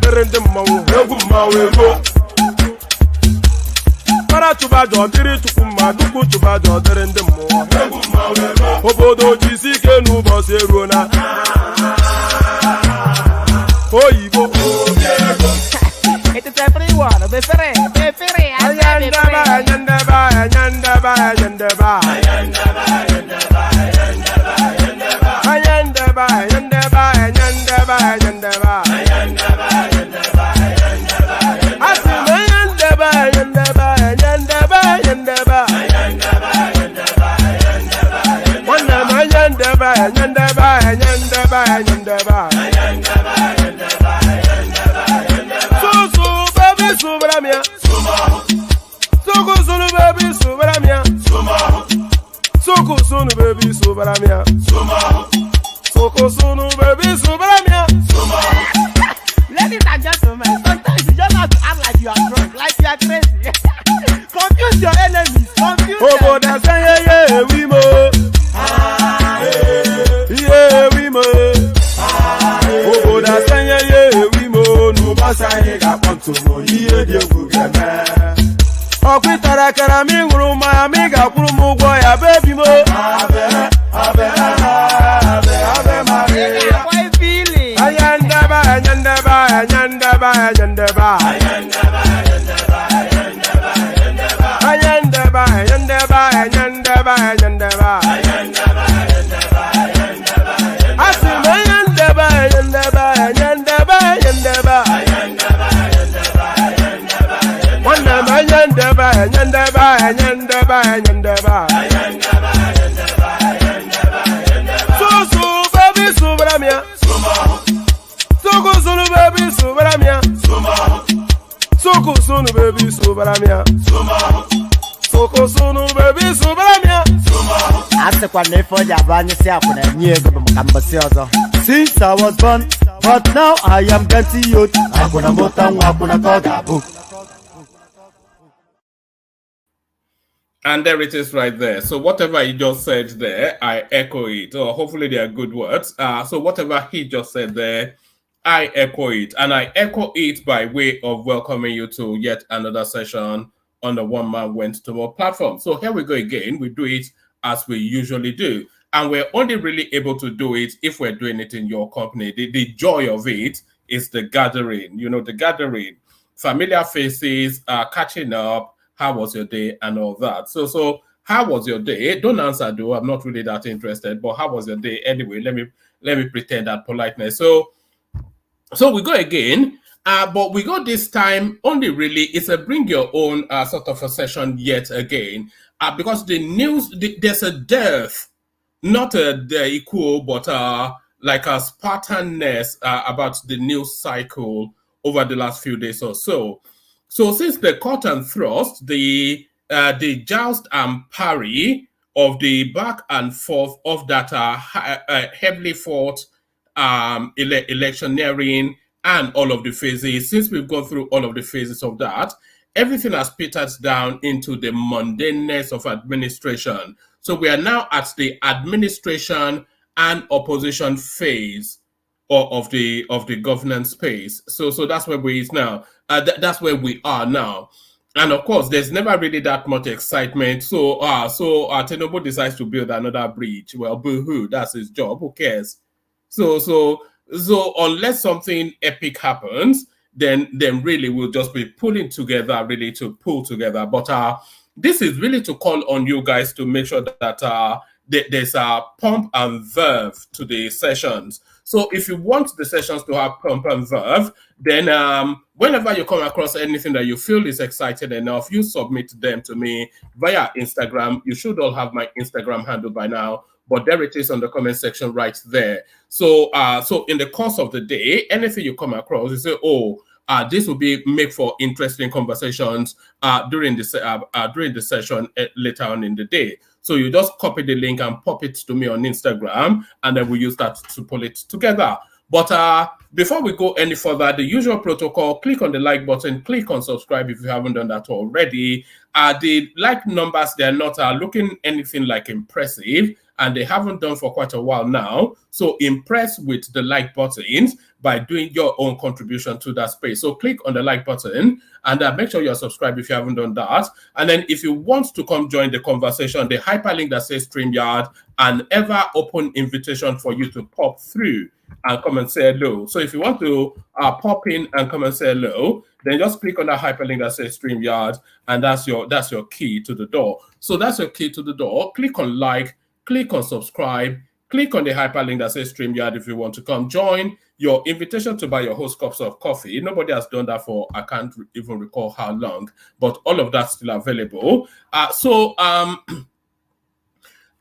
dịrị ndị mmanwụ egwu mmanwụ ego para chụbajọ dịrị chukwu mma dukwu chụbajọ dịrị ndị mmụọ egwu mmanwụ ego obodo jisi ike n'ụbọchị eruo na oyibo It is everyone. Be free. Ayandaba. Sunu baby subaramia. Soko sunu baby subaramia. Ladies and gentlemen, sometimes you just have to act like you are drunk, like you are crazy. Confuse your enemies. Confuse them. Oh, that's yeah, we mo. Yeah, we mo. Oh, that's yeah, we mo. No basa hega ponto mo. Yeah, dia kugeme. Okwitara kara mi nguru ma mi ga kwuru mu gwo ya baby mo. Abe Maria. Why feeling? Ayandaba. Sunu baby subaramia. Soko sunu baby subaramia. Ase kwa nefo jabani si akuna nyego mkambasi ozo. Since I was born, but now I am getting youth. Hakuna motangu, hakuna kogabu. And there it is right there. So whatever he just said there, I echo it. Or hopefully they are good words. So whatever he just said there, I echo it. And I echo it by way of welcoming you to yet another session on the One Man Went to More platform. So here we go again. We do it as we usually do. And we're only really able to do it if we're doing it in your company. The joy of it is the gathering. You know, the gathering. Familiar faces, catching up. How was your day and all that? So how was your day? Don't answer though. I'm not really that interested. But how was your day anyway? Let me pretend that politeness. So we go again. But we go this time only really, it's a bring your own sort of a session yet again. Because the news, there's a dearth, not the equal, but like a Spartanness about the news cycle over the last few days or so. So since the cut and thrust, the joust and parry of the back and forth of that heavily fought electioneering and all of the phases, since we've gone through all of the phases of that, everything has petered down into the mundaneness of administration. So we are now at the administration and opposition phase of the governance space. So that's where we is now. That's where we are now. And of course, there's never really that much excitement. So Tinubu decides to build another bridge. Well, boo-hoo, that's his job. Who cares? So unless something epic happens, then really we'll just be pulling together, really to pull together. But this is really to call on you guys to make sure that there's a pump and verve to the sessions. So if you want the sessions to have pump and verve, then whenever you come across anything that you feel is exciting enough, you submit them to me via Instagram. You should all have my Instagram handle by now, but there it is on the comment section right there. So in the course of the day, anything you come across, you say, this will be make for interesting conversations during the session later on in the day. So you just copy the link and pop it to me on Instagram, and then we use that to pull it together. But before we go any further, the usual protocol, click on the like button, click on subscribe if you haven't done that already. The like numbers, they're not looking anything like impressive. and they haven't done for quite a while now. So impress with the like buttons by doing your own contribution to that space. So click on the like button and make sure you're subscribed if you haven't done that. And then if you want to come join the conversation, the hyperlink that says StreamYard, an ever open invitation for you to pop through and come and say hello. So if you want to pop in and come and say hello, then just click on that hyperlink that says StreamYard, and that's your key to the door. So that's your key to the door. Click on like, click on subscribe, click on the hyperlink that says StreamYard if you want to come join. Your invitation to buy your host cups of coffee. Nobody has done that for, I can't even recall how long, but all of that's still available.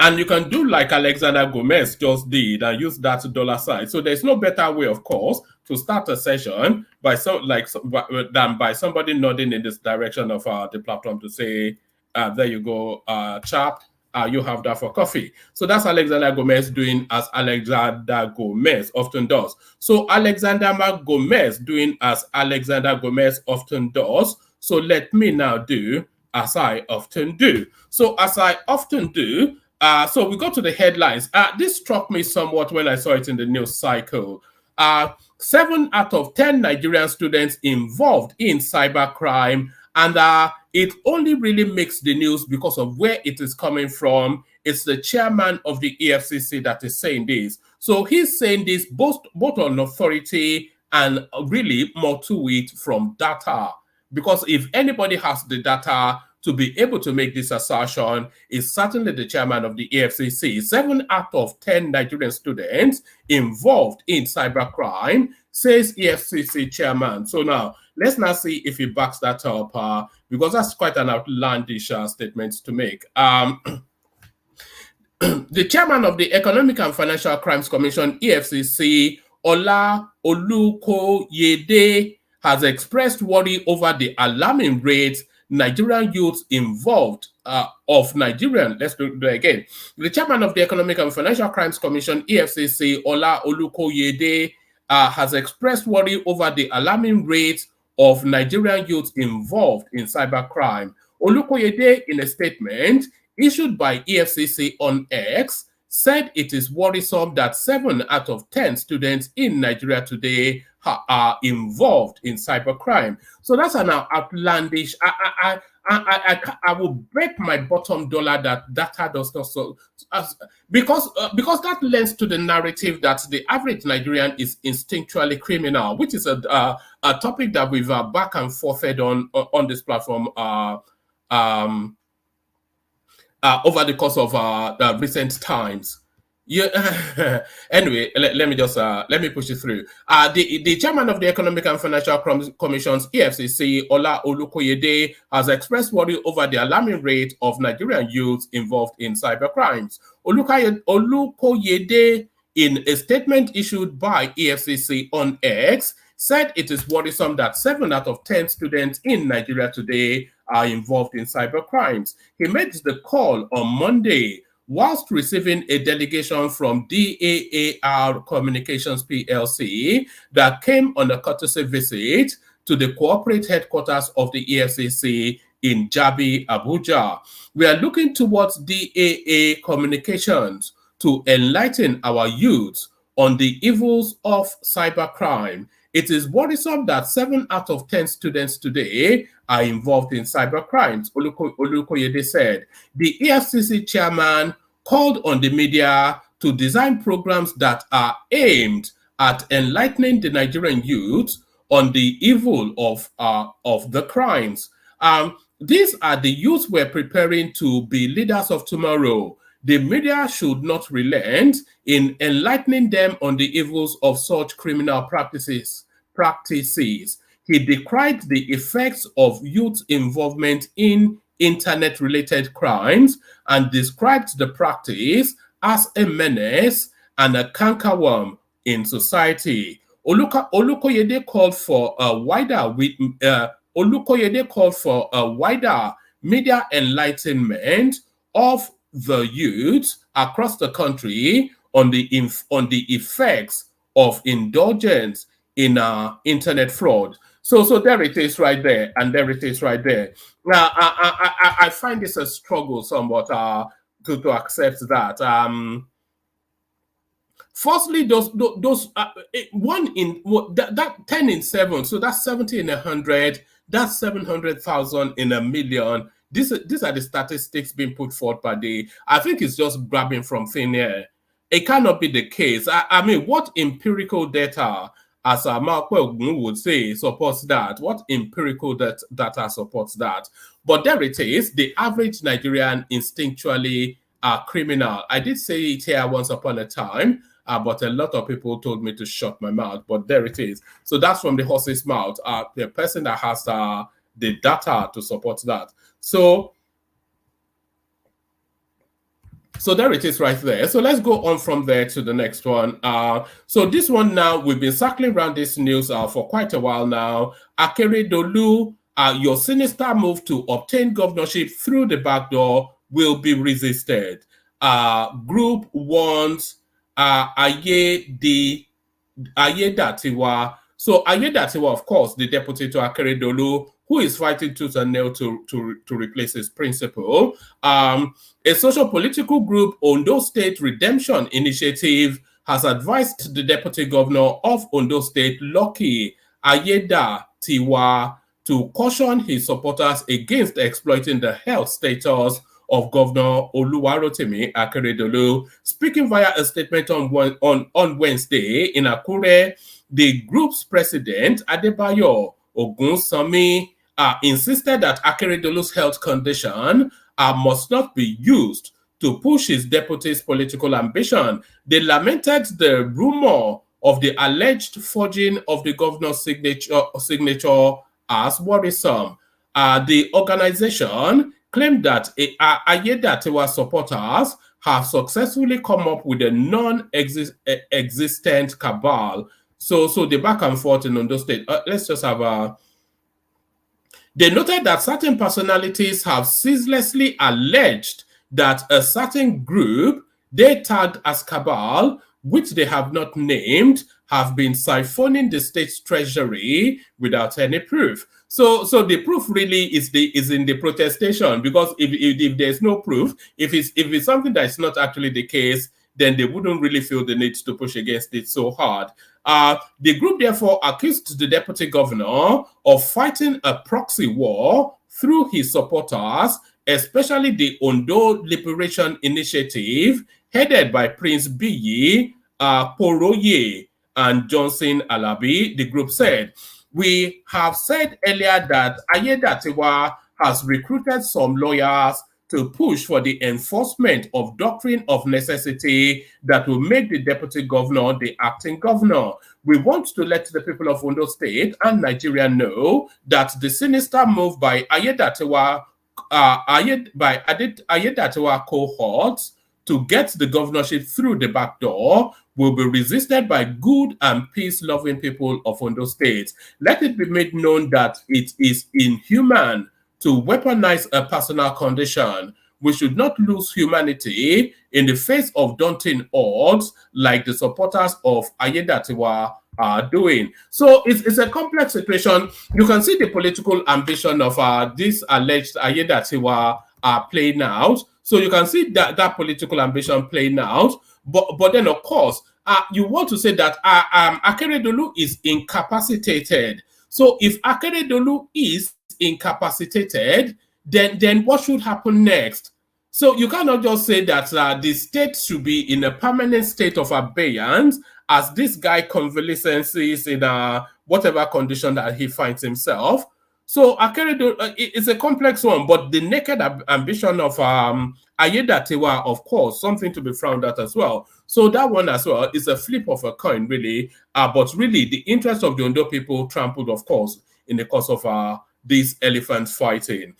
And you can do like Alexander Gomez just did and use that $sign. So there's no better way, of course, to start a session than by somebody nodding in this direction of the platform to say, there you go, chap, you have that for coffee. So that's Alexander Gomez doing as Alexander Gomez often does. So Alexander Gomez doing as Alexander Gomez often does. So let me now do as I often do. So as I often do, so we go to the headlines. This struck me somewhat when I saw it in the news cycle. 7 out of 10 Nigerian students involved in cybercrime, and it only really makes the news because of where it is coming from. It's the chairman of the Efcc that is saying this. So he's saying this both on authority and really more to it from data. Because if anybody has the data to be able to make this assertion, is certainly the chairman of the EFCC. 7 out of 10 Nigerian students involved in cybercrime, says EFCC chairman. So now, let's now see if he backs that up, because that's quite an outlandish statement to make. The chairman of the Economic and Financial Crimes Commission, EFCC, Ola Olukoyede, has expressed worry over the alarming rates Nigerian youths involved let's do it again. The chairman of the Economic and Financial Crimes Commission, EFCC, Ola Olukoyede, has expressed worry over the alarming rate of Nigerian youths involved in cybercrime. Olukoyede, in a statement issued by EFCC on X, said it is worrisome that 7 out of 10 students in Nigeria today are involved in cybercrime. So that's an outlandish. I will bet my bottom dollar that data does not so, because that lends to the narrative that the average Nigerian is instinctually criminal, which is a topic that we've back and forthed on this platform over the course of recent times. Yeah. Anyway, let me push it through. The chairman of the Economic and Financial Commission's EFCC, Ola Olukoyede, has expressed worry over the alarming rate of Nigerian youths involved in cybercrimes. Olukoyede, in a statement issued by EFCC on X, said it is worrisome that 7 out of 10 students in Nigeria today are involved in cybercrimes. He made the call on Monday whilst receiving a delegation from DAAR Communications PLC that came on a courtesy visit to the corporate headquarters of the EFCC in Jabi, Abuja. We are looking towards DAA Communications to enlighten our youths on the evils of cybercrime. It is worrisome that 7 out of 10 students today are involved in cybercrimes, Olukoyede said. The EFCC chairman called on the media to design programs that are aimed at enlightening the Nigerian youth on the evil of the crimes. These are the youth we're preparing to be leaders of tomorrow. The media should not relent in enlightening them on the evils of such criminal practices. He decried the effects of youth involvement in internet-related crimes and described the practice as a menace and a cankerworm in society. Olukoyede called for a wider media enlightenment of the youth across the country on the effects of indulgence in internet fraud. So there it is right there, and there it is right there. Now, I find this a struggle somewhat to accept that. Firstly, those one in that 10 in 7, so that's 70 in 100, that's 700,000 in a million. These are the statistics being put forth by I think it's just grabbing from thin air. It cannot be the case. I mean, what empirical data, as Mark would say, supports that? What empirical data supports that? But there it is. The average Nigerian instinctually are criminal. I did say it here once upon a time, but a lot of people told me to shut my mouth. But there it is. So that's from the horse's mouth. The person that has the data to support that. So there it is right there. So let's go on from there to the next one. So this one now, we've been circling around this news for quite a while now. Akeredolu, your sinister move to obtain governorship through the back door will be resisted. Group wants Ayedatiwa. So Ayedatiwa, of course, the deputy to Akeredolu, who is fighting tooth and nail to replace his principal. A social political group, Ondo State Redemption Initiative, has advised the deputy governor of Ondo State, Lucky Ayedatiwa, to caution his supporters against exploiting the health status of Governor Oluwarotimi Akeredolu. Speaking via a statement on Wednesday in Akure, the group's president, Adebayo Ogunsami, insisted that Akeredolu's health condition must not be used to push his deputy's political ambition. They lamented the rumor of the alleged forging of the governor's signature as worrisome. The organization claimed that Ayedatiwa supporters have successfully come up with a non-existent cabal. So the back and forth in Ondo State. Let's just have a. They noted that certain personalities have ceaselessly alleged that a certain group they tagged as cabal, which they have not named, have been siphoning the state's treasury without any proof. So the proof really is in the protestation, because if there's no proof, if it's something that is not actually the case, then they wouldn't really feel the need to push against it so hard. The group therefore accused the deputy governor of fighting a proxy war through his supporters, especially the Ondo Liberation Initiative, headed by Prince Biyi, Poroye, and Johnson Alabi. The group said, "We have said earlier that Ayedatiwa has recruited some lawyers to push for the enforcement of doctrine of necessity that will make the deputy governor the acting governor. We want to let the people of Ondo State and Nigeria know that the sinister move by Ayedatiwa cohorts to get the governorship through the back door will be resisted by good and peace-loving people of Ondo State. Let it be made known that it is inhuman to weaponize a personal condition. We should not lose humanity in the face of daunting odds like the supporters of Ayedatiwa are doing." So it's a complex situation. You can see the political ambition of this alleged Ayedatiwa playing out. So you can see that political ambition playing out. But then, of course, you want to say that Akeredolu is incapacitated. So if Akeredolu is incapacitated, then what should happen next? So you cannot just say that the state should be in a permanent state of abeyance as this guy convalesces in whatever condition that he finds himself. So Akeredolu is a complex one, but the naked ambition of Ayedatiwa, of course, something to be frowned at as well. So that one as well is a flip of a coin, really. But really, the interest of the Ondo people trampled, of course, in the course of this elephant fighting.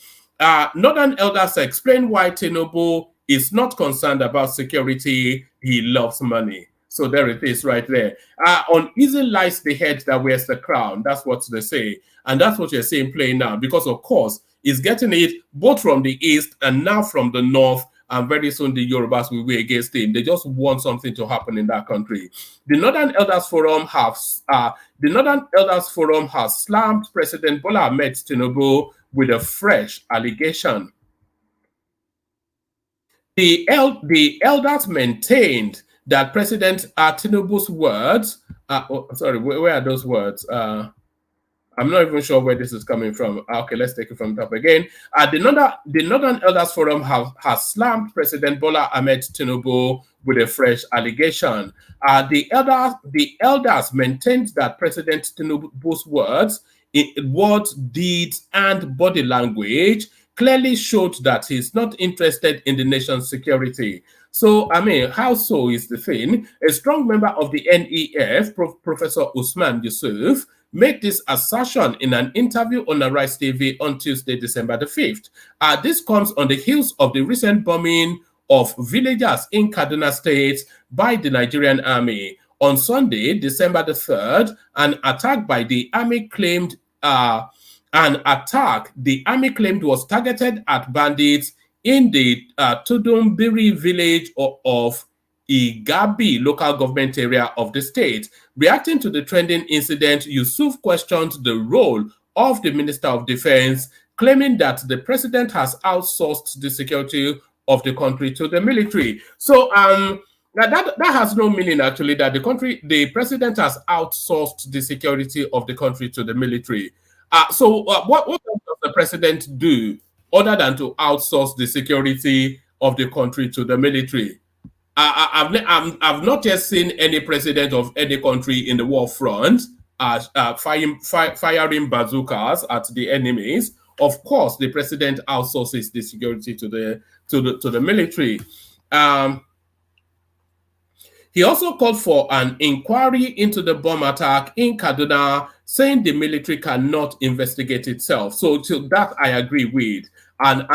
Northern elders explain why Tinubu is not concerned about security. He loves money. So there it is right there. Uneasy lies the head that wears the crown. That's what they say. And that's what you're seeing playing now. Because, of course, he's getting it both from the east and now from the north. And very soon the Yorubas will be against him. They just want something to happen in that country. The Northern Elders Forum has slammed President Bola Ahmed Tinubu with a fresh allegation. the elders maintained that President Tinubu's words. Sorry, where are those words? I'm not even sure where this is coming from. Okay, let's take it from the top again. The Northern Elders Forum has slammed President Bola Ahmed Tinubu with a fresh allegation. The elders maintained that President Tinubu's words, deeds, and body language clearly showed that he's not interested in the nation's security. So, I mean, how so is the thing? A strong member of the NEF, Professor Usman Yusuf, made this assertion in an interview on Arise TV on Tuesday, December the 5th. This comes on the heels of the recent bombing of villagers in Kaduna State by the Nigerian army. On Sunday, December the 3rd, an attack the army claimed was targeted at bandits in the Tudumbiri village of Igabi local government area of the state. Reacting to the trending incident, Yusuf questioned the role of the Minister of Defense, claiming that the president has outsourced the security of the country to the military. So that has no meaning actually, that the president has outsourced the security of the country to the military. So what does the president do other than to outsource the security of the country to the military? I've not yet seen any president of any country in the war front firing bazookas at the enemies. Of course, the president outsources the security to the military. He also called for an inquiry into the bomb attack in Kaduna, saying the military cannot investigate itself. So that I agree with. And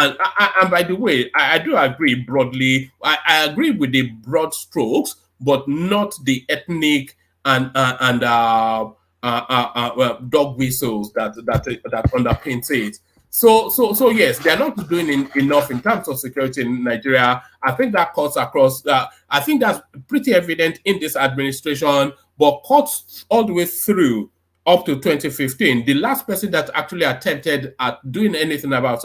by the way, I do agree broadly. I agree with the broad strokes, but not the ethnic and dog whistles that underpins it. So yes, they are not doing enough in terms of security in Nigeria. I think that cuts across. I think that's pretty evident in this administration, but cuts all the way through up to 2015. The last person that actually attempted at doing anything about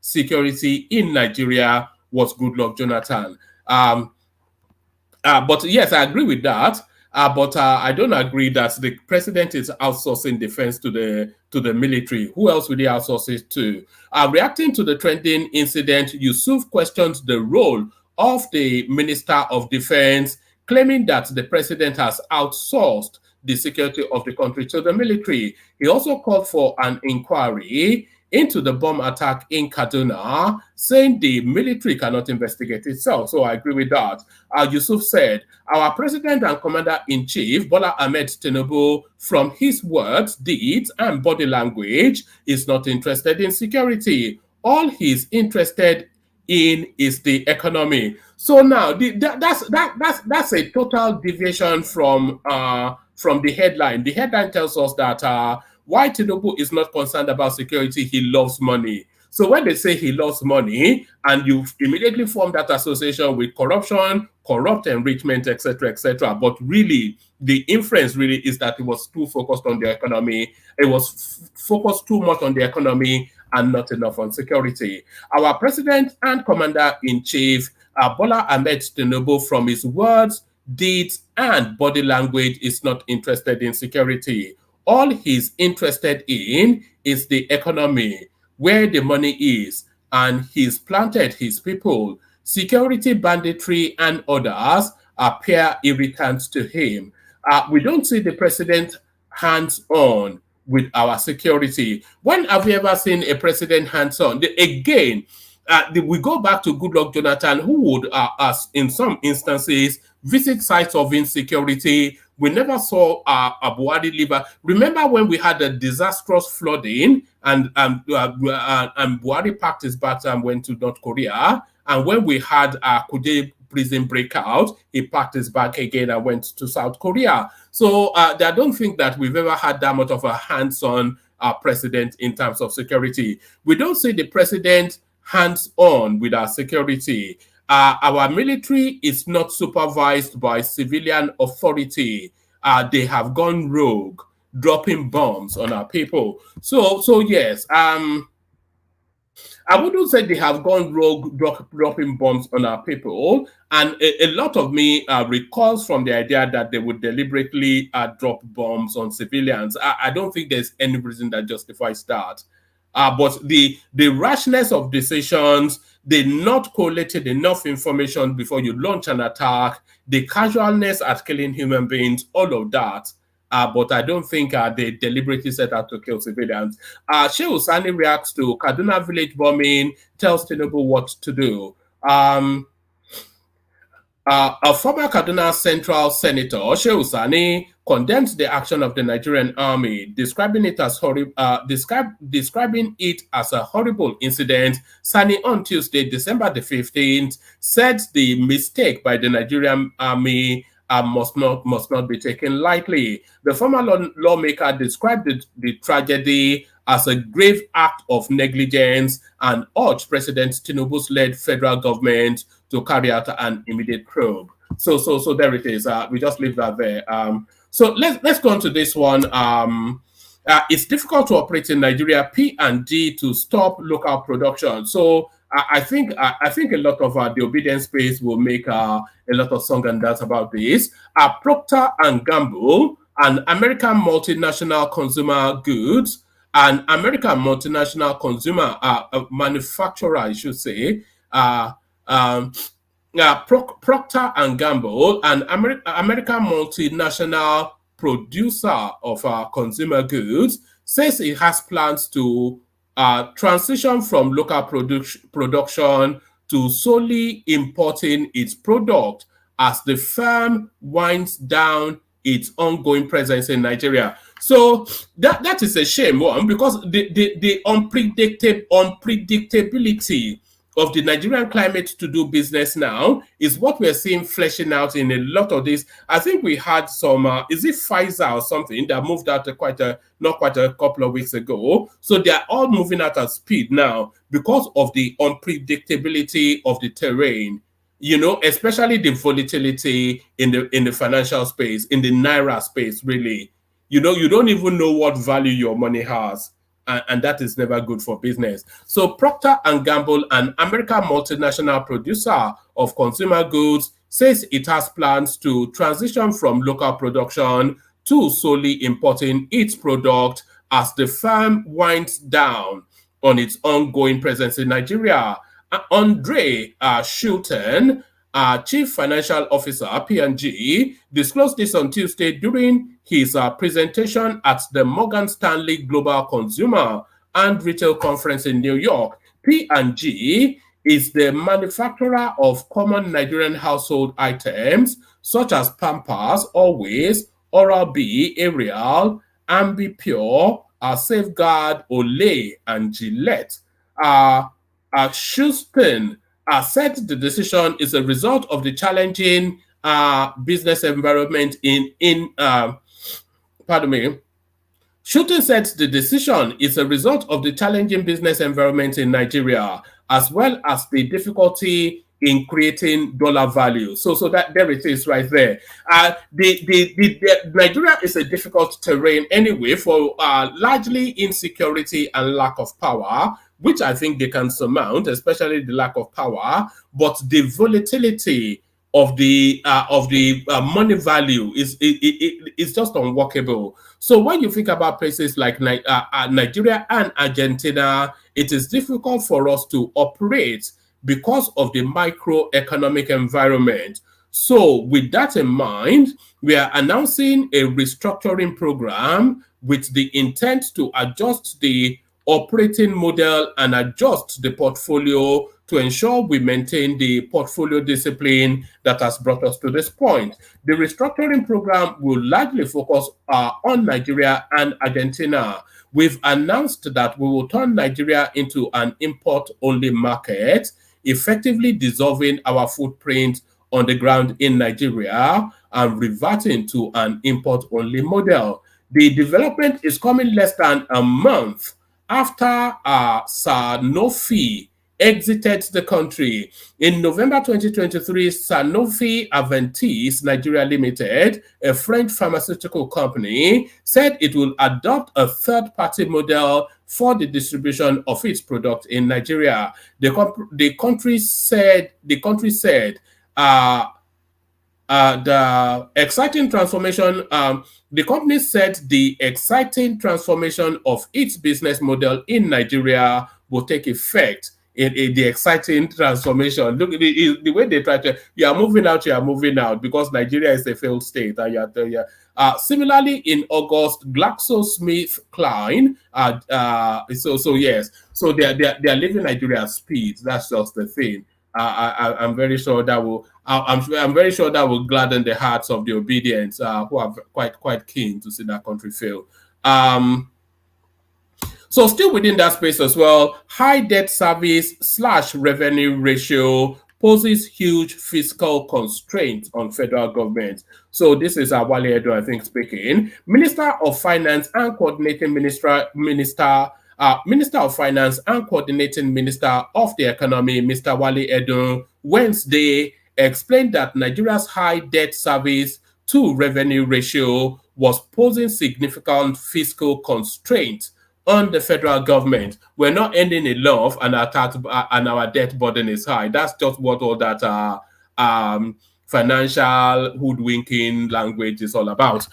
security in Nigeria was Goodluck Jonathan. But yes, I agree with that. But I don't agree that the president is outsourcing defense to the military. Who else will he outsource it to? Reacting to the trending incident, Yusuf questioned the role of the Minister of Defense, claiming that the president has outsourced the security of the country to the military. He also called for an inquiry into the bomb attack in Kaduna, saying the military cannot investigate itself. So I agree with that. Yusuf said, our president and commander-in-chief, Bola Ahmed Tinubu, from his words, deeds, and body language, is not interested in security. All he's interested in is the economy. So now that's a total deviation from the headline. The headline tells us that why Tinubu is not concerned about security, he loves money. So when they say he loves money, and you immediately form that association with corruption, corrupt enrichment, etc., etc., but really the inference really is that he was too focused on the economy. It was focused too much on the economy and not enough on security. Our president and commander-in-chief, Bola Ahmed Tinubu, from his words, deeds, and body language, is not interested in security. All he's interested in is the economy, where the money is, and he's planted his people. Security, banditry, and others appear irritant to him. We don't see the president hands-on with our security. When have we ever seen a president hands-on? Again, we go back to Goodluck Jonathan, who would, in some instances, visit sites of insecurity. We never saw Buhari leave. Remember when we had a disastrous flooding and Buhari packed his bags and went to North Korea? And when we had Kuje prison breakout, he packed his bag again and went to South Korea. So I don't think that we've ever had that much of a hands-on president in terms of security. We don't see the president hands-on with our security. Our military is not supervised by civilian authority. They have gone rogue, dropping bombs on our people. So yes, I wouldn't say they have gone rogue, dropping bombs on our people. And a lot of me recalls from the idea that they would deliberately drop bombs on civilians. I don't think there's any reason that justifies that. But the rashness of decisions, the not collated enough information before you launch an attack, the casualness at killing human beings, all of that. But I don't think they deliberately set out to kill civilians. Shehu Sani reacts to Kaduna village bombing, tells Tinubu what to do. A former Kaduna Central Senator, Shehu Sani, condemned the action of the Nigerian army, describing it as describing it as a horrible incident. Sani on Tuesday, December the 15th, said the mistake by the Nigerian army must not be taken lightly. The former lawmaker described the tragedy as a grave act of negligence and urged President Tinubu's led federal government to carry out an immediate probe. So there it is. We just leave that there. So let's go on to this one. It's difficult to operate in Nigeria. P&G to stop local production. So I think a lot of the obedience space will make a lot of song and dance about this. Procter and Gamble, an American multinational consumer goods, an American multinational consumer manufacturer, I should say. Procter and Gamble, an American multinational producer of consumer goods, says it has plans to transition from local production to solely importing its product as the firm winds down its ongoing presence in Nigeria. So that is a shame, one, because the unpredictability of the Nigerian climate to do business now is what we're seeing fleshing out in a lot of this. I think we had some, is it Pfizer or something that moved out not quite a couple of weeks ago. So they're all moving out at speed now because of the unpredictability of the terrain, especially the volatility in the financial space, in the Naira space, really. You don't even know what value your money has. And that is never good for business. So Procter & Gamble, an American multinational producer of consumer goods, says it has plans to transition from local production to solely importing its product as the firm winds down on its ongoing presence in Nigeria. Andre Shulton, Chief Financial Officer, P&G, disclosed this on Tuesday during his presentation at the Morgan Stanley Global Consumer and Retail Conference in New York. P&G is the manufacturer of common Nigerian household items such as Pampers, Always, Oral-B, Ariel, Ambi Pure, Safeguard, Olay, and Gillette. Shulton said the decision is a result of the challenging business environment Shulton said the decision is a result of the challenging business environment in Nigeria, as well as the difficulty in creating dollar value. So that there it is right there. Nigeria is a difficult terrain anyway for largely insecurity and lack of power, which I think they can surmount, especially the lack of power. But the volatility of the money value is just unworkable. So when you think about places like Nigeria and Argentina, it is difficult for us to operate because of the microeconomic environment. So with that in mind, we are announcing a restructuring program with the intent to adjust the operating model and adjust the portfolio to ensure we maintain the portfolio discipline that has brought us to this point. The restructuring program will largely focus on Nigeria and Argentina. We've announced that we will turn Nigeria into an import-only market, effectively dissolving our footprint on the ground in Nigeria and reverting to an import-only model. The development is coming less than a month after Sanofi exited the country. In November 2023, Sanofi Aventis Nigeria Limited, a French pharmaceutical company, said it will adopt a third-party model for the distribution of its product in Nigeria. The country said the exciting transformation, the company said the exciting transformation of its business model in Nigeria will take effect in the exciting transformation. Look at the way they try to, you are moving out because Nigeria is a failed state. Similarly, in August, GlaxoSmithKline, so they are leaving Nigeria at speed. That's just the thing. I'm very sure that will. I'm very sure that will gladden the hearts of the obedient, who are quite keen to see that country fail. So still within that space as well, high debt service / revenue ratio poses huge fiscal constraints on federal government. So this is Wale Edo, I think, speaking. Minister of Finance and Coordinating Minister of Finance and Coordinating Minister of the Economy, Mr. Wale Edo, Wednesday explained that Nigeria's high debt service to revenue ratio was posing significant fiscal constraints on the federal government. We're not ending in love, and our debt burden is high. That's just what all that financial hoodwinking language is all about.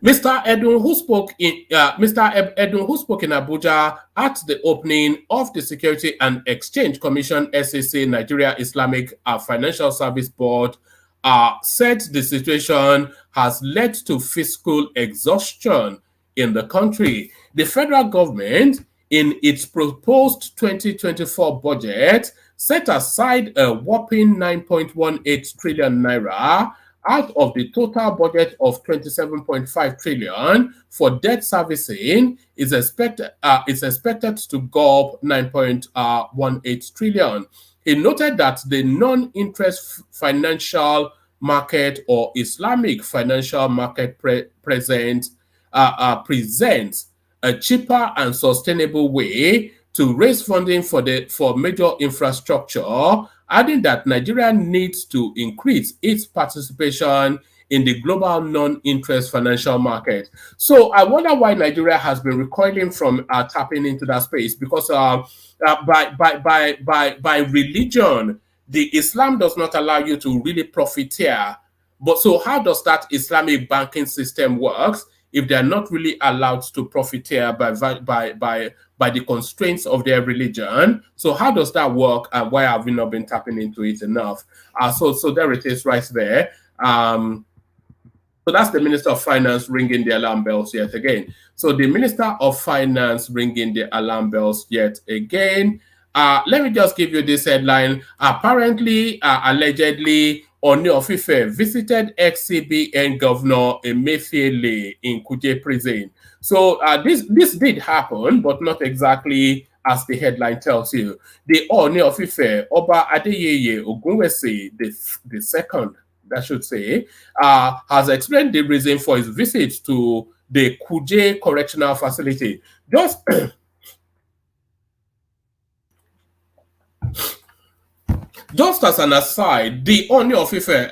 Mr. Edun, who spoke in Abuja at the opening of the Security and Exchange Commission (SEC) Nigeria Islamic Financial Service Board, said the situation has led to fiscal exhaustion in the country. The federal government, in its proposed 2024 budget, set aside a whopping 9.18 trillion naira out of the total budget of 27.5 trillion for debt servicing. Is expected to go up 9.18 trillion. He noted that the non-interest financial market or Islamic financial market presents a cheaper and sustainable way to raise funding for major infrastructure, adding that Nigeria needs to increase its participation in the global non-interest financial market. So I wonder why Nigeria has been recoiling from tapping into that space, because by religion, the Islam does not allow you to really profiteer. But so how does that Islamic banking system works if they are not really allowed to profiteer by the constraints of their religion? So how does that work, and why have we not been tapping into it enough? So there it is right there. So that's the Minister of Finance ringing the alarm bells yet again. So the Minister of Finance ringing the alarm bells yet again. Let me just give you this headline. Apparently, allegedly, Ooni of Ife visited ex-CBN Governor Emefiele in Kuje prison. So this did happen, but not exactly as the headline tells you. The Ooni of Ife, Oba Adeyeye Ogunwusi, the second, I should say, has explained the reason for his visit to the Kuje Correctional Facility. Just as an aside, the Ooni of Ife,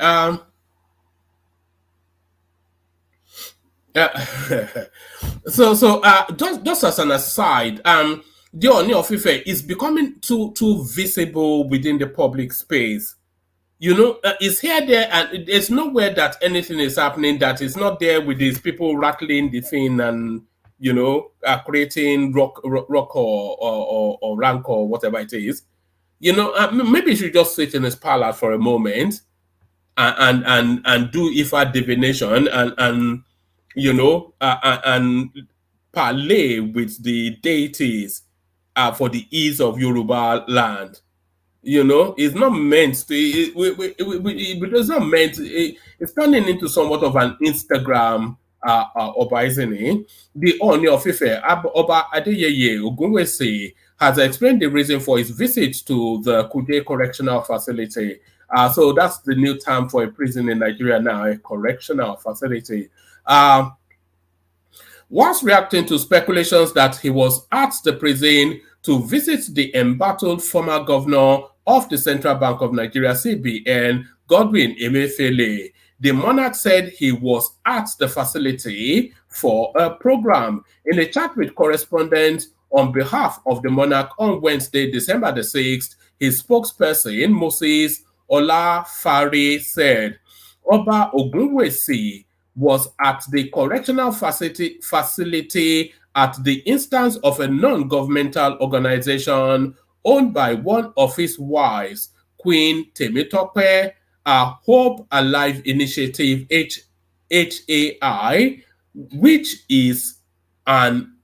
just as an aside, the Ooni of Ife is becoming too visible within the public space. You know, it's here, there, and there's nowhere that anything is happening that is not there with these people rattling the thing and, you know, creating rock or rank or whatever it is. You know, maybe you should just sit in his parlor for a moment and do Ifa divination and you know, and parlay with the deities for the ease of Yoruba land. You know, it's not meant to. It's not meant. It's turning into somewhat of an Instagram Oba, isn't it? The Ooni of Ife, Oba Adeyeye Ogunwusi, has explained the reason for his visit to the Kuje Correctional Facility. So that's the new term for a prison in Nigeria now, a correctional facility. Whilst reacting to speculations that he was at the prison to visit the embattled former governor of the Central Bank of Nigeria, CBN, Godwin Emefiele, the monarch said he was at the facility for a program. In a chat with correspondents on behalf of the monarch on Wednesday, December the 6th, his spokesperson, Moses Olafare, said Oba Ogunwusi was at the correctional facility at the instance of a non-governmental organization owned by one of his wives, Queen Temitope, a Hope Alive Initiative HAI, which is on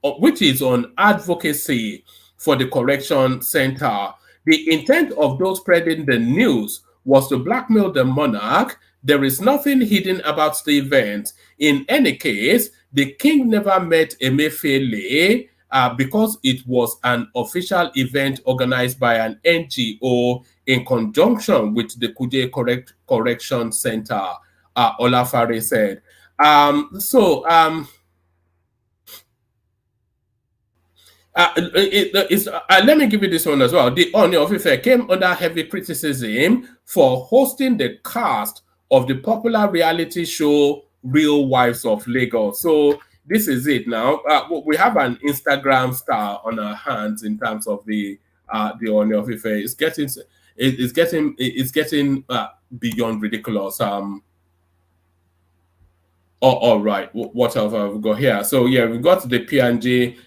advocacy for the correction center. The intent of those spreading the news was to blackmail the monarch. There is nothing hidden about the event. In any case, the king never met Emefiele because it was an official event organized by an NGO in conjunction with the Kuje Correction Center, Olafare said. Let me give you this one as well. The Ooni of Ife came under heavy criticism for hosting the cast of the popular reality show Real Wives of Lagos. So this is it now. We have an Instagram star on our hands in terms of the Ooni of Ife. It's getting beyond ridiculous. All right. What else have we got here? So yeah, we've got the P&G.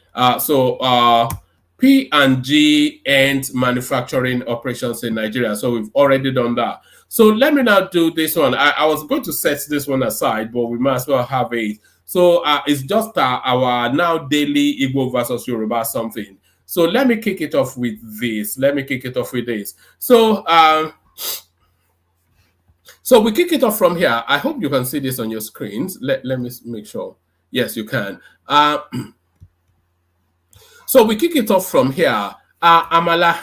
P&G ends manufacturing operations in Nigeria. So we've already done that. So let me now do this one. I was going to set this one aside, but we might as well have it. So it's just our now daily Igbo versus Yoruba something. So let me kick it off with this. So we kick it off from here. I hope you can see this on your screens. Let me make sure. Yes, you can. So we kick it off from here. Amala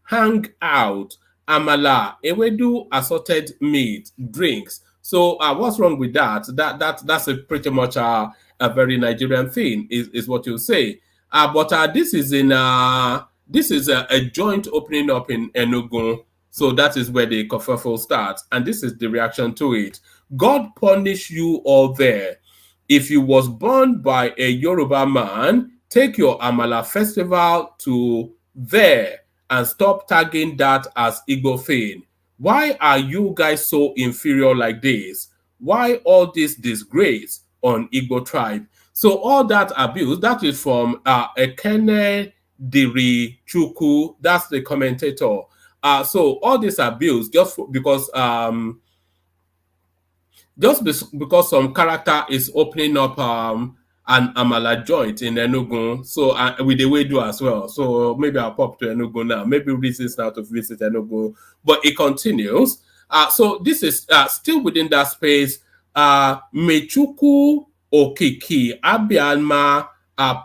hangout. Amala ewedu assorted meat drinks. So what's wrong with that? That's a pretty much a very Nigerian thing, is what you say. But this is a joint opening up in Enugu. So that is where the kerfuffle starts. And this is the reaction to it. God punish you all there. If you was born by a Yoruba man, take your Amala festival to there and stop tagging that as Igbo thing. Why are you guys so inferior like this? Why all this disgrace on Igbo tribe? So all that abuse, that is from Ekene Diri Chuku, that's the commentator. So all this abuse just because some character is opening up an Amala joint in Enugu, so with the way do as well. So maybe I'll pop to Enugu now. Maybe reasons now to visit Enugu, but it continues. So this is still within that space. Mechuku Okiki Abialma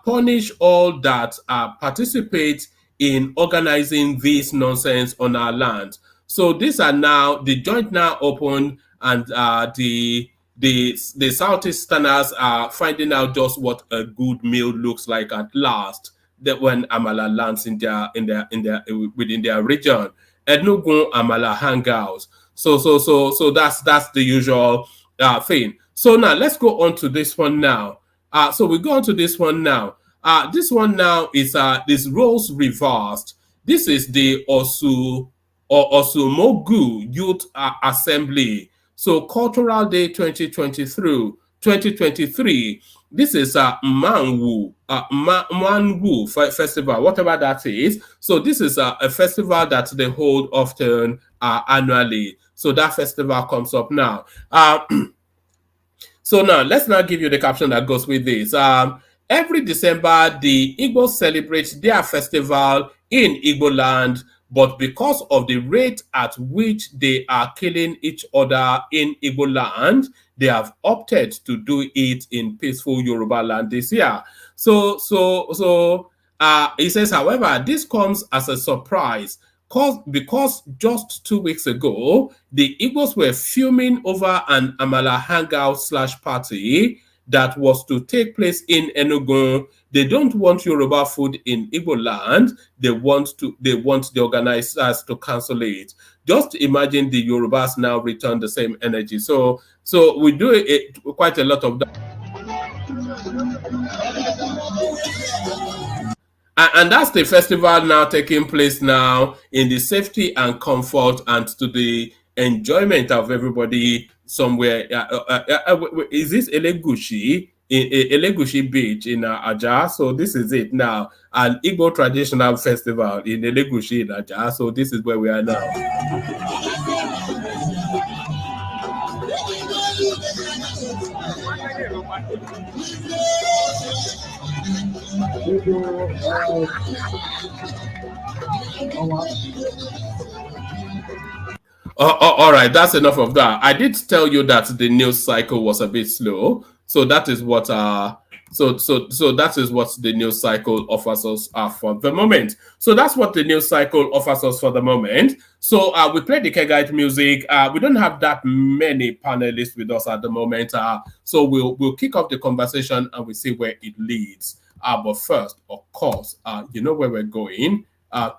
punish all that participate in organizing this nonsense on our land. So these are now the joint now opened, and the Southeasterners are finding out just what a good meal looks like at last. That when Amala lands within their region, Enugu Amala hangouts. So that's the usual thing. So now let's go on to this one now. So we go on to this one now. This one now is this roles reversed. This is the Osumogu Youth Assembly. So Cultural Day 2023. This is a Manwu Festival, whatever that is. So this is a festival that they hold often annually. So that festival comes up now. So now let's now give you the caption that goes with this. Every December, the Igbos celebrate their festival in Igbo land, but because of the rate at which they are killing each other in Igbo land, they have opted to do it in peaceful Yoruba land this year. So he says, however, this comes as a surprise because just 2 weeks ago, the Igbos were fuming over an Amala hangout / party that was to take place in Enugu. They don't want Yoruba food in Igbo land. They want the organizers to cancel it. Just imagine the Yorubas now return the same energy. So we do it quite a lot of that. And that's the festival now taking place now in the safety and comfort and to the enjoyment of everybody somewhere. Is this Elegushi? Elegushi Beach in Aja. So this is it now. An Igbo traditional festival in Elegushi in Aja. So this is where we are now. All right, that's enough of that. I did tell you that the news cycle was a bit slow, so that is what so that is what the news cycle offers us for the moment. So that's what the news cycle offers us for the moment. So we play the Kegite music. We don't have that many panelists with us at the moment, so we'll kick off the conversation and we see where it leads. But first, of course, you know where we're going,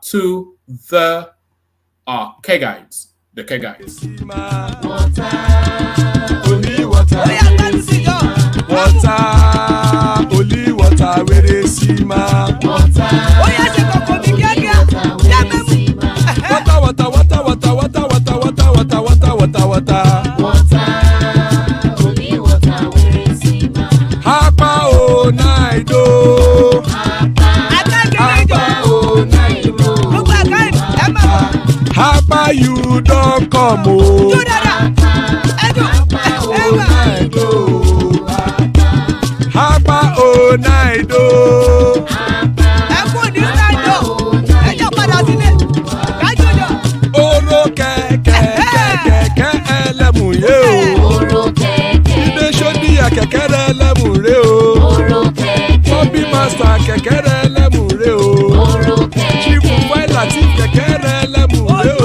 to the Kegites. The Kegites. Water, only water. Water, only water. Where they see ma. Water, water, water, water, water, water, water, water, water, water, water. Water, only water. Where they see ma. Hapa o naido. Hapa o naido. Hapa you don't come o. Hapa o naido. Oro keke elemu ye o. Ibe shodi ya keke elemu re o. Bobby master keke elemu re o. Chief Waila ti keke elemu re o.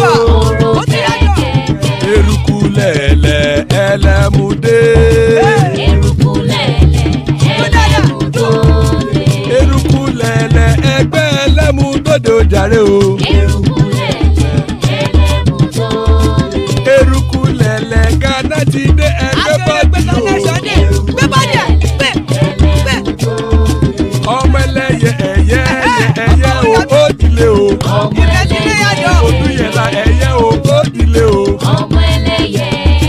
Erukulele elemude. Erukulele egbe elemudode ojare o. Erukulele Ghana ti de egbe body o. Ọmọ ẹlẹ́yẹ ẹyẹ o òdìlé o. Odúyẹlá ẹyẹ o òdìlé o.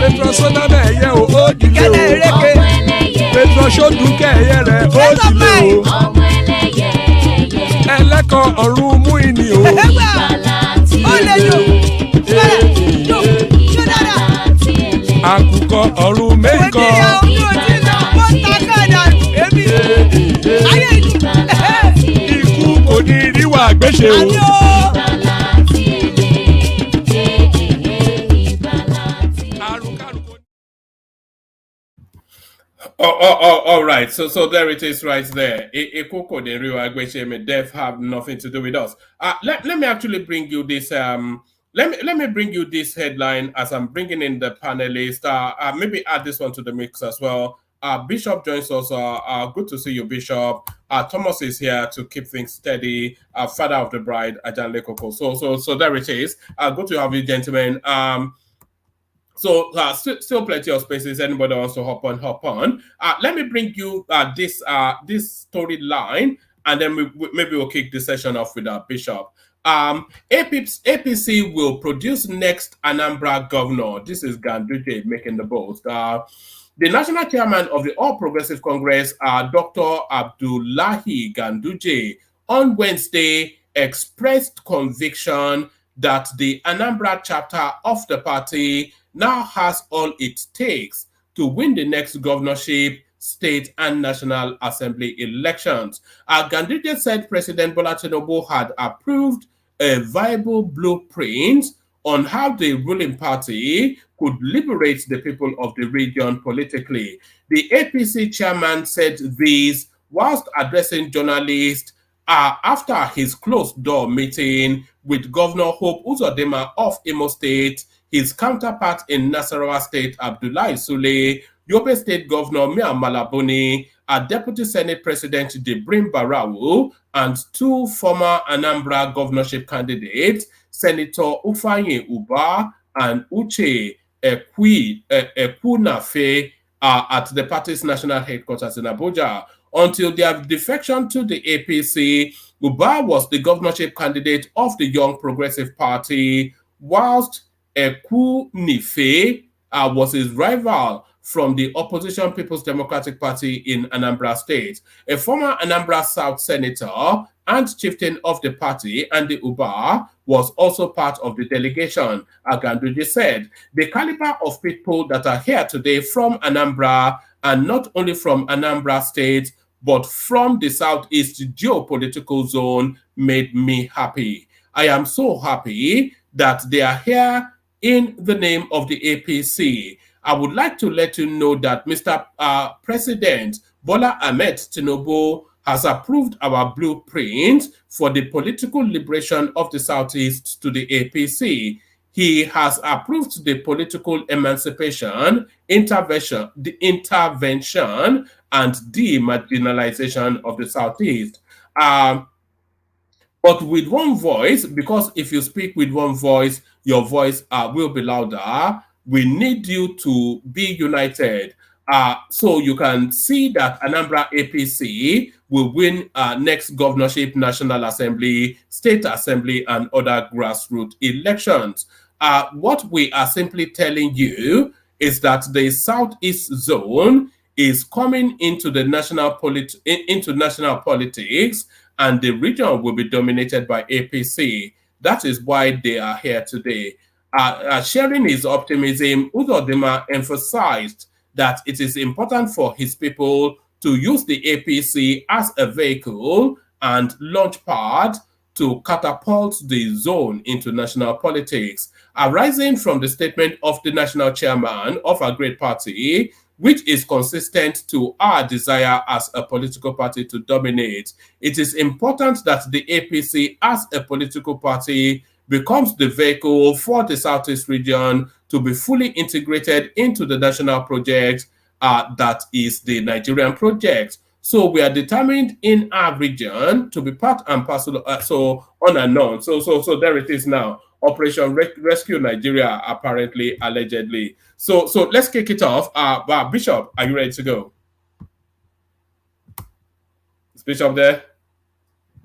Petrosoname ẹyẹ o òdìlé o. Petrosodunke ẹyẹ rẹ òdìlé o. Ẹlẹ́kọ̀ ọ̀run mú ìní o. Àkùkọ ọ̀run mẹ́kọ. Ikú kò ní ríwà gbéṣe o. All right. So there it is, right there. Ekoko de Rio Agbeche death have nothing to do with us. Let me actually bring you this. Let me bring you this headline as I'm bringing in the panelists. Maybe add this one to the mix as well. Bishop joins us. Good to see you, Bishop. Thomas is here to keep things steady. Father of the bride, Ajan Lekoko. So there it is. Good to have you, gentlemen. So still plenty of spaces. Anybody wants to hop on. Let me bring you this storyline, and then maybe we'll kick the session off with our Bishop. APC will produce next Anambra governor. This is Ganduje making the boast. The national chairman of the All Progressive Congress, Dr. Abdullahi Ganduje, on Wednesday expressed conviction that the Anambra chapter of the party now has all it takes to win the next governorship, state, and national assembly elections. Ganduje said President Bola Tinubu had approved a viable blueprint on how the ruling party could liberate the people of the region politically. The APC chairman said this whilst addressing journalists after his closed-door meeting with Governor Hope Uzodinma of Imo State, his counterpart in Nasarawa State, Abdullahi Sule, Yobe State Governor Mia Malabuni, Deputy Senate President Debrin Barau, and two former Anambra governorship candidates, Senator Ufanye Uba and Uche Ekwunafe, at the party's national headquarters in Abuja. Until their defection to the APC, Uba was the governorship candidate of the Young Progressive Party, whilst Eku Nife was his rival from the opposition People's Democratic Party in Anambra State. A former Anambra South senator and chieftain of the party, Andy Uba, was also part of the delegation. Ganduje said, the caliber of people that are here today from Anambra, and not only from Anambra State, but from the Southeast geopolitical zone, made me happy. I am so happy that they are here in the name of the APC. I would like to let you know that Mr. President Bola Ahmed Tinubu has approved our blueprint for the political liberation of the Southeast to the APC. He has approved the political emancipation, intervention, and demarginalization of the Southeast. But with one voice, because if you speak with one voice, your voice will be louder. We need you to be united. So you can see that Anambra APC will win next governorship, National Assembly, State Assembly, and other grassroots elections. What we are simply telling you is that the Southeast zone is coming into the national politics, and the region will be dominated by APC. That is why they are here today. Sharing his optimism, Udodima emphasized that it is important for his people to use the APC as a vehicle and launch pad to catapult the zone into national politics. Arising from the statement of the national chairman of a great party, which is consistent to our desire as a political party to dominate, it is important that the APC as a political party becomes the vehicle for the Southeast region to be fully integrated into the national project that is the Nigerian project. So we are determined in our region to be part and parcel, so on and on. So there it is now. Operation Rescue Nigeria, apparently, allegedly. So let's kick it off. Bishop, are you ready to go? Is Bishop there?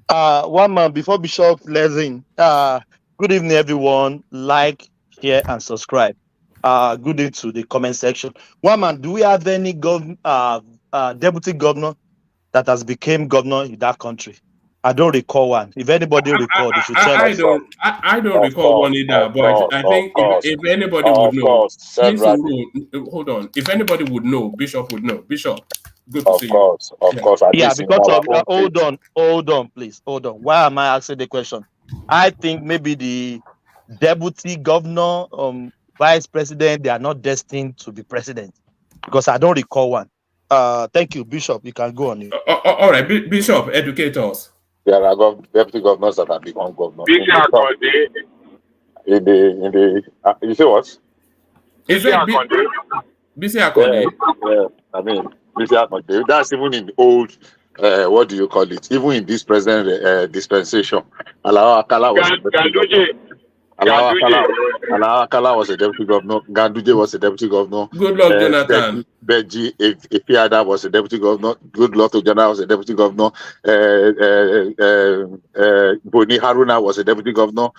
One man before Bishop lets in. Good evening, everyone. Like, share, and subscribe. Good evening to the comment section. One man, do we have any deputy governor that has become governor in that country? I don't recall one. If anybody recall, they should tell us. I don't recall one either, but I think if anybody would know, please hold on. If anybody would know, Bishop would know. Bishop, good to see you. Of course. Yeah, because of hold on, please. Hold on. Why am I asking the question? I think maybe the deputy governor, vice president, they are not destined to be president because I don't recall one. Thank you, Bishop. You can go on. All right, Bishop, educate us. There are deputy governors that have become governors. In the you say what? Is it BC Akonde? Yeah, I mean, BC Akonde. That's even in the old, what do you call it? Even in this present dispensation, Alawa Akala was a deputy governor. Alawa Akala was a deputy governor. Ganduje was a deputy governor. Good luck, Jonathan. Beji Efiada was a deputy governor. Good luck to Jonathan was a deputy governor. Boni Haruna was a deputy governor.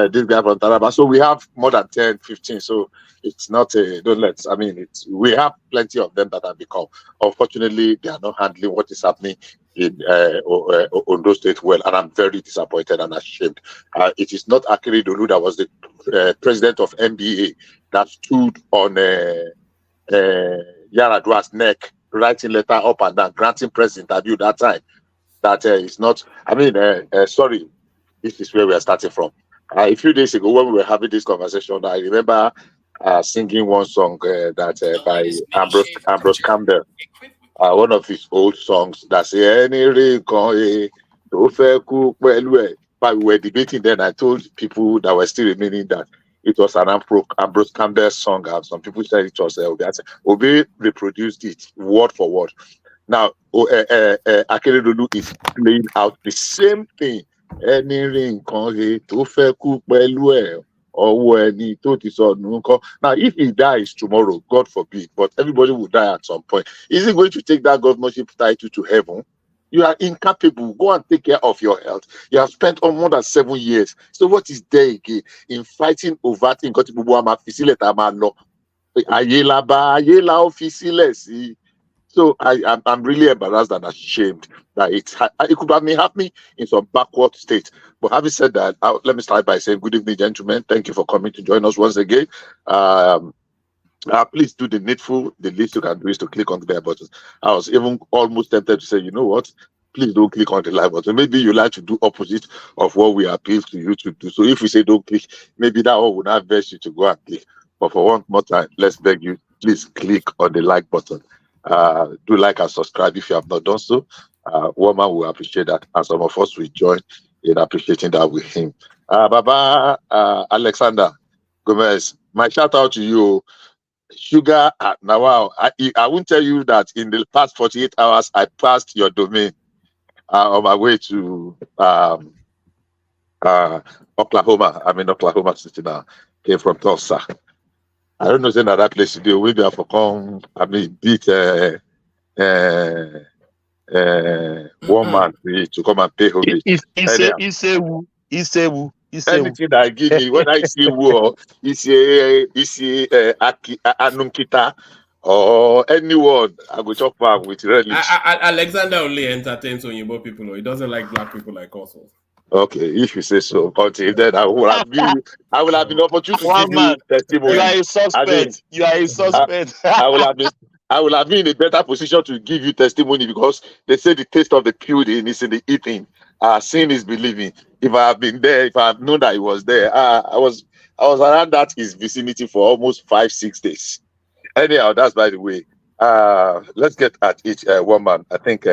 This guy from Taraba. So we have more than 10, 15. So it's not we have plenty of them that have become. Unfortunately, they are not handling what is happening in Ondo State well, and I'm very disappointed and ashamed. It is not Akere Dolu that was the president of NBA that stood on Yaradua's neck, writing letter up and down, granting press interview that time. That is not. Sorry, this is where we are starting from. A few days ago, when we were having this conversation, I remember singing one song by Ambrose Campbell. One of his old songs that say but we were debating then. I told people that were still remaining that it was an Ambrose Campbell song, and some people said it was Obi reproduced it word for word. Now Akere Dolu is playing out the same thing. or when he told his son, now if he dies tomorrow, God forbid, but everybody will die at some point. Is he going to take that governorship title to heaven? You are incapable. Go and take care of your health. You have spent more than 7 years. So what is there again in fighting over things? So I'm really embarrassed and ashamed that it could have me in some backward state. But having said that, let me start by saying good evening, gentlemen. Thank you for coming to join us once again. Please do the needful. The least you can do is to click on the bell button. I was even almost tempted to say, you know what? Please don't click on the like button. Maybe you like to do opposite of what we appeal to you to do. So if we say don't click, maybe that one would not advise you to go and click. But for one more time, let's beg you, please click on the like button. Do like and subscribe if you have not done so. Woman will appreciate that, and some of us will join in appreciating that with him. Baba Alexander Gomez, my shout out to you. Sugar, now wow, I won't tell you that in the past 48 hours I passed your domain on my way to Oklahoma. I'm in Oklahoma City now. Came from Tulsa. I don't know if another place to do. Maybe I have to come. I mean, beat one man to come and pay homage. Anything that I give me, whether it's Iwu or Anunkita or anyone, I will talk back with relish. Alexander only entertains Oyinbo people. He doesn't like black people like us. Okay, if you say so. Until then, I will have been opportune to give you testimony. You are a suspect. You are a suspect. I will have been in a better position to give you testimony because they say the taste of the pudding is in the eating. Seeing is believing. If I have been there, if I have known that he was there, I was around that his vicinity for almost 5-6 days. Anyhow, that's by the way. Let's get at each one man. I think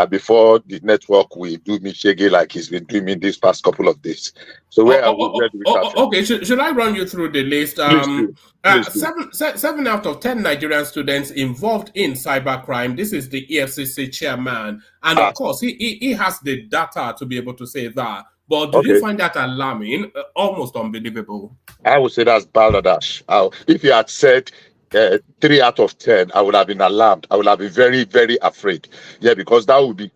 before the network will do me shaggy like he's been doing me these past couple of days. So where do we start from? Okay, should I run you through the list? Please do. 7 out of 10 Nigerian students involved in cybercrime. This is the Efcc chairman, and of course he has the data to be able to say that. But do you find that alarming? Almost unbelievable. I would say that's balderdash. If you had said 3 out of 10, I would have been alarmed. I would have been very, very afraid. Yeah, because that would be,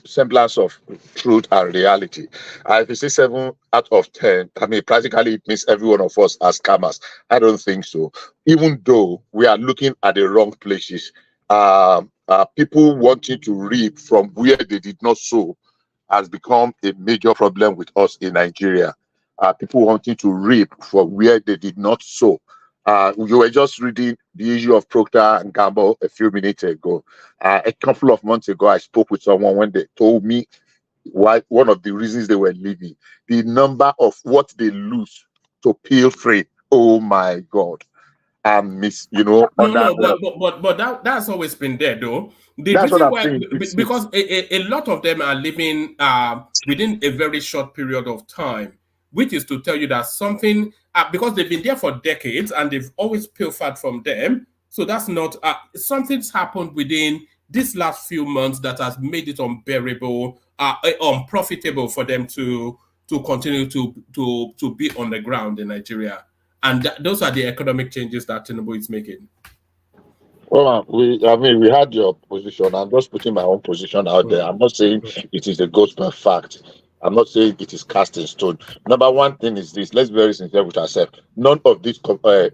semblance of truth and reality. If you say 7 out of 10, I mean, practically it means every one of us are scammers. I don't think so. Even though we are looking at the wrong places, people wanting to reap from where they did not sow has become a major problem with us in Nigeria. People wanting to reap from where they did not sow. You were just reading the issue of Procter and Gamble a few minutes ago. A couple of months ago, I spoke with someone when they told me why one of the reasons they were leaving, the number of what they lose to peel free. Oh my God. But that's always been there, though. That's what I'm saying. Because a lot of them are living within a very short period of time, which is to tell you that something, because they've been there for decades and they've always pilfered from them. So that's not, something's happened within this last few months that has made it unbearable, unprofitable for them to continue to be on the ground in Nigeria. And those are the economic changes that Tinubu is making. Well, we had your position. I'm just putting my own position out there. I'm not saying it is a gospel fact. I'm not saying it is cast in stone. Number one thing is this: let's be very sincere with ourselves. None of these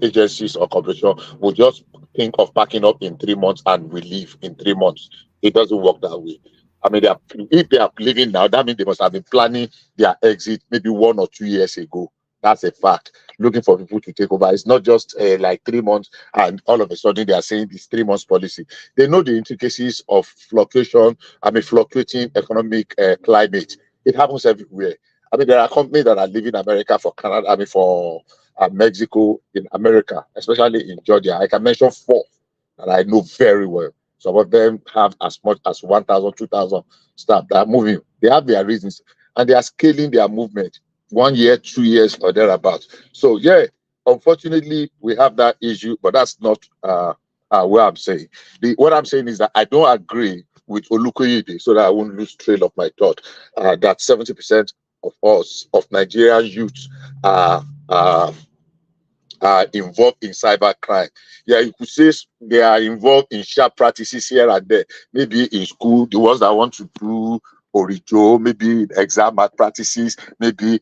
agencies or corporations will just think of packing up in 3 months and we leave in 3 months. It doesn't work that way. I mean, if they are leaving now, that means they must have been planning their exit maybe 1 or 2 years ago. That's a fact. Looking for people to take over. It's not just like 3 months and all of a sudden they are saying this 3 months policy. They know the intricacies of fluctuating economic climate. It happens everywhere. I mean, there are companies that are leaving America for Canada, for Mexico, in America, especially in Georgia. I can mention 4 that I know very well. Some of them have as much as 1,000, 2,000 staff that are moving. They have their reasons and they are scaling their movement 1 year, 2 years, or thereabouts. So, yeah, unfortunately, we have that issue, but that's not what I'm saying. What I'm saying is that I don't agree with Olukoyede, so that I won't lose trail of my thought, that 70% of us, of Nigerian youth, are are involved in cyber crime. Yeah, you could say they are involved in sharp practices here and there. Maybe in school, the ones that want to do orijo, maybe exam practices, maybe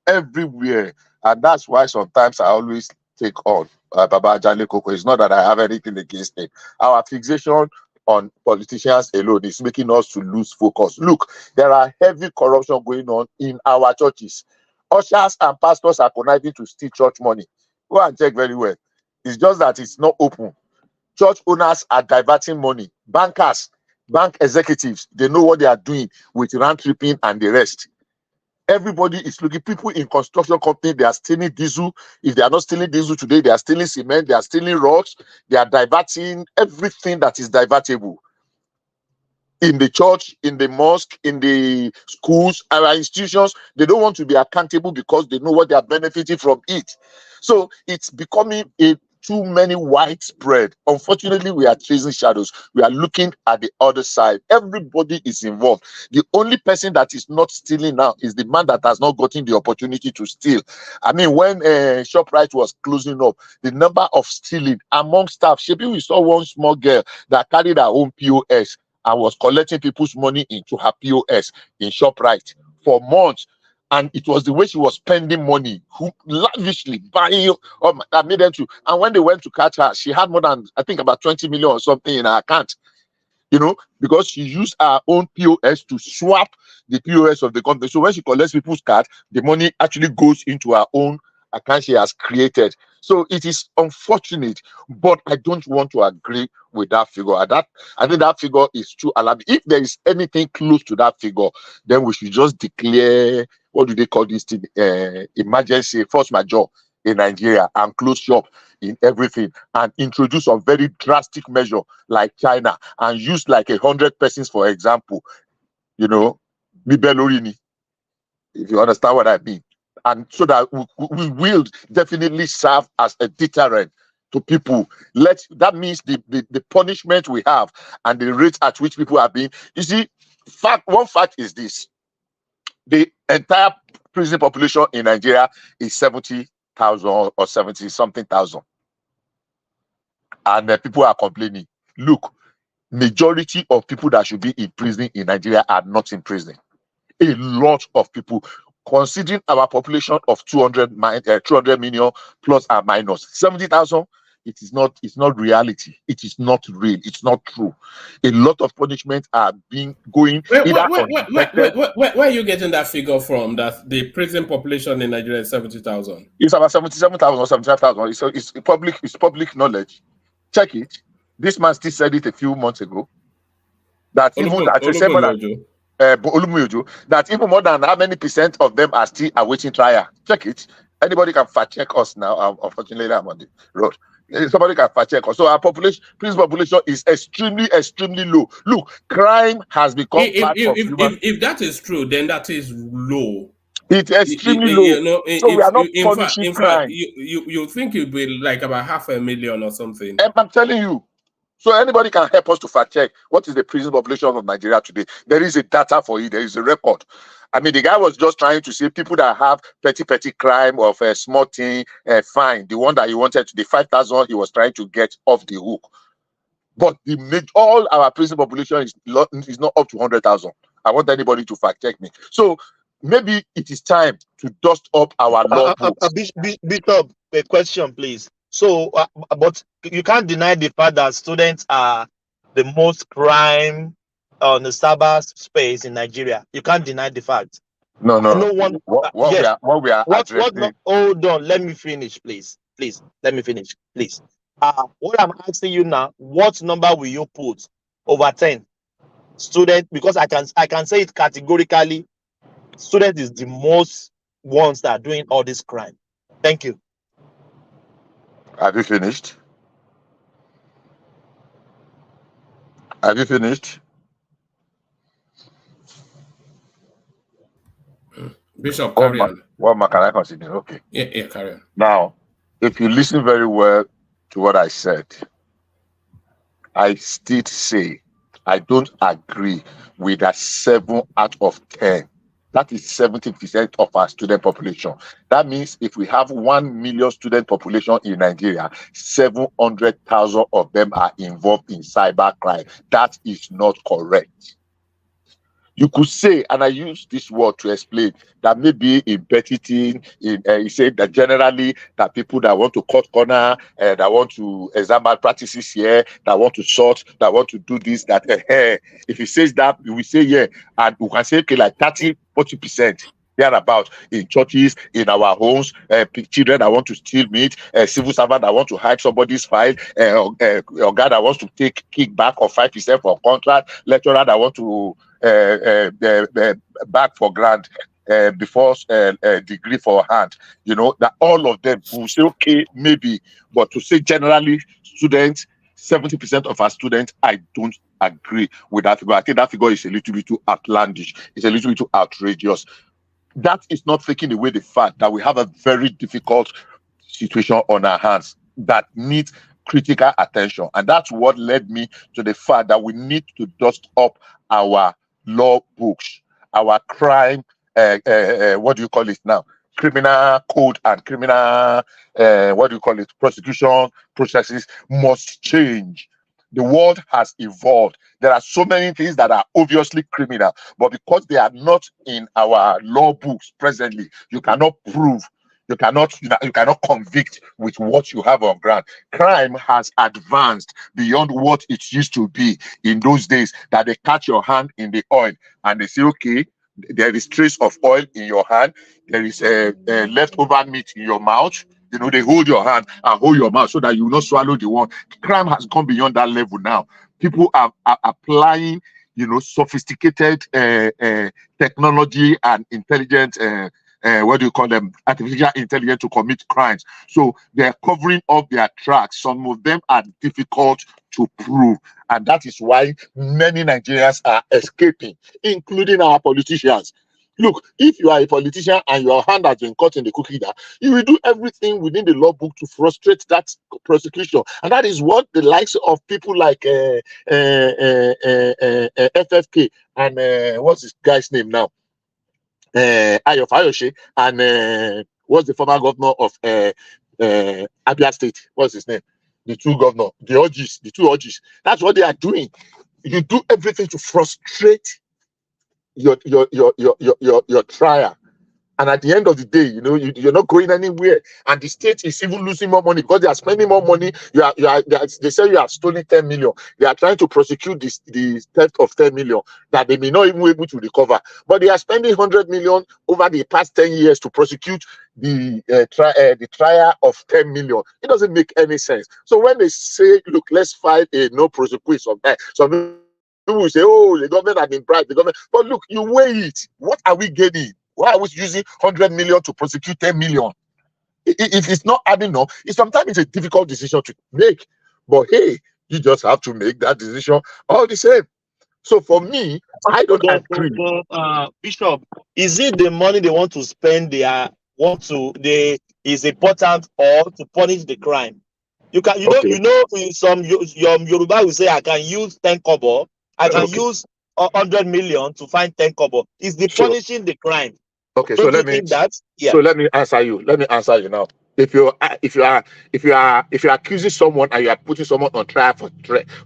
everywhere. And that's why sometimes I always take on Baba Jale Koko. It's not that I have anything against it. Our fixation on politicians alone is making us to lose focus. Look, there are heavy corruption going on in our churches. Ushers and pastors are conniving to steal church money. Go and check very well. It's just that it's not open. Church owners are diverting money. Bankers, bank executives, they know what they are doing with round tripping and the rest. Everybody is looking. People in construction company, they are stealing diesel. If they are not stealing diesel today, they are stealing cement, they are stealing rocks, they are diverting everything that is divertible. In the church, in the mosque, in the schools, our institutions, they don't want to be accountable because they know what they are benefiting from it. So it's becoming too many widespread. Unfortunately, we are chasing shadows. We are looking at the other side. Everybody is involved. The only person that is not stealing now is the man that has not gotten the opportunity to steal. I mean, when ShopRite was closing up, the number of stealing among staff, maybe we saw one small girl that carried her own POS and was collecting people's money into her POS in ShopRite for months. And it was the way she was spending money, lavishly buying. I made them to. And when they went to catch her, she had more than, I think, about 20 million or something in her account. Because she used her own POS to swap the POS of the company. So when she collects people's card, the money actually goes into her own account she has created. So it is unfortunate, but I don't want to agree with that figure. I think that figure is too alarming. If there is anything close to that figure, then we should just declare, what do they call this thing, emergency, force majeure in Nigeria, and close shop in everything, and introduce a very drastic measure like China, and use like 100 persons, for example, Bibelorini, if you understand what I mean. And so that we will definitely serve as a deterrent to people. That means the punishment we have and the rate at which people are being. You see, one fact is this: the entire prison population in Nigeria is 70,000 or 70 something thousand, and people are complaining. Look, majority of people that should be in prison in Nigeria are not in prison. A lot of people. Considering our population of 200 million plus or minus 70,000, it's not reality. It is not real. It's not true. A lot of punishments are going either where are you getting that figure from? That the prison population in Nigeria is 70,000. It's about 77,000 or 75,000. It's public knowledge. Check it. This man still said it a few months ago. That even that even more than how many percent of them are still awaiting trial. Check it. Anybody can fact check us now. Unfortunately, I'm on the road. Somebody can fact check us. So our prison population is extremely, extremely low. Look, crime has become if that is true, then that is low. It's extremely low. So we are not punishing crime. You think it will be like about 500,000 or something. And I'm telling you. So anybody can help us to fact check what is the prison population of Nigeria today. There is a data for it. There is a record. I mean, the guy was just trying to say people that have petty crime of a small thing, fine. The one that he wanted, the 5,000 he was trying to get off the hook. But all our prison population is not up to 100,000. I want anybody to fact check me. So maybe it is time to dust up our law books. Bishop, a question, please. So, but you can't deny the fact that students are the most crime on the cyber space in Nigeria. You can't deny the fact. No. What we are addressing. Hold on, let me finish, please. Let me finish, please. What I'm asking you now, what number will you put over 10 student? Because I can say it categorically, student is the most ones that are doing all this crime. Thank you. Have you finished? Bishop, carry on. What can I continue? Okay. Yeah, carry on. Now, if you listen very well to what I said, I still say I don't agree with that 7 out of 10 That is 70% of our student population. That means if we have 1 million student population in Nigeria, 700,000 of them are involved in cybercrime. That is not correct. You could say, and I use this word to explain, that maybe in petiting, you say that generally that people that want to cut corner, that want to examine practices here, that want to sort, that want to do this, that if he says that, we say yeah, and we can say okay, like 30-40%. Thereabout in churches, in our homes, children that want to steal meat, civil servant that want to hide somebody's file, or guy that wants to take kickback of 5% for contract, lecturer that want to back for grant before degree for hand. You know, that all of them will say okay, maybe, but to say generally students, 70% of our students, I don't agree with that figure. I think that figure is a little bit too outlandish. It's a little bit too outrageous. That is not taking away the fact that we have a very difficult situation on our hands that needs critical attention. And that's what led me to the fact that we need to dust up our law books, our crime, what do you call it now? Criminal code and criminal, prosecution processes must change. The world has evolved. There are so many things that are obviously criminal, but because they are not in our law books presently, you cannot prove, you cannot convict with what you have on ground. Crime has advanced beyond what it used to be in those days, that they catch your hand in the oil and they say, okay, there is trace of oil in your hand, there is a leftover meat in your mouth. You know, they hold your hand and hold your mouth so that you will not swallow the one. Crime has gone beyond that level now. People are applying, you know, sophisticated technology and intelligent, artificial intelligence to commit crimes. So they're covering up their tracks. Some of them are difficult to prove. And that is why many Nigerians are escaping, including our politicians. Look, if you are a politician and your hand has been caught in the cookie jar, you will do everything within the law book to frustrate that prosecution. And that is what the likes of people like FFK and what's this guy's name now? Ayoshe and what's the former governor of Abia State? What's his name? The two governors, the two OGs. That's what they are doing. You do everything to frustrate your trial, and at the end of the day, you know, you're not going anywhere, and the state is even losing more money because they are spending more money. They say you have stolen 10 million. They are trying to prosecute the theft of 10 million that they may not even be able to recover, but they are spending 100 million over the past 10 years to prosecute the trial of 10 million. It doesn't make any sense. So when they say, look, let's file a no prosecute of that, so people will say, oh, the government has been bribed, the government. But look, you weigh it. What are we getting? Why are we using 100 million to prosecute 10 million? If it's not adding up, sometimes it's a difficult decision to make. But hey, you just have to make that decision all the same. So for me, I don't agree. Bishop, is it the money they want to spend is important, or to punish the crime? You know, some Yoruba will say, I can use 10 kobo. I can use 100 million to find 10 kobo. Is the punishing the crime? Okay, so let me answer you. Let me answer you now. If you are accusing someone and you are putting someone on trial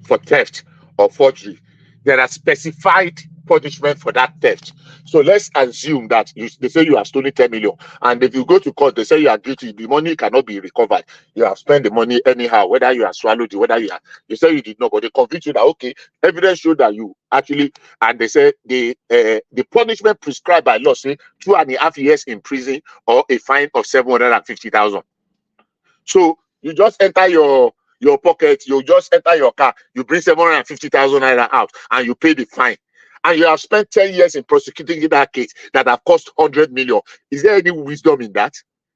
for theft or forgery, there are specified punishment for that theft. So let's assume that they say you have stolen 10 million, and if you go to court, they say you are guilty, the money cannot be recovered. You have spent the money anyhow, whether you have swallowed it, you say you did not, but they convict you that okay, evidence show that you actually, and they say the punishment prescribed by law say 2.5 years in prison or a fine of 750,000. So you just enter your pocket, you just enter your car, you bring 750,000 naira out, and you pay the fine. And you have spent 10 years in prosecuting that case that have cost 100 million. Is there any wisdom in that?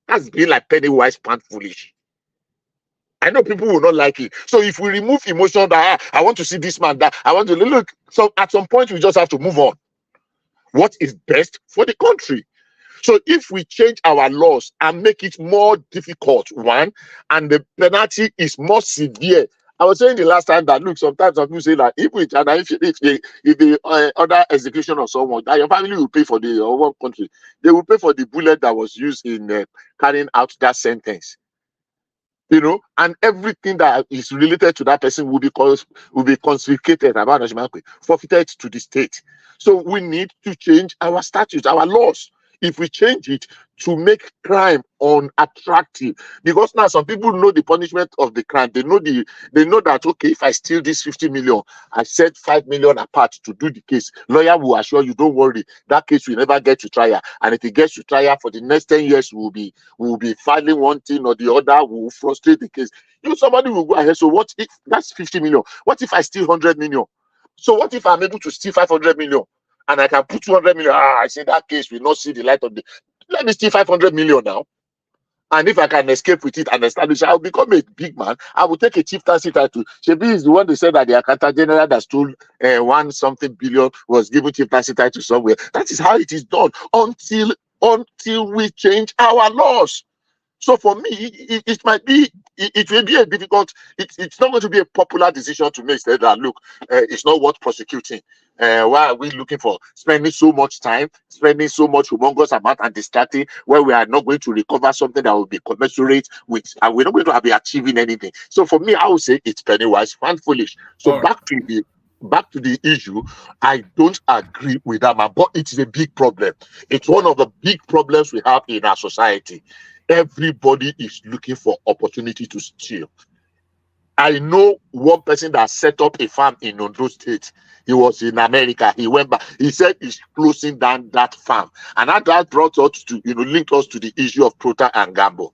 That's been like penny wise, pound foolish. I know people will not like it. So if we remove emotion that I want to see this man, that I want to look, so at some point we just have to move on. What is best for the country? So if we change our laws and make it more difficult, one, and the penalty is more severe I was saying the last time that look, sometimes some people say that if with China, if the other execution of someone, that your family will pay for the or one country, they will pay for the bullet that was used in carrying out that sentence. You know, and everything that is related to that person will be confiscated, forfeited to the state. So we need to change our statutes, our laws. If we change it to make crime unattractive, because now some people know the punishment of the crime. They know that okay, if I steal this 50 million, I set 5 million apart to do the case. Lawyer will assure you, don't worry, that case will never get to trial. And if it gets to trial for the next 10 years, we will be filing one thing or the other, we will frustrate the case. You know, somebody will go ahead. So what if that's 50 million? What if I steal 100 million? So what if I'm able to steal 500 million? And I can put 200 million. I say that case will not see the light of the. Let me steal 500 million now. And if I can escape with it and establish, I'll become a big man. I will take a chieftaincy title. Shebi is the one they said that the accountant general that stole 1 something billion was given chieftaincy title somewhere. That is how it is done until we change our laws. So for me, it might be, it will be a difficult, it's not going to be a popular decision to make. Say that, look, it's not worth prosecuting. Why are we looking for spending so much time, spending so much humongous amount and distracting where we are not going to recover something that will be commensurate with, and we're not going to be achieving anything. So for me, I would say it's penny wise and foolish. So back to the issue, I don't agree with that, man, but it's a big problem. It's one of the big problems we have in our society. Everybody is looking for opportunity to steal. I know one person that set up a farm in Ondo State. He was in America. He went back. He said he's closing down that farm. And that brought us to, linked us to the issue of Procter and Gamble.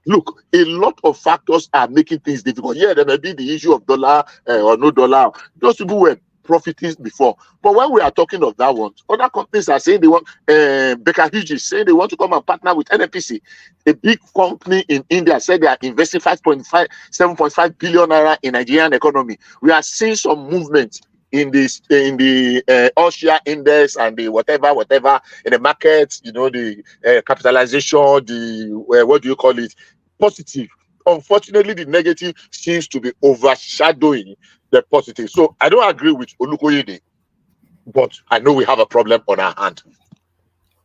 Look, a lot of factors are making things difficult. Yeah, there may be the issue of dollar or no dollar. Those people were profiting before. But when we are talking of that one, other companies are saying they want, Baker Hughes is saying they want to come and partner with NFPC. A big company in India said they are investing 7.5 billion naira in Nigerian economy. We are seeing some movement in the all-share index and the whatever in the market, the capitalization, what do you call it? Positive. Unfortunately, the negative seems to be overshadowing the positive. So I don't agree with Olukoyede, but I know we have a problem on our hand.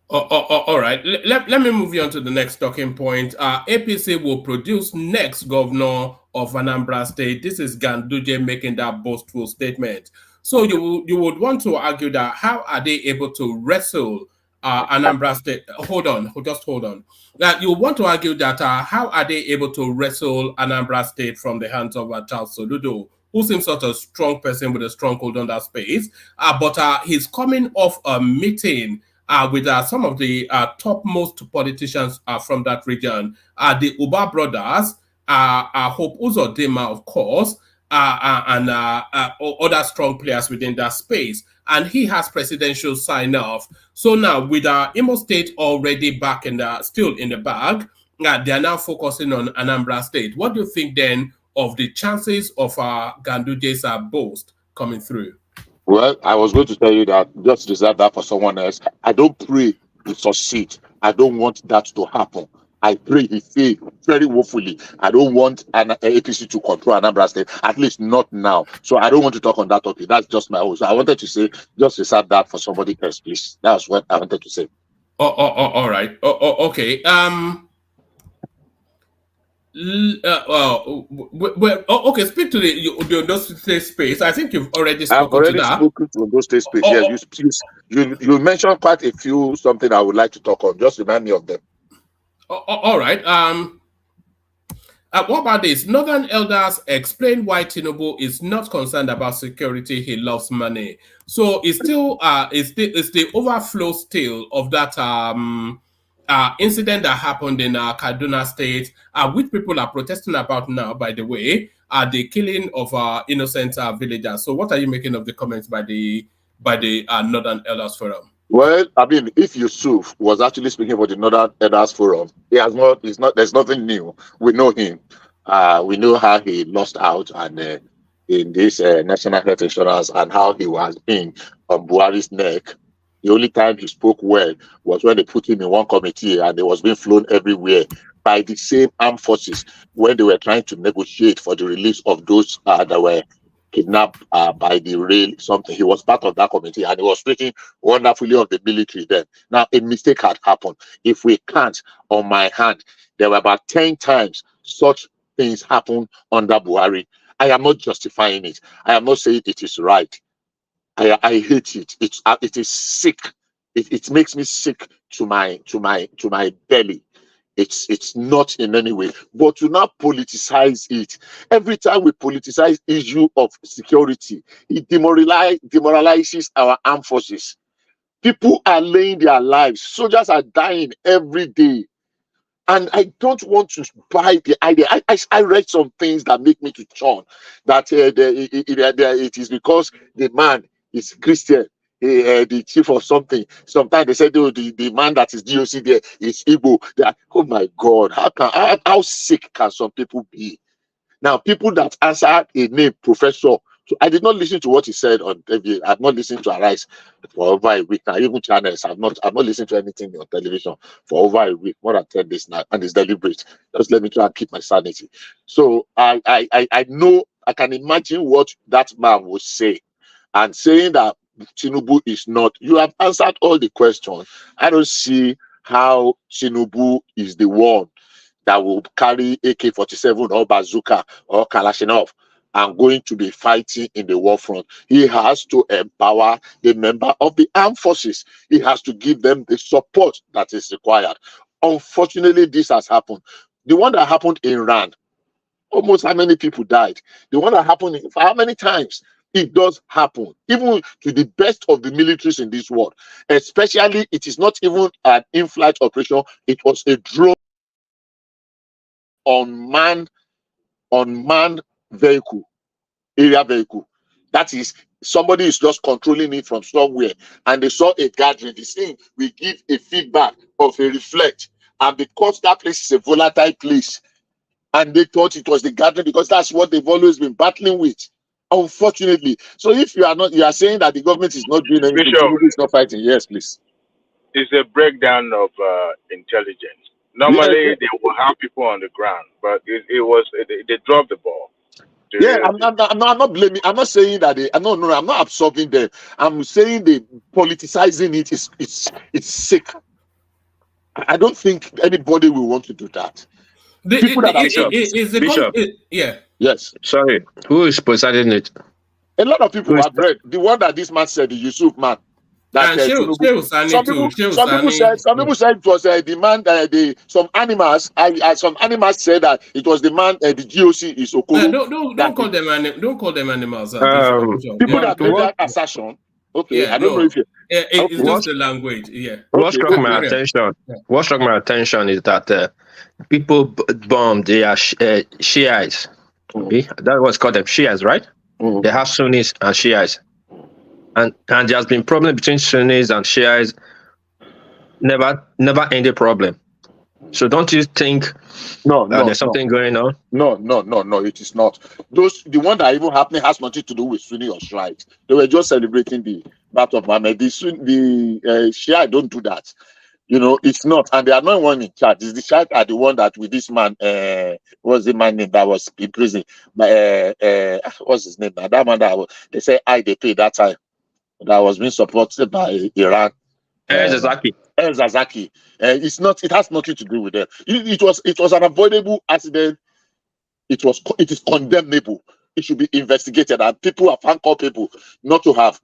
All right. Let me move you on to the next talking point. APC will produce next governor of Anambra State. This is Ganduje making that boastful statement. So you would want to argue that how are they able to wrestle Anambra State? Hold on. You want to argue that how are they able to wrestle Anambra State from the hands of Charles Soludo, who seems such a strong person with a strong hold on that space, but he's coming off a meeting with some of the topmost politicians from that region, the Uba brothers, Hope Uzodinma, of course, and other strong players within that space. And he has presidential sign-off. So now, with Imo State already back still in the bag, they are now focusing on Anambra State. What do you think then of the chances of Ganduje's boast coming through? Well, I was going to tell you that just reserve that for someone else. I don't pray to succeed. I don't want that to happen. I pray he fail very woefully. I don't want an APC to control Anambra State, at least not now. So I don't want to talk on that topic. That's just my own. So I wanted to say, just reserve that for somebody else, please. That's what I wanted to say. All right. Okay. Okay. Speak to the Ondo State space. I think you've already spoken to that. I've already spoken to Ondo State space. Yes, you mentioned quite a few something I would like to talk on. Just remind me of them. All right. What about this? Northern elders explain why Tinubu is not concerned about security. He loves money. So it's still it's the overflow still of that incident that happened in Kaduna State, which people are protesting about now, by the way, the killing of innocent villagers. So what are you making of the comments by the Northern Elders Forum? Well, I mean, if Yusuf was actually speaking for the Northern Elders Forum, there's nothing new. We know him. We know how he lost out and in this national health insurance and how he was in on Buhari's neck. The only time he spoke well was when they put him in one committee and he was being flown everywhere by the same armed forces when they were trying to negotiate for the release of those that were kidnapped by the rail something. He was part of that committee and he was speaking wonderfully of the military then. Now, a mistake had happened. If we can't, on my hand, there were about 10 times such things happened under Buhari. I am not justifying it. I am not saying it is right. I hate it. It is sick. It makes me sick to my belly. It's not in any way. But to now politicize it, every time we politicize issue of security, it demoralizes our armed forces. People are laying their lives. Soldiers are dying every day. And I don't want to buy the idea. I read some things that make me to churn that it is because the man is Christian, the chief of something. Sometimes they said, oh, the man that is DOC there is Igbo. Oh my God, how sick can some people be? Now, people that answer a name, professor. So I did not listen to what he said on TV. I've not listened to Arise for over a week now. Even channels, I've not listened to anything on television for over a week, more than 10 days now, and it's deliberate. Just let me try and keep my sanity. So I know, I can imagine what that man would say, and saying that Tinubu is not. You have answered all the questions. I don't see how Tinubu is the one that will carry AK-47 or bazooka or Kalashnikov and going to be fighting in the war front. He has to empower the member of the armed forces. He has to give them the support that is required. Unfortunately, this has happened. The one that happened in Iran, almost how many people died? The one that happened how many times? It does happen, even to the best of the militaries in this world. Especially, it is not even an in-flight operation. It was a drone unmanned vehicle, area vehicle. That is, somebody is just controlling it from somewhere, and they saw a gathering. This thing will give a feedback of a reflect, and because that place is a volatile place, and they thought it was the gathering because that's what they've always been battling with. Unfortunately, so if you are saying that the government is not doing anything, Tinubu is not fighting. Yes, please. It's a breakdown of intelligence. Normally, they will have people on the ground, but they dropped the ball. I'm not blaming. I'm not saying that I'm not absolving them. I'm saying the politicizing it it's sick. I don't think anybody will want to do that. Bishop. Yeah. Yes. Sorry, who is presiding it? A lot of people have read the one that this man said, the Yusuf man. That some people said it was the man. Some animals said that it was the man. The GOC is Okoro. Don't call them animals. People that made that assertion. Okay, yeah, I don't know if it's just the language. Yeah. What struck my attention? What struck my attention is that people bombed their Shiites. That was called them Shiites, right? They have Sunnis and Shiites. And there's been problem between Sunnis and Shiites, never ended problem. So don't you think there's something going on? No, it is not. The one that even happening has nothing to do with Sunni or Shiite. They were just celebrating the birth of Muhammad. The Shia don't do that. It's not, and they are not one in charge. It's the Shiite are the one that with this man, what's the man name that was in prison? What's his name? That man they say they paid that time. That was being supported by Iran. Zazaki. It has nothing to do with them. It was an avoidable accident. It is condemnable. It should be investigated, and people have found people not to have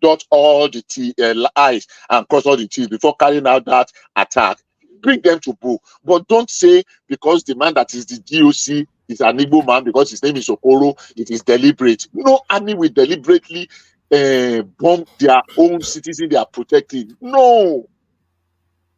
dot all the I's and cross all the T's before carrying out that attack. Bring them to book, but don't say because the man that is the GOC is an Igbo man because his name is Okoro, it is deliberate. No army will deliberately bomb their own citizens they are protecting. No,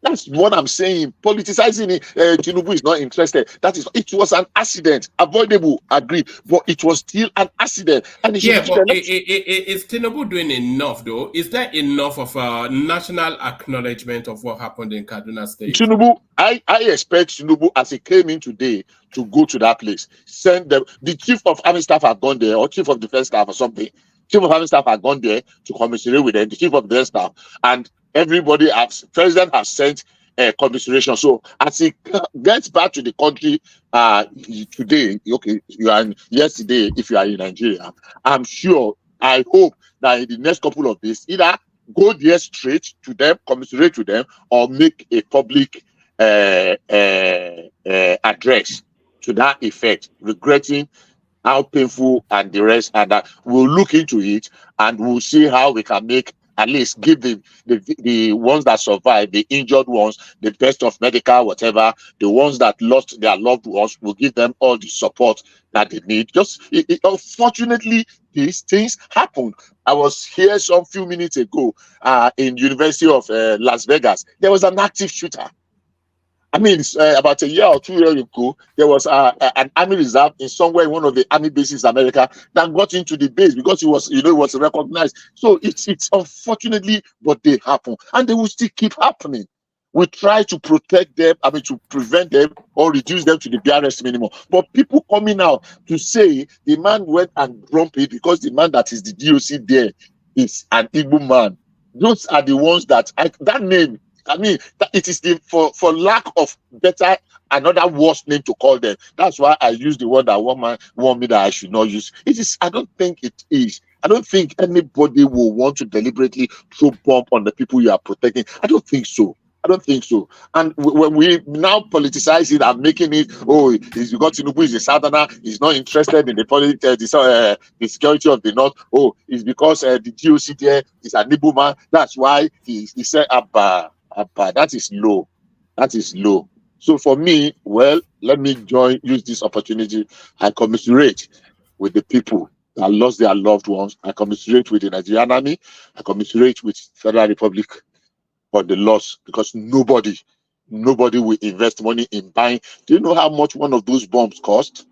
that's what I'm saying. Politicizing it, Tinubu is not interested. It was an accident, avoidable, agree, but it was still an accidident. And is Tinubu doing enough though? Is there enough of a national acknowledgement of what happened in Kaduna State? Tinubu, I expect Tinubu as he came in today to go to that place. Send them. The chief of army staff have gone there, or chief of defense staff or something. Chief of army staff have gone there to commiserate with them. The chief of defense staff and everybody president has sent commiseration. So as he gets back to the country today, okay, yesterday, if you are in Nigeria, I'm sure, I hope that in the next couple of days, either go there straight to them, commiserate to them, or make a public address to that effect, regretting how painful and the rest, and that we'll look into it and we'll see how we can make, at least give the ones that survive, the injured ones, the best of medical, whatever, the ones that lost their loved ones, we'll give them all the support that they need. Unfortunately, these things happen. I was here some few minutes ago in University of Las Vegas. There was an active shooter. I mean, about a year or 2 years ago, there was an army reserve in somewhere in one of the army bases in America that got into the base because it was recognized. So it's unfortunately, but they happen, and they will still keep happening. We try to protect them, to prevent them or reduce them to the barest minimum. But people coming out to say the man went and grumped it because the man that is the DOC there is an Igbo man. Those are the ones that that name. It is for lack of better, another worse name to call them. That's why I use the word that one man warned me that I should not use. It is. I don't think it is. I don't think anybody will want to deliberately throw bomb on the people you are protecting. I don't think so. And when we now politicize it and making it, he's got Tinubu is a southerner, he's not interested in the politics, the security of the north. It's because the GOC there is an Igbo man. That's why he said Abba. That is low. So for me, let me use this opportunity. I commiserate with the people that lost their loved ones. I commiserate with the Nigerian army. I commiserate with Federal Republic for the loss, because nobody will invest money in buying. Do you know how much one of those bombs cost?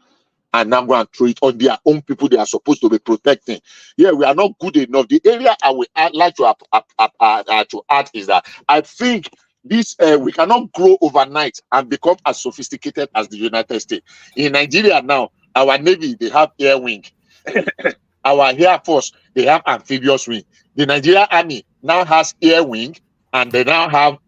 And now go and throw it on their own people they are supposed to be protecting. Yeah, we are not good enough. The area I would like to add is that I think this we cannot grow overnight and become as sophisticated as the United States. In Nigeria now, our Navy, they have air wing. Our Air Force, they have amphibious wing. The Nigerian Army now has air wing, and they have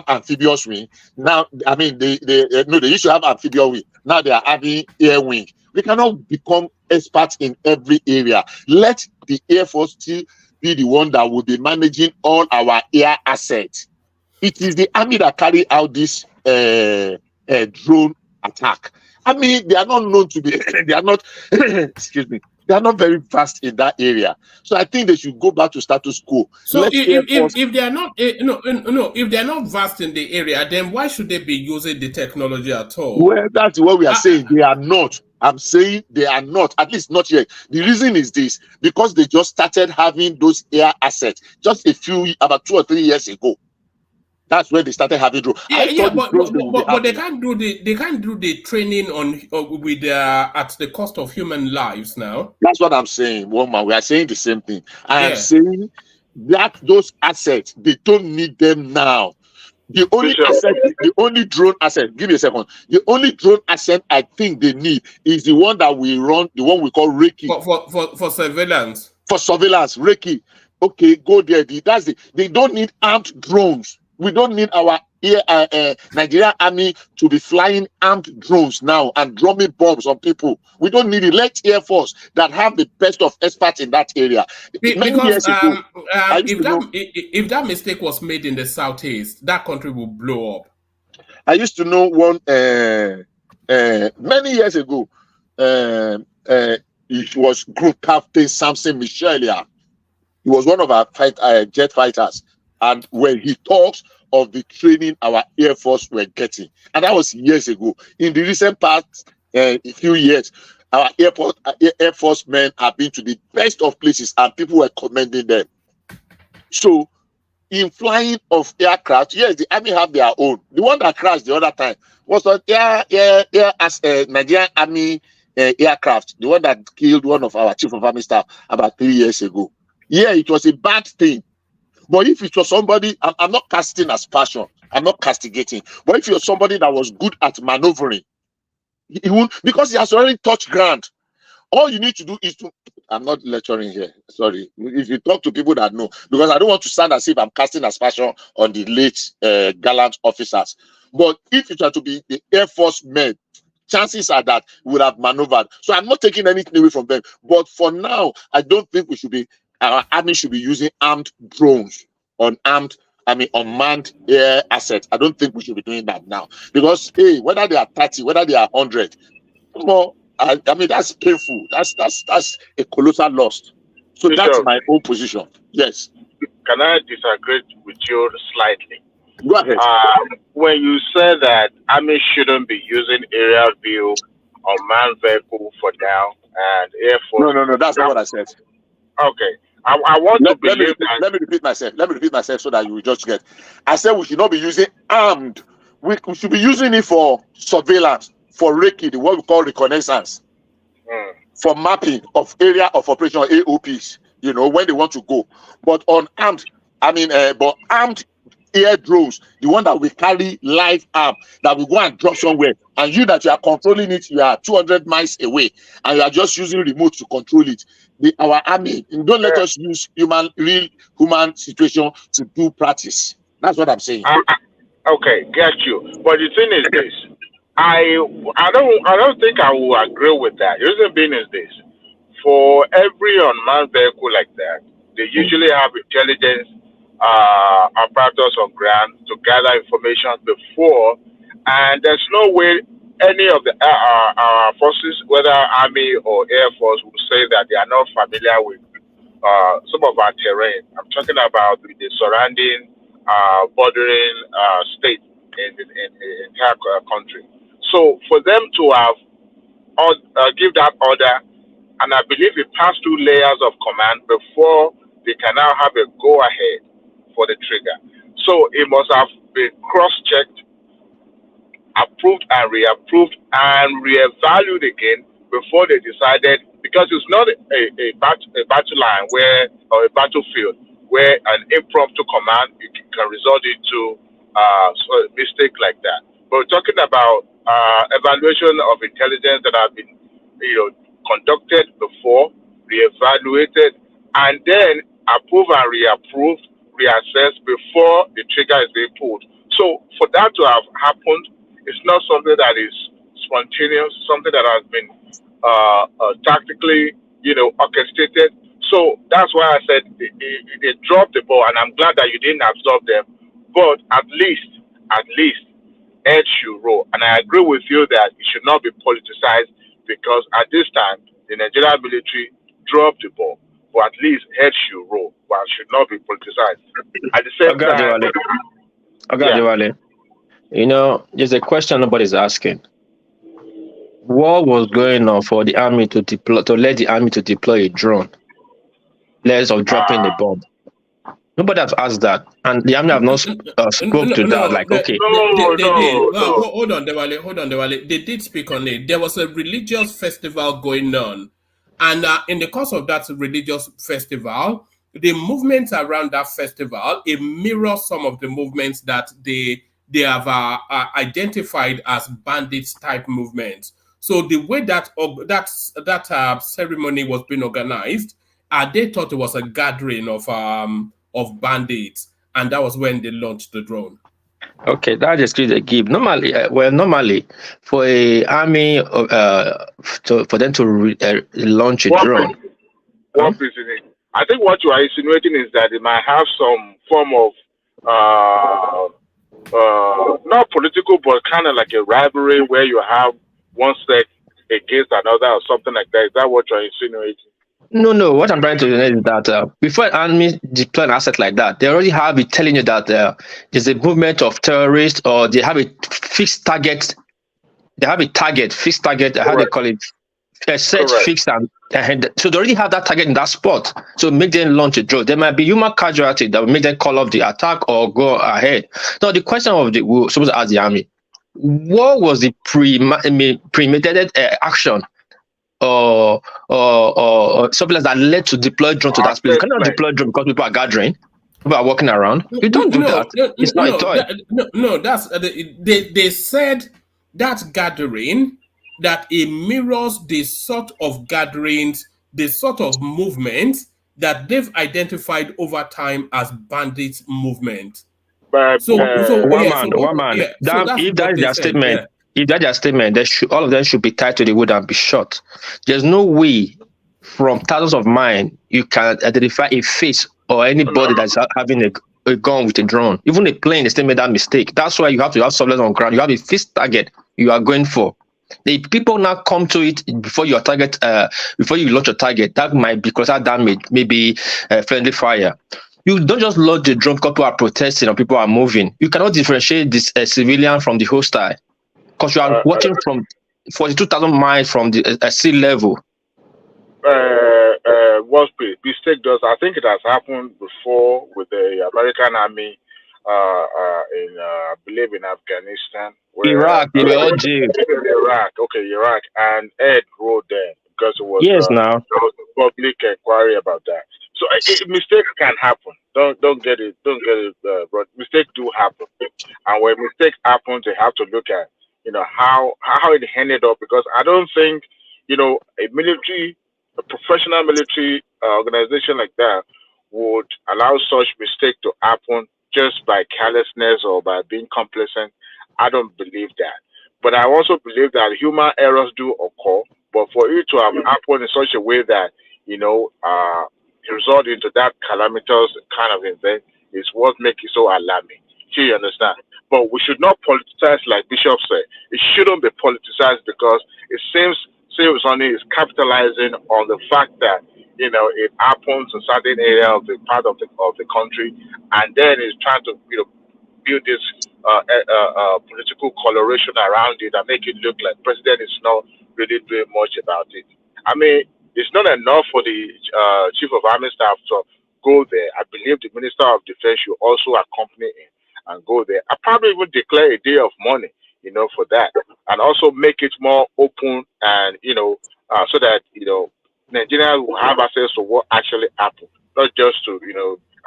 amphibious wing. Now, they used to have amphibious wing. Now they are having air wing. We cannot become experts in every area. Let the Air Force still be the one that will be managing all our air assets. It is the army that carry out this drone attack. They are not known to be, they are not, excuse me, they are not very fast in that area. So I think they should go back to status quo. So if they are not, if they are not vast in the area, then why should they be using the technology at all? Well, that's what we are saying. They are not. I'm saying they are not, at least not yet. The reason is this, because they just started having those air assets just about 2 or 3 years ago. That's where they started having drones. But they can't do the training at the cost of human lives now. That's what I'm saying, woman. We are saying the same thing. I am saying that those assets, they don't need them now. The only drone asset, give me a second. The only drone asset I think they need is the one that we run, the one we call Reiki. For surveillance. For surveillance, Reiki. Okay, go there. They don't need armed drones. We don't need our Nigerian army to be flying armed drones now and drumming bombs on people. We don't need it. Let Air Force that have the best of experts in that area. Because if that mistake was made in the southeast, that country will blow up. I used to know one many years ago. It was Group Captain Samson Michelia. He was one of our jet fighters. And when he talks of the training our Air Force were getting, and that was years ago. In the recent past few years, our Air Force men have been to the best of places, and people were commending them. So, in flying of aircraft, yes, the army have their own. The one that crashed the other time was an Nigerian Army aircraft, the one that killed one of our chief of army staff about 3 years ago. Yeah, it was a bad thing. But if it was somebody, I'm not casting as passion, I'm not castigating. But if you're somebody that was good at maneuvering, he won't, because he has already touched ground. All you need to do is to not lecturing here. Sorry. If you talk to people that know, because I don't want to sound as if I'm casting aspersion on the late gallant officers. But if it were to be the Air Force men, chances are that we would have maneuvered. So I'm not taking anything away from them. But for now, I don't think our army should be using armed drones unmanned air assets. I don't think we should be doing that now. Because, hey, whether they are 30, whether they are 100, I mean, that's painful. That's a colossal loss. So that's my own position. Yes. Can I disagree with you slightly? Go ahead. When you say that army shouldn't be using aerial view on manned vehicle for now and Air Force. No, that's not what I said. Okay. I want to believe that. Let me repeat myself so that you will just get. I said we should not be using armed. We should be using it for surveillance, for recce, what we call reconnaissance, for mapping of area of operation, AOPs, when they want to go. But on armed, but armed air drones, the one that we carry live arm, that we go and drop somewhere, and you that you are controlling it, you are 200 miles away, and you are just using remote to control it. Our army, don't let us use real human situation to do practice. That's what I'm saying. Okay, get you. But the thing is this: I don't think I will agree with that. The reason being is this: for every unmanned vehicle like that, they usually have intelligence apparatus on ground to gather information before, and there's no way any of the forces, whether Army or Air Force, will say that they are not familiar with some of our terrain. I'm talking about the surrounding bordering state in the entire country. So for them to have give that order, and I believe it passed through layers of command before they can now have a go-ahead for the trigger. So it must have been cross-checked, approved and reapproved and reevaluated again before they decided, because it's not a battle line or a battlefield where an impromptu command can result into a mistake like that. But we're talking about evaluation of intelligence that have been conducted before, reevaluated, and then approved and reapproved, reassessed before the trigger is being pulled. So for that to have happened, it's not something that is spontaneous, something that has been tactically, orchestrated. So that's why I said they dropped the ball, and I'm glad that you didn't absorb them. But at least, edge should roll. And I agree with you that it should not be politicized, because at this time, the Nigerian military dropped the ball. But at least head should roll, but should not be politicized. At the same time, there's a question nobody's asking. What was going on for the army to let the army to deploy a drone, less of dropping the bomb? Nobody has asked that, and the army have not spoke to that. Like, okay, hold on, Dewale. They did speak on it. There was a religious festival going on, and in the course of that religious festival, the movements around that festival, it mirrors some of the movements that they have identified as bandits type movements. So the way that ceremony was being organized, they thought it was a gathering of bandits, and that was when they launched the drone. Okay, that is clear. They give normally for a army for them to launch a drone. I think what you are insinuating is that it might have some form of not political, but kind of like a rivalry where you have one sect against another or something like that. Is that what you're insinuating? No. What I'm trying to say is that before an army deploy an asset like that, they already have it telling you that there's a movement of terrorists, or they have a fixed target. They have a fixed target. How they call it? Set, fixed, and so they already have that target in that spot. So make them launch a drone. There might be human casualty that will make them call off the attack or go ahead. Now the question we're supposed to ask the army: what was the premeditated action or something that led to deploy drone to that place? You cannot deploy drone because people are gathering, people are walking around. You don't do that. It's not a toy. That's they said that gathering, that it mirrors the sort of gatherings the sort of movement that they've identified over time as bandit movement. But So One yeah, man, so one man. so that's If that what is they their said. statement, Yeah. if that's their statement, all of them should be tied to the wood and be shot. There's no way from thousands of mine you can identify a face or anybody that's having a gun with a drone. Even a plane, they still made that mistake. That's why you have to have surveillance on ground. You have a fixed target you are going for. The people now come to it before your target, before you launch your target. That might be collateral damage, maybe friendly fire. You don't just launch the drone because people are protesting or people are moving. You cannot differentiate this civilian from the hostile because you are watching from 42,000 miles from the sea level. What mistake does? I think it has happened before with the American army in I believe in Afghanistan. Iraq, they were all jailed. Iraq, and Ed wrote there because it was Yes, now. there was a public inquiry about that. So mistakes can happen. Don't get it, but mistakes do happen. And when mistakes happen, they have to look at how it ended up, because I don't think a professional military organization like that would allow such mistake to happen just by carelessness or by being complacent. I don't believe that. But I also believe that human errors do occur. But for it to have happened in such a way that, result into that calamitous kind of event is what makes it so alarming. Do you understand? But we should not politicize, like Bishop said. It shouldn't be politicized, because it seems Ooni is capitalizing on the fact that it happens in certain area of the part of the country, and then is trying to build this political coloration around it and make it look like president is not really doing much about it. I mean, it's not enough for the chief of army staff to go there. I believe the minister of defense should also accompany him and go there. I probably even declare a day of mourning, for that, and also make it more open, and so that Nigerians will have access to what actually happened, not just to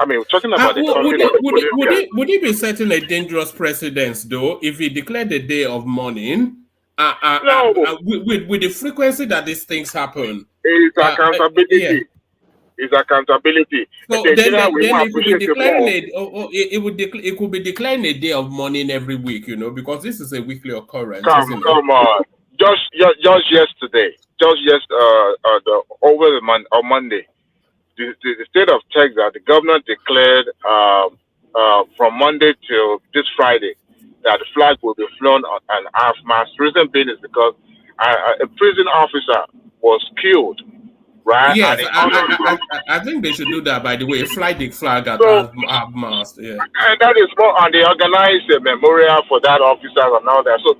I mean, we're talking about would he be setting a dangerous precedence though if he declared a day of mourning? No. With the frequency that these things happen, it's accountability. Yeah. It's accountability. So then it could be declaring it could be declaring a day of mourning every week, because this is a weekly occurrence. Come on. Just yesterday, on Monday, the state of Texas, the governor declared from Monday till this Friday that the flag will be flown on an half-mast. Reason being is because a prison officer was killed. Right? Yes, I think they should do that, by the way. Fly the flag at half-mast. Yeah. And that is more, and they organize a memorial for that officer and all that. So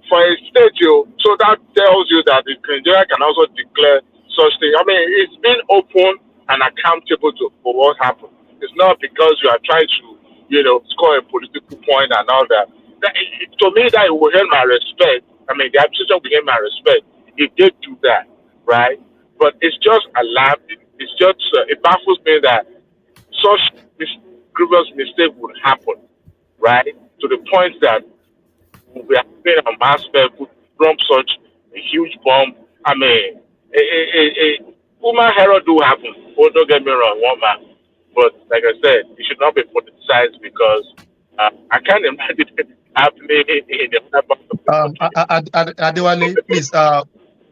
for a state, so that tells you that the Nigeria can also declare such things. I mean, it's been open and accountable for what happened. It's not because you are trying to, score a political point and all that. To me, that will earn my respect. I mean, the administration will earn my respect if they do that, right? But it's just alarming. It's just it baffles me that such grievous mistake would happen, right? To the point that we are having a mass vehicle from such a huge bomb. I mean, human error do happen. Oh, don't get me wrong, one man. But like I said, it should not be politicized, because I can't imagine it happening in the other part of the country. Adewale, please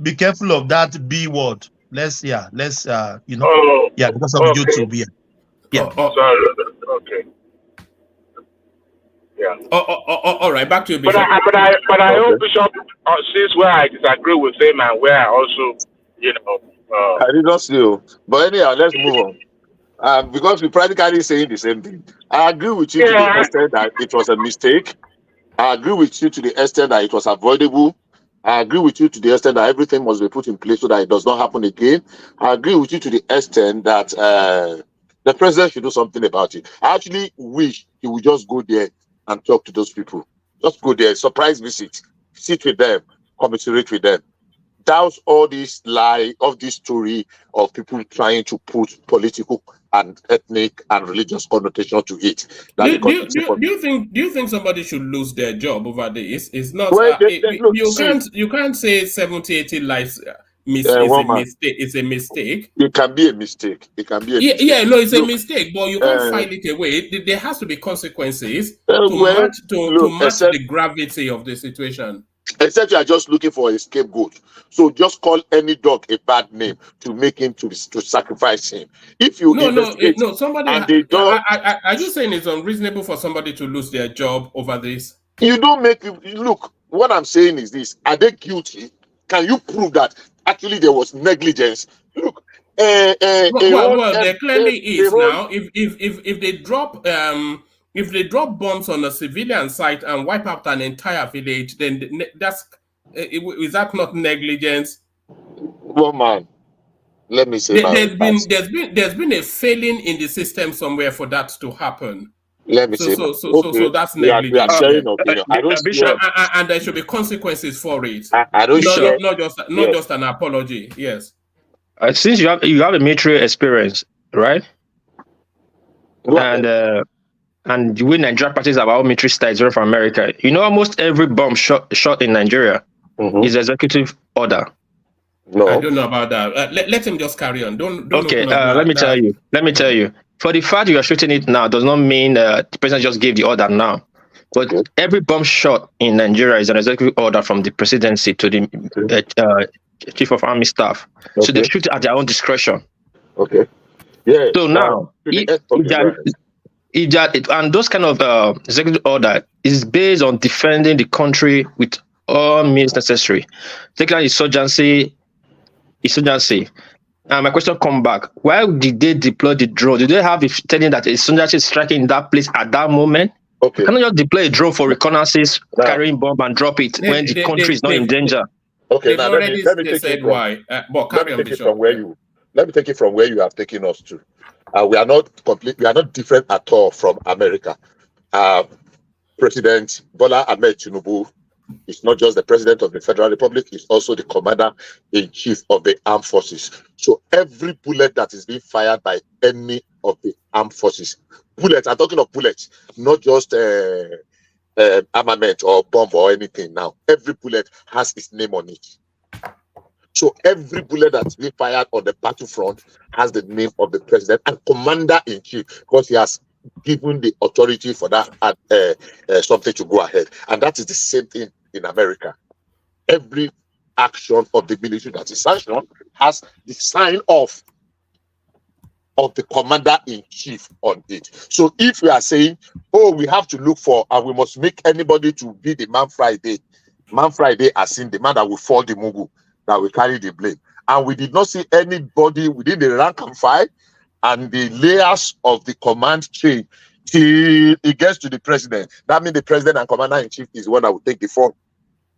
be careful of that B word. Let's because of YouTube. Yeah. Sorry. Okay. Yeah. All right. Back to you, Bishop. But I hope Bishop sees where I disagree with him and where I also, I did not see you. But anyhow, let's move on. Because we're practically saying the same thing. I agree with you to the extent that it was a mistake. I agree with you to the extent that it was avoidable. I agree with you to the extent that everything must be put in place so that it does not happen again. I agree with you to the extent that the president should do something about it. I actually wish he would just go there and talk to those people. Just go there, surprise visit, sit with them, commiserate with them. Douse all this lie of this story of people trying to put political and ethnic and religious connotation to it. Do you think somebody should lose their job over this? It's not. Well, you can't say 70, 80 lives is a woman, mistake. It's a mistake. it can be a mistake. It can be a Yeah, mistake. yeah, no, it's a Look, mistake, but you can't file it away. There has to be consequences well, to look, match the gravity of the situation. except you are just looking for a scapegoat. So just call any dog a bad name to make him to sacrifice him. If you investigate, No. Somebody, and the dog, are you saying it's unreasonable for somebody to lose their job over this? you don't make it look. What I'm saying is this: are they guilty? Can you prove that actually there was negligence? Look, Well, there clearly is now. If they drop bombs on a civilian site and wipe out an entire village, then is that not negligence? Well, man, let me say There's been a failing in the system somewhere for that to happen. Let me say, so that's negligence. We are sharing opinion. I don't Bishop, and there should be consequences for it. I don't share. Not just an apology. Yes. Since you have a military experience, right? And the way Nigeria practices about military styles from America, almost every bomb shot in Nigeria is executive order. No, I don't know about that. Let him just carry on. Don't. Okay. Let me tell you. For the fact you are shooting it now does not mean the president just gave the order now. But every bomb shot in Nigeria is an executive order from the presidency to the chief of army staff. Okay. So they shoot at their own discretion. Okay. Yeah. So now, and those kind of executive order is based on defending the country with all means necessary. Take like insurgency. My question come back. Why did they deploy the drone? Did they have telling that insurgency is striking in that place at that moment? Okay. Can you just deploy a drone for reconnaissance, carrying bomb and drop it when the country is not in danger? Okay, now let me take it from, let me take it from where you have taken us to. We are not different at all from America. President Bola Ahmed Tinubu is not just the president of the Federal Republic, he's also the commander-in-chief of the armed forces. So every bullet that is being fired by any of the armed forces, bullets, I'm talking of bullets, not just armament or bomb or anything now. Every bullet has its name on it. So every bullet that's being fired on the battlefront has the name of the president and commander-in-chief, because he has given the authority for that something to go ahead. And that is the same thing in America. Every action of the military that is sanctioned has the sign off of the commander-in-chief on it. So if we are saying, we have to look for, and we must make anybody to be the Man Friday as in the man that will fall the mugu, that will carry the blame. And we did not see anybody within the rank and file and the layers of the command chain till it gets to the president. That means the president and commander-in-chief is the one that will take the fall.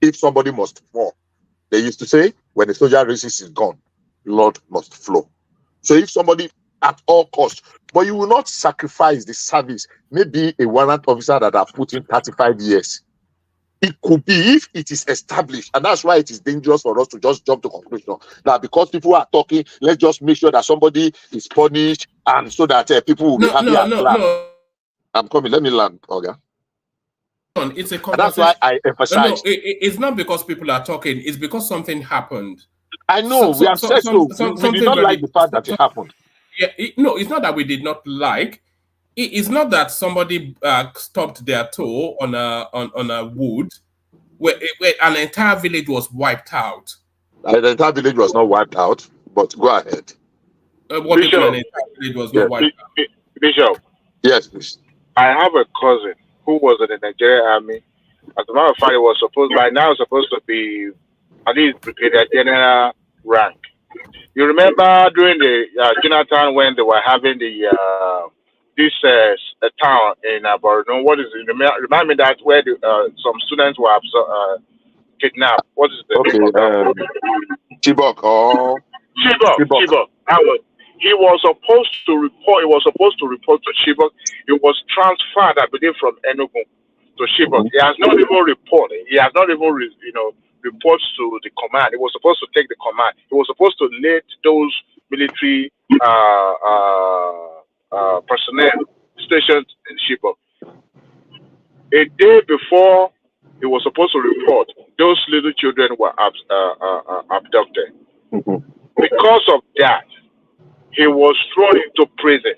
If somebody must fall, they used to say, when the soldier races is gone, blood must flow. So if somebody at all costs, but you will not sacrifice the service, maybe a warrant officer that have put in 35 years. It could be if it is established, and that's why it is dangerous for us to just jump to conclusion that because people are talking, let's just make sure that somebody is punished, and so that people will be happy. No. I'm coming. Let me land, Oga. It's a conversation. That's why I emphasize. It's not because people are talking. It's because something happened. I know we have said so. We did not like the fact that it happened. Yeah, it's not that we did not like. It's not that somebody stubbed their toe on a wood where an entire village was wiped out. The entire village was not wiped out, but go ahead. What do you mean an entire village was not wiped out? Bishop. Yes, please. I have a cousin who was in the Nigerian army. As a matter of fact, it was supposed to be at least brigadier general rank. You remember during the Jonathan when they were having the town in Borno? What is it? Remind me that where some students were kidnapped. What is the name of that? Chibok. He was supposed to report. He was supposed to report to Chibok. He was transferred, I believe, from Enugu to Chibok. He has not even reported. He has not even reports to the command. He was supposed to take the command. He was supposed to lead those military personnel stationed in Chibok. A day before he was supposed to report, those little children were abducted. Because of that, he was thrown into prison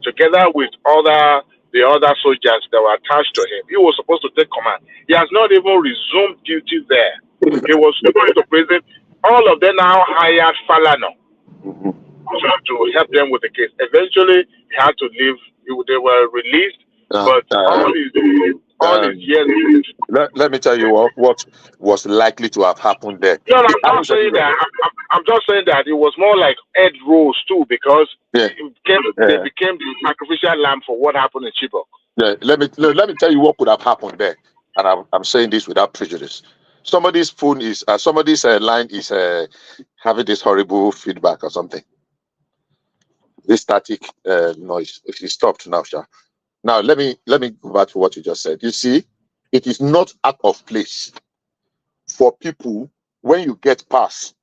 together with the other soldiers that were attached to him. He was supposed to take command. He has not even resumed duty there. He was thrown into prison. All of them now hired Falana to help them with the case. Eventually, he had to leave. They were released, but all his years. Let me tell you what was likely to have happened there. No, I'm not saying that. I'm just saying that it was more like Ed Rose too, because they became the sacrificial lamb for what happened in Chibok. Yeah, let me tell you what could have happened there, and I'm saying this without prejudice. Somebody's phone is somebody's line is having this horrible feedback or something. This static noise. If you stopped now, Sha. Now let me go back to what you just said. You see, it is not out of place for people when you get pass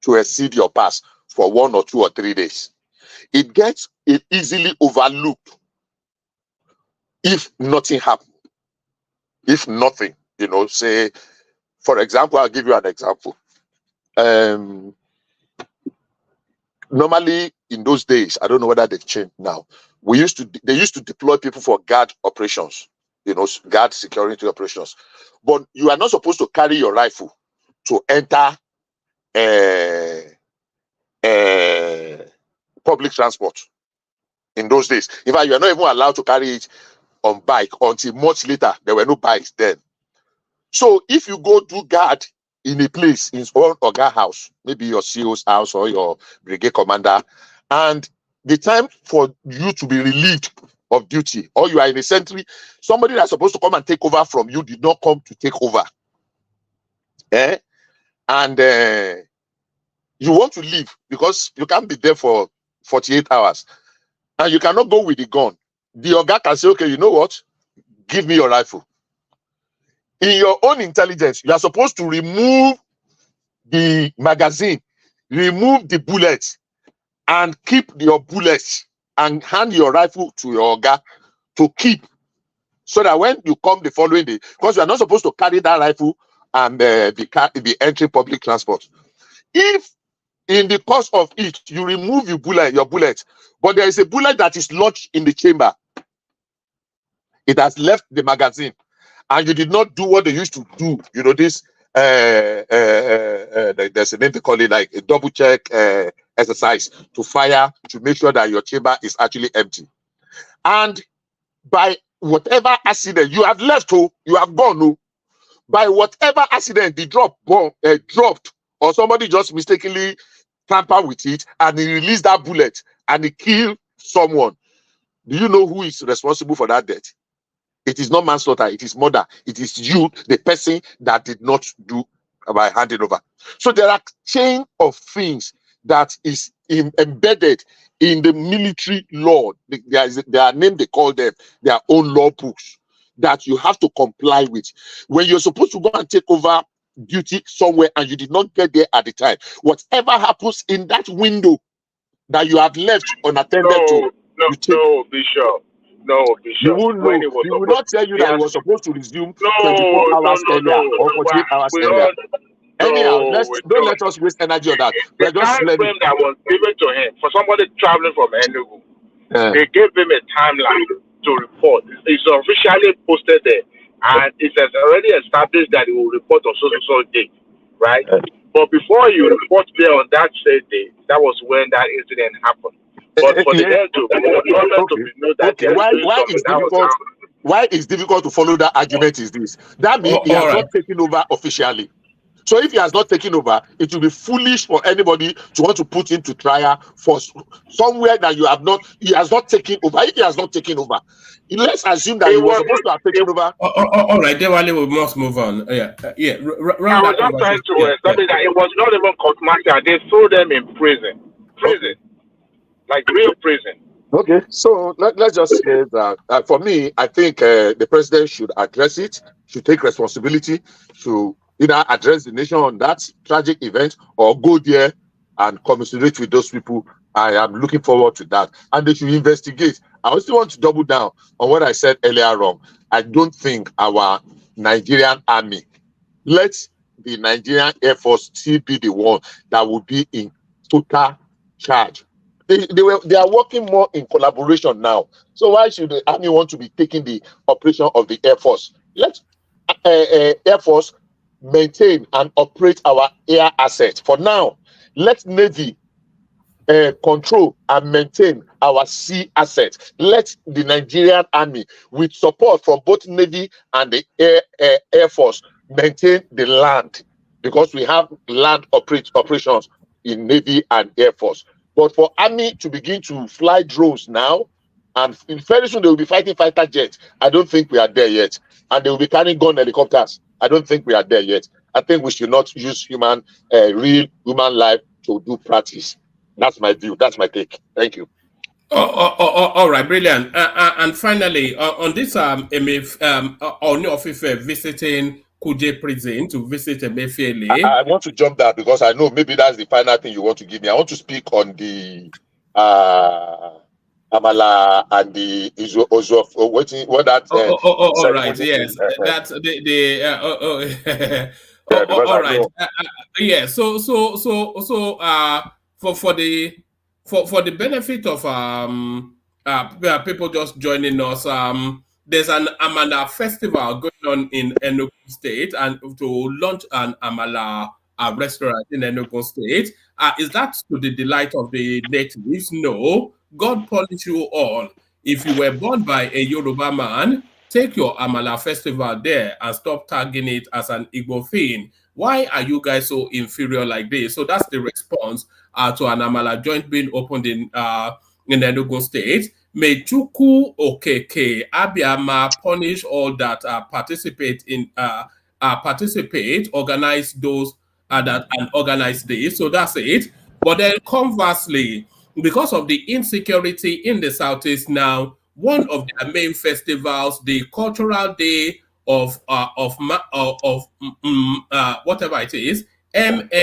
to exceed your pass for 1 or 2 or 3 days. It gets easily overlooked if nothing happened. If nothing, say, for example, I'll give you an example. Normally in those days, I don't know whether they've changed now. They used to deploy people for guard operations, guard security operations. But you are not supposed to carry your rifle to enter public transport in those days. In fact, you are not even allowed to carry it on bike until much later. There were no bikes then. So if you go do guard in a place in one Oga house, maybe your CO's house or your brigade commander, and the time for you to be relieved of duty, or you are in a sentry, somebody that's supposed to come and take over from you did not come to take over. And you want to leave because you can't be there for 48 hours. And you cannot go with the gun. The Oga can say, okay, you know what? Give me your rifle. In your own intelligence, you are supposed to remove the magazine, remove the bullets, and keep your bullets and hand your rifle to your Oga to keep. So that when you come the following day, because you are not supposed to carry that rifle and be entering public transport. If in the course of it, you remove your bullet, but there is a bullet that is lodged in the chamber, it has left the magazine, and you did not do what they used to do, this, there's a name they call it, like a double check exercise to fire, to make sure that your chamber is actually empty. And by whatever accident, you have left, you have gone, by whatever accident the dropped, or somebody just mistakenly tamper with it, and he released that bullet, and he killed someone. Do you know who is responsible for that death? It is not manslaughter, it is murder. It is you, the person that did not do by handing over. So there are chain of things that is embedded in the military law. There are names they call them, their own law books that you have to comply with. When you're supposed to go and take over duty somewhere and you did not get there at the time, whatever happens in that window that you have left unattended to, Bishop. You will know. He will not tell you that he was supposed to resume 24 hours earlier or 48 hours earlier. Anyhow, don't let us waste energy on that. The time frame that was given to him for somebody traveling from Enugu, they gave him a timeline to report. It's officially posted there, and it has already established that he will report on so date, right? But before you report there on that said date, that was when that incident happened. But for the why it's difficult to follow that argument is this. That means he has not taken over officially. So if he has not taken over, it will be foolish for anybody to want to put him to trial for somewhere that he has not taken over. If he has not taken over, let's assume that he was supposed to have taken over. All right, Dewale, we must move on. I was just trying to establish that it was not even court-martial. They threw them in prison. Like real prison. Okay, so let's just say that for me, I think the president should address it, should take responsibility, should either address the nation on that tragic event or go there and commiserate with those people. I am looking forward to that. And they should investigate. I also want to double down on what I said earlier on. I don't think our Nigerian army, let the Nigerian Air Force still be the one that will be in total charge. They are working more in collaboration now. So why should the army want to be taking the operation of the Air Force? Let Air Force maintain and operate our air assets. For now, let Navy control and maintain our sea assets. Let the Nigerian Army, with support from both Navy and the Air Force, maintain the land, because we have land operations in Navy and Air Force. But for Army to begin to fly drones now, and very soon they will be fighting fighter jets, I don't think we are there yet. And they will be carrying gun helicopters. I don't think we are there yet. I think we should not use real human life to do practice. That's my view. That's my take. Thank you. All right, brilliant. And finally, on this, Ooni of Ife visiting Kuje prison to visit Emefiele. I want to jump that because I know maybe that's the final thing you want to give me. I want to speak on the Amala and the Ozo. What that? All right. Yes, that's all right. Yeah. So for the benefit of people just joining us, there's an Amala festival going on in Enugu State, and to launch an Amala restaurant in Enugu State. Is that to the delight of the natives? No. God punish you all. If you were born by a Yoruba man, take your Amala festival there and stop tagging it as an Igbo thing. Why are you guys so inferior like this? So that's the response to an Amala joint being opened in Enugu State. May Chuku Okeke Abiama punish all that organize those that and organize this. So that's it. But then conversely, because of the insecurity in the Southeast now, one of their main festivals, the Cultural Day of whatever it is, MMANWU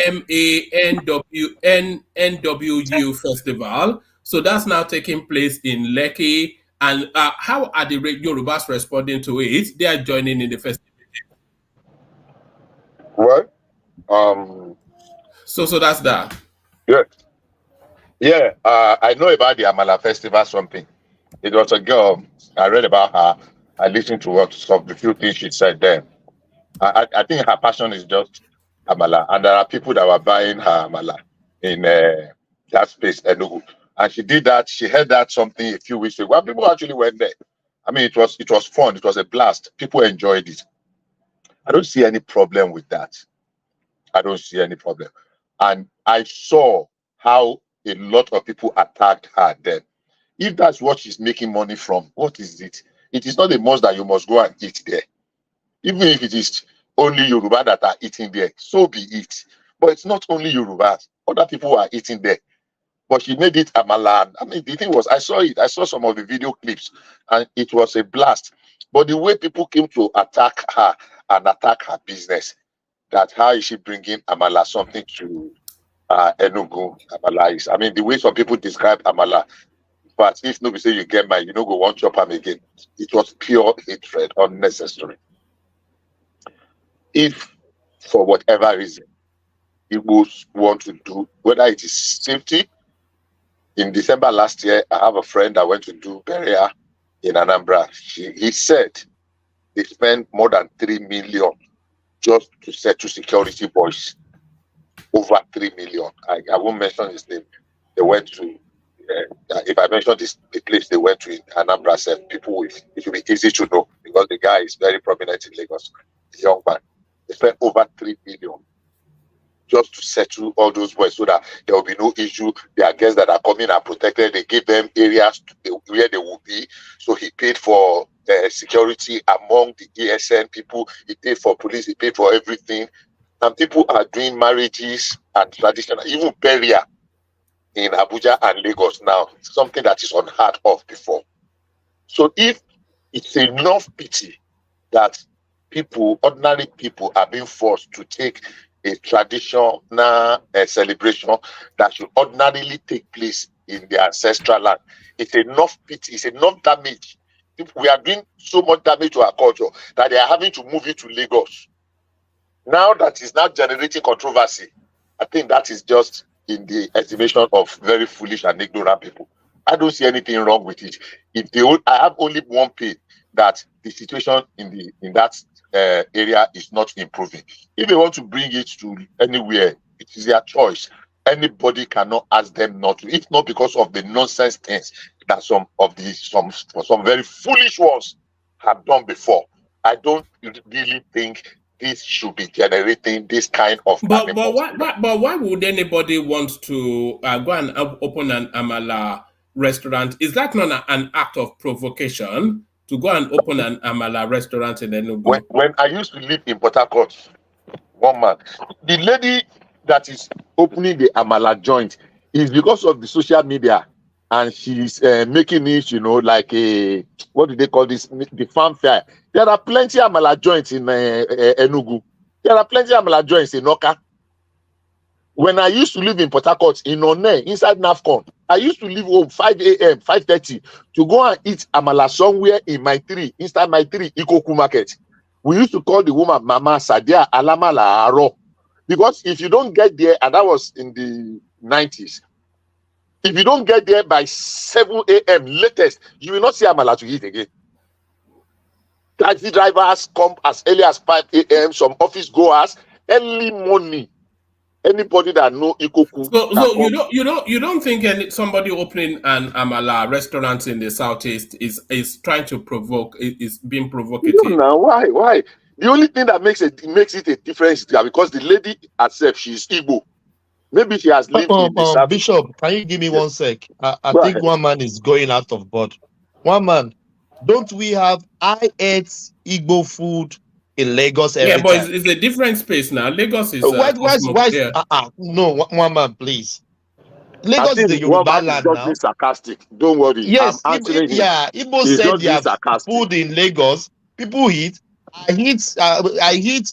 Festival. So that's now taking place in Lekki. And how are the Yorubas responding to it? They are joining in the festival. What? So that's that. Yeah. Yeah. I know about the Amala Festival something. It was a girl. I read about her. I listened to the few things she said there. I think her passion is just Amala, and there are people that were buying her Amala in that space, Enugu. And she did that. She heard that something a few weeks ago. Well, people actually went there. I mean, it was fun. It was a blast. People enjoyed it. I don't see any problem with that. I don't see any problem. And I saw how a lot of people attacked her then. If that's what she's making money from, what is it? It is not a must that you must go and eat there. Even if it is only Yoruba that are eating there, so be it. But it's not only Yorubas. Other people are eating there. But she made it Amala. I mean, the thing was, I saw it. I saw some of the video clips, and it was a blast. But the way people came to attack her and attack her business, that how is she bringing Amala something to Enugu? Amala is. I mean, the way some people describe Amala, but if nobody say you get mine, you know, go one chop them again. It was pure hatred, unnecessary. If for whatever reason Igbos want to do, whether it is safety. In December last year, I have a friend that went to do burial in Anambra. He said they spent more than 3 million just to settle security boys. Over 3 million. I won't mention his name. They went to, if I mention the place they went to in Anambra, people it will be easy to know because the guy is very prominent in Lagos, the young man. They spent over 3 million just to settle all those boys so that there will be no issue. Their guests that are coming are protected. They give them areas where they will be. So he paid for security among the ESN people. He paid for police. He paid for everything. And people are doing marriages and traditional, even burial in Abuja and Lagos now. Something that is unheard of before. So if it's enough pity that ordinary people are being forced to take a traditional celebration that should ordinarily take place in their ancestral land. It's enough pity, it's enough damage. We are doing so much damage to our culture that they are having to move it to Lagos. Now that is now generating controversy, I think that is just in the estimation of very foolish and ignorant people. I don't see anything wrong with it. I have only one pain, that the situation in that area is not improving. If they want to bring it to anywhere, it is their choice. Anybody cannot ask them not to, if not because of the nonsense things that some very foolish ones have done before. I don't really think this should be generating this kind of. But why would anybody want to go and open an Amala restaurant? Is that not an act of provocation to go and open an Amala restaurant in Enugu? When I used to live in Port Harcourt, one man, the lady that is opening the Amala joint is because of the social media, and she's making it, like a, what do they call this? The farm fair. There are plenty of Amala joints in Enugu. There are plenty of Amala joints in Oka. When I used to live in Port Harcourt, in One, inside NAFCON, I used to leave home 5 a.m., 5:30 to go and eat Amala somewhere inside my 3 Ikoku market. We used to call the woman Mama Sadia Alamala Aro. Because if you don't get there, and that was in the 90s, if you don't get there by 7 a.m. latest, you will not see Amala to eat again. Taxi drivers come as early as 5 a.m. Some office goers early morning. Anybody that know Ikoku. So you don't think somebody opening an Amala restaurant in the southeast is trying to provoke, is being provocative? No, why? The only thing that makes it a difference is because the lady herself, she's Igbo. Maybe she has lived in the south. Bishop, can you give me 1 sec? I think ahead. one man is going out of board. One man, don't we have Igbo food in Lagos every Yeah, but time? it's a different space now. Lagos is No, one man, please. I Lagos is think the one Yoruba man is land just now. being sarcastic. Don't worry. Yes, I'm answering him. Igbo He's said just they being have sarcastic. food in Lagos. People eat. I eat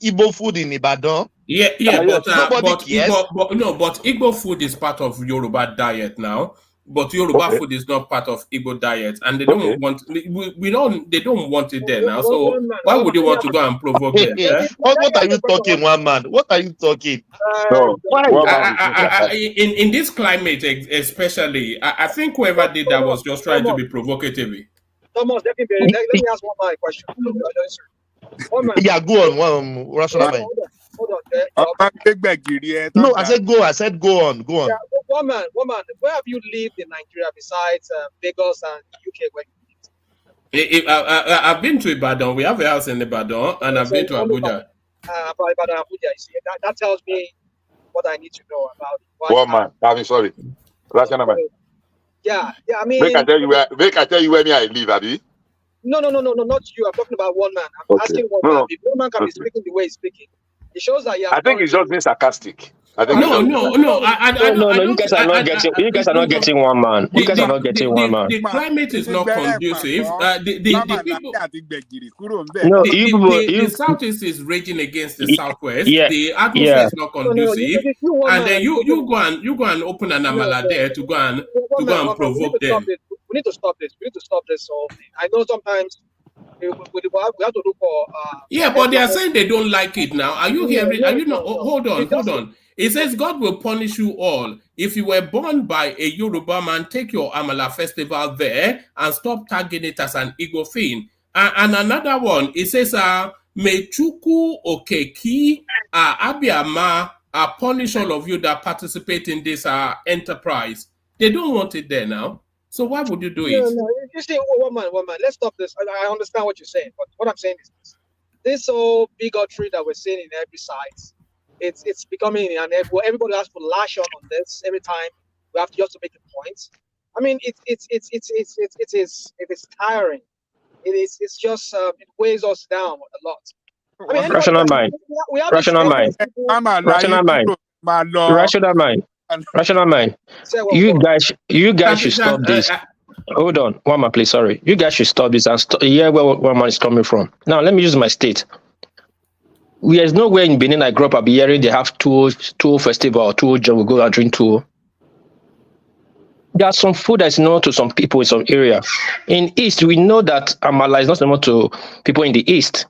Igbo food in Ibadan. but Nobody cares. But Igbo food is part of Yoruba diet now. But Yoruba food is not part of Igbo diet, and they don't want. They don't want it there now. So why would you want to go and provoke them? What are you talking, one man? What are you talking? No, In this climate, especially, I think whoever did that was just trying to be provocative. Thomas, let me ask one more question. Yeah, go on. Rational man. Hold on. No, I said go on. Yeah, one man. Where have you lived in Nigeria besides Lagos and UK? Where you lived? I've been to Ibadan. We have a house in Ibadan, and I've been to Abuja. Ibadan, Abuja. You see, that tells me what I need to know about it. One man. I'm sorry. Rational man. Yeah. I mean, Make I tell you where me I live, Abi. No, not you. I'm talking about one man. I'm asking one man. If one man can be speaking the way he's speaking, it shows that I think he's just being sarcastic. No. You guys are not getting. You guys are not getting one man. You guys are not getting one man. The climate is not conducive. The southeast is raging against the southwest. Yeah. The atmosphere is not conducive, and then you go and open an Amala there to go and provoke them. We need to stop this. whole thing. I know sometimes we have to look for. But they are saying they don't like it now. Are you hearing? Are you not? Hold on. It says God will punish you all. If you were born by a Yoruba man, take your Amala festival there and stop tagging it as an Igbo thing. And another one, it says, Mechuku Okeki Abiama punish all of you that participate in this enterprise. They don't want it there now. So why would you do it? No. You see, one man. Let's stop this. I understand what you're saying, but what I'm saying is this whole bigotry that we're seeing in every side. It's becoming everybody has to lash on this every time. We have to just to make a point. I mean, it is tiring. It's just it weighs us down a lot. I mean, Rational mind. You guys should stop this. Hold on, one more, please. Sorry, you guys should stop this and hear where one man is coming from. Now, let me use my state. There's nowhere in Benin I grew up. I'll be hearing they have two festival, two job. We go and drink two. There's some food that's known to some people in some area. In East, we know that Amala is not known to people in the East.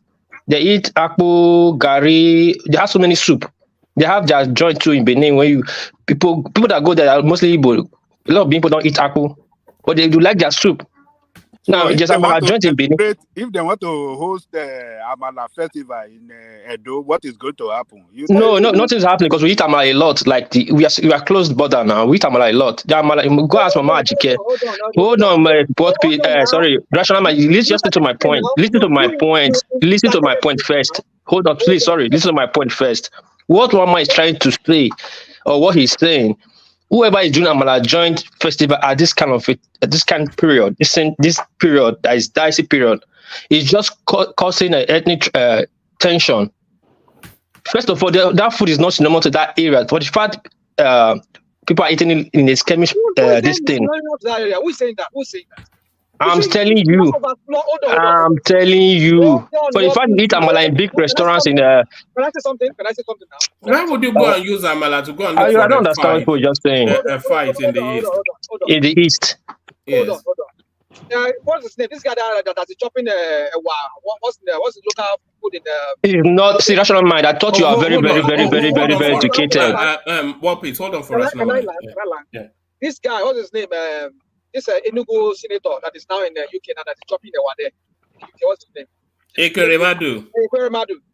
They eat akpu, gari. They have so many soup. They have their joint too in Benin. When people that go there are mostly Igbo. A lot of people don't eat akpu, but they do like their soup. So Now, if there's they a want to joint in Benin. celebrate, if they want to host the Amala festival in Edo, what is going to happen? No, nothing's happening because we eat amala a lot. Like we are closed border now. We eat amala a lot. The amala, go ask Mama Ajike. Hold on, sorry, rational man. Listen just to my point. Listen to my point. Listen to my point first. Hold on, please. Sorry, listen to my point first. What Mama is trying to say, or what he's saying, whoever is doing amala joint festival at this kind of period, this period that is dicey period, is just causing an ethnic tension. First of all, that food is not normal to that area. For the fact people are eating it in a skirmish this thing. Who's saying that? I'm telling you. I'm telling you. For the fact you eat amala in big restaurants in Can I say something now? Why would you go and use amala to go and I look for don't understand what you're just saying. a fight in the east? In the east. Yes. Hold on. What's his name? This guy that's chopping what's the local food in the? It's not rational mind. I thought you are very educated. Please hold on for Can rational I mind. land? Yeah. This guy, what's his name? This Enugu senator that is now in the UK and that is chopping the one there. What's his name? Ekeremadu.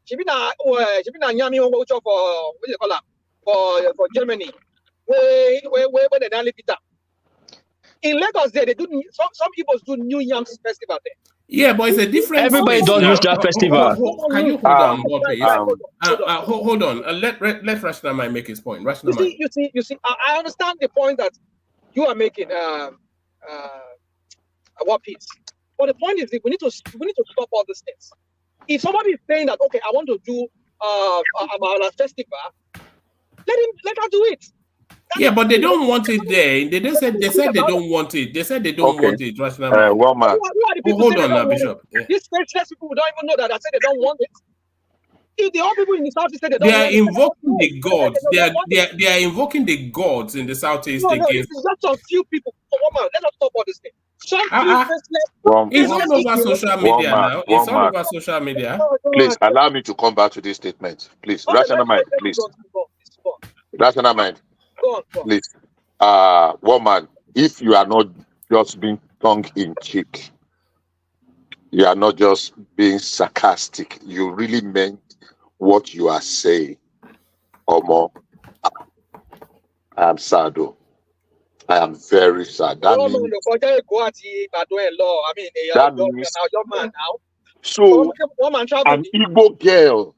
She been a nyami for what do you call her? For Germany. Where they nearly beat up. In Lagos, they do some people do New Yams festival there. Yeah, but it's a different. Everybody does use that festival. Can you hold on, please? Hold on. Let Rational Mind make his point. Rational Mind. You see. I understand the point that you are making. What piece? But the point is that we need to stop all these things. If somebody is saying that, okay, I want to do a festival, let her do it. Yeah, but they don't want it there. They said they don't want it. They said they don't want it. Rational. One man. Hold on now, Bishop. Yeah. These faceless people who don't even know that I said they don't want it. If the old people in the southeast say they don't They are want invoking the gods. They are invoking the gods in the southeast no, against. it's just a few people. Let us stop all this thing. It's all over social media now. It's all over social media. Please allow me to come back to this statement. Please, rational mind. Please, rational mind. Please, woman, if you are not just being tongue in cheek, you are not just being sarcastic, you really meant what you are saying. Omo, I am sad. I am very sad. That means so an Igbo girl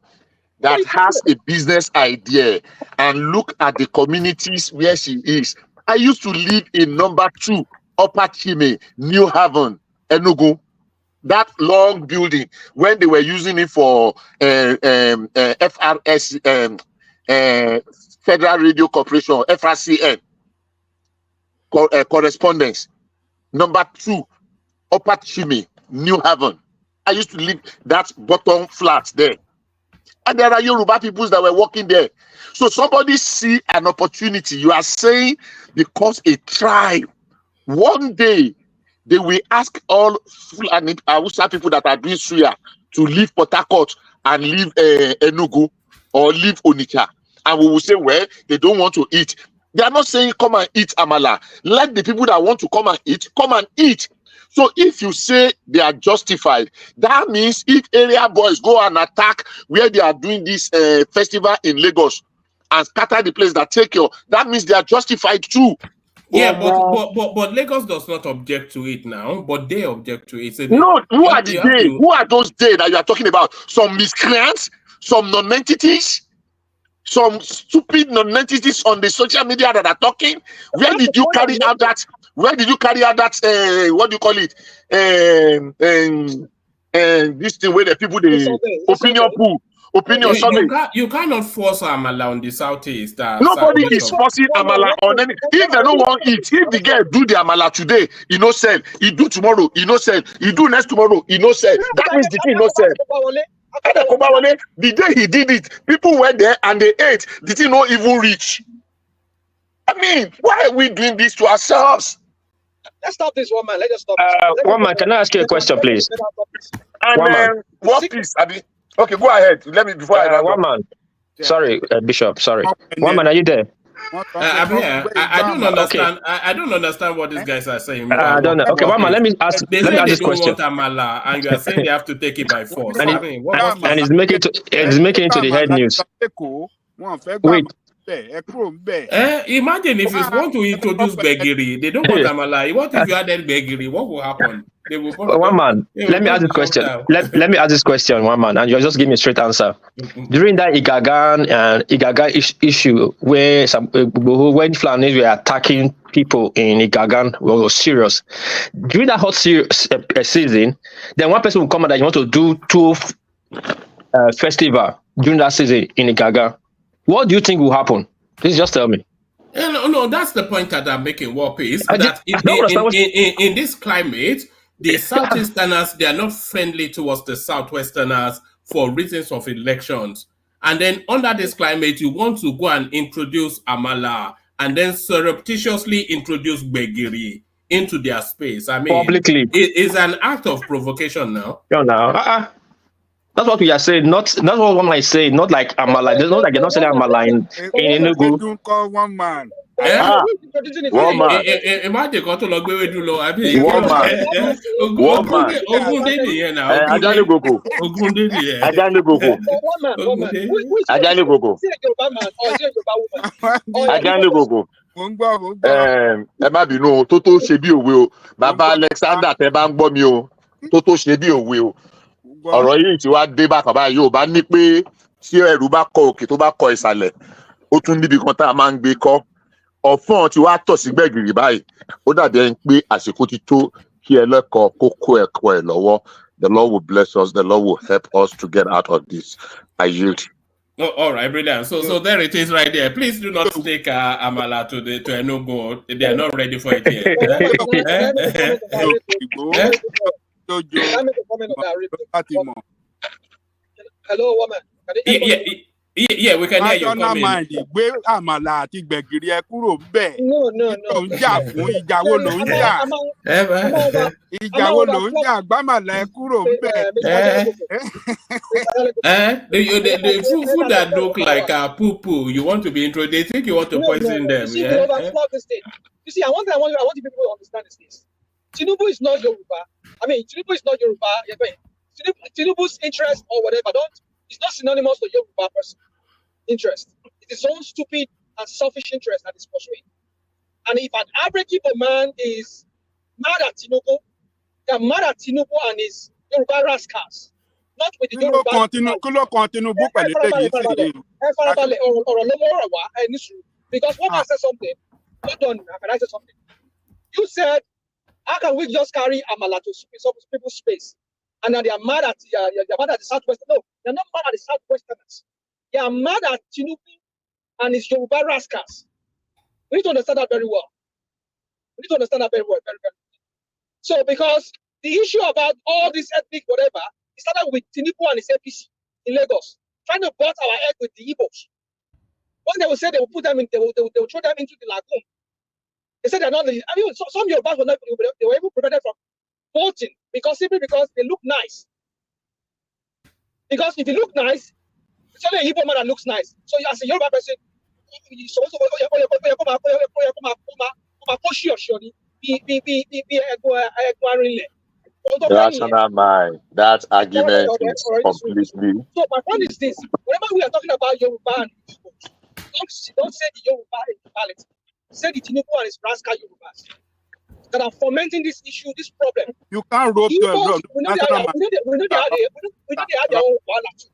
that has a business idea and look at the communities where she is. I used to live in number 2 Upper Chime, New Haven, Enugu. That long building when they were using it for FRS, Federal Radio Corporation, FRCN correspondence. Number 2 Upper Chime, New Haven. I used to live that bottom flat there. And there are Yoruba peoples that were working there. So somebody see an opportunity. You are saying because a tribe, one day, they will ask all Fulani Hausa people that are doing suya to leave Port Harcourt and leave Enugu or leave Onitsha. And we will say, well, they don't want to eat. They are not saying come and eat amala. Let the people that want to come and eat, come and eat. So if you say they are justified, that means if area boys go and attack where they are doing this festival in Lagos and scatter the place that take you, that means they are justified too. Yeah, but Lagos does not object to it now, but they object to it. So no, who are the they? Who are those they that you are talking about? Some miscreants, some non-entities, some stupid non-entities on the social media that are talking. Where did you carry out that? Where did you carry out that? What do you call it? This thing where the people the opinion pool. Opinion you cannot force amala on the southeast. Nobody is forcing amala on any. If they don't want it, if the girl do the amala today, he no sell. He do tomorrow, he no sell. He do next tomorrow, he no sell. That means the thing no sell. The day he did it, people went there and they ate. The thing not even reach. I mean, why are we doing this to ourselves? Let's stop this, woman. Let's just stop. Woman, can I ask you a question, please? And what please, Abi? Okay, go ahead. Let me before I round One up. man. Sorry, Bishop. Sorry. And One man, are you there? I'm here. I don't Okay. understand. I don't understand what these guys are saying. I don't know. Okay, one man. Let me ask. They Let me say ask they this don't question. want Amala, and you are saying they have to take it by force. And I it, mean, and, what's and this? it's making it to the head news. Wait. Imagine if you want to introduce Begiri, they don't want Amala. What if you added Begiri? What will happen? They will One man, let me ask this question. Let me ask this question, one man, and you just give me a straight answer. During that Igagan issue, where when Fulanis were attacking people in Igagan, was serious. During that hot season, then one person will come out that you want to do two festival during that season in Igagan. What do you think will happen? Please just tell me. No, that's the point that I'm making, Warpace. I That don't understand in this climate, the Southeasterners, they are not friendly towards the Southwesterners for reasons of elections. And then under this climate, you want to go and introduce Amala and then surreptitiously introduce Begiri into their space. I mean, publicly. it is an act of provocation now. Now. That's what we are saying. That's what one might say. Not like Amala. There's not like you're not saying Amala in Enugu. Don't call one man. One man. Imagine go to Logbewedulo. I mean, One man. One man. Ajani Gogo. Ajani Gogo. Ajani Gogo. Ajani Gogo. Ẹ má bínú tó tó ṣe bí òwe o. Bàbá Alexander tẹ bá ń gbọ́ mi o. Tó tó ṣe bí òwe o. Ọ̀rọ̀ yìí ti wá dé bákan báyìí o. Bá ní pé tí ẹrù bá kọ òkè tó bá kọ ìsàlẹ̀, ó tún níbi kan tá a máa ń gbé kọ́. Ọ̀fọ̀n tí wàá tọ̀ sí gbẹ̀gìrì báyìí. Ó dàbí ẹni pé àsìkò ti tó kí ẹlẹ́kọ̀ọ́ kó kó ẹ̀kọ́ ẹ̀ lọ́wọ́. The Lord will bless us. The Lord will help us to get out of this. I yield. Oh, all right, brilliant. So there it is right there. Please do not take Amala to Enugu. They are not ready for it yet. Hello, woman. Yeah, we can hear you. Come in. Gbé àmàlà àti gbẹ̀gìrì ẹ kúrò ńbẹ̀. No. Ló ń jà fún ìjà wo ló ń jà? Ìjà wo ló ń jà? Gbàmàlà ẹ kúrò ńbẹ̀. The food that look like poo-poo, you want to be introduced. They think you want to poison them. You see, you see, one thing I want you people to understand is this. Tinubu is not Yoruba. Tinubu is not Yoruba. Tinubu's interest or whatever, it's not synonymous to Yoruba person interest. It is his own stupid and selfish interest that is pursuing. And if an average Igbo man is mad at Tinubu, they are mad at Tinubu and his Yoruba rascals. Not with the Yoruba. Because one man said something. Hold on, can I say something? You said, how can we just carry Amala to people's space? And now they are mad at the Southwestern. No, they're not mad at the Southwesterners. They are mad at Tinubu and his Yoruba rascals. We need to understand that very well. Very, very well. So, because the issue about all this ethnic whatever, it started with Tinubu and his Efcc in Lagos, trying to butt our head with the Igbos. When they will say they will put them in, they will throw them into the lagoon. They said they're not. Some Yorubas were not. They were even prevented from voting simply because they look nice. Because if you look nice, it's only a Igbo man that looks nice. So as a Yoruba person, you're supposed to Rational mind. That argument is completely. So my point is this: whenever we are talking about Yoruba and Igbo, don't say the Yoruba equality. Say the Tinubu and his rascal Yorubas that are fomenting this issue, this problem. You can't rope them. We know they have their own wallet too.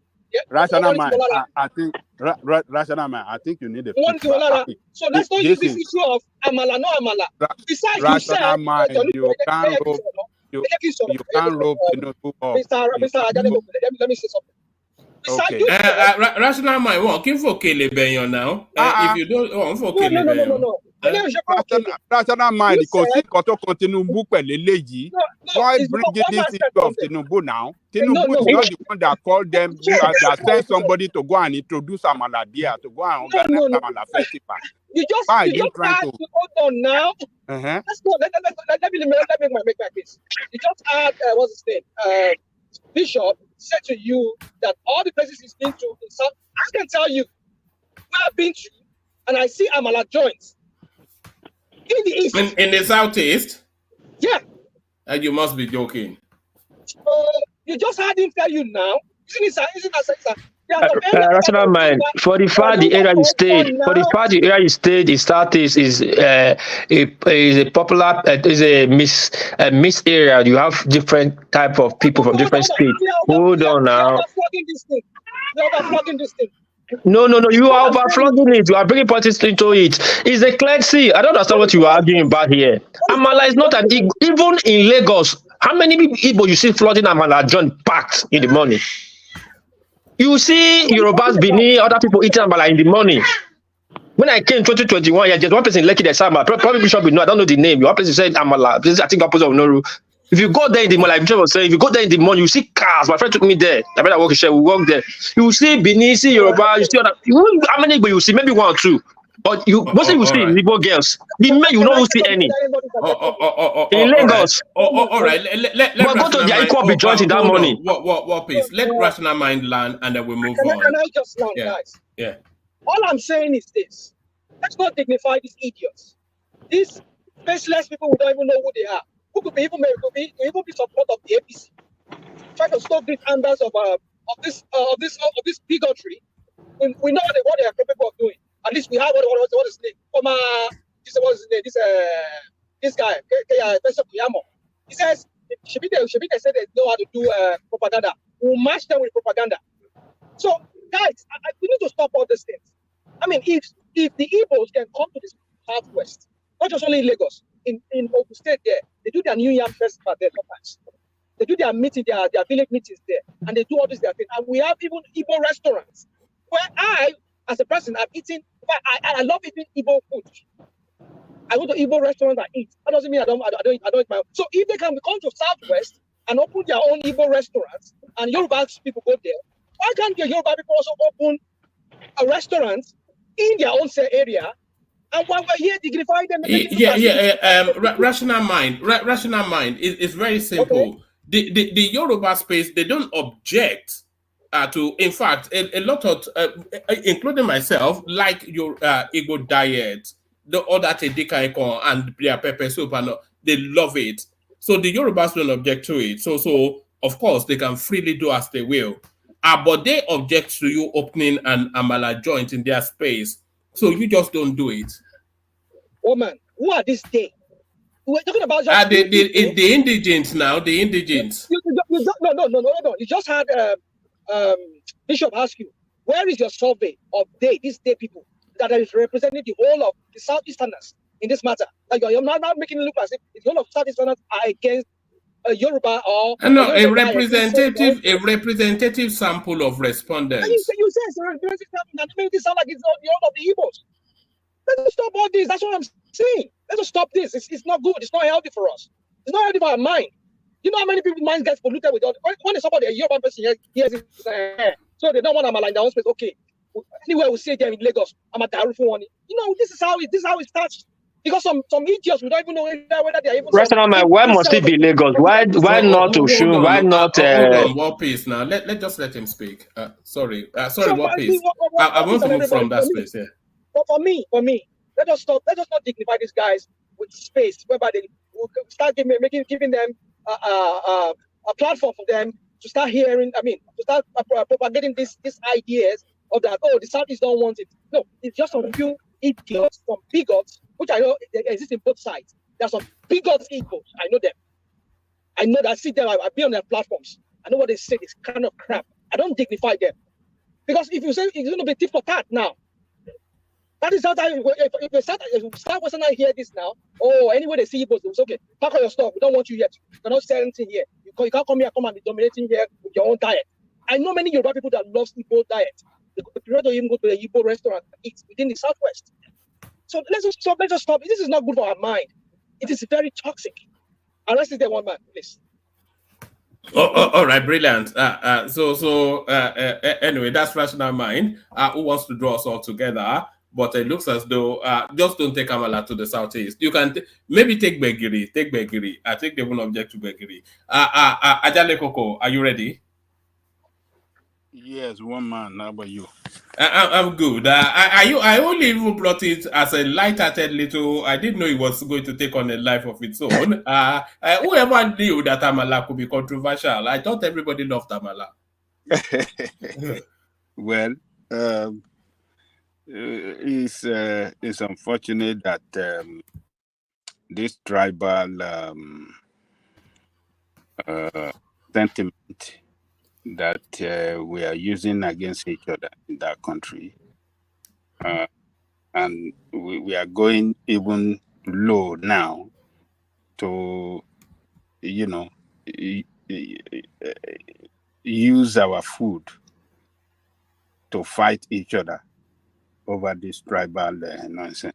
Rational man, I think you need a So let's not use this issue of Amala, no Amala. Besides, rational mind, you can't rope Tinubu up. Let me say something. Okay. Rational mind, what? Keep for Kelebenyo now. If you don't want for Kelebenyo. No. Rational mind, because Tinubu pẹ̀lẹ́lẹ́yìí. Why bringing this issue of Tinubu now? Tinubu is not the one that called them, that sent somebody to go and introduce Amala there, to go and organize Amala festival. You just had to hold on now. Let's go. Let me make my case. You just had what's his name? Bishop say to you that all the places he's been to in South, I can tell you where I've been to, and I see Amala joints in the east. In the southeast? Yeah. You must be joking. You just had him tell you now. Isn't it? Rational mind. For the fact the area you stayed, in southeast is a popular, is a miss area. You have different type of people from different states. Hold on now. You're overflogging this thing. No. You are overflogging it. You are bringing politics into it. It's a cleansing. I don't understand what you are arguing about here. Amala is not an Igbo. Even in Lagos, how many Igbo you see flooding Amala joint packed in the morning? You see Yorubas, Bini, other people eating Amala in the morning. When I came in 2021, just one person in Lekki that said Amala. Probably Bishop will know. I don't know the name. Your place said Amala. I think opposite of Noru. If you go there in the morning, like Bishop was saying, if you go there in the morning, you see cars. My friend took me there. I better work share. We walk there. You see Bini, see Yoruba. You see other. How many Igbo you see? Maybe one or two. But you mostly you see Igbo girls. The men you don't see any. In Lagos. All right. Let go to the equal be joint in that morning. What please? Let rational mind land and then we move on. Can I just land, guys? Yeah. All I'm saying is this. Let's not dignify these idiots. These faceless people, we don't even know who they are. Who could even be support of the APC. Try to stop these anders of this bigotry. We know what they are capable of doing. At least we have what is his name? This guy, he says, should be they said they know how to do propaganda. We'll match them with propaganda. So, guys, we need to stop all these things. I mean, if the Igbos can come to this southwest, not just only in Lagos, in Ogun State there, they do their New Yam Festival there sometimes. They do their meeting, their village meetings there, and they do all this their thing. And we have even Igbo restaurants where I, as a person, I'm eating. I love eating Igbo food. I go to Igbo restaurants and eat. That doesn't mean I don't eat my own. So if they can come to Southwest and open their own Igbo restaurants, and Yoruba people go there, why can't the Yoruba people also open a restaurant in their own area? And while we're here dignifying them, rational mind is very simple. Okay. The Yoruba space, they don't object to, in fact, a lot of, including myself, like your Igbo diet, the other tedika and their pepper soup, and they love it. So the Yorubas don't object to it. So of course they can freely do as they will. But they object to you opening an Amala joint in their space. So you just don't do it. Woman, who are this day? We're talking about the indigents now. The indigents. No. You just had Bishop ask you, where is your survey of these day people that is representing the whole of the Southeasterners in this matter? Like you're not making it look as if the whole of Southeasterners are against Yoruba or a representative sample of respondents. And you say it's a representative sample, and make it sound like it's all of the Igbos. Let's stop all this. That's what I'm saying. Let's stop this. It's not good. It's not healthy for us. It's not healthy for our mind. You know how many people's minds get polluted with all when somebody, a Yoruba person hears it, so they don't want Amala in their own space. Okay, anywhere we see them in Lagos, I'm at the one. You know, this is how it starts. Because some idiots, we don't even know whether they're even. Why must it be Lagos? Why not Oshun? Why not? Hold on, War Peace now. Just let him speak. Sorry, War Peace. I want to move from that space. Yeah. But for me, let us not dignify these guys with space, whereby they will start giving them a platform for them to start hearing. I mean, to start propagating these ideas of that. Oh, the Southeast don't want it. No, it's just a few idiots, some bigots, which I know they exist in both sides. There are some bigots Igbos. I know them. I know that I see them. I've been on their platforms. I know what they say. This kind of crap. I don't dignify them because if you say it's going to be tit for tat now. That is how if you start Western hear this now, anyway they see Igbos, it's okay. Pack all your stuff. We don't want you yet. You cannot sell anything here. You can't come here, come and be dominating here with your own diet. I know many Yoruba people that love Igbo diet. They prefer to even go to a Igbo restaurant and eat within the Southwest. So let's just stop. This is not good for our mind. It is very toxic. Unless it's the one man, please. All right, brilliant. Anyway, that's rational mind. Who wants to draw us all together? But it looks as though just don't take Amala to the southeast. You can maybe take Begiri. I think they won't object to Begiri. Ajale Koko, are you ready? Yes, one man. How about you? I'm good. I only even brought it as a light-hearted little. I didn't know it was going to take on a life of its own. Whoever knew that Amala could be controversial? I thought everybody loved Amala. Well, it's unfortunate that this tribal sentiment that we are using against each other in that country, and we are going even low now to, use our food to fight each other over this tribal nonsense.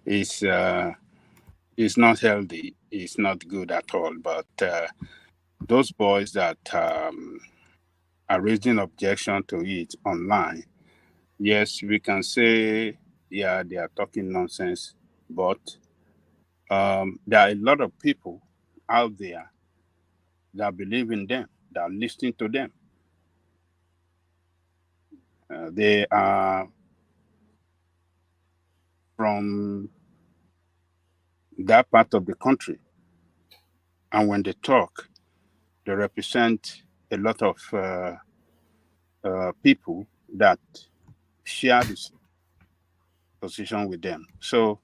It's not healthy. It's not good at all. But those boys that are raising objection to it online, yes, we can say, yeah, they are talking nonsense. But there are a lot of people out there that believe in them, that are listening to them. They are from that part of the country. And when they talk, they represent a lot of people that share this position with them. So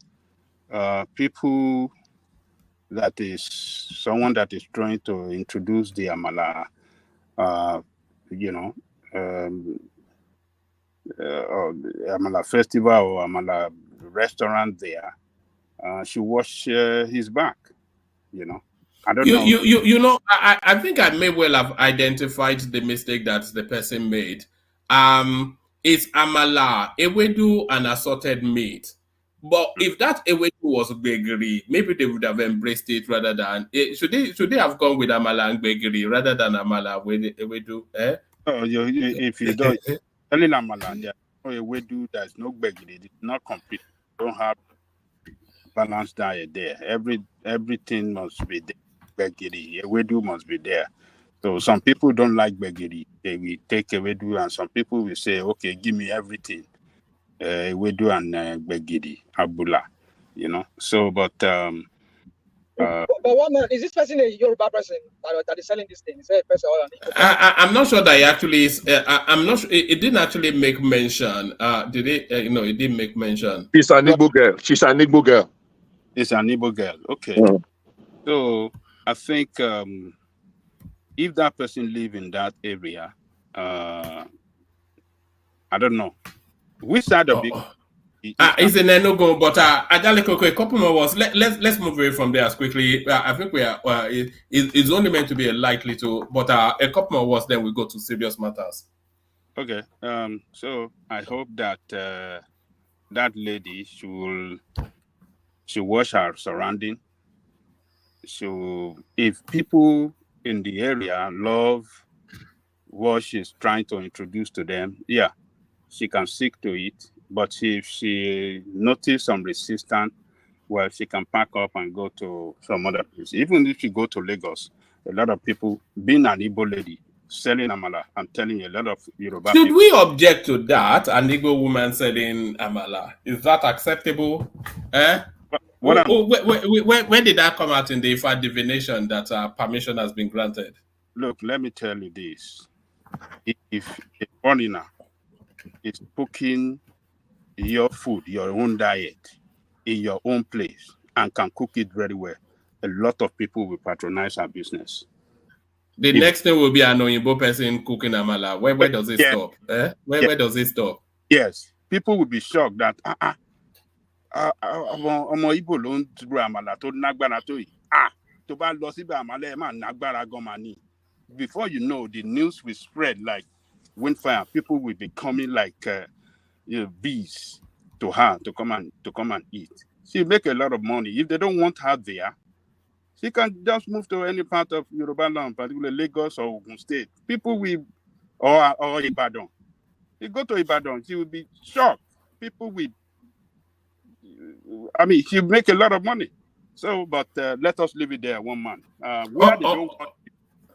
people that is someone that is trying to introduce the Amala, or Amala festival or Amala restaurant there, should wash his back. I don't know. I think I may well have identified the mistake that the person made. It's amala, ewedu, and assorted meat. But if that ewedu was gbegiri, maybe they would have embraced it rather than should they have gone with amala and gbegiri rather than amala with ewedu? Eh? Oh, if you don't, telling Amala, there no ewedu, there's no gbegiri, it's not complete. You don't have balanced diet there. Everything must be there. Gbegiri, ewedu must be there. So some people don't like gbegiri. They will take ewedu, and some people will say, okay, give me everything. Ewedu and gbegiri, abula, So, but But one man, is this person a Yoruba person that is selling this thing? Is that a person or an Igbo person? I'm not sure that he actually is. I'm not sure. It didn't actually make mention. Did it? It didn't make mention. She's an Igbo girl. She's an Igbo girl. It's an Igbo girl. Okay. So I think if that person live in that area, I don't know which side of it. It's in Enugu, but Ajaleko, a couple more words. Let's move away from there as quickly. I think we are. It's only meant to be a light little, but a couple more words, then we go to serious matters. Okay. So I hope that that lady should watch her surrounding. So if people in the area love what she's trying to introduce to them, yeah, she can stick to it. But if she notices some resistance, well, she can pack up and go to some other place. Even if she go to Lagos, a lot of people, being an Igbo lady, selling amala, I'm telling you, a lot of Yoruba Should people. we object to that? An Igbo woman selling amala. Is that acceptable? When did that come out in the Ifa divination that permission has been granted? Look, let me tell you this. If a foreigner is cooking your food, your own diet, in your own place, and can cook it very well, a lot of people will patronize our business. The next thing will be an Oyinbo person cooking amala. Where does it stop? Where does it stop? Yes, people will be shocked that ọmọ Igbo ló ń dúró àmàlà tó nágbára tó yìí. Tó bá lọ síbẹ̀ àmàlà ẹ̀ máa nágbára gan mà ní. Before you know, the news will spread like wildfire. People will be coming like bees to her to come and eat. She make a lot of money. If they don't want her there, she can just move to any part of Yoruba land, particularly Lagos or Ogun State. People will, or Ibadan. You go to Ibadan, she will be shocked. People will, she'll make a lot of money. So, but let us leave it there, one man.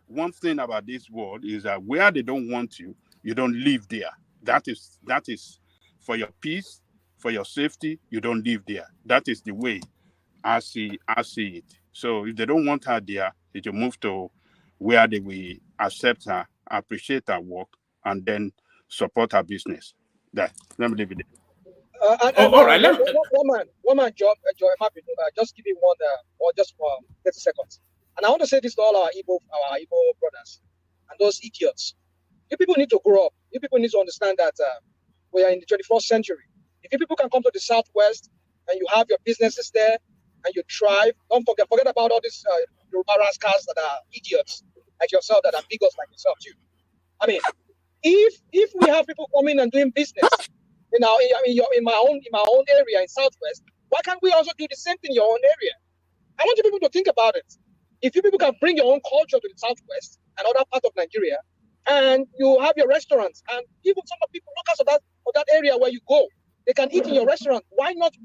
One thing about this world is that where they don't want you, you don't live there. That is for your peace, for your safety. You don't live there. That is the way I see it. So if they don't want her there, they should move to where they will accept her, appreciate her work, and then support her business. That let me leave it there. All right. One man, job, just give me one, or just for 30 seconds. And I want to say this to all our Igbo brothers and those idiots. You people need to grow up. You people need to understand that we are in the 21st century. If you people can come to the Southwest and you have your businesses there and you thrive, don't forget about all these Yoruba rascals that are idiots like yourself, that are bigots like yourself too. I mean, if we have people coming and doing business, in my own area in Southwest, why can't we also do the same thing in your own area? I want you people to think about it. If you people can bring your own culture to the Southwest and other parts of Nigeria, and you have your restaurants, and even some of people locals of that area where you go, they can eat in your restaurant. Why not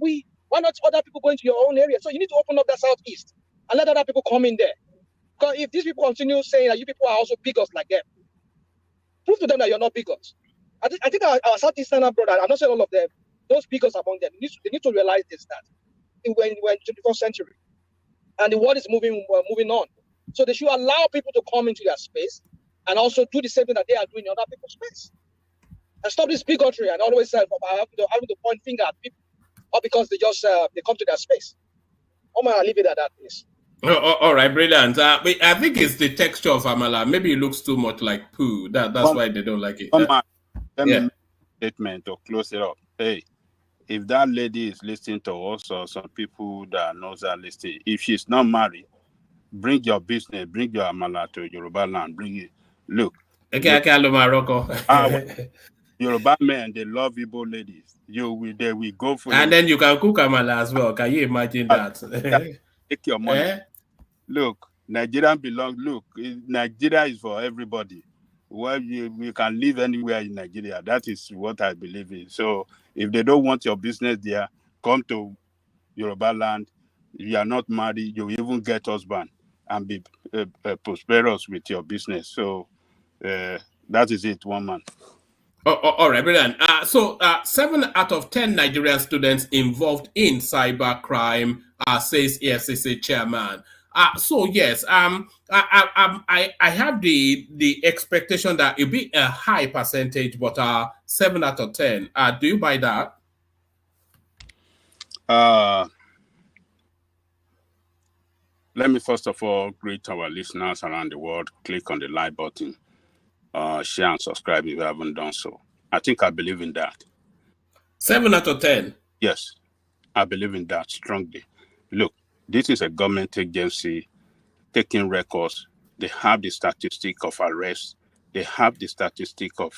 other people go into your own area? So you need to open up that Southeast and let other people come in there. Because if these people continue saying that you people are also bigots like them, prove to them that you're not bigots. I think our Southeastern brother, I'm not saying all of them, those bigots among them, they need to realize this, that we're in the 21st century and the world is moving on. So they should allow people to come into their space and also do the same thing that they are doing in other people's space. And stop this bigotry and always having to point finger at people, or because they just they come to their space. Oh man, I'll leave it at that, please. All right, brilliant. I think it's the texture of amala. Maybe it looks too much like poo. That's why they don't like it. Let me make a statement to close it up. Hey, if that lady is listening to us, or some people that knows are listening, if she's not married, bring your business, bring your amala to Yoruba land. Bring it. Look. Yoruba men, they love Igbo ladies. They will go for and then you can cook amala as well. Can you imagine that? Take your money. Look, Nigeria Nigeria is for everybody. Well, we can live anywhere in Nigeria. That is what I believe in. So if they don't want your business there, come to Yoruba land. If you are not married, you even get husband and be prosperous with your business. So that is it, one man. All right, brilliant. So 7 out of 10 Nigerian students involved in cyber crime, says Efcc chairman. So yes, I have the expectation that it'll be a high percentage, but 7 out of 10. Do you buy that? Let me first of all greet our listeners around the world. Click on the like button, share and subscribe if you haven't done so. I think I believe in that. 7 out of 10. Yes, I believe in that strongly. Look, this is a government agency taking records. They have the statistic of arrests. They have the statistic of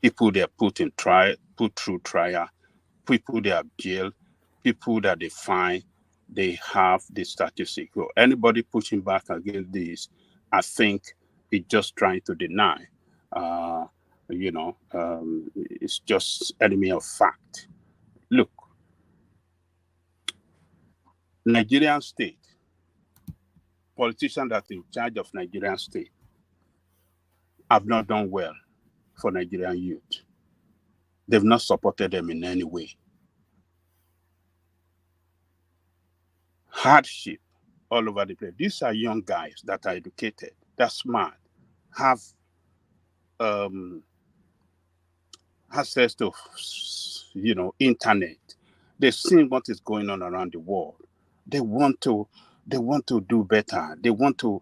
people they are put through trial, people they are jailed, people that they fine. They have the statistic. So anybody pushing back against this, I think, is just trying to deny. It's just enemy of fact. Look, Nigerian state, politicians that are in charge of Nigerian state have not done well for Nigerian youth. They've not supported them in any way. Hardship all over the place. These are young guys that are educated, they're smart, have access to internet. They've seen what is going on around the world. They want to do better. They want to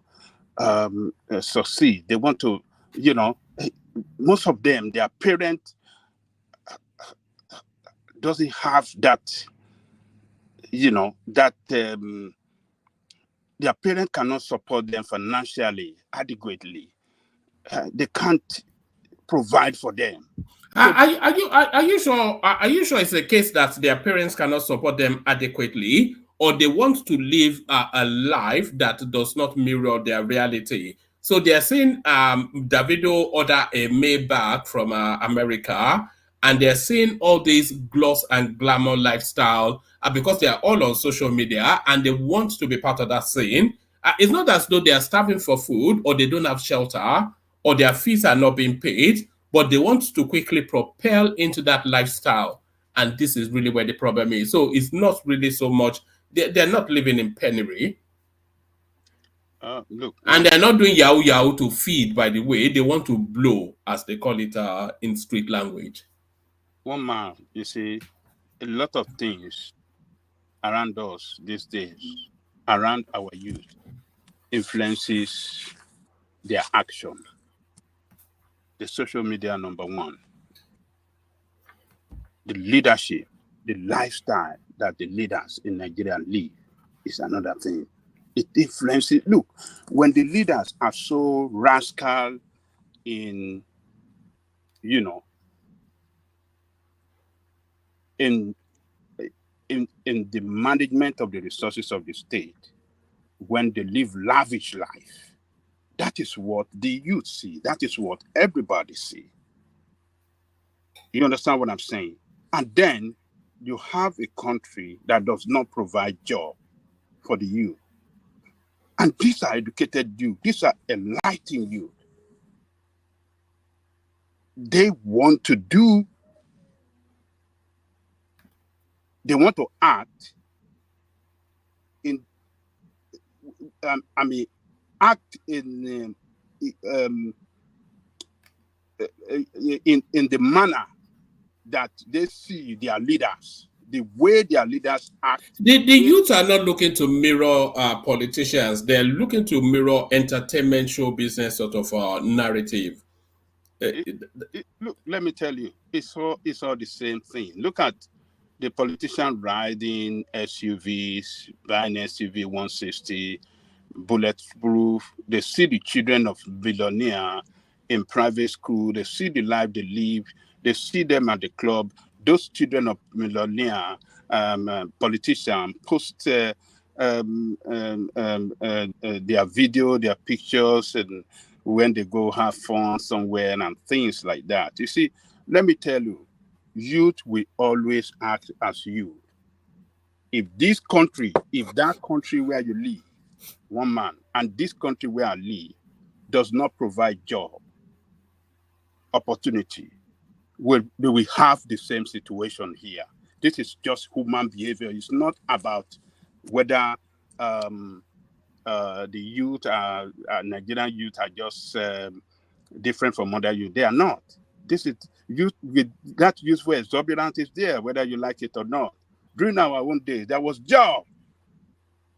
succeed. They want to, most of them, their parent doesn't have that, their parent cannot support them financially adequately. They can't provide for them. Are you sure? Are you sure it's a case that their parents cannot support them adequately, or they want to live a life that does not mirror their reality? So they are seeing Davido order a Maybach from America, and they're seeing all these gloss and glamour lifestyle because they are all on social media and they want to be part of that scene. It's not as though they are starving for food or they don't have shelter, or their fees are not being paid, but they want to quickly propel into that lifestyle. And this is really where the problem is. So it's not really so much, they're not living in penury. Look, and they're not doing Yahoo Yahoo to feed, by the way. They want to blow, as they call it in street language. one man, you see, a lot of things around us these days, around our youth, influences their action. The social media, number one. The leadership, the lifestyle that the leaders in Nigeria live is another thing. It influences. Look, when the leaders are so rascal in, in the management of the resources of the state, when they live lavish life, that is what the youth see. That is what everybody see. You understand what I'm saying? And then you have a country that does not provide job for the youth. And these are educated youth. These are enlightened youth. They want to act in, in the manner that they see their leaders, the way their leaders act. The youth are not looking to mirror politicians. They're looking to mirror entertainment show business sort of narrative. Look, let me tell you, it's all the same thing. Look at the politician riding SUVs, buying SUV 160, bulletproof. They see the children of billionaire in private school. They see the life they live. They see them at the club. Those children of millionaire politicians post their video, their pictures, and when they go have fun somewhere and things like that. You see, let me tell you, youth will always act as youth. If that country where you live, one man, and this country where I live does not provide job opportunity, we will have the same situation here. This is just human behavior. It's not about whether the youth, Nigerian youth, are just different from other youth. They are not. This is youth. That youth for exuberance is there, whether you like it or not. During our own days, there was job.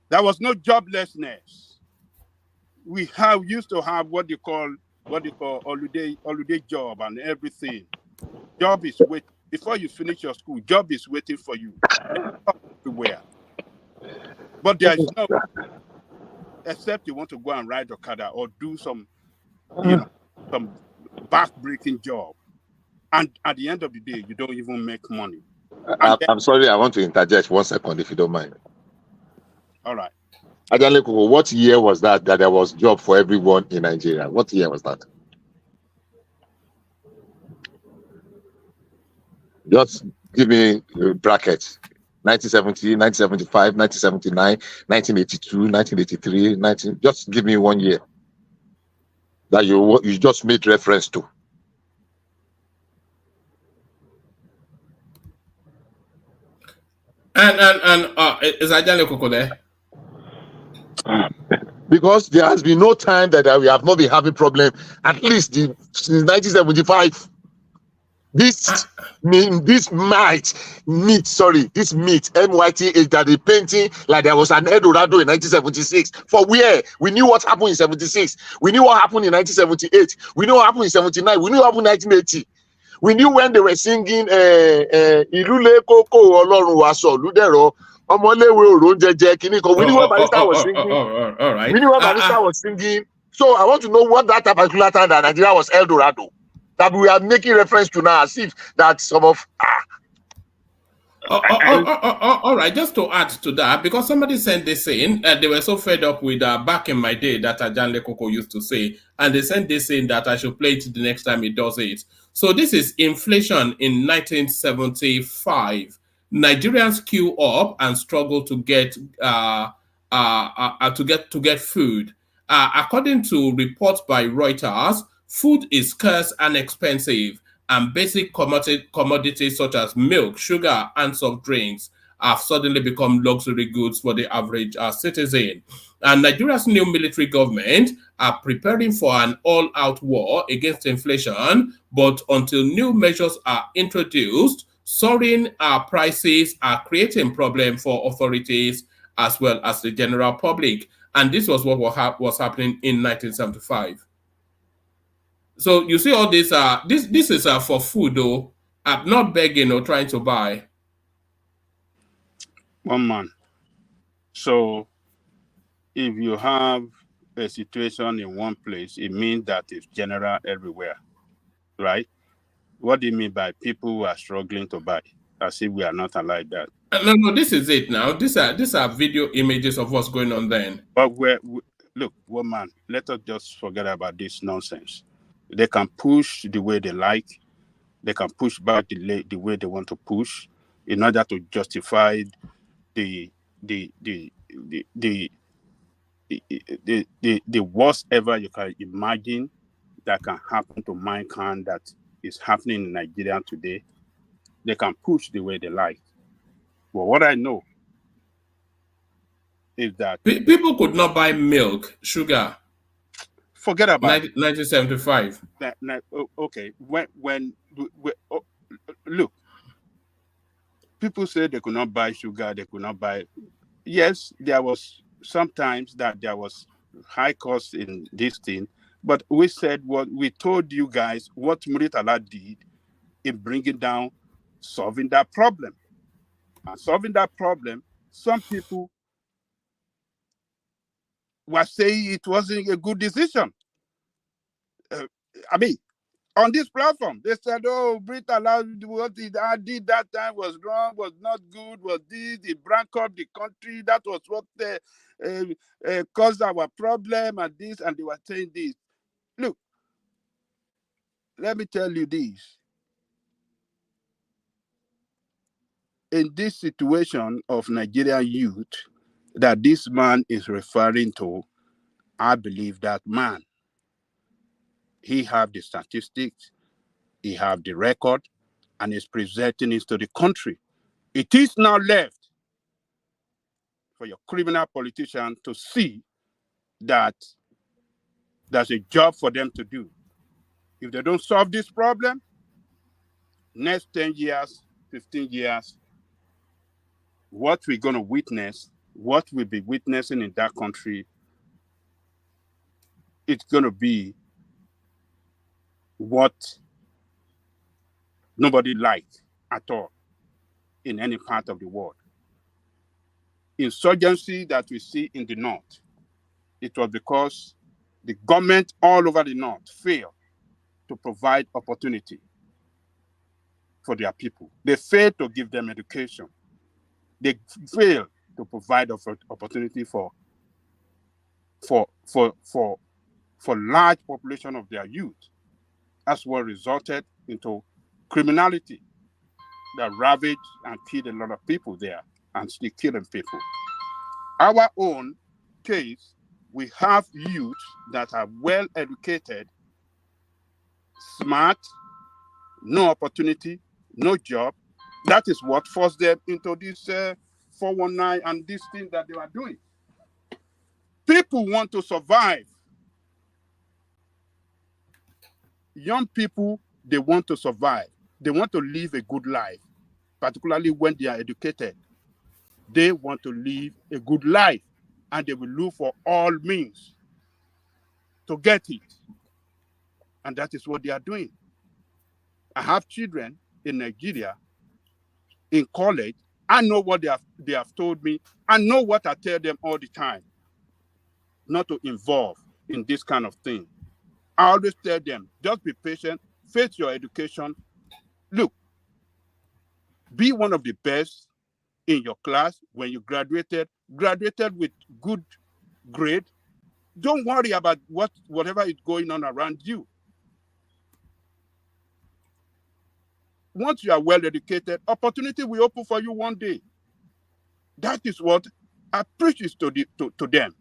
There was no joblessness. We used to have what they call holiday job and everything. Job is waiting before you finish your school. Job is waiting for you everywhere. But there is no, except you want to go and ride Okada or do some, some back-breaking job. And at the end of the day, you don't even make money. I'm sorry, I want to interject 1 second, if you don't mind. All right. Ajaleko, what year was that there was job for everyone in Nigeria? What year was that? Just give me brackets. 1970, 1975, 1979, 1982, 1983, just give me 1 year that you just made reference to. And is Ajaleko there? Because there has been no time that we have not been having problem, at least since 1975. This meat, MYTH, that they painting like there was an Eldorado in 1976. For where? We knew what happened in 76. We knew what happened in 1978. We knew what happened in 79. We knew what happened in 1980. We knew when they were singing Ilule Koko Olorun Waso Ludero. We knew what Barrister was singing. All right. We knew what Barrister was singing. So I want to know what that particular time that Nigeria was Eldorado that we are making reference to now, as if that some of. All right, just to add to that, because somebody sent this in, they were so fed up with back in my day that Ajanle Koko used to say, and they sent this in that I should play it the next time he does it. So this is inflation in 1975. Nigerians queue up and struggle to get food. According to reports by Reuters, food is scarce and expensive, and basic commodities such as milk, sugar, and soft drinks have suddenly become luxury goods for the average citizen. And Nigeria's new military government are preparing for an all-out war against inflation, but until new measures are introduced, soaring prices are creating problems for authorities as well as the general public. And this was what was happening in 1975. So you see all this, this is for food though. I'm not begging or trying to buy. One man. So if you have a situation in one place, it means that it's general everywhere, right? What do you mean by people who are struggling to buy? As if we are not like that. No, this is it now. These are video images of what's going on then. But look, woman, let us just forget about this nonsense. They can push the way they like. They can push back the way they want to push in order to justify the worst ever you can imagine that can happen to mankind that is happening in Nigeria today. They can push the way they like. But what I know is that people could not buy milk, sugar. Forget about 1975. Okay, look, people say they could not buy sugar, they could not buy. Yes, there was sometimes that there was high cost in this thing, but we said what we told you guys what Muritala did in bringing down, solving that problem. And solving that problem, some people were saying it wasn't a good decision. I mean, on this platform, they said, "Oh, Muritala, what I did that time was wrong, was not good, was this, it broke up the country, that was what caused our problem, and this," and they were saying this. Look, let me tell you this. In this situation of Nigerian youth that this man is referring to, I believe that man, he have the statistics, he have the record, and is presenting it to the country. It is now left for your criminal politician to see that there's a job for them to do. If they don't solve this problem, next 10 years, 15 years, what we're going to witness, what we'll be witnessing in that country, it's going to be what nobody liked at all in any part of the world. Insurgency that we see in the north, it was because the government all over the north failed to provide opportunity for their people. They failed to give them education. They failed to provide opportunity for large population of their youth. That's what resulted into criminality that ravaged and killed a lot of people there and still killing people. Our own case, we have youth that are well educated, smart, no opportunity, no job. That is what forced them into this 419 and this thing that they are doing. People want to survive. Young people, they want to survive. They want to live a good life, particularly when they are educated. They want to live a good life, and they will look for all means to get it. And that is what they are doing. I have children in Nigeria, in college. I know what they have told me. I know what I tell them all the time, not to involve in this kind of thing. I always tell them, just be patient, face your education. Look, be one of the best in your class when you graduated with good grade. Don't worry about whatever is going on around you. Once you are well educated, opportunity will open for you one day. That is what I preach to them.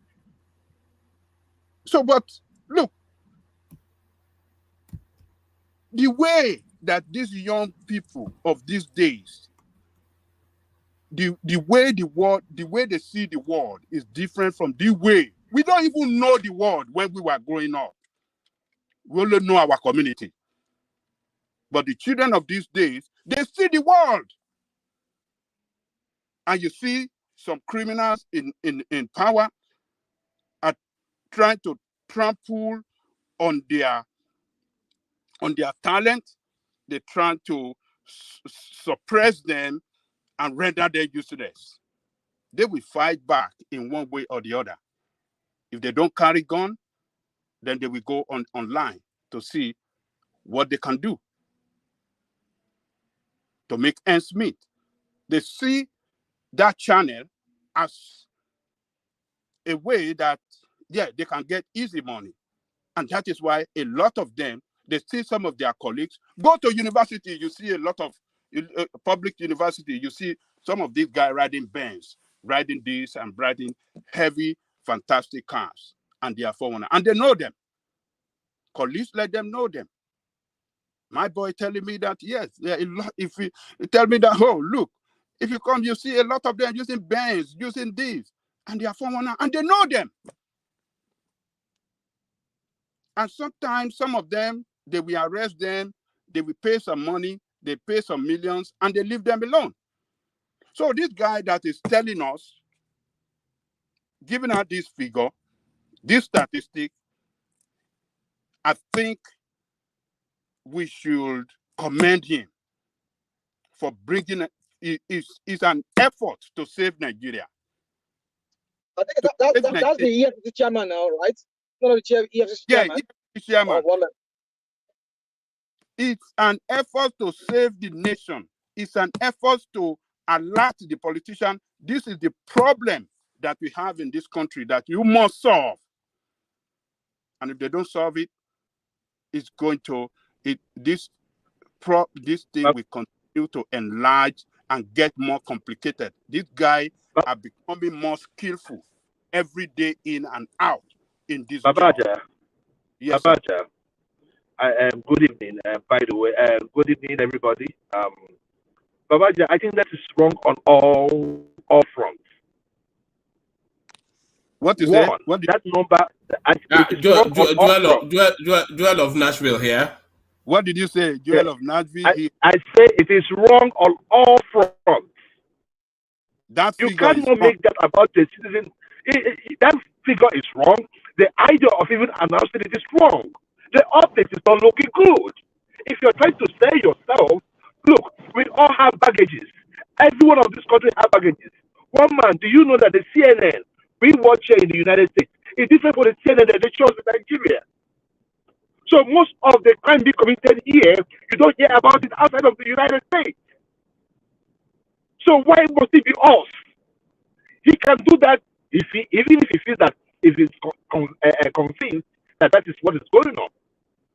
So, but look, the way that these young people of these days, the way they see the world is different from the way we don't even know the world when we were growing up. We only know our community. But the children of these days, they see the world. And you see some criminals in power are trying to trample on their talent. They're trying to suppress them and render them useless. They will fight back in one way or the other. If they don't carry gun, then they will go online to see what they can do to make ends meet. They see that channel as a way that, yeah, they can get easy money. And that is why a lot of them, they see some of their colleagues go to university. You see a lot of public university. You see some of these guys riding Benz, riding this and riding heavy, fantastic cars. And they are 419. And they know them. Colleagues let them know them. My boy telling me that, yes, if you tell me that, oh, look, if you come, you see a lot of them using Benz, using this, and they are 419, and they know them. And sometimes some of them, they will arrest them, they will pay some money, they pay some millions, and they leave them alone. So this guy that is telling us, giving out this figure, this statistic, I think we should commend him for bringing it's an effort to save Nigeria. I think that's the EFCC chairman now, right? Not the EFCC chairman. Yeah, chairman. It's an effort to save the nation. It's an effort to alert the politician. This is the problem that we have in this country that you must solve. And if they don't solve it, it's going to this thing will continue to enlarge and get more complicated. This guy are becoming more skillful every day in and out in this job. Yes, Babaja. Good evening. By the way, good evening, everybody. Babaja, I think that is wrong on all fronts. What is that? That number? Joel of Nashville here. What did you say, Joel of Nashville? I say it is wrong on all fronts. That you cannot make that about the citizen. That figure is wrong. The idea of even announcing it is wrong. The optics is not looking good. If you're trying to sell yourself, look, we all have baggages. Everyone of this country has baggages. One man, do you know that the CNN we watch here in the United States is different from the CNN that they show in Nigeria? So most of the crime being committed here, you don't hear about it outside of the United States. So why must it be us? He can do that even if he feels that if he's convinced that that is what is going on.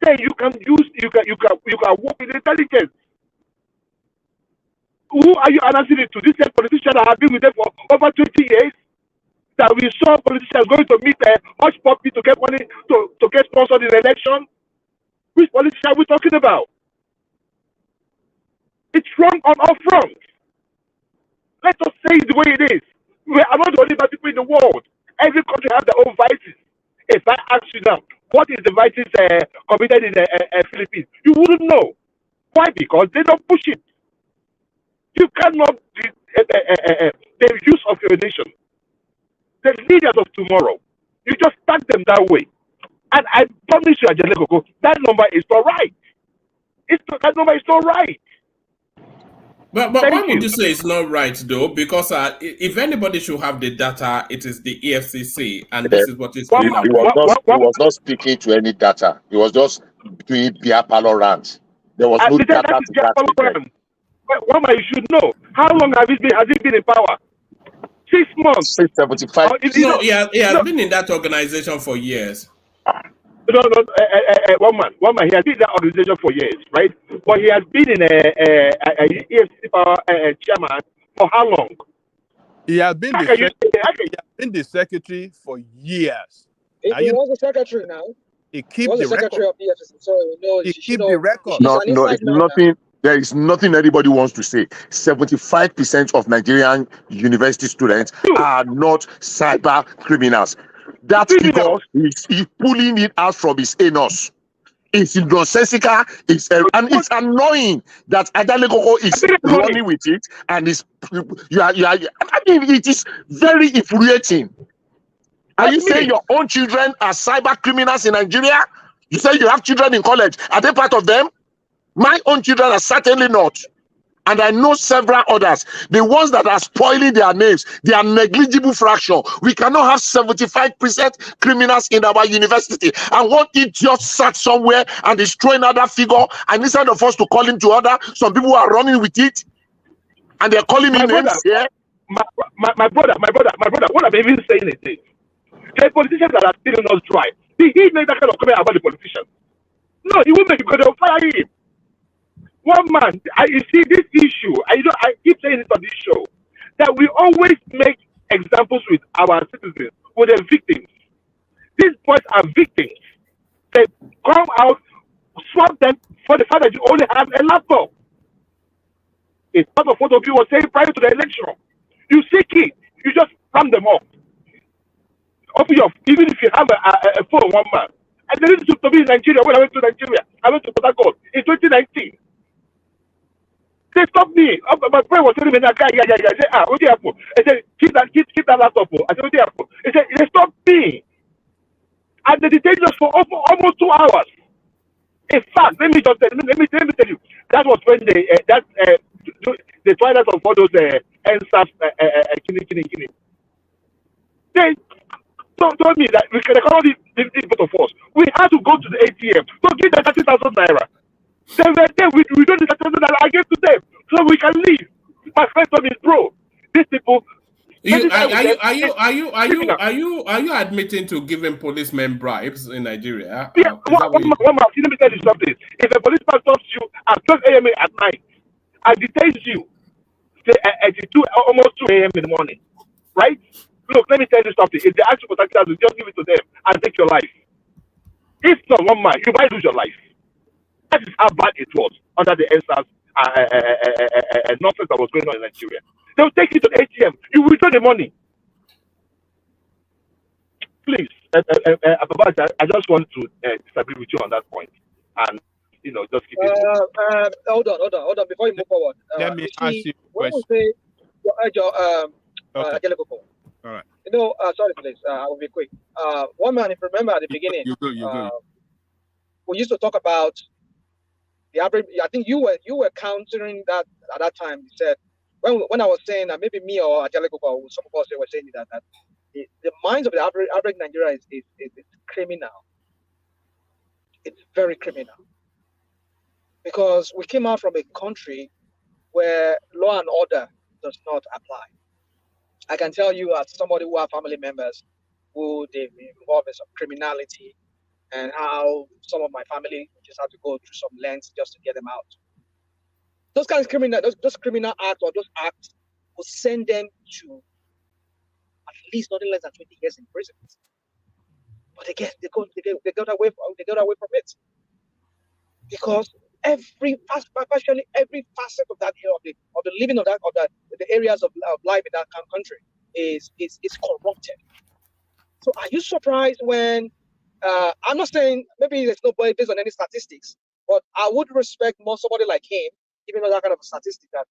Then you can work with intelligence. Who are you announcing it to? This politician that have been with them for over 20 years. That we saw politicians going to meet a hush puppy to get money to get sponsored in the election. Which politician are we talking about? It's wrong on all fronts. Let us say it the way it is. We are not the only bad people in the world. Every country has their own vices. If I ask you now, what is the vices committed in the Philippines? You wouldn't know. Why? Because they don't push it. You cannot the use of your nation. The leaders of tomorrow. You just tag them that way. And I promise you, Ajele Koko, that number is not right. That number is not right. But why would you say it's not right, though? Because if anybody should have the data, it is the EFCC, and this is what is coming out. He was not speaking to any data. He was just doing beer parlor rants. There was no data to that. Wama, you should know. How long has it been in power? 6 months. 675. No, he has been in that organization for years. No, one man. He has been in that organization for years, right? But he has been in a EFCC power chairman for how long? He has been the secretary for years. He was the secretary now. He He keep was the the record. secretary of the Efcc, so He she keep know the record. he's No, an no, inside it's man now. nothing. There is nothing anybody wants to say. 75% of Nigerian university students are not cyber criminals. That figure is pulling it out from his anus. It's nonsensical. And it's annoying that Adalekoko is running with it, and I mean, it is very infuriating. Are you saying your own children are cyber criminals in Nigeria? You say you have children in college. Are they part of them? My own children are certainly not. And I know several others. The ones that are spoiling their names, they are negligible fraction. We cannot have 75% criminals in our university. And one idiot sat somewhere and is throwing out that figure. And instead of us to call him to order, some people are running with it. And they're calling me names here. My brother, what I'm even saying is this. The politicians that are still not dry. Did he make that kind of comment about the politicians? No, he won't make it because they'll fire him. One man, you see this issue, I keep saying it on this show, that we always make examples with our citizens, with the victims. These boys are victims. They come out, swap them for the fact that you only have a laptop. It's part of what of you were saying prior to the election. You see kids, you just sum them up. Even if you have a phone, one man. And they used to be in Nigeria. When I went to Nigeria, I went to Port Harcourt in 2019. They stopped me. My friend was telling me that guy, I said, what happened? I said, keep that laptop. I said, what happened? He said, they stopped me. And they detained us for almost 2 hours. In fact, let me tell you, that was when the twilight of all those NSAS killing. They told me that we can call this both of us. We had to go to the ATM to give them 30,000 naira. They were there. We don't need 30,000 naira. I gave to them so we can leave. My friend told me, bro, these people. Are you admitting to giving policemen bribes in Nigeria? Yeah, let me tell you something. If a policeman stops you at 12 a.m. at night and detains you, say at almost 2 a.m. in the morning, right? Look, let me tell you something. If they ask you for 30,000, just give it to them and take your life. If not one man, you might lose your life. That is how bad it was under the NSAS nonsense that was going on in Nigeria. They'll take you to the ATM. You will withdraw the money. Please, I just want to disagree with you on that point, and just keep it. Hold on. Before you move forward, Let me ask you a when question. we say Okay. All right. Sorry, please. I will be quick. One man, if you remember at the beginning, You go. we used to talk about the average. I think you were countering that at that time. You said when I was saying that maybe me or Ajalekoko or some of us were saying that the minds of the average Nigerian is criminal. It's very criminal because we came out from a country where law and order does not apply. I can tell you as somebody who have family members who they've been involved in some criminality and how some of my family just have to go through some lengths just to get them out. Those kinds of criminal acts or those acts will send them to at least nothing less than 20 years in prison. But they get away from it. Because every facet of that of the living of the areas of life in that country is corrupted. So are you surprised when I'm not saying maybe there's nobody based on any statistics, but I would respect more somebody like him, even though that kind of a statistic that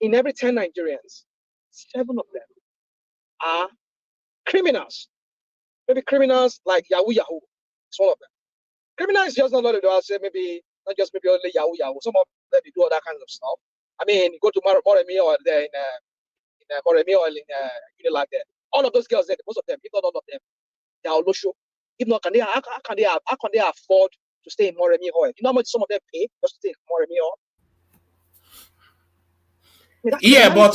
in every 10 Nigerians, 7 of them are criminals. Maybe criminals like Yahoo Yahoo. It's all of them. Criminal is just not only I'll say maybe not just maybe only Yahoo Yahoo. Some of them they do all that kind of stuff. I mean, you go to Moremi or there in Moremi or in Unilag there. All of those girls there, most of them, if not all of them, they are show. If not, how can they afford to stay in Moremi Hall? You know how much some of them pay just to stay in Moremi Hall? Yeah, but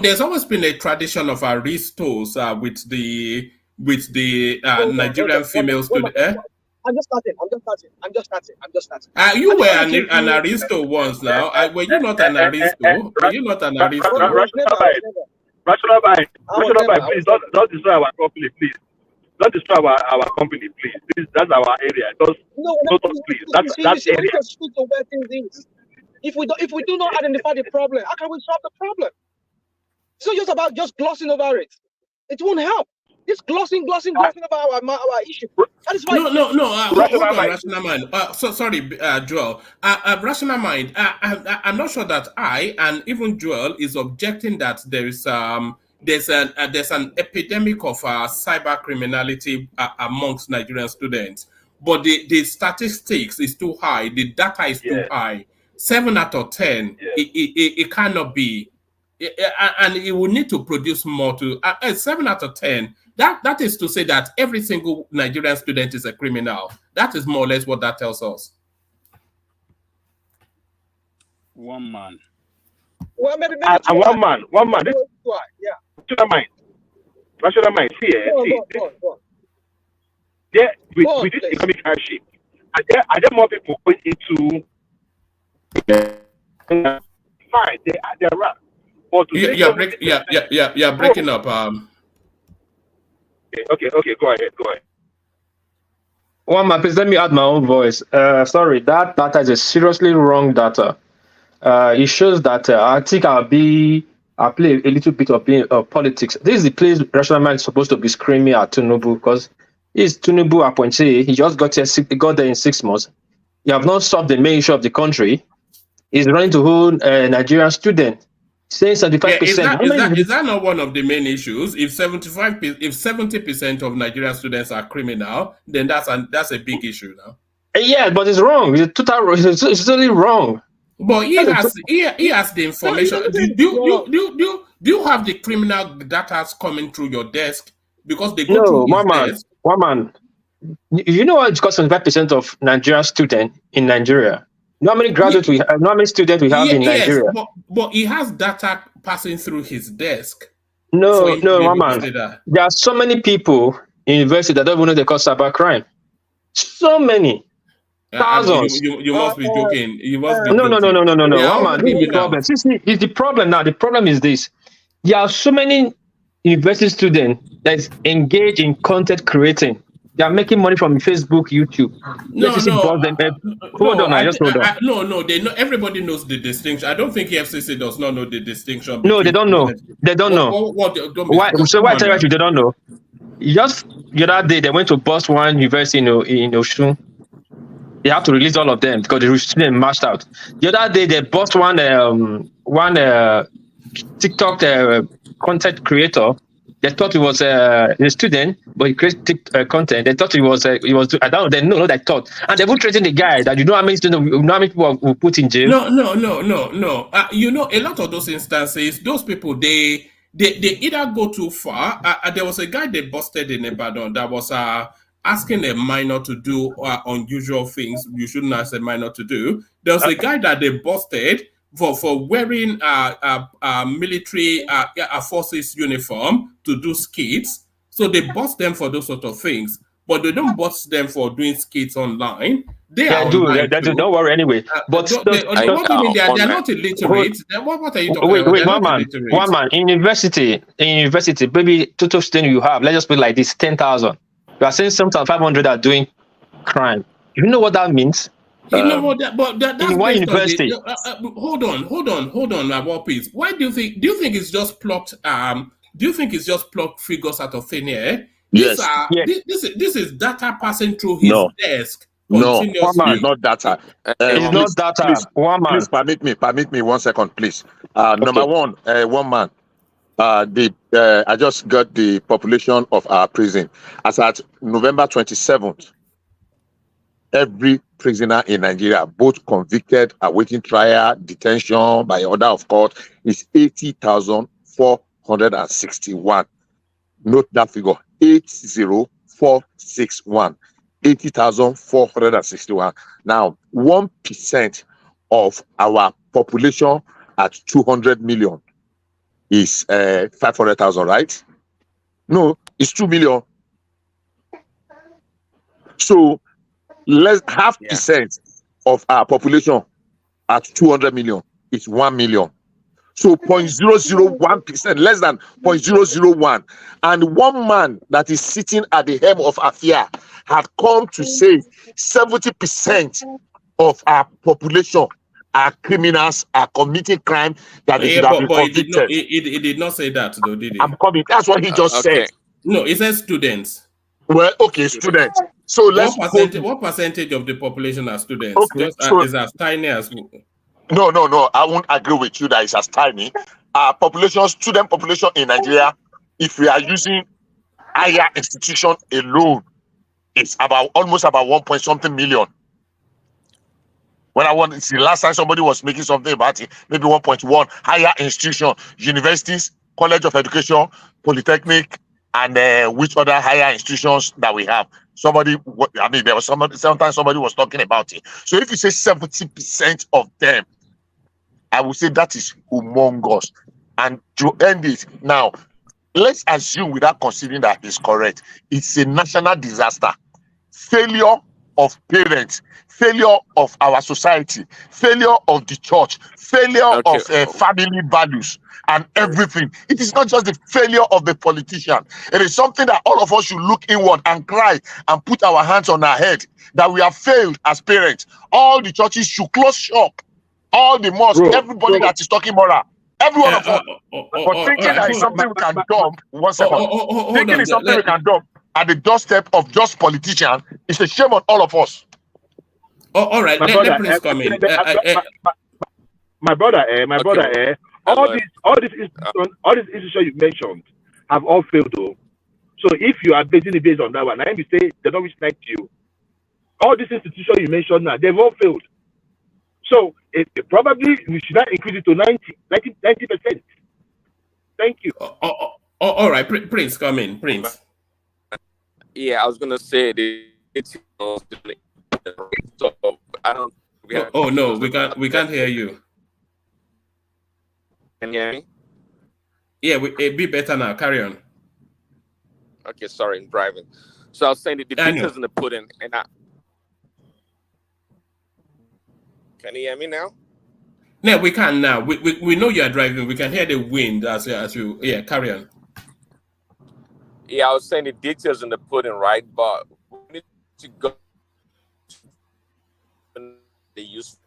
there's always been a tradition of aristos with the Nigerian female students. I'm just starting. You were an aristo once now. Were you not an aristo? Were you not an aristo? Rational by, please don't destroy our company, please. Don't destroy our company, please. That's our area. Just No, not us, please. That's you that see, we area. can speak to where things is. If we do not identify the problem, how can we solve the problem? It's not just about just glossing over it. It won't help. Just glossing over our issue. That is why. Hold on, Rational Mind. Sorry, Joel. Rational Mind. I'm not sure that I and even Joel is objecting that there's an epidemic of cyber criminality amongst Nigerian students, but the statistics is too high. The data is too high. 7 out of 10. It cannot be. And it will need to produce more to 7 out of 10. That is to say that every single Nigerian student is a criminal. That is more or less what that tells us. One man. Well, maybe one man. Yeah. Rational mind. See, there with this economic hardship, are there more people going into? Fine, they're right. But you're breaking up. Okay, go ahead. One man, please let me add my own voice. Sorry, that data is a seriously wrong data. It shows that I think I'll play a little bit of politics. This is the place Rational Mind is supposed to be screaming at Tinubu, because he's Tinubu appointee. He just got there in 6 months. You have not solved the main issue of the country. He's running to hold Nigerian student, saying 75%. Is that not one of the main issues? If 70% of Nigerian students are criminal, then that's a big issue now. Yeah, but it's wrong. It's totally wrong. But he has the information. Do you have the criminal data coming through your desk? Because they go through his desk. One man. You know what? It's got 75% of Nigerian students in Nigeria. You know how many graduates we have? How many students we have in Nigeria? But he has data passing through his desk. No, one man. There are so many people in university that don't even know they call cybercrime. So many. Thousands. You must be joking. You must be No. Yeah, One man, this is the problem. It's the problem now. The problem is this. There are so many university students that is engaged in content creating. They are making money from Facebook, YouTube. Hold on. They know. Everybody knows the distinction. I don't think FCC does not know the distinction. No, they don't know. They don't know. Why tell you they don't know? Just the other day, they went to bust one university in Osun. They have to release all of them because the students mashed out. The other day, they bust one TikTok content creator. They thought he was a student, but he created content. They thought he was. I don't know. They know that thought, and they were treating the guy. That you know how many students, you know how many people will put in jail. No. You know, a lot of those instances, those people they either go too far. There was a guy they busted in Ibadan that was asking a minor to do unusual things you shouldn't ask a minor to do. There was a guy that they busted for wearing military forces uniform to do skits. So they bust them for those sort of things, but they don't bust them for doing skits online. They do. Don't worry anyway. But what do you mean? They're not illiterate. What are you talking about? Wait, one man. In university, maybe total student you have, let's just put it like this, 10,000. You are saying 7,500 are doing crime. You know what that means? You know what? That's in one university. Hold on, about peace. Why do you think? Do you think it's just plucked? Do you think it's just plucked figures out of thin air? Yes. This is data passing through his desk. No, it's not data. It's not data. Please permit me 1 second, please. Number one, one man. I just got the population of our prison. As at November 27th, every prisoner in Nigeria, both convicted, awaiting trial, detention by order of court, is 80,461. Note that figure, 80,461. 80,461. Now, 1% of our population at 200 million is 500,000, right? No, it's 2 million. So, less half percent of our population at 200 million is 1 million. So 0.001%, less than 0.001. And one man that is sitting at the helm of Afia had come to say 70% of our population are criminals, are committing crime that they should have been but it did not. convicted. It did not say that though, did I'm it? coming. That's what he just said. No, it says students. Well, okay, students. So let's What percentage of the population are students? Okay, Just so is as tiny as. no, I won't agree with you that it's as tiny. Student population in Nigeria, if we are using higher institution alone, it's almost about 1 point something million. It's the last time somebody was making something about it, maybe 1.1 higher institution, universities, college of education, polytechnic, and which other higher institutions that we have. There was sometimes somebody was talking about it. So if you say 70% of them, I would say that is humongous. And to end it now, let's assume without considering that it's correct, it's a national disaster. Failure of parents, failure of our society, failure of the church, failure of family values and everything. It is not just the failure of the politician. It is something that all of us should look inward and cry and put our hands on our head that we have failed as parents. All the churches should close shop. All the mosques, everybody that is talking moral. Every one of us. But thinking that is something we can dump, one second. Thinking it's something we can dump at the doorstep of just politicians is a shame on all of us. All right, let Prince come in. My brother, all these institutions you mentioned have all failed though. So if you are basing it based on that one, I am say they don't respect you. All these institutions you mentioned now, they've all failed. So probably we should not increase it to 90%. Thank you. All right, Prince, come in, Prince. Yeah, I was gonna say so I don't. No, we can't hear you. Can you hear me? Yeah, it'd be better now. Carry on. Okay, sorry, I'm driving. So I was saying the pictures in the pudding, and can you hear me now? No, we can now. We know you are driving. We can hear the wind as you. Yeah, carry on. Yeah, I was saying the details in the pudding, right? But we need to go the use.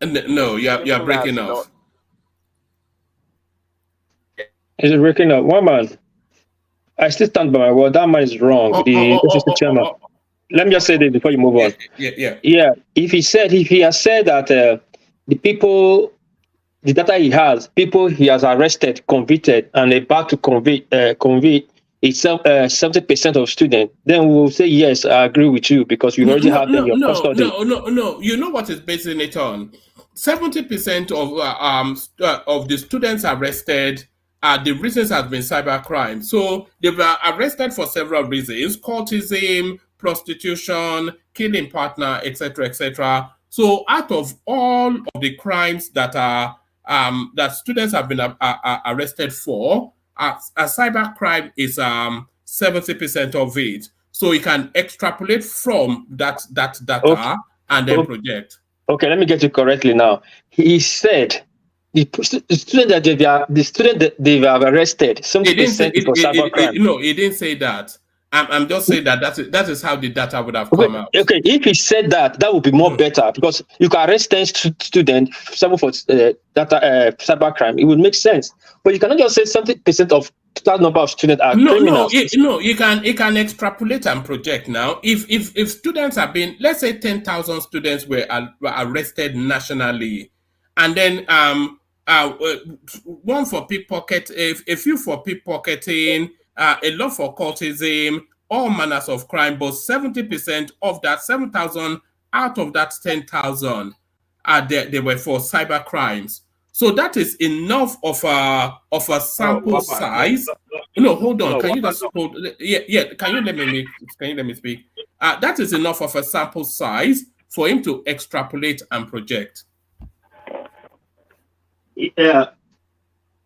No, you're breaking off. Is it breaking up? One man. I still stand by my word. That man is wrong. Chairman. Let me just say this before you move on. Yeah. If he has said that the data he has, people he has arrested, convicted, and about to convict is 70% of students, then we will say yes, I agree with you because you already have them in your custody. No. You know what is basing it on? 70% of the students arrested. The reasons has been cybercrime. So they were arrested for several reasons: cultism, prostitution, killing partner, etc., etc. So out of all of the crimes that are that students have been arrested for, cybercrime is 70% of it. So you can extrapolate from that data and then project. Okay, let me get you correctly now. He said the student that they have arrested, 70% for cybercrime. No, he didn't say that. I'm just saying that is how the data would have come out. Okay, if he said that would be more better because you can arrest 10 students, some for cybercrime. It would make sense. But you cannot just say 70% of total number of students are criminals. You can extrapolate and project now. If students have been, let's say 10,000 students were arrested nationally, and then one for pickpocket, a few for pickpocketing, a lot for cultism, all manners of crime, but 70% of that 7,000 out of that 10,000 they were for cyber crimes. So that is enough of a sample size. No, hold on. Can you just hold? Yeah. Can you let me speak? That is enough of a sample size for him to extrapolate and project. Yeah,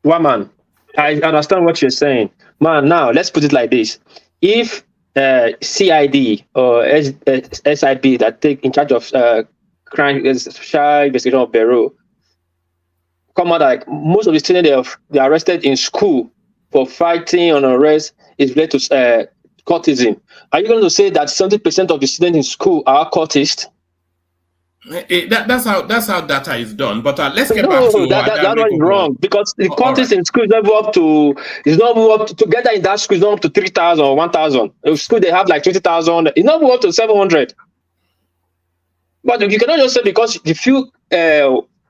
Woman, I understand what you're saying. Man, now let's put it like this. If CID or SIB that take in charge of crime, Social Investigation Bureau, come out like most of the students they are arrested in school for fighting on arrest is related to cultism. Are you going to say that 70% of the students in school are cultists? That's how data is done. But let's get back No, to that one is Ajanle. wrong because the All right. cultists in school is not up to together in that school is not up to 3,000 or 1,000. In school they have like 20,000. It's not up to 700. But you cannot just say because the few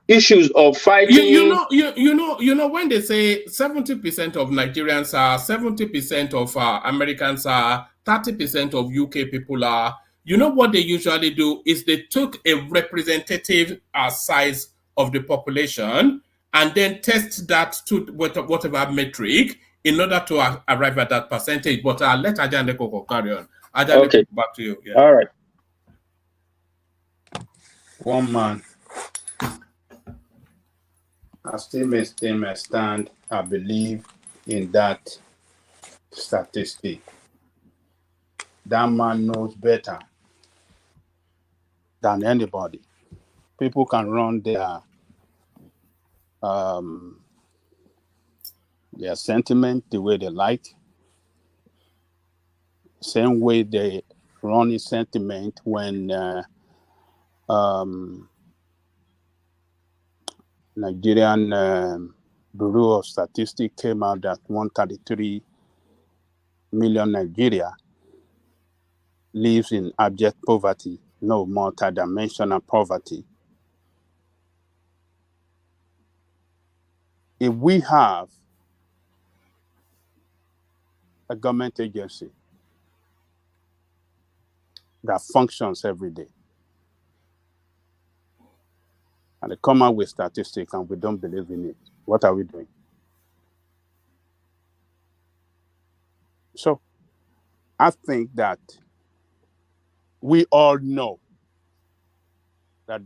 issues of fighting. You know when they say 70% of Nigerians are, 70% of Americans are, 30% of UK people are. You know what they usually do is they took a representative size of the population and then test that to whatever metric in order to arrive at that percentage. But let Ajane Koko carry on. Ajane, Okay. back to you. Yeah. All right. One man. I still may stand. I believe in that statistic. That man knows better than anybody. People can run their sentiment the way they like. Same way they run his sentiment when Nigerian Bureau of Statistics came out that 133 million Nigeria lives in abject poverty, no multidimensional poverty. If we have a government agency that functions every day, and they come out with statistics and we don't believe in it, what are we doing? So I think that we all know that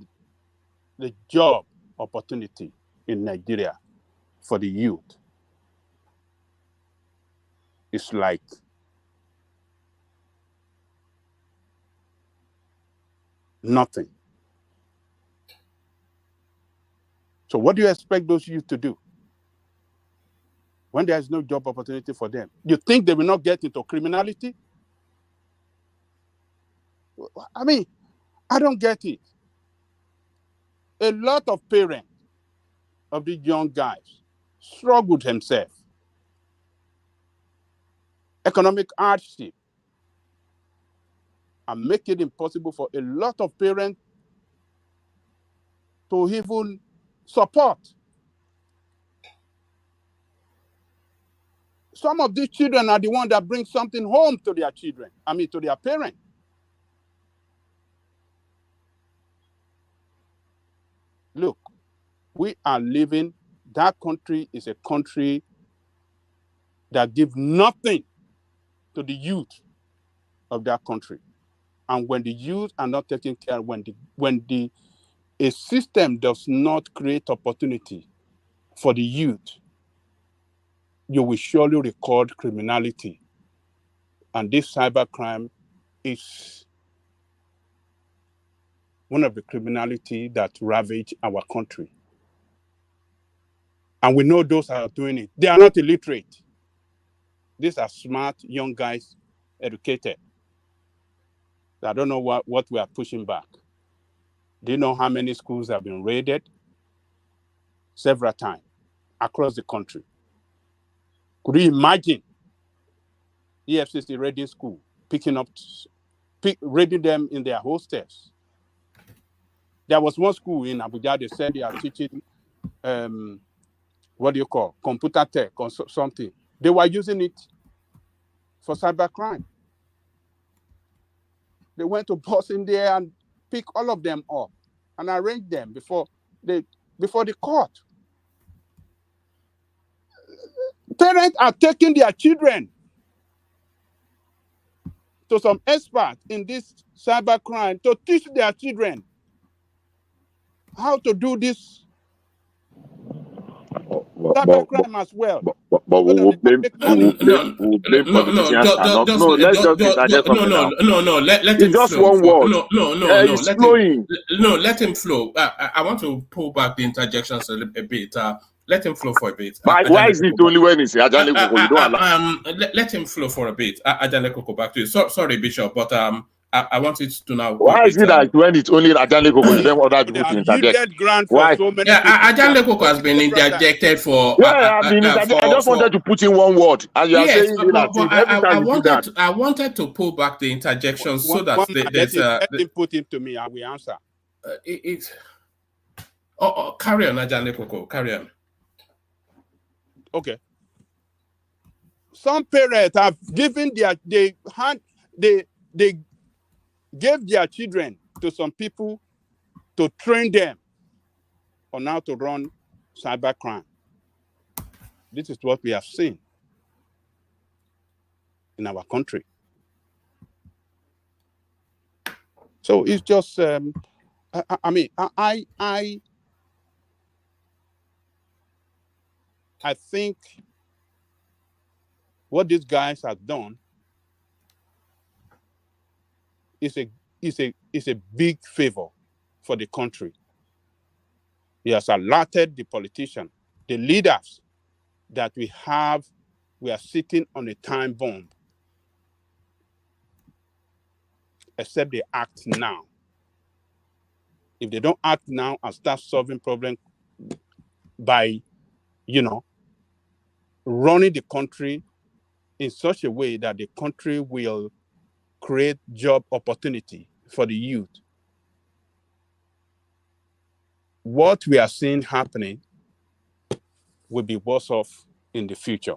the job opportunity in Nigeria for the youth is like nothing. So what do you expect those youth to do when there is no job opportunity for them? You think they will not get into criminality? I mean, I don't get it. A lot of parents of these young guys struggled themselves. Economic hardship and make it impossible for a lot of parents to even support. Some of these children are the ones that bring something home to their children, to their parents. Look, we are living, that country is a country that gives nothing to the youth of that country. And when the youth are not taken care of, when a system does not create opportunity for the youth, you will surely record criminality. And this cybercrime is one of the criminality that ravage our country. And we know those are doing it. They are not illiterate. These are smart young guys, educated. I don't know what we are pushing back. Do you know how many schools have been raided? Several times across the country. Could you imagine Efcc raiding school, raiding them in their hostels? There was one school in Abuja, they said they are teaching, computer tech or something. They were using it for cybercrime. They went to bus in there and pick all of them up and arrange them before the court. Parents are taking their children to some experts in this cybercrime to teach their children how to do this cybercrime as well. But we So that will the blame public money. politicians and not. No, let's just interject something now. Let It's him just flow. one word. No, It's flowing. let him flow. I want to pull back the interjections a bit. Let him flow for a bit. Why is it only when it's Ajane Koko you don't allow? Let him flow for a bit. Ajane Koko, back to you. Sorry, Bishop, but I want it to now. Why is it that when it's only Ajane Koko you don't other people to interject? Grant Why? for so many Ajane Koko has been interjected for. Yeah, I just wanted to put in one word, and you are saying that every time you do that. I wanted to pull back the interjections so that let him put it to me. I will answer. Carry on, Ajane Koko. Carry on. Okay. Some parents have given they gave their children to some people to train them on how to run cybercrime. This is what we have seen in our country. So it's just, I think what these guys have done is a big favor for the country. He has alerted the politicians, the leaders that we are sitting on a time bomb, except they act now. If they don't act now and start solving problems by, running the country in such a way that the country will create job opportunity for the youth, what we are seeing happening will be worse off in the future.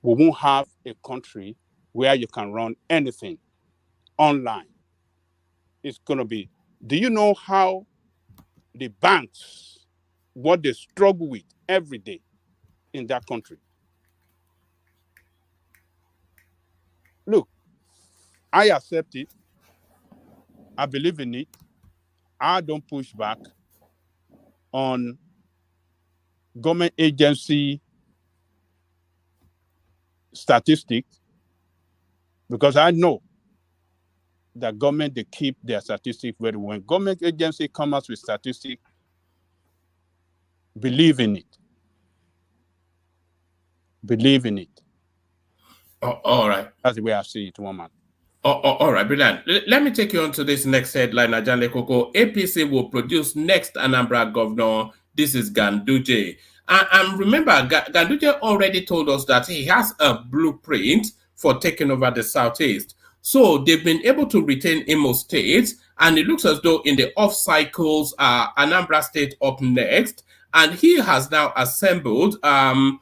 We won't have a country where you can run anything online. It's going to be, do you know how the banks, what they struggle with every day in that country? Look, I accept it. I believe in it. I don't push back on government agency statistics because I know that government, they keep their statistics very well. When government agency come out with statistics, believe in it. Believe in it. All right. That's the way I see it, one man. All right, brilliant. Let me take you on to this next headline, Ajane Koko. APC will produce next Anambra governor. This is Ganduje. And remember, Ganduje already told us that he has a blueprint for taking over the Southeast. So they've been able to retain Imo State, and it looks as though in the off cycles, Anambra State up next, and he has now assembled. It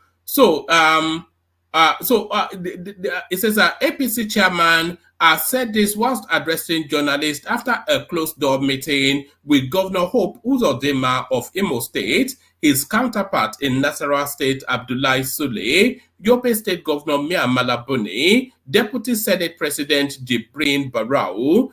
says APC chairman said this whilst addressing journalists after a closed-door meeting with Governor Hope Uzodinma of Imo State, his counterpart in Nasarawa State, Abdullahi Sule, Yobe State Governor Mia Malabuni, Deputy Senate President Jibrin Barau,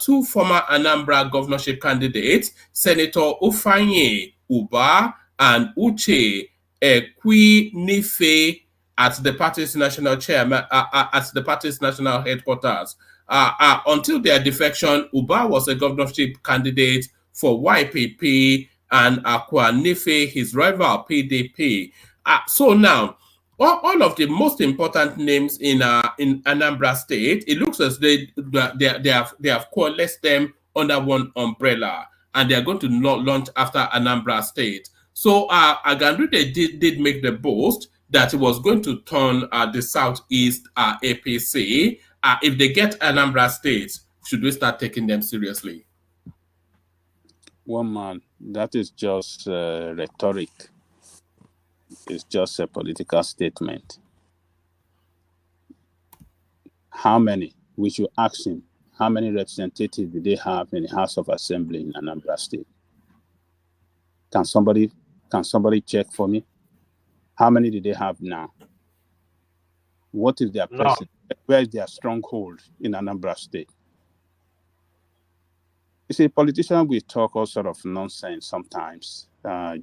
two former Anambra governorship candidates, Senator Ufanye Uba and Uche Ekwinife, at the party's national chairman, at the party's national headquarters. Until their defection, Uba was a governorship candidate for YPP and Akwanife, his rival PDP. So now, all of the most important names in Anambra State, it looks as they have coalesced them under one umbrella, and they are going to launch after Anambra State. So Ganduje did make the boast that it was going to turn the Southeast APC. If they get Anambra State, should we start taking them seriously? One man, that is just rhetoric. It's just a political statement. How many? We should ask him. How many representatives do they have in the House of Assembly in Anambra State? Can somebody check for me? How many do they have now? What is their president? Where is their stronghold in Anambra State? You see, politicians will talk all sort of nonsense sometimes,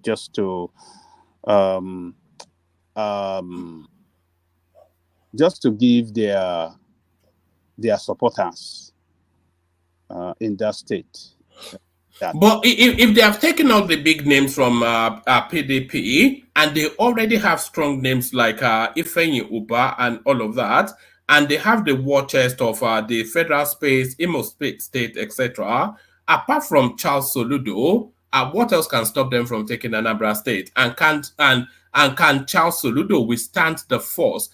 just to just to give their supporters in that state. But if they have taken out the big names from PDP and they already have strong names like Ifeanyi Uba and all of that, and they have the war chest of the federal space, Imo State, etc., apart from Charles Soludo, what else can stop them from taking Anambra State? And can Charles Soludo withstand the force?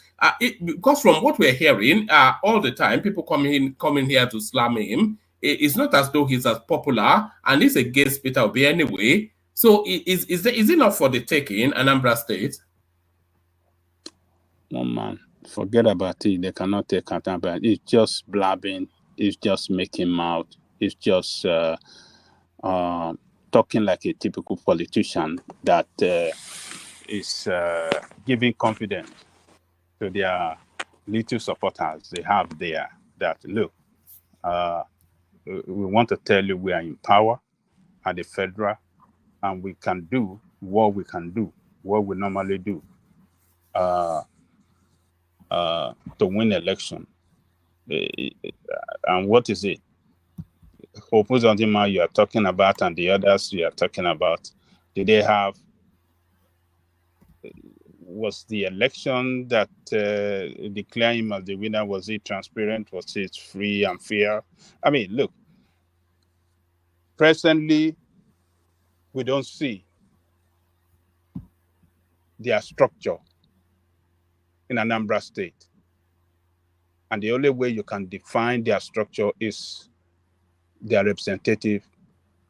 Because from what we're hearing all the time, people coming here to slam him. It's not as though he's as popular, and he's against Peter Obi anyway. So is it not for the taking, Anambra State? No, man, forget about it. They cannot take Anambra. It's just blabbing. It's just making mouth. It's just talking like a typical politician that is giving confidence to their little supporters they have there. That look. We want to tell you we are in power at the federal, and we can do what we can do, what we normally do to win election. And what is it? Opposite you are talking about, and the others you are talking about. Did they have? Was the election that declared him as the winner, was it transparent? Was it free and fair? I mean, look, presently, we don't see their structure in Anambra State. And the only way you can define their structure is their representative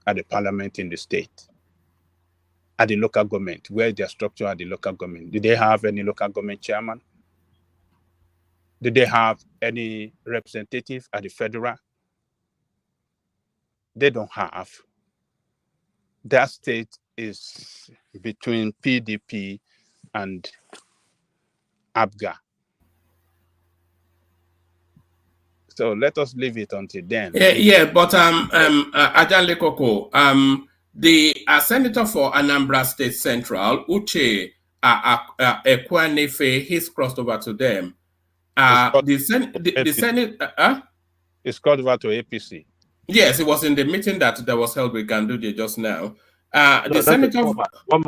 at the parliament in the state. At the local government, where is their structure at the local government? Did they have any local government chairman? Did they have any representative at the federal? They don't have. That state is between PDP and ABGA. So let us leave it until then. Yeah, but Ajan Lekoko, the senator for Anambra State Central, Uche Ekwanefe, he's crossed over to them. The Senate... It's called over to APC. Yes, it was in the meeting that was held with Ganduje just now. The senator...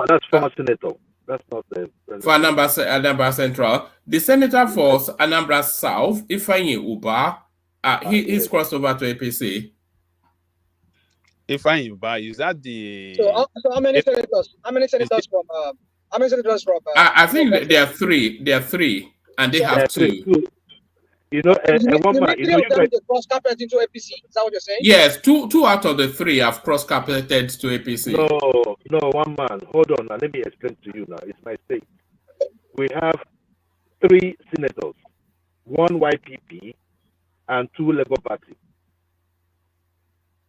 That's former senator. That's not the... For Anambra Central. The senator for Anambra South, Ifeanyi Uba, he's crossed over to APC. Ifeanyi Uba, is that the... So how many senators? How many senators from... I think there are three. There are three, and they have two. You know, one man, you guys cross carpet into APC. Is that what you're saying? Yes, two out of the three have cross carpeted to APC. No, one man. Hold on, now let me explain to you now. It's my state. We have 3 senators, 1 YPP and 2 Labour Party.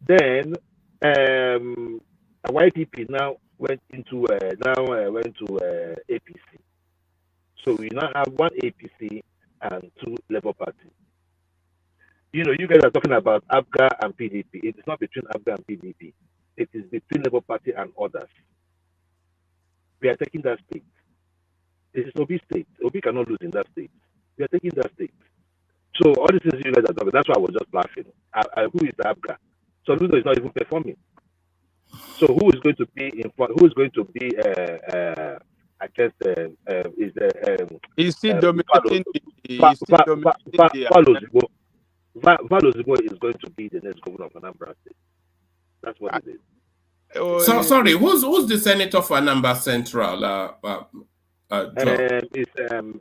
Then a YPP now went into APC. So we now have 1 APC and 2 Labour Party. You know, you guys are talking about ABGA and PDP. It is not between ABGA and PDP. It is between Labour Party and others. We are taking that state. This is Obi state. Obi cannot lose in that state. We are taking that state. So all these things you guys are talking, that's why I was just laughing. Who is the ABGA? So Ludo is not even performing. So who is going to be in front? Who is going to be I guess he's still dominating. Valozigbo is going to be the next governor of Anambra State. That's what it is. So sorry, who's the senator for Anambra Central?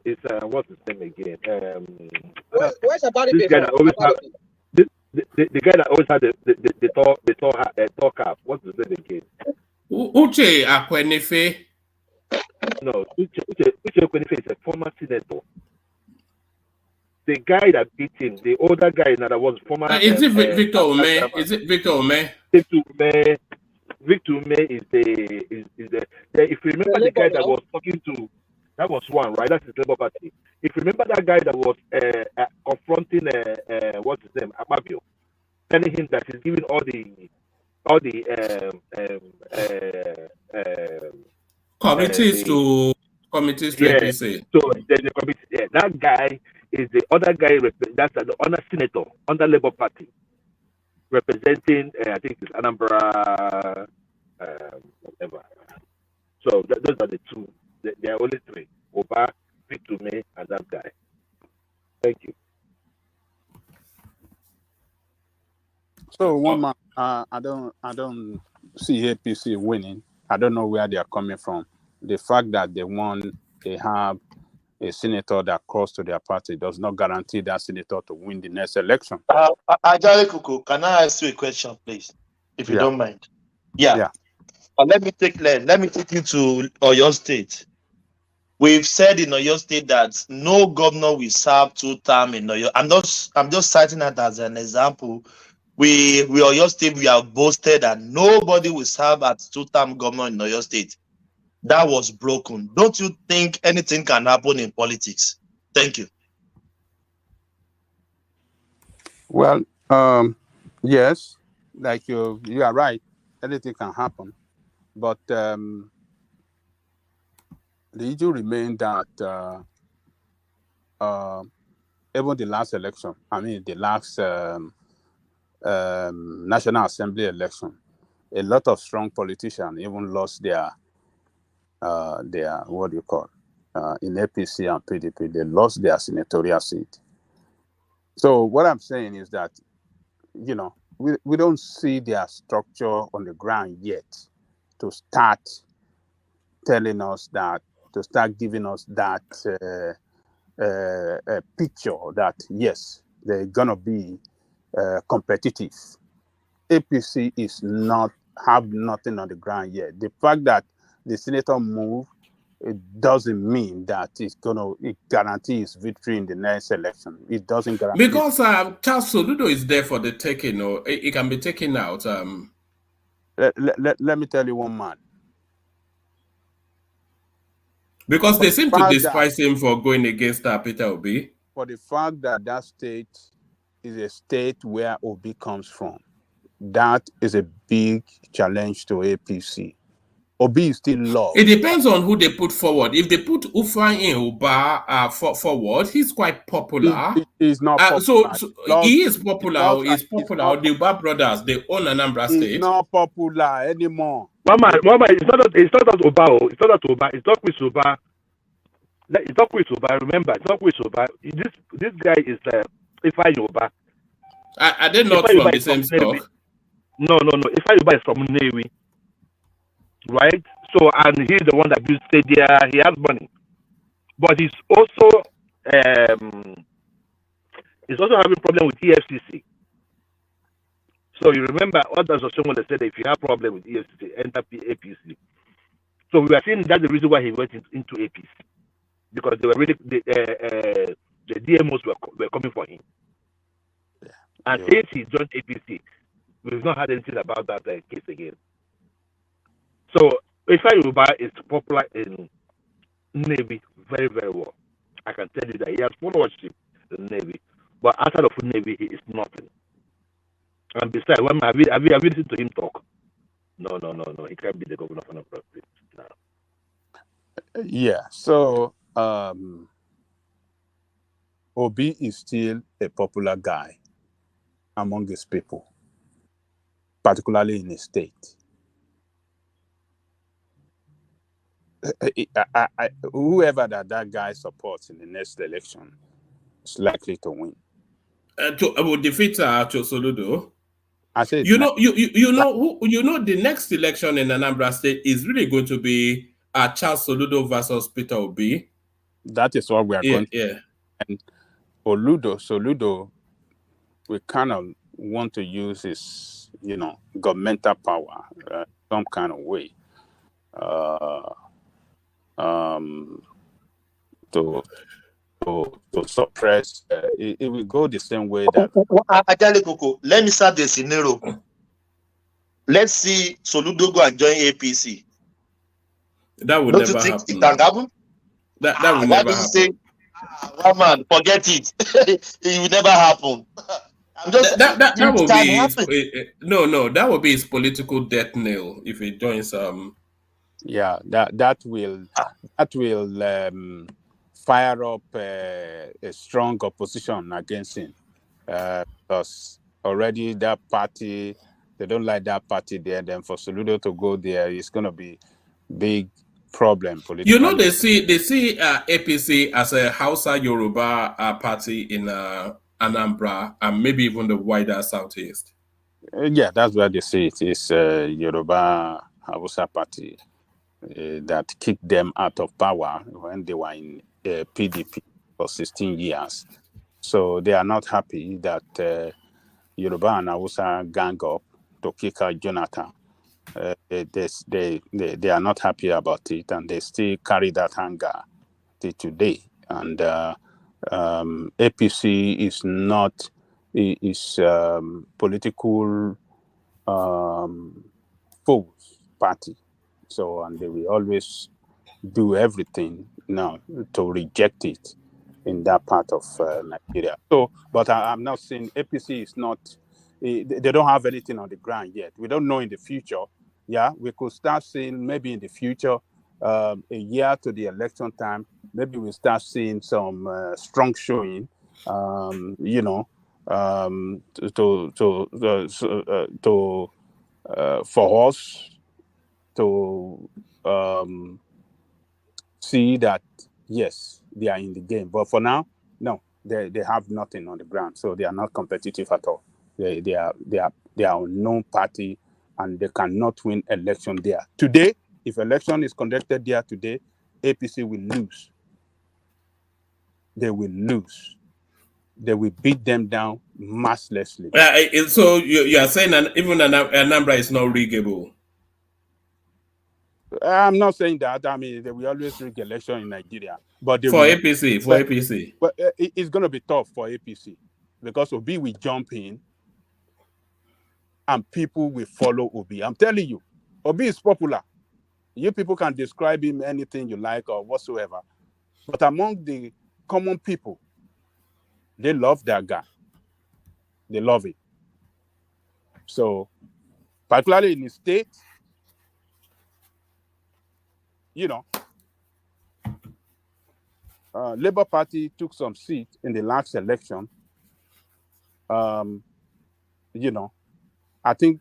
It's what's his name again? Where's about this guy that always had the guy that always had the tall cap. What's his name again? Uche Ekwanefe. No, Uche Ekwanefe is a former senator. The guy that beat him, the older guy that was former. Is it Victor Ume? Is it Victor Ume? Victor Ume is the if you remember the guy that was talking to, that was one, right? That's his Labour Party. If you remember that guy that was confronting what's his name, Amabio, telling him that he's giving all the committees to Yeah. APC. So there's a committee. Yeah, that guy is the other guy. That's the other senator under Labour Party, representing. I think it's Anambra, whatever. So those are the two. There are only three: Oba, Pitume, and that guy. Thank you. So one man, I don't see APC winning. I don't know where they are coming from. The fact that they have a senator that crossed to their party does not guarantee that senator to win the next election. Ajale Kuku, can I ask you a question, please, if you don't mind? Yeah. Let me take you to Oyo State. We've said in Oyo State that no governor will serve 2 terms in Oyo. I'm just citing that as an example. We Oyo State, we have boasted that nobody will serve as 2-term governor in Oyo State. That was broken. Don't you think anything can happen in politics? Thank you. Well, yes, like you are right. Anything can happen, but the issue remains that even the last election, the last National Assembly election, a lot of strong politicians even lost their what do you call in APC and PDP, they lost their senatorial seat. So what I'm saying is that, we don't see their structure on the ground yet to start telling us that, to start giving us that picture that, yes, they're going to be competitive. APC have nothing on the ground yet. The fact that the senator moved, it doesn't mean that it guarantees victory in the next election. It doesn't guarantee. Because Charles Soludo is there for the taking, or it can be taken out. Let me tell you one man. Because they seem to despise him for going against Peter Obi. For the fact that state is a state where Obi comes from, that is a big challenge to APC. Obi is still loved. It depends on who they put forward. If they put Ufai Uba forward, he's quite popular. He's not popular. So he is popular. He's popular. The Uba brothers, they own Anambra State. He's not popular anymore. Mama, it's not that Oba. It's not that Oba. It's not with Oba. It's not with Oba. Remember, it's not with Oba. This guy is Ifeanyi Oba. Are they not from the same stock? No. Ifeanyi Oba is from Nnewi. Right? So, and he's the one that built Stadia. He has money. But he's also having problem with EFCC. So you remember others of someone that said that if you have problem with EFCC, enter APC. So we are seeing that's the reason why he went into APC. Because they were really the DMOs were coming for him. And since he joined APC, we've not had anything about that case again. So Ifeanyi Uba is popular in Navy very, very well. I can tell you that he has followership in Navy, but outside of Navy, he is nothing. And besides, have you listened to him talk? No. He can't be the governor of Anambra State now. Yeah. So Obi is still a popular guy among his people, particularly in his state. Whoever that guy supports in the next election is likely to win. Will defeat Soludo. I said, the next election in Anambra State is really going to be Charles Soludo versus Peter Obi. That is what we are going to. Yeah. And Soludo, we kind of want to use his, governmental power some kind of way. To suppress, it will go the same way that. Let me start the scenario. Let's see Soludo go and join APC. That would never happen. It can happen? That would never happen. Say, one man, forget it. It will never happen. That would be that would be his political death knell if he joins Yeah, that will fire up a strong opposition against him, because already that party, they don't like that party there. Then for Soludo to go there, it's going to be big problem You know, politically. they see APC as a Hausa Yoruba party in Anambra and maybe even the wider southeast. Yeah, that's where they say it is Yoruba Hausa party that kicked them out of power when they were in PDP for 16 years. So they are not happy that Yoruba and Hausa gang up to kick out Jonathan. They are not happy about it, and they still carry that anger till today. And APC is not political foes party. So, and they will always do everything now to reject it in that part of Nigeria. So, but I'm not saying APC is not, they don't have anything on the ground yet. We don't know in the future. Yeah, we could start seeing maybe in the future, a year to the election time, maybe we'll start seeing some strong showing, for us to see that yes, they are in the game. But for now, no, they have nothing on the ground, so they are not competitive at all. They are unknown party, and they cannot win election there today. If election is conducted there today, APC will lose. They will lose. They will beat them down mercilessly. So you are saying that even Anambra is not riggable? I'm not saying that. I mean, they will always rig election in Nigeria, but they For will. APC. But it's going to be tough for APC because Obi will jump in, and people will follow Obi. I'm telling you, Obi is popular. You people can describe him anything you like or whatsoever, but among the common people, they love that guy. They love it. So, particularly in the state, Labour Party took some seats in the last election. I think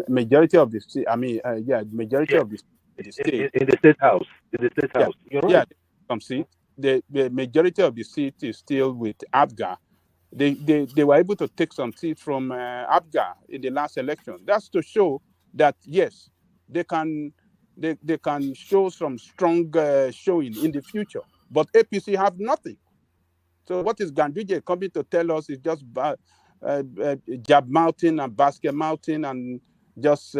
majority of the state. Majority of the state in the state house. In the state house, you're right. Yeah, some seats. The majority of the seat is still with Abga. They were able to take some seats from Abga in the last election. That's to show that yes, they can show some strong showing in the future. But APC have nothing. So what is Ganduje coming to tell us is just jab mouthing and basket mouthing and just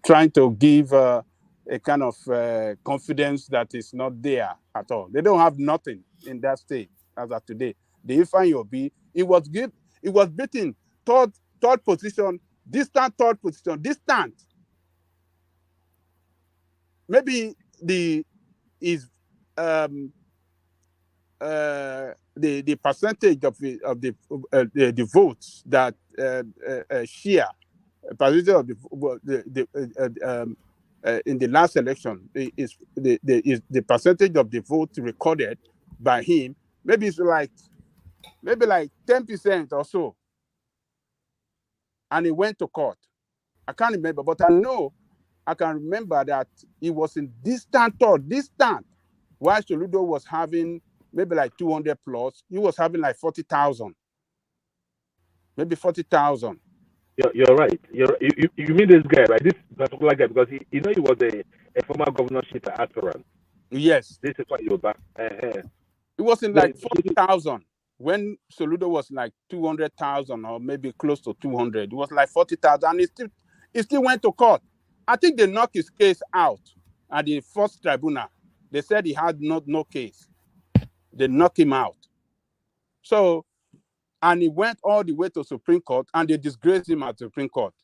trying to give a kind of confidence that is not there at all. They don't have nothing in that state as of today. The Ifeanyi Obi, it was beaten third position, distant third position, distant. Maybe the percentage of the votes that share percentage of in the last election is the percentage of the vote recorded by him. Maybe it's like 10% or so, and he went to court. I can't remember, but I can remember that he was in distant, while Soludo was having maybe like 200 plus. He was having like 40,000, maybe 40,000. You're right. You mean this guy, right? This particular guy, because he was a former governorship aspirant. Yes. This is what you're back. It was in like 40,000 when Soludo was like 200,000 or maybe close to 200. It was like 40,000, and he still went to court. I think they knocked his case out at the first tribunal. They said he had no case. They knocked him out. So, and he went all the way to Supreme Court, and they disgraced him at Supreme Court.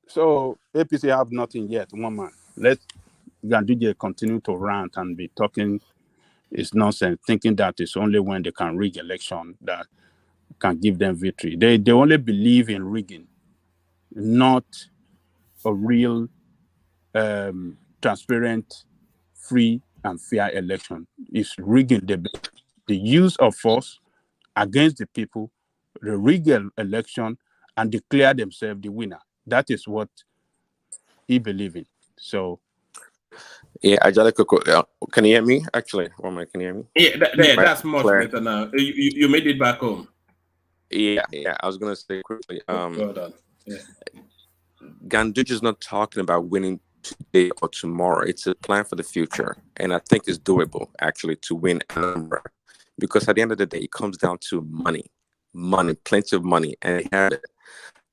So APC have nothing yet. One man. Let Ganduje continue to rant and be talking is nonsense, thinking that it's only when they can rig election that can give them victory. They only believe in rigging, not a real, transparent, free, and fair election. It's rigging the use of force against the people, the rig election, and declare themselves the winner. That is what he believes in. So, yeah, can you hear me? Actually, one minute, can you hear me? Yeah, that's much better now. You made it back home. Yeah. I was gonna say quickly. Well done. Yeah. Ganduj is not talking about winning today or tomorrow. It's a plan for the future, and I think it's doable actually to win Anambra, because at the end of the day, it comes down to money, plenty of money, and he had it.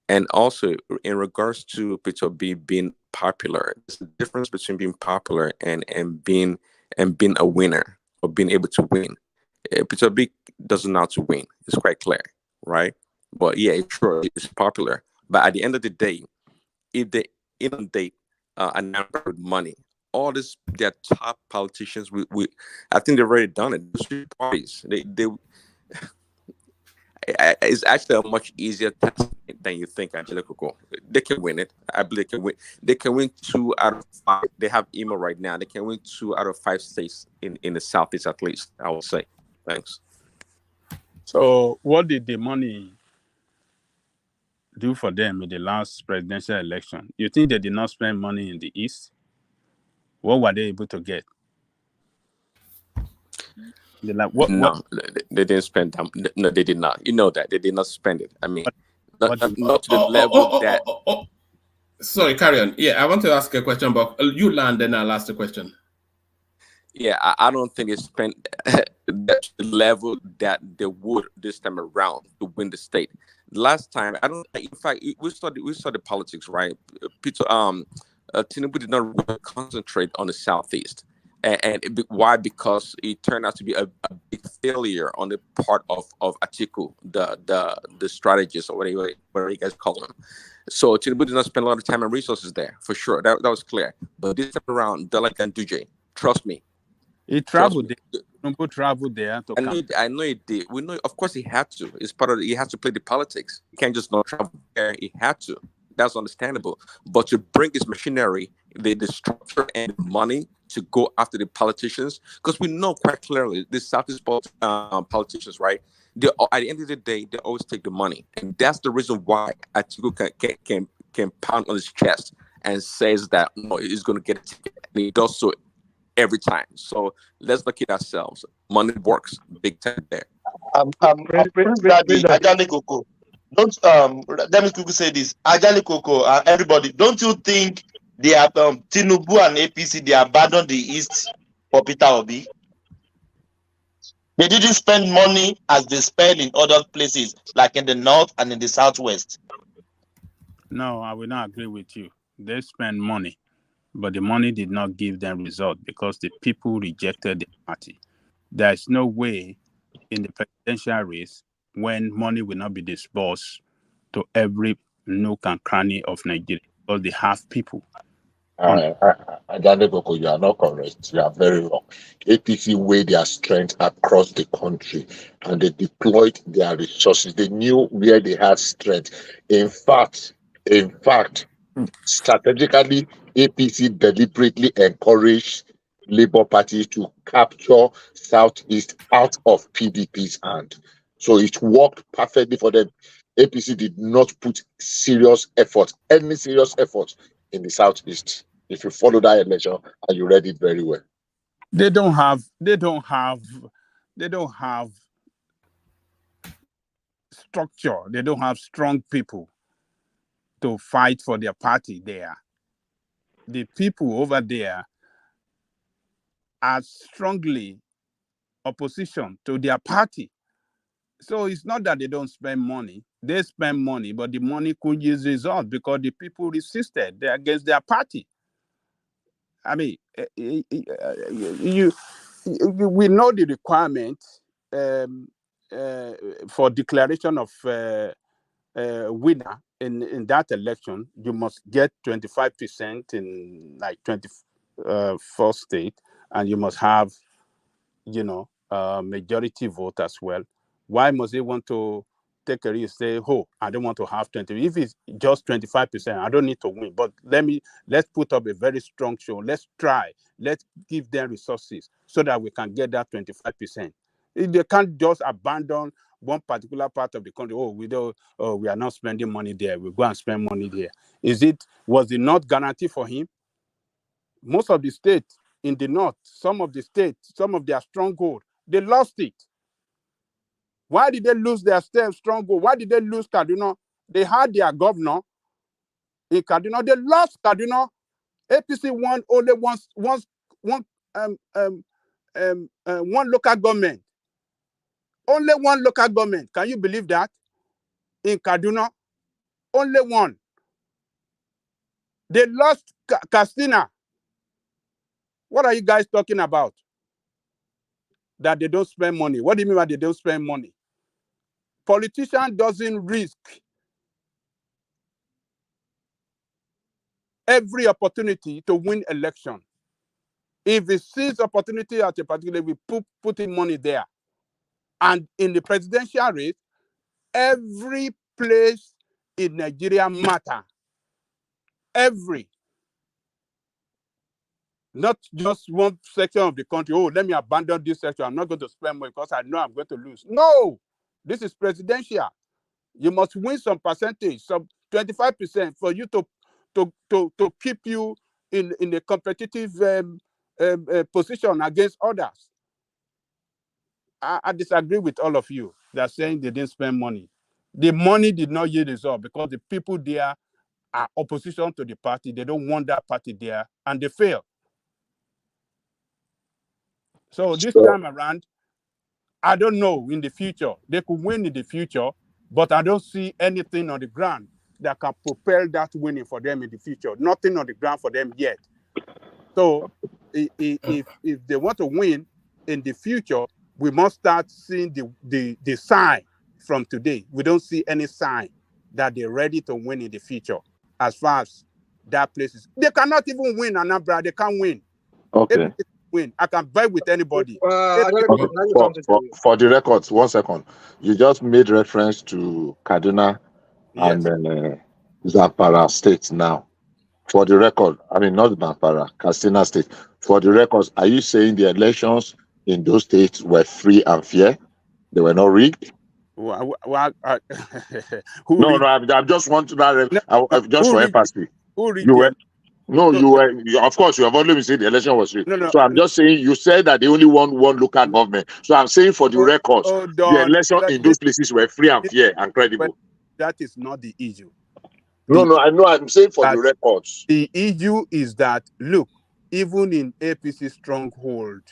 And also, in regards to Peter B being popular, there's a difference between being popular and being a winner, or being able to win. Peter B doesn't know how to win. It's quite clear, right? But yeah, sure, it's popular. But at the end of the day, if they inundate a number with money, all this, their top politicians, I think they've already done it. Those three parties, it's actually a much easier task than you think, Angelico. They can win it. I believe they can win. They can win 2 out of 5. They have Imo right now. They can win 2 out of 5 states in the Southeast, at least, I will say. Thanks. So what did the money do for them in the last presidential election? You think they did not spend money in the East? What were they able to get? No, they didn't spend them. No, they did not. You know that. They did not spend it. I mean, not to the level that... Sorry, carry on. Yeah, I want to ask a question, but you land, then I'll ask the question. Yeah, I don't think they spent the level that they would this time around to win the state. Last time, I don't. In fact, we saw the politics, right? Peter, Tinubu did not really concentrate on the Southeast, why? Because it turned out to be a big failure on the part of Atiku, the strategist, or whatever you guys call him. So Tinubu did not spend a lot of time and resources there, for sure. That was clear. But this time around, Delagan Duje, trust me. He traveled there. Tinubu traveled there to I know he did. We know, of course, he had to. It's part of. He has to play the politics. He can't just not travel there. He had to. That's understandable. But to bring his machinery, the structure and the money to go after the politicians, because we know quite clearly the Southeast politicians, right? They, at the end of the day, they always take the money, and that's the reason why Atiku can pound on his chest and says that no, he's going to get a ticket, and he does so every time. So let's not kid ourselves. Money works big time there. Prince Daddy, Ajani Koko. Don't let me quickly say this. Ajani Koko, everybody, don't you think they have Tinubu and APC, they abandoned the East for Peter Obi? They didn't spend money as they spend in other places, like in the North and in the Southwest. No, I will not agree with you. They spend money, but the money did not give them result because the people rejected the party. There is no way in the presidential race when money will not be disbursed to every nook and cranny of Nigeria because they have people. Ajani Koko, you are not correct. You are very wrong. APC weighed their strength across the country and they deployed their resources. They knew where they had strength. In fact, strategically, APC deliberately encouraged Labour Party to capture Southeast out of PDP's hand. So it worked perfectly for them. APC did not put any serious effort in the Southeast. If you follow that election and you read it very well. They don't have structure. They don't have strong people to fight for their party there. The people over there are strongly opposition to their party. So it's not that they don't spend money. They spend money, but the money could use results because the people resisted against their party. I mean, we know the requirement for declaration of winner in that election. You must get 25% in like 24 state, and you must have, majority vote as well. Why must they want to take a risk, say, oh, I don't want to have 20. If it's just 25%, I don't need to win. But let's put up a very strong show. Let's try. Let's give them resources so that we can get that 25%. They can't just abandon one particular part of the country. Oh, we are not spending money there. We go and spend money there. Was it not guarantee for him? Most of the states in the north, some of the states, some of their stronghold, they lost it. Why did they lose their stronghold? Why did they lose Kaduna? They had their governor in Kaduna. They lost Kaduna. APC won only one local government. Only one local government. Can you believe that? In Kaduna, only one. They lost Katsina. What are you guys talking about? That they don't spend money. What do you mean by they don't spend money? Politician doesn't risk every opportunity to win election. If he sees opportunity at a particular, we put in money there. And in the presidential race, every place in Nigeria matter. Every. Not just one section of the country. Oh, let me abandon this section. I'm not going to spend money because I know I'm going to lose. No, this is presidential. You must win some percentage, some 25% for you to keep you in a competitive position against others. I disagree with all of you that are saying they didn't spend money. The money did not yield result because the people there are opposition to the party. They don't want that party there, and they fail. So this time around, I don't know in the future. They could win in the future, but I don't see anything on the ground that can propel that winning for them in the future. Nothing on the ground for them yet. So if they want to win in the future, we must start seeing the sign from today. We don't see any sign that they're ready to win in the future. As far as that place is, they cannot even win Anambra. They can't win. Okay. Win. I can bet with anybody. Okay. For the records, 1 second. You just made reference to Kaduna and Zamfara State now. For the record, I mean not Zamfara, Katsina State. For the records, are you saying the elections in those states were free and fair? They were not rigged? No, I'm just wanting that just for empathy. Who rigged You were of course, you have only said the election was rigged. So I'm just saying, you said that they only won one local government. So I'm saying for the records, the election in those places were free and fair and credible. That is not the issue. No, I know. I'm saying for the records. The issue is that, look, even in APC stronghold,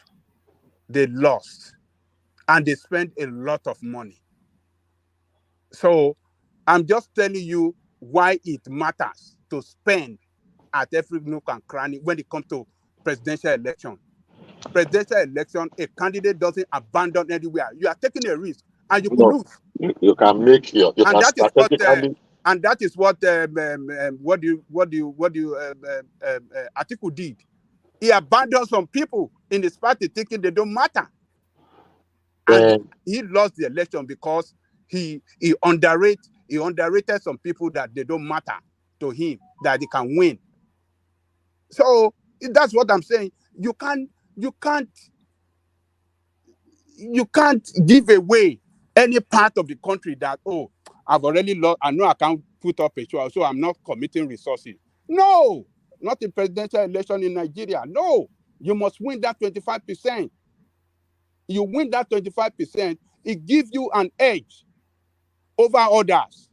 they lost. And they spent a lot of money. So I'm just telling you why it matters to spend at every nook and cranny when it comes to presidential election. Presidential election, a candidate doesn't abandon anywhere. You are taking a risk, and you could lose. You can make your. And that is what Atiku did. He abandoned some people in his party, thinking they don't matter. And he lost the election because he underrated some people that they don't matter to him, that he can win. So that's what I'm saying. You can't give away any part of the country that, oh, I've already lost. I know I can't put up a show, so I'm not committing resources. No, not in presidential election in Nigeria. No, you must win that 25%. You win that 25%, it gives you an edge over others.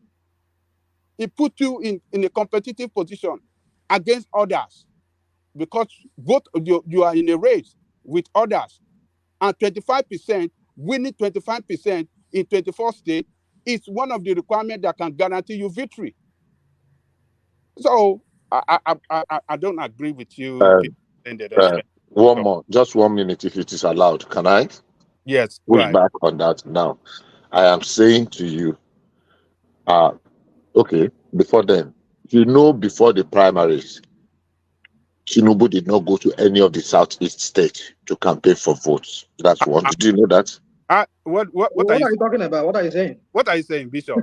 It puts you in a competitive position against others because both you are in a race with others. And 25%, winning 25% in 24 states is one of the requirements that can guarantee you victory. So I don't agree with you. One more, just 1 minute if it is allowed. Can I? Yes. Push back on that now. I am saying to you, okay, before then, before the primaries, Tinubu did not go to any of the Southeast states to campaign for votes. That's one. Did you know that? What What are are you you talking about? What are you saying? What are you saying, Bishop?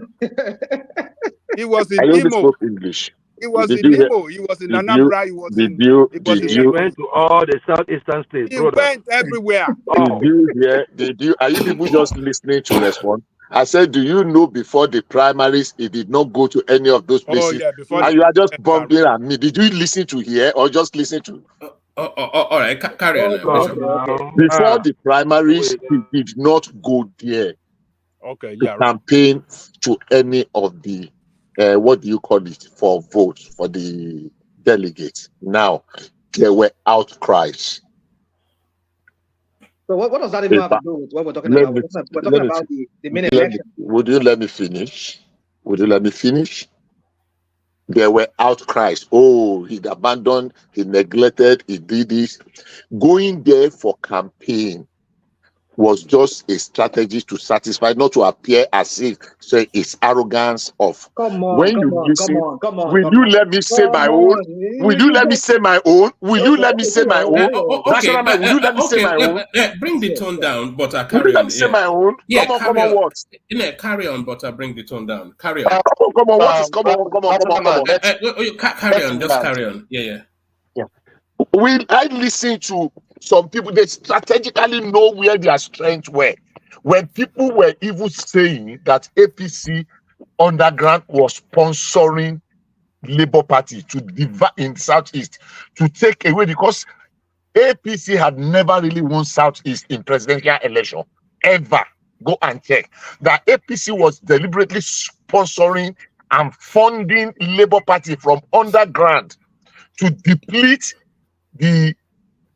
He was I in only Imo. spoke English. He was Did in you hear? Imo. He was in Did you? Anambra. He was Did in. you? He was Did in. He you? went to all the southeastern states, He brother. went everywhere. Oh, Did you hear? Did you? Are you people just listening to respond? I said, do you know before the primaries, he did not go to any of those Oh places? yeah, before And the you are just bumping at me. Did you listen to hear or just listen to? All right, carry on, God, Bishop. now. Before the primaries, Wait, he did not go there Okay, to yeah. campaign to any of the, what do you call it, for votes for the delegates. Now, there were outcries. So what does that even have to do with what we're talking Let about? me, We're talking let me, about the main let me, election. would you let me finish? Would you let me finish? There were outcries. Oh, he'd abandoned, he neglected, he did this. Going there for campaign was just a strategy to satisfy, not to appear as if say it's arrogance of Come when on, you come on, come listen. on, come on, Will come you on. let me say my Come own? on. Will you let me say my own? Will you Okay, let me okay, say my own? Okay, National man, will you let me say my own? bring the tone down, but Will you carry let on. me say Yeah, my own? yeah, Come on, what? carry on, but bring the tone down. Carry on. Come on, what is come on, come on, come on, come on. Carry on, just carry on. Yeah. Will I listen to some people? They strategically know where their strengths were. When people were even saying that APC underground was sponsoring Labour Party to divide in Southeast to take away, because APC had never really won Southeast in presidential election ever. Go and check that APC was deliberately sponsoring and funding Labour Party from underground to deplete the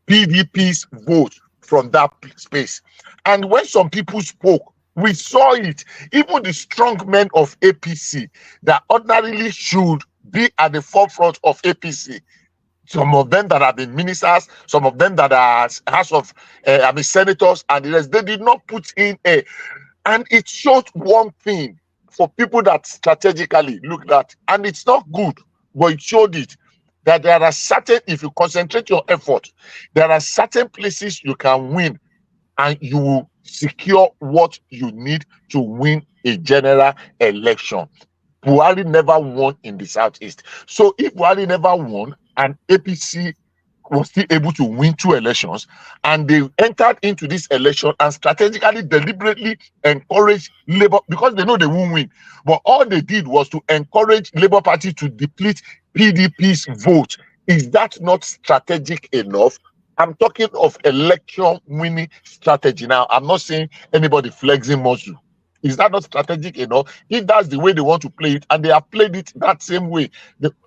PDP's vote from that space. And when some people spoke, we saw it. Even the strong men of APC that ordinarily should be at the forefront of APC, some of them that have been ministers, some of them that are House of, senators, and the rest, they did not put in a. And it showed one thing for people that strategically looked at, and it's not good, but it showed it that there are certain, if you concentrate your effort, there are certain places you can win and you will secure what you need to win a general election. Buhari never won in the Southeast. So if Buhari never won and APC was still able to win 2 elections, and they entered into this election and strategically, deliberately encouraged Labour, because they know they won't win. But all they did was to encourage Labour Party to deplete PDP's vote. Is that not strategic enough? I'm talking of election winning strategy now. I'm not saying anybody flexing muscle. Is that not strategic enough? If that's the way they want to play it, and they have played it that same way,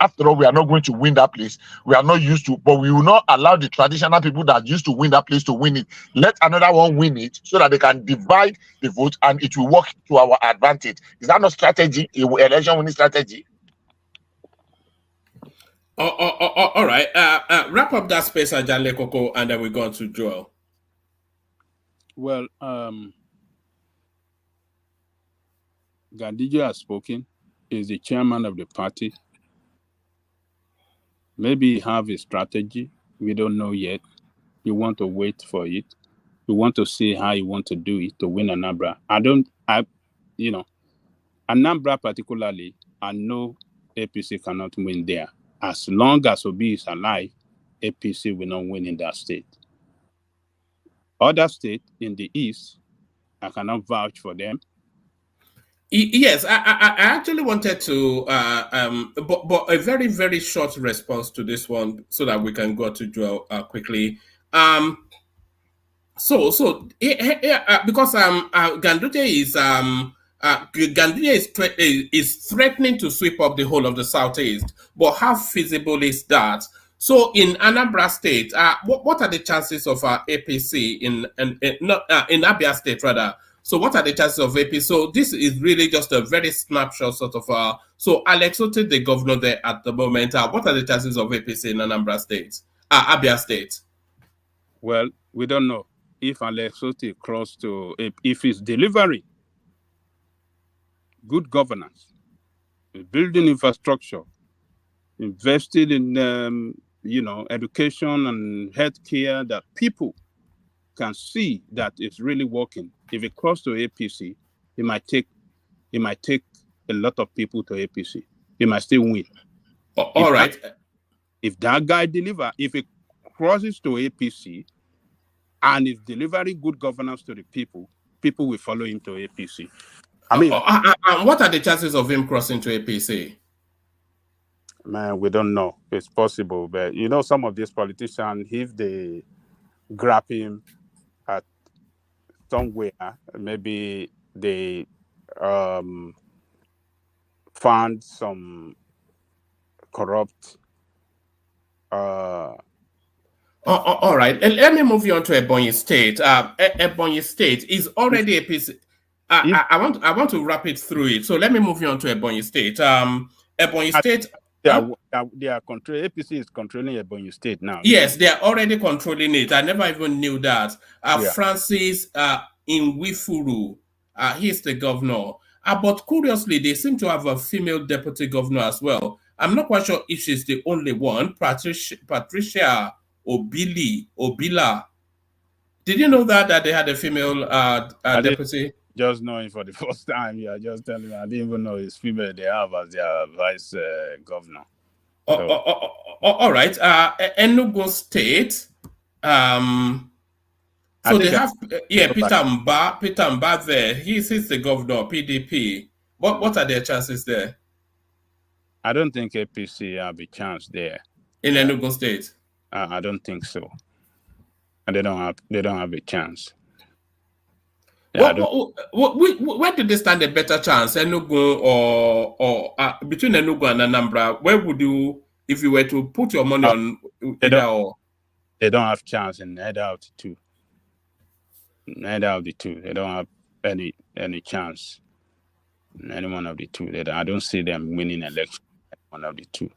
after all, we are not going to win that place. We are not used to, but we will not allow the traditional people that used to win that place to win it. Let another one win it so that they can divide the vote and it will work to our advantage. Is that not strategy, election winning strategy? All right. Wrap up that space, Ajale Koko, and then we go on to Joel. Well, Gandija has spoken. He's the chairman of the party. Maybe he have a strategy. We don't know yet. We want to wait for it. We want to see how he want to do it to win Anambra. Anambra particularly, I know APC cannot win there. As long as Obi is alive, APC will not win in that state. Other states in the east, I cannot vouch for them. Yes, I actually wanted to, but a very, very short response to this one so that we can go to Joel quickly. Because Ganduje is threatening to sweep up the whole of the southeast, but how feasible is that? So in Anambra State, what are the chances of APC in Abia State rather? So what are the chances of APC? So this is really just a very snapshot sort of. So Alex Otti, the governor there at the moment, what are the chances of APC in Anambra State, Abia State? Well, we don't know if Alex Otti crossed to, if he's delivering good governance, building infrastructure, invested in education and healthcare, that people can see that it's really working, if it cross to APC, it might take a lot of people to APC. He might still win. All right. If that guy deliver, if it crosses to APC and is delivering good governance to the people, people will follow him to APC. I mean, what are the chances of him crossing to APC? Man, we don't know. It's possible, but some of these politicians, if they grab him at somewhere, maybe they found some corrupt. All right. Let me move you on to Ebonyi State. Ebonyi State is already APC. I want to wrap it through it. So let me move you on to Ebonyi State. Ebonyi State. They are controlling. APC is controlling Ebonyi State now. Yes, they are already controlling it. I never even knew that. Francis Nwifuru, he's the governor. But curiously, they seem to have a female deputy governor as well. I'm not quite sure if she's the only one. Patricia Obila. Did you know that they had a female deputy? Just knowing for the first time, just telling me. I didn't even know it's female they have as their vice governor. All right. Enugu State. So they have Peter Mba there. He's the governor, PDP. What are their chances there? I don't think APC have a chance there. In Enugu State? I don't think so. And they don't have a chance. Where did they stand a better chance, Enugu or between Enugu and Anambra? Where would you, if you were to put your money on either or? They don't have chance in either of the two. Neither of the two. They don't have any chance in any one of the two. I don't see them winning election one of the two.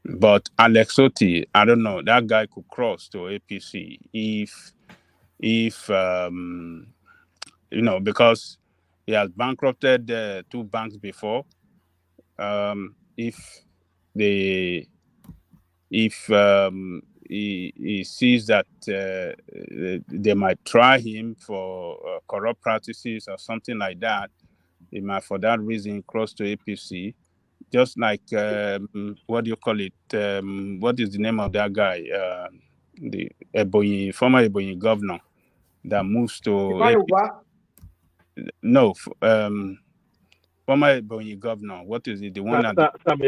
But Alex Oti, I don't know. That guy could cross to APC if because he has bankrupted 2 banks before. If he sees that they might try him for corrupt practices or something like that, he might, for that reason, cross to APC. Just like, what do you call it? What is the name of that guy? The former Ebonyi governor that moves to... No, former Ebonyi governor. What is it? The one that... Sam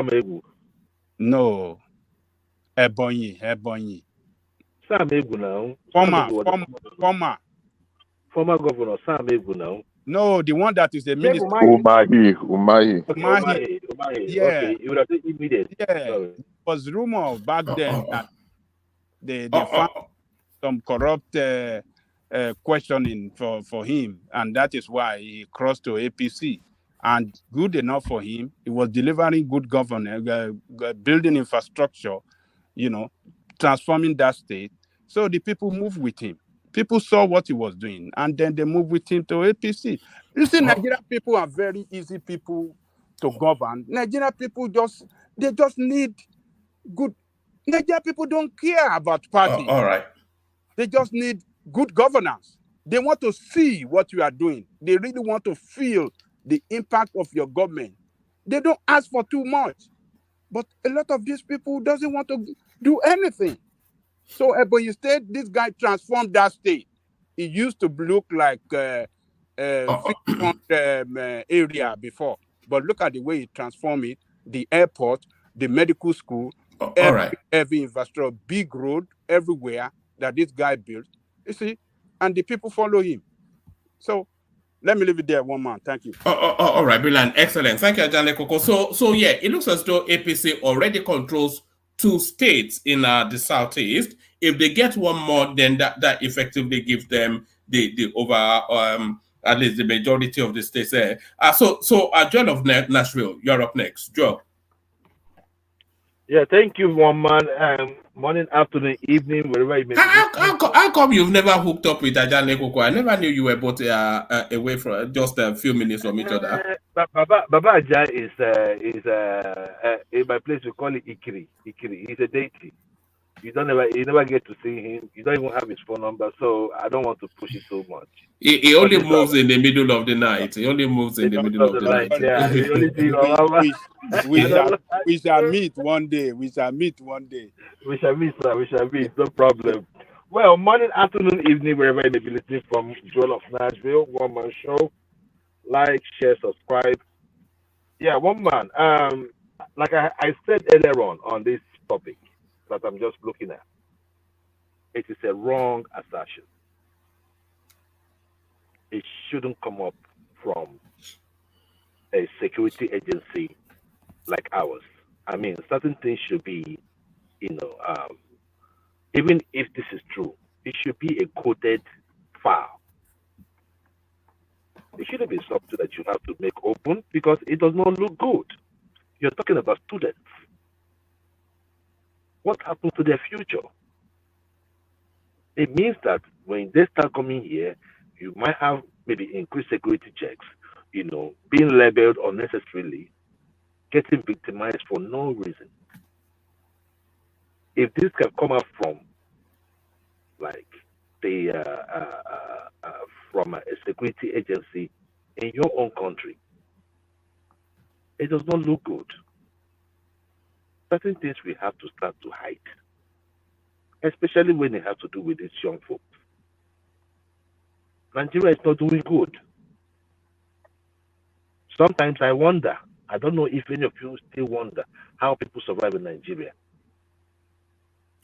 Egu. No. Ebonyi. Sam Egu now. Former governor Sam Egu now. No, the one that is the minister. Umahi. Yeah. Okay, you would have said immediate. Yeah. It was rumor back then that they found some corrupt questioning for him, and that is why he crossed to APC. And good enough for him, he was delivering good governance, building infrastructure, transforming that state. So the people moved with him. People saw what he was doing, and then they moved with him to APC. You see, Nigerian people are very easy people to govern. Nigerian people just need good. Nigerian people don't care about party. All right. They just need good governance. They want to see what you are doing. They really want to feel the impact of your government. They don't ask for too much. But a lot of these people doesn't want to do anything. So Ebonyi State, this guy transformed that state. It used to look like area before. But look at the way he transformed it. The airport, the medical school, every infrastructure, big road, everywhere that this guy built. You see, and the people follow him. So let me leave it there, one man. Thank you. All right, brilliant. Excellent. Thank you, Ajane Koko. So yeah, it looks as though APC already controls 2 states in the southeast. If they get one more, then that effectively gives them the over at least the majority of the states there. So Joel of Nashville, you're up next. Joel. Yeah, thank you, one man. Morning, afternoon, evening, wherever you may be. How come you've never hooked up with Ajane Koko? I never knew you were both away from just a few minutes from each other. Baba Aja is in my place we call it Ikiri. Ikiri. He's a deity. You never get to see him. You don't even have his phone number. So I don't want to push it so much. He only moves in the middle of the night. He only moves in the middle of the night. Yeah, the only thing we shall meet one day. We shall meet one day. We shall meet, sir. We shall meet. No problem. Well, morning, afternoon, evening, wherever you may be listening from, Joel of Nashville, One Man Show. Like, share, subscribe. Yeah, one man. Like I said earlier on this topic that I'm just looking at, it is a wrong assertion. It shouldn't come up from a security agency like ours. I mean, certain things should be, even if this is true, it should be a coded file. It shouldn't be something that you have to make open because it does not look good. You're talking about students. What happens to their future? It means that when they start coming here, you might have maybe increased security checks, being labeled unnecessarily, getting victimized for no reason. If this can come up from, like, from a security agency in your own country, it does not look good. Certain things we have to start to hide, especially when it has to do with these young folks. Nigeria is not doing good. Sometimes I wonder, I don't know if any of you still wonder how people survive in Nigeria.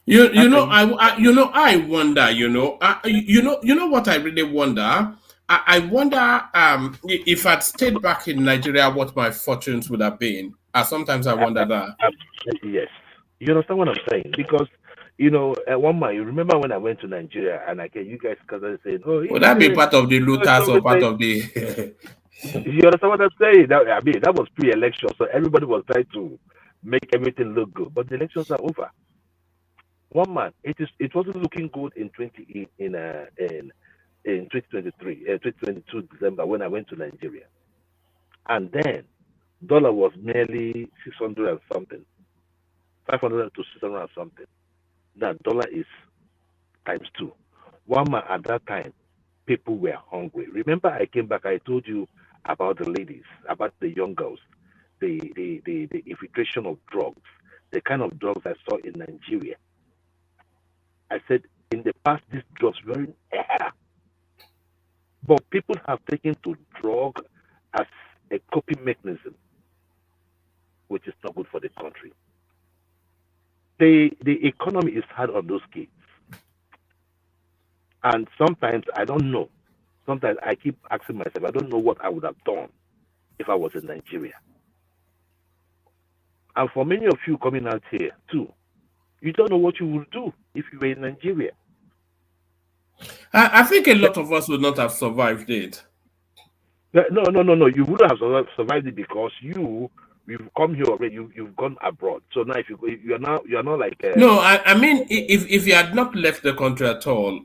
I wonder. You know what I really wonder. I wonder if I'd stayed back in Nigeria, what my fortunes would have been. Sometimes I wonder that. Yes, you understand what I'm saying? Because one man, you remember when I went to Nigeria and you guys said, "Oh, would that be part of the looters or part of the?" You understand what I'm saying? That was pre-election, so everybody was trying to make everything look good, but the elections are over. One man, it wasn't looking good in 2022 December when I went to Nigeria, and then dollar was merely 600 and something, 500 to 600 and something. That dollar is ×2. One man at that time, people were hungry. Remember, I came back. I told you about the ladies, about the young girls, the infiltration of drugs, the kind of drugs I saw in Nigeria. I said, in the past, these drugs were in air. But people have taken to drug as a coping mechanism, which is not good for the country. The economy is hard on those kids. And sometimes I don't know. Sometimes I keep asking myself, I don't know what I would have done if I was in Nigeria. And for many of you coming out here too, you don't know what you would do if you were in Nigeria. I think a lot of us would not have survived it. No. You wouldn't have survived it because you've come here already. You've gone abroad. So now you're not like. No, I mean, if you had not left the country at all,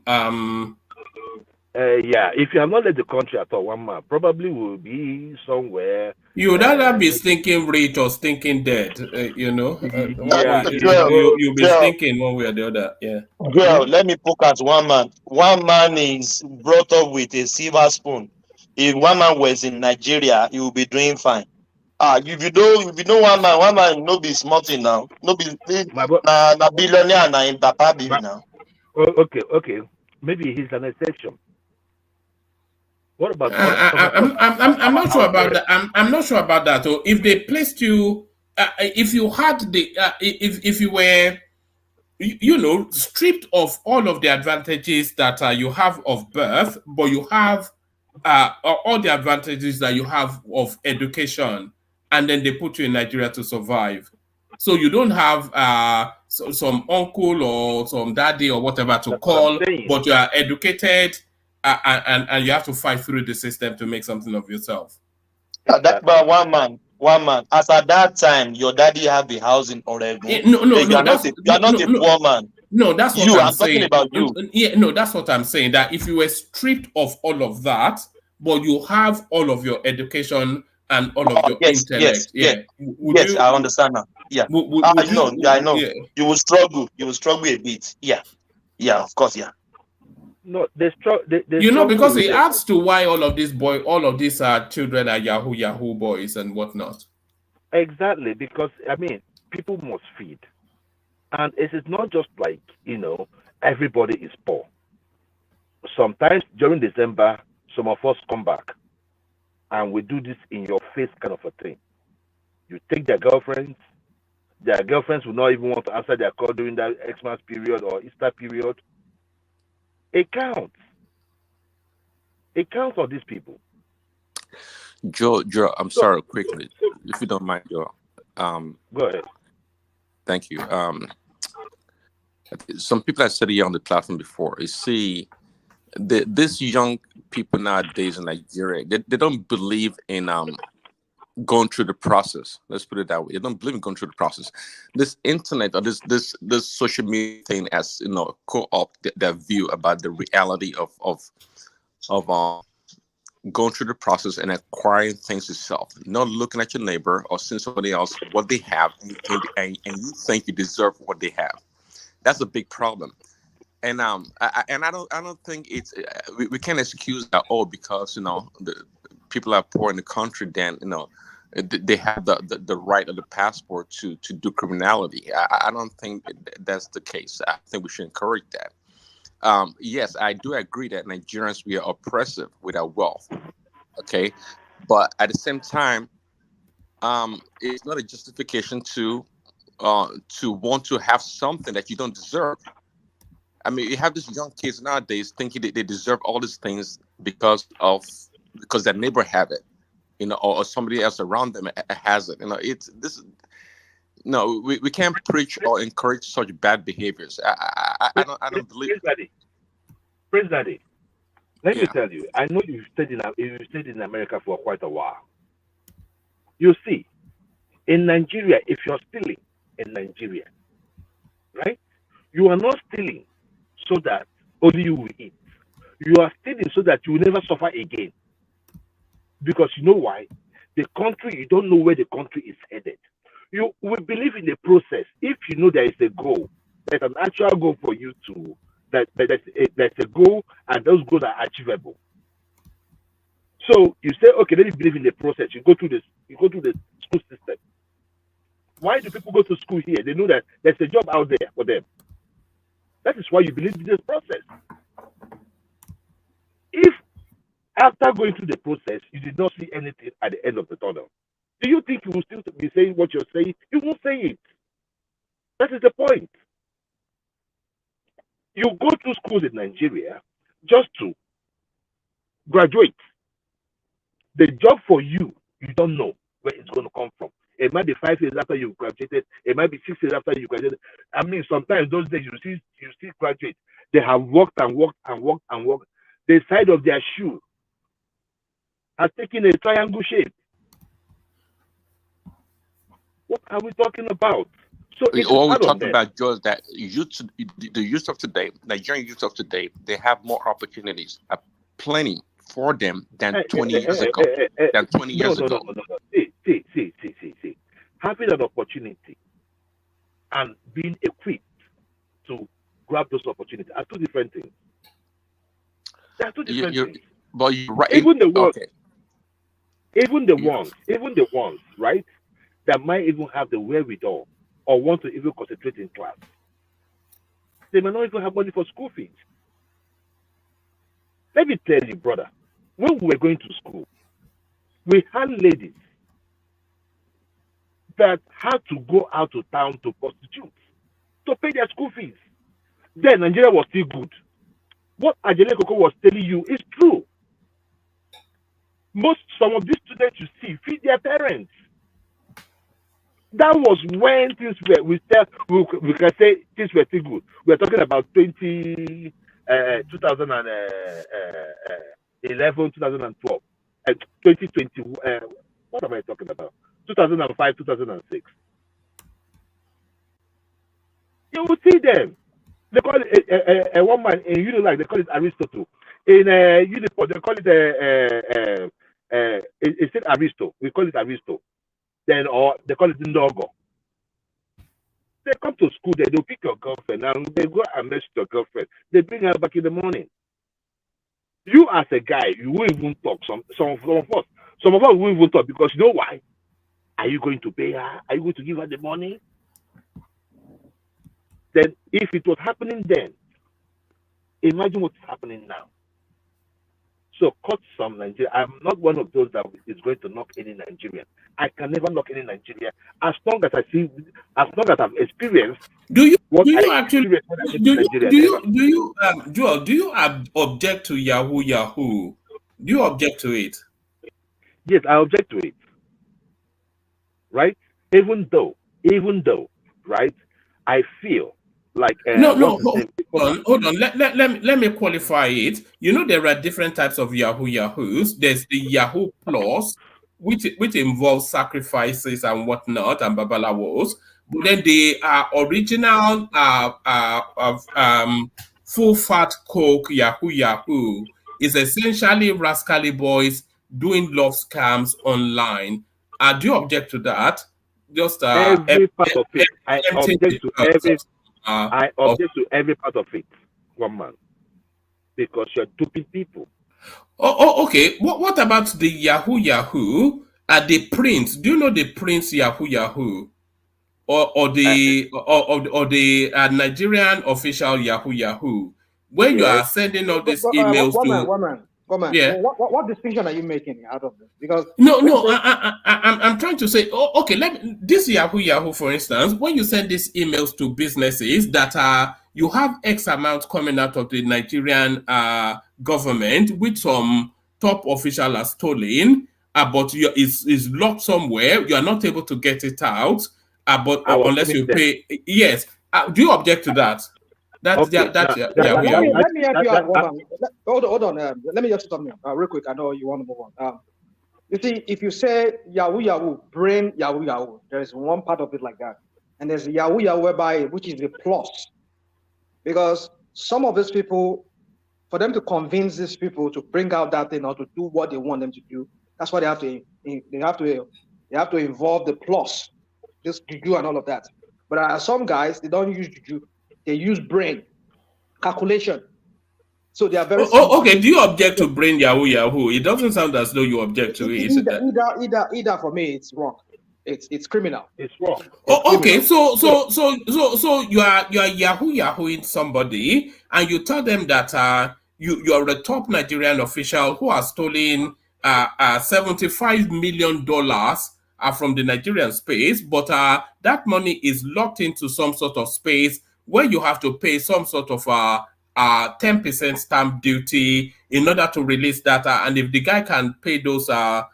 if you have not left the country at all, one man probably will be somewhere. You would either be stinking rich or stinking dead. You'll be stinking one way or the other. Yeah. Girl, let me poke at one man. One man is brought up with a silver spoon. If one man was in Nigeria, he will be doing fine. If you know one man no be smarting now. No be na billionaire na in Papa be now. Okay. Maybe he's an exception. What about? I'm not sure about that. I'm not sure about that. Or if they placed you, if you had the, if you were, stripped of all of the advantages that you have of birth, but you have all the advantages that you have of education, and then they put you in Nigeria to survive. So you don't have some uncle or some daddy or whatever to call, but you are educated. And you have to fight through the system to make something of yourself. But one man. As at that time, your daddy have the housing already. You are not a poor man. No, that's what I'm saying. Talking about you. Yeah, no, that's what I'm saying. That if you were stripped of all of that, but you have all of your education and all of your Yes, intellect. yes, Yeah. Would yes. you? I understand now. Yeah. Would No, you? yeah, I know. Yeah. You will struggle. You will struggle a bit. Yeah. Yeah, of course. Yeah. No, the You know, struggle because is it there. adds to why all of these children are Yahoo Yahoo boys and whatnot. Exactly, because I mean, people must feed, and it is not just like everybody is poor. Sometimes during December, some of us come back and we do this in your face kind of a thing. You take their girlfriends will not even want to answer their call during that Xmas period or Easter period. It counts. It counts on these people. Joe, I'm So, sorry, quickly, if you don't mind, Joe. Go ahead. Thank you. Some people have said it here on the platform before. You see, these young people nowadays in Nigeria, they don't believe in going through the process. Let's put it that way. They don't believe in going through the process. This internet or this social media thing has co-opt their view about the reality of going through the process and acquiring things yourself, not looking at your neighbor or seeing somebody else what they have, and you think you deserve what they have. That's a big problem. And I don't think it's we can't excuse that, because the people are poor in the country, then they have the right of the passport to do criminality. I don't think that's the case. I think we should encourage that. Yes, I do agree that Nigerians, we are oppressive with our wealth. Okay, but at the same time, it's not a justification to want to have something that you don't deserve. I mean, you have these young kids nowadays thinking that they deserve all these things because their neighbor have it, or somebody else around them has it. It's this. No, we can't preach or encourage such bad behaviors. I don't believe. Praise Daddy. Let me Yeah. tell you, I know you've stayed in America for quite a while. You see, in Nigeria, if you're stealing in Nigeria, right, you are not stealing so that only you will eat. You are stealing so that you will never suffer again. Because you know why? The country, you don't know where the country is headed. You will believe in the process. If you know there is a goal, there's an actual goal for you to, there's a goal, and those goals are achievable. So you say, okay, let me believe in the process. You go through the school system. Why do people go to school here? They know that there's a job out there for them. That is why you believe in this process. If after going through the process, you did not see anything at the end of the tunnel, do you think you will still be saying what you're saying? You won't say it. That is the point. You go through schools in Nigeria just to graduate. The job for you, you don't know where it's going to come from. It might be 5 years after you graduated. It might be 6 years after you graduated. I mean, sometimes those days you see graduates. They have worked and worked and worked and worked. The side of their shoe has taken a triangle shape. What are we talking about? So What we're talking about, Joe, is that the youth of today, Nigerian youth of today, they have more opportunities, plenty for them than 20 years ago. No. See. Having an opportunity and being equipped to grab those opportunities are two different things. They are two different things. But you're right. Even the ones, Okay. even the ones, right, that might even have the wherewithal or want to even concentrate in class, they may not even have money for school fees. Let me tell you, brother, when we were going to school, we had ladies that had to go out to town to prostitute to pay their school fees. Then Nigeria was still good. What Ajele Koko was telling you is true. Some of these students you see feed their parents. That was when things were, we can say things were still good. We're talking about 2011, 2012, 2020. What am I talking about? 2005, 2006. You will see them. They call it a woman in Unilag, they call it Aristotle. In Uniport, they call it is it Aristo? We call it Aristo. Then, or they call it Ndogo. They come to school, they'll pick your girlfriend and they go and mess with your girlfriend. They bring her back in the morning. You as a guy, you won't even talk. Some of us won't even talk because you know why? Are you going to pay her? Are you going to give her the money? Then, if it was happening then, imagine what's happening now. So, cut some Nigeria. I'm not one of those that is going to knock any Nigerian. I can never knock any Nigerian as long as I've experienced Joel, do you object to Yahoo Yahoo? Do you object to it? Yes, I object to it. Right? Even though, right? I feel like hold on. Let me qualify it. You know, there are different types of Yahoo Yahoos. There's the Yahoo Plus, which involves sacrifices and whatnot and babalawos. But then the original full fat coke Yahoo Yahoo is essentially rascally boys doing love scams online. Do you object to that? Just every part of it. I object to every part of it, one man, because you're duping people. Okay. What about the Yahoo Yahoo? The Prince. Do you know the Prince Yahoo Yahoo? Or the Nigerian official Yahoo Yahoo? When you are sending all these emails One man. Yeah. What distinction are you making out of this? Because I'm trying to say, this Yahoo Yahoo, for instance, when you send these emails to businesses that you have X amount coming out of the Nigerian government, which some top official has stolen, but is locked somewhere, you are not able to get it out, unless you pay. Yes. Do you object to that? Let me help you out. Hold on. Let me just say something real quick. I know you want to move on. You see, if you say Yahoo Yahoo, bring Yahoo Yahoo, there is one part of it like that. And there's Yahoo Yahoo which is the plus. Because some of these people, for them to convince these people to bring out that thing or to do what they want them to do, that's why they have to involve the plus, this juju and all of that. But some guys, they don't use juju. They use brain calculation, so they are very. Okay. Do you object to brain Yahoo Yahoo? It doesn't sound as though you object to it. Either for me, it's wrong. It's criminal. It's wrong. Okay. So you are Yahoo Yahooing somebody, and you tell them that you're a top Nigerian official who has stolen $75 million from the Nigerian space, but that money is locked into some sort of space where you have to pay some sort of 10% stamp duty in order to release data. And if the guy can pay those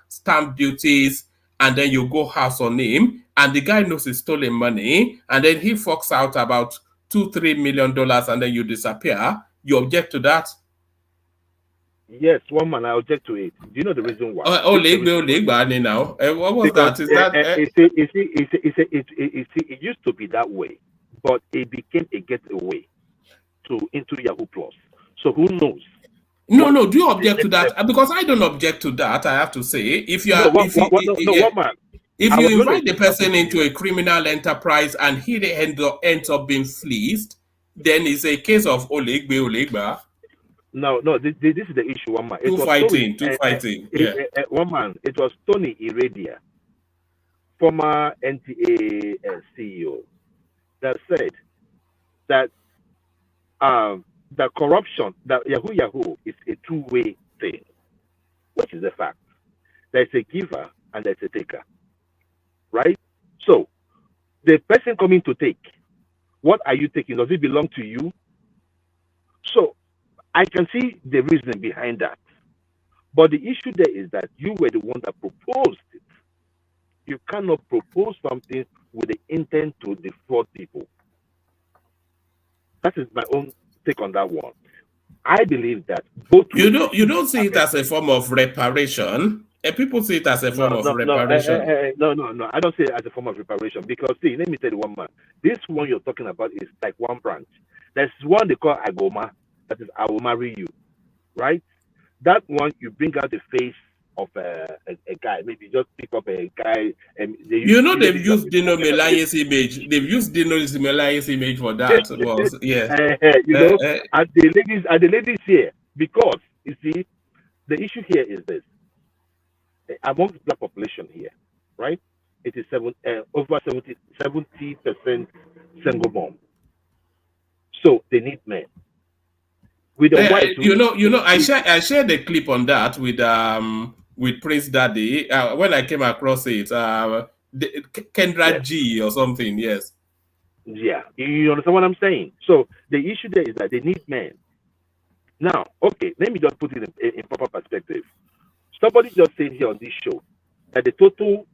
stamp duties, and then you go house on him, and the guy knows he's stolen money, and then he forks out about $2-3 million, and then you disappear, you object to that? Yes, one man, I object to it. Do you know the reason why? Now. What was because, that? It used to be that way, but it became a getaway into Yahoo Plus. So who knows? No. Do you object to that? Because I don't object to that. I have to say, if you are, if you invite the person into a criminal enterprise and he ends up being fleeced, then it's a case of olegba. No, this is the issue, one man. Two fighting. One man, it was Tony Iradia, former NTA CEO, that said that the corruption, that Yahoo Yahoo is a two-way thing, which is a fact. There's a giver and there's a taker, right? So, the person coming to take, what are you taking? Does it belong to you? So, I can see the reason behind that. But the issue there is that you were the one that proposed it. You cannot propose something with the intent to defraud people. That is my own take on that one. I believe that both. You don't see it as a form of reparation. People see it as a form of reparation. No. I don't see it as a form of reparation because, see, let me tell you one man. This one you're talking about is like one branch. There's one they call Agoma. That is, I will marry you, right? That one, you bring out the face of a guy. Maybe just pick up a guy and they've used Dino Melaye's image. They've used Dino Melaye's image for that. Was and the ladies here, because you see, the issue here is this: among the black population here, right? It is over 70% single mom. So they need men. With the whites, I shared a clip on that with Prince Daddy when I came across it. Kendra G or something, yes. Yeah, you understand what I'm saying? So the issue there is that they need men. Now, okay, let me just put it in proper perspective. Somebody just said here on this show that the total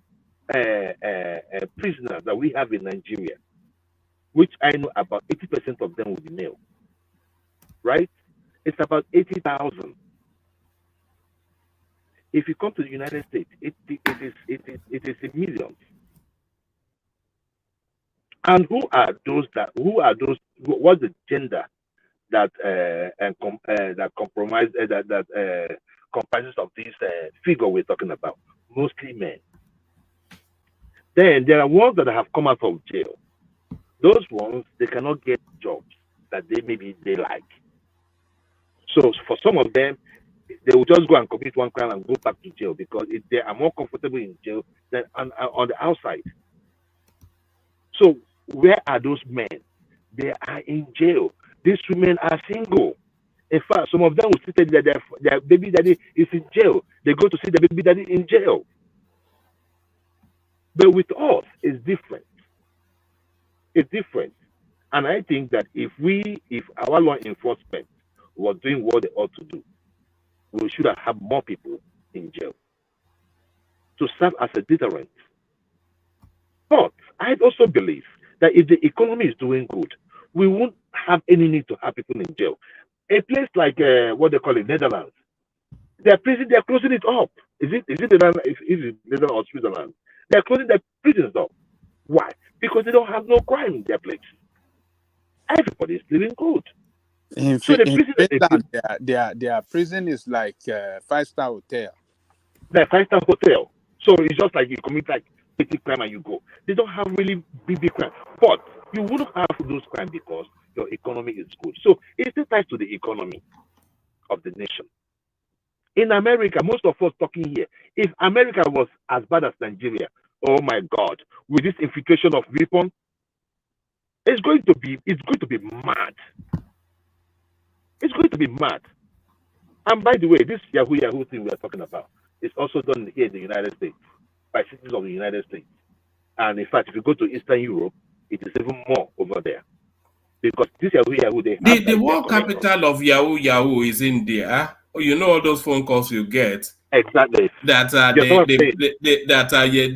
prisoners that we have in Nigeria, which I know about 80% of them will be male, right? It's about 80,000. If you come to the United States, it is in millions. And who are those? What's the gender that comprises of this figure we're talking about? Mostly men. Then there are ones that have come out of jail. Those ones, they cannot get jobs that they like. So for some of them, they will just go and commit one crime and go back to jail because they are more comfortable in jail than on the outside. So where are those men? They are in jail. These women are single. In fact, some of them will say that their baby daddy is in jail. They go to see the baby daddy in jail. But with us, it's different. It's different. And I think that if our law enforcement was doing what they ought to do, we should have more people in jail to serve as a deterrent. But I also believe that if the economy is doing good, we won't have any need to have people in jail. A place like what they call it, Netherlands, they're closing it up. Is it Netherlands or Switzerland? They're closing their prisons up. Why? Because they don't have no crime in their place. Everybody's living good. In Finland, their prison is like a 5-star hotel. They're 5-star hotel. So it's just like you commit like petty crime and you go. They don't have really big crime. But you wouldn't have those crimes because your economy is good. So it still ties to the economy of the nation. In America, most of us talking here, if America was as bad as Nigeria, oh my God, with this infiltration of weapons, it's going to be mad. It's going to be mad. And by the way, this Yahoo Yahoo thing we are talking about is also done here in the United States by citizens of the United States. And in fact, if you go to Eastern Europe, it is even more over there. Because this Yahoo Yahoo, the world capital of Yahoo Yahoo is India. You know all those phone calls you get. Exactly. That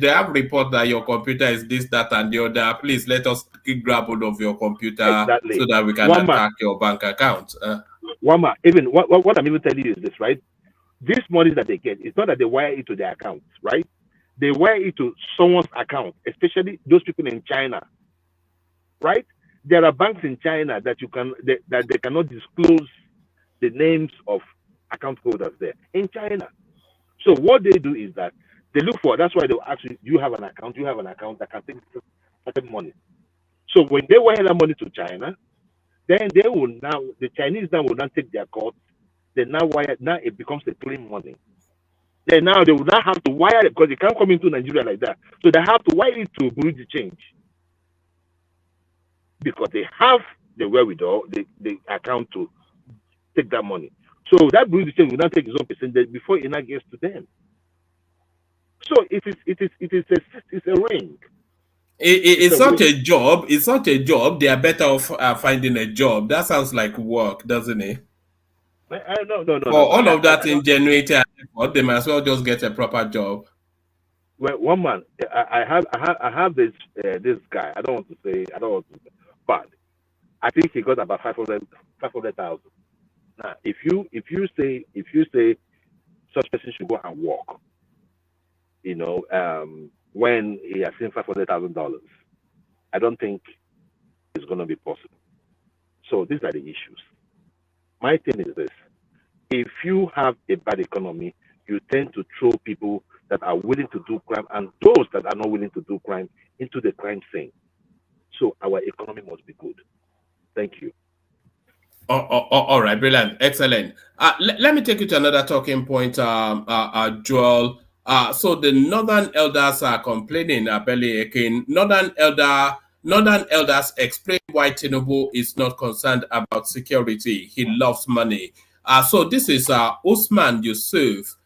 they have report that your computer is this, that, and the other. Please let us grab hold of your computer so that we can attack your bank account. Even what I'm even telling you is this, right? This money that they get, it's not that they wire it to their accounts, right? They wire it to someone's account, especially those people in China, right? There are banks in China that they cannot disclose the names of account holders there in China. So what they do is that they look for. That's why they'll ask you, "You have an account? You have an account that can take certain money." So when they wire that money to China, then the Chinese now will not take their court. They now wire. Now it becomes a clean money. Then now they will not have to wire it because they can't come into Nigeria like that. So they have to wire it to Bureau de Change because they have the wherewithal, the account to take that money. So that Bureau de Change will not take his own percentage before it now gets to them. So it is a ring. It's such a job. It's such a job. They are better off finding a job. That sounds like work, doesn't it? No. For all of that ingenuity and effort, they might as well just get a proper job. Well, one man, I have this guy. I don't want to say, but I think he got about 500,000. Now, if you say such person should go and work, when he has seen $500,000, I don't think it's going to be possible. So these are the issues. My thing is this: if you have a bad economy, you tend to throw people that are willing to do crime and those that are not willing to do crime into the crime scene. So our economy must be good. Thank you. All right, brilliant, excellent. Let me take you to another talking point, Joel. So the Northern elders are complaining, Belly Ekin. Northern elders explain why Tinubu is not concerned about security. He loves money. So this is Usman Yusuf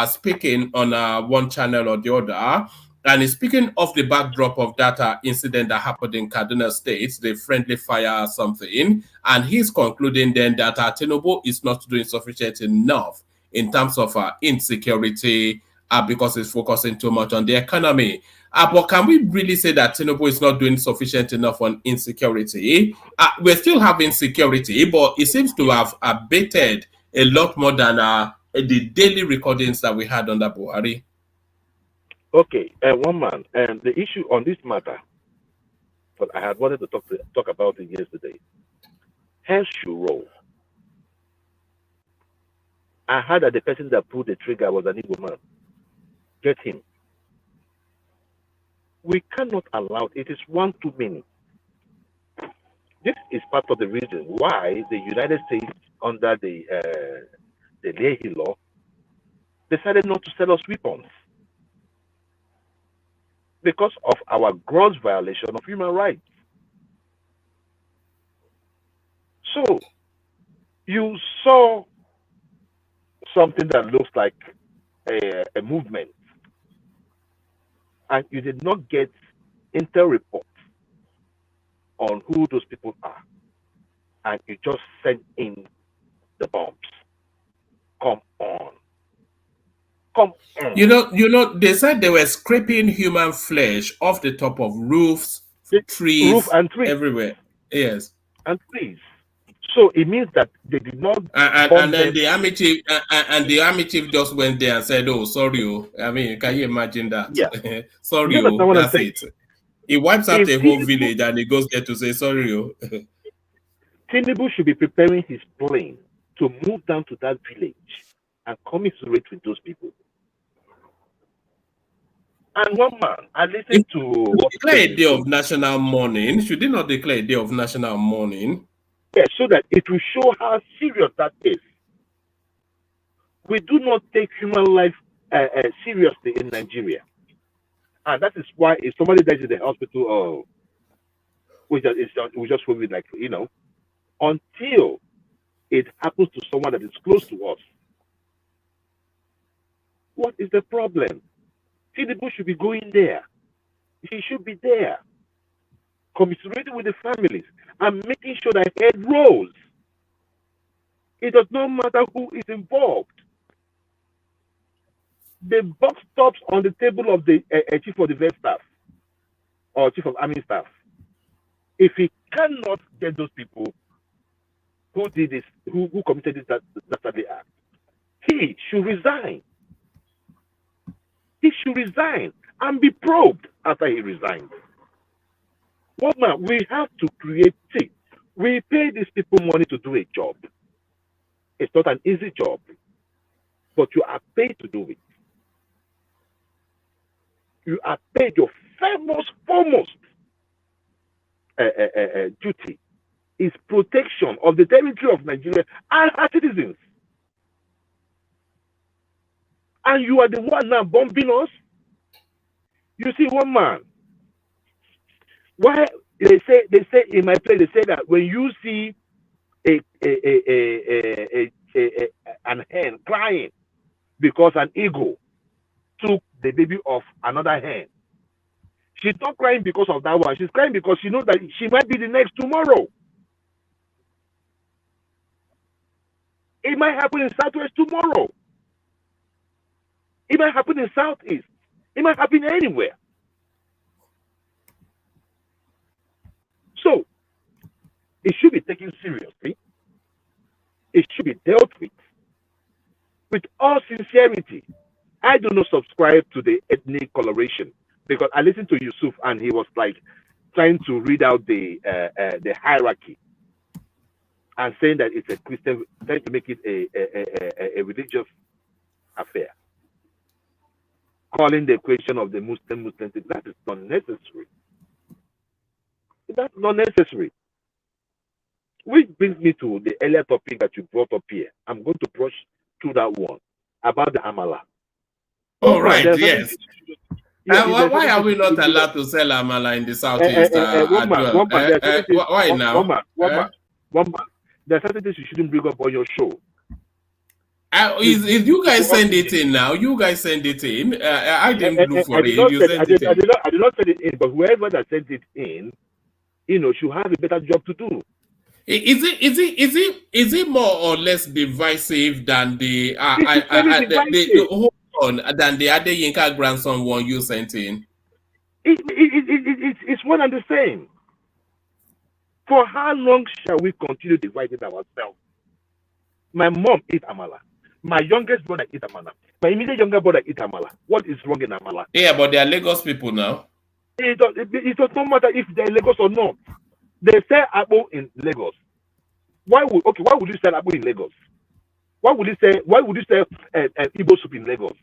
speaking on one channel or the other. And he's speaking of the backdrop of that incident that happened in Kaduna State, the friendly fire something. And he's concluding then that Tinubu is not doing sufficient enough in terms of insecurity because it's focusing too much on the economy. But can we really say that Tinubu is not doing sufficient enough on insecurity? We're still having security, but it seems to have abated a lot more than the daily recordings that we had under Buhari. Okay, one man, and the issue on this matter, but I had wanted to talk about it yesterday. Hands should roll. I heard that the person that pulled the trigger was an Igbo man. Get him. We cannot allow it. It is one too many. This is part of the reason why the United States, under the Leahy law, decided not to sell us weapons. Because of our gross violation of human rights. So, you saw something that looks like a movement, and you did not get intel reports on who those people are, and you just sent in the bombs. Come on. Come on. You know, they said they were scraping human flesh off the top of roofs, trees, and trees everywhere. Yes. And trees. So it means that they did not. And then the army chief just went there and said, "Oh, sorry." I mean, can you imagine that? Yeah. Sorry, that's it. He wipes out a whole village and he goes there to say sorry. Tinubu should be preparing his plane to move down to that village and commiserate with those people. And one man, I listened to declare a day of national mourning. Should they not declare a day of national mourning? Yes, so that it will show how serious that is. We do not take human life seriously in Nigeria. And that is why if somebody dies in the hospital, we just will be like, until it happens to someone that is close to us. What is the problem? Tinubu should be going there. He should be there, commiserating with the families and making sure that head rolls. It does not matter who is involved. The buck stops on the table of the chief of defense staff or chief of army staff. If he cannot get those people who did this, who committed this dastardly act, he should resign. He should resign and be probed after he resigns. What now? We have to create. See, we pay these people money to do a job. It's not an easy job, but you are paid to do it. You are paid your foremost duty is protection of the territory of Nigeria and our citizens. And you are the one now bombing us. You see, one man. Why they say in my place, they say that when you see an hen crying because an eagle took the baby of another hen, she's not crying because of that one. She's crying because she knows that she might be the next tomorrow. It might happen in Southwest tomorrow. It might happen in Southeast. It might happen anywhere. So, it should be taken seriously. It should be dealt with all sincerity. I do not subscribe to the ethnic coloration because I listened to Yusuf and he was like trying to read out the hierarchy and saying that it's a Christian, trying to make it a religious affair. calling the question of the Muslim thing. That is not necessary. That's not necessary. Which brings me to the earlier topic that you brought up here. I'm going to brush through that one about the Amala. All right, yes. Why are we not allowed to sell Amala in the Southeast? Why now? There are certain things you shouldn't bring up on your show. If you guys send it in now, you guys send it in. I didn't look for it. I did not send it in, but whoever that sent it in, should have a better job to do. Is it more or less divisive than the than the Adeyinka grandson one you sent in? It's one and the same. For how long shall we continue dividing ourselves? My mom eats Amala. My youngest brother eats Amala. My immediate younger brother eats Amala. What is wrong in Amala? Yeah, but they are Lagos people now. It does not matter if they're Lagos or not. They sell apple in Lagos. Why would you sell apple in Lagos? Why would you sell Igbo soup in Lagos?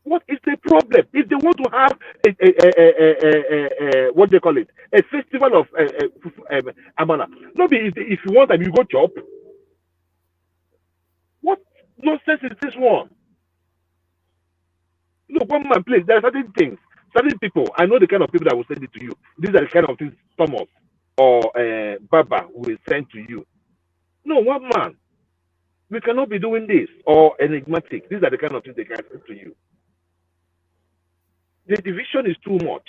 What is the problem? If they want to have what they call it, a festival of Amala, no be if you want them, you go chop. What nonsense is this one? Look, one man, please. There are certain things, certain people. I know the kind of people that will send it to you. These are the kind of things Thomas or Baba will send to you. No, one man. We cannot be doing this or enigmatic. These are the kind of things they can send to you. The division is too much.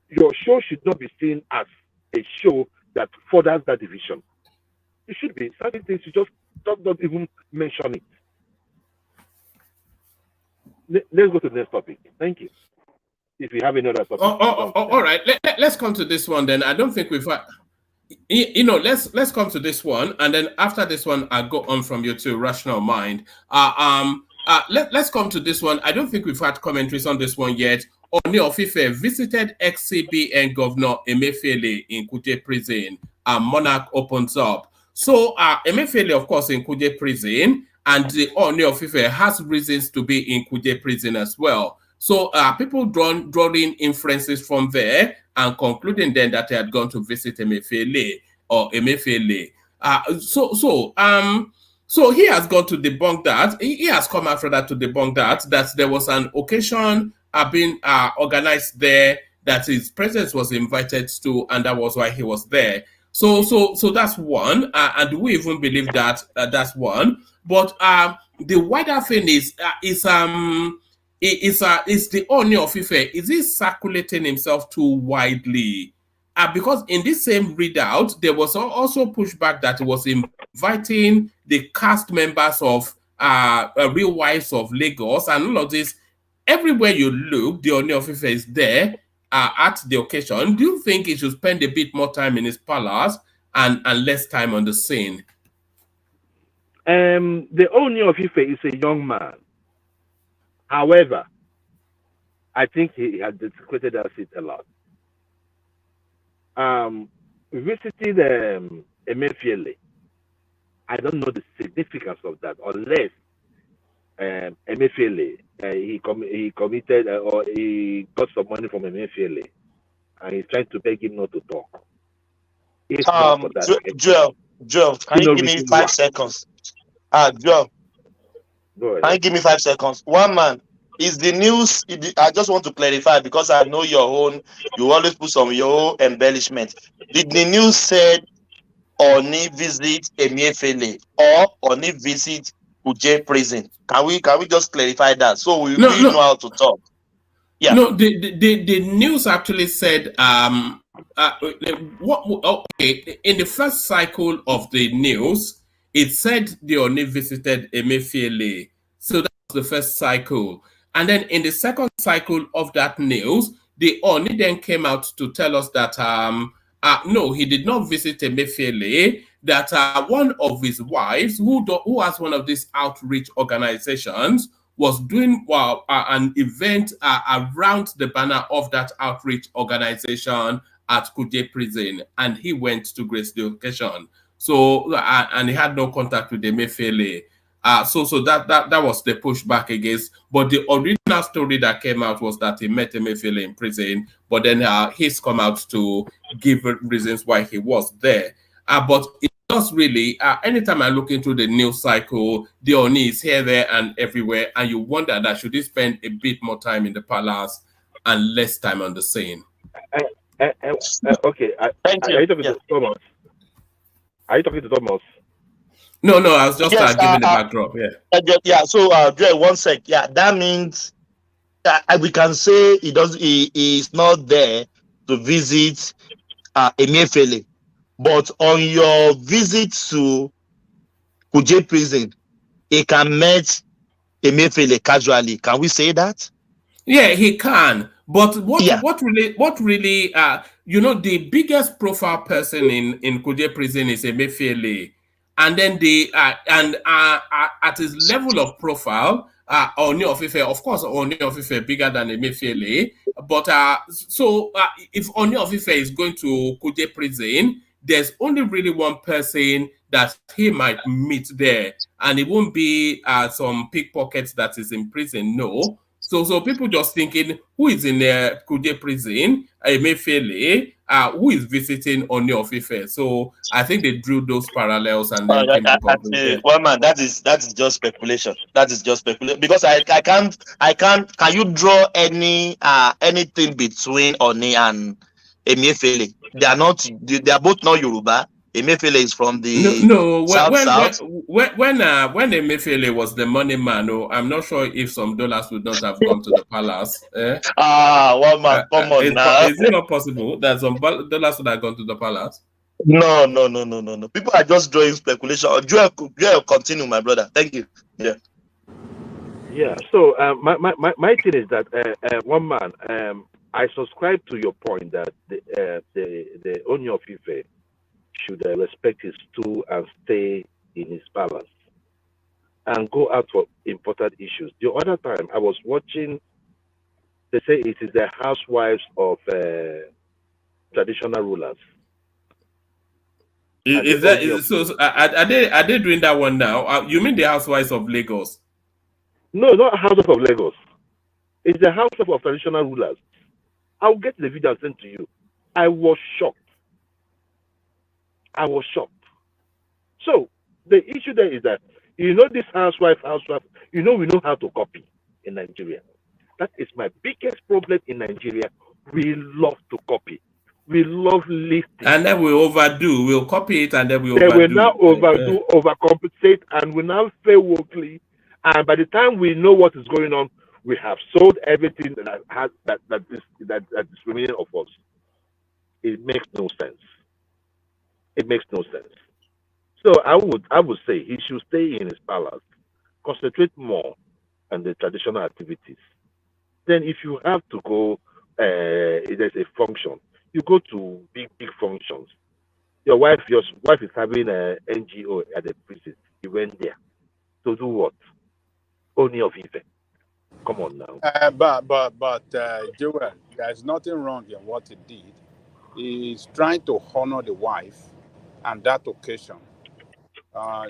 Your show should not be seen as a show that furthers that division. It should be certain things you just don't even mention it. Let's go to the next topic. Thank you. If you have any other topic. All right. Let's come to this one then. I don't think we've had... let's come to this one, and then after this one, I'll go on from you to Rational Mind. Let's come to this one. I don't think we've had commentaries on this one yet. Ooni of Ife visited ex-CBN Governor Emefiele in Kuje prison. Monarch opens up. So Emefiele, of course, in Kuje prison, and the Ooni of Ife has reasons to be in Kuje prison as well. So people drawing inferences from there and concluding then that they had gone to visit Emefiele. So he has gone to debunk that. He has come after that to debunk that there was an occasion being organized there that his presence was invited to, and that was why he was there. So that's one, and we even believe that that's one. But the wider thing is the Ooni of Ife, is he circulating himself too widely? Because in this same readout, there was also pushback that he was inviting the cast members of Real Wives of Lagos and all of this. Everywhere you look, the Ooni of Ife is there at the occasion. Do you think he should spend a bit more time in his palace and less time on the scene? The Ooni of Ife is a young man. However, I think he had desecrated that seat a lot. Visiting Emefiele, I don't know the significance of that, unless Emefiele he committed or he got some money from Emefiele and he's trying to beg him not to talk. If not for that, Joel, can you give me 5 seconds? Joel, can you give me 5 seconds? One man. Is the news, I just want to clarify because I know you always put some your own embellishment. Did the news said Ooni visit Emefiele or Ooni visit Kuje prison? Can we just clarify that so we know how to talk? Yeah. No, the news actually said in the first cycle of the news, it said the Ooni visited Emefiele. So that was the first cycle. And then in the second cycle of that news, the Ooni then came out to tell us that no, he did not visit Emefiele, that one of his wives, who has one of these outreach organizations, was doing an event around the banner of that outreach organization at Kuje prison, and he went to grace the occasion. So, and he had no contact with Emefiele. So that was the pushback against. But the original story that came out was that he met Emefiele in prison, but then he's come out to give reasons why he was there. But it does really, anytime I look into the news cycle, the Ooni is here, there, and everywhere, and you wonder that should he spend a bit more time in the palace and less time on the scene? Okay, Thank are you. you talking to Thomas? Are you talking to Thomas? No, I was just Yes, giving the backdrop. Yeah. So, Joy, one sec. Yeah, that means we can say he is not there to visit Emefiele, but on your visit to Kuje prison, he can meet Emefiele casually. Can we say that? Yeah, he can. But Yeah. what really the biggest profile person in Kuje prison is Emefiele. And then at his level of profile, Ooni of Ife, of course, Ooni of Ife bigger than Emefiele. But if Ooni of Ife is going to Kuje prison, there's only really one person that he might meet there, and it won't be some pickpockets that is in prison. No. So people just thinking, who is in Kuje prison, Emefiele, who is visiting Ooni of Ife. So I think they drew those parallels and then came to conclusion. One man, that is just speculation. That is just speculation because I can't. Can you draw anything between Ooni and Emefiele? They are not. They are both not Yoruba. Emefiele is from the No. south. When Emefiele was the money man, I'm not sure if some dollars would not have gone to the palace. One man, come on now. Is it not possible that some dollars would have gone to the palace? No. People are just drawing speculation. Joel, continue, my brother. Thank you. Yeah. Yeah. So my thing is that one man, I subscribe to your point that the Ooni of Ife should respect his stool and stay in his palace and go out for important issues. The other time I was watching, they say it is the housewives of traditional rulers. Are they doing that one now? You mean the housewives of Lagos? No, not housewives of Lagos. It's the housewives of traditional rulers. I'll get the video and send to you. I was shocked. So the issue there is that this housewife, we know how to copy in Nigeria. That is my biggest problem in Nigeria. We love to copy. We love listening. And then we overdo. We'll copy it and then we overdo. They will now overcompensate, and we now fail woefully. And by the time we know what is going on, we have sold everything that is remaining of us. It makes no sense. So I would say he should stay in his palace, concentrate more on the traditional activities. Then if you have to go, there's a function, you go to big functions. Your wife is having an NGO at the prison. You went there to do what? Ooni of Ife. Come on now. But Joel, there's nothing wrong in what he did. He's trying to honor the wife and that occasion. Baba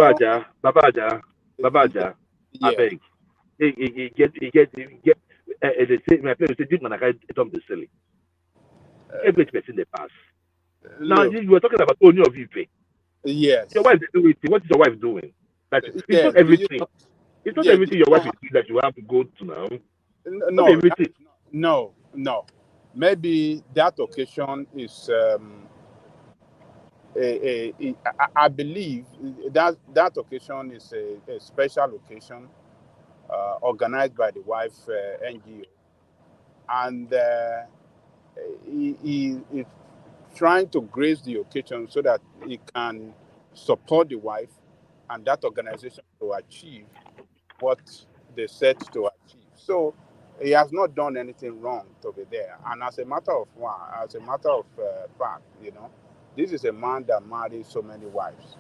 Aja, yeah. I beg. He get. They say my parents say deep man I dump the silly. Every person they pass. Now you were talking about Ooni of Ife. Yes. Your wife is doing it. What is your wife doing? Like it's not everything. It's not everything your wife is doing that you have to go to now. No, everything. No. Maybe that occasion is. I believe that occasion is a special occasion organized by the wife NGO, and he is trying to grace the occasion so that he can support the wife and that organization to achieve what they set to achieve. So he has not done anything wrong to be there. And as a matter of fact, this is a man that married so many wives.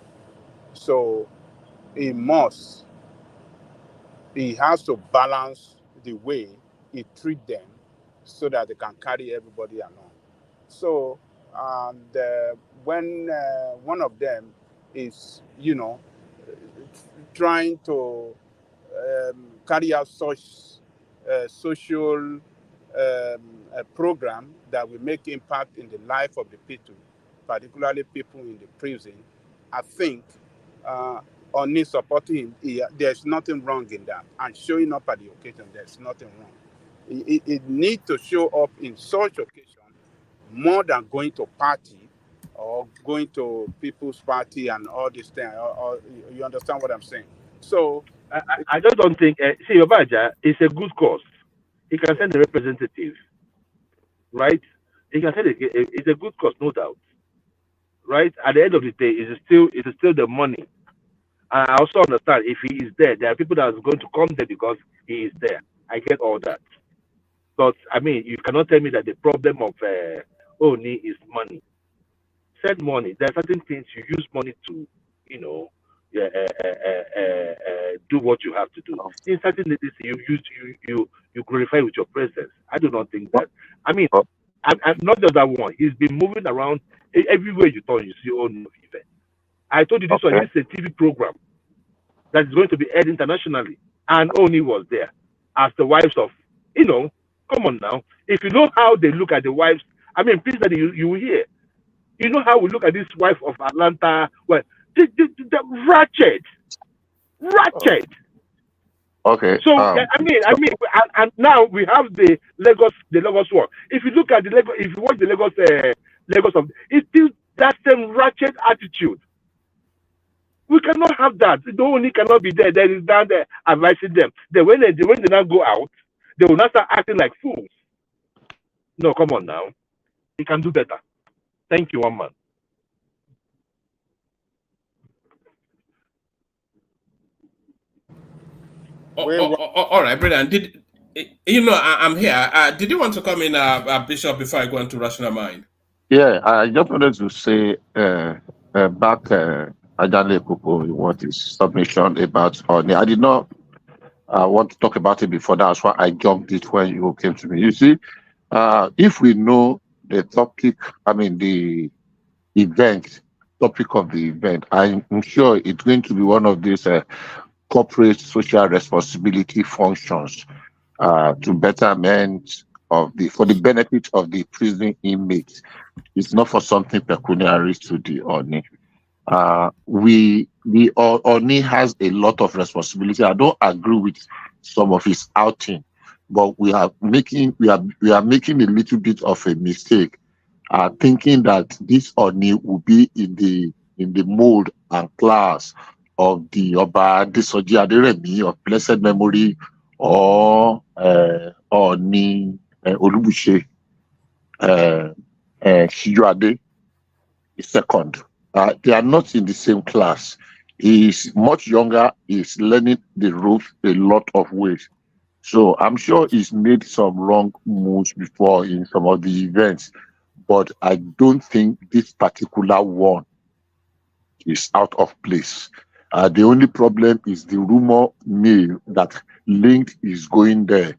So he has to balance the way he treats them so that they can carry everybody along. So when one of them is, trying to carry out such social program that will make impact in the life of the people, particularly people in the prison, I think Oni supporting him, there's nothing wrong in that. And showing up at the occasion, there's nothing wrong. It needs to show up in such occasion more than going to party or going to people's party and all this thing. Or you understand what I'm saying? So I just don't think. See, Obaja is a good cause. He can send a representative, right? He can send it's a good cause, no doubt, right? At the end of the day, it's still the money. I also understand if he is there are people that are going to come there because he is there. I get all that, but I mean, you cannot tell me that the problem of Oni is money. Send money. There are certain things you use money to, you know, do what you have to do. In certain things you glorify with your presence. I do not think that. I mean, I'm not just that one. He's been moving around everywhere you turn. You see Oni event. I told you this one. This is a TV program that is going to be aired internationally, and Oni was there as the wives of, you know. Come on now. If you know how they look at the wives, I mean, please that you will hear. You know how we look at this wife of Atlanta? Well, the ratchet. Okay. So I mean, and now we have the Lagos one. If you look at the Lagos, if you watch the Lagos of, it's still that same ratchet attitude. We cannot have that. The only cannot be there. There is down there advising them. Then when they now go out, they will not start acting like fools. No, come on now. He can do better. Thank you, one man. All right, Brendan. Did you know I'm here? Did you want to come in, Bishop, before I go into Rational Mind? Yeah, I just wanted to say back Ajale Kupo, what is submission about Oni. I did not want to talk about it before. That's why I jumped it when you came to me. You see, if we know the topic, I mean the topic of the event, I'm sure it's going to be one of these corporate social responsibility functions to betterment for the benefit of the prison inmates. It's not for something pecuniary to the Oni. Oni has a lot of responsibility. I don't agree with some of his outing, but we are making a little bit of a mistake, thinking that this Oni will be in the mold and class of the Oba Adesoji Aderemi of blessed memory, or Oni Olubushe Shijuade is second. They are not in the same class. He's much younger. He's learning the ropes a lot of ways. So I'm sure he's made some wrong moves before in some of the events, but I don't think this particular one is out of place. The only problem is the rumor mill that Link is going there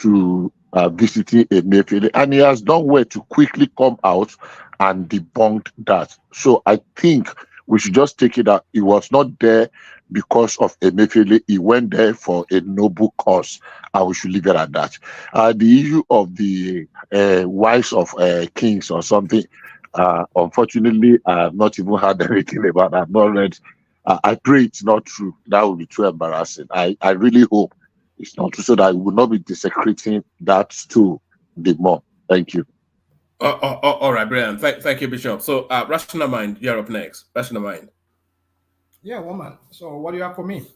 to visiting Emefiele, and he has done well to quickly come out and debunk that. So I think we should just take it that he was not there because of Emefiele. He went there for a noble cause, and we should leave it at that. The issue of the wives of kings or something, unfortunately, I have not even heard anything about that. I've not read. I pray it's not true. That would be too embarrassing. I really hope it's not true, so that I will not be desecrating that to the more. Thank you. All right, Brian. Thank you, Bishop. So, Rational Mind, you're up next. Rational Mind. Yeah, woman. So, what do you have for me?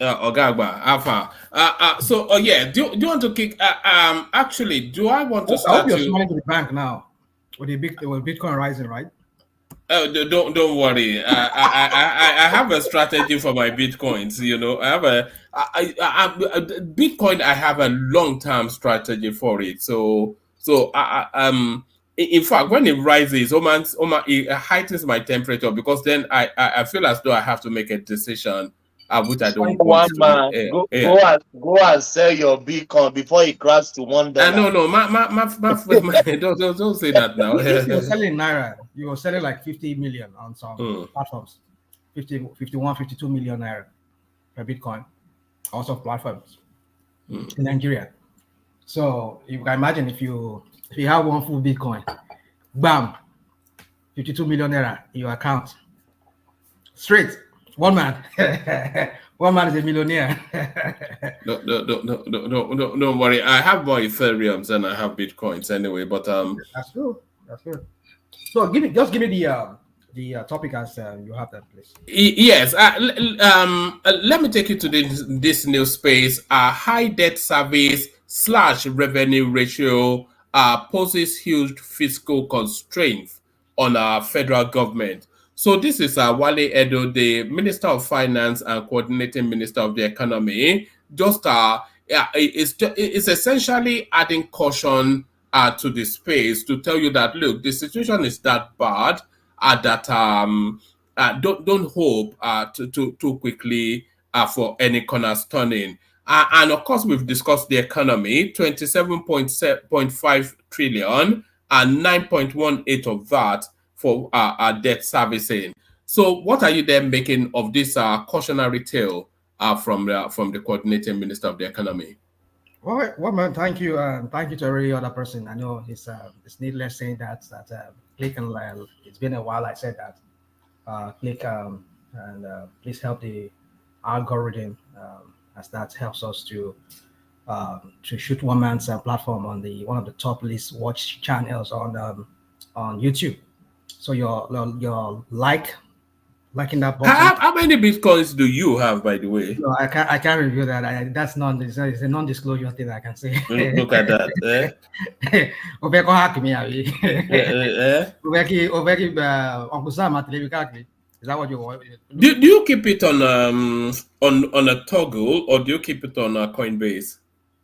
Ogagba, Alpha. Yeah. Do you want to kick? Actually, do I want to start? I hope you're smiling to the bank now with Bitcoin rising, right? Oh, don't worry. I have a strategy for my Bitcoins. You know, I have a Bitcoin. I have a long-term strategy for it. So in fact, when it rises, it heightens my temperature, because then I feel as though I have to make a decision, which I don't want to. Go and sell your Bitcoin before it crashes to $1. No, don't say that now. If you're selling Naira, you're selling like 50 million on some platforms. 51, 52 million naira per Bitcoin, also platforms in Nigeria. So you can imagine if you have one full Bitcoin, bam, 52 million naira in your account. Straight. One man. One man is a millionaire. No, don't worry. I have more Ethereums than I have Bitcoins anyway, but That's true. That's true. So give me the topic as you have that, please. Yes. Let me take you to this new space. High debt service / revenue ratio poses huge fiscal constraints on our federal government. So this is Wale Edo, the Minister of Finance and Coordinating Minister of the Economy. It's essentially adding caution to the space to tell you that look, the situation is that bad that don't hope too quickly for any corners turning. And of course, we've discussed the economy, 27.5 trillion and 9.18 of that for debt servicing. So what are you then making of this cautionary tale from the coordinating minister of the economy? Well, man, thank you. Thank you to every other person. I know it's needless saying that click and it's been a while I said that. Click and please help the algorithm as that helps us to shoot one man's platform on one of the top list watch channels on YouTube. So your liking that button. How many Bitcoins do you have, by the way? No, I can't review that. That's it's a non-disclosure thing I can say. Look at that. Uncle Sam, is that what you want? Do you keep it on a toggle, or do you keep it on Coinbase?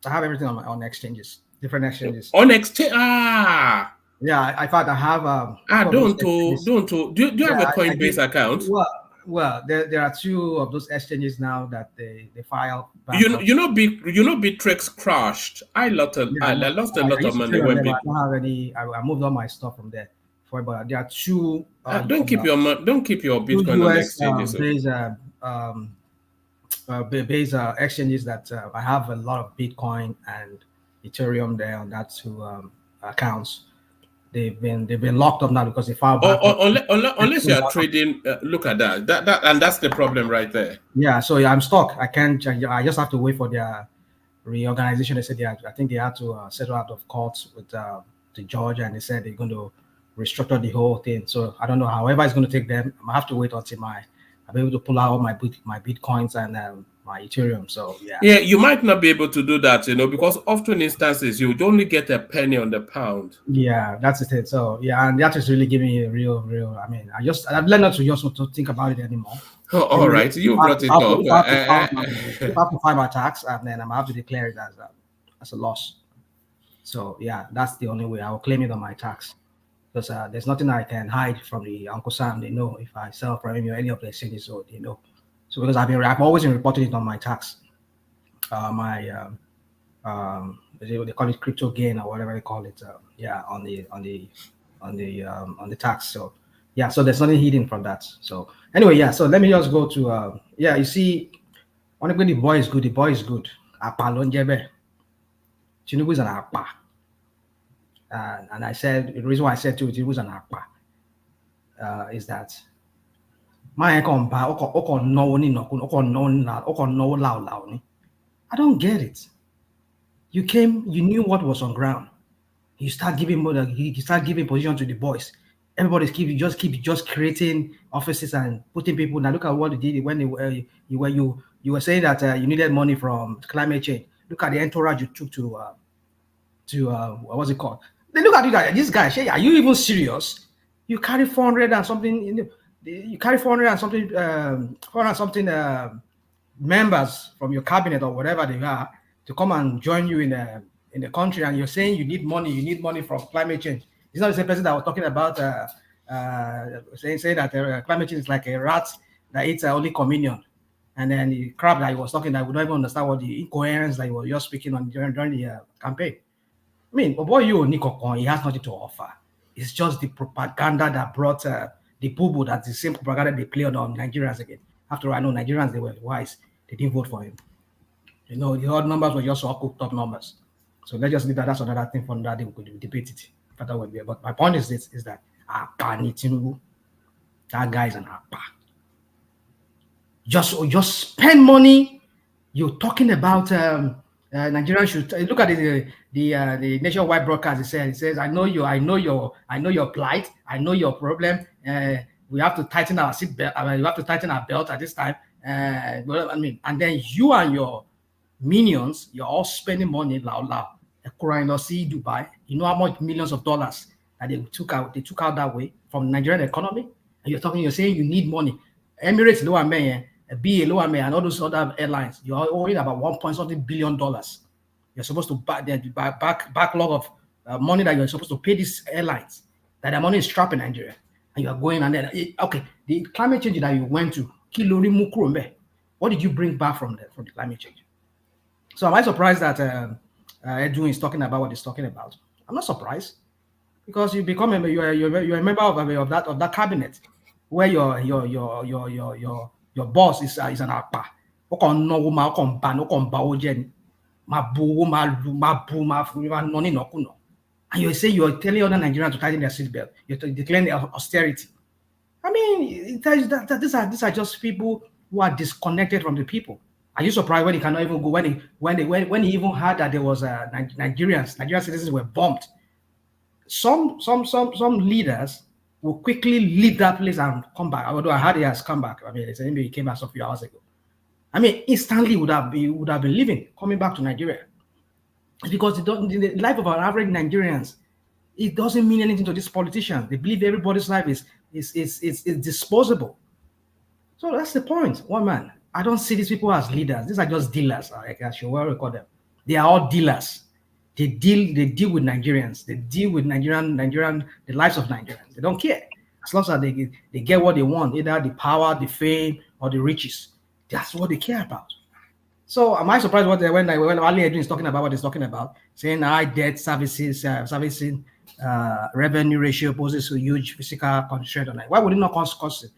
I have everything on exchanges, different exchanges. On exchange, Yeah, in fact, I have. Do you have a Coinbase account? Well, there are two of those exchanges now that they file. You know, Bittrex crashed. I lost a lot of money when I don't have any. I moved all my stuff from there. But there are two. Don't keep your Bitcoin on exchanges. Base exchanges that I have a lot of Bitcoin and Ethereum there on that two accounts. They've been locked up now because they filed back. Unless you are trading, look at that and that's the problem right there. Yeah, so I'm stuck. I can't. I just have to wait for their reorganization. They said I think they had to settle out of court with the judge, and they said they're going to restructure the whole thing. So I don't know. However, it's going to take them. I have to wait until I'll be able to pull out all my Bitcoins and my Ethereum. So yeah, you might not be able to do that, because often instances you would only get a penny on the pound. Yeah, that's it. So yeah, and that is really giving me a real. I mean, I've learned not to just to think about it anymore. Oh, all right, you brought it up. I have to file my tax, and then I'm gonna have to declare it as a loss. So yeah, that's the only way I will claim it on my tax. Because there's nothing I can hide from the Uncle Sam. They know if I sell from any of the exchanges, so they know. So because I've always been reporting it on my tax, they call it crypto gain or whatever they call it. On the tax. So yeah, so there's nothing hidden from that. So anyway, yeah. So let me just go to you see, when the boy is good, the boy is good. Tinubu is an apa. And I said the reason why I said it was an apa is that I don't get it. You came, you knew what was on ground. You start giving position to the boys. Everybody's keep creating offices and putting people. Now look at what they did when you were saying that you needed money from climate change. Look at the entourage you took to what's it called? They look at you guys. This guy, are you even serious? You carry 400 and something. You carry 400 and something members from your cabinet or whatever they are to come and join you in the country, and you're saying you need money. You need money from climate change. It's not the same person that was talking about saying that climate change is like a rat that eats only communion, and then the crap that he was talking that we don't even understand what the incoherence that he was just speaking on during the campaign. I mean, but boy, Nikokon, he has nothing to offer. It's just the propaganda that brought the boo that's the same propaganda they play on Nigerians again. After all, I know Nigerians, they were wise. They didn't vote for him. You know, the odd numbers were just all cooked up numbers. So let's just leave that. That's another thing for another day. We could debate it. But my point is this: is that that guy is an apa. Just spend money. You're talking about Nigerians should look at the nationwide broadcast. It says, I know your plight. I know your problem. We have to tighten our seat belt. I mean, we have to tighten our belt at this time. Well, I mean, and then you and your minions, you're all spending money loud. See Dubai. You know how much millions of dollars that they took out that way from the Nigerian economy, and you're saying you need money. Emirates, lower man, BA, lower man, and all those other airlines, you're owing about $1.something billion. You're supposed to buy the backlog of money that you're supposed to pay these airlines. That the money is trapped in Nigeria, and you are going and then okay, the climate change that you went to, what did you bring back from the climate change? So am I surprised that Edwin is talking about what he's talking about? I'm not surprised, because you become you're a member of that cabinet where your boss is an apa. And you say you're telling other Nigerians to tighten their seatbelt. You're declaring austerity. I mean, these are just people who are disconnected from the people. Are you surprised when he cannot even go? When he even heard that there was Nigerian citizens were bombed? Some leaders will quickly leave that place and come back. Although I heard he has come back. I mean, he came back a few hours ago. I mean, instantly would have been leaving, coming back to Nigeria. It's because the life of our average Nigerians, it doesn't mean anything to these politicians. They believe everybody's life is disposable. So that's the point. One man, I don't see these people as leaders. These are just dealers. I should well record them. They are all dealers. They deal with Nigerians. They deal with the lives of Nigerians. They don't care. As long as they get what they want, either the power, the fame, or the riches. That's what they care about. So am I surprised when Ali Edwin is talking about what he's talking about, saying high debt servicing revenue ratio poses a huge physical constraint on it? Why would it not cost it?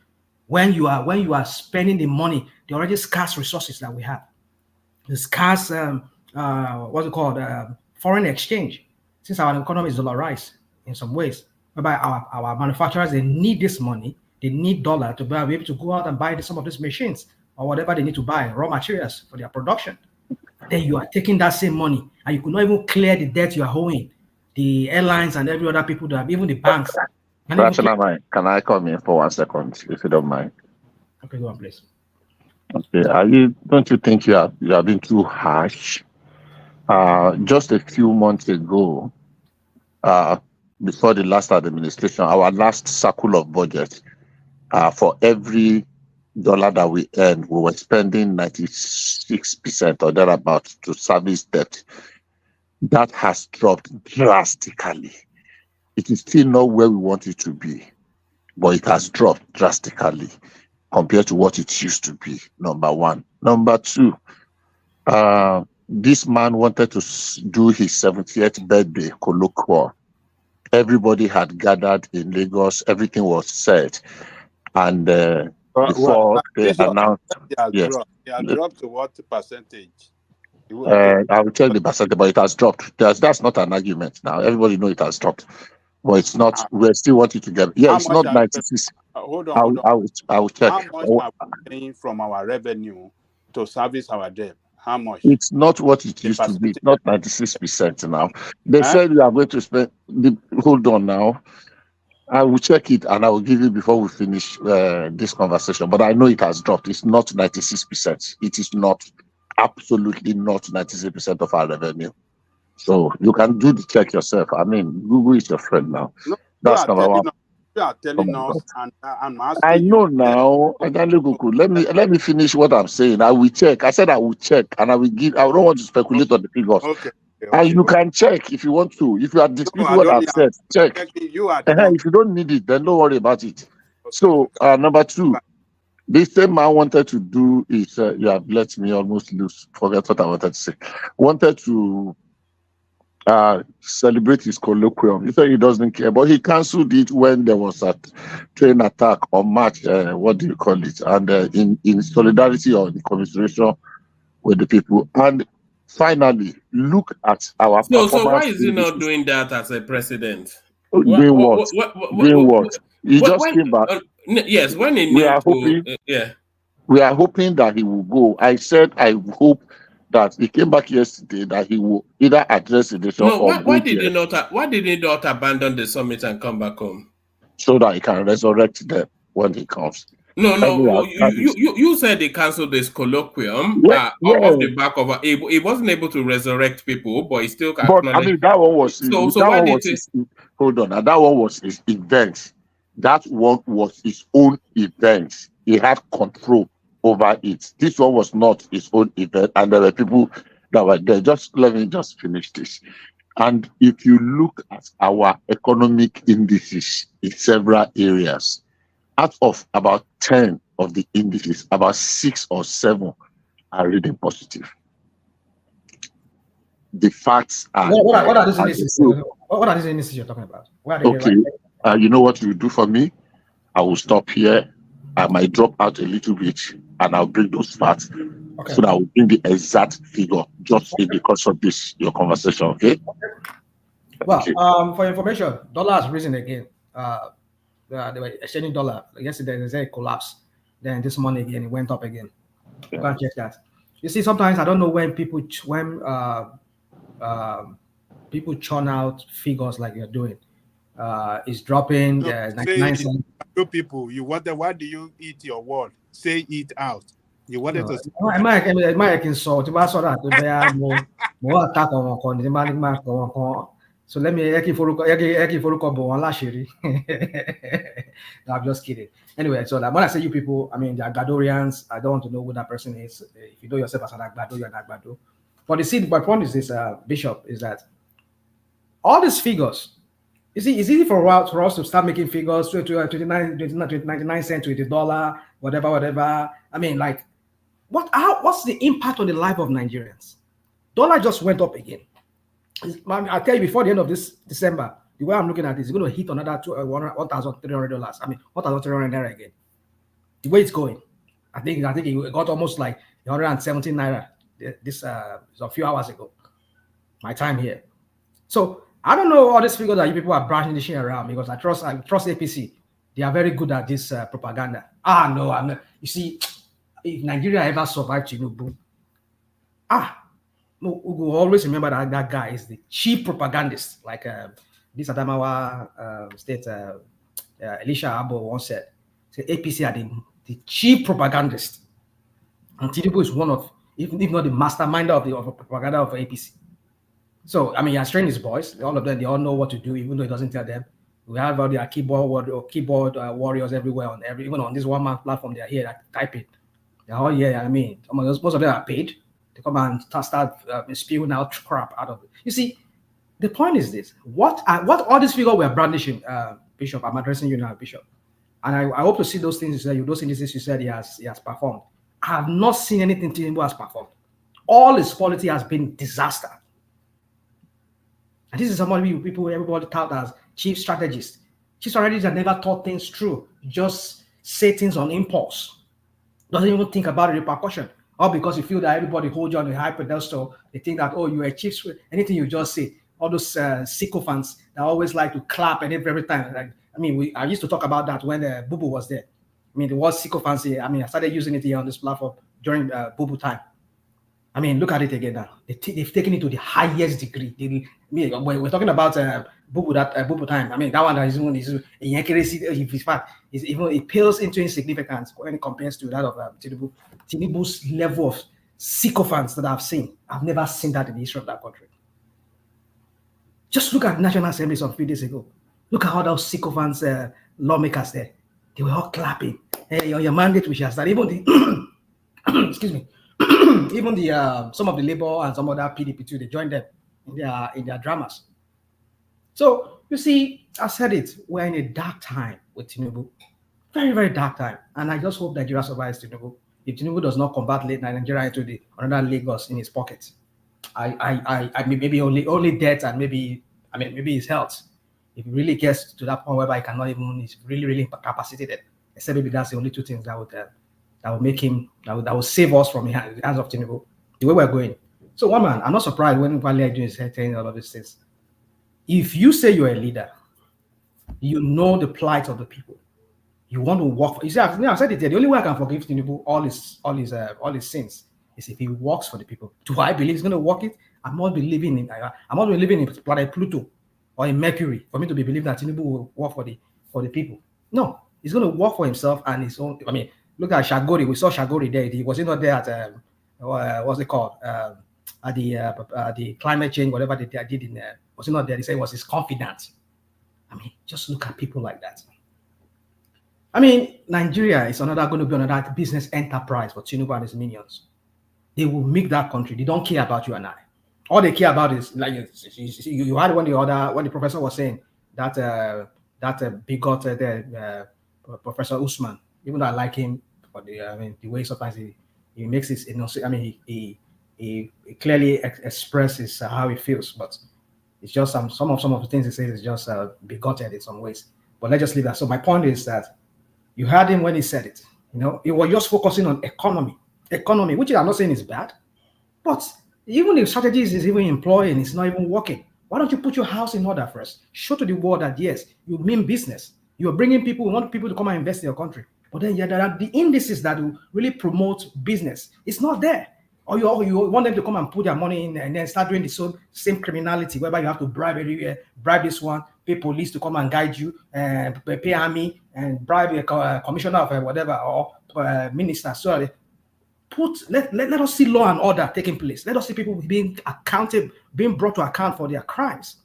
When you are spending the money, the already scarce resources that we have, the scarce what's it called, foreign exchange, since our economy is dollarized in some ways, whereby our manufacturers, they need this money, they need dollar to be able to go out and buy some of these machines or whatever they need to buy, raw materials for their production. Then you are taking that same money and you could not even clear the debt you are owing the airlines and every other people, that even the banks. Can I come in for 1 second, if you don't mind? Okay, go on, please. Okay, don't you think you have been too harsh? Just a few months ago, before the last administration, our last cycle of budget, for every dollar that we earned, we were spending 96% or thereabouts to service debt. That has dropped drastically. It is still not where we want it to be, but it has dropped drastically compared to what it used to be, number one. Number two, this man wanted to do his 70th birthday colloquial. Everybody had gathered in Lagos, everything was set. And before they announced, yes, it has dropped to what percentage? I will tell the percentage, but it has dropped. That's not an argument now. Everybody knows it has dropped. But it's not, we're still wanting to get, it's not 96. Hold on. I will check. How much are we paying from our revenue to service our debt? How much? It's not what it used to be. It's not 96% now. They said we are going to spend, hold on now. I will check it and I will give you before we finish this conversation. But I know it has dropped. It's not 96%. It is not, absolutely not 96% of our revenue. So you can do the check yourself. I mean, Google is your friend now. No, that's number one. You are telling us, and I'm asking. I know now. Let me finish what I'm saying. I will check. I said I will check, and I will give. I don't want to speculate on the figures. Okay. And you can check if you want to. If you are disputing what I've said, check. If you don't need it, then don't worry about it. So number two, this same man wanted to do is you have let me almost forget what I wanted to say. Wanted to celebrate his colloquium. He said he doesn't care, but he cancelled it when there was a train attack on March, what do you call it? And in solidarity or in commiseration with the people. And finally, look at our So why performance is he not indices. doing that as a president? Doing what? Doing what? He just When came back. yes, when he We knew are hoping. to yeah. We are hoping that he will go. I said I hope that he came back yesterday that he will either address the nation No, or why go did there he not abandon the summit and come back home? so that he can resurrect them when he comes. No, Anyhow, that is you said they canceled this colloquium yeah, off yeah. the back of he wasn't able to resurrect people, but he still But I acknowledged. mean that one was So why did he? his hold on. That one was his event. That one was his own event. He had control over it. This one was not his own event, and there were people that were there. Just let me just finish this. And if you look at our economic indices in several areas, out of about 10 of the indices, about 6 or 7 are reading positive. The facts are What are these there. indices? So, What are these indices you're talking about? Where are they okay, you know what you do for me? I will stop here. I might drop out a little bit and I'll bring those facts so that I will bring the exact figure just in the course of this, your conversation, okay? Well, Okay. for information, dollar has risen again. They were exchanging dollar. Yesterday, there's a collapse. Then this morning again, it went up again. You can't check that. You see, sometimes I don't know when people people churn out figures like you're doing. It's dropping 99 cents. You people, you wonder why do you eat your word? Say it out. You wanted to say I might insult. I saw that. More attack on one. So let me No, I'm just kidding. Anyway, so like, when I say you people, I mean the Agbadorians. I don't want to know who that person is. If you know yourself as an Agbado, you're an Agbado. But you see, my point is this, Bishop, is that all these figures, you see, it's easy for us to start making figures 99 cents to the dollar, whatever. I mean, like, what's the impact on the life of Nigerians? Dollar just went up again. I'll tell you, before the end of this December, the way I'm looking at this, it's going to hit another $1,300. I mean, 1,300 naira again. The way it's going, I think it got almost like 117 naira this a few hours ago. My time here. So I don't know all these figures that you people are branching this shit around, because I trust APC. They are very good at this propaganda. No, I'm not. You see, if Nigeria ever survived Tinubu, we will always remember that guy is the chief propagandist, like this Adamawa state Elisha Abo once said. So APC are the chief propagandist, and Tinubu is one of, if not the masterminder of the propaganda of APC. So I mean, he has trained his boys. All of them, they all know what to do, even though he doesn't tell them. We have all their keyboard warriors everywhere even on this one-man platform. They are here typing. They're all here. I mean, most of them are paid to come and start spewing out crap out of it. You see, the point is this: what all these figures were brandishing, Bishop. I'm addressing you now, Bishop, and I hope to see those things you said. Those indices you said he has performed. I have not seen anything Tinubu has performed. All his quality has been disaster. And this is somebody everybody tout as chief strategists. Chief strategists have never thought things through, just say things on impulse. Doesn't even think about the repercussion. All because you feel that everybody holds you on a high pedestal. They think that, oh, you're a chief. Anything you just say. All those sycophants that always like to clap and every time. Like, I mean, I used to talk about that when Bubu was there. I mean, the word sycophancy, I mean, I started using it here on this platform during Bubu time. I mean, look at it again now. They've taken it to the highest degree. We're talking about Bubu time. I mean, that one is in accuracy. In fact, it pales into insignificance when it compares to that of Tinubu. Tinubu's level of sycophants that I've seen. I've never seen that in the history of that country. Just look at National Assembly some few days ago. Look at all those sycophants lawmakers there. They were all clapping. Hey, on your mandate, we shall start. Even the excuse me. Even the some of the Labour and some other PDP too, they joined them in their dramas. So you see, I said it, we're in a dark time with Tinubu, very, very dark time, and I just hope Nigeria survives Tinubu. If Tinubu does not convert Nigeria into another Lagos in his pocket, I mean, maybe only death and maybe his health. If it really gets to that point whereby he cannot even, he's really incapacitated. Except maybe that's the only two things that would make him, that would save us from the hands of Tinubu. The way we're going. So one man, I'm not surprised when Wale Edun is saying all of these things. If you say you're a leader, you know the plight of the people. You want to work for. You see, I said it there. The only way I can forgive Tinubu all his sins is if he works for the people. Do I believe he's going to work it? I'm not living in planet Pluto or in Mercury for me to be believing that Tinubu will work for the people. No, he's going to work for himself and his own. I mean, look at Shagori. We saw Shagori there. He was not there at what's it called? At the climate change, whatever they did in there. Was he not there? He said it was his confidence. I mean, just look at people like that. I mean, Nigeria is going to be another business enterprise for Tinubu and his minions. They will make that country. They don't care about you and I. All they care about is, like you heard when the professor was saying that bigot Professor Usman. Even though I like him for the way sometimes he makes his he clearly expresses how he feels, but it's just some of the things he says is just bigoted in some ways. But let's just leave that. So my point is that you heard him when he said it. He was just focusing on economy, which I'm not saying is bad, but even the strategies he's even employing is not even working. Why don't you put your house in order first? Show to the world that yes, you mean business. You are bringing people, you want people to come and invest in your country. But then there are the indices that will really promote business. It's not there. Or you want them to come and put their money in and then start doing the same criminality, whereby you have to bribe everywhere, bribe this one, pay police to come and guide you, and pay army, and bribe a commissioner of whatever, or minister. So let us see law and order taking place. Let us see people being brought to account for their crimes.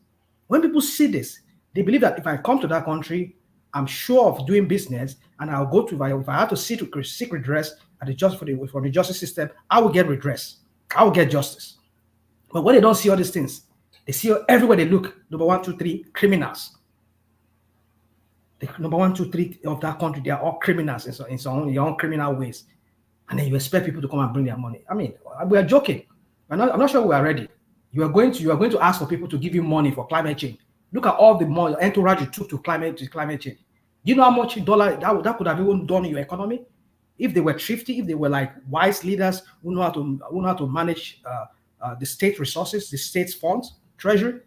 When people see this, they believe that if I come to that country, I'm sure of doing business, and I'll go to, if I have to seek redress from the justice system, I will get redress. I will get justice. But when they don't see all these things, they see everywhere they look, number 1, 2, 3, criminals. The number 1, 2, 3 of that country, they are all criminals in their own criminal ways. And then you expect people to come and bring their money. I mean, we are joking. I'm not sure we are ready. You are going to ask for people to give you money for climate change. Look at all the money entourage you took to climate change. Do you know how much dollar that could have even done in your economy? If they were thrifty, if they were like wise leaders who know how to manage the state resources, the state's funds, treasury.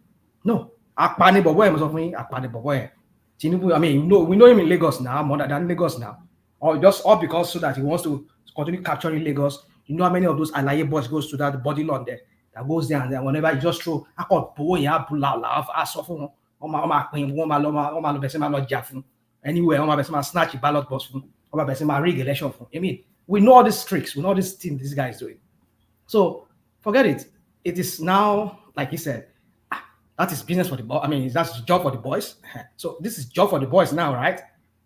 No. Tinubu, I mean, we know him in Lagos now, more than Lagos now. Or because so that he wants to continue capturing Lagos. You know how many of those Alaye boys goes to that body lawn there, that goes there, and then whenever you just throw, anywhere, snatch a ballot box from, rig election from. I mean, we know all these tricks, we know all these things this guy is doing. So forget it. It is now, like he said, that is business for the boy. I mean, that's job for the boys. So this is job for the boys now, right?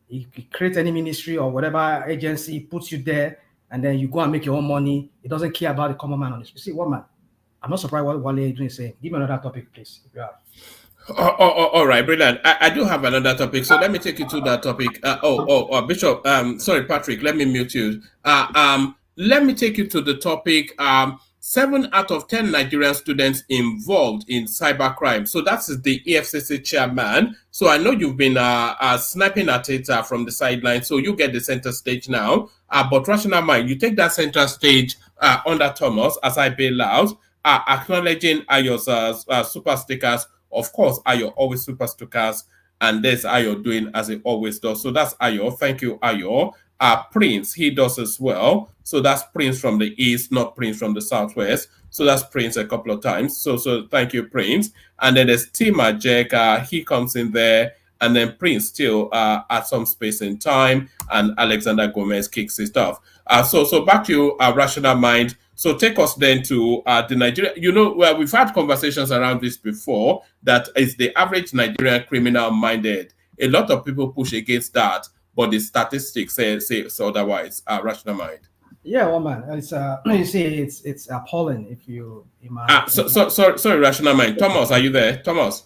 You create any ministry or whatever agency, puts you there, and then you go and make your own money. It doesn't care about the common man on this. You see, what man? I'm not surprised what Wale Edun is saying. Give me another topic, please. If you have. All right, brilliant. I do have another topic, so let me take you to that topic. Bishop. Sorry, Patrick. Let me mute you. Let me take you to the topic. 7 out of 10 Nigerian students involved in cybercrime. So that's the EFCC chairman. So I know you've been sniping at it from the sideline. So you get the center stage now. But rational mind, you take that center stage under Thomas as I bail out, acknowledging Ayo's super stickers. Of course, Ayo always super stickers. And there's Ayo doing as he always does. So that's Ayo. Thank you, Ayo. Prince, he does as well. So that's Prince from the east, not Prince from the southwest. So that's Prince a couple of times. So thank you, Prince. And then there's Tima Jack, he comes in there. And then Prince still at some space in time. And Alexander Gomez kicks his stuff. So back to you, Rational Mind. So take us then to the Nigeria. You know, well, we've had conversations around this before. That is the average Nigerian criminal minded. A lot of people push against that. But the statistics say otherwise. Rational Mind. Yeah, well, man, it's you see, it's appalling if you. Sorry, Rational Mind. Thomas, are you there? Thomas.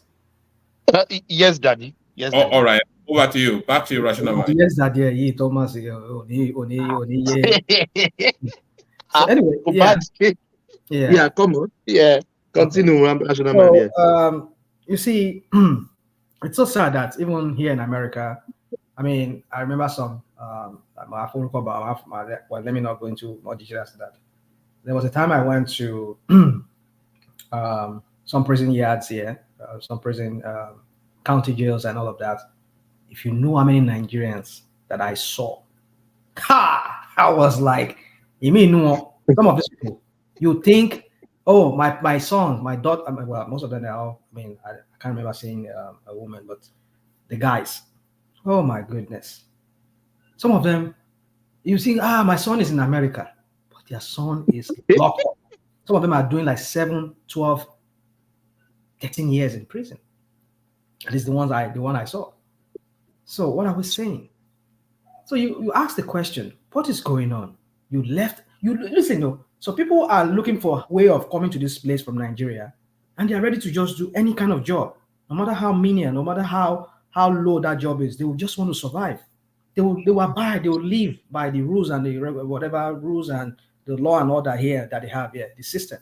Yes, Daddy. Yes. Daddy. All right. Over to you. Back to you, Rational Mind. Yes, Daddy. Yeah, Thomas. Oni. So anyway, yeah, come on. Yeah. Continue, National Man. Yeah. So, you see, it's so sad that even here in America, I mean, I remember some, well, let me not go into more details than that. There was a time I went to some prison yards here, some prison county jails and all of that. If you know how many Nigerians that I saw, I was like, you mean no? Some of these people, you think, oh, my son, my daughter, well, most of them are all, I mean, I can't remember seeing a woman, but the guys, oh my goodness. Some of them, you see, my son is in America, but their son is locked up. Some of them are doing like 7, 12, 13 years in prison. At least the one I saw. So what are we saying? So you ask the question, what is going on? You listen, no. So people are looking for a way of coming to this place from Nigeria, and they're ready to just do any kind of job, no matter how menial, no matter how low that job is. They will just want to survive. They will abide, they will live by the rules and the whatever rules and the law and order here that they have here, the system.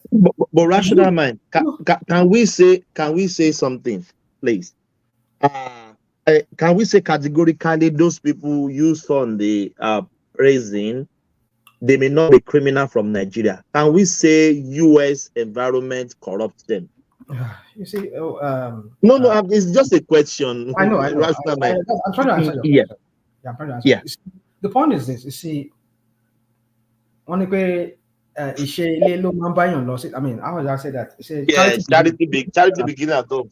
But Rational Man, can we say something, please? Can we say categorically those who use on the prison, they may not be criminal from Nigeria? Can we say U.S. environment corrupts them? You see, No, it's just a question. I know. Rational Man. I'm trying to answer your Yeah. question. Yeah, I'm trying to answer. Yeah. The point is this. You see, I mean, how would I say that? Charity begin at home.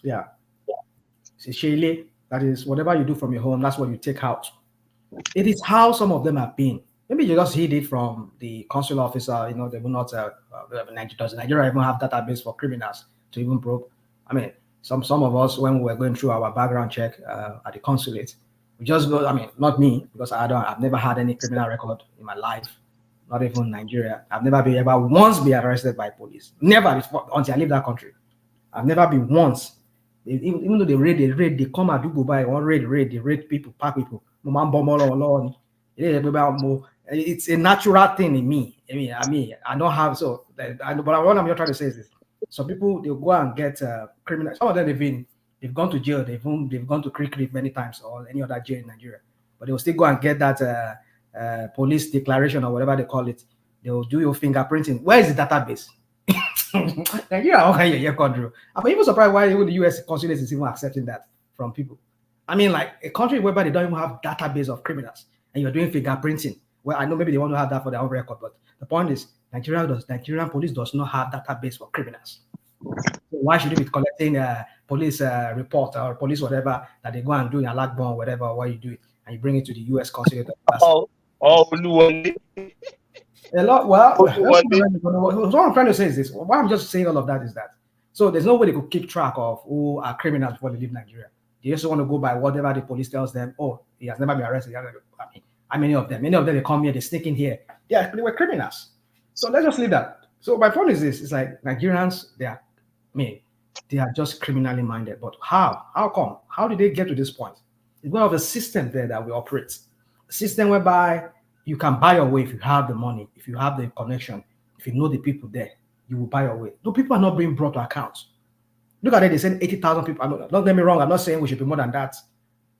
Yeah. That is whatever you do from your home, that's what you take out. It is how some of them have been. Maybe you just hid it from the consular officer. You know, they will not. Does Nigeria even have database for criminals to even probe? I mean, some of us, when we were going through our background check at the consulate, we just go. I mean, not me, because I've never had any criminal record in my life. Not even in Nigeria. I've never been ever once be arrested by police. Never until I leave that country. I've never been once. Even though they raid, they come at Dubai or raid, they raid people, pack people. It's a natural thing in me. I mean, I don't have so. But what I'm trying to say is this: some people they'll go and get criminal. Some of them they've gone to jail. They've gone to Creek many times or any other jail in Nigeria, but they will still go and get that police declaration or whatever they call it. They will do your fingerprinting. Where is the database? Nigeria, I'm even surprised why even the US consulate is even accepting that from people. I mean, like a country whereby they don't even have database of criminals and you're doing fingerprinting. Well, I know maybe they want to have that for their own record, but the point is Nigerian police does not have database for criminals. So why should you be collecting a police report or police whatever that they go and do in a Alagbon or whatever, why you do it and you bring it to the US consulate? A lot. Well, what I'm trying to say is this. Why I'm just saying all of that is that. So there's no way they could keep track of who are criminals before they leave Nigeria. They just want to go by whatever the police tells them. Oh, he has never been arrested. I mean, how many of them? Many of them, they come here, they sneak in here. They were criminals. So let's just leave that. So my point is this. It's like Nigerians, they are just criminally minded. But how? How come? How did they get to this point? It's one of the system there that we operate. A system whereby you can buy your way if you have the money, if you have the connection, if you know the people there, you will buy your way. No, people are not being brought to account. Look at it, they send 80,000 people. Don't get me wrong, I'm not saying we should be more than that.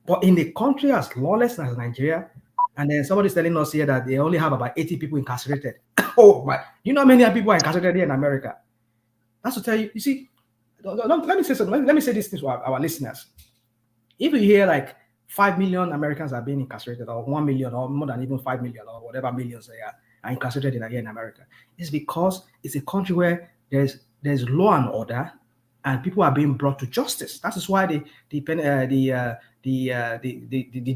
But in a country as lawless as Nigeria, and then somebody's telling us here that they only have about 80 people incarcerated. Oh my, you know how many people are incarcerated here in America? That's to tell you, you see, let me say something. Let me say this to our listeners. If you hear like 5 million Americans are being incarcerated, or 1 million, or more than even 5 million, or whatever millions they are incarcerated here in America, it's because it's a country where there's law and order, and people are being brought to justice. That is why the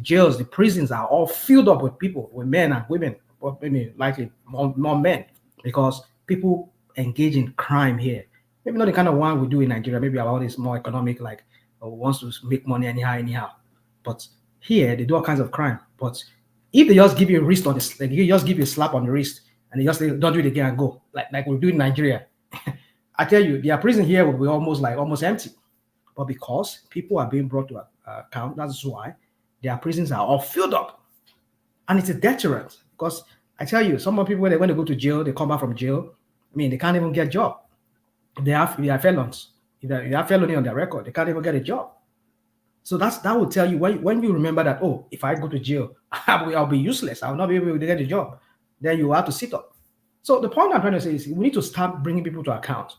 jails, the prisons are all filled up with people, with men and women, but maybe likely more men, because people engage in crime here. Maybe not the kind of one we do in Nigeria. Maybe our own is more economic, like wants to make money anyhow. But here they do all kinds of crime. But if they just give you a wrist on this, like you just give you a slap on the wrist and they just say, don't do it again and go, like we do in Nigeria. I tell you, their prison here will be almost empty. But because people are being brought to account, that's why their prisons are all filled up. And it's a deterrent. Because I tell you, some people, when they go to jail, they come back from jail, I mean, they can't even get a job. they are felons. If they have felony on their record, they can't even get a job. So that will tell you when you remember that, oh, if I go to jail, I'll be useless. I'll not be able to get a job. Then you have to sit up. So the point I'm trying to say is we need to start bringing people to account.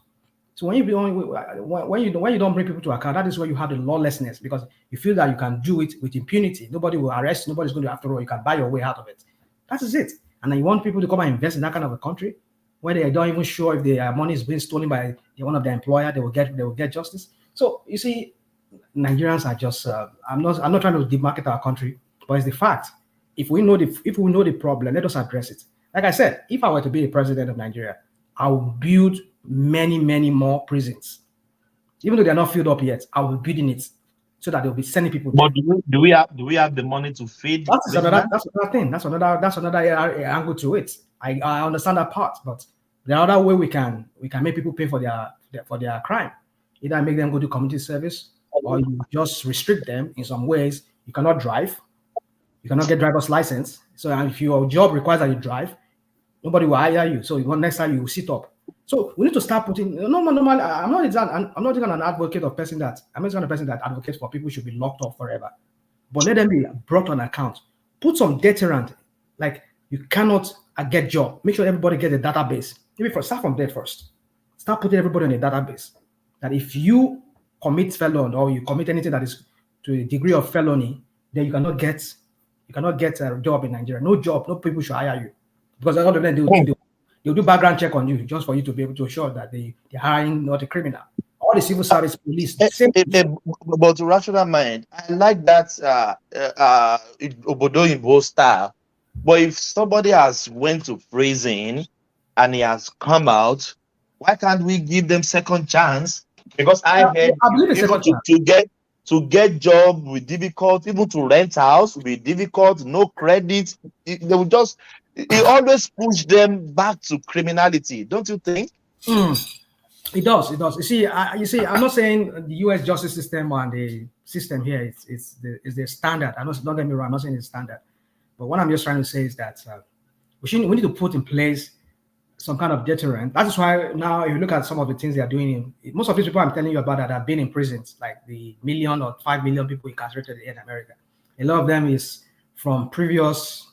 So when you don't bring people to account, that is where you have the lawlessness, because you feel that you can do it with impunity. Nobody will arrest. Nobody's going to, after all, you can buy your way out of it. That is it. And then you want people to come and invest in that kind of a country where they don't even sure if their money is being stolen by one of their employer, they will get justice. So you see, Nigerians are just. I'm not trying to demarket our country, but it's the fact. If we know the problem, let us address it. Like I said, if I were to be the president of Nigeria, I will build many more prisons. Even though they're not filled up yet, I will be building it so that they'll be sending people. But do we have the money to feed? That's another thing. That's another angle to it. I understand that part, but the other way we can make people pay for their crime. Either make them go to community service, or you just restrict them in some ways. You cannot drive. You cannot get driver's license. So if your job requires that you drive, nobody will hire you. So next time you will sit up. So we need to start putting. I'm not even an advocate of person that. I'm not even a person that advocates for people should be locked up forever. But let them be brought on account. Put some deterrent. Like you cannot get job. Make sure everybody gets a database. Start from there first. Start putting everybody on a database. That if you commit felon or you commit anything that is to a degree of felony, then you cannot get a job in Nigeria. No job, no people should hire you. Because all of them they'll do background check on you just for you to be able to show that they're hiring not a criminal. All the civil service, police, but to rational mind, I like that Obodo style. But if somebody has went to prison and he has come out, why can't we give them second chance? Because I heard even to get job will be difficult, even to rent house will be difficult, no credit. They will just always push them back to criminality, don't you think? It does. You see, I'm not saying the U.S. justice system and the system here is the standard. Don't get me wrong, I'm not saying it's standard. But what I'm just trying to say is that we need to put in place some kind of deterrent. That's why now, if you look at some of the things they are doing, most of these people I'm telling you about that have been in prisons, like the 1 million or 5 million people incarcerated in America. A lot of them is from previous,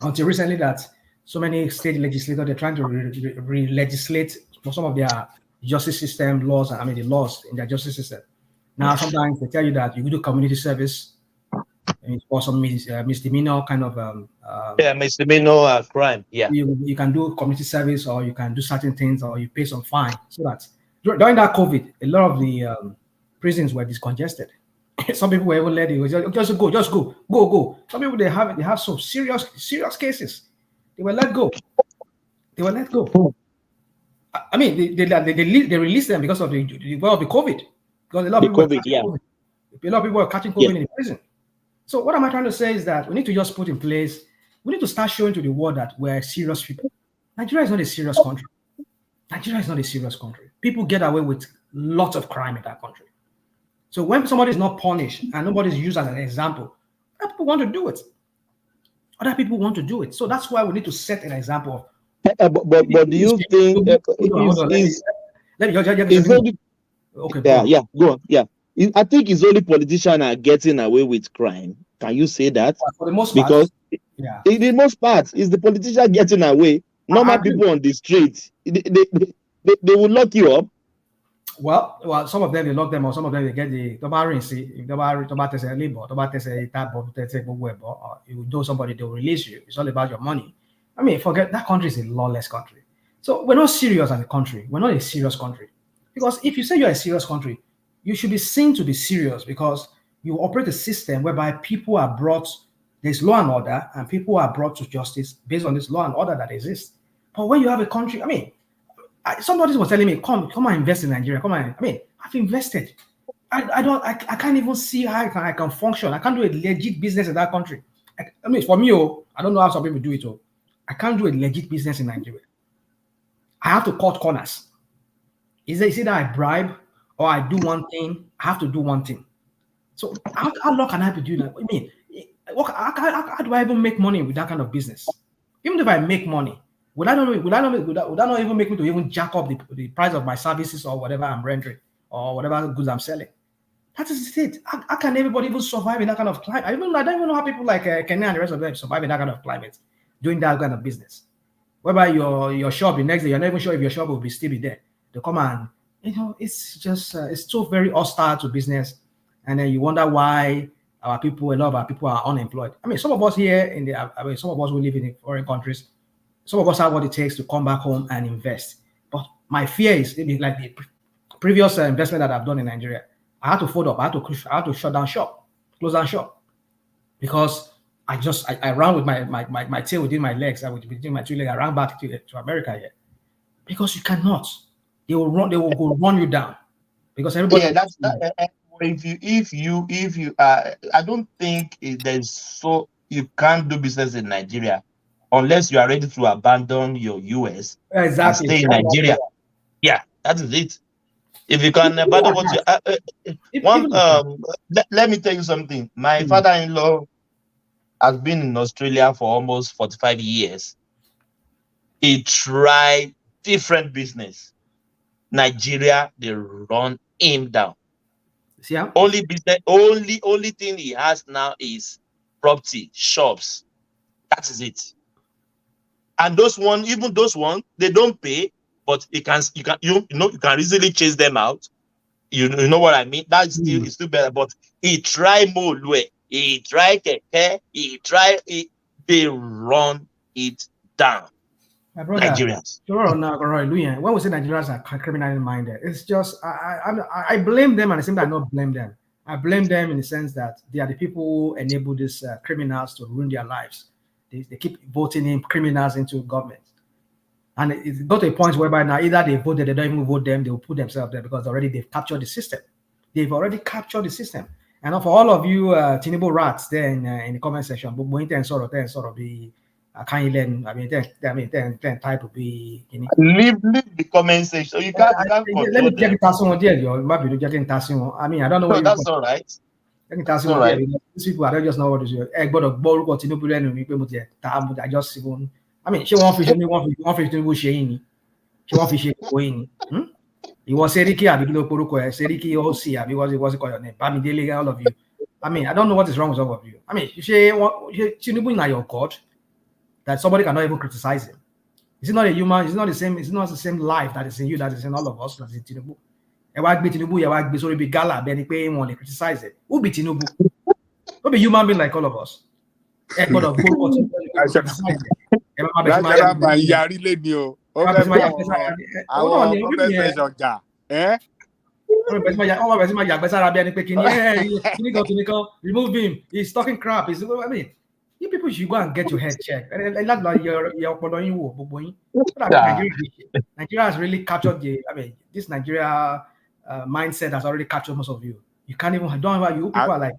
until recently, that so many state legislators, they're trying to re-legislate for some of their justice system laws, the laws in their justice system. Now, sometimes they tell you that you do community service for some misdemeanor kind of misdemeanor crime. Yeah, you can do community service, or you can do certain things, or you pay some fine. So that during that COVID, a lot of the prisons were discongested. Some people were even let it just go. Some people they have some serious cases. They were let go. I mean, they released them because of the COVID. Because a lot of people were catching COVID in prison. So what am I trying to say is that we need to just put in place. We need to start showing to the world that we're serious people. Nigeria is not a serious country. People get away with lots of crime in that country. So when somebody is not punished and nobody's used as an example, other people want to do it. So that's why we need to set an example. But do you think go on. Yeah, I think it's only politicians are getting away with crime. Can you say that? For the most part, because in the most part, is the politician getting away? Normal people on the street, they will lock you up. Well, some of them they lock them, or some of them they get the you know somebody, they'll release you. It's all about your money. I mean, forget that country is a lawless country. So we're not serious as a country. We're not a serious country. Because if you say you're a serious country, you should be seen to be serious, because you operate a system whereby people are brought, there's law and order, and people are brought to justice based on this law and order that exists. But when you have a country, somebody was telling me, come and invest in Nigeria. I've invested. I can't even see how I can function. I can't do a legit business in that country. For me, I don't know how some people do it. I can't do a legit business in Nigeria. I have to cut corners. It's either I bribe or I do one thing. I have to do one thing. So how long can I be doing that? How do I even make money with that kind of business? Even if I make money, would that not even make me to even jack up the price of my services or whatever I'm rendering or whatever goods I'm selling? That is it. How can everybody even survive in that kind of climate? I don't even know how people like Kenya and the rest of them survive in that kind of climate, doing that kind of business. Whereby your shop, the next day, you're not even sure if your shop will be still be there. They come and, it's just, it's so very hostile to business. And then you wonder why a lot of our people are unemployed. I mean, some of us here some of us who live in foreign countries, some of us have what it takes to come back home and invest. But my fear is like the previous investment that I've done in Nigeria. I had to fold up. I had to shut down shop, close down shop, because I ran with my tail within my legs. Within my 2 legs. I ran back to America here, because you cannot. They will run you down, because everybody. Yeah, that's if you I don't think there's you can't do business in Nigeria unless you are ready to abandon your US and stay in Nigeria. Yeah, that is it. If you can abandon what let me tell you something. My father-in-law has been in Australia for almost 45 years. He tried different business. Nigeria, they run him down. Yeah. Only business, only thing he has now is property, shops. That is it. And even those ones, they don't pay, but you can easily chase them out. You know what I mean? That's still better. But he tried Molue, he tried Keke, they run it down. My brother, Nigerians. When we say Nigerians are criminally minded, it's just I blame them, and at the same time I don't blame them. I blame them in the sense that they are the people who enable these criminals to ruin their lives. They keep voting in criminals into government. And it's got to a point whereby now either they voted, they don't even vote them, they will put themselves there because already they've captured the system. They've already captured the system. And for all of you Tinubu rats there in the comment section, but sort of the then type of be leave the comment section. You can't let me get it on there. You might be getting Tassion. I mean, I don't know what that's all right. These people I don't just know what to do. I just even I mean, she won't fish me one fish to go shane. She won't fish going. It was Seriki Abiglo Poruko, Seriki Osia, because it was called your name. Bamidele, all of you. I mean, I don't know what is wrong with all of you. I mean, you say Tinubu is your God, that somebody cannot even criticize him. Is it not a human? It's not the same life that is in you, that is in all of us, that is in Tinubu. I want be Tinubu, I want be sorry be gala, then pay him to criticize it. Who be Tinubu? Who be human being like all of us? God of God, remove him. He's talking crap. I mean, you people should go and get your head checked. And that's like your Nigeria has really captured this Nigeria mindset has already captured most of you. You can't even don't have you people are like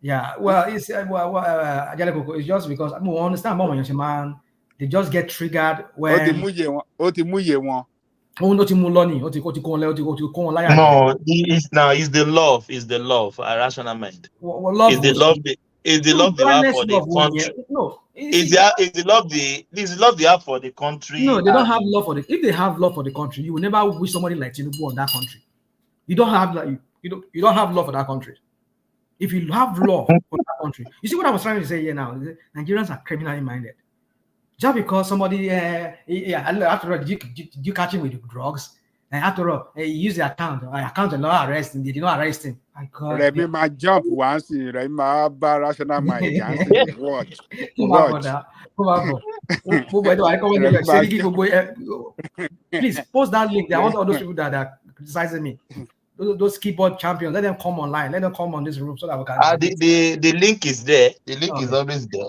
yeah, well, it's it's just because I understand man, they just get triggered when no, it's the love, a rational mind. It's the love they have for the country. No, it's the love they have for the country. No, they don't have love for if they have love for the country, you will never wish somebody like Tinubu on that country. You don't have you don't have love for that country. If you have love for that country, you see what I was trying to say here now. Nigerians are criminally minded. Just because somebody, after all, you catch him with drugs, and after all, he used the account did not arrest him. They did not arrest him. Let me my jump once, rational mind. Watch. Please post that link. I want all those people that are criticizing me. Those keyboard champions, let them come online. Let them come on this room so that we can. The link is there. The link is always there.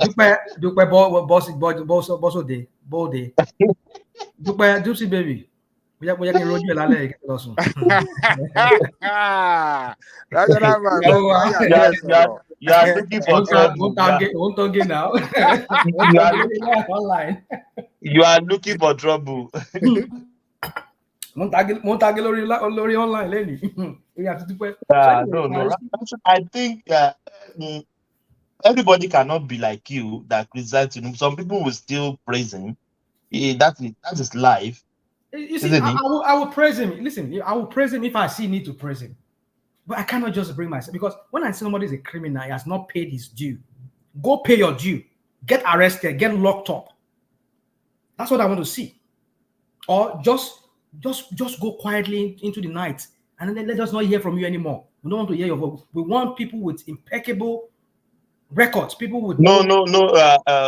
Juicy baby. You are looking for trouble. Now. You are looking for trouble. Lori online, lady. No. I think everybody cannot be like you that criticize him. Some people will still praise him. That is life, You see, isn't it? I will praise him. Listen, I will praise him if I see need to praise him. But I cannot just bring myself, because when I see somebody is a criminal, he has not paid his due. Go pay your due. Get arrested. Get locked up. That's what I want to see. Or just go quietly into the night and then let us not hear from you anymore. We don't want to hear your voice. We want people with impeccable records. People with no.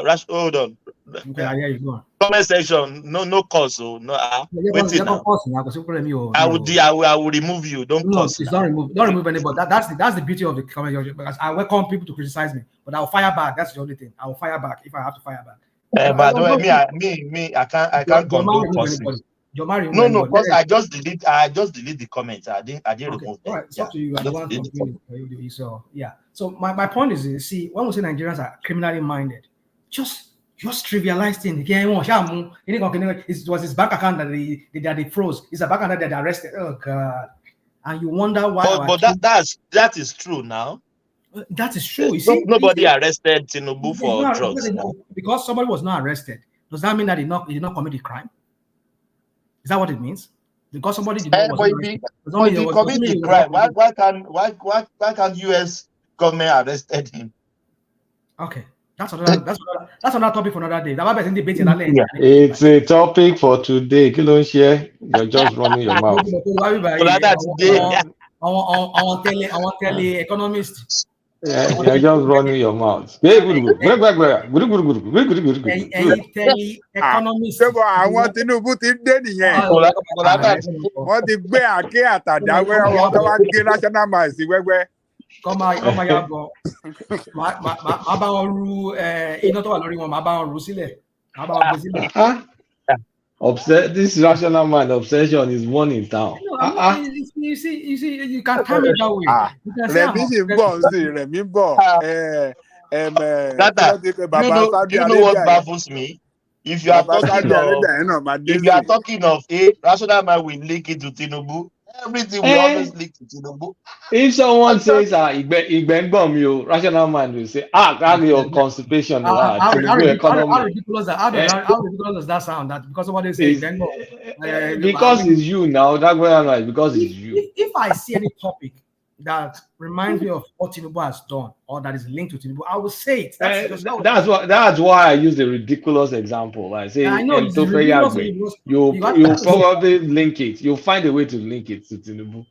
Rash, hold on. Okay, I hear you. Go on. Comment section. No cause. No. Waiting now. I will remove you. Don't cause. Don't remove anybody. That's the beauty of the comment. Because I welcome people to criticize me, but I'll fire back. That's the only thing. I will fire back if I have to fire back. But I can't condone cursing. No, because I just delete the comments. I didn't remove them. All right, it's up to you. I don't want to continue. So yeah. So my point is, see, when we say Nigerians are criminally minded, just trivialize things. It was his bank account that they froze. It's a bank account that they arrested. Oh God! And you wonder why. But that is true now. That is true. You see, nobody arrested Tinubu for drugs. Because somebody was not arrested, does that mean that he did not commit a crime? Is that what it means? Because somebody did not commit the crime, why can't US government arrested him? Okay. That's another topic for another day. It's a topic for today. You're just running your mouth. I want to tell the economist. You're just running your mouth. Àwọn Tinubu ti dé nìyẹn. Wọ́n ti gbé àké àtàdá wẹ́rẹ́ wọn tó wá gé national mines wẹ́wẹ́. Kọ́mọ ya bọ̀. Màá bá wọn ru iná tó wà lórí wọn, màá bá wọn ru sílẹ̀. Màá bá wọn gbé sílẹ̀. This rational mind obsession is one in town. You see, you can tell me that way. Rẹ̀mí bọ̀. You know what baffles me? If you are talking of a rational mind will link it to Tinubu, everything will always link to Tinubu. If someone says Igbengbom, rational mind will say, that's your constipation. How ridiculous does that sound? That because somebody says Igbengbom. Because it's you now. That's why I'm like, because it's you. If I see any topic that reminds me of what Tinubu has done or that is linked to Tinubu, I will say it. That's why I use the ridiculous example. I say, you probably link it. You'll find a way to link it to Tinubu.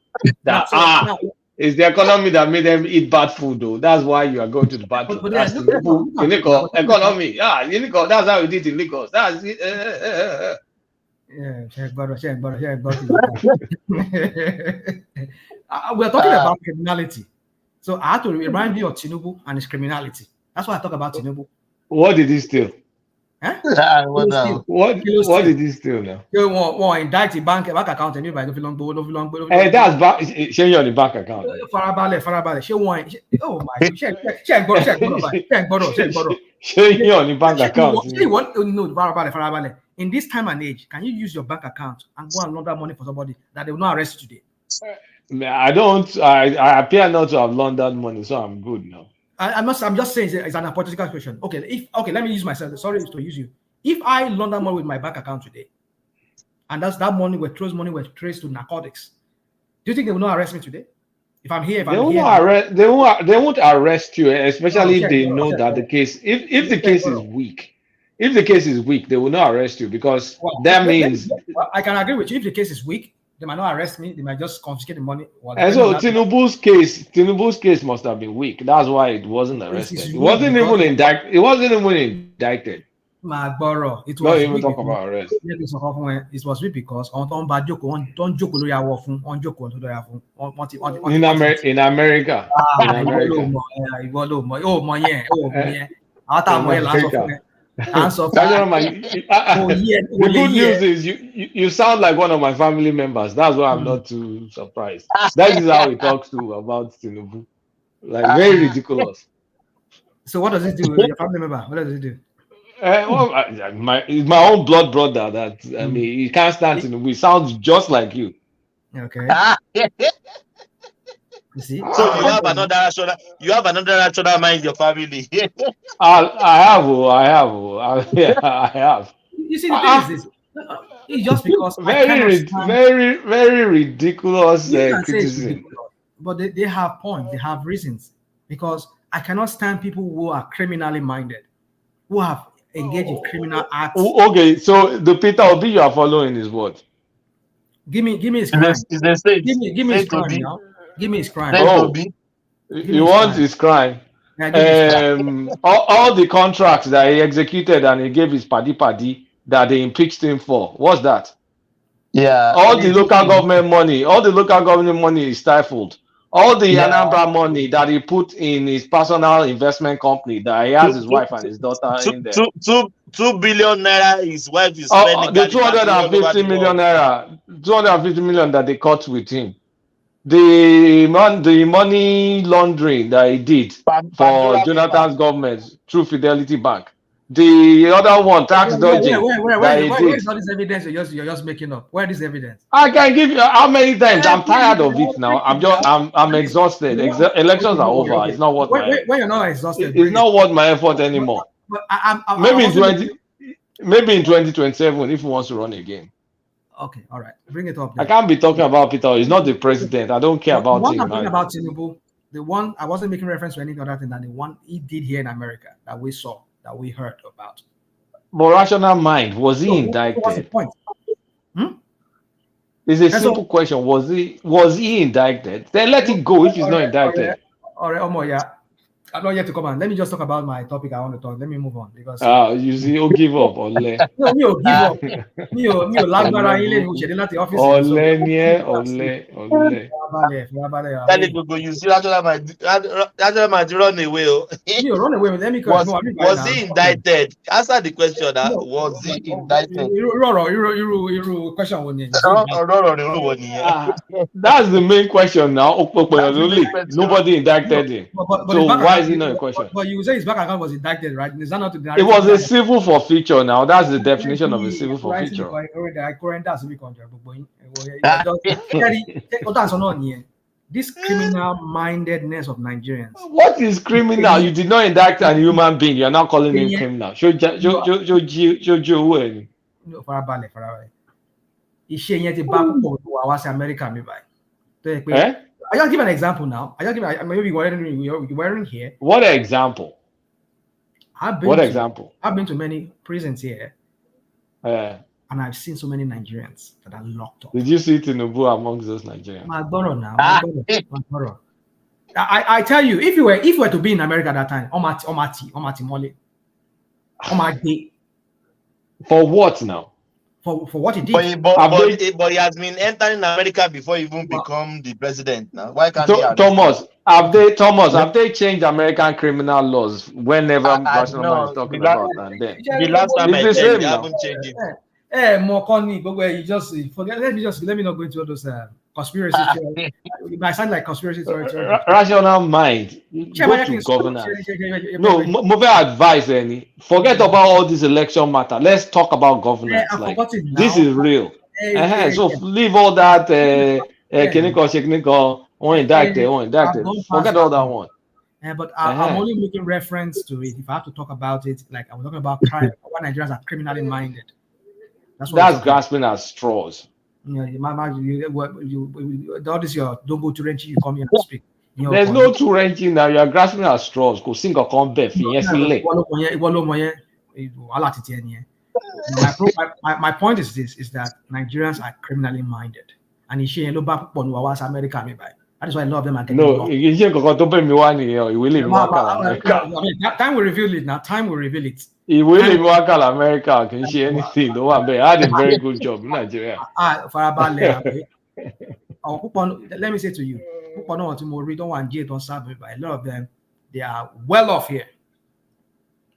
It's the economy that made them eat bad food, though. That's why you are going to the bad food. That's Tinubu. Economy. That's how we did in Lagos. That's it. We're talking about criminality. So I have to remind you of Tinubu and his criminality. That's why I talk about Tinubu. What did he steal? Huh? What did he steal now? Well, indict the bank account and you buy that's share you on the bank account. Farabale. Oh my share you on the bank account. No, Farabale. In this time and age, can you use your bank account and go and launder money for somebody that they will not arrest you today? I appear not to have laundered money, so I'm good now. I'm just saying it's an hypothetical question. Okay, let me use myself. Sorry to use you. If I launder money with my bank account today, and that money were traced to narcotics, do you think they will not arrest me today? If I'm here, they won't arrest you, especially if they know that the case. If the case is weak. If the case is weak, they will not arrest you because that means. I can agree with you. If the case is weak, they might not arrest me. They might just confiscate the money. And so Tinubu's case must have been weak. That's why it wasn't arrested. It wasn't even indicted. My borrow. It was not even talk about arrest. It was weak because in America. The good news is you sound like one of my family members. That's why I'm not too surprised. That is how he talks to about Tinubu. Like very ridiculous. So what does it do with your family member? What does it do? My own blood brother. That I mean, he can't stand Tinubu. He sounds just like you. Okay. You see? So you have another rational. You have another rational mind in your family. I have. Yeah, I have. You see, the thing is this. It's just because I cannot stand. Very ridiculous You can say it's criticism. ridiculous, but they have points. They have reasons. Because I cannot stand people who are criminally minded, who have engaged in criminal acts. Okay, so the Peter Obi you are following is what? Give me his crime. Is the state? Give me his State crime Obi. now. Give me his crime. State Oh, Obi. you want his crime? Yeah, give me his crime. All the contracts that he executed and he gave his paddy that they impeached him for. What's that? Yeah. All the local government money is stifled. All the Anambra money that he put in his personal investment company that he has his wife and his daughter in there. 2 billion naira his wife is spending. The 250 million naira, 250 million that they cut with him. The money laundering that he did for Jonathan's government through Fidelity Bank. The other one, tax dodging. Where is all this evidence you're just making up? Where is this evidence? I can give you how many times. I'm tired of it now. I'm exhausted. Elections are over. It's not worth my. When you're not exhausted, it's not worth my effort anymore. But maybe in 2027 if he wants to run again. Okay, all right, bring it up. I can't be talking about Peter. He's not the president. I don't care about him. I'm talking about Tinubu. The one I wasn't making reference to any other thing than the one he did here in America that we saw, that we heard about. But rational mind, was he indicted? What's the point? It's a simple question. Was he indicted? Then let it go if he's not indicted. All right, yeah. I'm not yet to come on. Let me just talk about my topic I want to talk. Let me move on because you see, you'll give up, Ole. No, me will give up. Me will lágbára ilé ìwòsàn láti office. Ole. Tell it go. You see, rational mind run away. You run away. Let me. Was he indicted? Answer the question. Was he indicted? Question. That's the main question now. Nobody indicted him. So why is he not a question? But you say his bank account was indicted, right? Is that not the it was a civil forfeiture now. That's the definition of a civil forfeiture. This criminal mindedness of Nigerians. What is criminal? You did not indict a human being. You're not calling him criminal. No, farabalẹ̀. Iṣẹ́ yẹn ti bá púpọ̀ wá sí America mi báyìí. I just give an example now. Maybe you weren't here. What example? I've been to many prisons here. And I've seen so many Nigerians that are locked up. Did you see Tinubu amongst those Nigerians? My brother now. I tell you, if you were to be in America at that time, for what now? For what he did. But he has been entering America before he even become the president now. Why can't he Thomas, have they changed American criminal laws whenever National is talking about and then? The last time I checked, they haven't changed it. You just forget. Let me not go into all those conspiracy theories. I sound like conspiracy theories. Rational mind. Go to governance. No, move advice, any. Forget about all this election matter. Let's talk about governance. This is real. So leave all that clinical, indicted. Forget all that one. But I'm only making reference to it. If I have to talk about it, like I'm talking about crime, why Nigerians are criminally minded. That's grasping at straws. All this your don't go to rent, you come here and speak. There's no two renting now. You are grasping at straws. My point is this: is that Nigerians are criminally minded, and that is why a lot of them are getting time will reveal it now. Time will reveal it. He will in America can see anything. No one I had a very good job in Nigeria. Let me say to you, don't want to read, don't want to serve me, but a lot of them, they are well off here,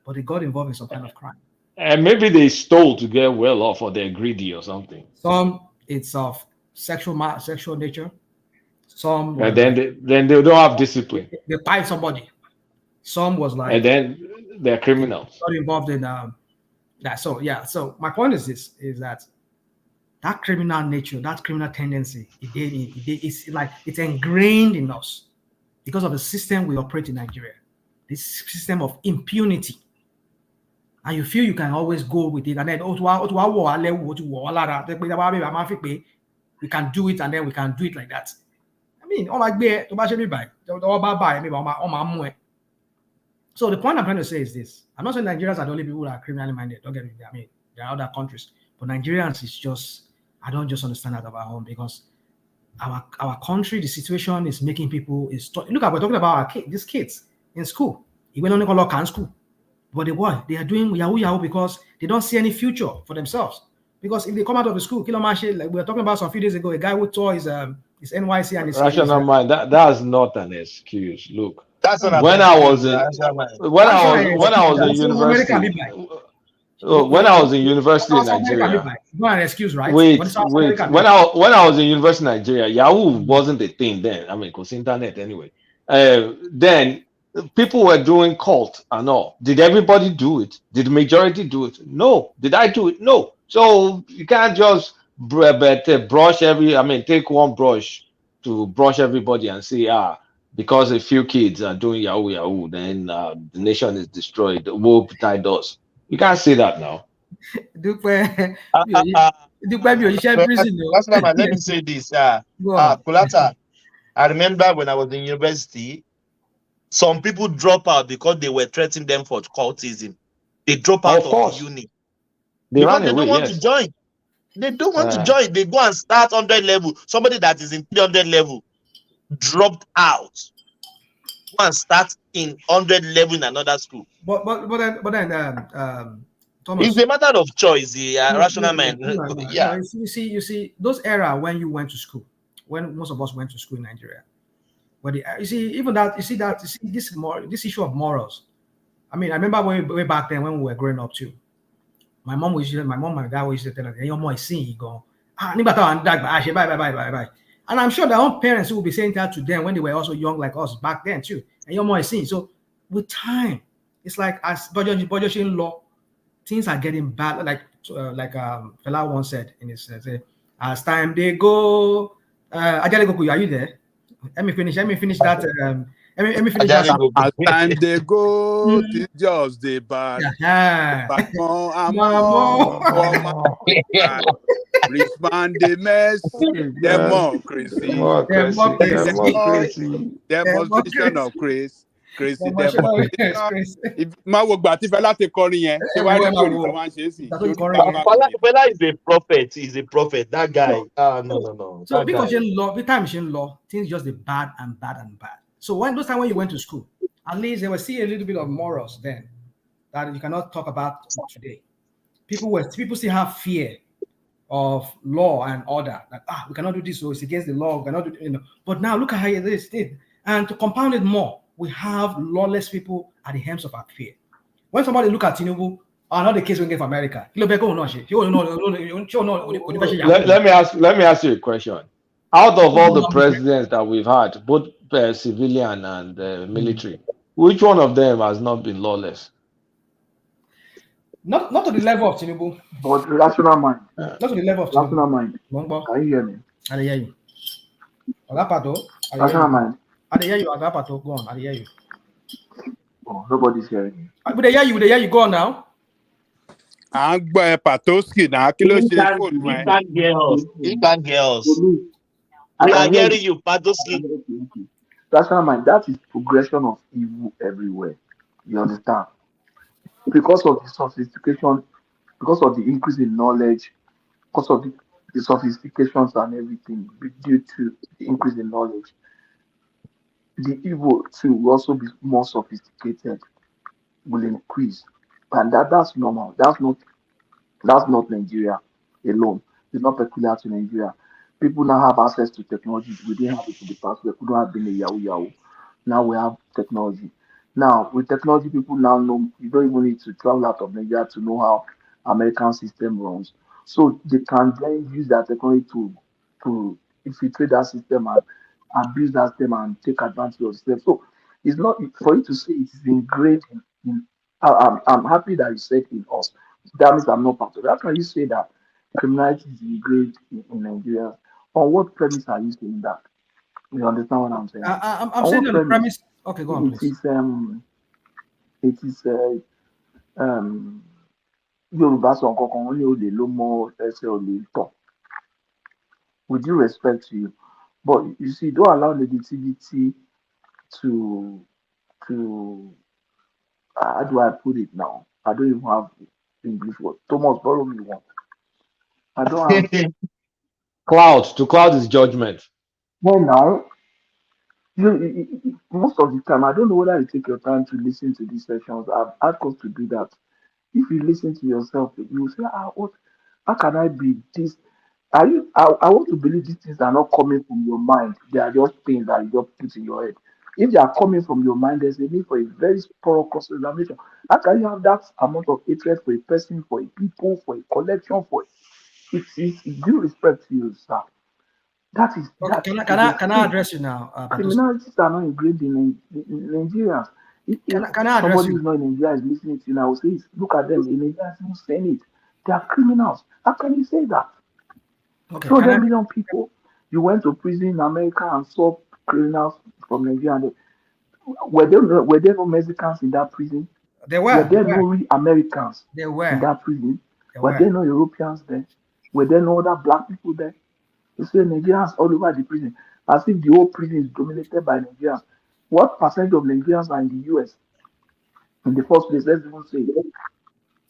but they got involved in some kind of crime. And maybe they stole to get well off, or they're greedy or something. Some it's of sexual nature. Some and then they don't have discipline. They fight somebody. Some was like, and then they're criminals. Got involved in that. So my point is this: is that that criminal nature, that criminal tendency, it's like it's ingrained in us because of the system we operate in Nigeria, this system of impunity. And you feel you can always go with it, and then we can do it, and then we can do it like that. I mean, so the point I'm trying to say is this. I'm not saying Nigerians are the only people that are criminally minded. Don't get me. I mean, there are other countries. But Nigerians is just, I don't just understand that of our own, because our country, the situation is making people, look at, we're talking about these kids in school. Even only in school. But they are doing Yahoo Yahoo because they don't see any future for themselves. Because if they come out of the school, like we were talking about some few days ago, a guy who tore his NYC and his rational mind. That's not an excuse. Look, That's not when an I was excuse, when I was in university, when I was in university in Nigeria, not an excuse, right? wait. When I was in university in Nigeria, Yahoo wasn't a thing then. I mean, it was internet anyway. Then people were doing cult and all. Did everybody do it? Did the majority do it? No. Did I do it? No. So you can't just brush take one brush to brush everybody and say, because a few kids are doing Yahoo Yahoo, then the nation is destroyed. The woe betide us. You can't say that now. Let me say this. Kulata, I remember when I was in university, some people drop out because they were threatening them for cultism. They drop out of the uni. Because they don't want to join. They don't want to join. They go and start 100 level. Somebody that is in 300 level dropped out. Go and start in 100 level in another school. But then Thomas, it's a matter of choice. The rational mind. Yeah. You see, those era when you went to school, when most of us went to school in Nigeria. But you see this issue of morals. I mean, I remember way back then when we were growing up too. My mom and my dad used to tell us, "Hey, your mom is seeing you go. Bye. And I'm sure their own parents will be saying that to them when they were also young like us back then too. And your mom is seeing. So with time, it's like as budget law, things are getting bad. Like Fela once said in his as time they go, Ajale, are you there? Let me finish that. Let me finish that. As time they go, it's just the bad. Respond the mess. Democracy. Demonstration of crazy. Fela is a prophet. He's a prophet. That guy. No. So because with time machine law, things just be bad and bad and bad. So when you went to school, at least they were seeing a little bit of morals then that you cannot talk about today. People still have fear of law and order. Like, we cannot do this, so it's against the law. We cannot do But now look at how it is. And to compound it more, we have lawless people at the helms of our fear. When somebody look at Tinubu, not the case we get from America. Let me ask you a question. Out of all the presidents that we've had, both civilian and military, which one of them has not been lawless? Not to the level of Tinubu. But rational mind. Not to the level of Tinubu. Rational mind. Can you hear me? I hear you. Rational mind. I hear you. Go on. I hear you. Oh, nobody's hearing me. They hear you. Go on now. He can't hear us. He can't hear us. We are hearing you, Patoski. Rational mind. That is progression of evil everywhere. You understand? Because of the sophistication, because of the increase in knowledge, because of the sophistications and everything, due to the increase in knowledge, the evil too will also be more sophisticated, will increase, and that's normal. That's not Nigeria alone. It's not peculiar to Nigeria. People now have access to technology. We didn't have it in the past. We could not have been a Yahoo Yahoo. Now we have technology. Now with technology, people now know you don't even need to travel out of Nigeria to know how American system runs. So they can then use that technology to infiltrate that system and abuse that system and take advantage of the system. So it's not for you to say it is ingrained in I'm happy that you said in us. That means I'm not part of it. How can you say that criminality is ingrained in Nigeria. On what premise are you saying that? You understand what I'm saying? I'm On saying what on the premise? premise. Okay, go on, It please. is Yorùbá sọ nǹkan kan wọ́n ní olè ló mọ ẹsẹ̀ olè tọ̀. With due respect to you, but you see, don't allow negativity to how do I put it now? I don't even have English word. Thomas, borrow me one. I don't have. To cloud is judgment. Well, now, most of the time, I don't know whether you take your time to listen to these sessions. I've asked us to do that. If you listen to yourself, you will say, what? How can I be this? I want to believe these things are not coming from your mind. They are just things that you just put in your head. If they are coming from your mind, there's a need for a very thorough cross-examination. How can you have that amount of hatred for a person, for a people, for a collection, it's due respect to you, sir. That is Okay, can I address you now? Criminalities are not ingrained in Nigerians. If Can I address somebody you? who's not in Nigeria is listening to you now, will say, look at them. In Nigeria, is saying it. They are criminals. How can you say that? Okay, 200 million people. You went to prison in America and saw criminals from Nigeria. Were there no Mexicans in that prison? There were. Were there no real Americans There were. in that prison? There Were were. there no Europeans there? Were there no other black people there? You see Nigerians all over the prison, as if the whole prison is dominated by Nigerians. What percentage of Nigerians are in the US? In the first place, let's even say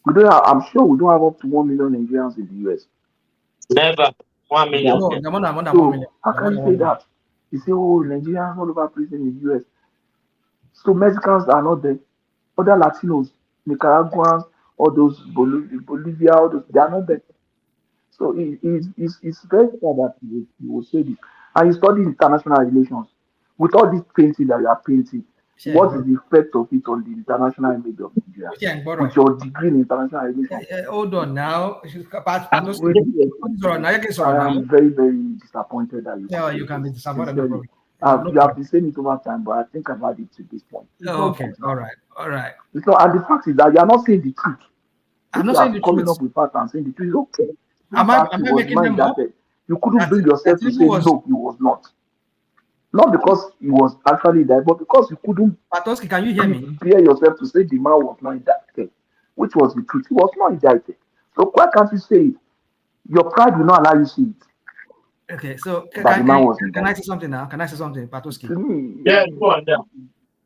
I'm sure we don't have up to 1 million Nigerians in the US. Never 1 million. No, more than 1 million. How can you say that? You say, Nigerians all over prison in the US. So Mexicans are not there. Other Latinos, Nicaraguans, all those Bolivia, all those, they are not there. So it's very sad that you will say this. And you study international relations. With all this painting that you are painting, what is the effect of it on the international image of Nigeria? With your degree in international relations. Hold on now. I am very, very disappointed that you. No, you can be disappointed. No problem. You have been saying it over time, but I think I've had it to this point. Okay, all right. It's not, and the fact is that you are not saying the truth. I'm not saying the coming truth. up with facts and saying the truth is okay. Am I making them up? You couldn't bring yourself to say no, he was not. Not because he was actually there, but because you couldn't. Patoski, can you hear me? Prepare yourself to say the man was not indicted, which was the truth. He was not indicted. So why can't you say it? Your pride will not allow you to see it. Okay, so can I say something now? Can I say something, Patoski? To me, yeah, go on now.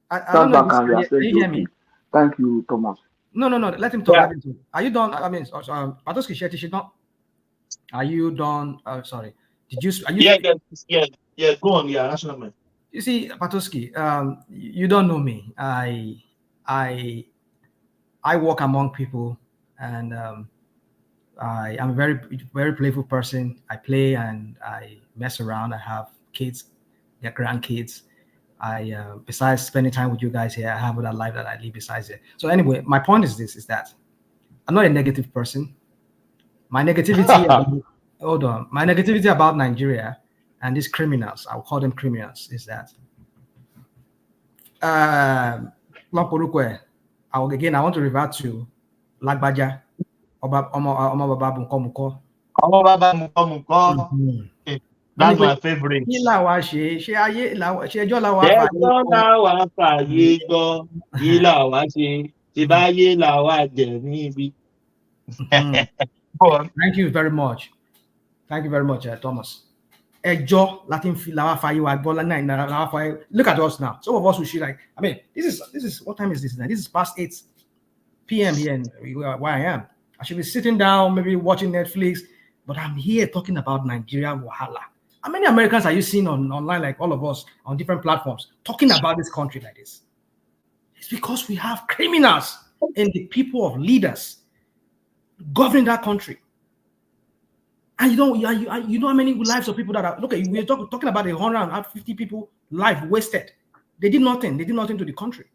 I don't know. Can you hear me? Thank you, Thomas. No. Let him talk. Yeah. Let him talk. Are you done? I mean, Patoski, she not. Are you done? Sorry. Did you? Are you? Yeah. Go on. Yeah, national man. You see, Patoski, you don't know me. I work among people, and I am a very, very playful person. I play and I mess around. I have kids, get grandkids. Besides spending time with you guys here, I have other life that I live besides it. So anyway, my point is this: is that I'm not a negative person. My negativity, hold on, my negativity about Nigeria and these criminals, I'll call them criminals, is that I want to revert to Lagbaja. That's my favorite. Thank you very much. Thomas. Look at us now. Some of us will see like, I mean, this is what time is this now? This is past 8 p.m. here where I am. I should be sitting down, maybe watching Netflix, but I'm here talking about Nigeria wahala. How many Americans are you seeing online, like all of us, on different platforms, talking about this country like this? It's because we have criminals and the people of leaders governing that country. And you know how many lives of people that are, look, we're talking about 150 people life wasted. They did nothing. They did nothing to the country.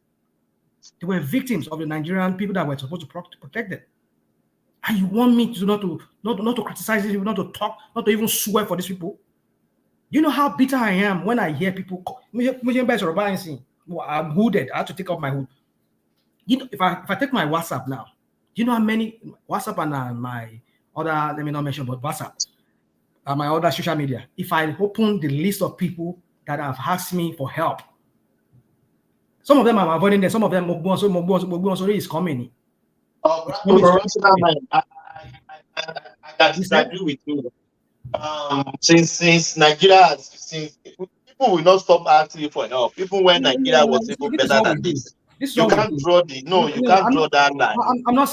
They were victims of the Nigerian people that were supposed to protect them. And you want me to not to criticize these people, not to talk, not to even swear for these people? You know how bitter I am when I hear people. I'm hooded. I have to take off my hood. You know, if I take my WhatsApp now, you know how many WhatsApp and my other, let me not mention, but WhatsApp, my other social media, if I open the list of people that have asked me for help, some of them I'm avoiding them, some of them Mogbu is coming. I disagree with you. Since Nigeria, since people will not stop asking for help, even when Nigeria was even better than this. You can't draw that line. I'm not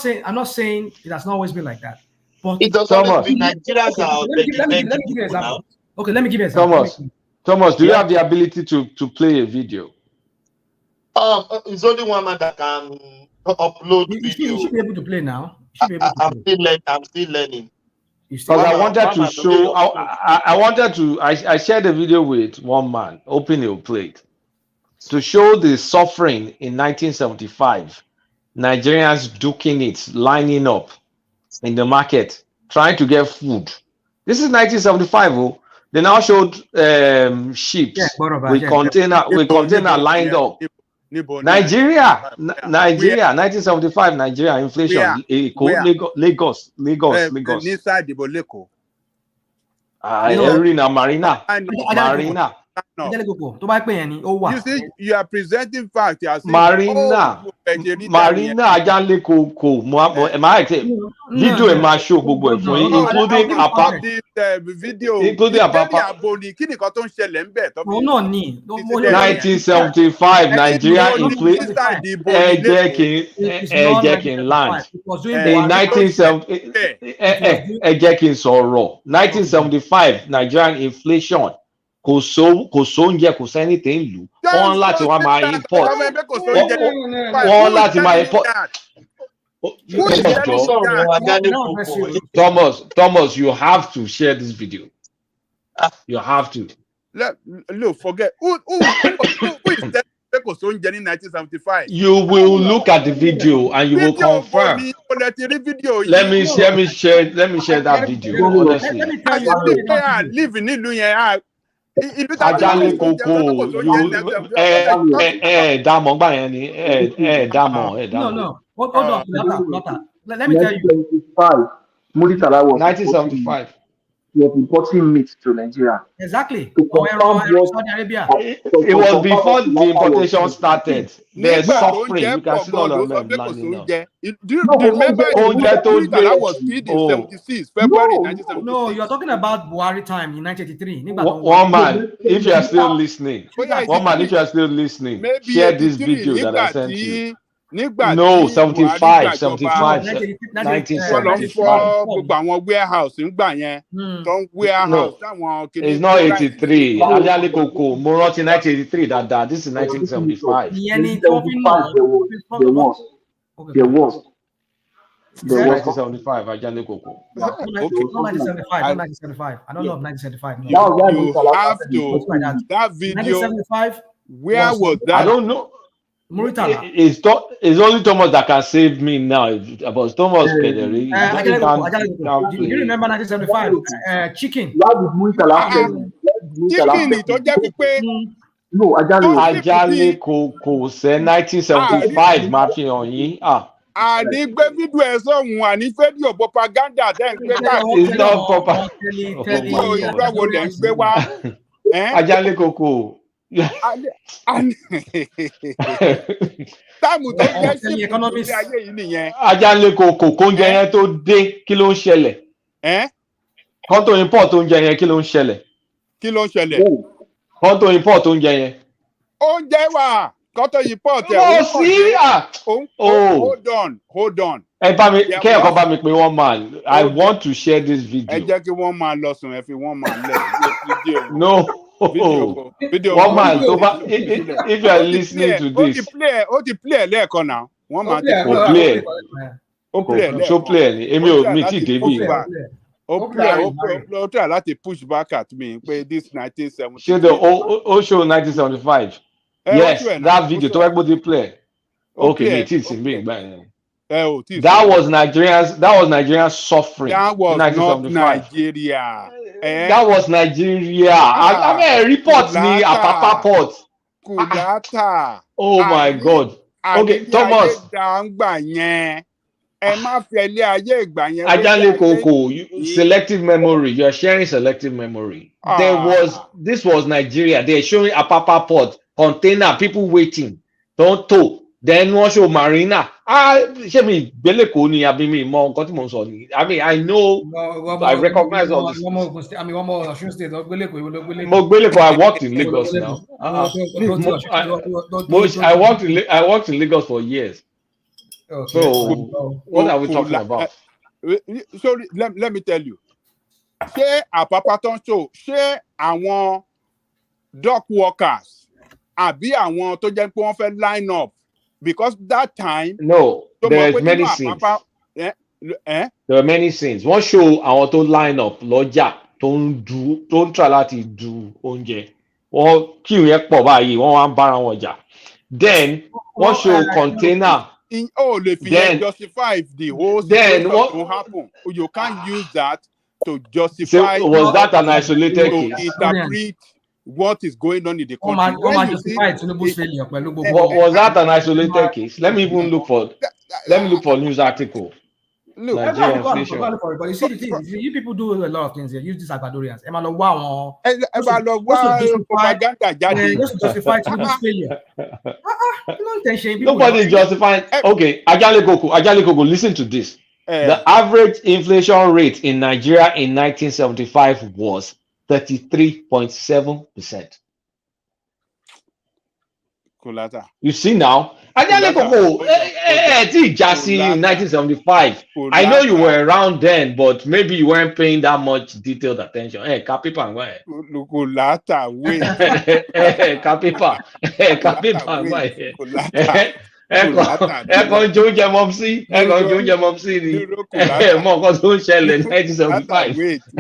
saying it has not always been like that. But it does always be Nigerians are let me give you an example. Okay, let me give you an example. Thomas, do you have the ability to play a video? It's only one man that can upload video. You should be able to play now. I'm still learning. Because I wanted to show, I shared a video with one man, hoping he'll play it, to show the suffering in 1975. Nigerians duking it, lining up in the market, trying to get food. This is 1975. Oh. They now showed ships with container lined up. Nigeria, 1975, Nigeria inflation. Lagos. Inside the Boleko. Marina. You see, you are presenting fact. You are saying, Marina, Ajanle Koko, video show including video, including 1975 Nigeria inflation. Land in 1975 Nigerian inflation. Kò sóúnjẹ kò sẹ́nìtì ń lù wọ́n láti wá máa import wọ́n láti máa import. Thomas, you have to share this video. You have to. Look, forget who is that? In 1975. You will look at the video and you will confirm. Let me share that video. Honestly, let me tell you, I live in Nigeria. Ajanle Koko, no. Hold on, let me tell you. 1975. Was importing meat to Nigeria. Exactly. Saudi Arabia. It was before the importation started. There's suffering. You can see all of them landing now. Do you remember that was feed in 76, February 1976? No, you're talking about Buhari time in 1983. One man, if you are still listening, share this video that I sent you. No, 75. 1975. Warehouse it's not 83. Ajanle Koko, Moroti 1983. This is 1975. There was. 1975. Ajanle Koko. 1975. I don't know of 1975. You have to that video. 1975. Where was that? I don't know. It's only Thomas that can save me now. About Thomas Kederi. Do you remember 1975? Chicken. No, Ajanle Koko say 1975. Martin on ye. Propaganda. It's not proper. Ajanle Koko. Ajanle Koko oúnjẹ yẹn tó dé kí ló ń ṣẹlẹ̀? Kán tó import oúnjẹ yẹn kí ló ń ṣẹlẹ̀? Kán tó import oúnjẹ yẹn. Oúnjẹ wà kán tó import ẹ̀. Hold on. Kẹ́yọ̀kan bá mi pé one man. I want to share this video. Ẹ jẹ́ kí wọ́n máa lọ sùn ẹ fi wọ́n máa lẹ̀. No. Video. One man, if you are listening to this, play lẹ́ẹ̀kan now. One man play. Emi o mi ti David. Try láti push back at me. Pé this 1970. Show the show 1975. Yes, that video. To work with play. Okay, me ti me. That was Nigerian suffering. That was not Nigeria. That was Nigeria. I mean, report me at Papa Port. Oh my God. Okay, Thomas. Ajale Koko, selective memory. You are sharing selective memory. This was Nigeria. They're showing Apapa port container, people waiting. Don't tow. Then one show Marina. I mean, I know. I recognize all this. I worked in Lagos now. I worked in Lagos for years. So what are we talking about? So let me tell you. Ṣé Apapa tó ń show ṣé àwọn dock workers àbí àwọn tó jẹ́ pé wọ́n fẹ́ line up because that time. No, there's many scenes. There are many scenes. Wọ́n show àwọn tó line up lọ́jà tó ń try láti du oúnjẹ. Wọ́n kí ìyẹn pọ̀ báyìí wọ́n wá ń bára wọn jà. Then wọ́n show container. Then justify the whole situation to happen. You can't use that to justify. So was that an isolated case? Interpret what is going on in the country. Was that an isolated case? Let me even look for news article. Look, but you see the thing, you people do a lot of things here. Use these Salvadorians. Just justify Tinubu's failure. Nobody is justifying. Okay, Ajale Koko, listen to this. The average inflation rate in Nigeria in 1975 was 33.7%. You see now, Ajale Koko, in 1975. I know you were around then, but maybe you weren't paying that much detailed attention. Hey, Kapipa, wait. Kapipa,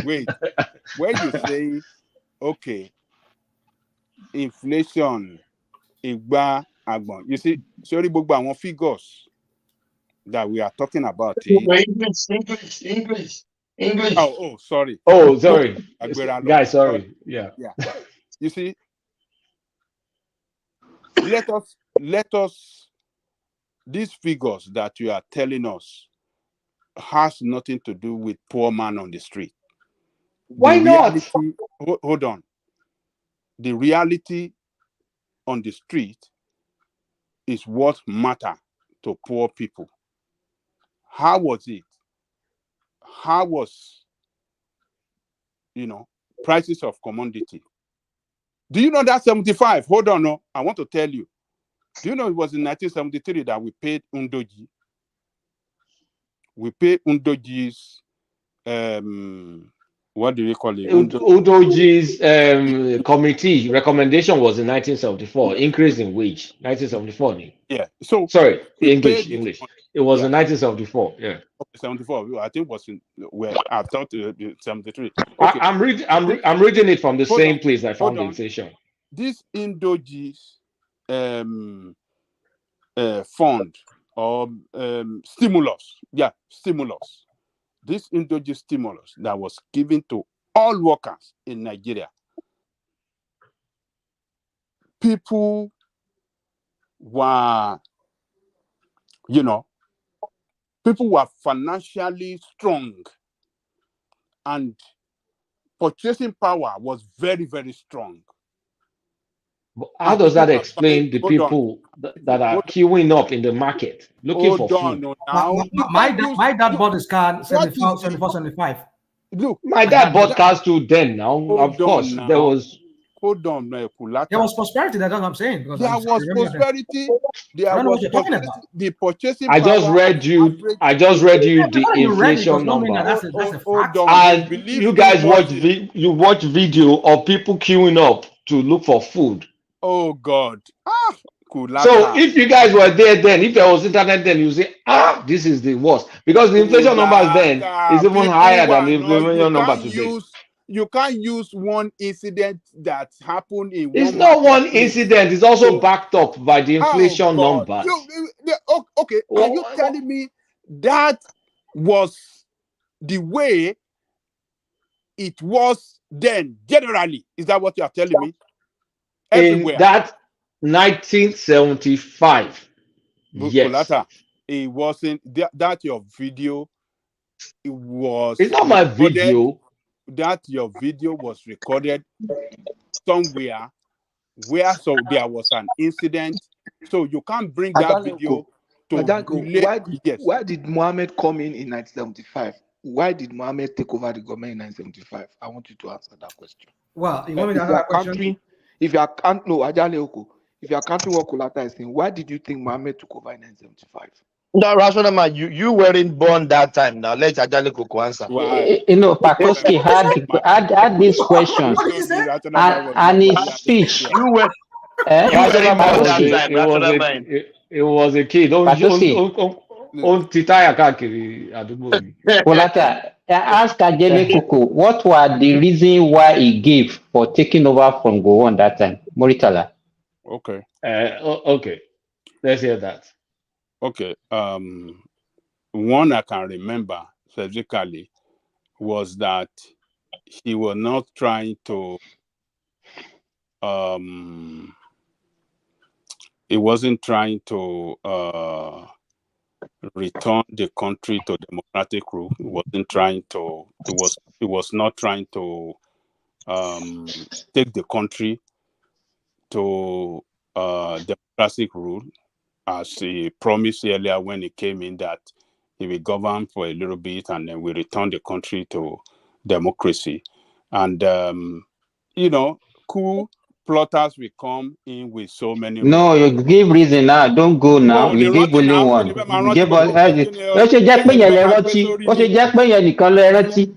Wait. When you say, okay, inflation, Igba, Agbon, you see, sorry, Bogba, one figures that we are talking about. English. Oh, sorry. Oh, sorry. Guys, sorry. Yeah. You see, let us, these figures that you are telling us has nothing to do with poor man on the street. Why not? Hold on. The reality on the street is what matter to poor people. How was it? How was, prices of commodity? Do you know that 75? Hold on, no. I want to tell you. Do you know it was in 1973 that we paid Undoji? We paid Undoji's, what do you call it? Udoji's committee recommendation was in 1974, increase in wage, 1974. Yeah. So sorry, English. It was in 1974. Yeah. 74. I think was in where I thought 73. Okay. I'm reading it from the same place I found the inflation. This Indoji's fund or stimulus. Yeah, stimulus. This Indoji stimulus that was given to all workers in Nigeria. People were, people were financially strong and purchasing power was very, very strong. How does that explain the people that are queuing up in the market looking for food? My dad bought his car 74-75. Look, my dad bought cars too then. Now, of course, there was. Hold on, there was prosperity. That's what I'm saying. There was prosperity. There was the purchasing. I just read you the inflation number. And you guys watch video of people queuing up to look for food. Oh God. So if you guys were there then, if there was internet then, you say, this is the worst. Because the inflation numbers then is even higher than the inflation number today. You can't use one incident that happened in it's not one incident, it's also backed up by the inflation numbers. Okay, are you telling me that was the way it was then generally? Is that what you are telling me? Everywhere. In that 1975, yes. it wasn't that your video was It's not my recorded, video. that your video was recorded somewhere where there was an incident, so you can't bring that video to relate. Why did Mohammed come in 1975? Why did Mohammed take over the government in 1975? I want you to answer that question. Well, you want me to answer that question? If you are counting what Kulata is saying, why did you think Mohammed took over in 1975? No, Rational man, you weren't born that time. Now let Ajale Koko answer. Pakowski had these questions and his speech. You were Rational man born that time. It was a kid. Kolata, ask Ajele Koko what were the reason why he gave for taking over from Gowon that time. Moritala. Okay. Okay. Let's hear that. Okay. One I can remember specifically was that he was not trying to he wasn't trying to return the country to democratic rule. He wasn't trying to he was not trying to take the country to democratic rule, as he promised earlier when he came in, that he will govern for a little bit and then we return the country to democracy. And coup plotters will come in with so many. No, you give reason now. Don't go now. You give only one. You give us. Ó ṣe jẹ́ pé yẹn lẹ rántí. Ó ṣe jẹ́ pé yẹn nìkan lẹ rántí.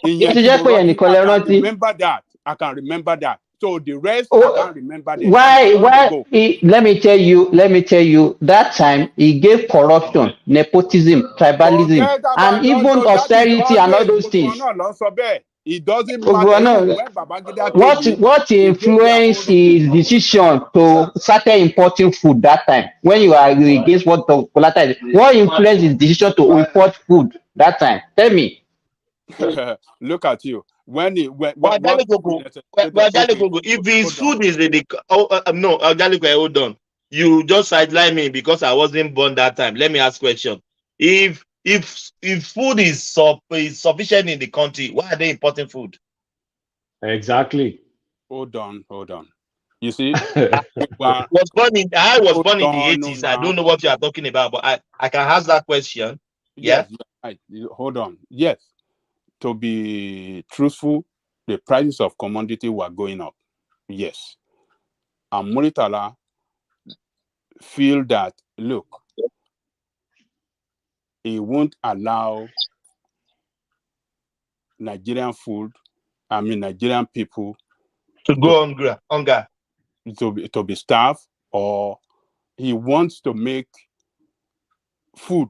Ó ṣe jẹ́ pé yẹn nìkan lẹ rántí. Remember that. I can remember that. So the rest, I can't remember them. Why? Let me tell you. That time he gave corruption, nepotism, tribalism, and even austerity and all those things. It doesn't matter what influenced his decision to start importing food that time when you are against what the Kolata is. What influenced his decision to import food that time? Tell me. Look at you. If his food is in the hold on. You just sideline me because I wasn't born that time. Let me ask question. If food is sufficient in the country, why are they importing food? Exactly. Hold on. You see, I was born in the 80s. I don't know what you are talking about, but I can ask that question. Yes. Hold on. Yes. To be truthful, the prices of commodity were going up. Yes. And Muritala feel that, look, he won't allow Nigerian people to go hunger. To be starved, or he wants to make food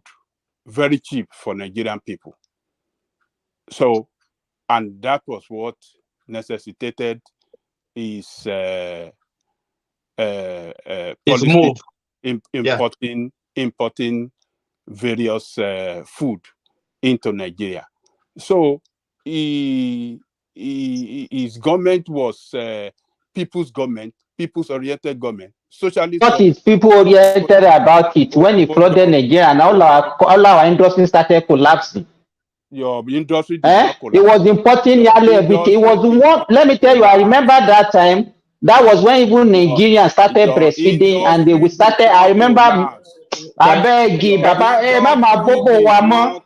very cheap for Nigerian people. So, and that was what necessitated his policy importing various food into Nigeria. So his government was people's government, people's-oriented government, socialist. What is people-oriented about it when he flooded Nigeria and all our industry started collapsing? Your industry did not collapse. It was importing nearly everything. It was one. Let me tell you, I remember that time. That was when even Nigerians started breastfeeding and we started. I remember. I beg you, Baba. Mama Bobo Wamo.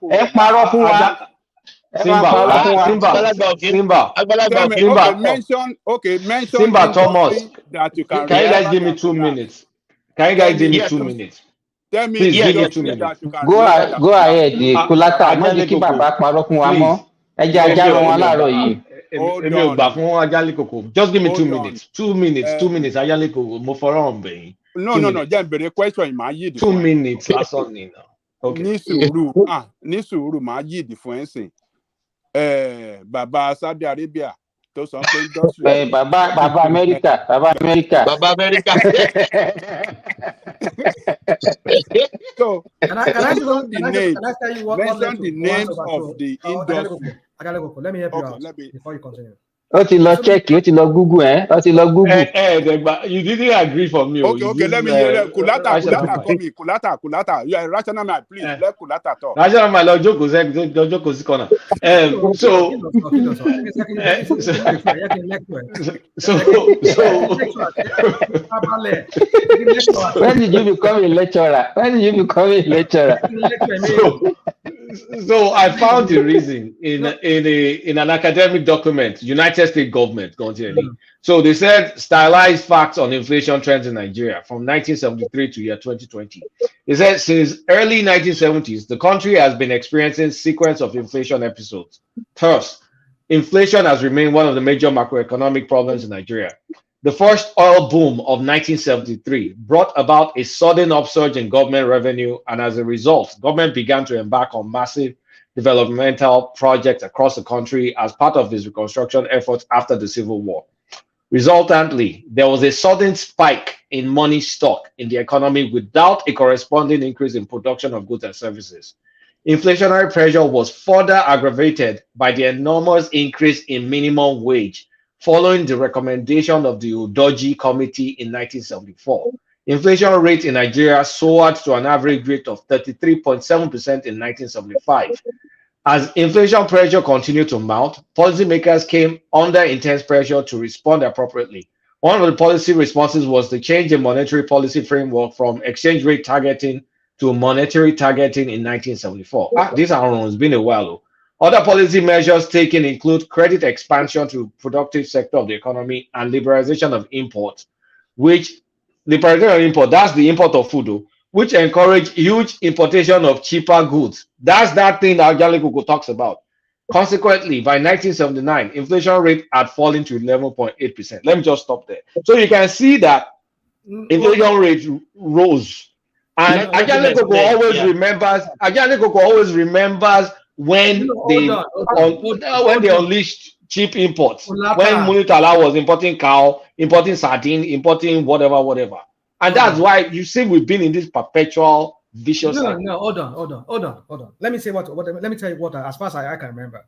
Simba. Mention. Simba Thomas. That you can. Can you guys give me 2 minutes? Tell me. Please give me 2 minutes. Go ahead, Kulata. Mo jẹ́ kí bàbá parọ́ fún wa mọ́. Ẹ jẹ́ ajá rán wọn láàárọ̀ yìí. Èmi ò gbà fún Ajale Koko. Just give me 2 minutes. 2 minutes. Ajale Koko. Mo fọ̀rọ̀ hàn bẹ̀yìn. No. Jẹ́ bèrè question yìí máa yí ìdí. 2 minutes lásán ni na. Ní sùúrù máa yí ìdí fún ẹ̀sìn. Bàbá Saudi Arabia tó sọ pé industry. Bàbá Amẹ́ríkà. So, mention the names of the industry. Let me help you out before you continue. check, Google, Google. You didn't agree for me. Okay, let me hear Kulata come in. Yeah, rational man, please let Kulata talk. Rational man, Joko corner. When did you become a lecturer? So I found the reason in an academic document, United States government. So they said stylized facts on inflation trends in Nigeria from 1973 to year 2020. It said since early 1970s, the country has been experiencing sequence of inflation episodes. First, inflation has remained one of the major macroeconomic problems in Nigeria. The first oil boom of 1973 brought about a sudden upsurge in government revenue, and as a result, government began to embark on massive developmental projects across the country as part of its reconstruction efforts after the Civil War. Resultantly, there was a sudden spike in money stock in the economy without a corresponding increase in production of goods and services. Inflationary pressure was further aggravated by the enormous increase in minimum wage following the recommendation of the Udoji Committee in 1974. Inflation rate in Nigeria soared to an average rate of 33.7% in 1975. As inflation pressure continued to mount, policymakers came under intense pressure to respond appropriately. One of the policy responses was the change in monetary policy framework from exchange rate targeting to monetary targeting in 1974. This has been a while. Other policy measures taken include credit expansion to productive sector of the economy and liberalization of imports, that's the import of food, which encourage huge importation of cheaper goods. That's that thing that Jalikoko talks about. Consequently, by 1979, inflation rate had fallen to 11.8%. Let me just stop there. So you can see that inflation rate rose. And Jalikoko always remembers when they unleashed cheap imports. When Munitala was importing cow, importing sardine, importing whatever. And that's why you see we've been in this perpetual vicious cycle. No, hold on. Let me say let me tell you what, as far as I can remember.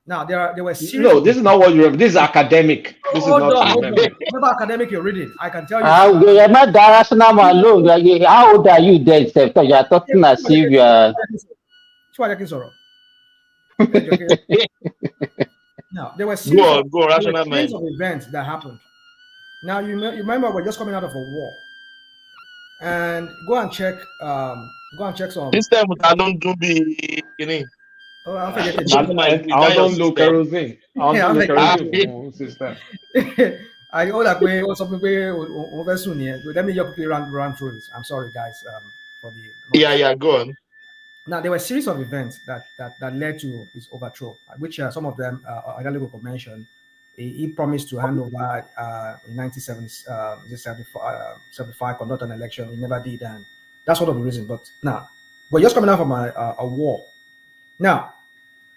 Now there were series. No, this is not what you remember. This is academic. This is not whatever academic you read it. I can tell you. You're not rational alone. How old are you then, Steph? You are talking as if you are. Now there were series of events that happened. Now you remember we're just coming out of a war, and go and check some. This time I don't do the Oh, I forget the I don't look kerosene. I all that way or something over soon here. Let me just quickly run through this. I'm sorry, guys, for the. Yeah, go on. Now there were a series of events that led to his overthrow, which some of them Agalego mentioned. He promised to hand over in 1975, conduct an election. He never did, and that's one of the reasons. But now we're just coming out from a war. Now,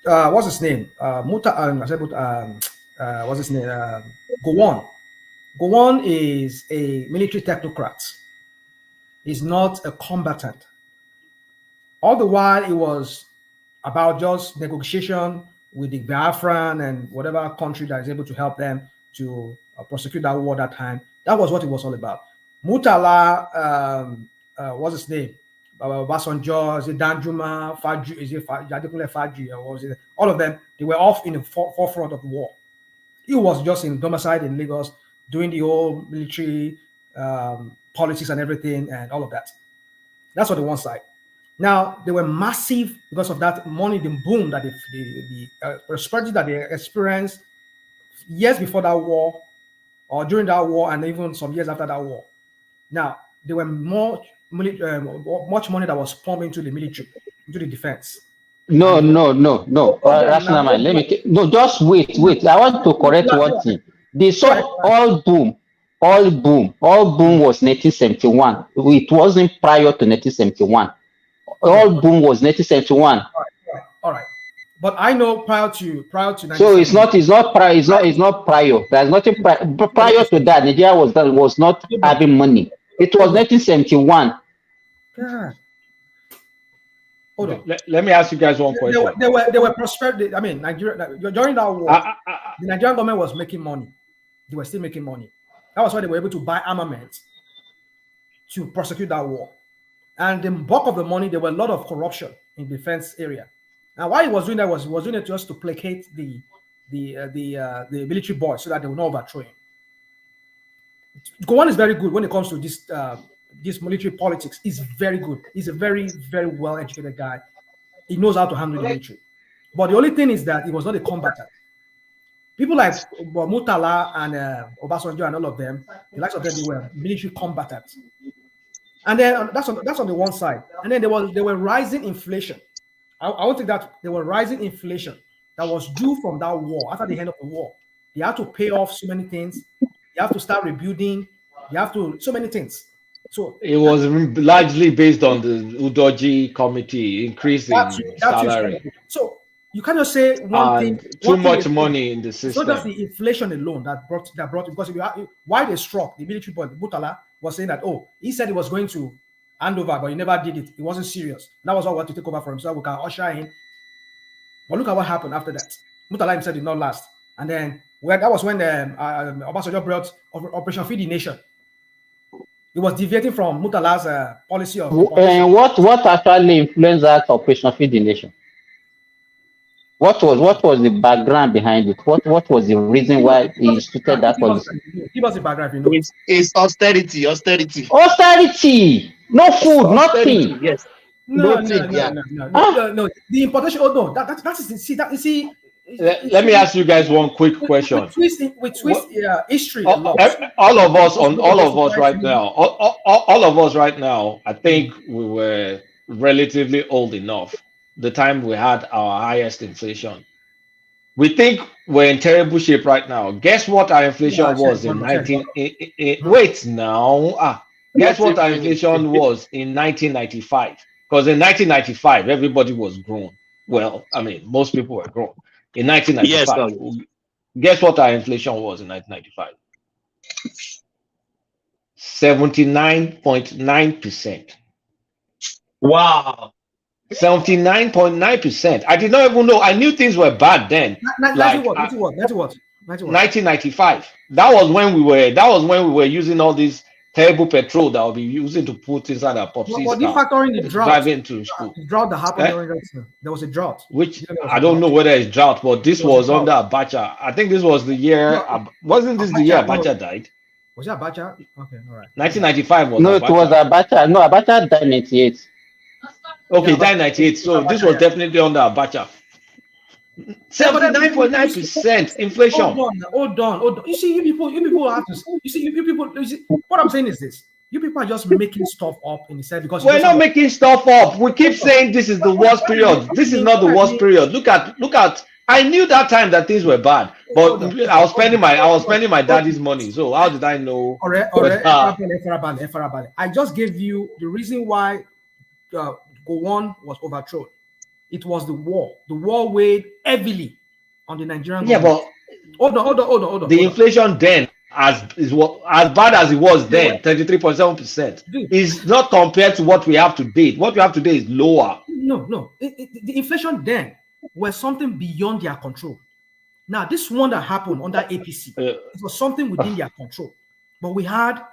what's his name? What's his name? Gowon. Gowon is a military technocrat. He's not a combatant. All the while, it was about just negotiation with the Biafran and whatever country that is able to help them to prosecute that war that time. That was what it was all about. Murtala, what's his name? Basanjo, is it Danjuma, Faju, is it Yadikule Faju, or was it all of them? They were off in the forefront of the war. He was just in domicile in Lagos, doing the whole military politics and everything and all of that. That's on the one side. Now, they were massive because of that money, the boom that the prosperity that they experienced years before that war, or during that war, and even some years after that war. Now, there were much money that was pumped into the military, into the defense. No. Rational man, just wait. I want to correct one thing. The all boom was 1971. It wasn't prior to 1971. All boom was 1971. All right. But I know prior to 1971. So it's not prior. There's nothing prior to that. Nigeria was not having money. It was 1971. God. Hold on. Let me ask you guys one question. They were prosperous. I mean, Nigeria during that war, the Nigerian government was making money. They were still making money. That was why they were able to buy armament to prosecute that war. And the bulk of the money, there were a lot of corruption in the defense area. And why he was doing that was he was doing it just to placate the military boys so that they will not overthrow him. Gowon is very good when it comes to this military politics. He's very good. He's a very, very well-educated guy. He knows how to handle the military. But the only thing is that he was not a combatant. People like Murtala and Obasanjo and all of them, the likes of them, they were military combatants. And then that's on the one side. And then there were rising inflation. I want to think that there were rising inflation that was due from that war. After the end of the war, they had to pay off so many things. They have to start rebuilding. They have to so many things. So it was largely based on the Udoji committee increasing salary. So you can't just say one thing. Too much money in the system. It's not just the inflation alone that brought it, because why they struck the military boy, Murtala was saying that he said he was going to hand over, but he never did it. He wasn't serious. That was all we had to take over for him, so we can usher in. But look at what happened after that. Murtala himself did not last, and then that was when Obasanjo brought Operation Feed the Nation. It was deviating from Murtala's policy of. And what actually influenced that Operation Feed the Nation? What was the background behind it? What was the reason why he instituted that policy? Give us the background, if you know. It's austerity. Austerity. No food, nothing. Yes. No. The importation. Let me ask you guys one quick question. We twist history a lot. All of us right now, I think we were relatively old enough the time we had our highest inflation. We think we're in terrible shape right now. Guess what our inflation was in 19... Wait now. Guess what our inflation was in 1995? Because in 1995, everybody was grown. Well, I mean, most people were grown. In 1995, guess what our inflation was in 1995? 79.9%. Wow. 79.9%. I did not even know. I knew things were bad then. 1995. That was when we were using all this terrible petrol that we'll be using to put inside our popsies. What do you factor in the drought? Driving to school. The drought that happened during that time. There was a drought. Which I don't know whether it's drought, but this was under Abacha. I think this was the year. Wasn't this the year Abacha died? Was it Abacha? Okay, all right. 1995 was. No, Abacha. It was Abacha. No, Abacha died in 98. Okay, yeah, died in 98. So this was definitely under Abacha. 79.9% inflation. Hold on. You see, you people have to. You see, what I'm saying is this: you people are just making stuff up in the sense because we're not making stuff up. We keep saying this is the worst period. This is not the worst period. Look at. I knew that time that things were bad, but I was spending my daddy's money. So how did I know? I just gave you the reason why Gowon was overthrown. It was the war. The war weighed heavily on the Nigerian government. But hold on. The inflation then, as bad as it was then, 33.7%, is not compared to what we have today. What we have today is lower. No. The inflation then was something beyond their control. Now, this one that happened under APC, it was something within their control. But we had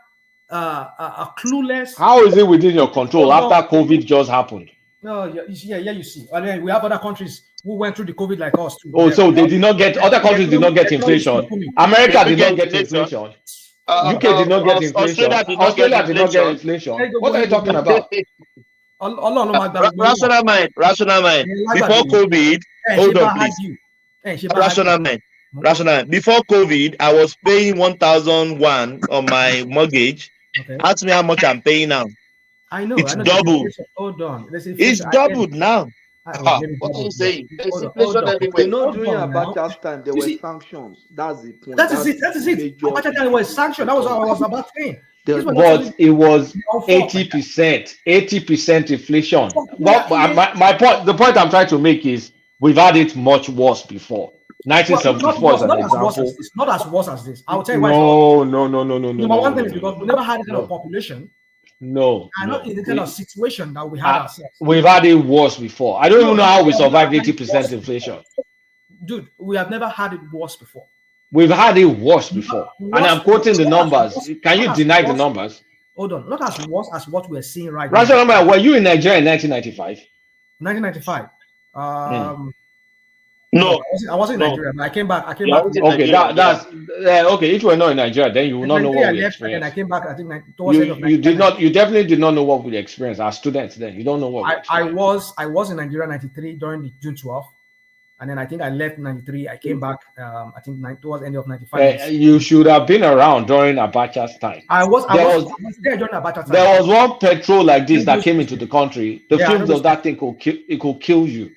a clueless. How is it within your control after COVID just happened? No, you see. I mean, we have other countries who went through the COVID like us too. So they did not get, other countries did not get inflation. America did not get inflation. UK did not get inflation. Australia did not get inflation. What are you talking about? Rational mind. Before COVID, hold on, please. Rational mind. Before COVID, I was paying 1,001 on my mortgage. Ask me how much I'm paying now. I know. It's doubled. Hold on. It's doubled now. What are you saying? There's inflation everywhere. Not during Abacha's time, there were sanctions. That's the point. That is it. Abacha's time was sanctioned. That was what I was about saying. But it was 80% inflation. Well, the point I'm trying to make is we've had it much worse before. 1974 is an example. It's not as worse as this. I'll tell you why. No. Number one thing is because we never had a kind of population. No, I'm not in the kind of situation that we had ourselves. We've had it worse before. I don't even know how we survived 80% worse. inflation. Dude, we have never had it worse before. We've had it worse before. And I'm quoting the numbers. Can you deny the numbers? Hold on. Not as worse as what we're seeing right Rational now. man, were you in Nigeria in 1995? 1995. No, I wasn't in Nigeria, but I came back. Okay, that's okay. If you were not in Nigeria, then you will not know what we experienced. And I came back. I think towards the end of you did not. You definitely did not know what we experienced as students. Then you don't know what we experienced. I was in Nigeria 93 during the June 12th, and then I think I left 93. I came back. I think towards the end of 95. You should have been around during Abacha's time. I was there during Abacha's time. There was one petrol like this that came into the country. The fumes of that thing could kill you.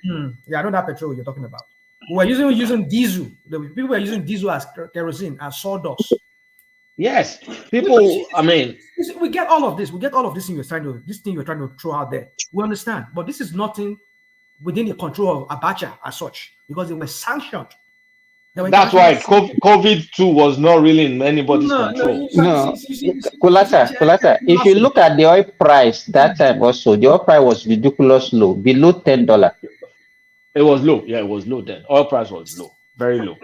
Yeah, I know that petrol you're talking about. We were using diesel. The people were using diesel as kerosene, as sawdust. Yes, people. I mean, we get all of this. We get all of this thing you're trying to throw out there. We understand, but this is nothing within the control of Abacha as such, because they were sanctioned. That's why COVID 2 was not really in anybody's control. Kulata. If you look at the oil price that time also, the oil price was ridiculous low, below $10. It was low. Yeah, it was low then. Oil price was low. Very low.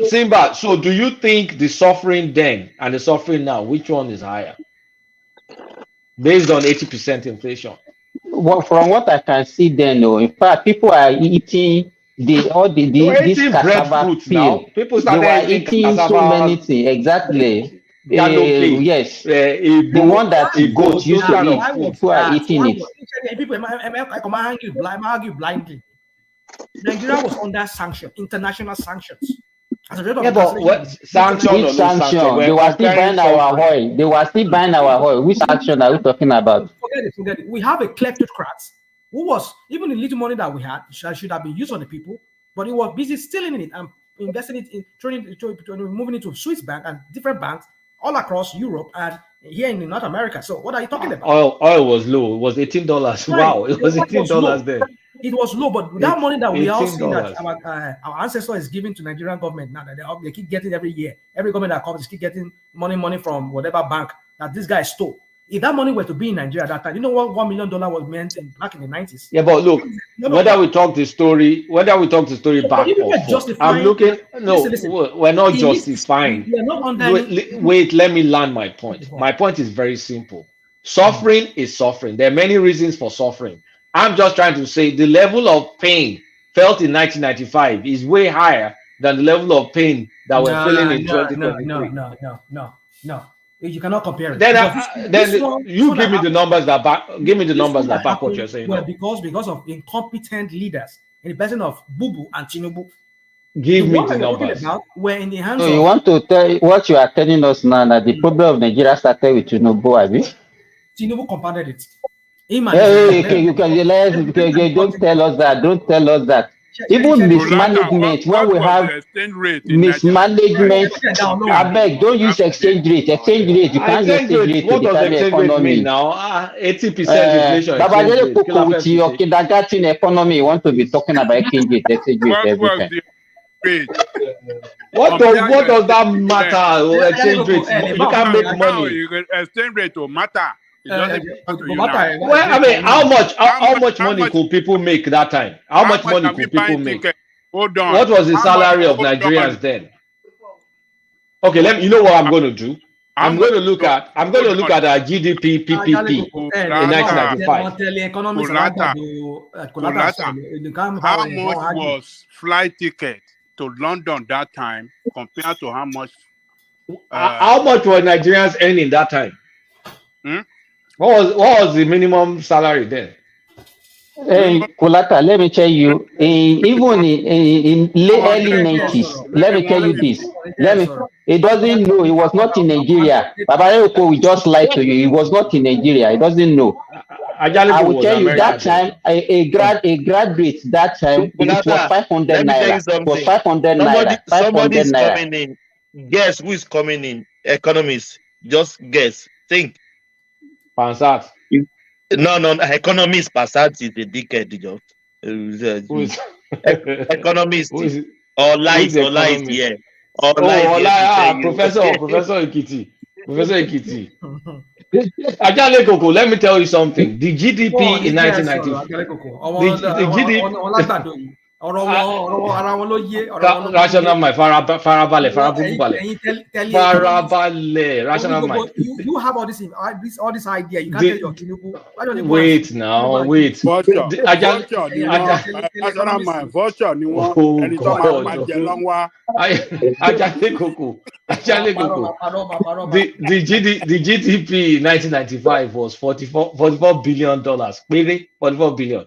Simba, so do you think the suffering then and the suffering now, which one is higher? Based on 80% inflation. Well, from what I can see then, in fact, people are eating this cassava peel. People they were eating so many things. Exactly. Yes, the one that goats used to eat, people are eating it. People, am I argue blindly? Nigeria was under sanction, international sanctions. As a result of sanction? They were still buying our oil. They were still buying our oil. Which sanction are we talking about? Forget it. We have a kleptocrat who was, even the little money that we had should have been used on the people, but he was busy stealing it and investing it in moving it to Swiss bank and different banks all across Europe and here in North America. So what are you talking about? Oil was low. It was $18. Right. Wow, it was $18 then. It was low, but that money that we all see that our ancestor is giving to Nigerian government now that they keep getting every year. Every government that comes keep getting money from whatever bank that this guy stole. If that money were to be in Nigeria at that time, you know what $1 million was meant back in the 90s. Yeah, but look, whether we talk the story back or forth, I'm looking. No, listen, we're not justifying. Wait, let me land my point. My point is very simple. Suffering is suffering. There are many reasons for suffering. I'm just trying to say the level of pain felt in 1995 is way higher than the level of pain that we're feeling in 2023. No. You cannot compare it. Then you give me the numbers that back. Give me the numbers that back what you're saying. Well, because of incompetent leaders in the person of Bubu and Tinubu. Give me the numbers. We're in the hands so you want to tell what you are telling us now that the problem of Nigeria started with Tinubu, Abi? Tinubu compounded it. Don't tell us that. Don't tell us that. Even mismanagement, when we have mismanagement, I beg, don't use exchange rate. Exchange rate, you can't use exchange rate to determine the economy. Now, 80% inflation. Babajele Koko with your kindergarten economy, you want to be talking about exchange rate every time. What does that matter? Exchange rate, you can't make money. Exchange rate will matter. Well, I mean, how much money could people make that time? How much money could people make? Hold on. What was the salary of Nigerians then? Okay, you know what I'm going to do? I'm going to look at our GDP PPP in 1995. How much was flight ticket to London that time compared to how much? How much were Nigerians earning that time? What was the minimum salary then? Hey, Kulata, let me tell you, even in late early 90s, let me tell you this. It doesn't know, it was not in Nigeria. Babayoko will just lie to you. It was not in Nigeria. It doesn't know. I will tell you that time, a graduate that time, it was 500 naira. It was 500 naira. Somebody's coming in. Guess who is coming in? Economists. Just guess. Think. Pansat. No, economist Passat is a dickhead. Economist. Ola Who's is the Ola is economist? here. Ola Oh, is here to tell Ola, you. Professor Ekiti. Professor Ekiti. Ajale Koko, let me tell you something. The GDP in 1990, the GDP. Rational mind, farabalẹ̀, rational mind. You have all this idea. You can't tell your Tinubu. Why don't you go Wait now, wait. Vulture ni wọ́n national mind vulture ni wọ́n Oh ẹni tó máa pa God. jẹ lọ́wọ́. Ajale Koko. The GDP in 1995 was $44 billion. Péré, $44 billion.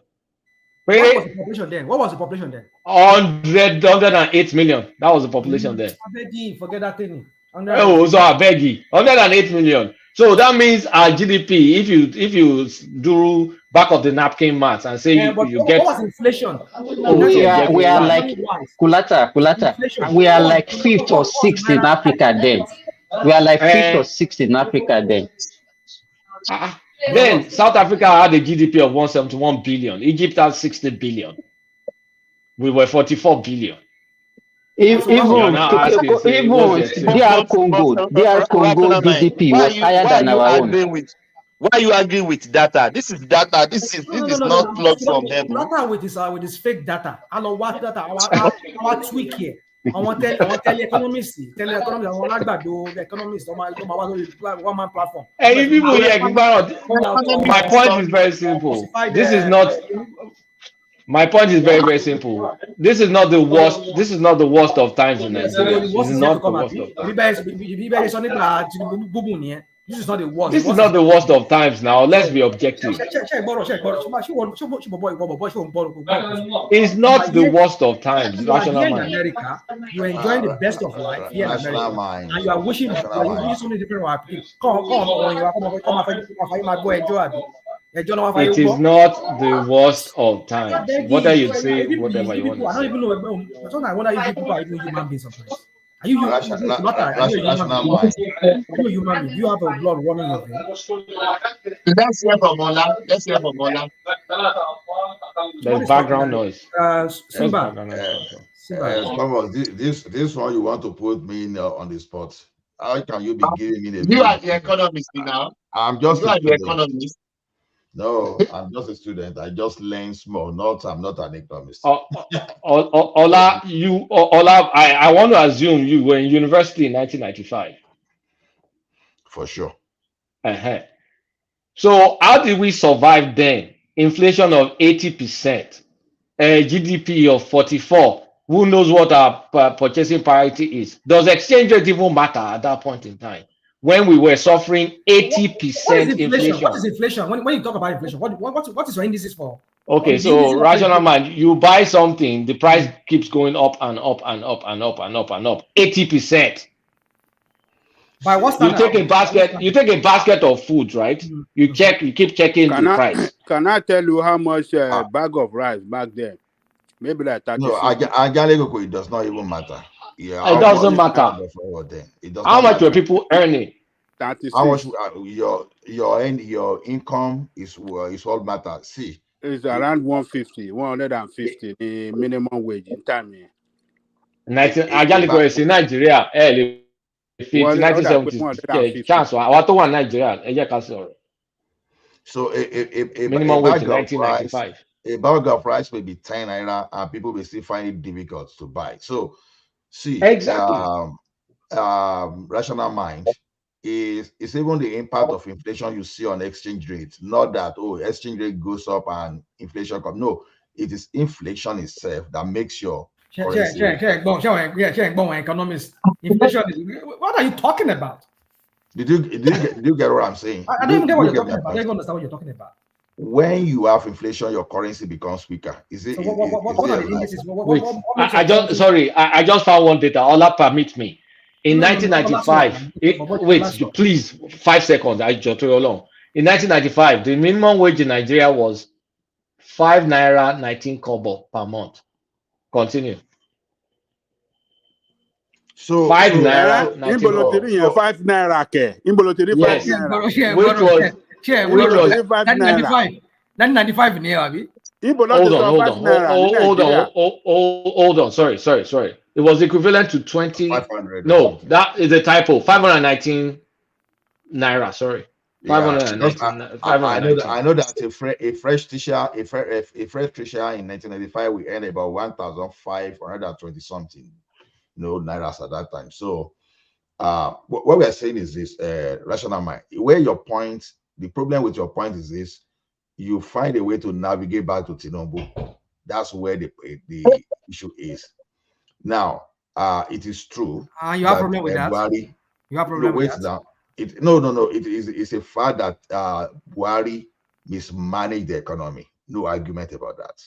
What was the population then? 108 million. That was the population then. I beg you, forget that thing. Oh, so I beg you. 108 million. So that means our GDP, if you do back of the napkin maths and say you get. What was inflation? We are like Kulata. We are like 5th or 6th in Africa then. We are like 5th or 6th in Africa then. Then South Africa had a GDP of 171 billion. Egypt had 60 billion. We were 44 billion. Even DR Congo GDP was higher than our own. Why are you arguing with data? This is data. This is not plugged from heaven. Data with this fake data. I know what data. Our tweak here. I want tell economists. Tell the economists. One man platform. Hey, people here, my point is very simple. This is not. My point is very, very simple. This is not the worst. This is not the worst of times in Nigeria. This is not the worst of times. This is not the worst. This is not the worst of times now. Let's be objective. It's not the worst of times. Rational in mind. America, you're enjoying the best of life here in America, and you are wishing so many different ways. Come, enjoy. It is not the worst of times. What are you saying? Whatever you want to say. I don't even know. I wonder if people are even human beings sometimes. Are you human being? You have a blood running your veins. Let's hear from Ola. There's background noise. Simba. This one you want to put me on the spot. How can you be giving me the? You are the economist now. I'm just you are the economist. No, I'm just a student. I just learn small. I'm not an economist. Ola, I want to assume you were in university in 1995. For sure. So how did we survive then? Inflation of 80%, GDP of 44. Who knows what our purchasing parity is? Does exchange rate even matter at that point in time? When we were suffering 80% inflation. What is inflation? When you talk about inflation, what is your indices for? Okay, so rational mind, you buy something, the price keeps going up and up and up and up and up and up. 80%. By what you take a basket of food, right? You keep checking the price. Can I tell you how much bag of rice back then? Maybe like 30. No, it does not even matter. Yeah, it doesn't matter. How much were people earning? 36. How much your income is all matter. See, it's around 150 the minimum wage in time here. Nigeria, 1970 chance. Nigeria, so a minimum wage in 1995. A bag of rice may be 10 naira, and people will still find it difficult to buy. So, see, exactly. Rational mind is even the impact of inflation you see on exchange rates. Not that exchange rate goes up and inflation comes. No, it is inflation itself that makes your economist. Inflation. What are you talking about? Did you get what I'm saying? I don't even get what you're talking about. I don't even understand what you're talking about. When you have inflation, your currency becomes weaker. Is it? So what are the indices? Wait, I just found one data. Allah permit me. In 1995, please, 5 seconds. I just throw along. In 1995, the minimum wage in Nigeria was 5 naira 19 kobo per month. Continue. So 5 naira 19 kobo. 5 naira. Yes. Which was 1995 near Abi. Igbo not Hold to on, hold on, naira ní Nàìjíríà. hold on. Sorry. It was equivalent to 20. 500 or No, something. that is a typo. 519 naira. Sorry, Yeah, because 519. I know that a fresh teacher a fresh teacher in 1995 we earned about 1,520 something, nairas at that time. So what we are saying is this, rational mind. Where your point, the problem with your point is this: you find a way to navigate back to Tinubu. That's where the issue is. Now, it is true You that have problem with that? Buhari. You have No, problem with wait that? now. No. It's a fact that Buhari mismanaged the economy. No argument about that.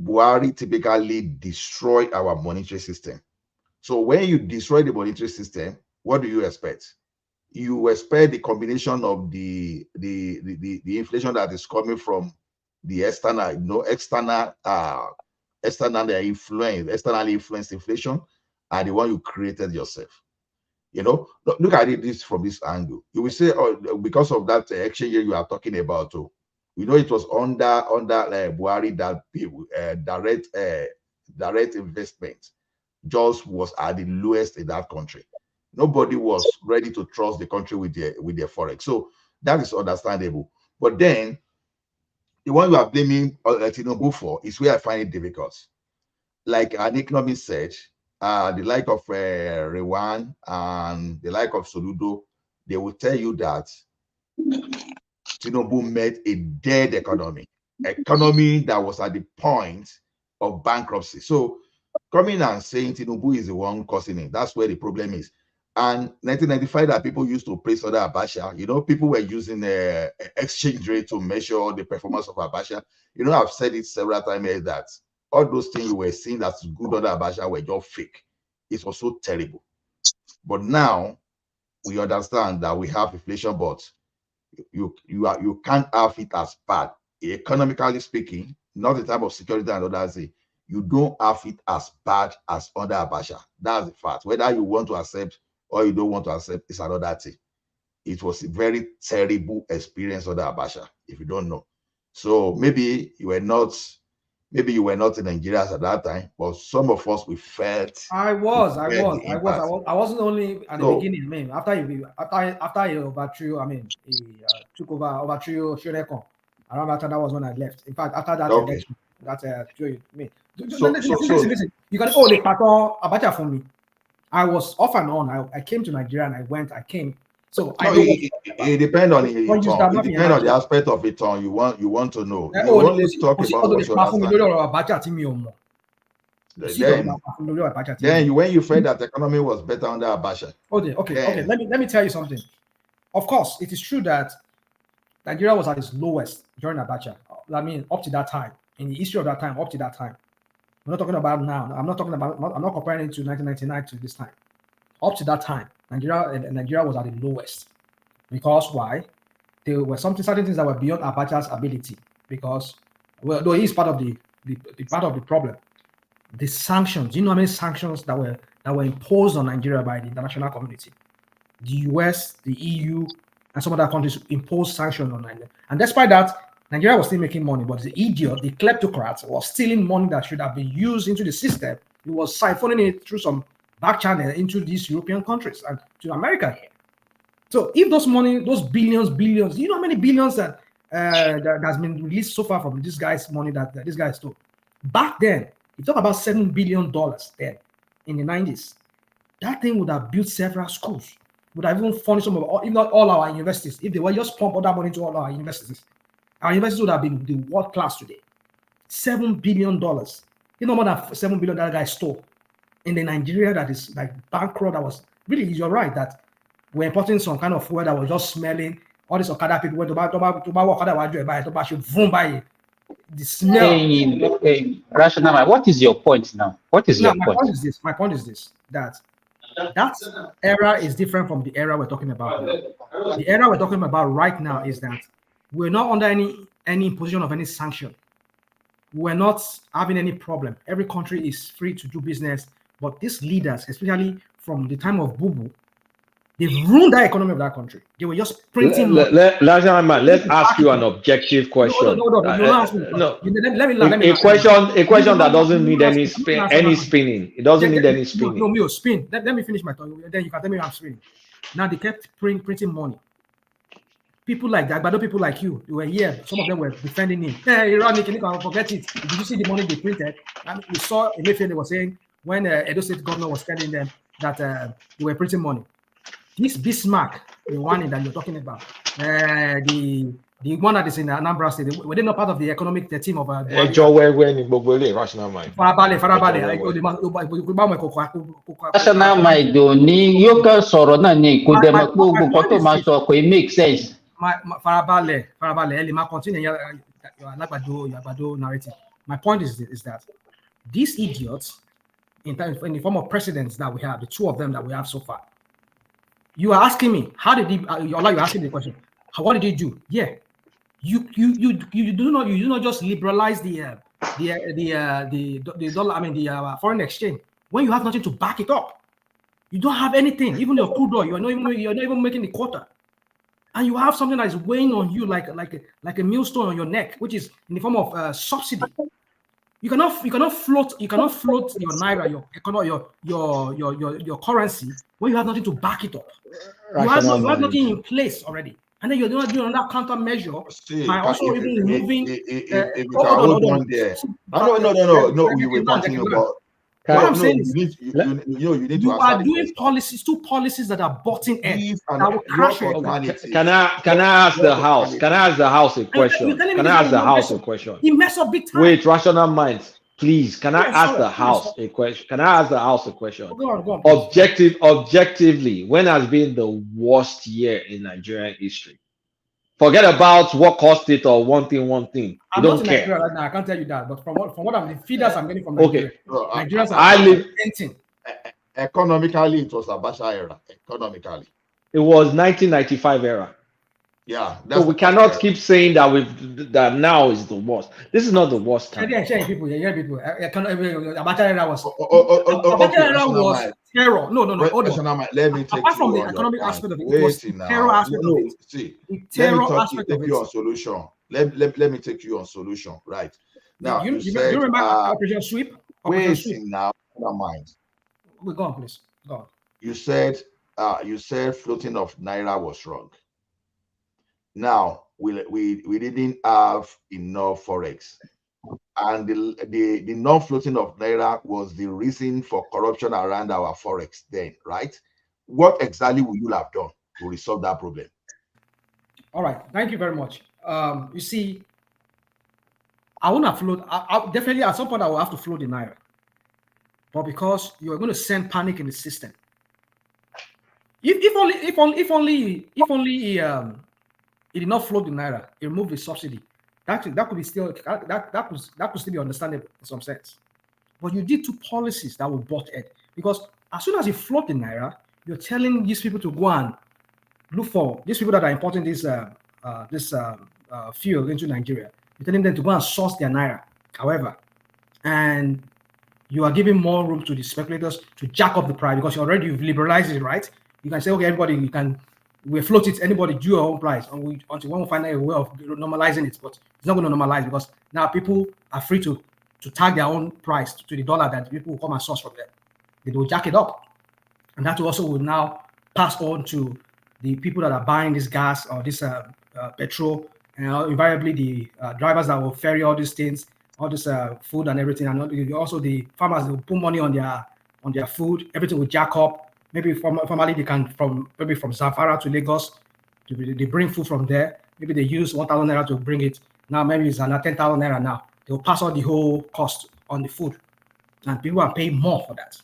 Buhari typically destroy our monetary system. So when you destroy the monetary system, what do you expect? You expect the combination of the inflation that is coming from the external, externally influenced inflation, and the one you created yourself. Look at this from this angle. You will say, because of that exchange rate you are talking about, it was under Buhari that direct investment just was at the lowest in that country. Nobody was ready to trust the country with their forex. So that is understandable. But then the one you are blaming Tinubu for is where I find it difficult. Like an economist said, the like of Rewan and the like of Soludo, they will tell you that Tinubu met a dead economy that was at the point of bankruptcy. So coming and saying Tinubu is the one causing it, that's where the problem is. And 1995, that people used to praise under Abacha, people were using exchange rate to measure the performance of Abacha. I've said it several times here that all those things you were seeing that's good under Abacha were just fake. It was so terrible. But now we understand that we have inflation, but you can't have it as bad. Economically speaking, not the type of security and others. You don't have it as bad as under Abacha. That's the fact. Whether you want to accept or you don't want to accept is another thing. It was a very terrible experience under Abacha, if you don't know. So maybe you were not in Nigeria at that time, but some of us we felt. I wasn't only at the beginning. I mean, after he overthrew, he took overthrew Shireko. Around that time, that was when I left. In fact, after that election, listen. You can the pattern Abacha for me. I was off and on. I came to Nigeria and I came. So it depends on the aspect of it on you want to know. You only talk about what you understand. Then when you felt that the economy was better under Abacha. Okay. Let me tell you something. Of course, it is true that Nigeria was at its lowest during Abacha. Up to that time, in the history of that time, up to that time. I'm not talking about now. I'm not comparing it to 1999 to this time. Up to that time, Nigeria was at the lowest. Because why? There were certain things that were beyond Abacha's ability. Because, though he is part of the problem. The sanctions. Do you know how many sanctions that were imposed on Nigeria by the international community? The US, the EU, and some other countries imposed sanctions on Nigeria. And despite that, Nigeria was still making money, but the idiot, the kleptocrats, was stealing money that should have been used into the system. He was siphoning it through some back channel into these European countries and to America here. So if those money, those billions, do you know how many billions that has been released so far from this guy's money that this guy stole? Back then, you talk about $7 billion then in the 90s. That thing would have built several schools, would have even funded some of, if not all our universities. If they were just pump all that money into all our universities would have been the world class today. $7 billion. You know more than $7 billion that guy stole in the Nigeria that is like bankrupt. That was really, you're right, that we're importing some kind of fuel that was just smelling. All these Okada people went to buy Okada, should vroom by the smell. Hey, Rational Man, what is your point now? What is your point? My point is this, that era is different from the era we're talking about now. The era we're talking about right now is that we're not under any imposition of any sanction. We're not having any problem. Every country is free to do business, but these leaders, especially from the time of Bubu, They've ruined the economy of that country. They were just printing money. Let's ask you an objective question. No, you're not asking me. No, Let me a question that doesn't need any spinning. It doesn't need any spinning. No, spin. Let me finish my thought. Then you can tell me I'm spinning. Now they kept printing money. People like that, but people like you were here. Some of them were defending him. Hey, Ronnie, can you forget it? Did you see the money they printed? And we saw Emefiele was saying when Edo State governor was telling them that they were printing money. This Bismarck, the one that you're talking about, the one that is in Anambra State, were they not part of the economic team of Rational Mind. Rational Mind, Ooni, you can sọ̀rọ̀ náà ní ìkúdẹ̀mọ́ gbogbo nǹkan tó máa sọ pé it makes sense. Farabalẹ̀, continue your narrative. My point is that these idiots, in the form of presidents that we have, the two of them that we have so far, you are asking me, how did he? You're asking the question. What did he do? Yeah, you do not just liberalize the dollar. I mean the foreign exchange when you have nothing to back it up. You don't have anything. Even your crude oil, you're not even making the quota, and you have something that is weighing on you like a millstone on your neck, which is in the form of subsidy. You cannot float your naira, your currency when you have nothing to back it up. You have nothing in place already, and then you're not doing another countermeasure by also even removing. Hold on there. No. We were talking about. What I'm saying is, you need you to are doing two policies that are butting heads that will crash it. Can I ask the House? Can I ask the House a question? Can I ask the House a question? He messed up big time. Wait, Rational Minds, please. Can I ask the House a question? Can I ask the House a question? Go on. Objectively, when has been the worst year in Nigerian history? Forget about what caused it or one thing. I'm not in Nigeria right now. I can't tell you that. But from what I'm the feeders I'm getting from Nigeria, Nigerians are repenting. Economically, it was Abacha era. Economically, it was 1995 era. Yeah. So we cannot keep saying that now is the worst. This is not the worst time. People. Abacha era was terror. No. Let me take apart from the on economic your aspect of it, point. it was the terror aspect of it. See, the terror aspect of it. You on solution. Let me take you on solution. Right now, you remember Operation Sweep? Now, mind. We go on, please. Go on. You said floating of naira was wrong. Now we didn't have enough forex, and the non-floating of naira was the reason for corruption around our forex then, right? What exactly would you have done to resolve that problem? All right, thank you very much. You see, I want to float. I definitely at some point I will have to float the naira, but because you're going to send panic in the system. If only he did not float the naira, he removed the subsidy. That could be still that could still be understandable in some sense. But you did two policies that will butt head, because as soon as you float the naira, you're telling these people to go and look for these people that are importing this fuel into Nigeria. You're telling them to go and source their naira. However, and you are giving more room to the speculators to jack up the price because you've liberalized it, right? You can say, okay, everybody, we float it, anybody do your own price until one will find a way of normalizing it, but it's not going to normalize because now people are free to tag their own price to the dollar that people will come and source from them. They will jack it up. And that also will now pass on to the people that are buying this gas or this petrol, and invariably the drivers that will ferry all these things, all this food and everything, and also the farmers will put money on their food. Everything will jack up. Maybe formerly they can from Zamfara to Lagos, they bring food from there. Maybe they use 1,000 naira to bring it. Now maybe it's another 10,000 naira. Now they will pass on the whole cost on the food, and people are paying more for that.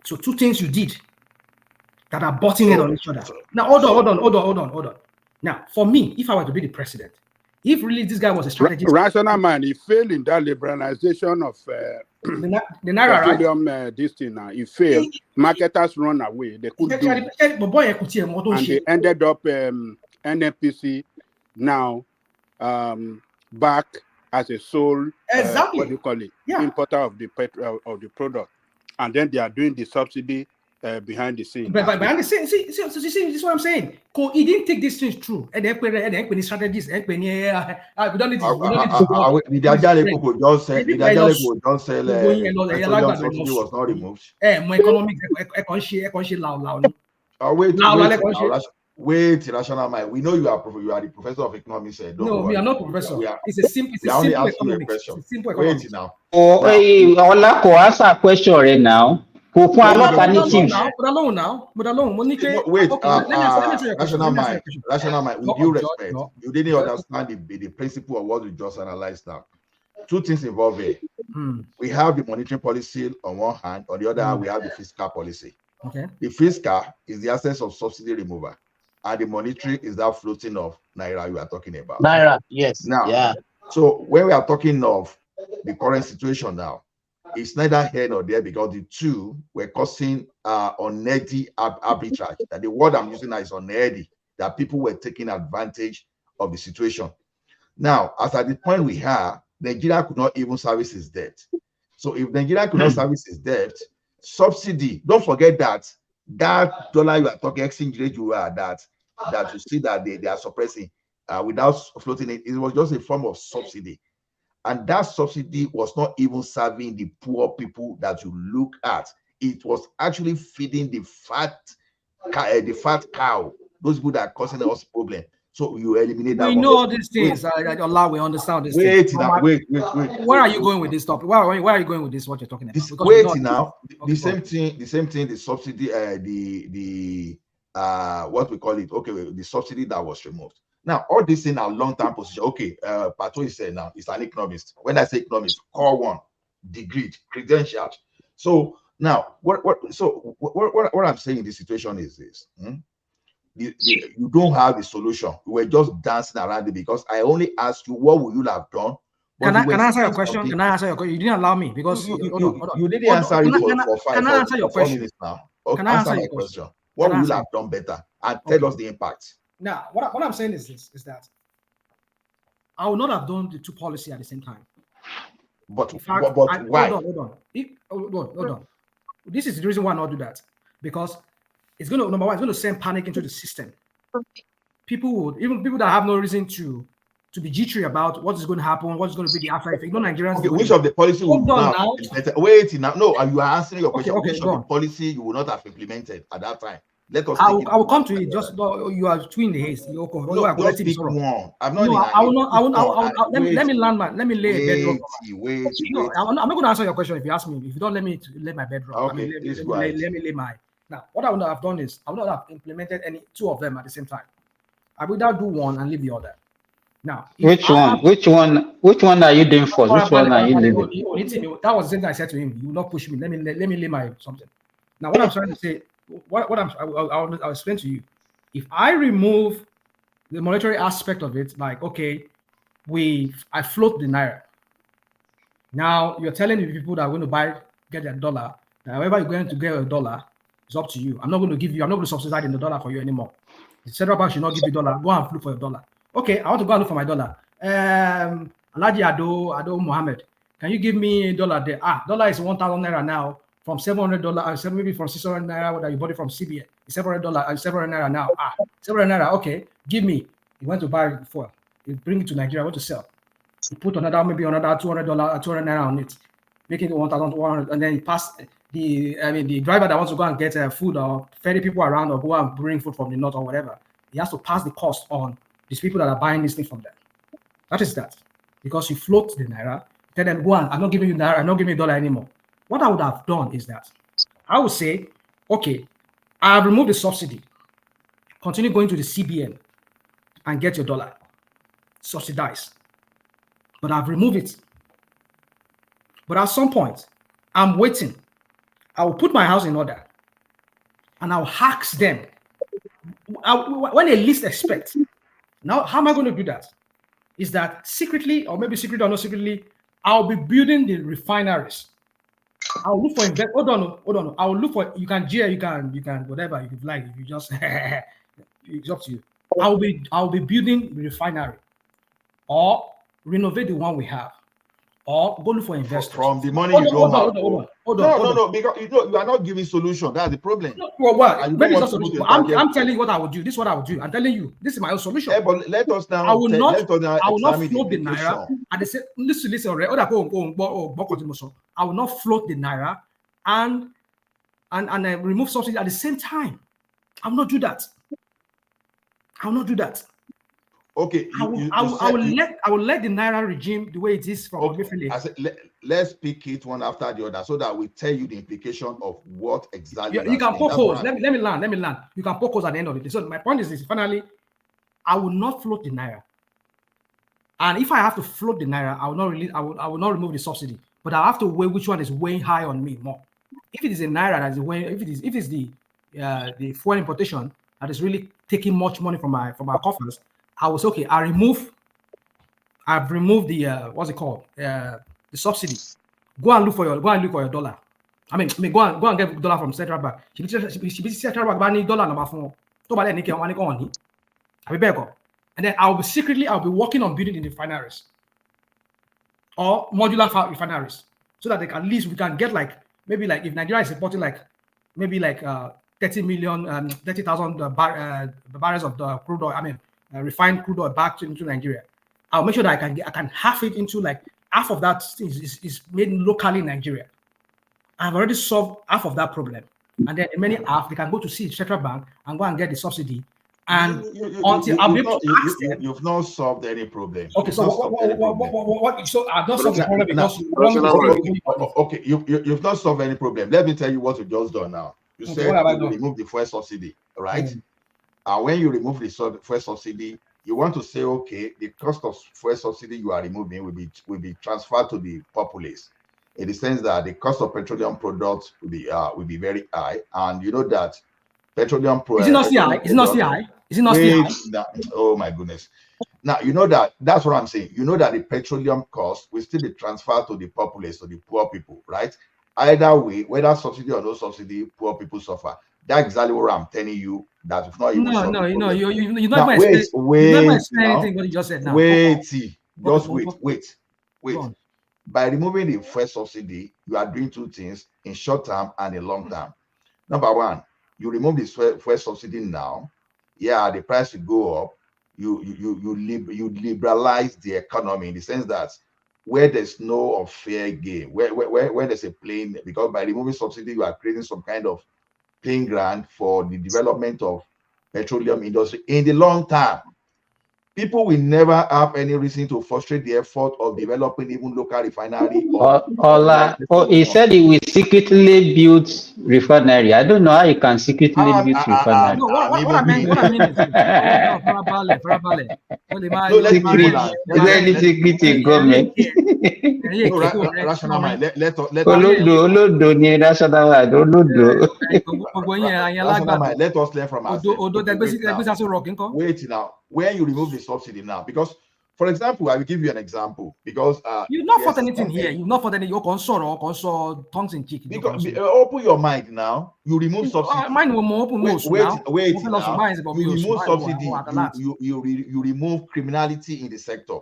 So two things you did that are butting it on each other. Now hold on. Now for me, if I were to be the president, if really this guy was a strategist, Rational Man, he failed in that liberalization of the naira, petroleum, this thing now. He failed. Marketers run away. They couldn't do it. And they ended up NNPC now back as a sole exactly what do you call it? Importer of the product. And then they are doing the subsidy behind the scene. But behind the scene, see, this is what I'm saying. He didn't take these things through. And then when he started this, we don't need this. The Ajale could just say petroleum subsidy was not removed. My economic wait, rational mind. We know you are the professor of economics. Don't no, worry. we are not professor. It's a simple economics. It's a simple economics. Wait now. Olako answer a question right now. But alone. Wait, rational mind. With due respect, you didn't understand the principle of what we just analyzed now. Two things involved here. We have the monetary policy on one hand, on the other hand, we have the fiscal policy. Okay. The fiscal is the access of subsidy remover, and the monetary is that floating of naira you are talking about. Naira, yes. Now, yeah. So when we are talking of the current situation now, it's neither here nor there because the two were causing unhealthy arbitrage. That the word I'm using now is unhealthy, that people were taking advantage of the situation. Now, as at the point we have, Nigeria could not even service its debt. So if Nigeria could not service its debt, subsidy, don't forget that dollar you are talking, exchange rate you are that you see that they are suppressing without floating it. It was just a form of subsidy. And that subsidy was not even serving the poor people that you look at. It was actually feeding the fat cow, those people that are causing us problem. So you eliminate that. We know all these things. Allah, we understand this. Wait. Where are you going with this topic? Where are you going with this? What you're talking about? The same thing. The subsidy, what we call it? Okay, the subsidy that was removed. Now, all this in our long-term position. Okay, Pato is saying now, it's an economist. When I say economist, core one, degree, credentials. So now, what I'm saying in this situation is this. You don't have a solution. You were just dancing around it because I only asked you what would you have done. Can I answer your question? Can I answer your question? You didn't allow me because you didn't answer it for 4 minutes now. Okay, can I answer my question? What would you have done better? And tell us the impact. Now, what I'm saying is this: is that I would not have done the two policies at the same time. But why? Hold on. This is the reason why I not do that, because it's going to, number one, it's going to send panic into the system. Even people that have no reason to be jittery about what is going to happen, what's going to be the after effect. Nigerians. Okay, which of the policy will now? Wait, now. No, you are answering your question. Okay, which of the policy you will not have implemented at that time? Let us. I will come to it. Just you are twin the haste. No, just pick one. I'm not. Let me land my. Let me lay a bedrock. Wait. I'm not going to answer your question if you ask me. If you don't let me lay my bedrock. Okay, let me lay my. Now, what I would have done is I would not have implemented two of them at the same time. I would not do one and leave the other. Now, which one are you doing for? Which one are you leaving? That was the thing I said to him. You will not push me. Let me lay my something. Now, what I'm trying to say, I'll explain to you. If I remove the monetary aspect of it, like okay, I float the naira. Now you're telling the people that are going to get their dollar. That however you're going to get a dollar, it's up to you. I'm not going to subsidize in the dollar for you anymore. The central bank should not give you dollar. Go and look for your dollar. Okay, I want to go and look for my dollar. Alhaji Ado Mohammed, can you give me a dollar there? Dollar is 1,000 naira now from $700, maybe from 600 naira that you bought it from CBN. It's $700 naira now. 700 naira. Okay, give me. You went to buy it before. You bring it to Nigeria. I want to sell. You put maybe another $200 naira on it, make it 1,100, and then you pass the driver that wants to go and get food or ferry people around or go and bring food from the north or whatever. He has to pass the cost on these people that are buying this thing from them. That is that. Because you float the naira, tell them, go on, I'm not giving you naira, I'm not giving you dollar anymore. What I would have done is that I would say, okay, I have removed the subsidy. Continue going to the CBN and get your dollar. Subsidize. But I've removed it. But at some point, I'm waiting. I will put my house in order and I'll ask them when they least expect. Now, how am I going to do that? Is that secretly, or maybe secretly or not secretly, I'll be building the refineries. I'll look for Hold on. I'll look for you can whatever you like. If you just it's up to you. I'll be building the refinery or renovate the one we have, or go look for investors. From the money you don't have. No, because you are not giving solution. That's the problem. Well, maybe it's not solution. I'm telling you what I would do. This is what I would do. I'm telling you, this is my own solution. Yeah, but let us now. I will not float the naira. And they say, listen, already. I will not float the naira and remove subsidy at the same time. I will not do that. I will not do that. Okay, I will let the naira regime the way it is from Emefiele. Let's pick it one after the other so that we tell you the implication of what exactly. You can poke holes. Let me land. You can poke holes at the end of it. So my point is this: finally, I will not float the naira, and if I have to float the naira, I will not release. I will not remove the subsidy, but I have to weigh which one is weighing high on me more. If it is a naira that is weighing, if it's the fuel importation that is really taking much money from our coffers, I was okay. I've removed the what's it called? The subsidy. Go and look for your dollar. I mean go and get dollar from central bank. She central bank buy dollar number 4. And then I'll be working on building in the refineries or modular refineries so that at least we can get maybe if Nigeria is importing 30,000 barrels of the crude oil. Refined crude oil back into Nigeria. I'll make sure that I can half it into half of that is made locally in Nigeria. I've already solved half of that problem, and then in many half they can go to see the central bank and go and get the subsidy. And until I'll be able to ask them, you've not solved any problem. Okay, so what? So I've not solved the problem because okay, you've not solved any problem. Let me tell you what you just done now. You said you remove the fuel subsidy, right? And when you remove the fuel subsidy, you want to say, okay, the cost of fuel subsidy you are removing will be transferred to the populace, in the sense that the cost of petroleum products will be very high, and you know that petroleum products. Is it not CI? Is it not CI? Is it not CI? Oh my goodness! Now you know that's what I'm saying. You know that the petroleum cost will still be transferred to the populace, to the poor people, right? Either way, whether subsidy or no subsidy, poor people suffer. That's exactly what I'm telling you. That if not, you're not wait anything what you just said now. Wait. By removing the first subsidy, you are doing two things in short term and in long term. Number one, you remove the first subsidy now. Yeah, the price will go up. You liberalize the economy in the sense that where there's no fair game, where there's a plain, because by removing subsidy, you are creating some kind of playing ground for the development of petroleum industry in the long term. People will never have any reason to frustrate the effort of developing even local refinery. He said he will secretly build refinery. I don't know how you can secretly build refinery. No, what I mean is is there any secret in government? Rational mind. Let us learn from ourselves. Wait now. When you remove the subsidy now, because for example, I will give you an example because you've not fought anything here. You've not fought any console tongues in cheek. Because open your mind now. You remove subsidy. Mine will more open most. Wait. You remove subsidy. You remove criminality in the sector.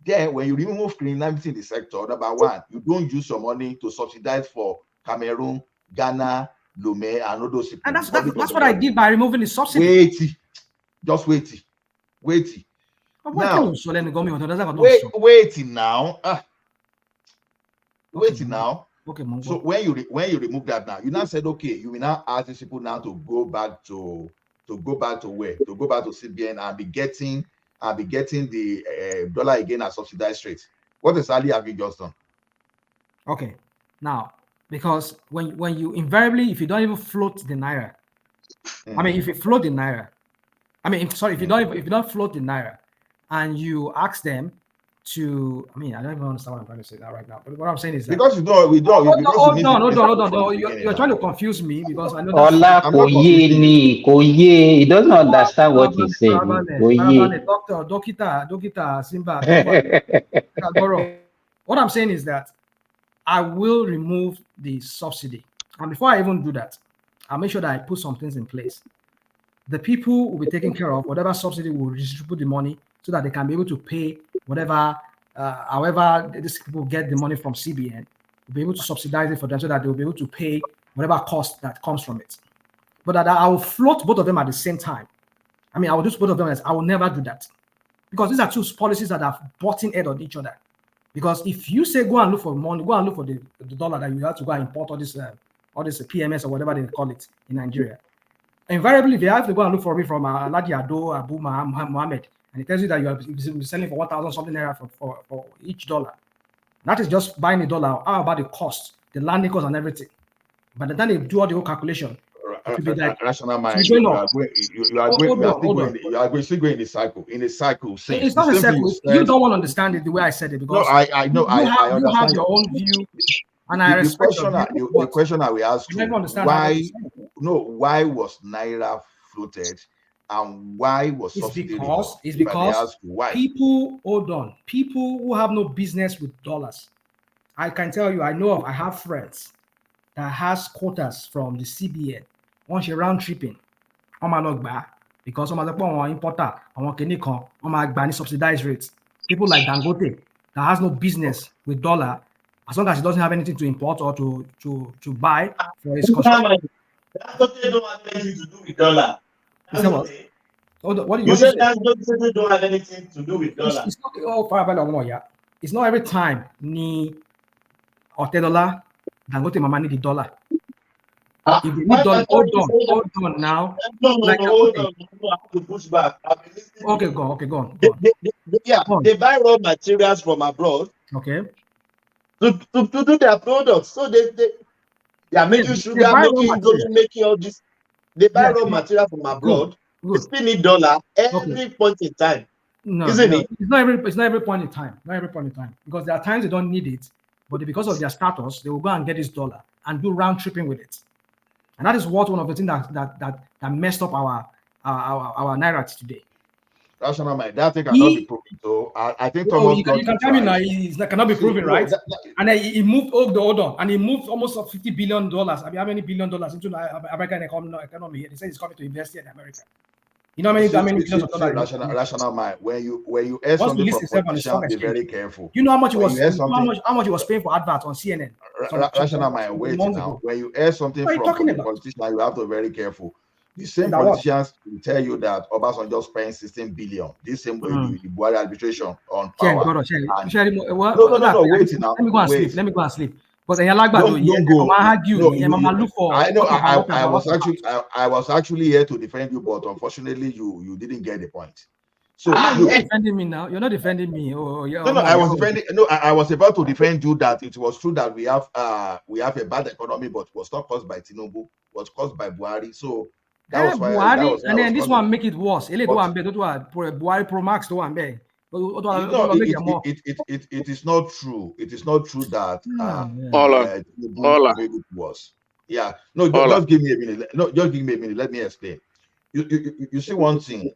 Then when you remove criminality in the sector, number one, you don't use your money to subsidize for Cameroon, Ghana, Lome, and all those people. And that's what I did by removing the subsidy. Wait. Now, wait now. Okay, so when you remove that now, you now said, okay, you will now ask these people now to go back to where? To go back to CBN and be getting the dollar again at subsidized rate. What exactly have you just done? Okay, now because when you invariably, if you don't even float the naira, I mean, if you float the naira, if you don't float the naira, and you ask them to, I mean, I don't even understand what I'm trying to say now right now. But what I'm saying is that because we don't. No. You're trying to confuse me because I know Koye. He doesn't understand what he's saying. Dokita, Simba. What I'm saying is that I will remove the subsidy, and before I even do that, I'll make sure that I put some things in place. The people will be taken care of. Whatever subsidy will distribute the money so that they can be able to pay whatever however these people get the money from CBN, we'll be able to subsidize it for them so that they'll be able to pay whatever cost that comes from it. But that I will float both of them at the same time. I mean, I will do both of them as I will never do that. Because these are two policies that are butting head on each other. Because if you say go and look for money, go and look for the dollar that you have to go and import all this PMS or whatever they call it in Nigeria, invariably they have to go and look for me from Aladi Ado, Abu Mohammed, and it tells you that you are selling for 1,000 something naira for each dollar. That is just buying a dollar. How about the cost, the landing cost and everything? By the time they do all the whole calculation, it will be like rational mind. You are still going in the cycle. In a cycle, since it's not a cycle. You don't want to understand it the way I said it because I know you understand. have your own view, and I respect the question I will ask you: why was Naira floated, and why was subsidy removed? It's because people hold on. People who have no business with dollars. I can tell you, I have friends that has quotas from the CBN. Once you're round tripping, on my log back because some of the importer, I want on my subsidized rates. People like Dangote that has no business with dollar, as long as he doesn't have anything to import or to buy for his construction. Dangote don't have anything to do with dollar. What do you said Dangote don't have anything to do with dollar? It's not every time ni $10 Dangote mama need the dollar. If you need dollar, hold on now. No, hold on. I have to push back. Okay, go on. They buy raw materials from abroad. Okay. To do their products. So they are making sugar, making all this. They buy raw material from abroad. Good. They still need dollar every point in time. Isn't it? It's not every point in time. Not every point in time. Because there are times they don't need it, but because of their status, they will go and get this dollar and do round tripping with it. And that is one of the things that messed up our naira today. Rational mind. That thing cannot be proven. So I think Thomas. You can tell me now it cannot be proven, right? And then he moved hold on, and he moved almost $50 billion. I mean, how many $1 billion into the American economy? They say he's coming to invest here in America. You know how many billions of dollars? Rational mind. When you ask something from politicians, be very careful. You know how much how much he was paying for adverts on CNN. Rational mind. Wait now. When you ask something from a politician, you have to be very careful. The same politicians will tell you that Obasanjo spent 16 billion. This same way the Buhari arbitration on power. No, wait now. Let me go and sleep. Because don't go. I know. I was actually here to defend you, but unfortunately, you didn't get the point. So you're defending me now. You're not defending me. I was defending. No, I was about to defend you that it was true that we have a bad economy, but it was not caused by Tinubu. It was caused by Buhari. So that was why. Buhari, and then this one make it worse. Buhari Pro Max to one be. It is not true. It is not true that it was. Yeah. No, just give me a minute. No, just give me a minute. Let me explain. You see one thing.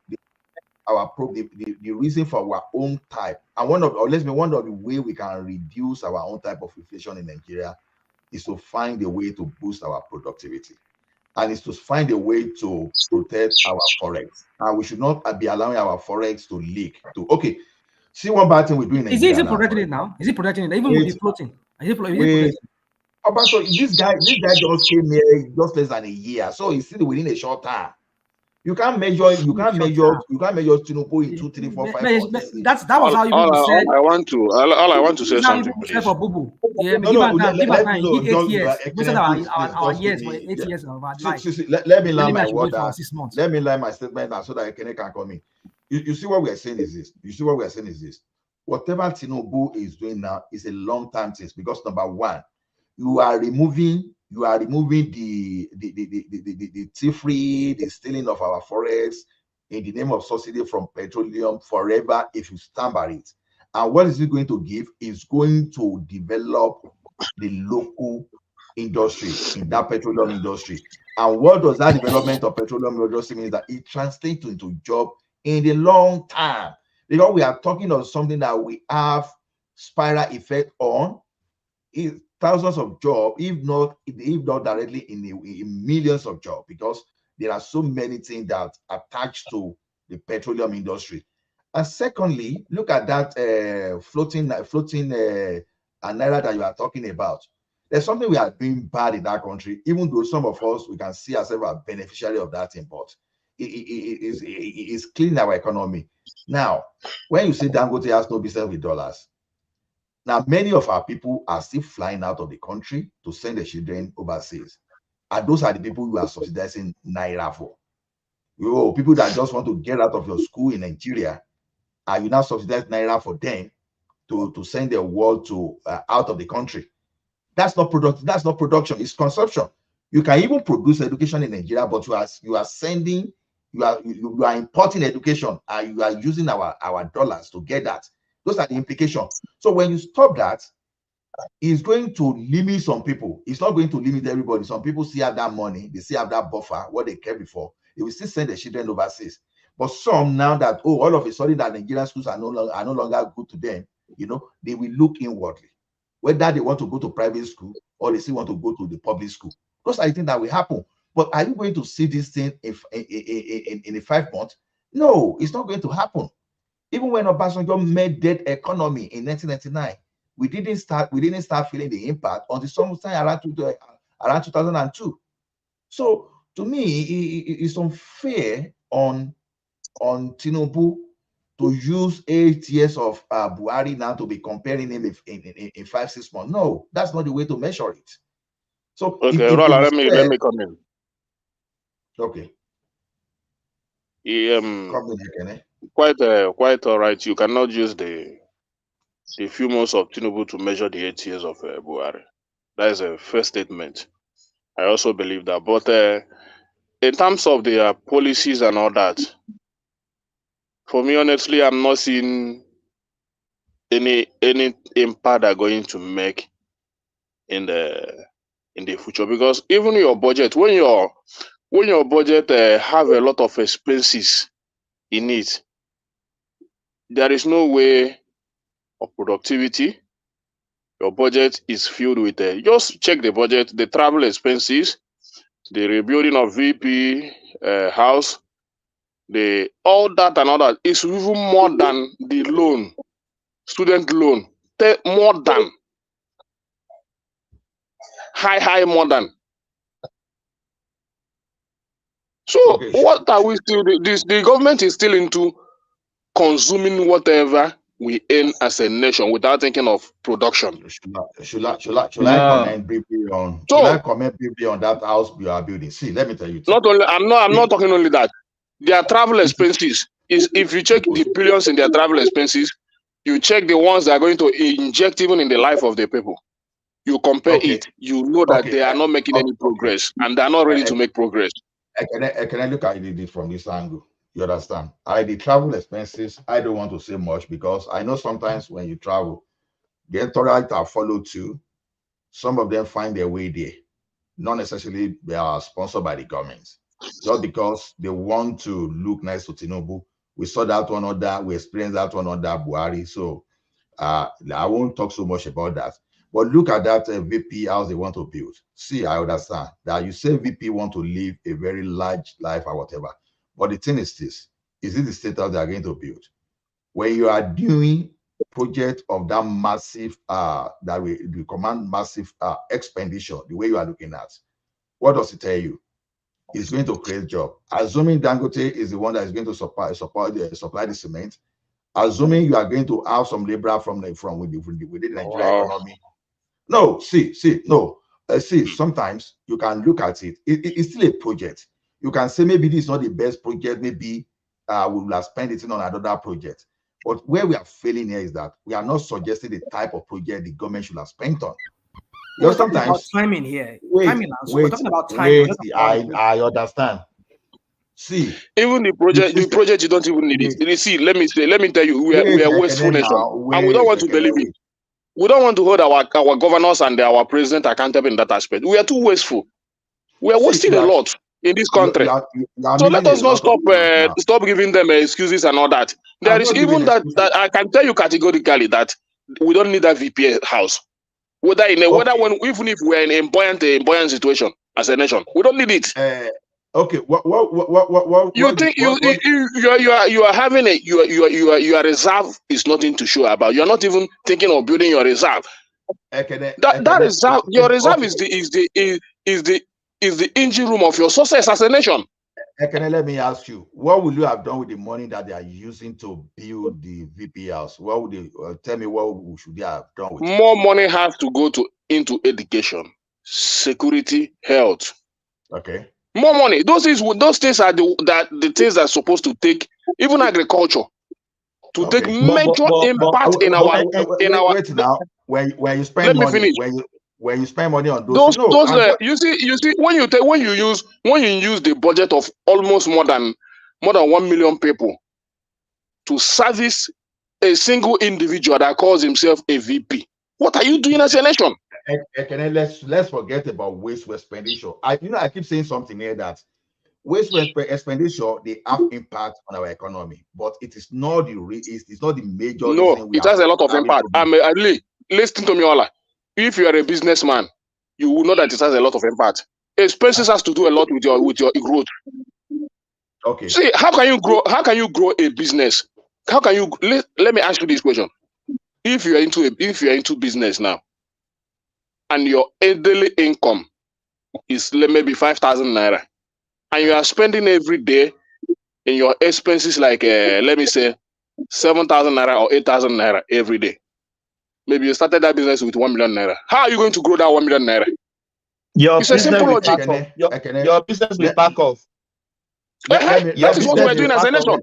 The reason for our own type, and one of the way we can reduce our own type of inflation in Nigeria is to find a way to boost our productivity, and it's to find a way to protect our forex. And we should not be allowing our forex to leak. See one bad thing we do in Nigeria. Is he protecting it now? Is he protecting it even with the floating? So this guy just came here just less than a year, so he's still within a short time. You can't measure Tinubu in 2, 3, 4, 5. That was how you said. I want to say something, please. For Bubu. Yeah, give us time. He did 8 years. We said our years for 8 years of our life. Let me learn my word. Let me learn my statement now so that can come in. You see what we are saying is this. Whatever Tinubu is doing now is a long-term thing because number one, you are removing the thievery, the stealing of our forests in the name of subsidy from petroleum forever if you stand by it. And what is it going to give? Is going to develop the local industry in that petroleum industry. And what does that development of petroleum industry mean? That it translates into job in the long term. Because we are talking of something that we have spiral effect on. Is thousands of jobs, if not directly in millions of jobs, because there are so many things that attach to the petroleum industry. And secondly, look at that floating naira that you are talking about. There's something we are doing bad in that country, even though some of us, we can see ourselves as beneficiary of that import. It is cleaning our economy. Now, when you say Dangote has no business with dollars, now many of our people are still flying out of the country to send their children overseas. And those are the people who are subsidizing naira for. People that just want to get out of your school in Nigeria, and you now subsidize naira for them to send their world to out of the country. That's not production. That's not production. It's consumption. You can even produce education in Nigeria, but you are importing education, and you are using our dollars to get that. Those are the implications. So when you stop that, it's going to limit some people. It's not going to limit everybody. Some people still have that money. They still have that buffer, what they kept before. They will still send their children overseas. But some, now that, all of a sudden that Nigerian schools are no longer good to them, they will look inwardly, whether they want to go to private school or they still want to go to the public school. Those are the things that will happen. But are you going to see this thing in 5 months? No, it's not going to happen. Even when Obasanjo made that economy in 1999, we didn't start feeling the impact until sometime around 2002. So to me, it's unfair on Tinubu to use 8 years of Buhari now to be comparing him in 5-6 months. No, that's not the way to measure it. So okay, Roland, let me come in. Okay. Quite all right. You cannot use the few months of Tinubu to measure the 8 years of Buhari. That is a first statement. I also believe that. But in terms of the policies and all that, for me, honestly, I'm not seeing any impact they're going to make in the future, because even your budget, when your budget have a lot of expenses in it, there is no way of productivity. Your budget is filled with just check the budget, the travel expenses, the rebuilding of VP house, all that and all that is even more than the loan, student loan, more than high more than. So what are we still? The government is still into consuming whatever we earn as a nation without thinking of production. Should I comment briefly on? Should I comment briefly on that house you are building? See, let me tell you. Not only I'm not talking only that. Their travel expenses is, if you check the billions in their travel expenses, you check the ones that are going to inject even in the life of the people. You compare it, you know that they are not making any progress, and they are not ready to make progress. Can I look at it from this angle? You understand? The travel expenses, I don't want to say much, because I know sometimes when you travel, the entourage are followed too. Some of them find their way there. Not necessarily they are sponsored by the government. Just because they want to look nice to Tinubu. We saw that one other, we experienced that one other Buhari. So I won't talk so much about that. But look at that VP house they want to build. See, I understand that you say VP want to live a very large life or whatever. But the thing is this, is it the state house they are going to build? When you are doing project of that massive, that we command massive expenditure, the way you are looking at, what does it tell you? It's going to create job. Assuming Dangote is the one that is going to supply the cement, assuming you are going to have some labor from within the Nigerian economy. No, see, sometimes you can look at it. It's still a project. You can say maybe this is not the best project. Maybe we will have spent it on another project. But where we are failing here is that we are not suggesting the type of project the government should have spent on. We're talking about timing here. We're talking about timing. I understand. See, even the project you don't even need it. See, let me tell you, we are a wasteful nation, and we don't want to believe it. We don't want to hold our governors and our president accountable in that aspect. We are too wasteful. We are wasting a lot in this country. So let us not stop giving them excuses and all that. There is even that I can tell you categorically that we don't need that VP house. Even if we're in a buoyant situation as a nation, we don't need it. Okay, what You think you are having a your reserve is nothing to show about. You're not even thinking of building your reserve. That reserve, your reserve is the engine room of your success as a nation. Let me ask you, what will you have done with the money that they are using to build the VP house? What would they tell me? What should they have done with it? More money has to go into education, security, health. Okay. More money. Those things are the things that are supposed to take even agriculture to take major impact in our. Wait now. When you spend Let me money, finish. when you spend money on those you see when you use the budget of almost more than 1 million people to service a single individual that calls himself a VP, what are you doing as a nation? Let's forget about wasteful expenditure. I keep saying something here that wasteful expenditure, they have impact on our economy, but it is not the major reason. No, it has a lot of impact. Listen to me, Ola. If you are a businessman, you will know that it has a lot of impact. Expenses has to do a lot with your growth. Okay. See, how can you grow a business? How can you let me ask you this question. If you are into business now, and your daily income is maybe 5,000 naira, and you are spending every day in your expenses like let me say 7,000 naira or 8,000 naira every day. Maybe you started that business with 1 million naira. How are you going to grow that 1 million naira? It's a simple logic. Your business will back off. That is what we are doing as a nation.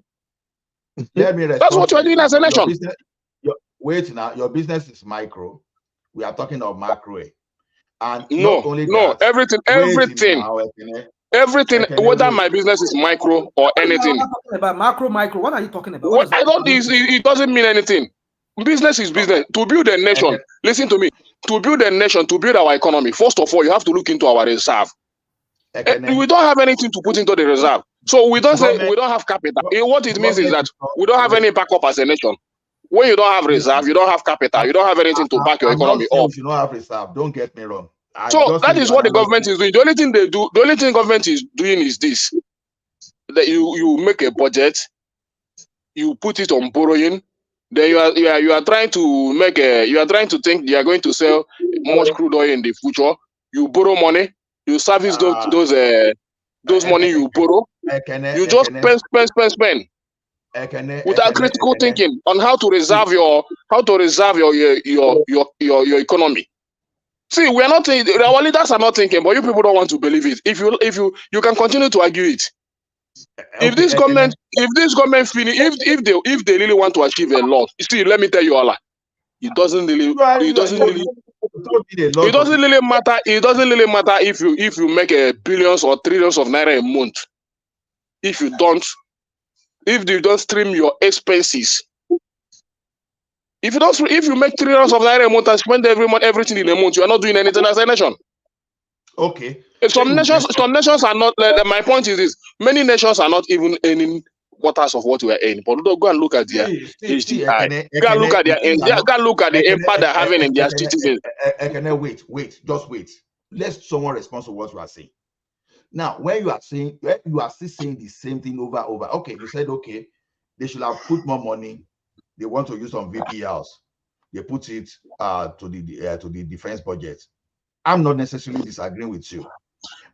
Let me respond. That's what you are doing as a nation. Wait now, your business is micro. We are talking of macro. And no, not only that, everything, whether my business is micro or anything. About macro, what are you talking about? What I don't it doesn't mean anything. Business is business. To build a nation, listen to me. To build a nation, to build our economy, first of all, you have to look into our reserve. We don't have anything to put into the reserve. So we don't say we don't have capital. What it means is that we don't have any backup as a nation. When you don't have reserve, you don't have capital, you don't have anything to back your economy up. You don't have reserve. Don't get me wrong. So that is what the government is doing. The only thing government is doing is this: that you make a budget, you put it on borrowing, then you are trying to think they are going to sell much crude oil in the future. You borrow money, you service those money you borrow. You just spend. Without critical thinking on how to reserve your economy. See, we are not our leaders are not thinking, but you people don't want to believe it. If you can continue to argue it. If this government finish, if they really want to achieve a lot, see, let me tell you, Allah, it doesn't really matter. It doesn't really matter if you make billions or trillions of naira a month. If you don't stream your expenses, if you make trillions of naira a month and spend everything in a month, you are not doing anything as a nation. Okay. Some nations are not. My point is this: many nations are not even earning quarters of what we are earning. But go and look at their HDI. Go and look at the impact they're having in their citizens. Just wait. Let someone respond to what you are saying. Now, when you are still saying the same thing over. Okay, you said okay, they should have put more money. They want to use some VP house. They put it to the defense budget. I'm not necessarily disagreeing with you,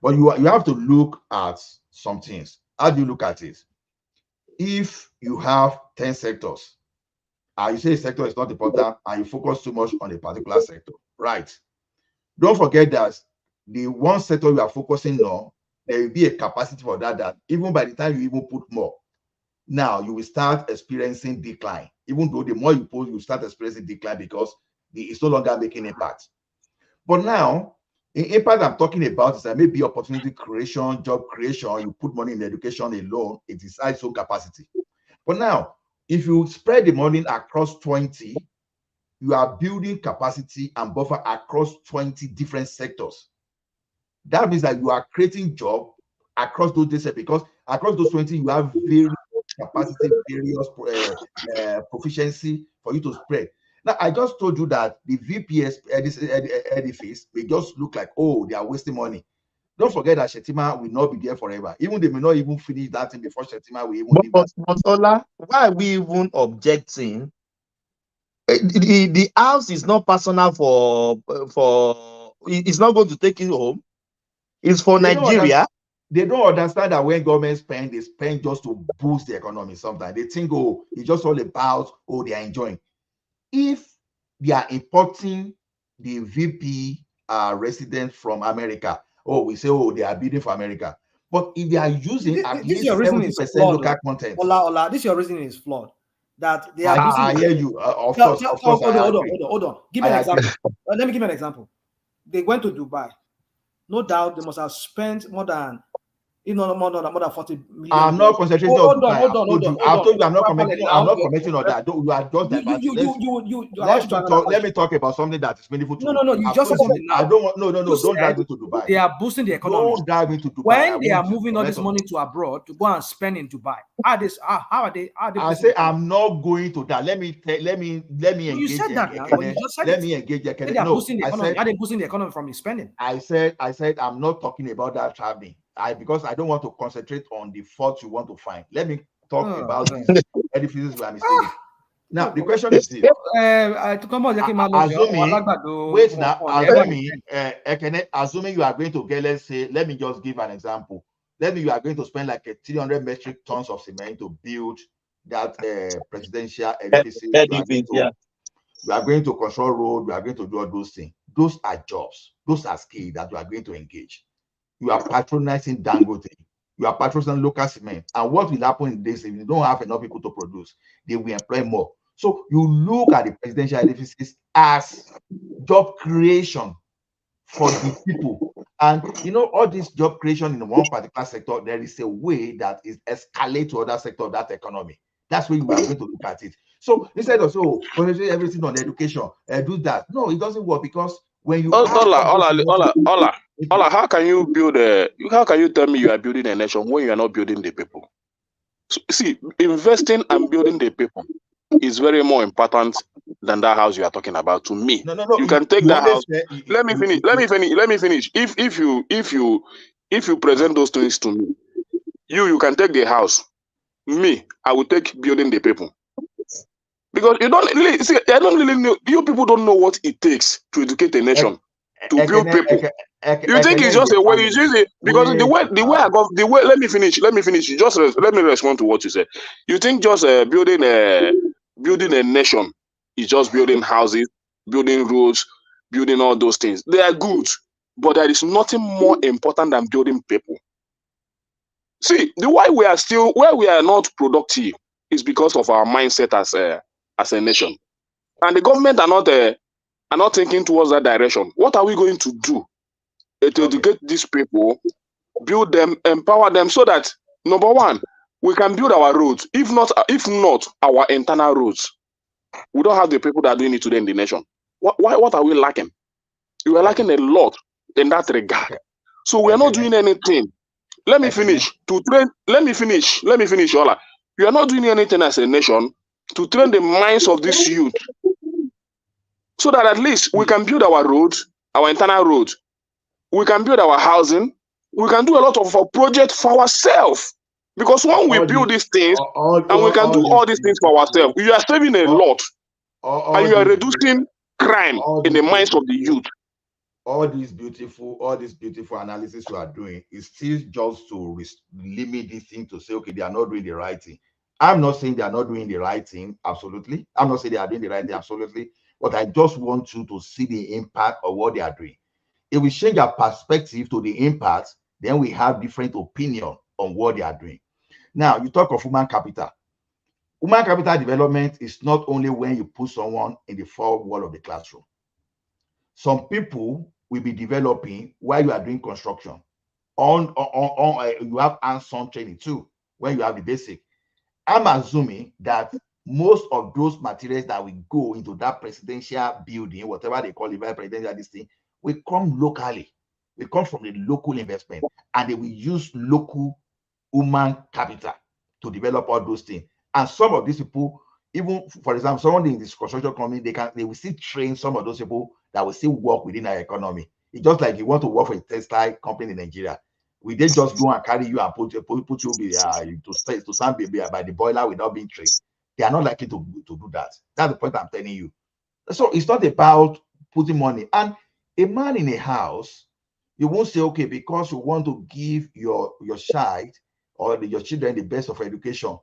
but you have to look at some things. How do you look at it? If you have 10 sectors, you say a sector is not important and you focus too much on a particular sector, right? Don't forget that the one sector you are focusing on, there will be a capacity for that even by the time you even put more, now you will start experiencing decline. Even though the more you put, you start experiencing decline because it's no longer making impact. But now, the impact I'm talking about is that maybe opportunity creation, job creation, you put money in education alone, it is its own capacity. But now, if you spread the money across 20, you are building capacity and buffer across 20 different sectors. That means that you are creating jobs across those sectors because across those 20, you have various capacity, various proficiency for you to spread. Now, I just told you that the VPS edifice may just look like, oh, they are wasting money. don't forget that Shetima will not be there forever. Even they may not even finish that thing before Shetima will even leave that. But Ola, why are we even objecting? The house is not personal for it's not going to take it home. It's for Nigeria. They don't understand that when government spend, they spend just to boost the economy. Sometimes they think, oh, it's just all about, oh, they are enjoying. If they are importing the VP residents from America, oh, we say, oh, they are bidding for America. But if they are using at least 70% local content. Ola, this your reasoning is flawed. That they are using. I hear you. Of course. Hold on. Give me an example. Let me give you an example. They went to Dubai. No doubt they must have spent more than more than 40 million. I'm not concentrating on Dubai. Hold on. I've told you I'm not commenting on that. You are just let me talk about something that is meaningful to you. No. You just said something now. I don't want no. Don't drive me to Dubai. They are boosting the economy. Don't drive me to Dubai. When they are moving all this money to abroad to go and spend in Dubai, how are they? I say I'm not going to that. Let me engage. You said that now. You just said let me engage. They are boosting the economy. Are they boosting the economy from spending? I said I'm not talking about that traveling. Because I don't want to concentrate on the fault you want to find. Let me talk about these edifices we are mistaken. Now the question is this. Assuming you are going to get, let's say, let me just give an example. Let me you are going to spend like 300 metric tons of cement to build that presidential edifice. You are going to control road. You are going to do all those things. Those are jobs. Those are skills that you are going to engage. You are patronizing Dangote. You are patronizing local cement. And what will happen in this if you don't have enough people to produce? They will employ more. So you look at the presidential edifices as job creation for the people. And all this job creation in one particular sector, there is a way that is escalate to other sector of that economy. That's where you are going to look at it. So instead of concentrate everything on education, do that. No, it doesn't work because when you Ola, how can you tell me you are building a nation when you are not building the people? So, see, investing and building the people is very more important than that house you are talking about to me. No. You can take that house. Let me finish. If you present those things to me, you can take the house. Me, I will take building the people. Because you don't really see, I don't really know. You people don't know what it takes to educate a nation, to build people. You think it's just a way? It's easy because the way. Let me finish. Let me respond to what you said. You think just building a nation is just building houses, building roads, building all those things. They are good, but there is nothing more important than building people. See, why we are not productive is because of our mindset as a nation, and the government are not thinking towards that direction. What are we going to do to educate these people, build them, empower them, so that number one, we can build our roads. If not our internal roads, we don't have the people that are doing it today in the nation. What are we lacking? We are lacking a lot in that regard. So we are not doing anything. Let me finish. Let me finish, Ola. We are not doing anything as a nation to train the minds of this youth, so that at least we can build our roads, our internal roads. We can build our housing. We can do a lot of our projects for ourselves. Because when we build these things and we can do all these things for ourselves, you are saving a lot, and you are reducing crime in the minds of the youth. All this beautiful analysis you are doing is still just to limit this thing to say, okay, they are not doing the right thing. I'm not saying they are not doing the right thing, absolutely. I'm not saying they are doing the right thing, absolutely. But I just want you to see the impact of what they are doing. If we change our perspective to the impact, then we have different opinion on what they are doing. Now, you talk of human capital. Human capital development is not only when you put someone in the four wall of the classroom. Some people will be developing while you are doing construction. You have hands-on training too when you have the basic. I'm assuming that most of those materials that will go into that presidential building, whatever they call it, presidential this thing, will come locally. They come from the local investment, and they will use local human capital to develop all those things. And some of these people, even for example, someone in this construction company, they will still train some of those people that will still work within our economy. It's just like you want to work for a textile company in Nigeria. We didn't just go and carry you and put you to stand by the boiler without being trained. They are not likely to do that. That's the point I'm telling you. So it's not about putting money. And a man in a house, you won't say, okay, because you want to give your child or your children the best of education,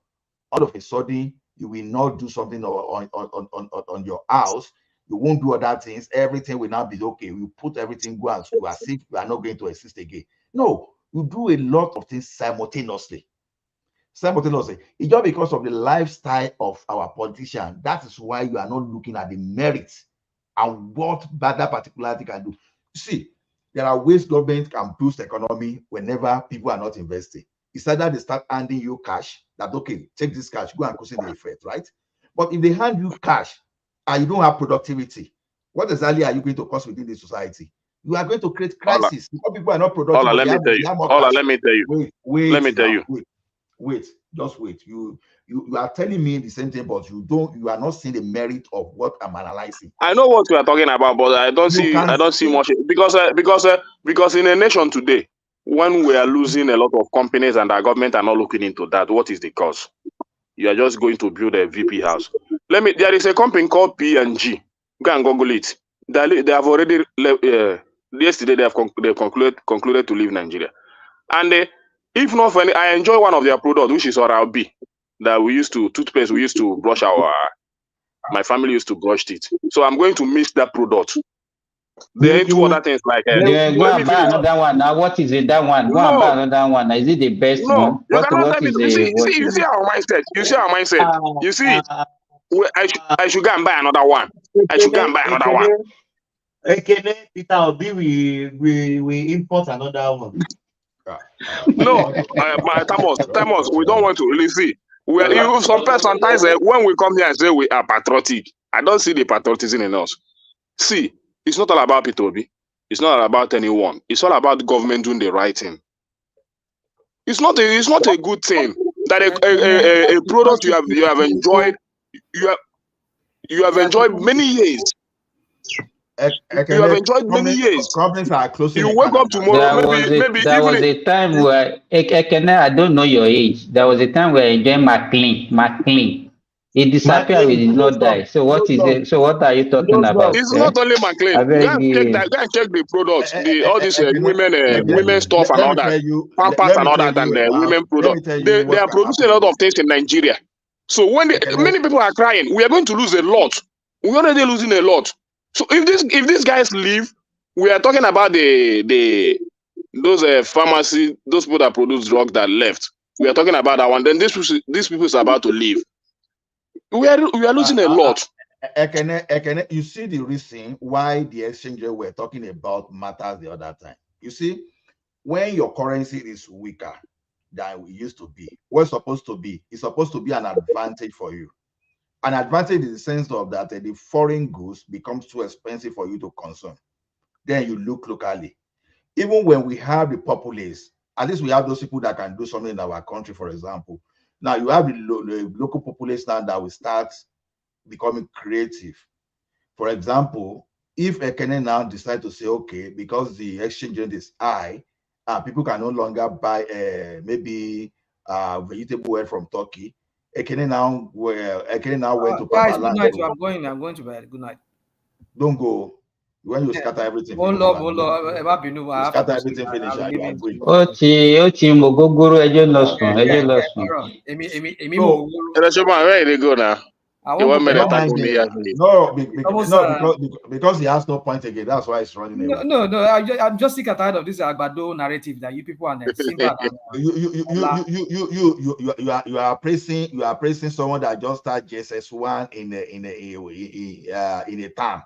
all of a sudden you will not do something on your house. You won't do other things. Everything will not be okay. You put everything go and school as if you are not going to exist again. No, you do a lot of things simultaneously. It's just because of the lifestyle of our politicians. That is why you are not looking at the merits and what that particular thing can do. See, there are ways government can boost economy whenever people are not investing. It's either they start handing you cash, that okay, take this cash, go and cause the effect, right? But if they hand you cash and you don't have productivity, what exactly are you going to cause within the society? You are going to create crisis because people are not productive. Let me tell you. Wait, just wait. You are telling me the same thing, but you are not seeing the merit of what I'm analyzing. I know what you are talking about, but I don't see much because in a nation today, when we are losing a lot of companies and our government are not looking into that, what is the cause? You are just going to build a VP house. There is a company called P&G. Go and Google it. They have already yesterday they concluded to leave Nigeria. And if not for any, I enjoy one of their products, which is Oral B, that toothpaste we used to brush my family used to brush teeth. So I'm going to mix that product. There are two other things like go and buy another one. Now what is it? That one? Go and buy another one. Is it the best one? You cannot tell me. You see our mindset. You see our mindset. You see, I should go and buy another one. I should go and buy another one. Peter Obi, we import another one. No, Thomas, we don't want to really see. Sometimes when we come here and say we are patriotic, I don't see the patriotism in us. See, it's not all about Peter Obi. It's not all about anyone. It's all about government doing the right thing. It's not a good thing that a product you have enjoyed you have enjoyed many years. You have enjoyed many years. Companies are closing. You wake up tomorrow. Maybe there was a time where I don't know your age. There was a time where I enjoyed McLean. It disappeared. It did not die. So what is it? So what are you talking about? It's not only McLean. Go and check the products, all these women stuff and all that, Pampers and all that, and the women products. They are producing a lot of things in Nigeria. So when many people are crying, we are going to lose a lot. We're already losing a lot. So if these guys leave, we are talking about those pharmacy, those people that produce drugs that left. We are talking about that one. Then these people is about to leave. We are losing a lot. You see the reason why the exchange rate we're talking about matters the other time. You see, when your currency is weaker than it used to be, what's supposed to be? It's supposed to be an advantage for you. An advantage in the sense of that the foreign goods becomes too expensive for you to consume. Then you look locally. Even when we have the populace, at least we have those people that can do something in our country, for example. Now you have the local populace now that will start becoming creative. For example, if Ekene now decide to say, okay, because the exchange rate is high, people can no longer buy maybe vegetable oil from Turkey. Ekene now went to guys, good night. I'm going to bed. Good night. Don't go. When you scatter everything. Hold on. Scatter everything finish. Ochi Mogogoro Ejo Loston. Where they go now? Because he has no point again. That's why he's running away. No. I'm just sick and tired of this Agbado narrative that you people are you are praising someone that just started JSS1 in a term.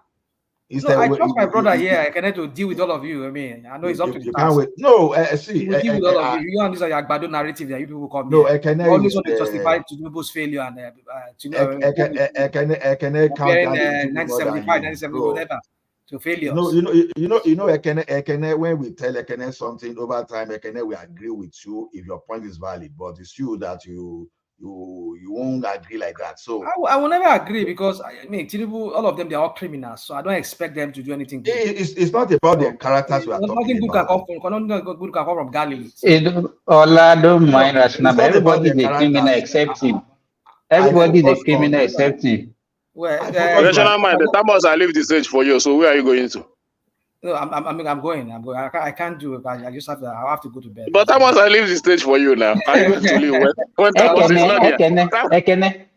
No, I trust my brother here. I cannot to deal with all of you. I mean, I know it's up to you. Can't wait. No, see, we deal with all of you. You and this are Agbado narrative that you people come. No, I can always want to justify Tinubu's failure and comparing 1975, 1970, whatever to failures. No, you know, Ekene, when we tell Ekene something over time, Ekene will agree with you if your point is valid, but it's you that you you won't agree like that. So I will never agree because I mean, Tinubu, all of them, they're all criminals. So I don't expect them to do anything good. it's not about their characters we are talking about. Nothing good can come from Galilee. So. Ola, don't mind Rational. It's not about Everybody is their a criminal characters. except him. Everybody is a focus criminal on- except him. Well, Rational mind, the Thomas I leave the stage for you. So where are you going to? No, I'm going. I can't do it. I just have to. I have to go to bed. But Thomas I leave the stage for you now. Are you going to leave when Thomas is not here? Ekene,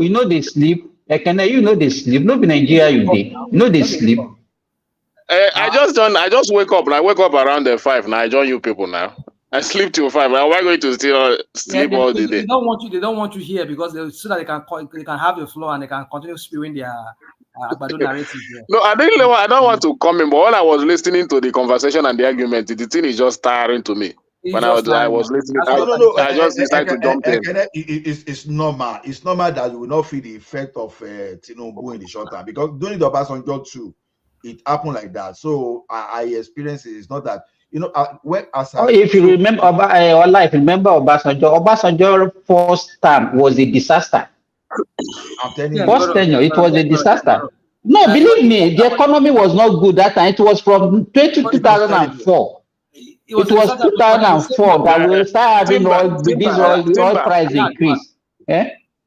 you know they sleep. Ekene, you know they sleep. No be Nigeria you dey. You know they sleep. I just wake up. I wake up around 5 now. I join you people now. I sleep till 5. Now why going to still sleep all the day? They don't want you here because so that they can have the floor and they can continue spewing their narrative here. No, I don't want to come in, but when I was listening to the conversation and the argument, the thing is just tiring to me. When I was listening, I just decided to jump in. It's normal. It's normal that you will not feel the effect of Tinubu in the short term because during the Obasanjo too, it happened like that. So I experienced it. It's not that if you remember, Obasanjo first term was a disaster. I'm telling you, first tenure, it was a disaster. No, believe me, the economy was not good that time. It was from 2004. It was 2004 that we started having all price increase.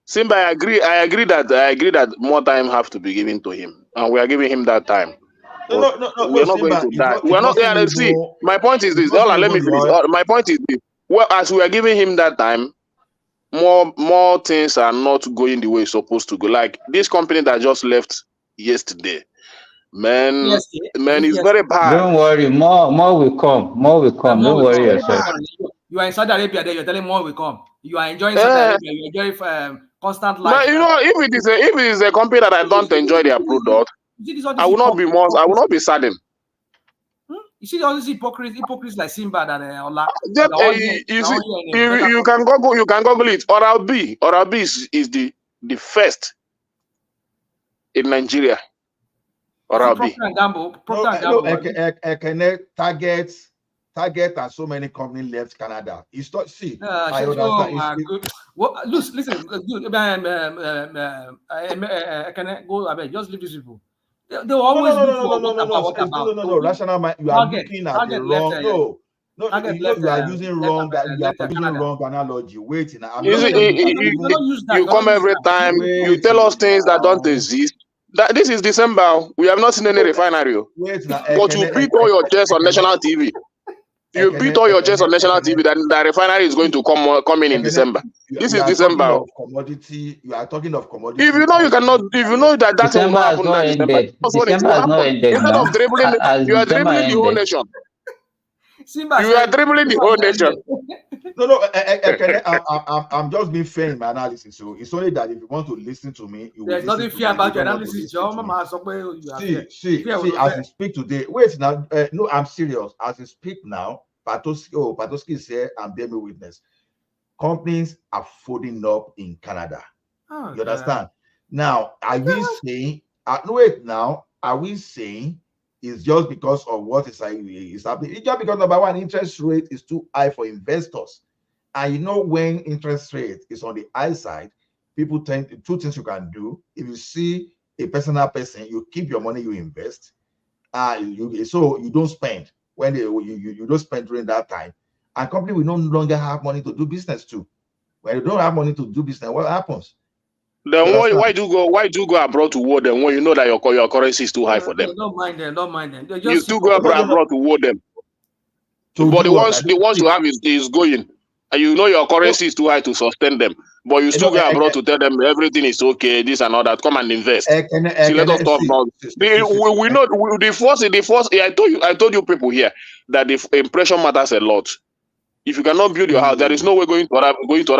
Simba, I agree that more time have to be given to him, and we are giving him that time. We're not going to die. We're not there. See, my point is this. Let me finish. My point is this. Well, as we are giving him that time, more things are not going the way it's supposed to go. Like this company that just left yesterday, man, it's very bad. Don't worry, more will come. More will come. Don't worry yourself. You are in Saudi Arabia, there you're telling more will come. You are enjoying Saudi Arabia. You enjoy constant life. But you know, if it is a company that I don't enjoy their product, I will not be saddened. You see all these hypocrites like Simba and Ola. You can Google it. Oral B is the first in Nigeria. Oral B. Target and so many companies left Canada. It's not I understand. Listen, can I go? I just leave these people. They always no. Rational mind. You are looking at the wrong. You are using wrong analogy. Wait, you come every time. You tell us things that don't exist. This is December. We have not seen any refinery. But you beat all your chest on national TV. You beat all your chest on national TV that the refinery is going to come in December. This is December. You are talking of commodity. If you know that will not happen in December. December has not ended. Instead of dribbling, you are dribbling the whole nation. You are dribbling the whole nation. No, I'm just being fair in my analysis. So it's only that if you want to listen to me, there's nothing fair about your analysis. See, as we speak today, wait now. No, I'm serious. As we speak now, Patoski is here and bear me witness. Companies are folding up in Canada. You understand? Now, are we saying? Are we saying? It's just because of what is happening. It's just because number one, interest rate is too high for investors. And you know when interest rate is on the high side, people two things you can do. If you see a personal person, you keep your money, you invest. So you don't spend when you don't spend during that time. And company will no longer have money to do business too. When you don't have money to do business, what happens? Then why do you go abroad to war them when you know that your currency is too high for them? Don't mind them. You still go abroad to war them. But the ones you have is going, and you know your currency is too high to sustain them. But you still go abroad to tell them everything is okay, this and all that. Come and invest. See, let us talk about. We know the first. I told you people here that the impression matters a lot. If you cannot build your house, there is no way going to other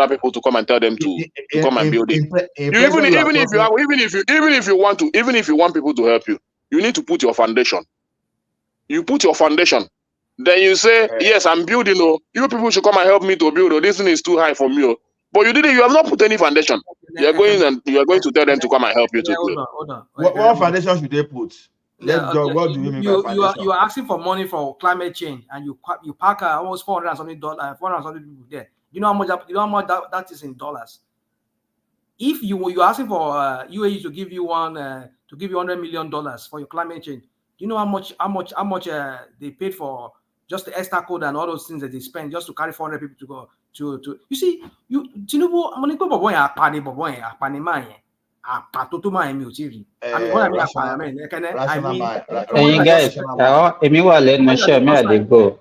people to come and tell them to come and build it. Even if you want people to help you, you need to put your foundation. You put your foundation. Then you say, yes, I'm building. You people should come and help me to build. This thing is too high for me. But you have not put any foundation. You are going to tell them to come and help you to build. Hold on. What foundation should they put? What do you mean by foundation? You are asking for money for climate change, and you pack almost $400 something people there. You know how much that is in dollars. If you're asking for UAE to give you $100 million for your climate change, you know how much they paid for just the ESTA code and all those things that they spend just to carry 400 people to go to. You see, Tinubu, I'm gonna go boy Hey guys, let me share me at the go.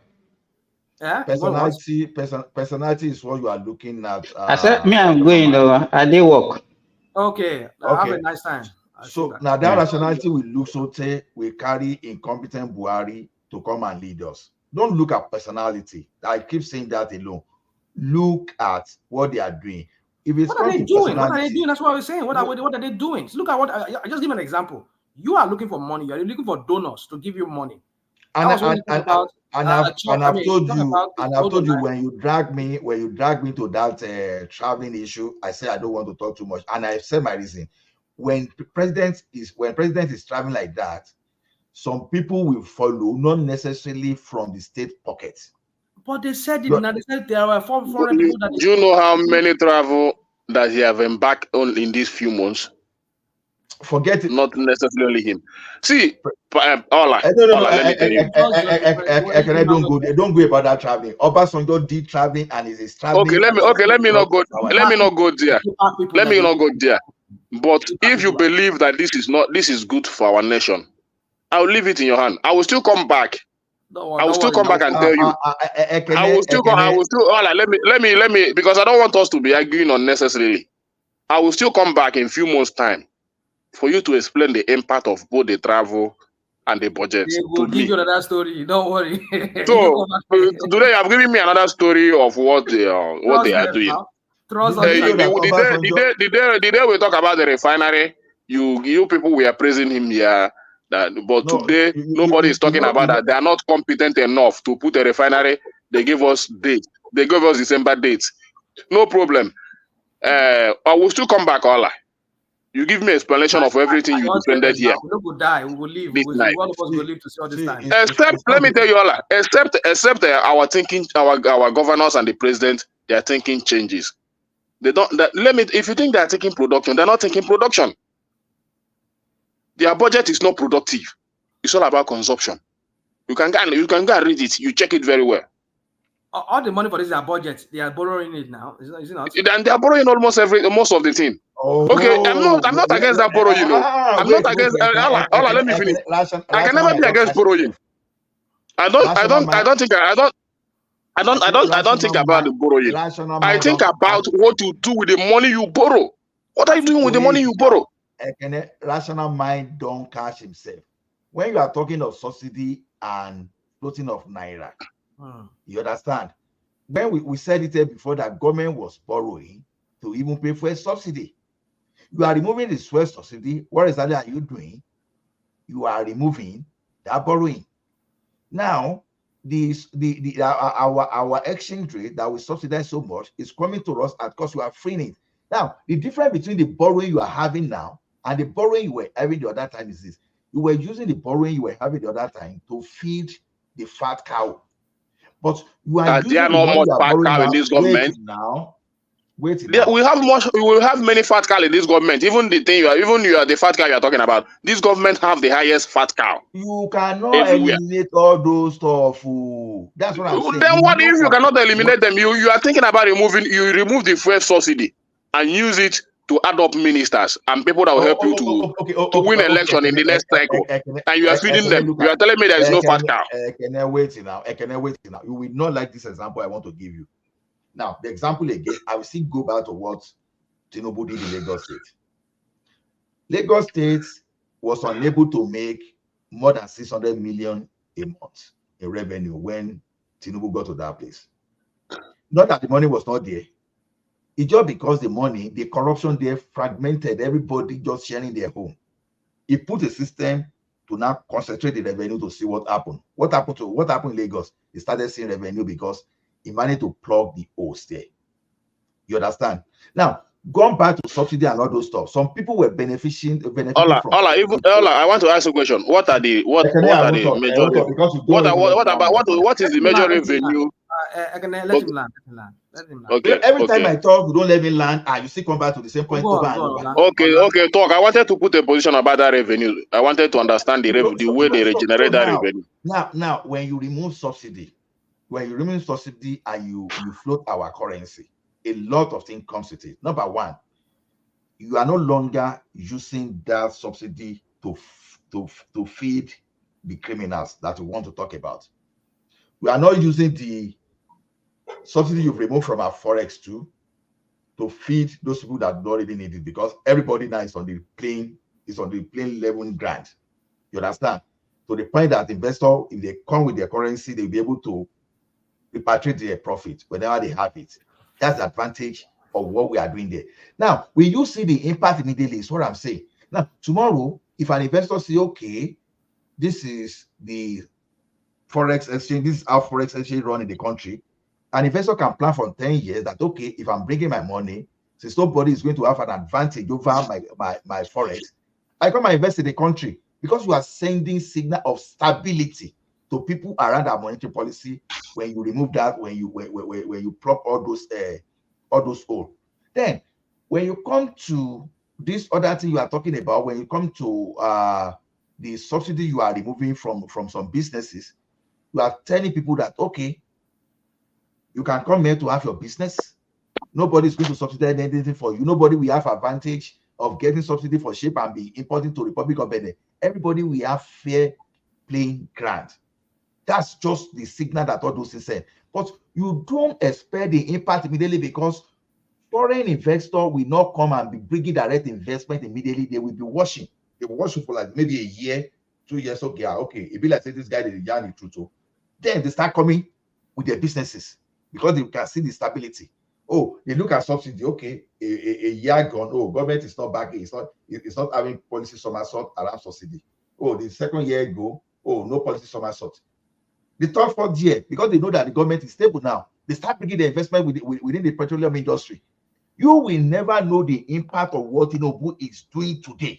Personality is what you are looking at. I said me I'm going I did work. Okay. Have a nice time. So now that rationality will look so we carry incompetent Buhari to come and lead us. Don't look at personality. I keep saying that alone. Look at what they are doing. If it's what are they doing? What are they doing? That's what I was saying. What are they doing? So look at what I just give an example. You are looking for money. You are looking for donors to give you money. I've told you when you drag me to that traveling issue, I said I don't want to talk too much, and I said my reason. When president is traveling like that, some people will follow, not necessarily from the state pocket. But they said they said there were foreign people that. Do you know how many travel that he have embarked on in these few months? Forget it. Not necessarily him. See, don't go about that traveling. Obasanjo did traveling and is traveling. Okay, let me not go there. But if you believe that this is good for our nation, I'll leave it in your hand. I will still come back. I will still come back and tell you. Let me because I don't want us to be arguing unnecessarily. I will still come back in a few months' time for you to explain the impact of both the travel and the budget. They will give you another story. Don't worry. So today you have given me another story of what they are doing. The day we talk about the refinery, you people were praising him here. Today nobody is talking about that. They are not competent enough to put a refinery. They gave us date. They gave us December dates. No problem. I will still come back, Ola. You give me explanation of everything you defended here. We will die. We will leave. One of us will leave to see all this time. Let me tell you, Ola. Except our thinking, our governors and the president, their thinking changes. They don't. If you think they are taking production, they're not taking production. Their budget is not productive. It's all about consumption. You can go and read it. You check it very well. All the money for this is our budget. They are borrowing it now. Is it not? And they are borrowing most of the thing. Okay, I'm not against that borrowing. I'm not against. Let me finish. I can never be against borrowing. I don't think about the borrowing. I think about what to do with the money you borrow. What are you doing with the money you borrow? Rational mind don't catch himself. When you are talking of subsidy and floating of naira, you understand? When we said it before that government was borrowing to even pay for a subsidy. You are removing the fuel subsidy. What exactly are you doing? You are removing that borrowing. Now, our exchange rate that we subsidize so much is coming to us at cost. We are freeing it. Now, the difference between the borrowing you are having now and the borrowing you were having the other time is this. You were using the borrowing you were having the other time to feed the fat cow. But you are using there are not much fat cow in this government. We will have many fat cow in this government. Even you are the fat cow you are talking about. This government have the highest fat cow. You cannot eliminate all those stuff. That's what I'm saying. Then what if you cannot eliminate them? You are thinking about remove the fuel subsidy and use it to add up ministers and people that will help you to win election in the next cycle. And you are feeding them. You are telling me there is no fat cow. Can I wait now? You will not like this example I want to give you. Now, the example again, I will still go back to what Tinubu did in Lagos State. Lagos State was unable to make more than 600 million a month in revenue when Tinubu got to that place. Not that the money was not there. It's just because the corruption there fragmented everybody just sharing their home. He put a system to now concentrate the revenue to see what happened. What happened in Lagos? He started seeing revenue because he managed to plug the holes there. You understand? Now, going back to subsidy and all those stuff, some people were benefiting from. I want to ask a question. What is the major revenue? Let him land. Okay. Every time I talk, you don't let me land, and you still come back to the same point over and over. Okay, talk. I wanted to put a position about that revenue. I wanted to understand the way they regenerate that revenue. Now, when you remove subsidy, and you float our currency, a lot of things comes with it. Number one, you are no longer using that subsidy to feed the criminals that we want to talk about. We are not using the subsidy you've removed from our forex to feed those people that don't really need it, because everybody now is on the plain level ground. You understand? To the point that investor, if they come with their currency, they'll be able to repatriate their profit whenever they have it. That's the advantage of what we are doing there. Now, when you see the impact immediately, is what I'm saying. Now, tomorrow, if an investor say, okay, this is the forex exchange, this is how forex exchange run in the country, an investor can plan for 10 years that, okay, if I'm bringing my money, since nobody is going to have an advantage over my forex, I come and invest in the country, because you are sending signal of stability to people around our monetary policy. When you remove that, when you plug all those holes, then when you come to this other thing you are talking about, when you come to the subsidy you are removing from some businesses, you are telling people that, okay, you can come here to have your business. Nobody is going to subsidize anything for you. Nobody will have advantage of getting subsidy for shape and be importing to Republic of Benin. Everybody will have fair playing ground. That's just the signal that all those things say. But you don't expect the impact immediately, because foreign investor will not come and be bringing direct investment immediately. They will be watching. They will watch you for like maybe a year, 2 years. Okay, it be like say this guy is yarn the truth. Then they start coming with their businesses, because they can see the stability. Oh, they look at subsidy. Okay, a year gone. Oh, government is not backing. It's not having policy somersault around subsidy. Oh, the second year go. Oh, no policy somersault. The third, fourth year, because they know that the government is stable now, they start bringing the investment within the petroleum industry. You will never know the impact of what Tinubu is doing today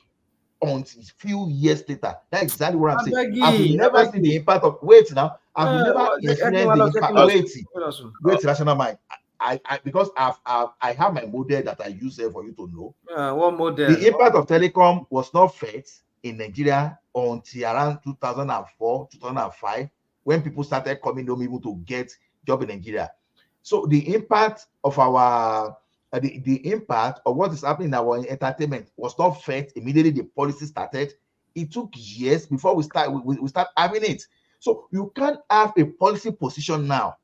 until a few years later. That's exactly what I'm saying. I will never see the impact of I will never influence the impact. Wait, rational mind. Because I have my model that I use there for you to know. What model? The impact of telecom was not felt in Nigeria until around 2004, 2005, when people started coming home even to get job in Nigeria. So the impact of our the impact of what is happening in our entertainment was not felt immediately the policy started. It took years before we start having it. So you can't have a policy position now.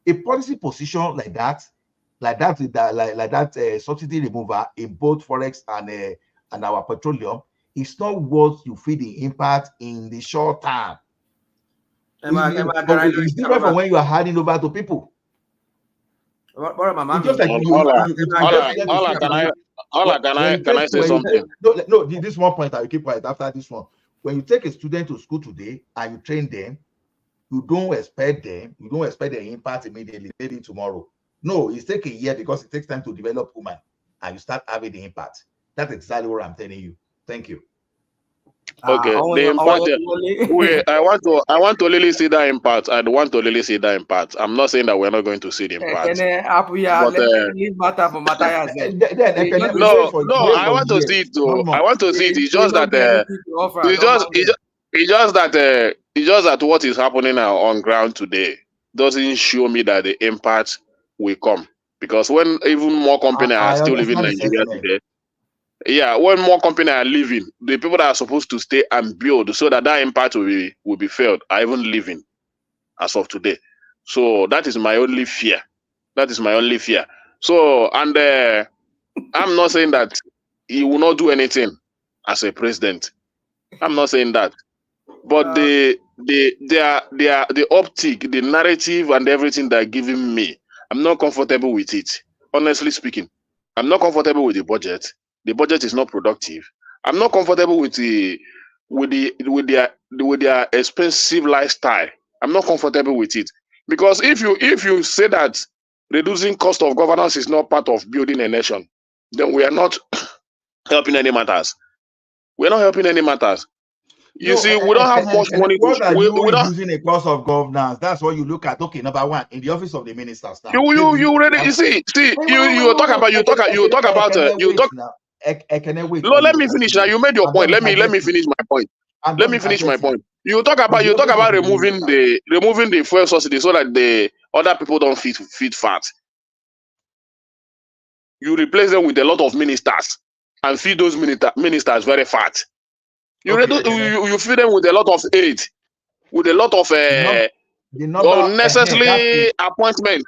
A policy position like that subsidy remover in both forex and our petroleum is not what you feel the impact in the short term. It's different from when you are handing over to people. It's just like can I say something? No, this one point I will keep quiet after this one. When you take a student to school today and you train them, you don't expect their impact immediately, maybe tomorrow. No, it takes a year, because it takes time to develop woman, and you start having the impact. That's exactly what I'm telling you. Thank you. Okay, the impact. I want to really see that impact. I want to really see that impact. I'm not saying that we're not going to see the impact. No, I want to see it too. I want to see it. It's just that what is happening now on ground today doesn't show me that the impact will come. Because when even more companies are still living in Nigeria today, when more companies are leaving, the people that are supposed to stay and build so that impact will be felt are even leaving as of today. So that is my only fear. So, and I'm not saying that he will not do anything as a president. I'm not saying that. But the optic, the narrative and everything they're giving me, I'm not comfortable with it. Honestly speaking, I'm not comfortable with the budget. The budget is not productive. I'm not comfortable with their expensive lifestyle. I'm not comfortable with it. Because if you say that reducing cost of governance is not part of building a nation, then we are not helping any matters. We're not helping any matters. You see, we don't have much money to. What are We you don't. using a course of governance? That's what you look at. Okay, number one, in the office of the ministers now. You already you see you talk about you talk about you talk. now. Wait. No, let me finish now. You made your point. Let me finish my point. Let me finish my point. You talk about removing the fuel subsidy so that the other people don't feed fat. You replace them with a lot of ministers and feed those ministers very fat. You feed them with a lot of aid, with a lot of unnecessary appointment.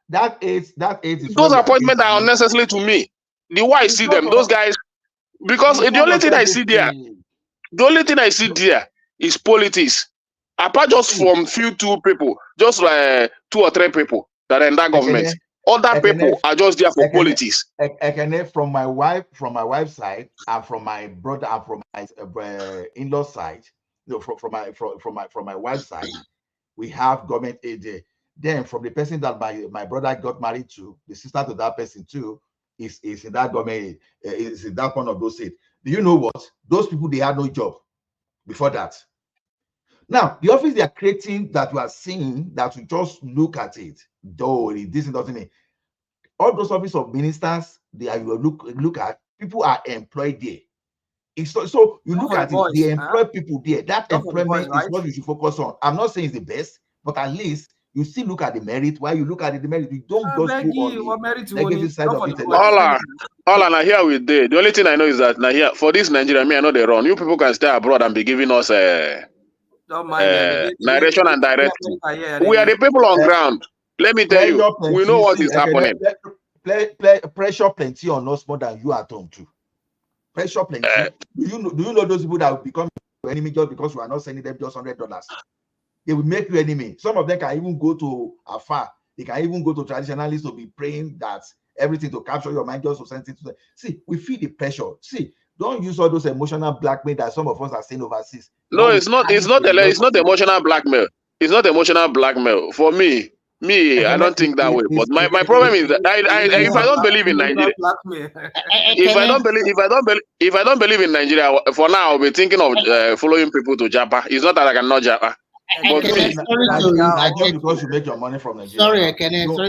That aid is those appointments are unnecessary to me. The way I see them, those guys, because the only thing I see there is politics. Apart just from two people, just like 2 or 3 people that are in that government. Other people are just there for politics. From my wife's side, and from my brother, and from my in-law side, from my wife's side, we have government aid there. Then from the person that my brother got married to, the sister to that person too, is in that government, is in that one of those aid. Do you know what? Those people, they had no job before that. Now, the office they are creating that you are seeing, that you just look at it, though this doesn't mean all those office of ministers they are look at, people are employed there. So you look at it, they employ people there. That employment is what you should focus on. I'm not saying it's the best, but at least you still look at the merit. While you look at the merit, you don't just go on the negative side of it. All now here we did. The only thing I know is that now here for this Nigeria, me I know they run. You people can stay abroad and be giving us narration and directing. We are the people on ground. Let me tell you, we know what is happening. Pressure plenty on us more than you at home too. Pressure plenty. Do you know those people that will become your enemy just because you are not sending them just $100? They will make you enemy. Some of them can even go to afar. They can even go to traditionalists to be praying that everything to capture your mind just to send it to them. See, we feel the pressure. See, don't use all those emotional blackmail that some of us are saying overseas. No, it's not emotional blackmail. It's not emotional blackmail. For me, I don't think that way. But my problem is that if I don't believe in Nigeria, if I don't believe in Nigeria, for now I'll be thinking of following people to Japa. It's not that I cannot Japa. But because you make your money from Nigeria. Sorry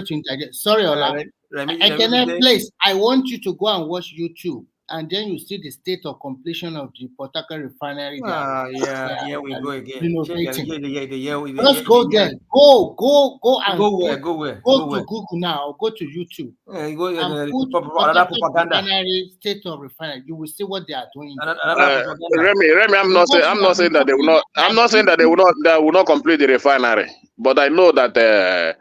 to interject. Sorry, Ola. Please, I want you to go and watch YouTube, and then you see the state of completion of the Port Harcourt refinery. Here we go again. Let's go there. Go and go where? Go to Google now. Go to YouTube. And put another propaganda. Refinery, state of refinery. You will see what they are doing. Remy, I'm not saying that they will not. I'm not saying that they will not complete the refinery. But I know that.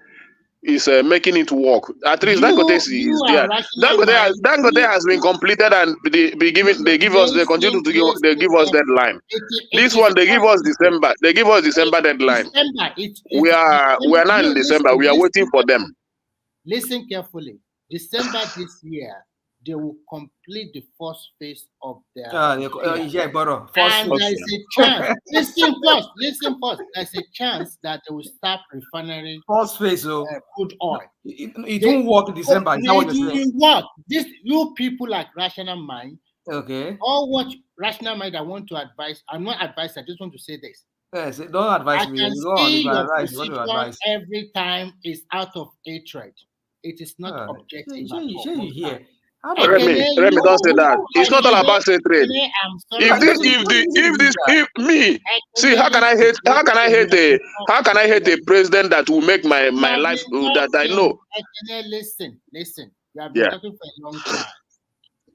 Is making it work. At least Dangote is there. Dangote has been completed and they give us deadline. This one they give us December. They give us December deadline. We are now in December. We are waiting for them. Listen carefully. December this year, they will complete the first phase of their. And there is a chance. Listen first. There's a chance that they will start refinery first phase. Crude oil. It won't work in December. It won't. You people like Rational Mind. Okay. All what Rational Mind I want to advise. I'm not advising. I just want to say this. Yes, don't advise me. I can see your position every time is out of hatred. It is not objective. Remy, don't say that. It's not all about hatred. How can I hate a president that will make my life that I know? Listen. You have been talking for a long time.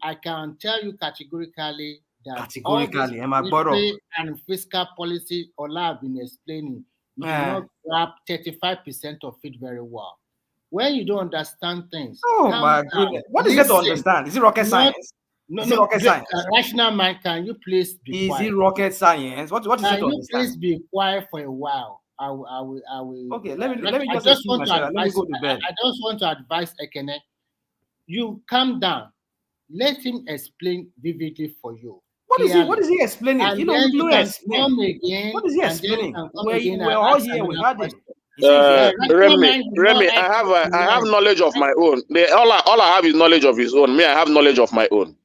I can tell you categorically that all this and fiscal policy Ola have been explaining, you cannot grab 35% of it very well. When you don't understand things, my goodness, what is it to understand? Is it rocket science? Rocket science. Rational Mind, can you please be quiet? Is it rocket science? What is it to understand? Can you please be quiet for a while? I will. Okay, let me just go to bed. I just want to advise Ekene. You calm down. Let him explain vividly for you. What is he explaining? And you then know, you can come again. What is he explaining? We're all here. We had it. Remy, I have knowledge of my own. All I have is knowledge of his own. Me, I have knowledge of my own.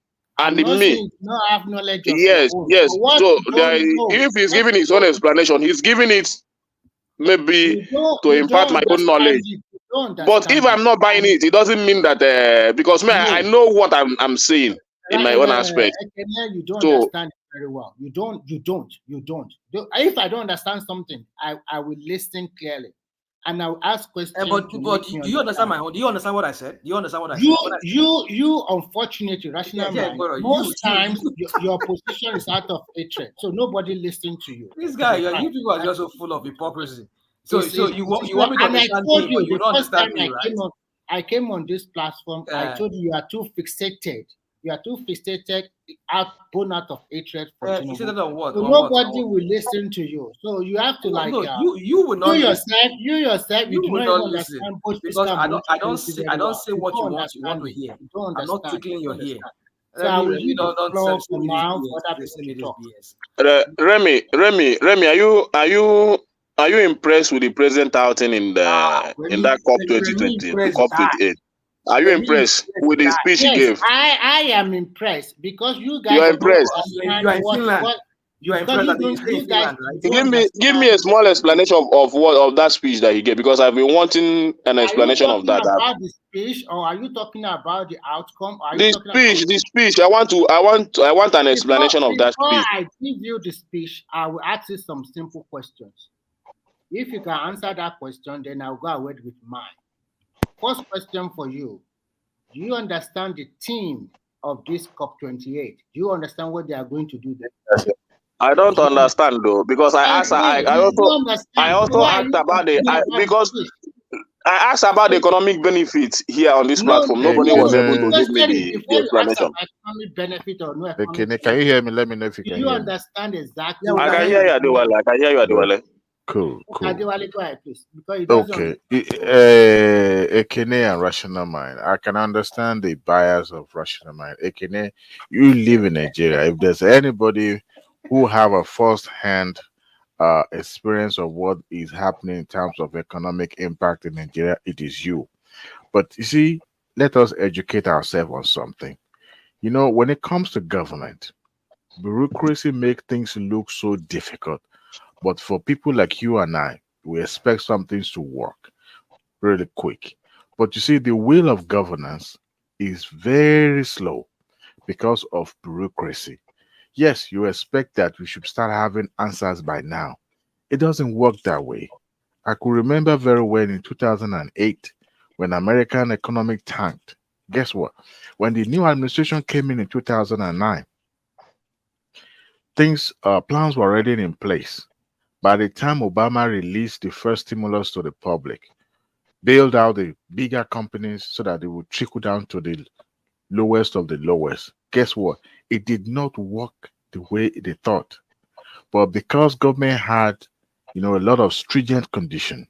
And I'm not me, saying you don't have knowledge of yes, your own. yes. But what So you don't know, if he's what giving you his own don't explanation, he's giving it maybe to you impart don't my own understand knowledge. it. You don't But if understand it. I'm not buying it, it doesn't mean that because me, I No. know what I'm saying in my own aspect. You don't So understand it very well. You don't. If I don't understand something, I will listen clearly, and I will ask questions. But do you understand my own? Do you understand what I said? Do you understand what I said? You unfortunately, rational mind. Most times, your position is out of hatred, so nobody listens to you. This guy, you people are just so full of hypocrisy. So you want me to and I understand told me, you but you the don't first time understand me, right? I came on this platform. I told you are too fixated. You are too fixated, born out of hatred for Tinubu. Fixated on what? So On nobody what? will listen to you. So you have to you will not listen. You yourself, you do will not not even listen understand both because fiscal I don't say what you want understand to it. hear. You don't I'm not understand. tickling your ear. So I will leave the Don't floor send for me this now BS. for other Send people me to this talk. Remy, are you impressed with the present outing in that COP 2020, COP 28? Are you impressed with the speech he Yes, gave? I am impressed because you You guys are don't impressed. You are in Finland. what You are because impressed that you don't stay in you guys Finland, right? Give me a small explanation of that speech that he gave, because I've been wanting an Are you explanation of talking that. about the speech or are you talking about the outcome? Are you talking about The speech. I want an explanation of that before speech. I give you the speech, I will ask you some simple questions. If you can answer that question, then I'll go ahead with mine. First question for you. Do you understand the theme of this COP28? Do you understand what they are going to do there? I don't understand though, because I asked. I also asked about because I asked about the economic benefits here on this platform. Nobody was able to give me the explanation. Economic benefit or no economic. Can you hear me? Let me know if you do can you hear me. understand exactly? I can hear you, Adewale. I can hear you, Adewale. Cool. Adewale, go ahead, please, because it doesn't. Okay. Ekene and rational mind. I can understand the bias of rational mind. Ekene, you live in Nigeria. If there's anybody who have a first-hand experience of what is happening in terms of economic impact in Nigeria, it is you. But you see, let us educate ourselves on something. You know, when it comes to government, bureaucracy make things look so difficult. But for people like you and I, we expect some things to work really quick. But you see, the wheel of governance is very slow because of bureaucracy. Yes, you expect that we should start having answers by now. It doesn't work that way. I could remember very well in 2008 when American economic tanked. Guess what? When the new administration came in 2009, plans were already in place. By the time Obama released the first stimulus to the public, bailed out the bigger companies so that they would trickle down to the lowest of the lowest. Guess what? It did not work the way they thought. But because government had, a lot of stringent condition,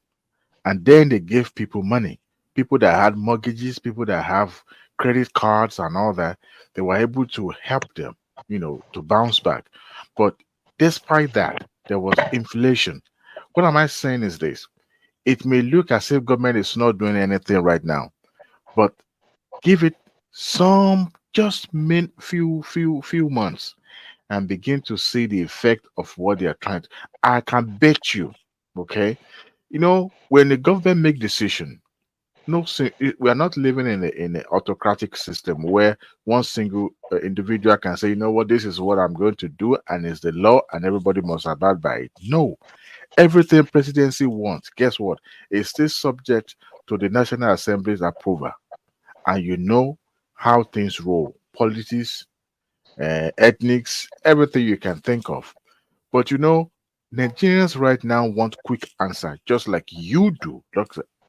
and then they gave people money, people that had mortgages, people that have credit cards and all that, they were able to help them, to bounce back. But despite that, there was inflation. What am I saying is this? It may look as if government is not doing anything right now, but give it some just few months and begin to see the effect of what they are trying to. I can bet you, okay, when the government make decision, we are not living in an autocratic system where one single individual can say, you know what, this is what I'm going to do, and it's the law, and everybody must abide by it. No, everything presidency wants, guess what, is still subject to the National Assembly's approval, and you know how things roll, politics, ethnics, everything you can think of. But Nigerians right now want quick answer, just like you do,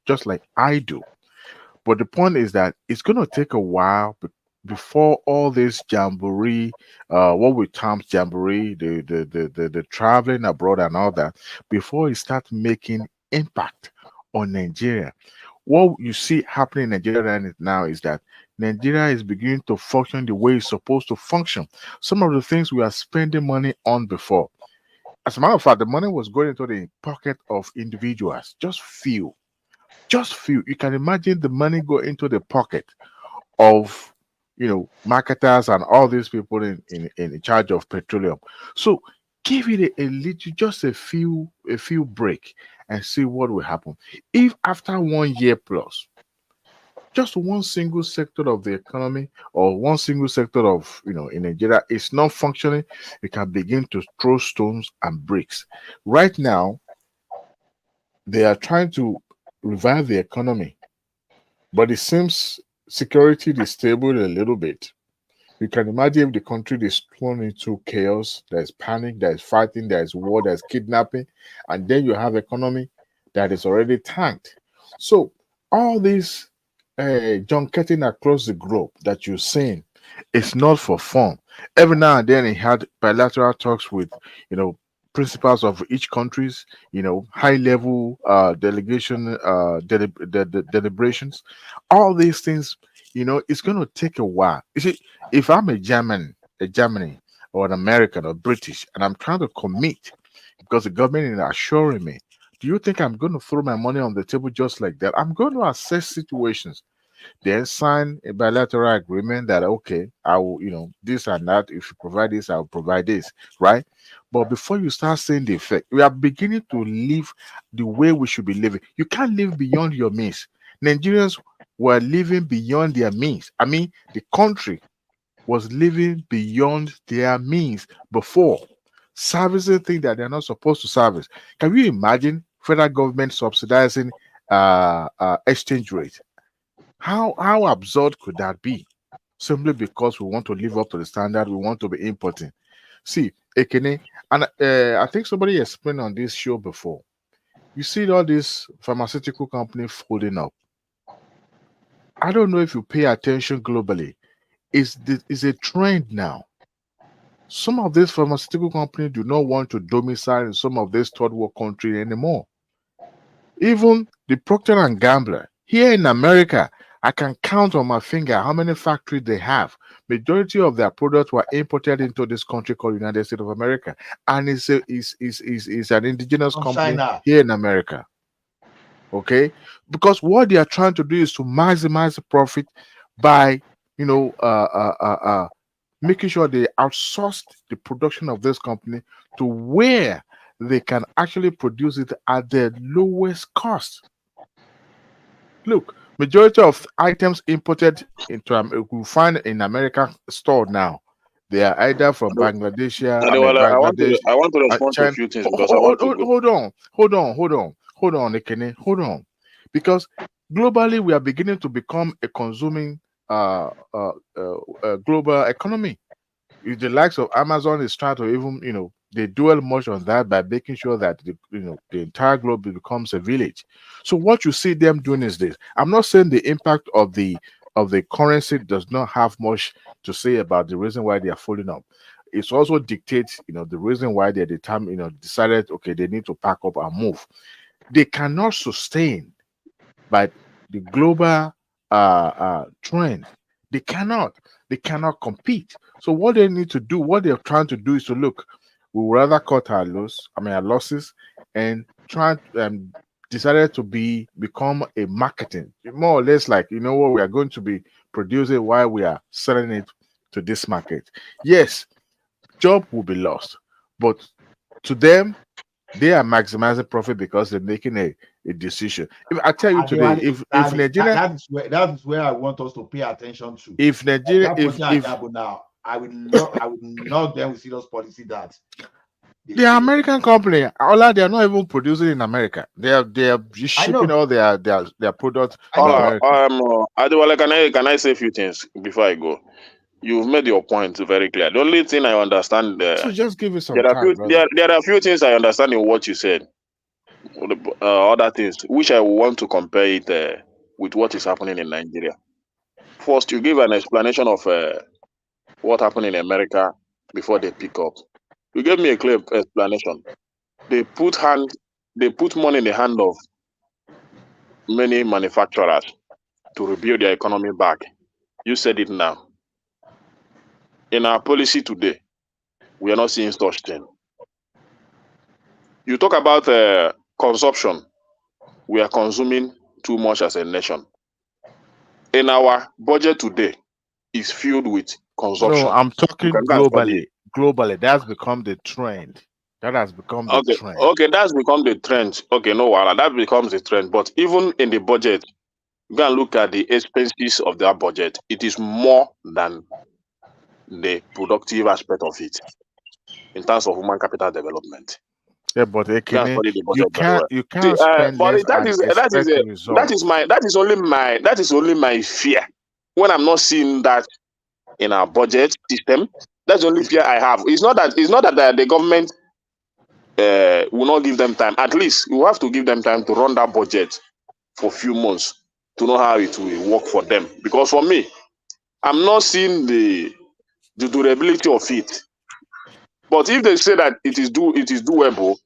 just like I do. But the point is that it's going to take a while before all this jamboree, what we term jamboree, the traveling abroad and all that, before it starts making impact on Nigeria. What you see happening in Nigeria right now is that Nigeria is beginning to function the way it's supposed to function. Some of the things we are spending money on before, as a matter of fact, the money was going into the pocket of individuals, just few. Just few. You can imagine the money go into the pocket of, marketers and all these people in charge of petroleum. So give it a little, just a few break and see what will happen. If after 1 year plus, just one single sector of the economy or one single sector of in Nigeria is not functioning, you can begin to throw stones and bricks. Right now, they are trying to revive the economy, but it seems security is stable a little bit. You can imagine if the country is thrown into chaos, there's panic, there's fighting, there's war, there's kidnapping, and then you have economy that is already tanked. So all this junketing across the globe that you're saying, it's not for fun. Every now and then he had bilateral talks with, principals of each countries, high level delegation deliberations. All these things, it's going to take a while. You see, if I'm a Germany or an American or British, and I'm trying to commit because the government is assuring me, do you think I'm going to throw my money on the table just like that? I'm going to assess situations, then sign a bilateral agreement that okay, I will, this and that. If you provide this, I'll provide this, right? But before you start seeing the effect, we are beginning to live the way we should be living. You can't live beyond your means. Nigerians were living beyond their means. I mean, the country was living beyond their means before, servicing things that they're not supposed to service. Can you imagine federal government subsidizing exchange rate? How absurd could that be? Simply because we want to live up to the standard, we want to be importing. See, Ekene, and I think somebody explained on this show before. You see all these pharmaceutical companies folding up. I don't know if you pay attention globally. It's a trend now. Some of these pharmaceutical companies do not want to domicile in some of these third world countries anymore. Even the Procter and Gamble here in America, I can count on my finger how many factories they have. Majority of their products were imported into this country called United States of America, and it's an indigenous company China. here in America. Okay, because what they are trying to do is to maximize the profit by making sure they outsource the production of this company to where they can actually produce it at the lowest cost. Look, majority of items imported into we find in American store now, they are either from Bangladesh, Bangladesh, I want to respond to a China. few things because I want to go. Hold on, Ekene, hold on, because globally we are beginning to become a consuming global economy. If the likes of Amazon is trying to even they dwell much on that by making sure that the entire globe becomes a village. So what you see them doing is this. I'm not saying the impact of the currency does not have much to say about the reason why they are folding up. It also dictates the reason why they decided okay, they need to pack up and move. They cannot sustain by the global trend. They cannot compete. So what they need to do, what they're trying to do is to look, we would rather cut our losses and try decided to become a marketing, more or less like what we are going to be producing while we are selling it to this market. Yes, job will be lost, but to them, they are maximizing profit because they're making a decision. If I tell you today, if Nigeria, that is where I want us to pay attention to. If Nigeria, if now, I would knock them with serious policy that the American company, all they are not even producing in America. They are shipping all their products to America. Adewale, can I say a few things before I go? You've made your point very clear. The only thing I understand, so just give it some there time. There are a few things I understand in what you said. Other things which I want to compare it with what is happening in Nigeria. First, you give an explanation of what happened in America before they pick up. You gave me a clear explanation. They put money in the hand of many manufacturers to rebuild their economy back. You said it now. In our policy today, we are not seeing such thing. You talk about consumption. We are consuming too much as a nation. In our budget today, is filled with No, consumption. I'm You talking can go and study globally. it. Globally, that's become the trend. That has become the Okay, trend. okay, that's become the trend. Okay, no, that becomes the trend. But even in the budget, go and look at the expenses of that budget. It is more than the productive aspect of it in terms of human capital development. Yeah, but Go and Ekene, study the you budget very can't well. you See, can't spend but less that and is expect results. that is only my fear when I'm not seeing that in our budget system. That's the only fear I have. It's not that the government will not give them time. At least we have to give them time to run that budget for a few months to know how it will work for them. Because for me, I'm not seeing the durability of it. But if they say that it is doable,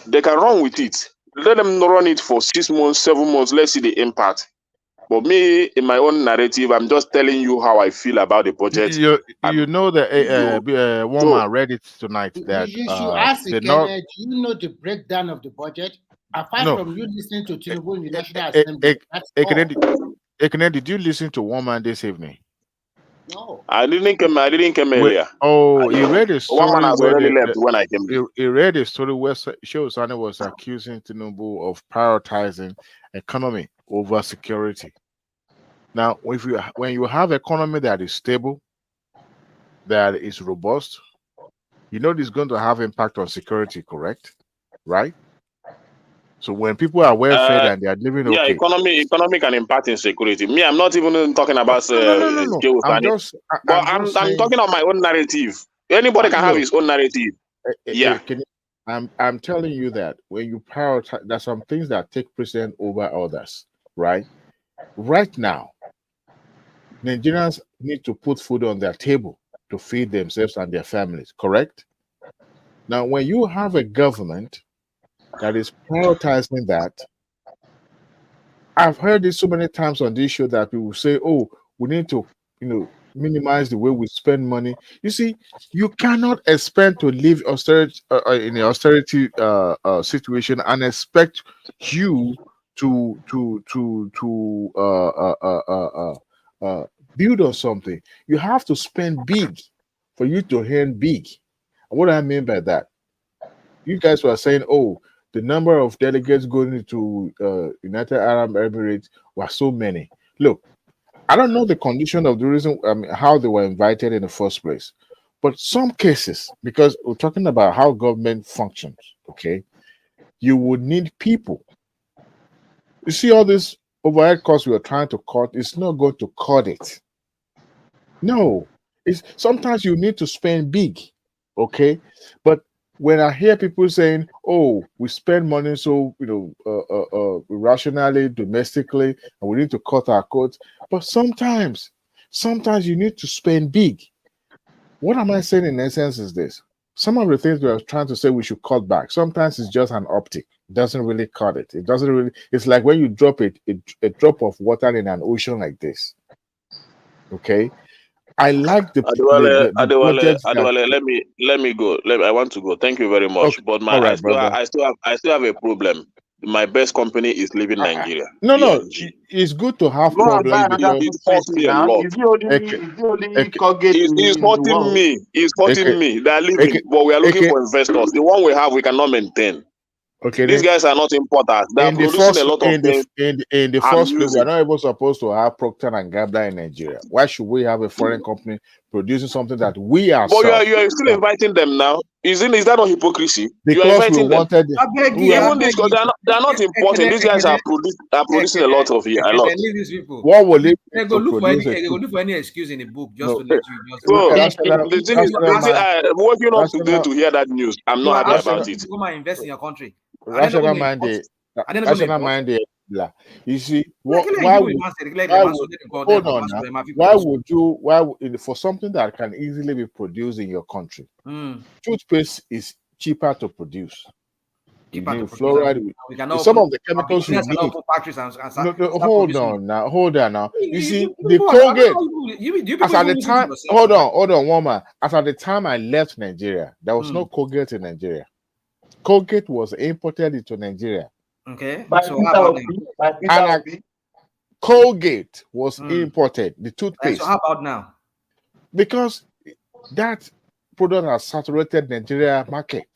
they can run with it. Let them run it for 6 months, 7 months. Let's see the impact. But me, in my own narrative, I'm just telling you how I feel about the budget. You know that woman read it tonight that You should ask the again, not do you know the breakdown of the budget? Apart no from you listening to Tinubu in the National Assembly, that's all. Ekene, did you listen to woman this evening? No. I didn't come earlier. Oh, he read a One man story has where already left when I came there. he read a story where Shehu was accusing Tinubu of prioritizing economy over security. Now, when you have economy that is stable, that is robust, you know this is going to have impact on security, correct? Right? So when people are well fed and they are living Yeah, okay. economy can impact in security. Me, I'm not even talking about No. I'm talking on my own narrative. Anybody can have his own narrative. Yeah. I'm telling you that when you prioritize, there's some things that take precedence over others, right? Right now, Nigerians need to put food on their table to feed themselves and their families, correct? Now, when you have a government that is prioritizing that, I've heard this so many times on this show that people say, oh, we need to, minimize the way we spend money. You see, you cannot expect to live austerity in an austerity situation and expect you to build on something. You have to spend big for you to earn big. And what do I mean by that? You guys were saying, oh, the number of delegates going to United Arab Emirates were so many. Look, I don't know the condition of the reason how they were invited in the first place, but some cases, because we're talking about how government functions, okay, you would need people. You see all this overhead costs we are trying to cut, it's not going to cut it. No, it's sometimes you need to spend big, okay, but when I hear people saying, "Oh, we spend money so rationally, domestically, and we need to cut our costs," but sometimes you need to spend big. What am I saying in essence is this: some of the things we are trying to say we should cut back. Sometimes it's just an optic; it doesn't really cut it. It doesn't really. It's like when you drop a drop of water in an ocean like this. Okay. I like the Adewale, projects that. let me go. I want to go. Thank you very much. Okay. But All right, brother. I still have a problem. My best company is leaving Nigeria. No, it's good to have problems because it hurts me a lot. It's hurting me. They are leaving, but we are looking for investors. The one we have, we cannot maintain. Okay, these guys are not importers. They are producing a lot of things. In the first place, we are not even supposed to have Procter and Gamble in Nigeria. Why should we have a foreign company producing something that we are? But you are still inviting them now. Is that not hypocrisy? Because you are inviting we wanted them. Even this, they are not importing. These guys are producing a lot of here. A lot. Leave these people. What will it They go look for any excuse in the book just to let you. So the thing is, waking up today to hear that news, I'm not happy about it. Come and invest in your country. Rational minded. You see, why would you for something that can easily be produced in your country? Toothpaste is cheaper to produce. Fluoride. Some of the chemicals you need. Hold on now. You see, the Colgate. As at the time, hold on, woman. As at the time I left Nigeria, there was no Colgate in Nigeria. Colgate was imported into Nigeria. Okay. Colgate was imported, the toothpaste. So how about now? Because that product has saturated Nigeria market.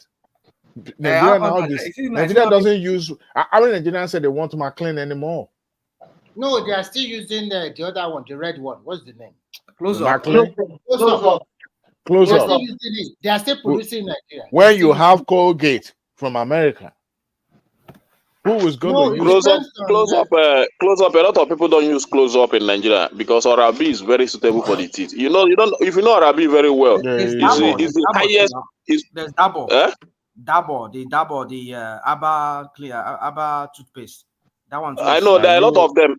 Nigeria Nigeria doesn't use. How many Nigerians say they want McLean anymore? No, they are still using the other one, the red one. What's the name? Close up. Close up. They are still producing in Nigeria. When you have Colgate from America, who is going to use close up? A lot of people don't use close up in Nigeria because Arabi is very suitable for the teeth. You know, if you know Arabi very well, it's the highest. There's Dabo. Dabo, the Abba clear, Abba toothpaste. That one too. I know there are a lot of them,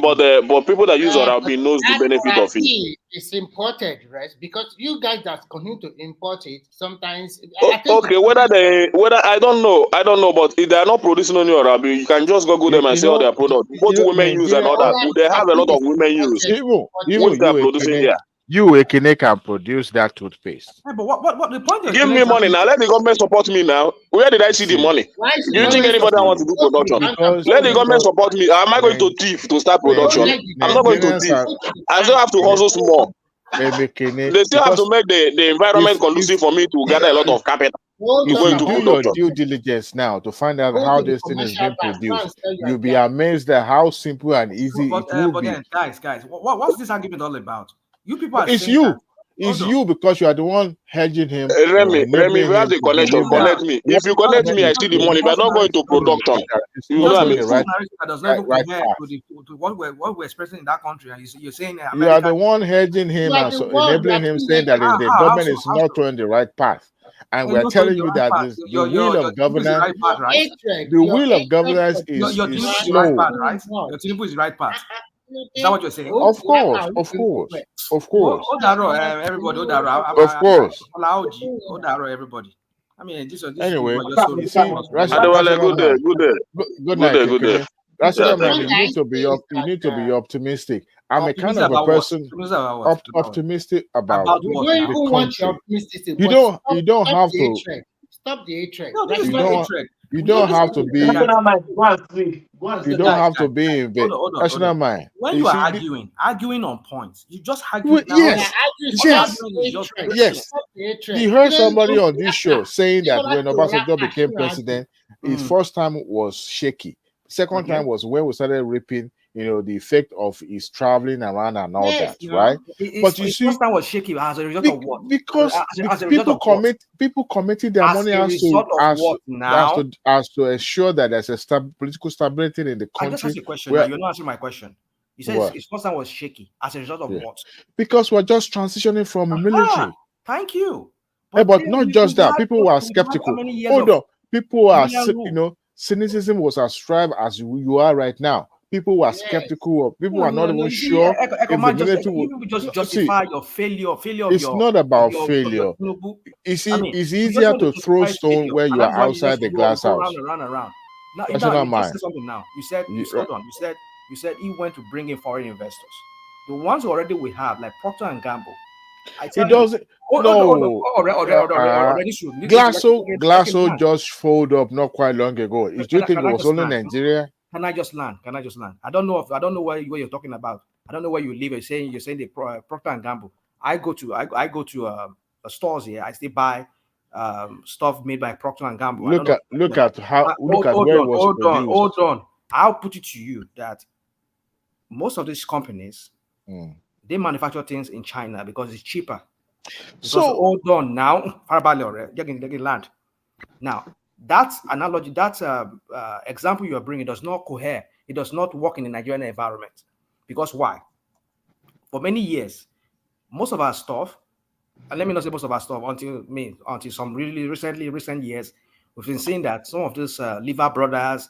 but people that use Arabi knows the benefit of it. It's imported, right? Because you guys that continue to import it sometimes. Okay, whether I don't know, but if they are not producing only Arabi, you can just go them and see all their products. Both women use and others. They have a lot of women use. Even they are producing here. You, Ekene, can produce that toothpaste. Yeah, but what the point is? Give me money now. Let the government support me now. Where did I see the money? Do you think anybody wants to do production? Let the government support me. Am I going to thief to start production? I'm not going to thief. I still have to hustle small. They still have to make the environment conducive for me to gather a lot of capital. If you do your due diligence now to find out how this thing is being produced, you'll be amazed at how simple and easy it will be. Then, guys, what's this argument all about? You people are it's you. It's you because you are the one hedging him. Remy, if you have the connection, connect me. If you connect me, I see the money. If I'm not going to production, you know what I mean? That does not even compare to what we're expressing in that country. And you're saying you are the one hedging him and so enabling him, saying that the government is not on the right path. And we're telling you that the wheel of governance, the wheel of governance is slow. Your Tinubu is the right path. Is that what you're saying? Of course. Everybody, everybody. I mean, this anyway. You see, good day. Rational man, you need to be optimistic. I'm a kind of a person optimistic about the country. You don't have to stop the hatred. You don't have to be. You don't have to be in rational mind. When you are arguing on points, you just argue. Yes. You heard somebody on this show saying that when Obasanjo became president, his first time was shaky. Second time was when we started reaping, the effect of his traveling around and all that, right? But you see, first time was shaky as a result of what? Because people committed their money as to ensure that there's a political stability in the country. I just asked a question. You're not answering my question. You said his first time was shaky as a result of what? Because we're just transitioning from the military. Thank you. But not just that. People were skeptical. Hold on. People are, cynicism was as strive as you are right now. People were skeptical. People were not even sure if the military would just justify your failure. It's not about failure. You see, it's easier to throw stone where you are outside the glass house. Now, you said something now. You said he went to bring in foreign investors. The ones already we have, like Procter and Gamble. It doesn't. Glasso just folded up not quite long ago. Do you think it was only Nigeria? Can I just land? I don't know where you're talking about. I don't know where you live. You're saying the Procter and Gamble. I go to stores here. I still buy stuff made by Procter and Gamble. Look at where it was produced. Hold on. I'll put it to you that most of these companies they manufacture things in China because it's cheaper. So hold on now, land. Now that analogy, that example you are bringing does not cohere. It does not work in the Nigerian environment. Because why? For many years, most of our stuff, and let me not say most of our stuff until some really recent years, we've been seeing that some of these Lever Brothers,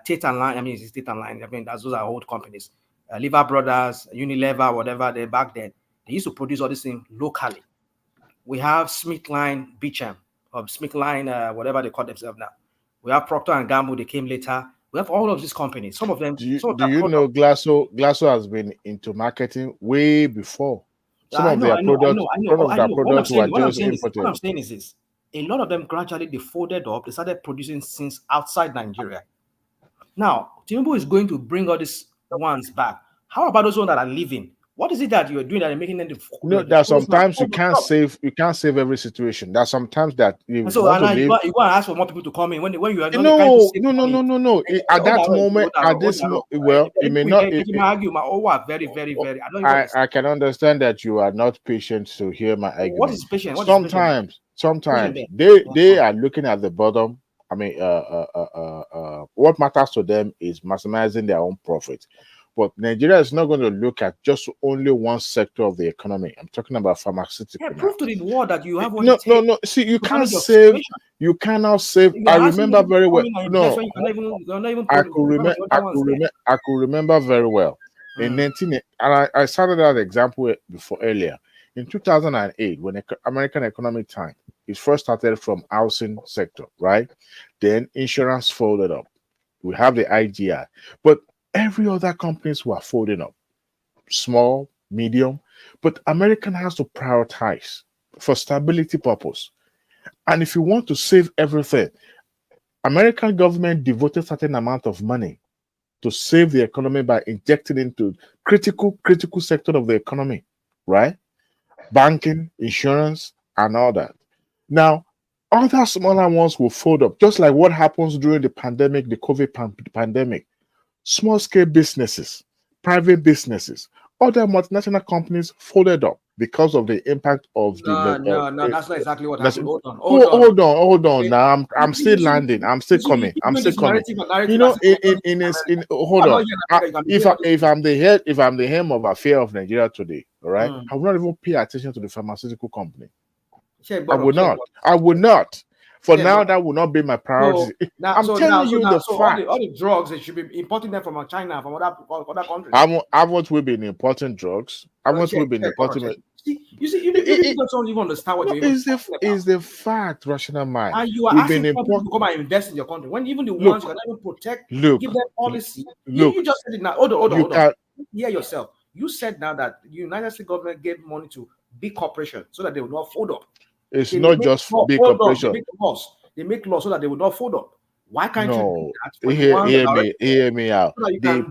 Tate and Line, it's Tate and Line, those are old companies. Lever Brothers, Unilever, whatever, back then, they used to produce all these things locally. We have Smithline Beecham, or Smithline, whatever they call themselves now. We have Procter and Gamble, they came later. We have all of these companies. Some of them. Do you know Glasso has been into marketing way before? Some of their products were just imported. What I'm saying is this: a lot of them gradually they folded up. They started producing things outside Nigeria. Now, Tinubu is going to bring all these ones back. How about those ones that are living? What is it that you're doing that are making them that sometimes you can't save every situation. That sometimes that you and so want to you live. go and ask for more people to come in when you are not No. trying to save money. No. At that moment, at this moment, well, it may not. Very, very, very. I can understand that you are not patient to hear my argument. What is patient? Sometimes they are looking at the bottom. I mean, what matters to them is maximizing their own profit. But Nigeria is not going to look at just only one sector of the economy. I'm talking about pharmaceutical. Yeah, prove to the world that you have what no, it takes. No. See, you can't save. You cannot save. I remember very well. No, I could remember very well. In 19, and I started that example earlier. In 2008, when American economic time, it first started from housing sector, right? Then insurance folded up. We have the IGI, but every other companies were folding up, small, medium, but American has to prioritize for stability purpose. And if you want to save everything, American government devoted certain amount of money to save the economy by injecting into critical sector of the economy, right? Banking, insurance, and all that. Now, other smaller ones will fold up, just like what happens during the pandemic, the COVID pandemic. Small scale businesses, private businesses, other multinational companies folded up because of the impact of No, that's not exactly what happened. Hold on. Now I'm still landing. I'm still coming. You know, hold on. If I'm the helm of affair of Nigeria today, all right, I will not even pay attention to the pharmaceutical company. I would not. For now, that will not be my priority. I'm telling you the fact. All the drugs, they should be importing them from China, from other countries. Haven't we been importing drugs? Haven't we been importing? You see, you don't even understand what you're talking about. Is the fact, rational mind. And you are asking people to come and invest in your country when even the ones you can even protect, give them policy. You just said it now. Hold on. Hear yourself. You said now that the United States government gave money to big corporations so that they will not fold up. It's not just for big corporations. They make laws so that they will not fold up. Why can't you do that? Hear me out. So they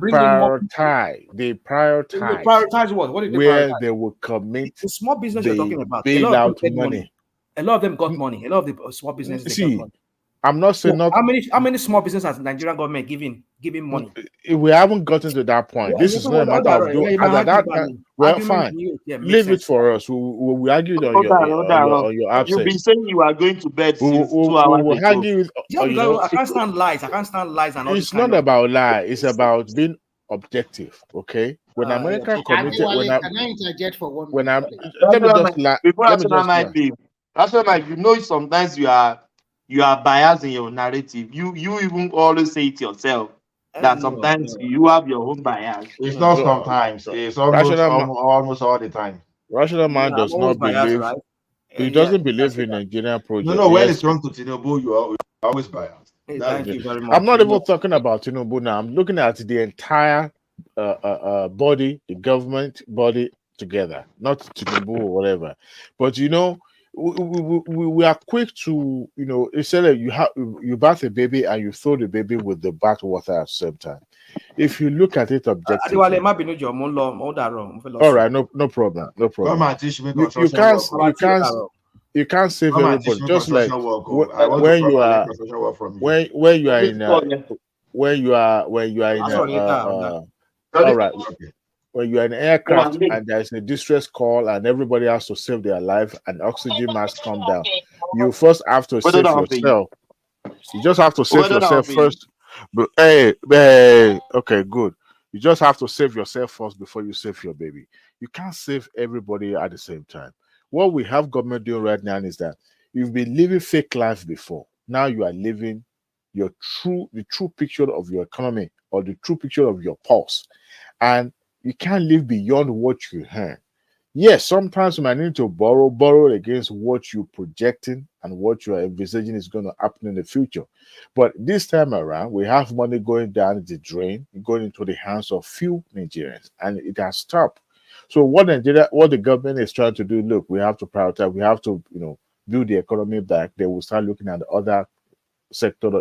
prioritize what? What did they where prioritize? They will commit the small business you're talking about. Bailout money. A lot of them got money. A lot of the small businesses got money. I'm not saying not. How many small businesses has the Nigerian government giving money? We haven't gotten to that point. This is not a matter of doing. Well, fine. Leave it for us. We argued on your absence. You've been saying you are going to bed since 2 hours ago. I can't stand lies. And all. It's not about lie. It's about being objective. Okay. When America committed, can I interject for 1 minute? Before you know, sometimes you are biased in your narrative. You even always say it yourself that sometimes you have your own bias. It's not sometimes. It's almost all the time. Rational man does not believe. Right? He doesn't believe in Nigerian project. No. When it's wrong to Tinubu, you are always biased. Thank you very much. I'm not even talking about Tinubu now. I'm looking at the entire body, the government body together, not Tinubu or whatever. But you know. We are quick to, you know, instead of you bath a baby and you throw the baby with the bath water at the same time. If you look at it objectively, all right, no problem. You can't save everybody. Just like when you are in all right. When you are in an aircraft and there's a distress call and everybody has to save their life and oxygen mask come down, you first have to save yourself. You just have to save yourself first. But okay, good. You just have to save yourself first before you save your baby. You can't save everybody at the same time. What we have government doing right now is that you've been living fake life before. Now you are living the true picture of your economy or the true picture of your pulse. And you can't live beyond what you earn. Yes, sometimes you might need to borrow against what you're projecting and what you're envisaging is going to happen in the future. But this time around, we have money going down the drain, going into the hands of few Nigerians, and it has stopped. So what the government is trying to do, look, we have to prioritize, we have to, build the economy back. They will start looking at the other sector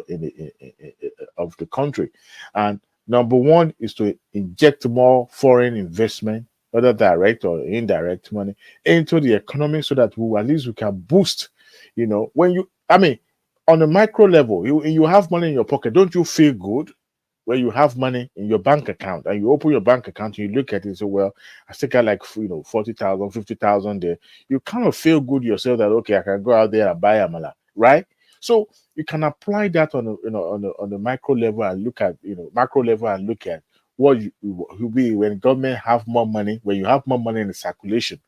of the country, and Number one is to inject more foreign investment, whether direct or indirect money, into the economy so that at least we can boost. When on a micro level, you have money in your pocket. Don't you feel good when you have money in your bank account and you open your bank account and you look at it and say, well, I still got like 40,000, 50,000 there. You kind of feel good yourself that okay, I can go out there and buy amala, right? So you can apply that on a micro level and look at macro level and look at what you will be when government have more money, when you have more money in the circulation.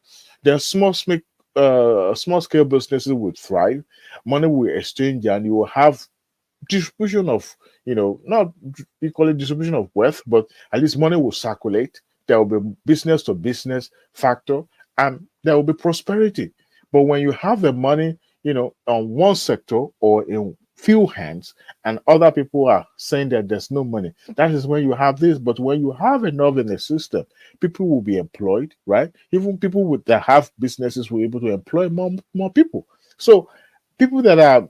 Then small scale businesses will thrive, money will exchange, and you will have distribution of not equally distribution of wealth, but at least money will circulate. There will be business to business factor, and there will be prosperity. But when you have the money on one sector or in few hands, and other people are saying that there's no money, that is when you have this. But when you have enough in the system, people will be employed, right? Even people that have businesses will be able to employ more people. So people that are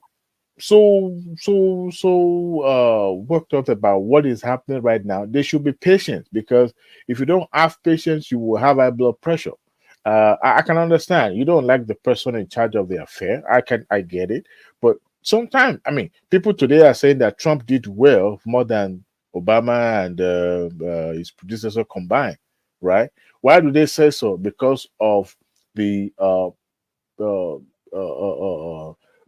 worked up about what is happening right now, they should be patient, because if you don't have patience, you will have high blood pressure. I can understand you don't like the person in charge of the affair. I get it, but sometimes people today are saying that Trump did well more than Obama and his predecessor combined, right? Why do they say so? Because of the uh,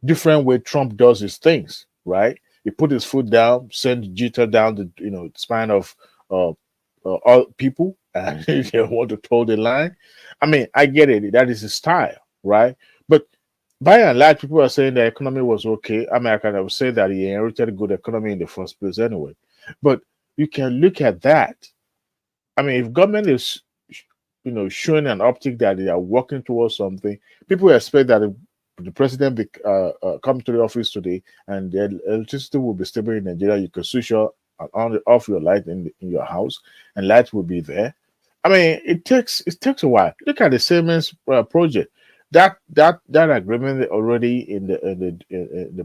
different way Trump does his things, right? He put his foot down, send jitter down the spine of all people, and they want to toe the line. I get it. That is his style, right? But by and large, people are saying the economy was okay. I can have say that he inherited a good economy in the first place anyway. But you can look at that. If government is showing an optic that they are working towards something, people expect that the president come to the office today and the electricity will be stable in Nigeria. You can switch off your light in your house and light will be there. It takes a while. Look at the Siemens project. That agreement already in the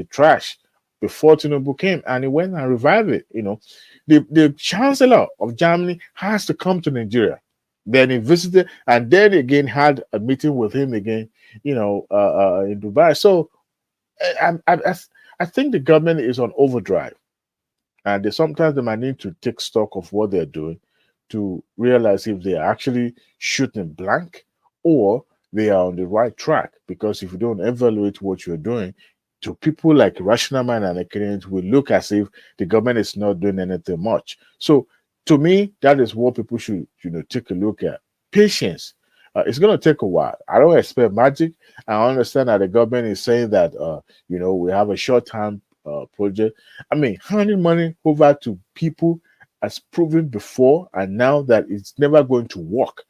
trash before Tinubu came, and he went and revived it. The chancellor of Germany has to come to Nigeria. Then he visited, and then again had a meeting with him again, in Dubai. So I think the government is on overdrive, and sometimes they might need to take stock of what they're doing to realize if they are actually shooting blank or they are on the right track. Because if you don't evaluate what you're doing, to people like rational mind and Canadians will look as if the government is not doing anything much. So to me, that is what people should take a look at. Patience. It's going to take a while. I don't expect magic. I understand that the government is saying that we have a short-term project. Handing money over to people has proven before, and now that it's never going to work.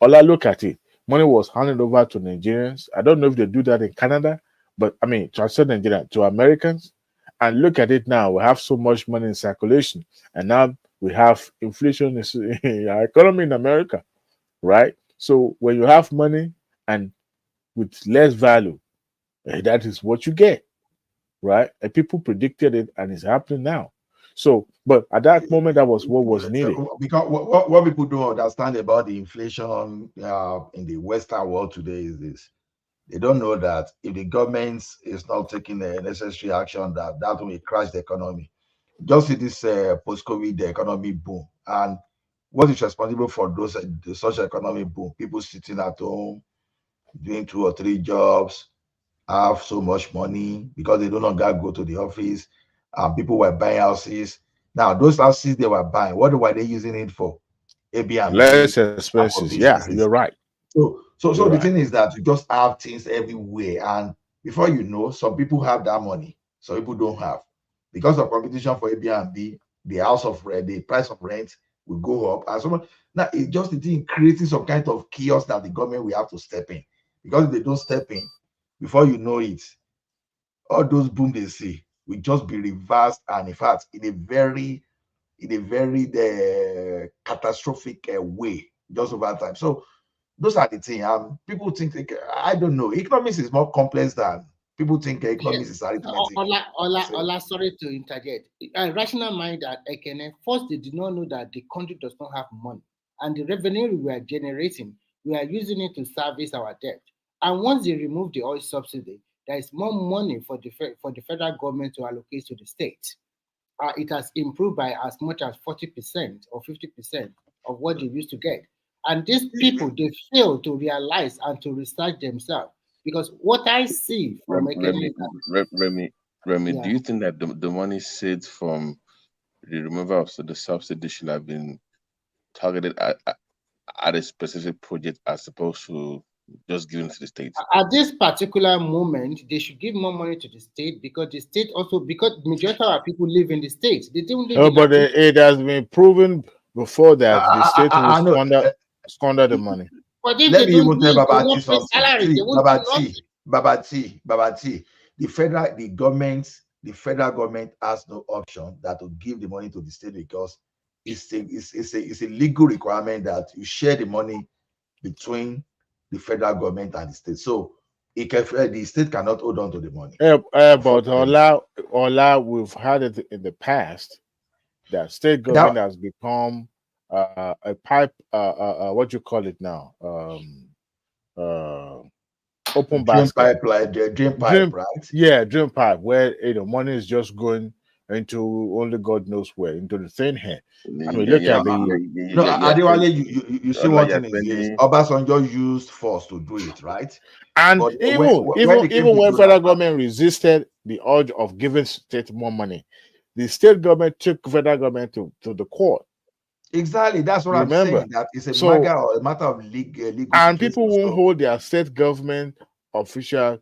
Ola, look at it. Money was handed over to Nigerians. I don't know if they do that in Canada, but transfer Nigeria to Americans. And look at it now. We have so much money in circulation, and now we have inflation in our economy in America, right? So when you have money and with less value, that is what you get, right? And people predicted it, and it's happening now. So, but at that moment, that was what was needed. Because what people don't understand about the inflation in the Western world today is this: they don't know that if the government is not taking the necessary action, that will crash the economy. Just see this post-COVID the economy boom, and what is responsible for such economic boom? People sitting at home doing 2 or 3 jobs, have so much money because they no longer go to the office. People were buying houses. Now, those houses they were buying, what were they using it for? Airbnb, Less expenses. Yeah, you're right. So the thing is that you just have things everywhere, and before you know, some people have that money, some people don't have. Because of competition for Airbnb, the house of rent, the price of rent will go up, and so on. Now it's just the thing creating some kind of chaos that the government will have to step in. Because if they don't step in, before you know it, all those boom they see will just be reversed, and in fact, in a very catastrophic way, just over time. So those are the things. People think, I don't know. Economics is more complex than People think economics is arithmetic. Ola, sorry to interject. A rational mind that first they did not know that the country does not have money, and the revenue we are generating, we are using it to service our debt. And once they remove the oil subsidy, there is more money for the federal government to allocate to the state. It has improved by as much as 40% or 50% of what they used to get. And these people, they fail to realize and to research themselves. Because what I see from Remy, yeah. do you think that the money saved from the removal of the subsidy should have been targeted at a specific project as opposed to just given to the state? At this particular moment, they should give more money to the state because the state also, because majority of our people live in the state. They don't live in but it has been proven before that the state will squander the money. Let me even tell Babati something. See, Babati, the federal government has no option that to give the money to the state because it's a legal requirement that you share the money between the federal government and the state. So the state cannot hold on to the money. But Ola, we've had it in the past that state government has become a pipe, what you call it now? Open basket. Dream pipe, right? Yeah, dream pipe, where money is just going into only God knows where, into the thin hand. I mean, look at the. You see one thing is yes, Obasanjo used force to do it, right? And but even when federal government resisted the urge of giving state more money, the state government took federal government to the court. Exactly, that's what I'm saying. That is a matter of legal. And people won't hold their state government official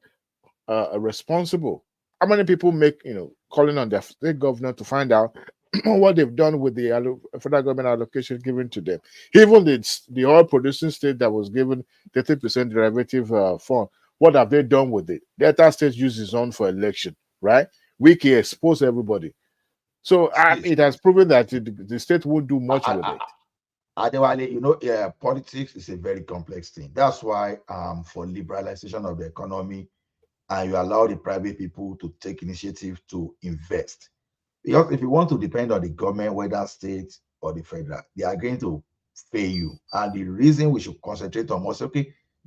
responsible. How many people make calling on their state governor to find out what they've done with the federal government allocation given to them? Even the oil producing state that was given 30% derivative fund, what have they done with it? Delta State used its own for election, right? Wiki exposed everybody. So it has proven that the state won't do much with it. Adewale, politics is a very complex thing. That's why for liberalization of the economy, and you allow the private people to take initiative to invest. Because if you want to depend on the government, whether state or the federal, they are going to fail you. And the reason we should concentrate on more,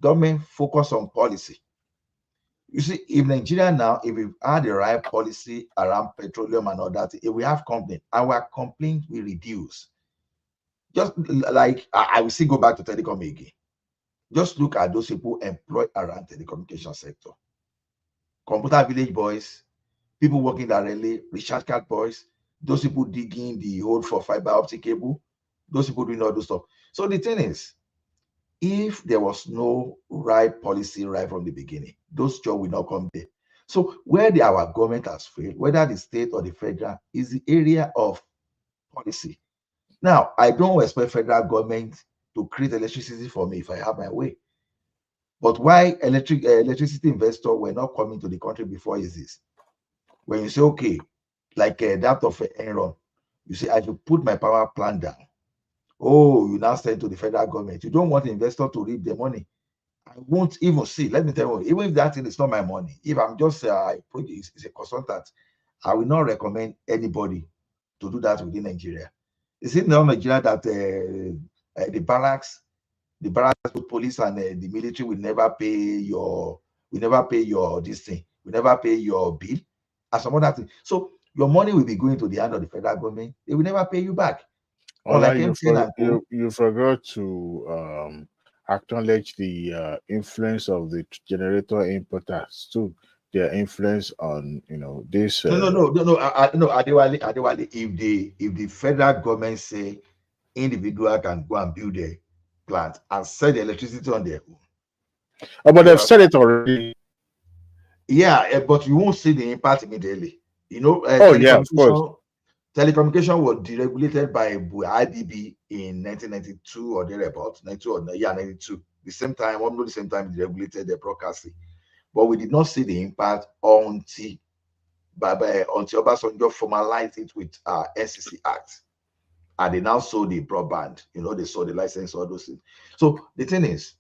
government focus on policy. You see, if Nigeria now, if we've had the right policy around petroleum and all that, if we have complaint, our complaint will reduce. Just like I will still go back to telecom again. Just look at those people employed around telecommunication sector. Computer village boys, people working directly, recharge card boys, those people digging the hole for fiber optic cable, those people doing all those stuff. So the thing is, if there was no right policy right from the beginning, those jobs will not come there. So where our government has failed, whether the state or the federal, is the area of policy. Now, I don't expect federal government to create electricity for me if I have my way. But why electricity investors were not coming to the country before is this. When you say, okay, like that of Enron, you say, I should put my power plant down. Oh, you now send to the federal government. You don't want the investor to reap the money. I won't even see. Let me tell you, even if that thing is not my money, if I'm just is a consultant, I will not recommend anybody to do that within Nigeria. Is it not Nigeria that the barracks, the police and the military will never pay your this thing, will never pay your bill, and some other thing. So your money will be going to the hand of the federal government. They will never pay you back. You forgot to acknowledge the influence of the generator importers too. Their influence on this. No. Adewale, if the federal government say individual can go and build a plant and sell the electricity on their own. But they've said it already. Yeah, but you won't see the impact immediately. Yeah, of course. Telecommunication was deregulated by IBB in 1992 or thereabouts, 92. The same time, almost the same time, they regulated the broadcasting. But we did not see the impact until Obasanjo formalized it with Efcc Act. And they now sold the broadband, they sold the license, all those things. So the thing is,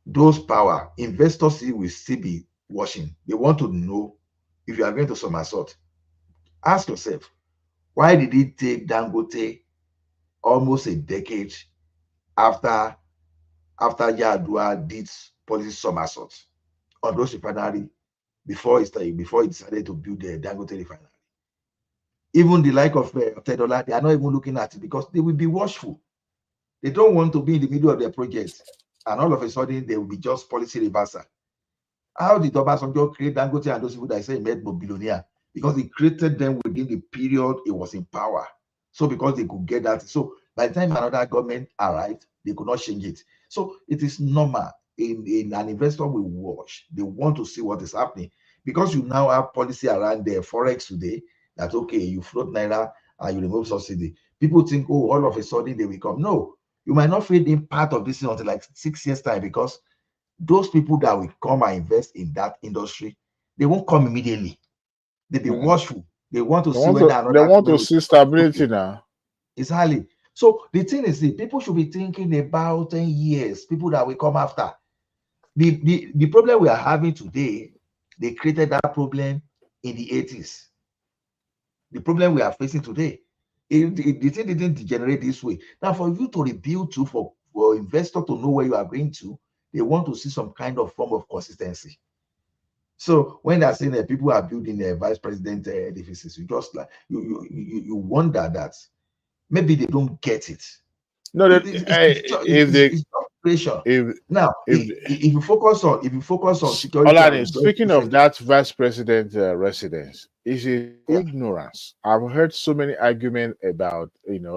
those power investors will still be washing. They want to know if you are going to somersault. Ask yourself, why did it take Dangote almost a decade after Yadua did policy somersault on those refinery before he decided to build the Dangote refinery? Even the like of $10, they are not even looking at it because they will be watchful. They don't want to be in the middle of their project, and all of a sudden they will be just policy reversal. How did Obasanjo create Dangote and those people that say he made billionaire? Because he created them within the period he was in power. So because they could get that. So by the time another government arrived, they could not change it. So it is normal. In an investor will watch. They want to see what is happening. Because you now have policy around the forex today that, okay, you float Naira and you remove subsidy. People think, oh, all of a sudden they will come. No, you might not feel in part of this until like 6 years time, because those people that will come and invest in that industry, they won't come immediately. They be watchful. They want to see whether they want to see stability now. Exactly. So the thing is, people should be thinking about 10 years, people that will come after. The problem we are having today, they created that problem in the 80s. The problem we are facing today, the thing didn't degenerate this way. Now, for you to rebuild to, for investor to know where you are going to, they want to see some kind of form of consistency. So when they're saying that people are building a vice president edifices, you just like you wonder that maybe they don't get it. No, it's not pressure. Now, if you focus on security, Olani, speaking of that vice president residence, is it ignorance? I've heard so many arguments about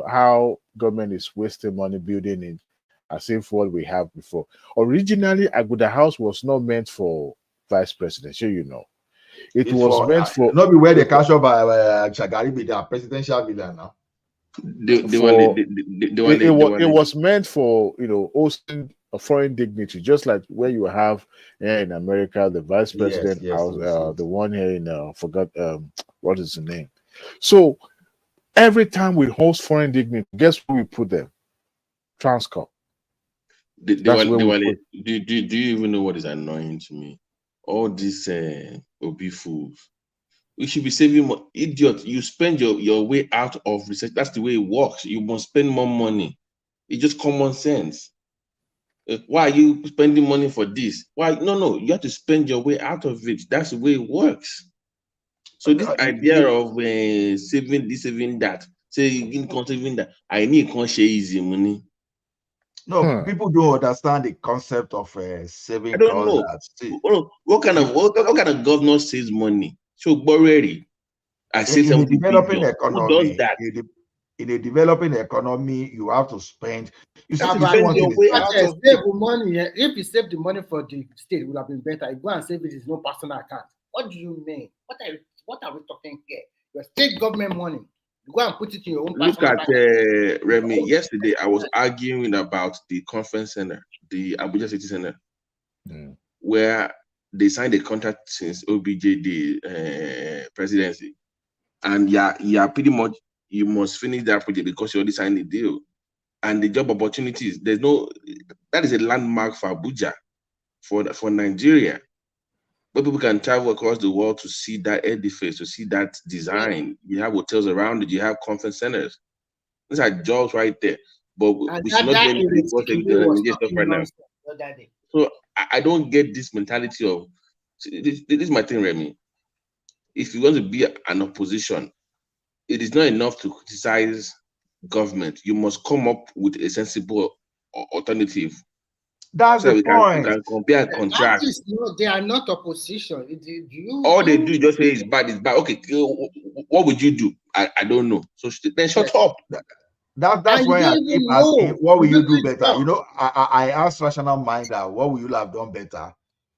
how government is wasting money building it as if what we have before. Originally, Aguda House was not meant for vice president, so it was meant for not be where the cash up by Shagari be the presidential villa now. It was meant for hosting a foreign dignity, just like where you have here in America the vice president the one here in forgot what is the name. So every time we host foreign dignity, guess where we put them? Transcorp. Do you even know what is annoying to me? All these OB fools. We should be saving more. Idiot, you spend your way out of research. That's the way it works. You must spend more money. It's just common sense. Why are you spending money for this? Why? No, you have to spend your way out of it. That's the way it works. So this idea of saving this, saving that, saving that, I need easy money. No, people don't understand the concept of saving. I don't know. What kind of governor saves money? So Boreri, I say in a developing economy. Who does that? In a developing economy, you have to spend. You have to spend your way out of save money. If you save the money for the state, it would have been better. You go and save it is no personal account. What do you mean? What are we talking here? Your state government money. You go and put it in your own. Look at Remy. Yesterday, I was arguing about the conference center, the Abuja City Center, where they signed a contract since OBJ the presidency, and pretty much you must finish that project because you already signed the deal. And the job opportunities, that is a landmark for Abuja, for Nigeria. But people can travel across the world to see that edifice, to see that design. You have hotels around it, you have conference centers. These are jobs right there. But we should not do stuff right now. So I don't get this mentality of this is my thing, Remy. If you want to be an opposition, it is not enough to criticize government. You must come up with a sensible alternative. That's the point. We can compare and contrast. They are not opposition. All they do is just say it's bad, it's bad. Okay, what would you do? I don't know. So then shut up. That's why I keep asking, what will you do better? I asked Rational Mind that what will you have done better?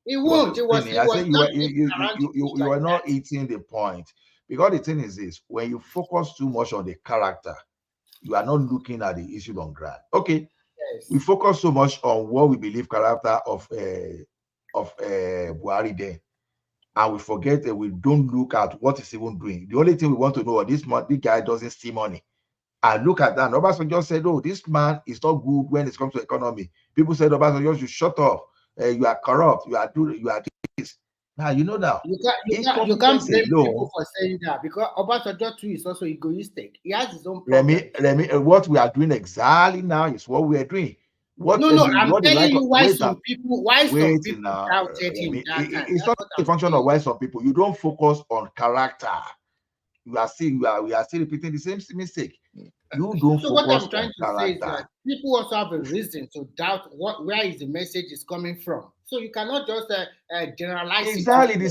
It won't. I think you are not eating the point. Because the thing is this: when you focus too much on the character, you are not looking at the issue on ground. Okay. Yes. We focus so much on what we believe character of Buhari then, and we forget that we don't look at what he's even doing. The only thing we want to know is this guy doesn't steal money. And look at that. Obasanjo just said, "Oh, this man is not good when it comes to economy." People said, "Obasanjo, you shut up. You are corrupt. You are this." Now you know that you can't blame people for saying that, because Obasanjo too is also egoistic. He has his own problem. Remy, what we are doing exactly now is what we are doing. I'm telling you why some people doubted him that time. It's not a function of why some people. You don't focus on character. We are still repeating the same mistake. You don't focus what I'm trying to character. say is that people also have a reason to doubt where is the message is coming from. So you cannot just generalize exactly it. the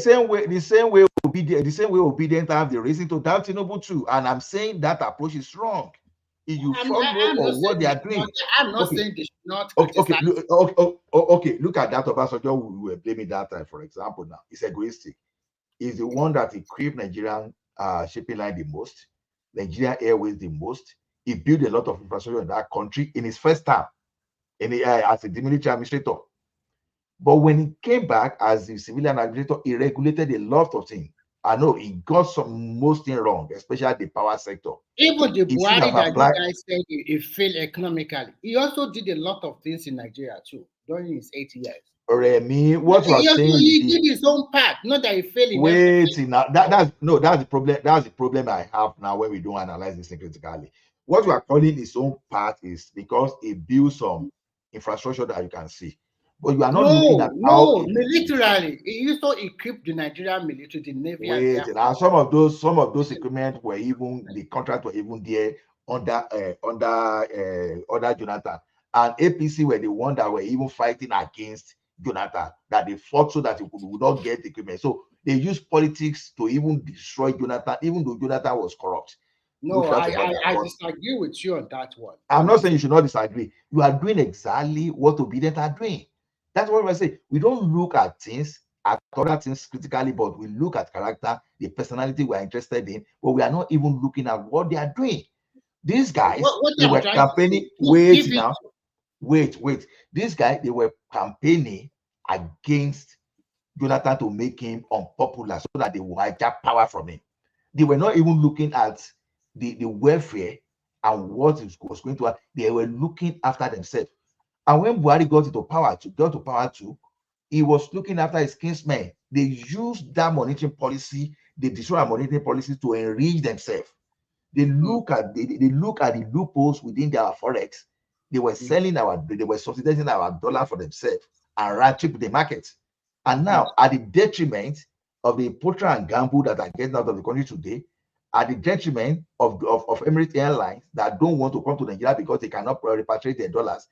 same way obedient have the reason to doubt Tinubu too. And I'm saying that approach is wrong. If you follow what they are doing, I'm not saying they should not criticize. Okay, look at that Obasanjo we were blaming that time, for example. Now it's egoistic. He's the one that equipped Nigerian shipping line the most, Nigerian Airways the most. He built a lot of infrastructure in that country in his first term as a military administrator. But when he came back as the civilian administrator, he regulated a lot of things. I know he got most things wrong, especially the power sector. Even the Buhari that you guys said he failed economically, he also did a lot of things in Nigeria too during his 8 years. Remy, what you are saying? He did his own part, not that he failed in everything. Now that's the problem. That's the problem I have now when we don't analyze this thing critically. What you are calling his own part is because he built some infrastructure that you can see. But you are not looking at how militarily. He used to equip the Nigerian military, the Navy. Now some of those equipment were even the contract were even there under Jonathan, and APC were the one that were even fighting against Jonathan, that they fought so that he would not get the equipment. So they used politics to even destroy Jonathan, even though Jonathan was corrupt. No, I disagree with you on that one. I'm not saying you should not disagree. You are doing exactly what Obedient are doing. That's what I say. We don't look at things, at other things critically, but we look at character, the personality we are interested in, but we are not even looking at what they are doing. These guys, they were campaigning. Wait. These guys, they were campaigning against Jonathan to make him unpopular so that they would hijack power from him. They were not even looking at the welfare and what was going to happen. They were looking after themselves. And when Buhari got to power too, he was looking after his kinsmen. They used that monetary policy, they destroyed monetary policies to enrich themselves. They look at the loopholes within their forex. They were selling they were subsidizing our dollar for themselves and ran cheap the market. And now, at the detriment of the poacher and gamble that are getting out of the country today, at the detriment of Emirates Airlines that don't want to come to Nigeria because they cannot repatriate their dollars.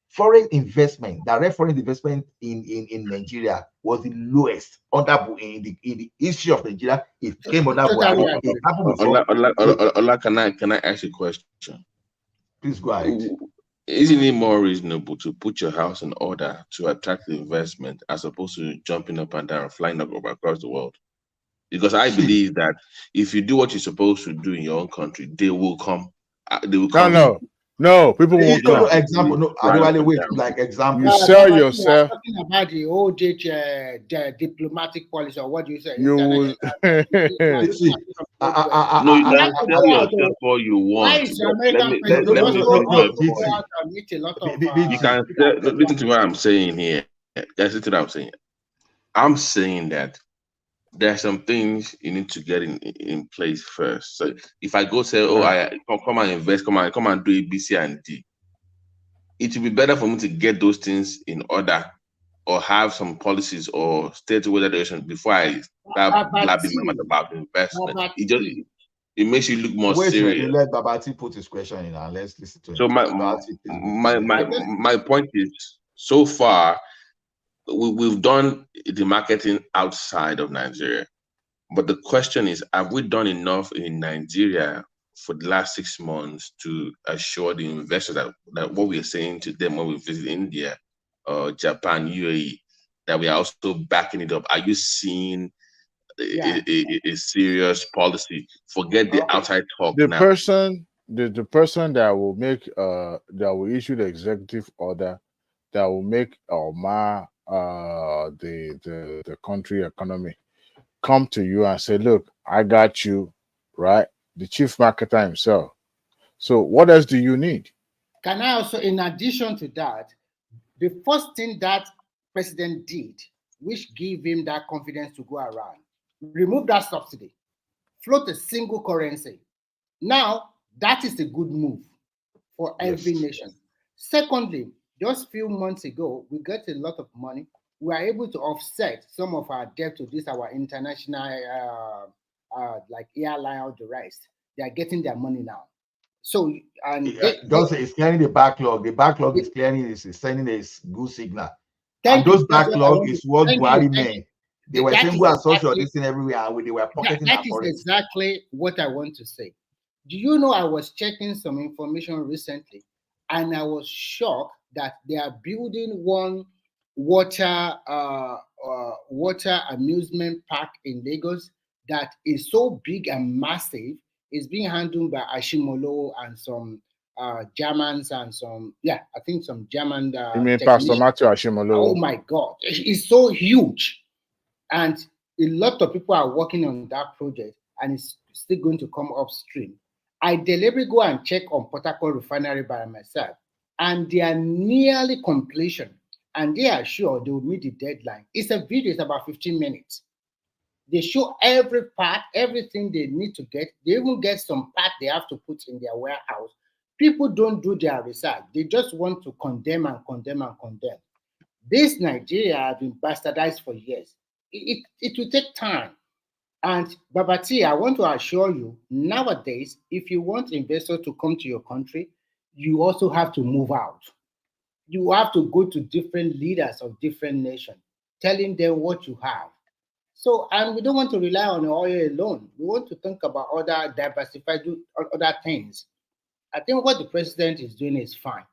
Foreign investment, direct foreign investment in Nigeria was the lowest in the history of Nigeria. It came under Buhari. It happened before. Can I ask you a question? Please go ahead. Isn't it more reasonable to put your house in order to attract the investment as opposed to jumping up and down, flying up across the world? Because I believe that if you do what you're supposed to do in your own country, they will come. They will come. No, people won't come. Example, no, wait, like example. You sell yourself. Talking about the old diplomatic policy, or what do you say? You will. No, you can sell yourself all you want. Why is the American president you can listen to what I'm saying here. Listen to what I'm saying. I'm saying that there are some things you need to get in place first. So if I go say, I come and invest, come and do A, B, C, and D, it will be better for me to get those things in order or have some policies or state whether direction before I start blabbing about investment. It makes you look more serious. Let Babati put his question in and let's listen to him. So my point is, so far, we've done the marketing outside of Nigeria. But the question is, have we done enough in Nigeria for the last 6 months to assure the investors that what we're saying to them when we visit India, Japan, UAE, that we are also backing it up? Are you seeing a serious policy? Forget the outside talk The now. The person that will make that will issue the executive order that will make the country economy come to you and say, look, I got you, right? The chief marketer himself. So what else do you need? Can I also, in addition to that, the first thing that president did which give him that confidence to go around. Remove that subsidy. Float a single currency. Now, that is a good move for every nation. Secondly, just a few months ago, we got a lot of money. We are able to offset some of our debt to this, our international, like airline or the rest. They are getting their money now. So, and it's clearing the backlog. The backlog is clearing, is sending a good signal. And those backlog is what Buhari meant. They were saying, go and source your this thing everywhere, and they were pocketing that is exactly what I want to say. Do you know, I was checking some information recently, and I was shocked that they are building one water amusement park in Lagos that is so big and massive. It's being handled by Ashimolo and some Germans and some, I think some German. You mean Pastor Matthew Ashimolo? Oh my God, it's so huge. And a lot of people are working on that project, and it's still going to come upstream. I deliberately go and check on Port Harcourt Refinery by myself, and they are nearly completion, and they are sure they will meet the deadline. It's a video, it's about 15 minutes. They show every part, everything they need to get. They even get some part they have to put in their warehouse. People don't do their research. They just want to condemn and condemn and condemn. This Nigeria has been bastardized for years. It will take time. And Babati, I want to assure you, nowadays, if you want investors to come to your country, you also have to move out. You have to go to different leaders of different nations, telling them what you have. So, and we don't want to rely on oil alone. We want to think about other diversified, other things. I think what the president is doing is fine.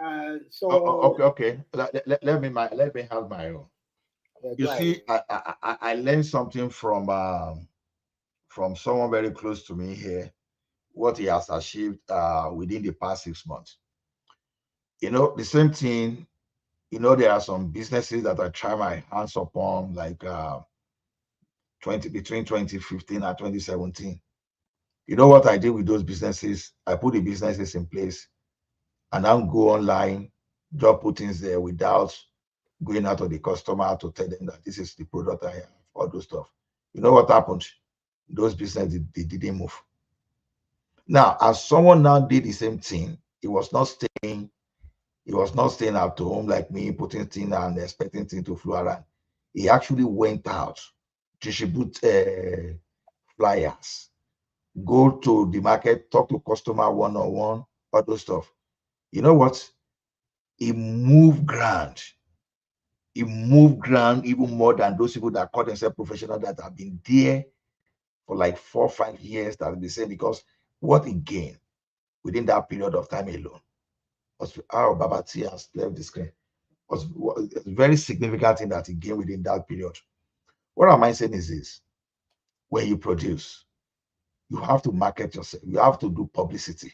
Okay. Let me have my own. You see, I learned something from someone very close to me here, what he has achieved within the past 6 months. You know, the same thing, you know, there are some businesses that I try my hands upon, like between 2015 and 2017. You know what I did with those businesses? I put the businesses in place and then go online, drop put things there without going out to the customer to tell them that this is the product I have, all those stuff. You know what happened? Those businesses, they didn't move. Now, as someone now did the same thing, he was not staying at home like me, putting things and expecting things to flow around. He actually went out, distribute flyers, go to the market, talk to customer one-on-one, all those stuff. You know what? He moved ground. He moved ground even more than those people that call themselves professionals that have been there for like 4 or 5 years, that will be saying, because what he gained within that period of time alone was how Babati has left the screen. Was a very significant thing that he gained within that period. What am I saying is this: when you produce, you have to market yourself, you have to do publicity.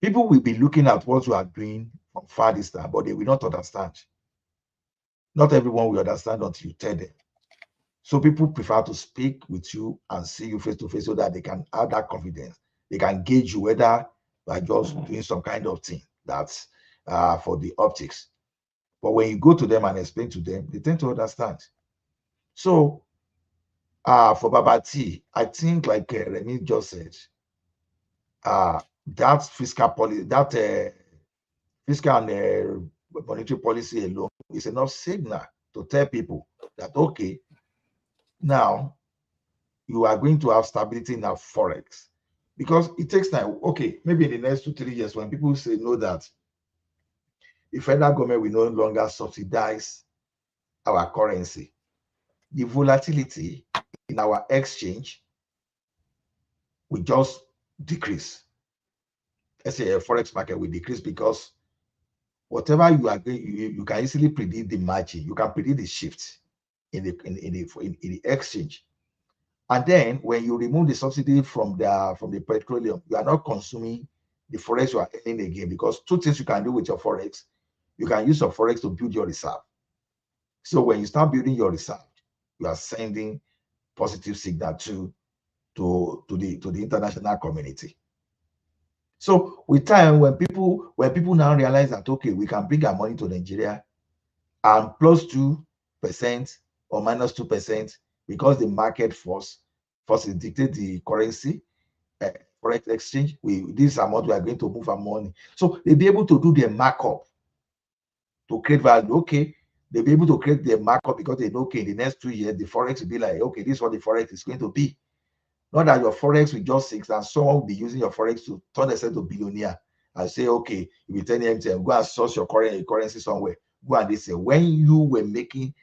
People will be looking at what you are doing from far distance, but they will not understand. Not everyone will understand until you tell them. So people prefer to speak with you and see you face to face so that they can have that confidence. They can gauge you whether by just doing some kind of thing that's for the optics. But when you go to them and explain to them, they tend to understand. So for Babati, I think like Remy just said, that fiscal policy, that fiscal and monetary policy alone is enough signal to tell people that, okay, now you are going to have stability in our forex, because it takes time. Okay, maybe in the next 2-3 years, when people say know that the federal government will no longer subsidize our currency, the volatility in our exchange will just decrease. Let's say a forex market will decrease, because whatever you are doing, you can easily predict the margin. You can predict the shift in the exchange. And then when you remove the subsidy from the petroleum, you are not consuming the forex you are earning again, because 2 things you can do with your forex. You can use your forex to build your reserve. So when you start building your reserve, you are sending positive signal to the international community. So with time, when people now realize that, okay, we can bring our money to Nigeria, and plus 2, or minus 2% because the market forces dictate the currency, forex exchange. This amount we are going to move our money. So they'll be able to do their markup to create value. Okay, they'll be able to create their markup because they know, okay, in the next 2 years, the forex will be like, okay, this is what the forex is going to be. Not that your forex will just sink and someone will be using your forex to turn themselves to billionaire and say, okay, you will tell them to go and source your currency somewhere. Go and they say, when you were making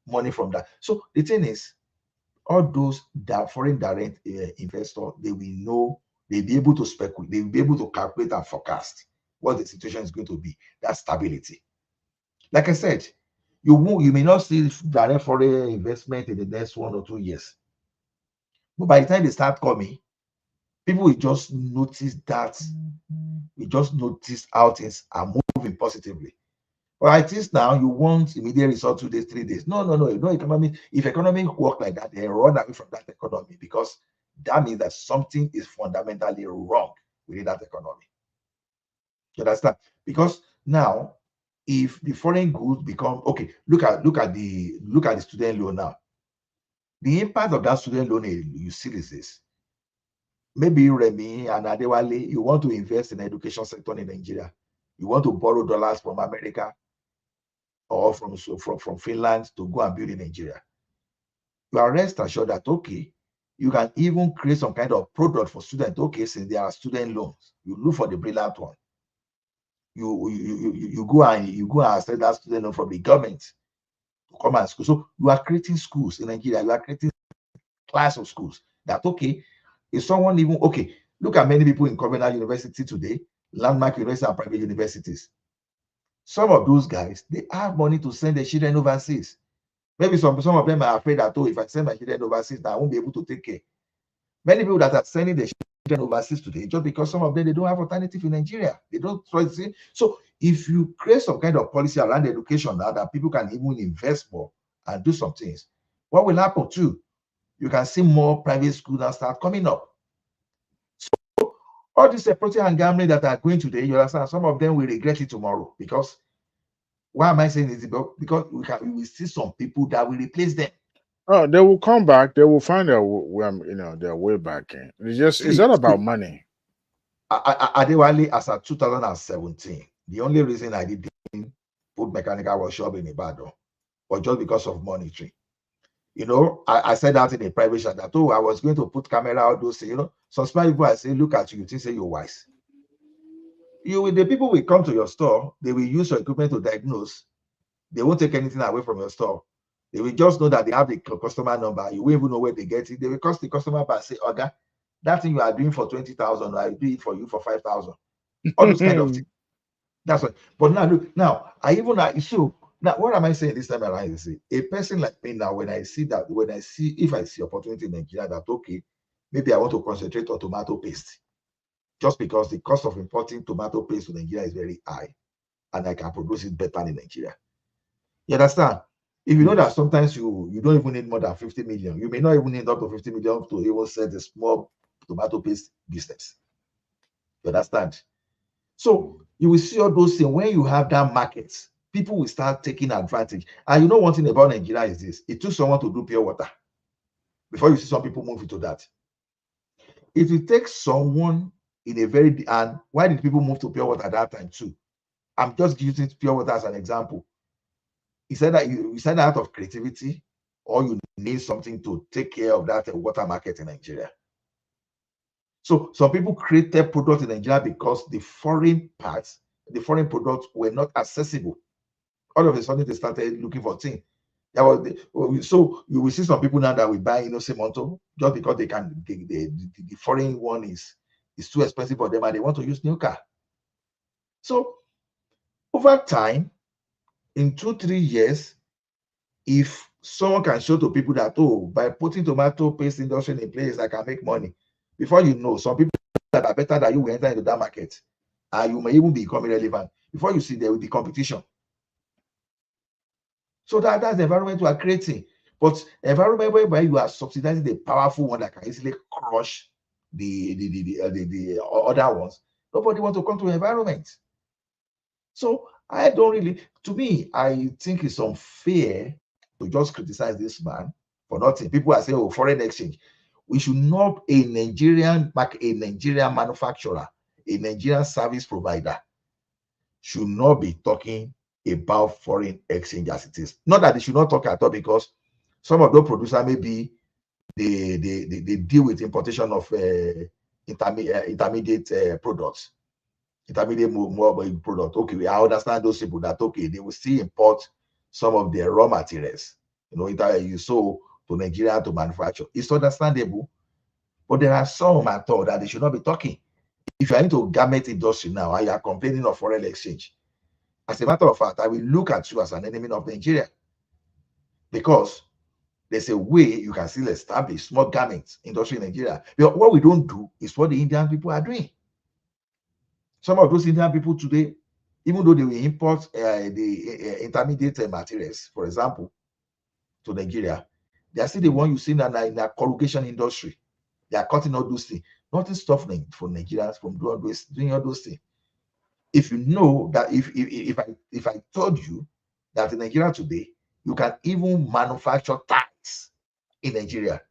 money from that. So the thing is, all those that foreign direct investors, they will know, they'll be able to speculate, they'll be able to calculate and forecast what the situation is going to be. That's stability. Like I said, you may not see direct foreign investment in the next 1 or 2 years. But by the time they start coming, people will just notice that, we just notice how things are moving positively. But I think now you want immediate result 2 days, 3 days. No. Economy. If economy work like that, they run away from that economy because that means that something is fundamentally wrong within that economy. You understand? Because now, if the foreign goods become okay, look at the student loan now. The impact of that student loan, you see this. Maybe Remy and Adewale, you want to invest in the education sector in Nigeria. You want to borrow dollars from America or from Finland to go and build in Nigeria. You are rest assured that, okay, you can even create some kind of product for students. Okay, since there are student loans, you look for the brilliant one. You go and accept that student loan from the government to come and school. So you are creating schools in Nigeria. You are creating class of schools that, okay, if someone even, okay, look at many people in Covenant University today, landmark university and private universities. Some of those guys, they have money to send their children overseas. Maybe some of them are afraid that, oh, if I send my children overseas, now I won't be able to take care. Many people that are sending their children overseas today, just because some of them, they don't have alternative in Nigeria. They don't trust it. So if you create some kind of policy around education now that people can even invest more and do some things, what will happen too? You can see more private schools that start coming up. So all these protein and gambling that are going today, you understand, some of them will regret it tomorrow. Because why am I saying this? Because we will see some people that will replace them. Oh, they will come back. They will find their way back in. It's all about money. Adewale, as of 2017, the only reason I didn't put mechanical workshop in Ibadan was just because of monetary. I said that in a private chat that, oh, I was going to put camera out those things. Some smart people, I say, look at you think say you're wise. The people will come to your store, they will use your equipment to diagnose. They won't take anything away from your store. They will just know that they have the customer number. You won't even know where they get it. They will cost the customer by say, okay, that thing you are doing for 20,000, I do it for you for 5,000. All those kind of things. That's what. But now now what am I saying this time around is a person like me now, if I see opportunity in Nigeria that, okay, maybe I want to concentrate on tomato paste, just because the cost of importing tomato paste to Nigeria is very high, and I can produce it better in Nigeria. You understand? If you know that sometimes you don't even need more than 50 million, you may not even need up to 50 million to even set a small tomato paste business. You understand? So you will see all those things. When you have that market, people will start taking advantage. And one thing about Nigeria is this: it took someone to do pure water before you see some people move into that. If you take someone and why did people move to pure water at that time too? I'm just using pure water as an example. He said that out of creativity, or you need something to take care of that water market in Nigeria. So some people created products in Nigeria because the foreign products were not accessible. All of a sudden, they started looking for things. So you will see some people now that will buy Semonto just because the foreign one is too expensive for them and they want to use new car. So over time, in 2-3 years, if someone can show to people that, oh, by putting tomato paste industry in place, I can make money. Before you know, some people that are better than you will enter into that market, and you may even become irrelevant. Before you see, there will be competition. So that's the environment we are creating. But environment whereby you are subsidizing the powerful one that can easily crush the other ones. Nobody wants to come to the environment. So I don't really, to me, I think it's unfair to just criticize this man for nothing. People are saying, oh, foreign exchange. We should not, a Nigerian manufacturer, a Nigerian service provider should not be talking about foreign exchange as it is. Not that they should not talk at all, because some of those producers maybe they deal with importation of intermediate products, intermediate mobile product. Okay, I understand those people that okay, they will still import some of their raw materials, you sold to Nigeria to manufacture. It's understandable, but there are some I thought that they should not be talking. If you are into garment industry now and you are complaining of foreign exchange, as a matter of fact, I will look at you as an enemy of Nigeria, because there's a way you can still establish small garment industry in Nigeria. But what we don't do is what the Indian people are doing. Some of those Indian people today, even though they will import the intermediate materials, for example, to Nigeria, they are still the one you see in the corrugation industry. They are cutting all those things. Nothing stopping for Nigerians from doing all those things. If you know that, if I told you that in Nigeria today, you can even manufacture ties in Nigeria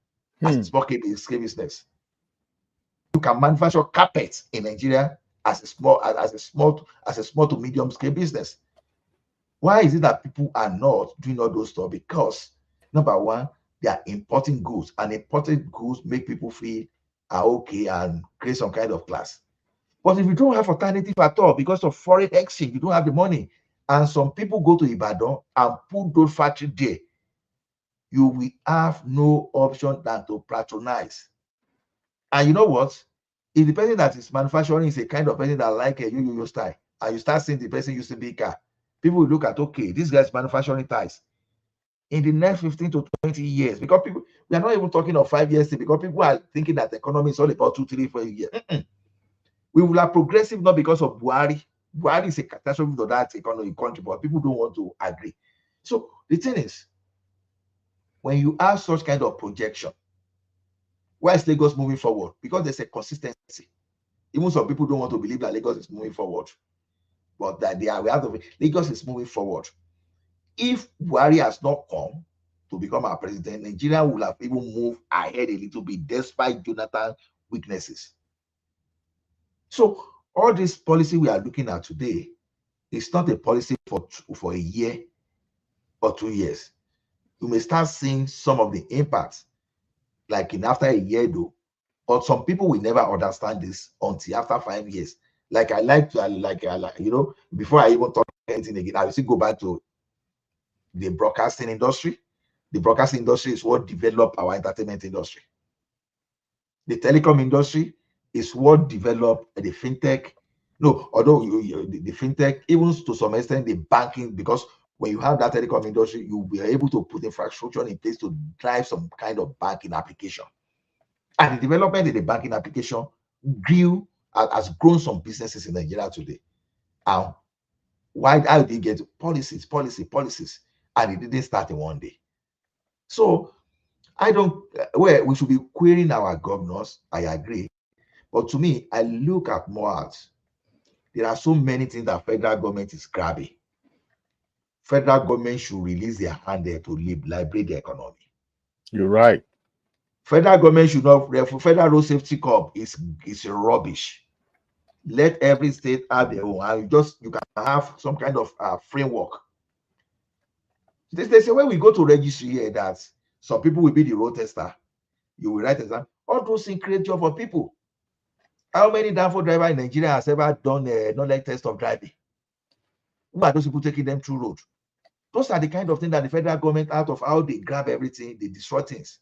as a small business. You can manufacture carpets in Nigeria as a small to medium scale business. Why is it that people are not doing all those stuff? Because number one, they are importing goods, and imported goods make people feel okay and create some kind of class. But if you don't have alternative at all because of foreign exchange, you don't have the money, and some people go to Ibadan and put those factories there, you will have no option than to patronize. And you know what? If the person that is manufacturing is a kind of person that like a yo-yo style, and you start seeing the person using big car, people will look at, okay, this guy's manufacturing ties. In the next 15 to 20 years, because people, we are not even talking of 5 years, because people are thinking that the economy is all about 2, 3, 4 years. We will have progressive, not because of Buhari. Buhari is a catastrophe to that economy country, but people don't want to agree. So the thing is, when you have such kind of projection, why is Lagos moving forward? Because there's a consistency. Even some people don't want to believe that Lagos is moving forward, but that they are aware of it. Lagos is moving forward. If Buhari has not come to become our president, Nigeria will have even moved ahead a little bit despite Jonathan's weaknesses. So all this policy we are looking at today is not a policy for a year or 2 years. You may start seeing some of the impacts like in after a year though, but some people will never understand this until after 5 years. Like I like to before I even talk anything again, I will still go back to the broadcasting industry. The broadcasting industry is what developed our entertainment industry. The telecom industry is what developed the fintech. No, although the fintech, even to some extent, the banking, because when you have that telecom industry, you'll be able to put infrastructure in place to drive some kind of banking application. And the development in the banking application has grown some businesses in Nigeria today. How did you get policies, and it didn't start in one day? So we should be querying our governors, I agree. But to me, I look at more at, there are so many things that federal government is grabbing. Federal government should release their hand there to liberate the economy. You're right. Federal government should not, Federal Road Safety Corps is rubbish. Let every state have their own, and you can have some kind of framework. There's a way we go to registry here that some people will be the road tester. You will write exam. All those things create job for people. How many downfall driver in Nigeria has ever done a knowledge test of driving? Who are those people taking them through road? Those are the kind of things that the federal government, out of how they grab everything, they destroy things.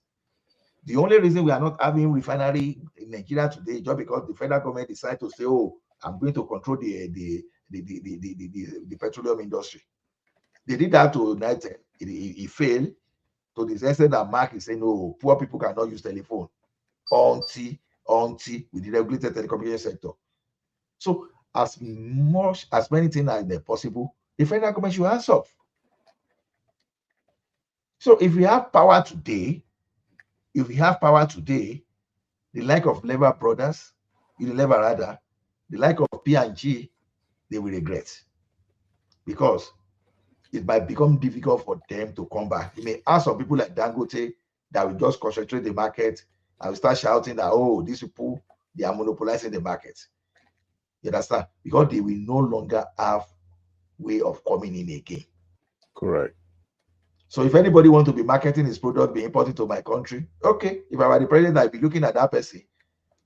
The only reason we are not having refinery in Nigeria today is just because the federal government decided to say, "Oh, I'm going to control the petroleum industry." They did that to United. It failed to the extent that Mark is saying, "No, poor people cannot use telephone until with the regulated telecommunication sector." So as many things as possible, the federal government should answer. So if we have power today, the like of Lever Brothers, the like of P&G, they will regret. Because it might become difficult for them to come back. You may ask some people like Dangote that will just concentrate the market and will start shouting that, oh, these people, they are monopolizing the market. You understand? Because they will no longer have way of coming in again. Correct. So if anybody want to be marketing his product, be importing to my country, okay. If I were the president, I'd be looking at that person.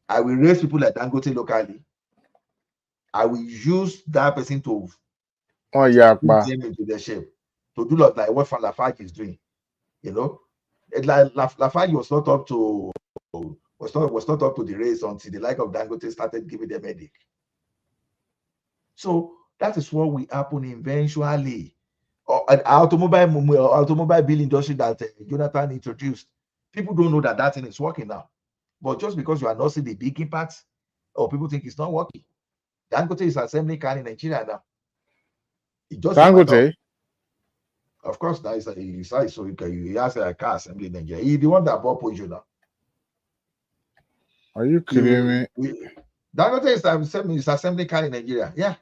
I will raise people like Dangote locally. I will use that person to put them into their shape, to do like what Lafarge is doing. You know, Lafarge was not up to the race until the like of Dangote started giving them headache. So that is what will happen eventually. An automobile bill industry that Jonathan introduced. People don't know that thing is working now. But just because you are not seeing the big impact, or people think it's not working. Dangote is assembling car in Nigeria now. It just Dangote. Of course, that is a so you ask a car assembly in Nigeria. He's the one that bought Peugeot now. Are you kidding me? Dangote is assembling car in Nigeria. Yeah.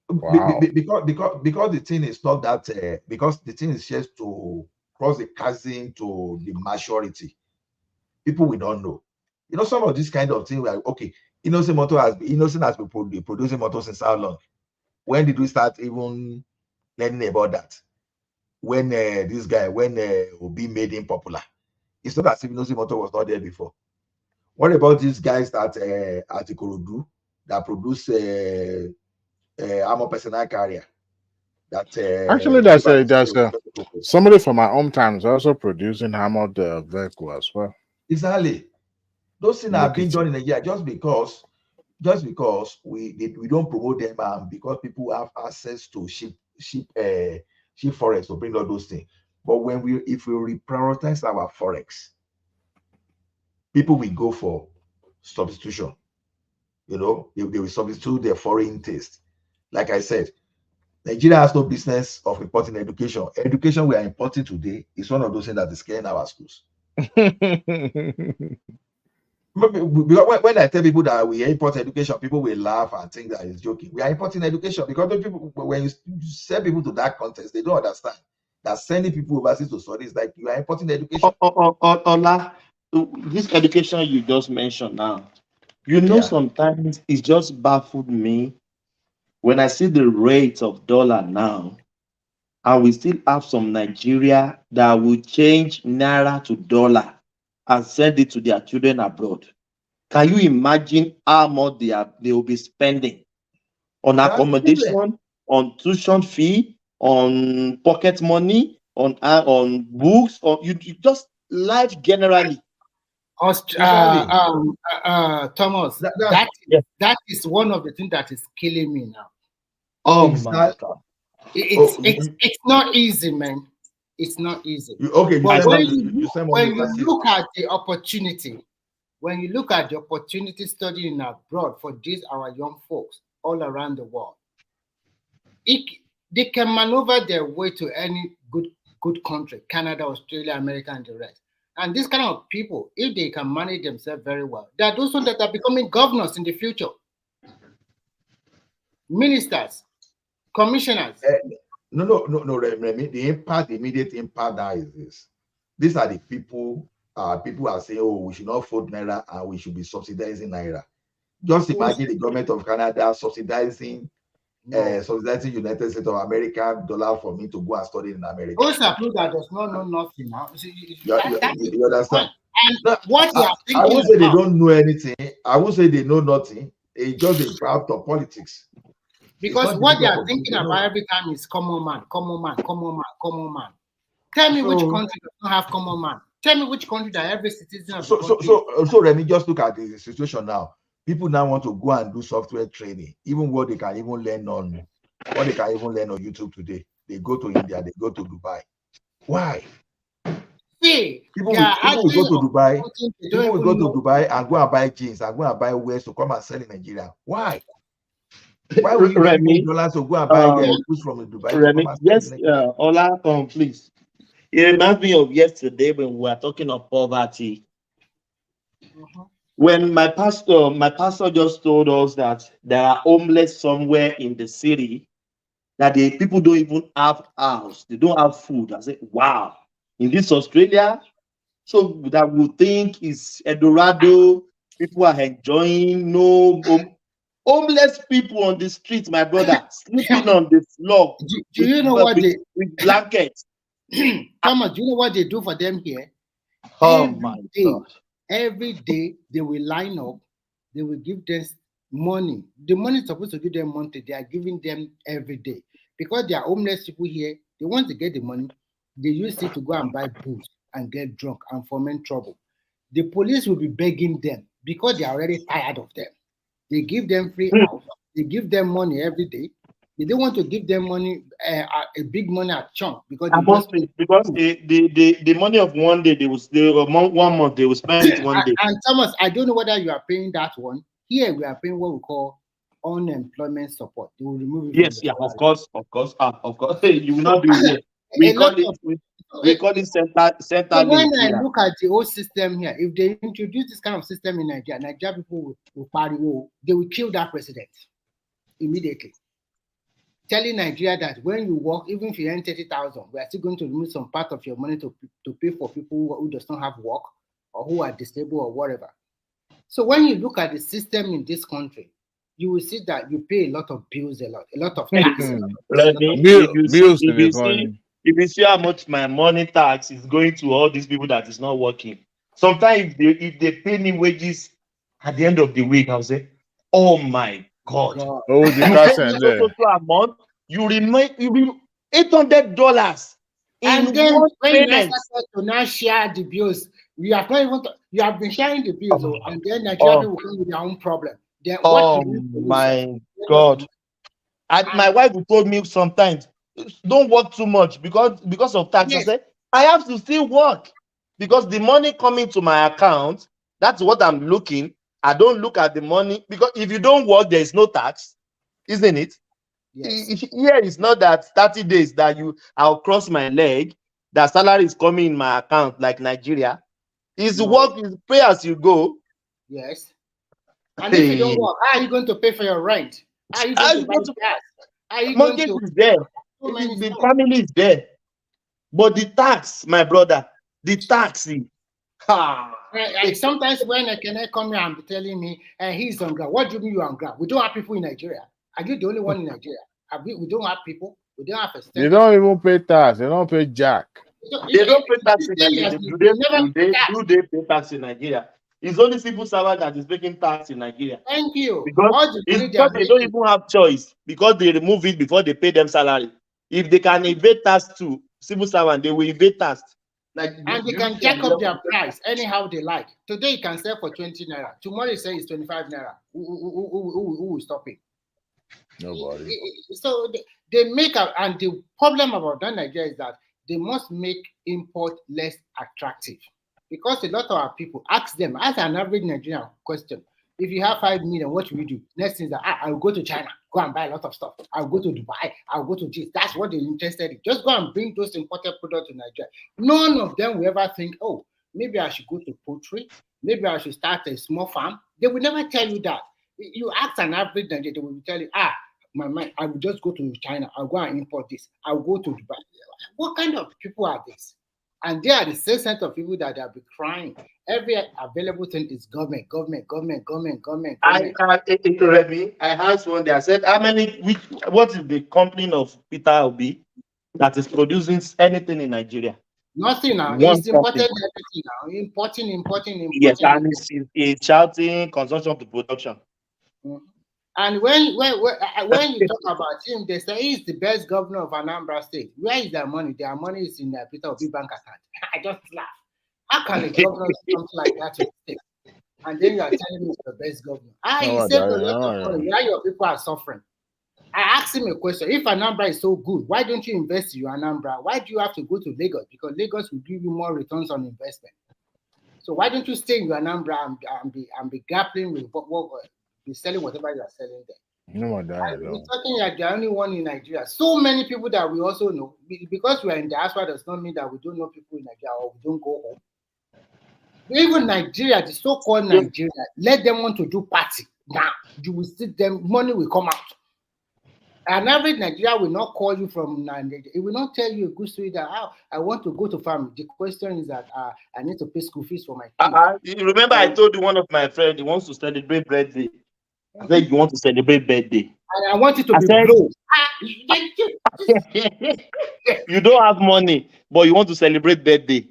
Wow. Because the thing is not that because the thing is just to cross the chasm to the maturity. People will not know. You know, some of this kind of thing like okay, Innocent has been producing motors since how long? When did we start even learning about that? When this guy, Obi made him popular. It's not as if Innocent Motor was not there before. What about these guys that at Ikorodu that produce armor personnel carrier? That actually, there's somebody from my hometown is also producing armored vehicle as well. Exactly. Those things have been done in Nigeria just because we don't promote them and because people have access to cheap forex to bring all those things. But if we reprioritize our forex, people will go for substitution. You know, they will substitute their foreign taste. Like I said, Nigeria has no business of importing education. Education we are importing today is one of those things that is killing our schools. When I tell people that we import education, people will laugh and think that it's joking. We are importing education because people, when you send people to that context, they don't understand that sending people overseas to study is like you are importing education. Ola, this education you just mentioned now, you know, sometimes it just baffled me when I see the rate of dollar now, and we still have some Nigeria that will change naira to dollar and send it to their children abroad. Can you imagine how much they will be spending on accommodation, on tuition fee, on pocket money, on books, or you just life generally? Thomas, that is one of the things that is killing me now. Oh my God! It's not easy, man. It's not easy. But when you look at the opportunity, studying abroad for these our young folks all around the world, they can maneuver their way to any good country, Canada, Australia, America, and the rest. And this kind of people, if they can manage themselves very well, there are those ones that are becoming governors in the future, ministers, commissioners. No, Remy. The immediate impact now is this. These are the people. People are saying, "Oh, we should not vote naira and we should be subsidizing naira." Just imagine the government of Canada subsidizing United States of America dollar for me to go and study in America. Those are people that does not know nothing now. You understand? And what they are thinking I won't say they don't know anything. I won't say they know nothing. It's just a craft of politics. Because what they are thinking about every time is common man. Tell me which country does not have common man. Tell me which country that every citizen of the country. So let me just look at the situation now. People now want to go and do software training, even what they can even learn on YouTube today. They go to India, they go to Dubai. Why? See, people will go to Dubai. People will go to Dubai and go and buy jeans and go and buy wares to come and sell in Nigeria. Why? Why would you pay dollars to go and buy goods from Dubai? Remy, yes, Ola, please. It reminds me of yesterday when we were talking of poverty. When my pastor just told us that there are homeless somewhere in the city, that the people don't even have house, they don't have food. I say, wow, in this Australia, so that we think is Eldorado, people are enjoying, no homeless people on the street, my brother, sleeping on the floor do you know what they with blankets. Thomas, do you know what they do for them here? Oh my God. Every day they will line up, they will give them money. The money is supposed to give them monthly, they are giving them every day. Because they are homeless people here, they want to get the money, they use it to go and buy booze and get drunk and foment trouble. The police will be begging them because they are already tired of them. They give them free house, they give them money every day. They don't want to give them money, a big money at chunk because they just because the money of one day they 1 month they will spend it one day. And Thomas, I don't know whether you are paying that one. Here we are paying what we call unemployment support. They will remove it. Yes, yeah, of course. Hey, you will not do it here. We call it center so when link I here. look at the whole system here, if they introduce this kind of system in Nigeria people will party, they will kill that president immediately. Telling Nigeria that when you work, even if you earn 30,000, we are still going to remove some part of your money to pay for people who does not have work or who are disabled or whatever. So when you look at the system in this country, you will see that you pay a lot of bills, a lot of tax. If you see how much my money tax is going to all these people that is not working, sometimes if they pay me wages at the end of the week, I'll say, oh my God. Oh, the amount, you remain $800 and in then one when payment. you start to now share the bills, you have not even you have been sharing the bills, and then Nigeria people come with their own problem. Then Oh my God. My wife told me sometimes, don't work too much because of tax. Yes. I said, I have to still work because the money coming to my account, that's what I'm looking. I don't look at the money because if you don't work, there is no tax, isn't it? Yes. Here it's not that 30 days that I'll cross my leg, that salary is coming in my account like Nigeria. It's work, is pay as you go. Yes. And if you don't work, how are you going to pay for your rent? How are you going to buy gas? Mortgage is there. The family is there. But the tax, my brother, the tax. Sometimes when I can come here and be telling me, he's on ground. What do you mean you're on ground? We don't have people in Nigeria. Are you the only one in Nigeria? We don't have people. We don't have a They don't even pay tax. They don't pay jack. They don't pay tax in Nigeria. Do they pay tax in Nigeria? It's only civil servant that is making tax in Nigeria. Thank you. Because they don't even have choice, because they remove it before they pay them salary. If they can evade tax to civil servant, they will evade tax. And they can jack up their price anyhow they like. Today you can sell for 20 naira. Tomorrow you say it's 25 naira. Who will stop it? Nobody. So they make and the problem about Nigeria is that they must make import less attractive. Because a lot of our people ask them, as an average Nigerian question, if you have 5 million, what will you do? Next thing is that I will go to China, go and buy a lot of stuff. I'll go to Dubai, I'll go to this. That's what they're interested in. Just go and bring those imported products to Nigeria. None of them will ever think, oh, maybe I should go to poultry, maybe I should start a small farm. They will never tell you that. You ask an average Nigerian, they will tell you, I will just go to China, I'll go and import this, I'll go to Dubai. What kind of people are these? And they are the same set of people that have been crying. Every available thing is government. I asked one day, I said, what is the company of Peter Obi that is producing anything in Nigeria? Nothing now. It's imported everything now. Importing. Yes, and it's shouting consumption to production. Mm-hmm. And when you talk about him, they say he's the best governor of Anambra State. Where is their money? Their money is in their Peter Obi bank account. I just laugh. How can a governor do something like that to the state? And then you are telling me he's the best governor. He saved a lot of money. Why your people are suffering? I asked him a question. If Anambra is so good, why don't you invest in your Anambra? Why do you have to go to Lagos? Because Lagos will give you more returns on investment. So why don't you stay in your Anambra and be grappling with be selling whatever you are selling there? No, we're talking like the only one in Nigeria. So many people that we also know, because we are in diaspora does not mean that we don't know people in Nigeria or we don't go home. Even Nigeria, the so-called Nigeria, let them want to do party. Now you will see them, money will come out. An average Nigerian will not call you from Nigeria. It will not tell you a good story that I want to go to family. The question is that I need to pay school fees for my kids. You remember I told you one of my friends, he wants to celebrate birthday. I said, you want to celebrate birthday? And I want it to be blown. You don't have money, but you want to celebrate birthday.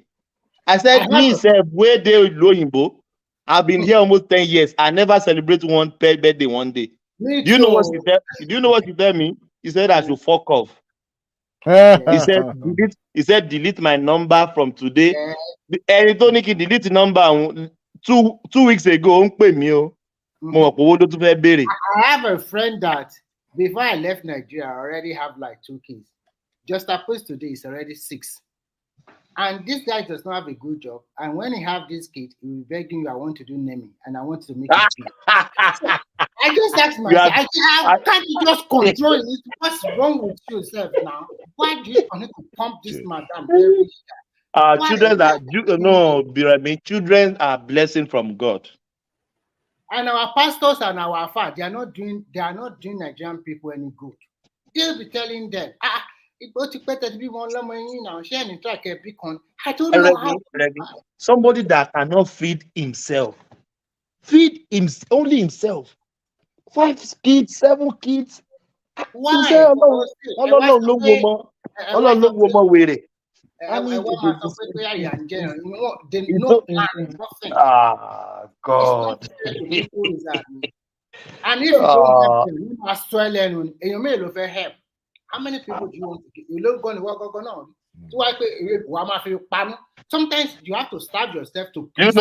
I said, me, sir, where they low. I've been here almost 10 years. I never celebrate one birthday one day. Me do you know what he said? Do you know what he told me? He said I should fuck off. He said delete my number from today. And Tony can delete the number 2 weeks ago. I have a friend that before I left Nigeria, I already have like 2 kids. Just opposed today is already 6. And this guy does not have a good job. And when he have this kid, he will beg you, I want to do naming and I want to make it big. So I just asked myself, how can't you just control it? What's wrong with yourself now? Why do you need to pump this madam every year? Children are blessing from God. And our pastors and our fathers, they are not doing Nigerian people any good. They'll be telling them, I don't know how. Somebody that cannot feed himself. Feed only himself. 5 kids, 7 kids. Why? God. And if you don't help them, help. How many people do you want to get? You don't go and work on. Sometimes you have to starve yourself to. Do you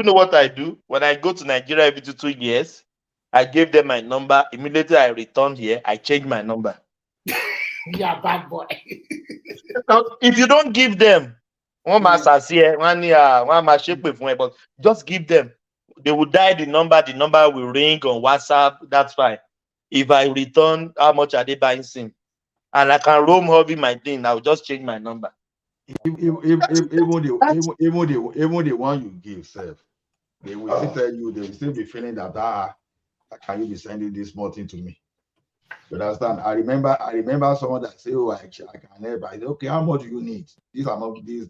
know what I do? When I go to Nigeria every 2 years, I gave them my number. Immediately I return here, I change my number. Yeah, bad boy. If you don't give them, but just give them. They will die the number will ring on WhatsApp. That's fine. If I return, how much are they buying SIM? And I can roam hobby my thing. I'll just change my number. Even the one you give, self, they will still tell you, they will still be feeling that can you be sending this small thing to me? You understand? I remember someone that say, oh, I can help. I say, okay, how much do you need? This amount. You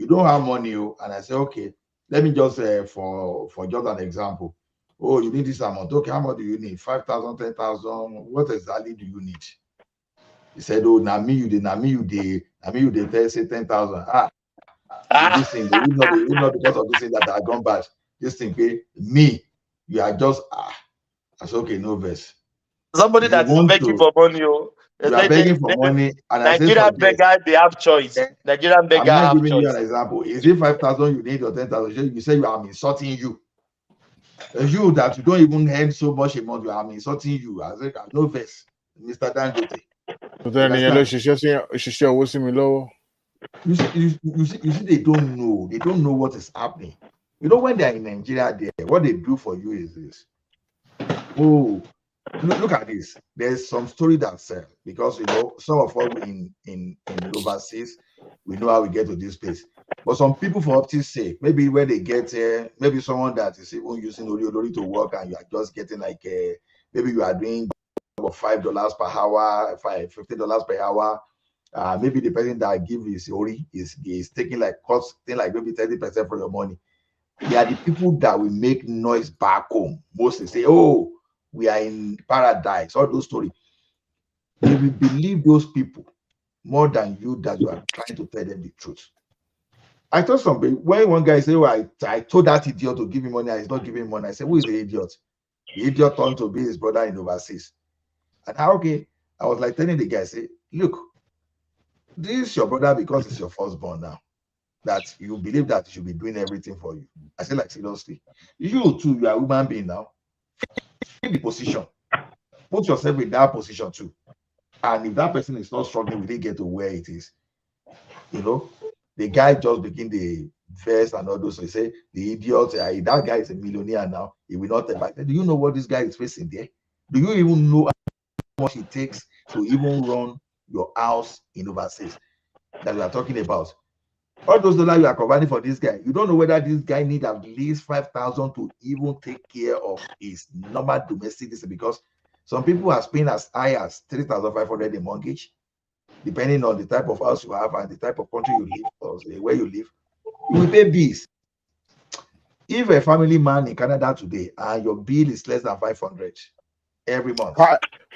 don't have money, and I say, okay, let me just for just an example. Oh, you need this amount. Okay, how much do you need? 5,000, 10,000. What exactly do you need? He said, oh, now me you did say 10,000. This thing, not because of this thing that I gone bad. This thing, okay, me, you are just I said, okay, no verse. Somebody that is begging for money, you are begging for money, and Nigerian beggar, they have choice. Nigerian beggar have choice. I'm giving you an example. Is it 5,000 you need or 10,000? You say I'm insulting you. You that you don't even earn so much amount, I'm insulting you. I said, no verse, Mr. Dangote. You see, they don't know. They don't know what is happening. You know, when they're in Nigeria, what they do for you is this. Oh, look at this. There's some story that because some of us in overseas, we know how we get to this place. But some people, for optics sake, maybe when they get maybe someone that is even using Ori to work, and you are just getting maybe you are doing $5 per hour, $15 per hour. Maybe the person that give his Ori is taking costing maybe 30% from your money. They are the people that will make noise back home. Mostly say, oh, we are in paradise. All those stories. They will believe those people more than you that you are trying to tell them the truth. I told somebody, when one guy said, oh, I told that idiot to give me money, and he's not giving money. I said, who is the idiot? The idiot turned to be his brother in overseas. And I was like telling the guy, say, look, this is your brother because it's your firstborn now. That you believe that he should be doing everything for you. I said, seriously. You too, you are a human being now. Take the position. Put yourself in that position too. And if that person is not struggling, will they get to where it is? The guy just begin the verse and all those. So he say, the idiot, that guy is a millionaire now. He will not take back. Do you know what this guy is facing there? Do you even know how much it takes to even run your house in overseas that we are talking about? All those dollars you are providing for this guy, you don't know whether this guy needs at least 5,000 to even take care of his normal domestic, because Some people are paying as high as 3,500 in mortgage, depending on the type of house you have and the type of country you live or where you live. You will pay bills. If a family man in Canada today and your bill is less than 500 every month,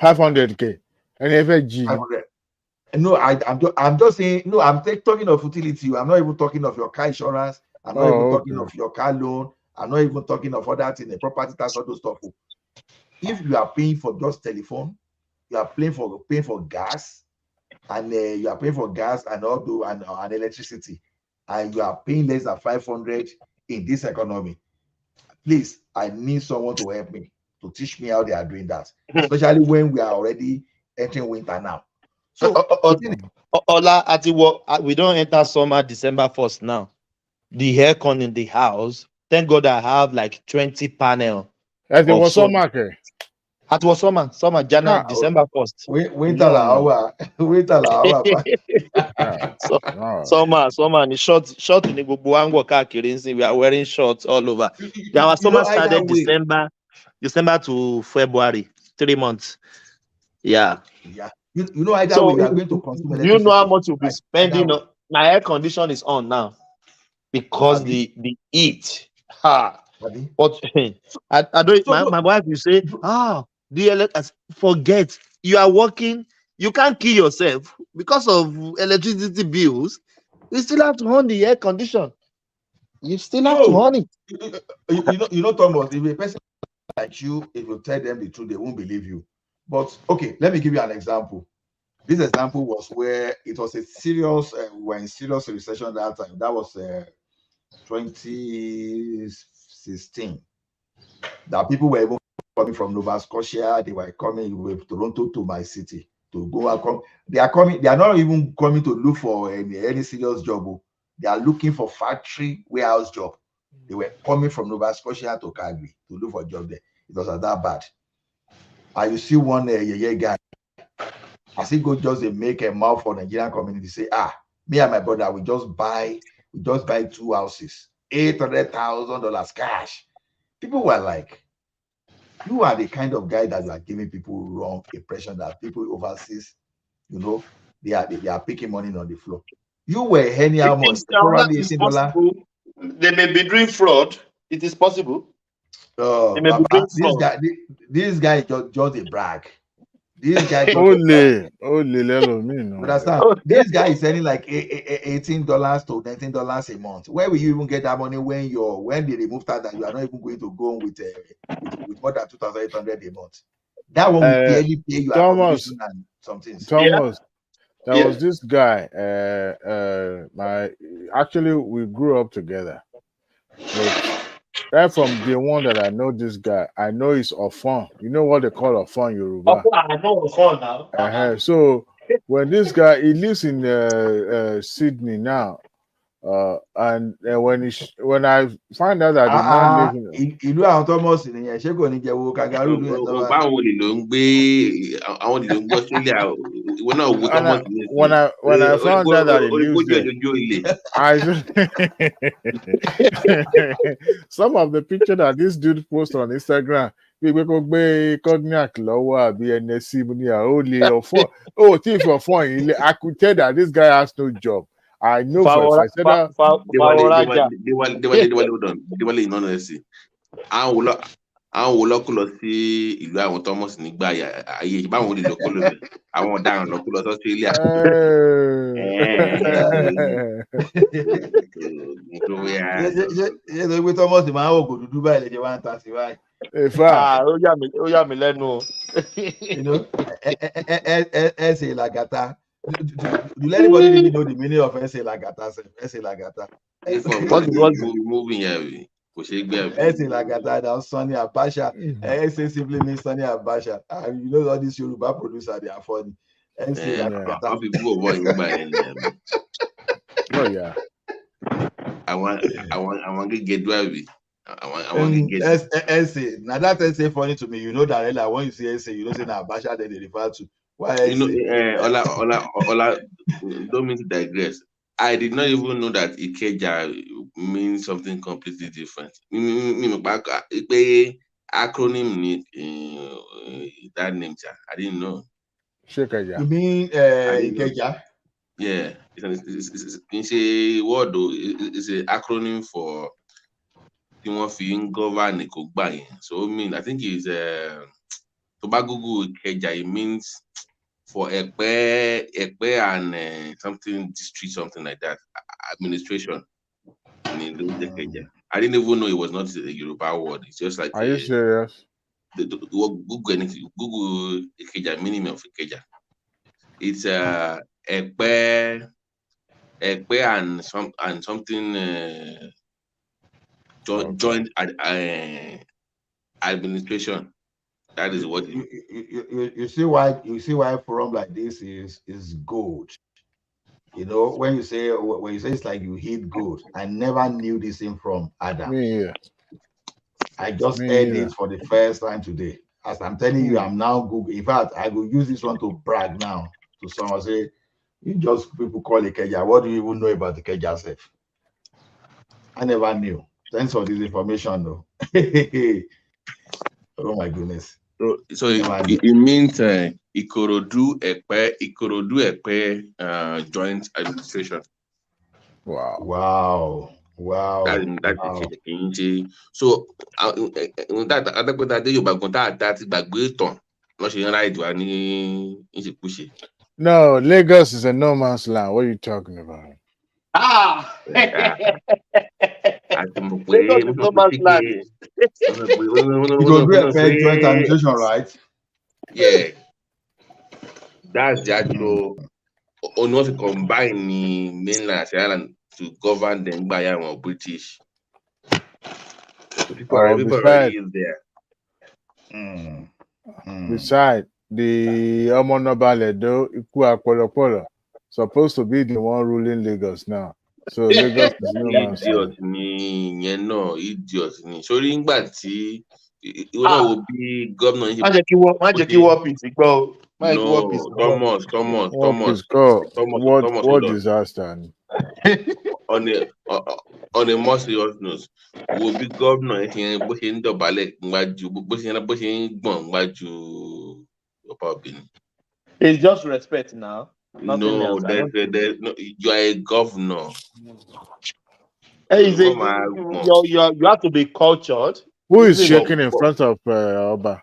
500k, and every G. 500. No, I'm just saying. No, I'm talking of utility. I'm not even talking of your car insurance. I'm not even talking of your car loan. I'm not even talking of other things, the property tax, all those stuff. If you are paying for just telephone, you are paying for gas, and you are paying for gas and all and electricity, and you are paying less than 500 in this economy. Please, I need someone to help me, to teach me how they are doing that, especially when we are already entering winter now. So Ola, we don't enter summer December 1st now. The aircon in the house, thank God I have like 20 panel. It was summer. It was summer January, December 1st. Winter hour. Summer, and short in the we are wearing shorts all over. Our summer started December to February, 3 months. Yeah. You know, either way, we are going to consume electricity. Do you know how much you'll be spending? My air condition is on now because the heat. But I don't. My wife will say, forget you are working. You can't kill yourself because of electricity bills. You still have to on the air condition. You still have to on it. You know, Thomas. If a person like you, if you tell them the truth, they won't believe you. But okay, let me give you an example. This example was where it was a serious, we were in serious recession that time. That was 2016. That people were even coming from Nova Scotia. They were coming with Toronto to my city to go and come. They are coming. They are not even coming to look for any serious job. They are looking for factory warehouse job. They were coming from Nova Scotia to Calgary to look for a job there. It was that bad. And you see one guy, as he go just make a mouth for Nigerian community, say, me and my brother, we just buy 2 houses, $800,000 cash. People were like, you are the kind of guy that you are giving people wrong impression that people overseas, you know, they are picking money on the floor. You were anyhow much, probably $18. They may be doing fraud. It is possible. This guy just a brag. This guy understand. This guy is selling like $18 to $19 a month. Where will you even get that money when they remove that you are not even going to go with more than 2,800 a month? That one will barely pay you accommodation and something. Thomas, there was this guy. Actually we grew up together. But right from the one that I know this guy, I know he's Ofon. You know what they call Ofon Yoruba? I know Ofon now. So when this guy, he lives in Sydney now, and when I find out that the man living, ìlú àwọn Thomas nìyẹn ṣé kò ní jẹ wo kangaroo ní ẹ̀ lọ́wọ́. Báwo lè ló ń gbé àwọn lè ló ń gbọ́ Australia ìwọ náà wo Thomas ní ẹ̀sìn. When I found out that he lives there, some of the picture that this dude post on Instagram, bí pé kó gbé cognac lọ́wọ́ àbí NSC ní àólè ọ̀fọ̀ tí ìfọ̀ fún yìí, I could tell that this guy has no job. I know for a fact. They were in honesty. Àwọn wo lọ́kùn lọ sí ìlú àwọn Thomas nígbà ayé báwọn olè lọ́kùn lọ àwọn ọ̀daràn lọ́kùn lọ sí Australia. Ṣé pé Thomas máa ń wò kò dúdú báyìí lè jẹ́ wá ń ta sí báyìí? Ó yà mí lẹ́nu. Essay Lagata. Do anybody really know the meaning of Essay Lagata? Essay Lagata. What's moving here? Essay Lagata, now Sonny Abacha. Essay simply means Sonny Abacha. You know all these Yoruba producers, they are funny. Essay Lagata. Oh yeah. I want to get driving. I want to get essay. Now that essay funny to me. You know that like, when you see essay, you don't say na Abacha then they refer to. Why essay? Ola, don't mean to digress. I did not even know that Ikeja means something completely different. acronym that name, I didn't know. You mean Ikeja? Yeah, it's a word. It's an acronym for govern. So I think it's Tobago Ikeja. It means for Ekpe and something district, something like that, administration. I didn't even know it was not a Yoruba word. It's just like Are you serious? Google Ikeja, meaning of Ikeja. It's Ekpe and something joint administration. That is what you see why forum like this is gold. You know, when you say it's like you hit gold. I never knew this thing from Adam. I just heard it for the first time today. As I'm telling you, I'm now Google. In fact, I will use this one to brag now to someone. Say, you just people call it Keja. What do you even know about the Keja self? I never knew. Thanks for this information, though. Oh my goodness. So it means Ikorodu Ekpe joint administration. Wow. That's it. So No, Lagos is a no man's land. What are you talking about? Lagos is no man's land. You go do a fair joint administration, right? Yeah. That's the actual Ooni wants to combine the mainland island to govern them by British. So people already is there. Besides, the Omonobaledo Ikua Polopolo supposed to be the one ruling Lagos now. So Lagos is no man's land. Idiot ni. Sorry, ngbà tí ìwọ náà wo bí gómìnà yìí. Má jẹ́ kí wọ́n pìsì gbọ́ o. No, Thomas. What disaster? On a more serious note, wo bí gómìnà yìí bó ṣe ń dọ̀bálẹ̀ níwájú bó ṣe ń gbọ̀n níwájú ọba Benin. It's just respect now. Nothing No, else. no, you are a governor. Hey, you have to be cultured. Who is shaking in front of Oba?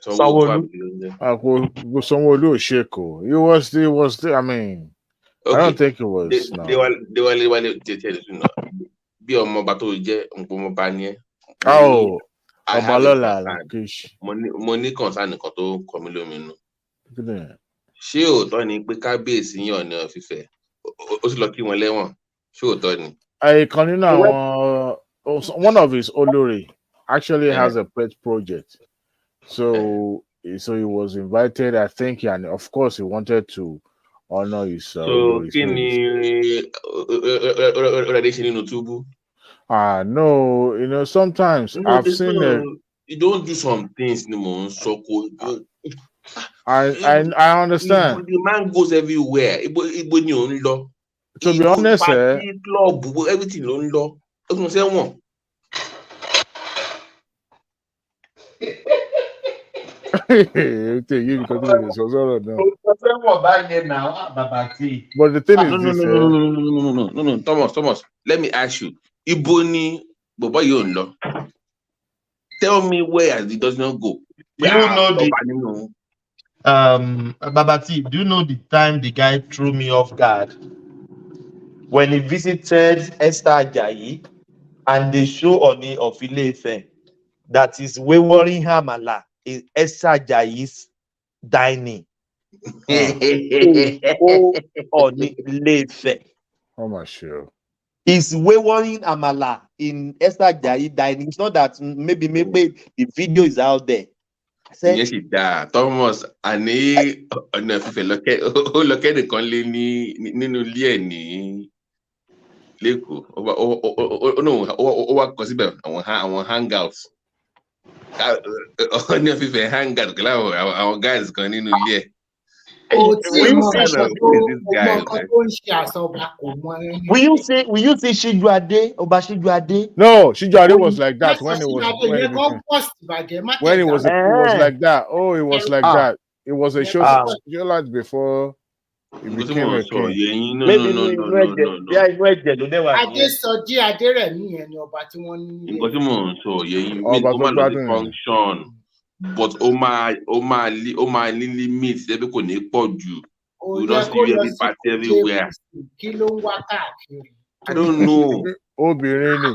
Sanwo-Olu shake. He was. I mean, okay. I don't think it was. They were bí ọmọ ọba tó jẹ́ ọmọ ọba ni ẹ́. Ọbalọ́lá mo ní concern nǹkan tó kọ mí lóminú. Ṣé òótọ́ ni pé kábíyèsí yàn ní Ọ̀fífẹ́ ó sì lọ kí wọn lẹ́wọ̀n? Ṣé òótọ́ ni? Kan nínú àwọn one of his olórí actually has a pet project, so he was invited, I think, and of course he wanted to honor his. So kí ni ọ̀rẹ́dẹ̀ ṣe nínú túbú? No, you know, sometimes I've seen it. You don't do some things anymore. So I understand. The man goes everywhere. To be honest, club, everything long law. Say one. But the thing is no, Thomas. Let me ask you. Iboni, Boba Yonlo. Tell me where he does not go. Do you know the Babati, do you know the time the guy threw me off guard when he visited Esther Ajayi and they show Ooni of Ile-Ife that is Wewori Hamala is Esther Ajayi's dining. Ooni Ile-Ife. How much sure? Is Wewori Amala in Esther Ajayi dining. It's not that maybe the video is out there. Yes, it does. Thomas, Ani Ooni of Ife loke nìkan lé nínú ilé ẹ̀ ní Lẹ́kọ̀ọ́. Ó wá kọ síbẹ̀ àwọn hangouts. Ooni of Ife hangout pẹ̀lú àwọn guys kan nínú ilé ẹ̀. Will you see Shijuade, Oba Shijuade? No, Shijuade was like that when it was like that. Oh, it was like that. It was a show like before he became a king. Maybe no. Adésọjí Adérẹ̀mí yẹn ni ọba tí wọ́n ní. Nǹkan tí mò ń sọ yẹn function but ó máa ní limit ẹbí kò ní pọ̀ jù. You don't see every party everywhere. Kí ló ń wá káàkiri? I don't know. Obìnrin.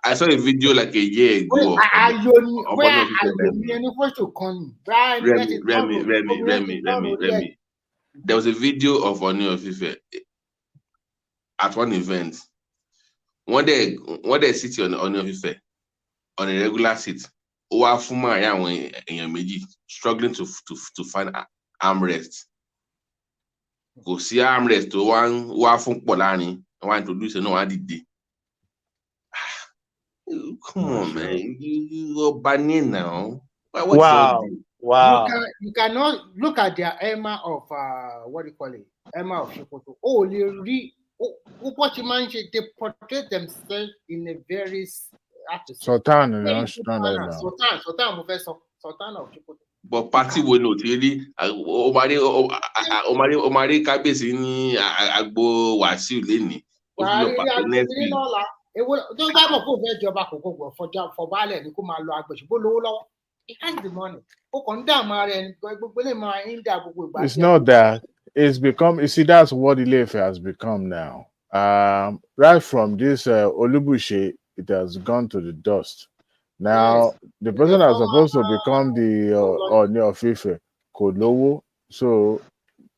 I saw a video like a year ago. Remy. There was a video of Ooni of Ife at one event. One day sit on Ooni of Ife on a regular seat. Struggling to find armrest. Go see armrest to one fún Polani. I want to introduce no did. Come on, man. You're banning now. Wow. You cannot look at their Emma of what do you call it? Emma of Sokoto. Oh, they portray themselves in a very Sultan of Sokoto. But party will not really. Omari Kabesi ni agbo Wasiu leni. It's not that. It's become, you see, that's what Ile-Ife has become now. Right from this Olubushe, it has gone to the dust. Now, the person that's supposed to become the Ooni of Ife, Kolowo. So,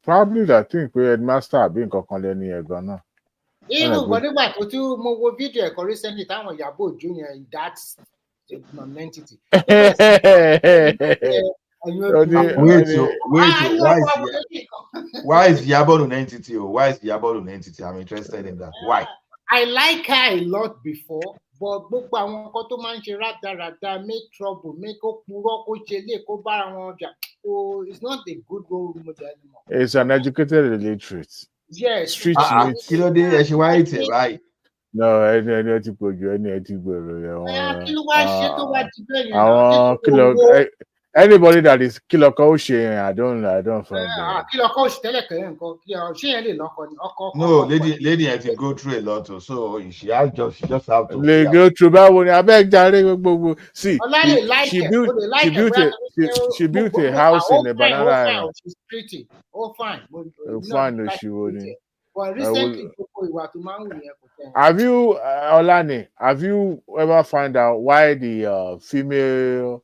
probably I think we headmaster have been Kokonleni Egona. Even but nígbà tó tí mo wo video ẹ̀kọ́ recently táwọn Ìyábọ̀ Òjó yẹn that's a non-entity. Why is Yabon an entity? Why is Yabon an entity? I'm interested in that. Why? I like her a lot before, but gbogbo àwọn nǹkan tó máa ń ṣe rádaràda make trouble make ó purọ́ kó ṣe lé kó bára wọn jà. Oh, it's not a good role model anymore. It's an educated illiterate. Yes. Street right? No, anybody that is kilo coaching, I don't find that. No, lady has to go through a lot, so she just have to. They go through that one. I beg see, she built a house in a banana island. She's pretty. Oh, fine. Fine, she wouldn't. But recently, have you, Olani? Have you ever find out why the female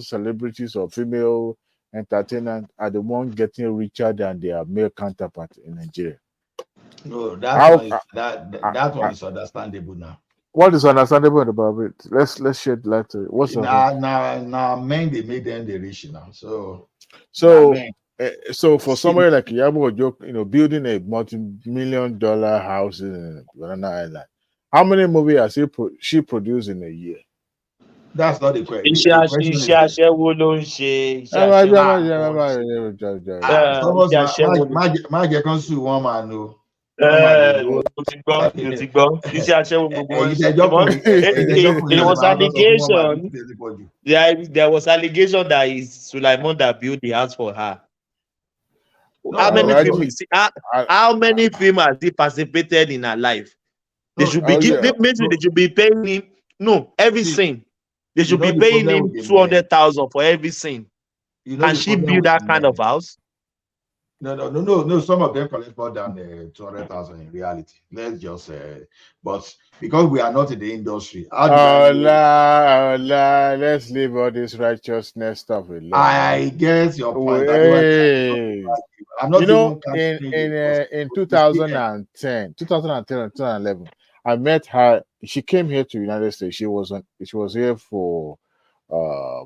celebrities or female entertainers are the ones getting richer than their male counterparts in Nigeria? No, that one is understandable now. What is understandable about it? Let's shed light to it. What's now men they make them the rich now. So for somebody like Yahoo Yahoo, building a multi-million-dollar house in Banana Island, how many movies has she produced in a year? That's not the question. There was allegation that it's Sulaiman that built the house for her. How many films has he participated in her life? They should be they should be paying him every scene. They should be paying him 200,000 for every scene. And she built that kind of house. No. Some of them collect more than 200,000 in reality. Let's just but because we are not in the industry. Let's leave all this righteousness stuff alone. I guess your point. I'm not in 2010 and 2011, I met her. She came here to the United States. She was here for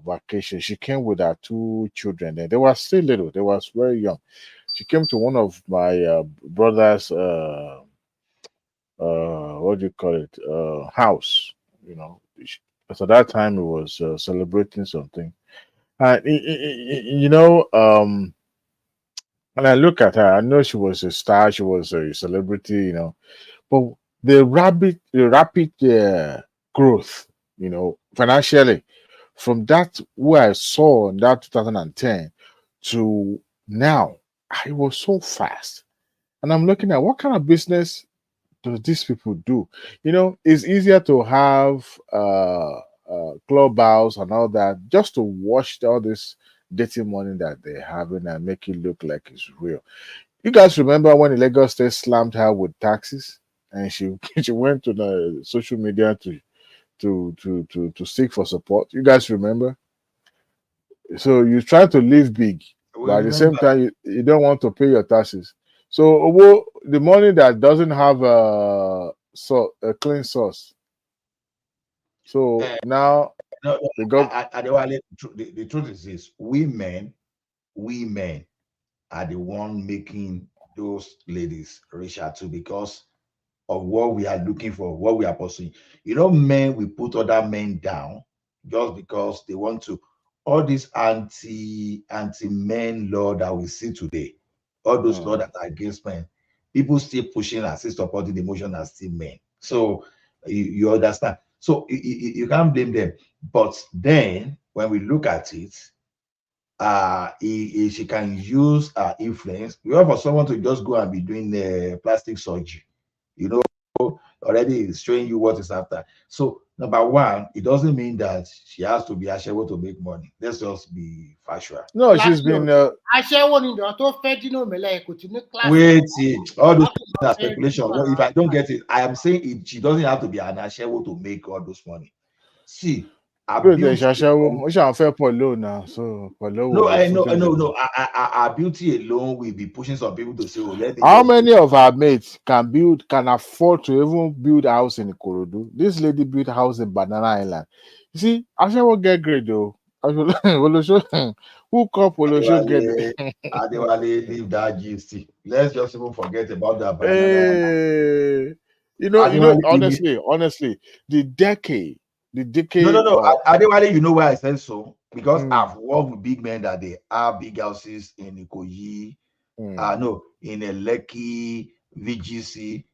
vacation. She came with her 2 children. They were still little. They were very young. She came to one of my brother's what do you call it, house. you know. So that time he was celebrating something, and you know, when I look at her, I know she was a star, she was a celebrity, you know, but the rapid growth, you know, financially, from that where I saw in that 2010 to now, it was so fast. And I'm looking at what kind of business do these people do? You know, it's easier to have clubhouse and all that just to wash all this dirty money that they're having and make it look like it's real. You guys remember when the Lagos State slammed her with taxes and she she went to the social media to seek for support? You guys remember? So you try to live big, We but at the same remember. time you don't want to pay your taxes. So the money that doesn't have a clean source. So now No, the gov Adewale, the truth is this: we men are the one making those ladies richer too because of what we are looking for, what we are pursuing. You know, men we put other men down just because they want to. All this anti-men law that we see today, all those laws that are against men, people still pushing and still supporting the motion as still men. So you understand. So you can't blame them. But then when we look at it, she can use influence. We want for someone to just go and be doing plastic surgery, you know, already is showing you what is after. So number one, it doesn't mean that she has to be ashamed to make money. Let's just be factual. No, she's been aṣẹ́wó ni ìdán tó fẹ́ dínà mẹ́lẹ̀ kò tún ní class. Wait, all those are speculation. No, if I don't get it, I am saying she doesn't have to be an ashamed to make all those money. See, no, our beauty alone will be pushing some people to say, oh, let me. How many of our mates can afford to even build a house in Ikorodu? This lady built a house in Banana Island. You see, I shall get great though. Who cup will show get Adewale, leave that gist. Let's just even forget about that Banana Island. You know, honestly, the decade. No. Adewale, you know why I said so? Because I've worked with big men that they have big houses in Ikoyi, in Lekki, VGC.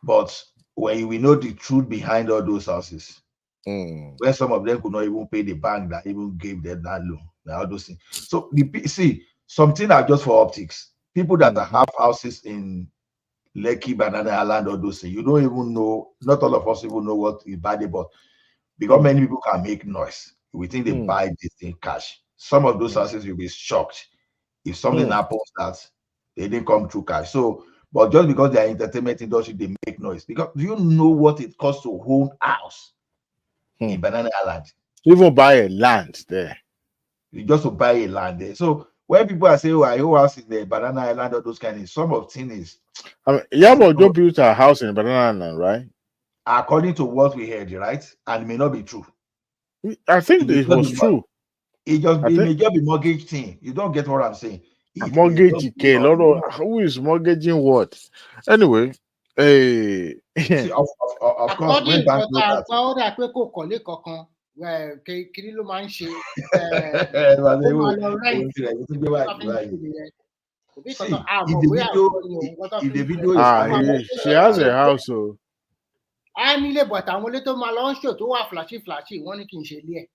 But when we know the truth behind all those houses, where some of them could not even pay the bank that even gave them that loan, all those things. So see, something are just for optics. People that have houses in Lekki, Banana Island, all those things, you don't even know. Not all of us even know what is bad, but because many people can make noise, we think they buy this thing cash. Some of those houses you'll be shocked if something happens that they didn't come through cash. So, but just because they are entertainment industry, they make noise. Because do you know what it costs to own a house in Banana Island? Even buy a land there. Just to buy a land there. So when people are saying, "Oh, I own house in the Banana Island," or those kind of some of things. I mean, Yabo don't build a house in Banana Island, right? According to what we heard, right? And it may not be true. I think it was true. It may just be mortgage thing. You don't get what I'm saying. Mortgage, who is mortgaging what? Anyway, see, of course, when bank look at kiri ló máa ń ṣe she has a house. So a nílé bọ̀ táwọn ilé tó máa lọ ń ṣò tó wà flashy wọ́n ní kì í ṣe ilé ẹ̀.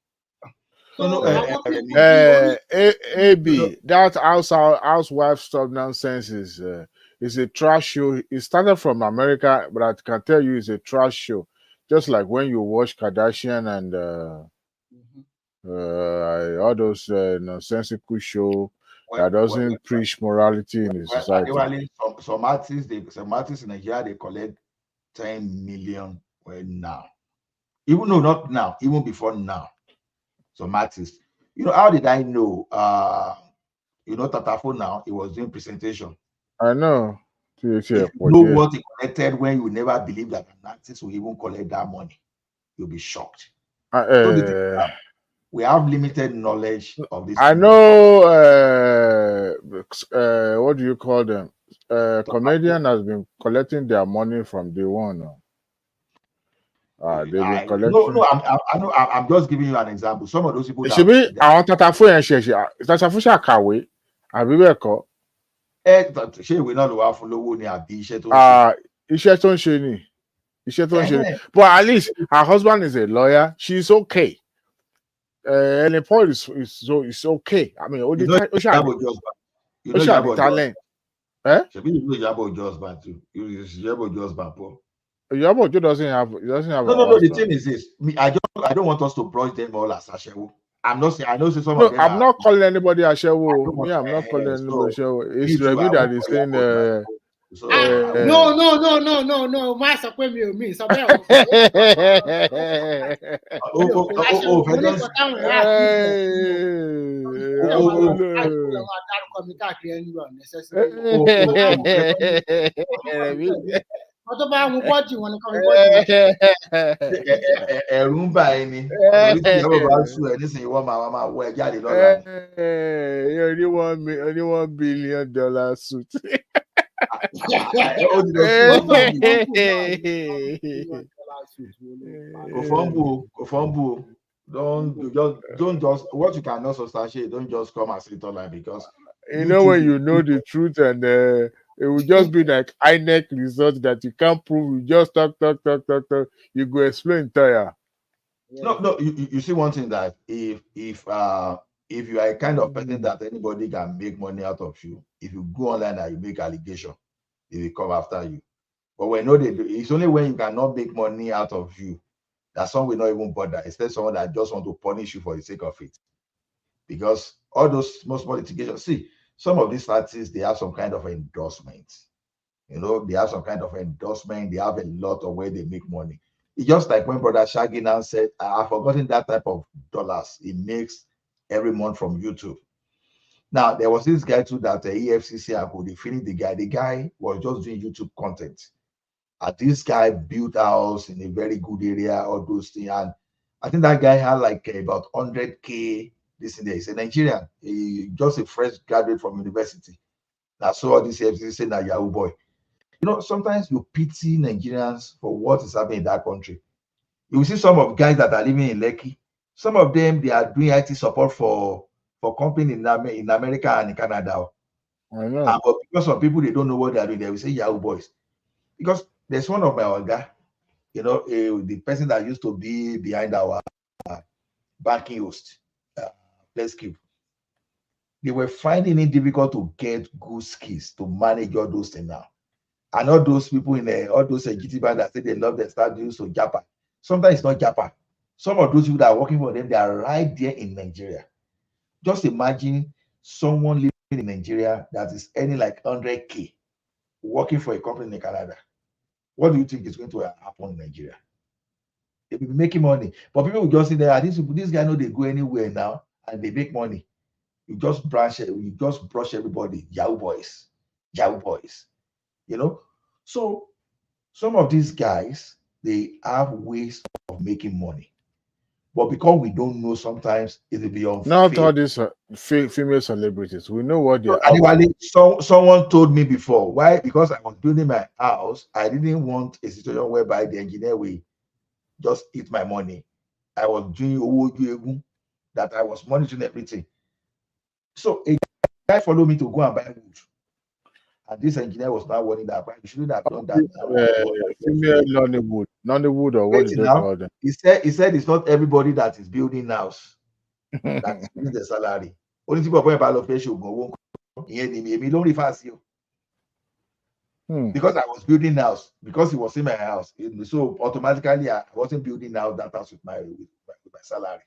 AB, that housewife stuff nonsense is a trash show. It started from America, but I can tell you it's a trash show. Just like when you watch Kardashian and all those nonsensical show that doesn't preach morality in the society. Some artists in Nigeria, they collect 10 million now. Even though not now, even before now. Some artists. You know, how did I know? Tatafo now, he was doing presentation. I know. You know what he collected when you never believe that an artist will even collect that money. You'll be shocked. We have limited knowledge of this. I know. What do you call them? Comedian has been collecting their money from day one. collecting. I'm just giving you an example. Some of those people It should be our Tatafo and Tatafo Kawe. Abibeko. Ṣé ìwé náà ló wá fún lówó ni àbí iṣẹ́ tó ń ṣe? Iṣẹ́ tó ń ṣe. But at least her husband is a lawyer. She's okay. And the point is okay. I mean, you know Yabo talent. Ṣebí you know Yabo husband too. Yabo husband, Paul. Yabo doesn't have. No. The thing is this. I don't want us to brush them all as Ashewo. I'm not saying. I know some of them. I'm not calling anybody Ashewo. Me, I'm not calling anybody Ashewo. It's Remy that is saying. No. My support me. So ọtọ́ bá mú bọ́ọ̀dì wọn ni kọ́ mi bọ́ọ̀dì. Ẹ̀rù ń bà ẹ́ ni orí tí ìyàwó bá sùn ẹ̀ nísìnyí wọ́n máa wọ ẹ jáde lọ́la. Only $1 billion suit. Kò fọ́nbù o. Don't just what you cannot substantiate. Don't just come and say it online because you know when you know the truth and it will just be like INEC result that you can't prove. You just talk. You go explain tire. No. You see one thing that if you are a kind of person that anybody can make money out of you, if you go online and you make allegation, they will come after you. But when no, they do. It's only when you cannot make money out of you that some will not even bother. Instead, someone that just want to punish you for the sake of it. Because all those small litigations, see, some of these artists, they have some kind of endorsement. You know, they have some kind of endorsement. They have a lot of where they make money. It's just like when Brother Shaggy now said, I've forgotten that type of dollars he makes every month from YouTube. Now, there was this guy too that the EFCC could finish the guy. The guy was just doing YouTube content. And this guy built a house in a very good area, all those things. And I think that guy had like about 100K. This in there. He's a Nigerian. He just a fresh graduate from university. Now, so all this EFCC saying that Yahoo boy. You know, sometimes you pity Nigerians for what is happening in that country. You will see some of guys that are living in Lekki. Some of them, they are doing IT support for companies in America and in Canada. I know. But because some people, they don't know what they are doing, they will say Yahoo boys. Because there's one of my Oga, you know, the person that used to be behind our banking host, Let's Keep. They were finding it difficult to get good skills to manage all those things now. And all those people in all those GT that say they love their start used to Japan. Sometimes it's not Japan. Some of those people that are working for them, they are right there in Nigeria. Just imagine someone living in Nigeria that is earning like 100K working for a company in Canada. What do you think is going to happen in Nigeria? They'll be making money. But people will just say that this guy know they go anywhere now and they make money. You just brush everybody, Yahoo boys. You know, so some of these guys, they have ways of making money, but because we don't know, sometimes it'll be unfair. Not all these female celebrities. We know what they are. Anyway, someone told me before. Why? Because I was building my house. I didn't want a situation whereby the engineer will just eat my money. I was doing that I was monitoring everything. So a guy followed me to go and buy wood. And this engineer was not warning that you shouldn't have done that. Female Nollywood or what is it called? He said it's not everybody that is building house that's giving the salary. Only people going about location go me don't refer you. Because I was building house, because he was in my house. So automatically I wasn't building house that house with my salary.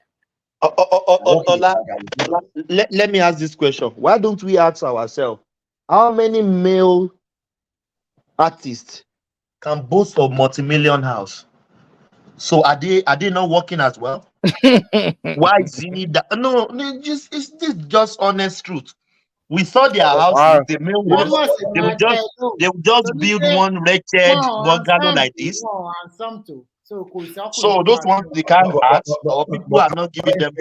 Let me ask this question. Why don't we ask ourselves, how many male artists can boast of multi-million house? So are they not working as well? Why is it that? No, it's just honest truth. We saw their houses. They would just build one wretched bungalow like this. So those ones they can't go out, or people are not giving them.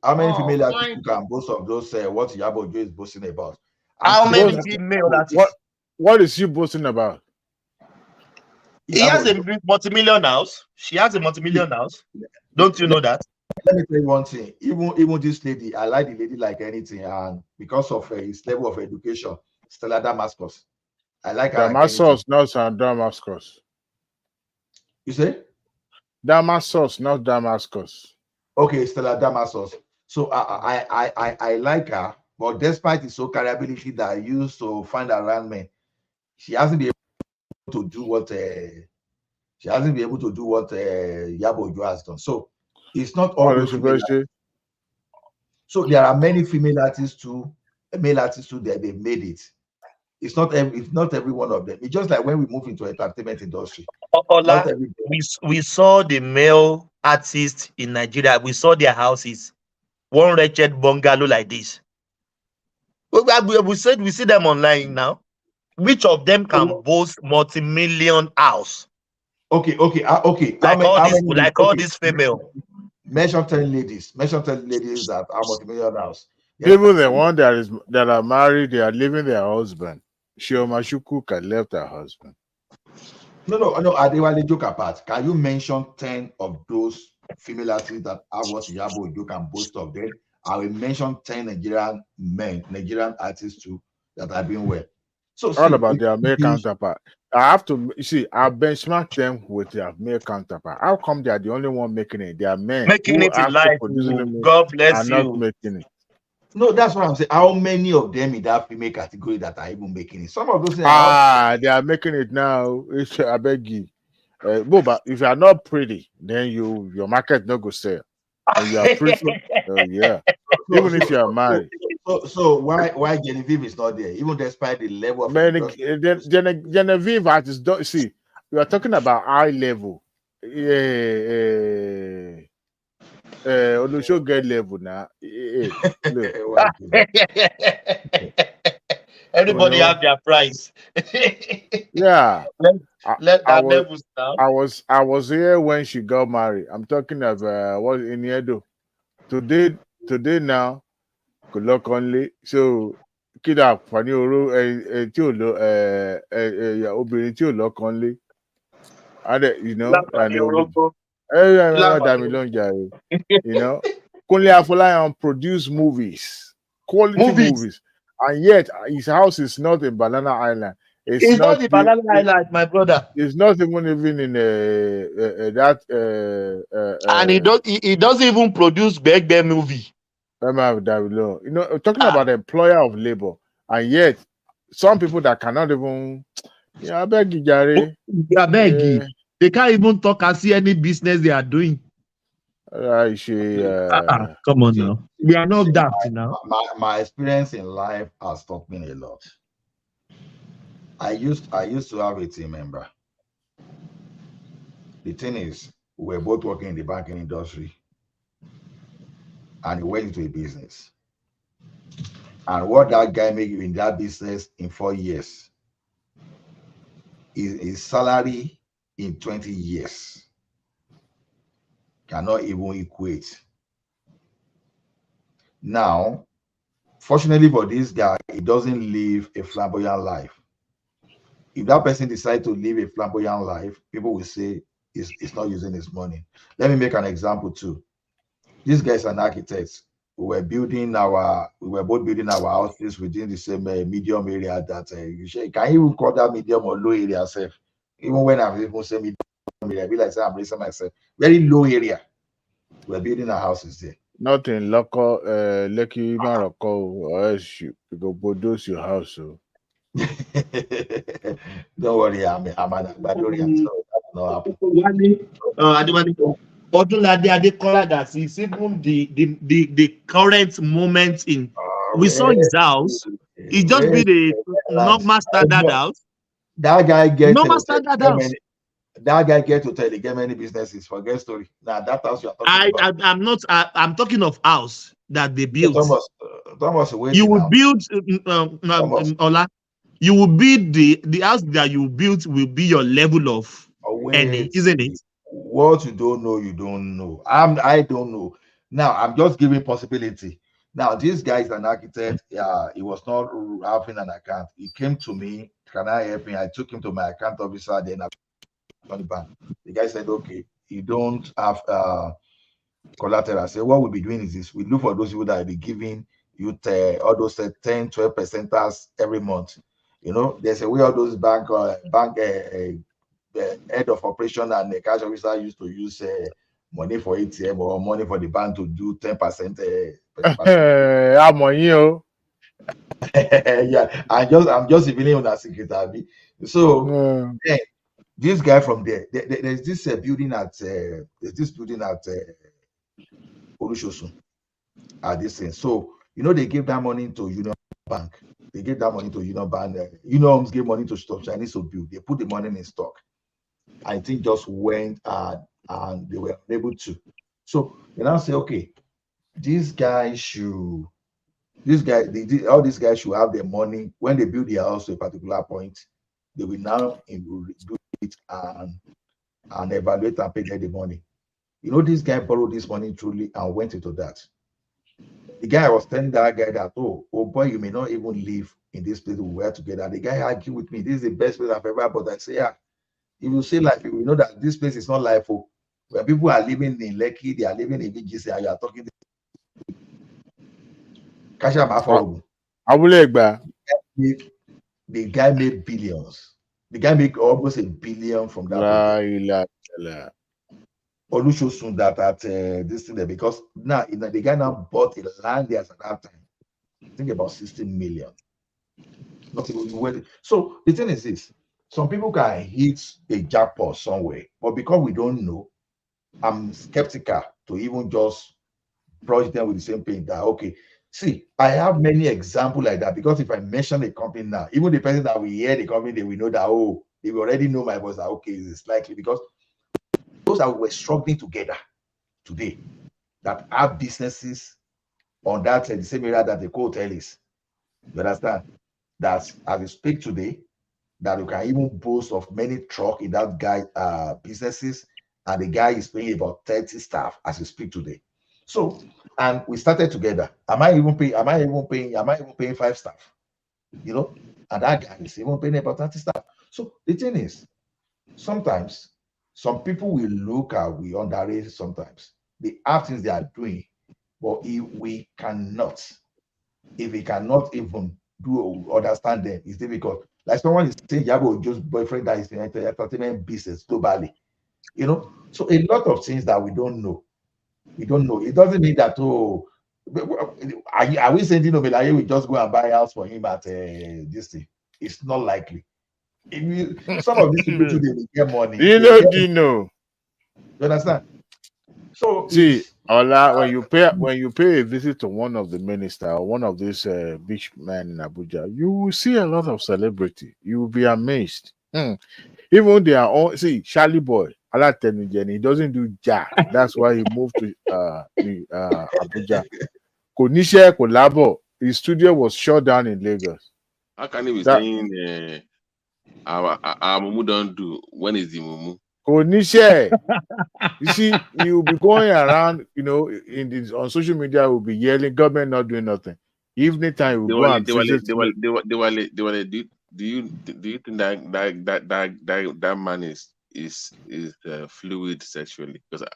How many female artists can boast of those? What Yabo is boasting about? How many female artists? What is you boasting about? He has a multi-million house. She has a multi-million house. Don't you know that? Let me tell you one thing. Even this lady, I like the lady like anything, and because of his level of education, Stella Damascus, I like her Damascus, like anything. not Damascus. You say? Damascus, not Damascus. Okay, Stella Damascus. So I like her, but despite his so ability that I used to find around me, she hasn't been able to do what Yahoo Yahoo has done. So it's not all those female. So there are many female artists too, male artists too that they made it. It's not every one of them. It's just like when we move into entertainment industry. Ola, we saw the male artists in Nigeria. We saw their houses, one wretched bungalow like this. We see them online now. Which of them can boast multi-million house? Okay. Like all these female. Mention 10 ladies that are multi-million house. Even the one that are married, they are leaving their husband. Shioma Shukuka left her husband. No. Adewale, joke apart. Can you mention 10 of those female athletes that have what Yahoo Yahoo can boast of them? I will mention 10 Nigerian artists too that have been well. So all about their male counterpart. I have to I benchmark them with their male counterpart. How come they are the only one making it? They are men making it in life. God bless you. Not making it. No, that's what I'm saying. How many of them in that female category that are even making it? Some of those they are making it now. I beg you. But if you are not pretty, then your market no go sell. And you are pretty, yeah. Even if you are married. So why Genevieve is not there? Even despite the level of Genevieve artists don't see. We are talking about high level. On the show get level now. Everybody have their price. Yeah. Let that levels down. I was here when she got married. I'm talking of what in Edo. Today now, good luck only. So kida fani oro tí ò lọ obìnrin tí ò lọ́kọ only. And you know, you know, Kunle Afolayan produce movies, quality movies, and yet his house is not in Banana Island. It's not the Banana Island, my brother. It's not even in that. And he doesn't even produce big movie. You know, talking about employer of labor, and yet some people that cannot even. Yeah, I beg you, Gary. I beg you. They can't even talk and see any business they are doing. Come on now. We are not that now. My experience in life has taught me a lot. I used to have a team member. The thing is, we're both working in the banking industry, and he went into a business. And what that guy made in that business in 4 years is his salary in 20 years cannot even equate. Now, fortunately for this guy, he doesn't live a flamboyant life. If that person decides to live a flamboyant life, people will say it's not using his money. Let me make an example too. This guy is an architect. We were both building our houses within the same medium area that can you even call that medium or low area self? Even when I'm even saying medium area, I feel like I'm raising myself. Very low area. We're building our houses there. Not in local Lucky Morocco or else you go bulldoze your house. So. Don't worry, I'm an Agbadorian, so that's not happening. Odunlade Adekola, that is even the current moment in. We saw his house. He just built a normal standard house. That guy gets normal standard house. That guy get to tell you get many businesses. Forget story. Now that house you're talking about. I'm not. I'm talking of house that they built. Thomas, you will build Ola. You will build the house that you built will be your level of earning, isn't it? What you don't know, you don't know. I don't know. Now I'm just giving possibility. Now this guy is an architect. Yeah, he was not having an account. He came to me. Can I help him? I took him to my account officer. Then on the bank. The guy said, okay, you don't have collateral. I said, what we'll be doing is this: we look for those people that will be giving you all those 10, 12% every month. You know, there's a way all those bank head of operation and the cash officer used to use money for ATM or money for the bank to do 10%. I'm on you. Yeah, I'm just revealing on that secret. So this guy from there's this building at Olusosun at this thing. So you know they gave that money to Union Bank. They gave that money to Union Bank. Union gave money to Stock Chinese to build. They put the money in stock. I think just went and they were able to. So they now say, okay, all these guys should have their money when they build their house to a particular point. They will now do it and evaluate and pay them the money. You know, this guy borrowed this money truly and went into that. The guy was telling that guy that, oh boy, you may not even live in this place we were together. The guy argued with me, this is the best place I've ever bought. I say, yeah, if you say life, you know that this place is not life. When people are living in Lekki, they are living in VGC, and you are talking. The guy made billions. The guy made almost $1 billion from that. Olusosun that at this thing there, because now the guy now bought a land there at that time. I think about 16 million. Not even well. So the thing is this: some people can hit a jackpot somewhere, but because we don't know, I'm skeptical to even just brush them with the same paint. That okay, see, I have many examples like that, because if I mention a company now, even the person that we hear the company, they will know that, oh, they will already know my voice. That okay, it's likely, because those that were struggling together today that have businesses on that the same area that the hotel is. You understand? That as we speak today, that you can even boast of many truck in that guy businesses, and the guy is paying about 30 staff as we speak today. So, and we started together. Am I even paying 5 staff? You know, and that guy is even paying about 30 staff. So the thing is, sometimes some people will look at, we underrate sometimes the things they are doing, but if we cannot even understand them, it's difficult. Like someone is saying, Yabo just boyfriend that is in entertainment business globally, you know. So a lot of things that we don't know. It doesn't mean that are we saying Dino we just go and buy a house for him at this thing? It's not likely. Some of these people today they get money. Dino. You understand? So see, Ola, when you pay a visit to one of the minister or one of these beach men in Abuja, you will see a lot of celebrity. You will be amazed. Even their own, see, Charlie Boy, he doesn't do jack. That's why he moved to Abuja. Konisha Kolabo, his studio was shut down in Lagos. How can he be saying our Mumu don't do? When is the Mumu? Konisha, you see, you'll be going around, you know, on social media, will be yelling, government not doing nothing. Evening time, we will go and visit. Do you think that man is fluid sexually? Because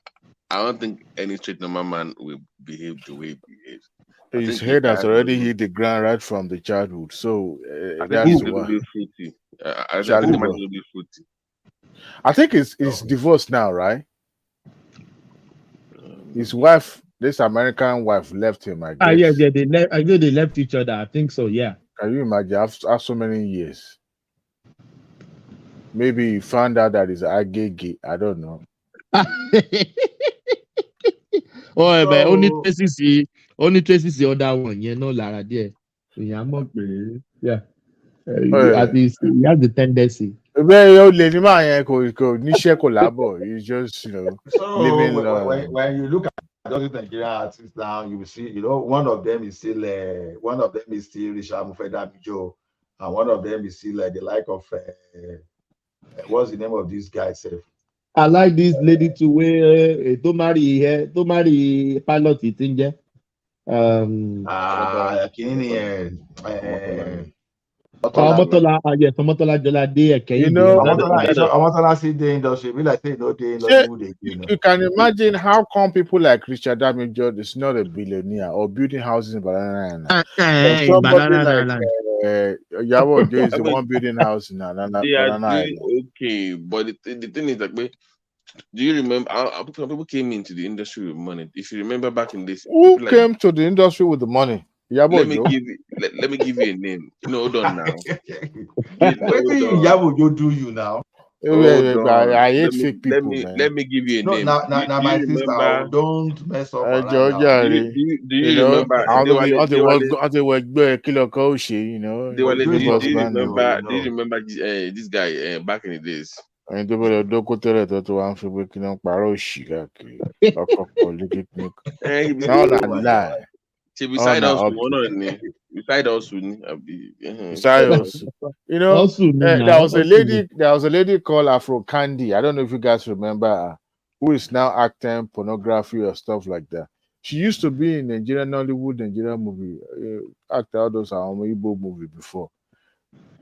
I don't think any straight normal man will behave the way he behaves. His head has already hit the ground right from the childhood, so that's why. I think it's divorced now, right? His wife, this American wife, left him. I guess. Yes, they left. I know they left each other. I think so. Yeah. Can you imagine? After so many years, maybe he found out that he's agege. I don't know. Oh, but only traces the other one. You know, Lara there. Yeah. At least he has the tendency. He's just, you know, living. When you look at those Nigerian artists now, you will see, you know, one of them is still Richard Mufeda, and one of them is still the like of what's the name of this guy? I like this lady to wear to marry pilot Kinini, Omotola Jolade, you know, Omotola see the industry. We like say no the industry. You can imagine how come people like Richard Damager is not a billionaire or building houses in Banana Island. Somebody like Yahoo Yahoo is the one building house in Banana Island. Okay, but the thing is that do you remember how people came into the industry with money? If you remember back in this, who came to the industry with the money? Let me give you a name. Hold on now. What do Yahoo do you now? I hate fake people, man. Let me give you a name. Now my sister, don't mess up around now. Do you remember? Do you remember this guy back in the days? Beside us, you know, there was a lady called Afro Candy. I don't know if you guys remember her, who is now acting pornography or stuff like that. She used to be in Nigerian movie, act out those Igbo movie before.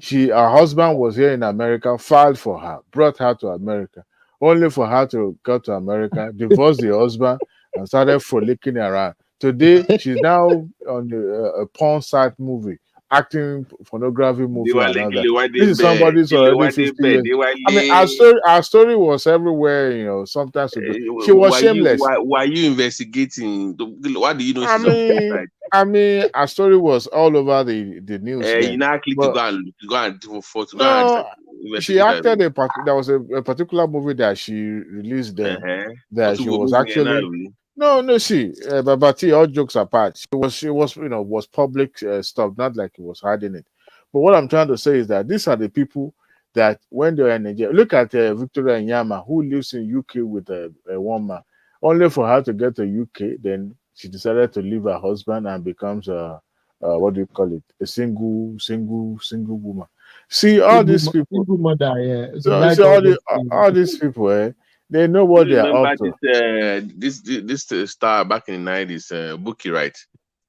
Her husband was here in America, filed for her, brought her to America, only for her to go to America, divorce the husband, and started frolicking around. Today, she's now on a porn site movie, acting pornography movie and all that. This is somebody's already 50 years. I mean, our story was everywhere, sometimes she was shameless. Why are you investigating? Why do you know she's I mean, our story was all over the news. You now click to go and she acted there was a particular movie that she released there that she was actually but all jokes apart, she was public stuff, not like it was hiding it. But what I'm trying to say is that these are the people that when they're in Nigeria, look at Victoria Nyama, who lives in UK with a woman, only for her to get to UK, then she decided to leave her husband and becomes a what do you call it? A single woman. See all these people. Single mother, all these people, they know what they are up to. This star back in the 90s, Bookie, right?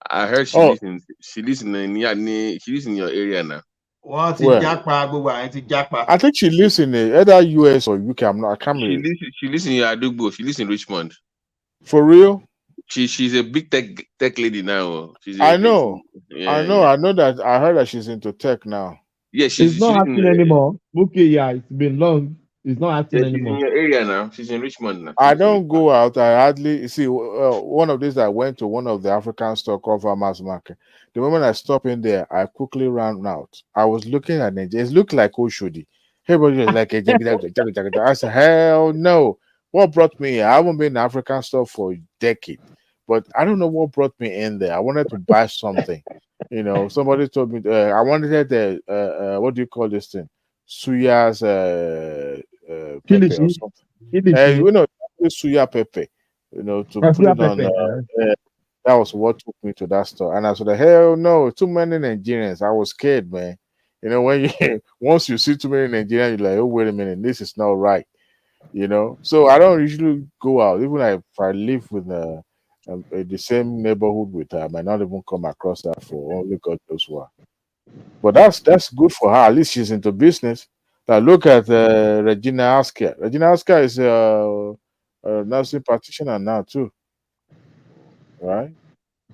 I heard she lives in your area now. What? I think she lives in either US or UK. I can't remember. She lives in Yadugbo. She lives in Richmond. For real? She's a big tech lady now. I know that. I heard that she's into tech now. Yeah, she's not acting anymore. Okay, it's been long. She's not acting anymore. She's in your area now. She's in Richmond now. I don't go out. I hardly see. One of these, I went to one of the African store called Farmers Market. The moment I stopped in there, I quickly ran out. I was looking at it. It looked like Oshodi. Everybody was like, I said, hell no. What brought me here? I haven't been in the African store for a decade. But I don't know what brought me in there. I wanted to buy something. Somebody told me I wanted what do you call this thing? Suya's pepper or something. Suya pepper. To put it on. That was what took me to that store. And I said, hell no, too many Nigerians. I was scared, man. When once you see too many Nigerians, you're like, oh, wait a minute, this is not right. So I don't usually go out. Even if I live with the same neighborhood with her, I might not even come across her for only God knows what. But that's good for her. At least she's into business. Now look at Regina Askia. Regina Askia is a nursing practitioner now too, right?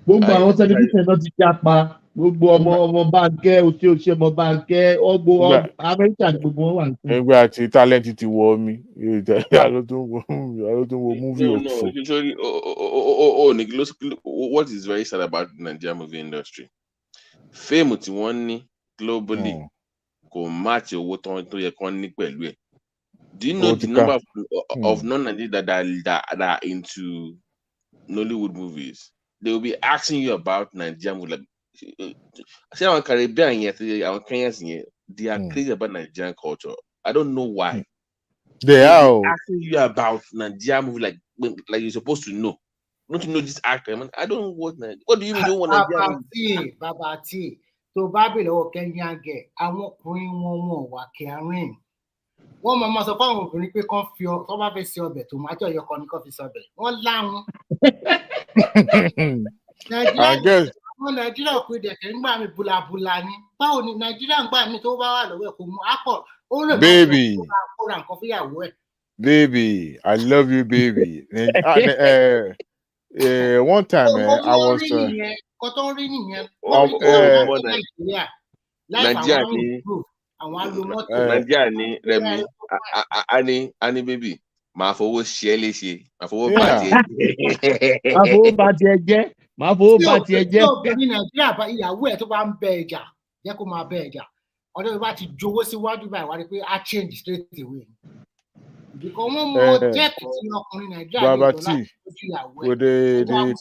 Gbogbo àwọn tẹlifíṣàn náà ti jápa, gbogbo ọmọ báńkẹ́ òṣì ọmọ báńkẹ́ ọgbọ Amẹ́ríkà ni gbogbo wọn wà ní. Nígbà tí talent ti wọ mi, ló tún wo movie òfò. What is very sad about the Nigerian movie industry? Fame tí wọ́n ní globally kò match owó tó yẹ kán ní pẹ̀lú ẹ̀. Do you know the number of non-Nigerians that are into Nollywood movies? They will be asking you about Nigerian movie. Say our Caribbean our Kenyans they are crazy about Nigerian culture. I don't know why. They are asking you about Nigerian movie like you're supposed to know. Don't you know this actor? I don't watch Nigerian. What do you mean you don't want Nigerian? Babati, to Babylon Kenyan get. I want Queen one wa Karen. One mama sọ fáwọn obìnrin pé kán fi tó bá fẹ́ ṣe ọbẹ̀ tó máa jọ yọkọ ní kán fi ṣe ọbẹ̀. Wọ́n láwọn. I guess Nigeria kò dẹ̀ kẹ́ ń gbà mí búlabúla ni. Báwo ni Nigeria ń gbà mí tó bá wà lọ́wọ́ ẹ̀ kò mú akọ. Ó lè má sọ kó ra nǹkan fúyàwó ẹ̀. Baby, I love you, baby. One time, I was. Nigeria ni Remi, ani baby, máa fowó ṣe é léṣe, máa fowó bá tiẹ̀ jẹ́. Máa fowó bá tiẹ̀ jẹ́, máa fowó bá tiẹ̀ jẹ́. Tí obìnrin Nàìjíríà bá ìyàwó ẹ̀ tó bá ń bẹ ẹja, jẹ́ kó máa bẹ ẹja. Ọ̀dọ́ mi bá ti jowó síwájú báyìí wá rí pé á change straight away. Because one more debt in Baba T, with the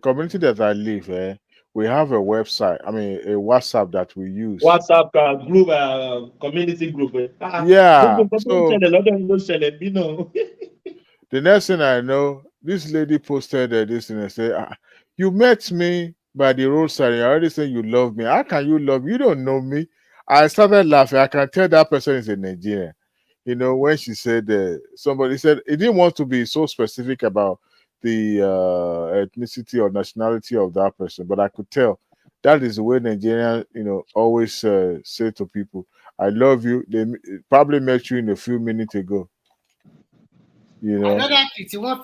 community that I live, we have a website. I mean, a WhatsApp that we use. WhatsApp group, community group. Yeah. So, the next thing I know, this lady posted this thing and said, "You met me by the roadside. You already said you love me. How can you love me? You don't know me." I started laughing. I can tell that person is a Nigerian. You know, when she said, somebody said it didn't want to be so specific about the ethnicity or nationality of that person, but I could tell that is the way Nigerians, always say to people, "I love you." They probably met you in a few minutes ago. You know. Another reason why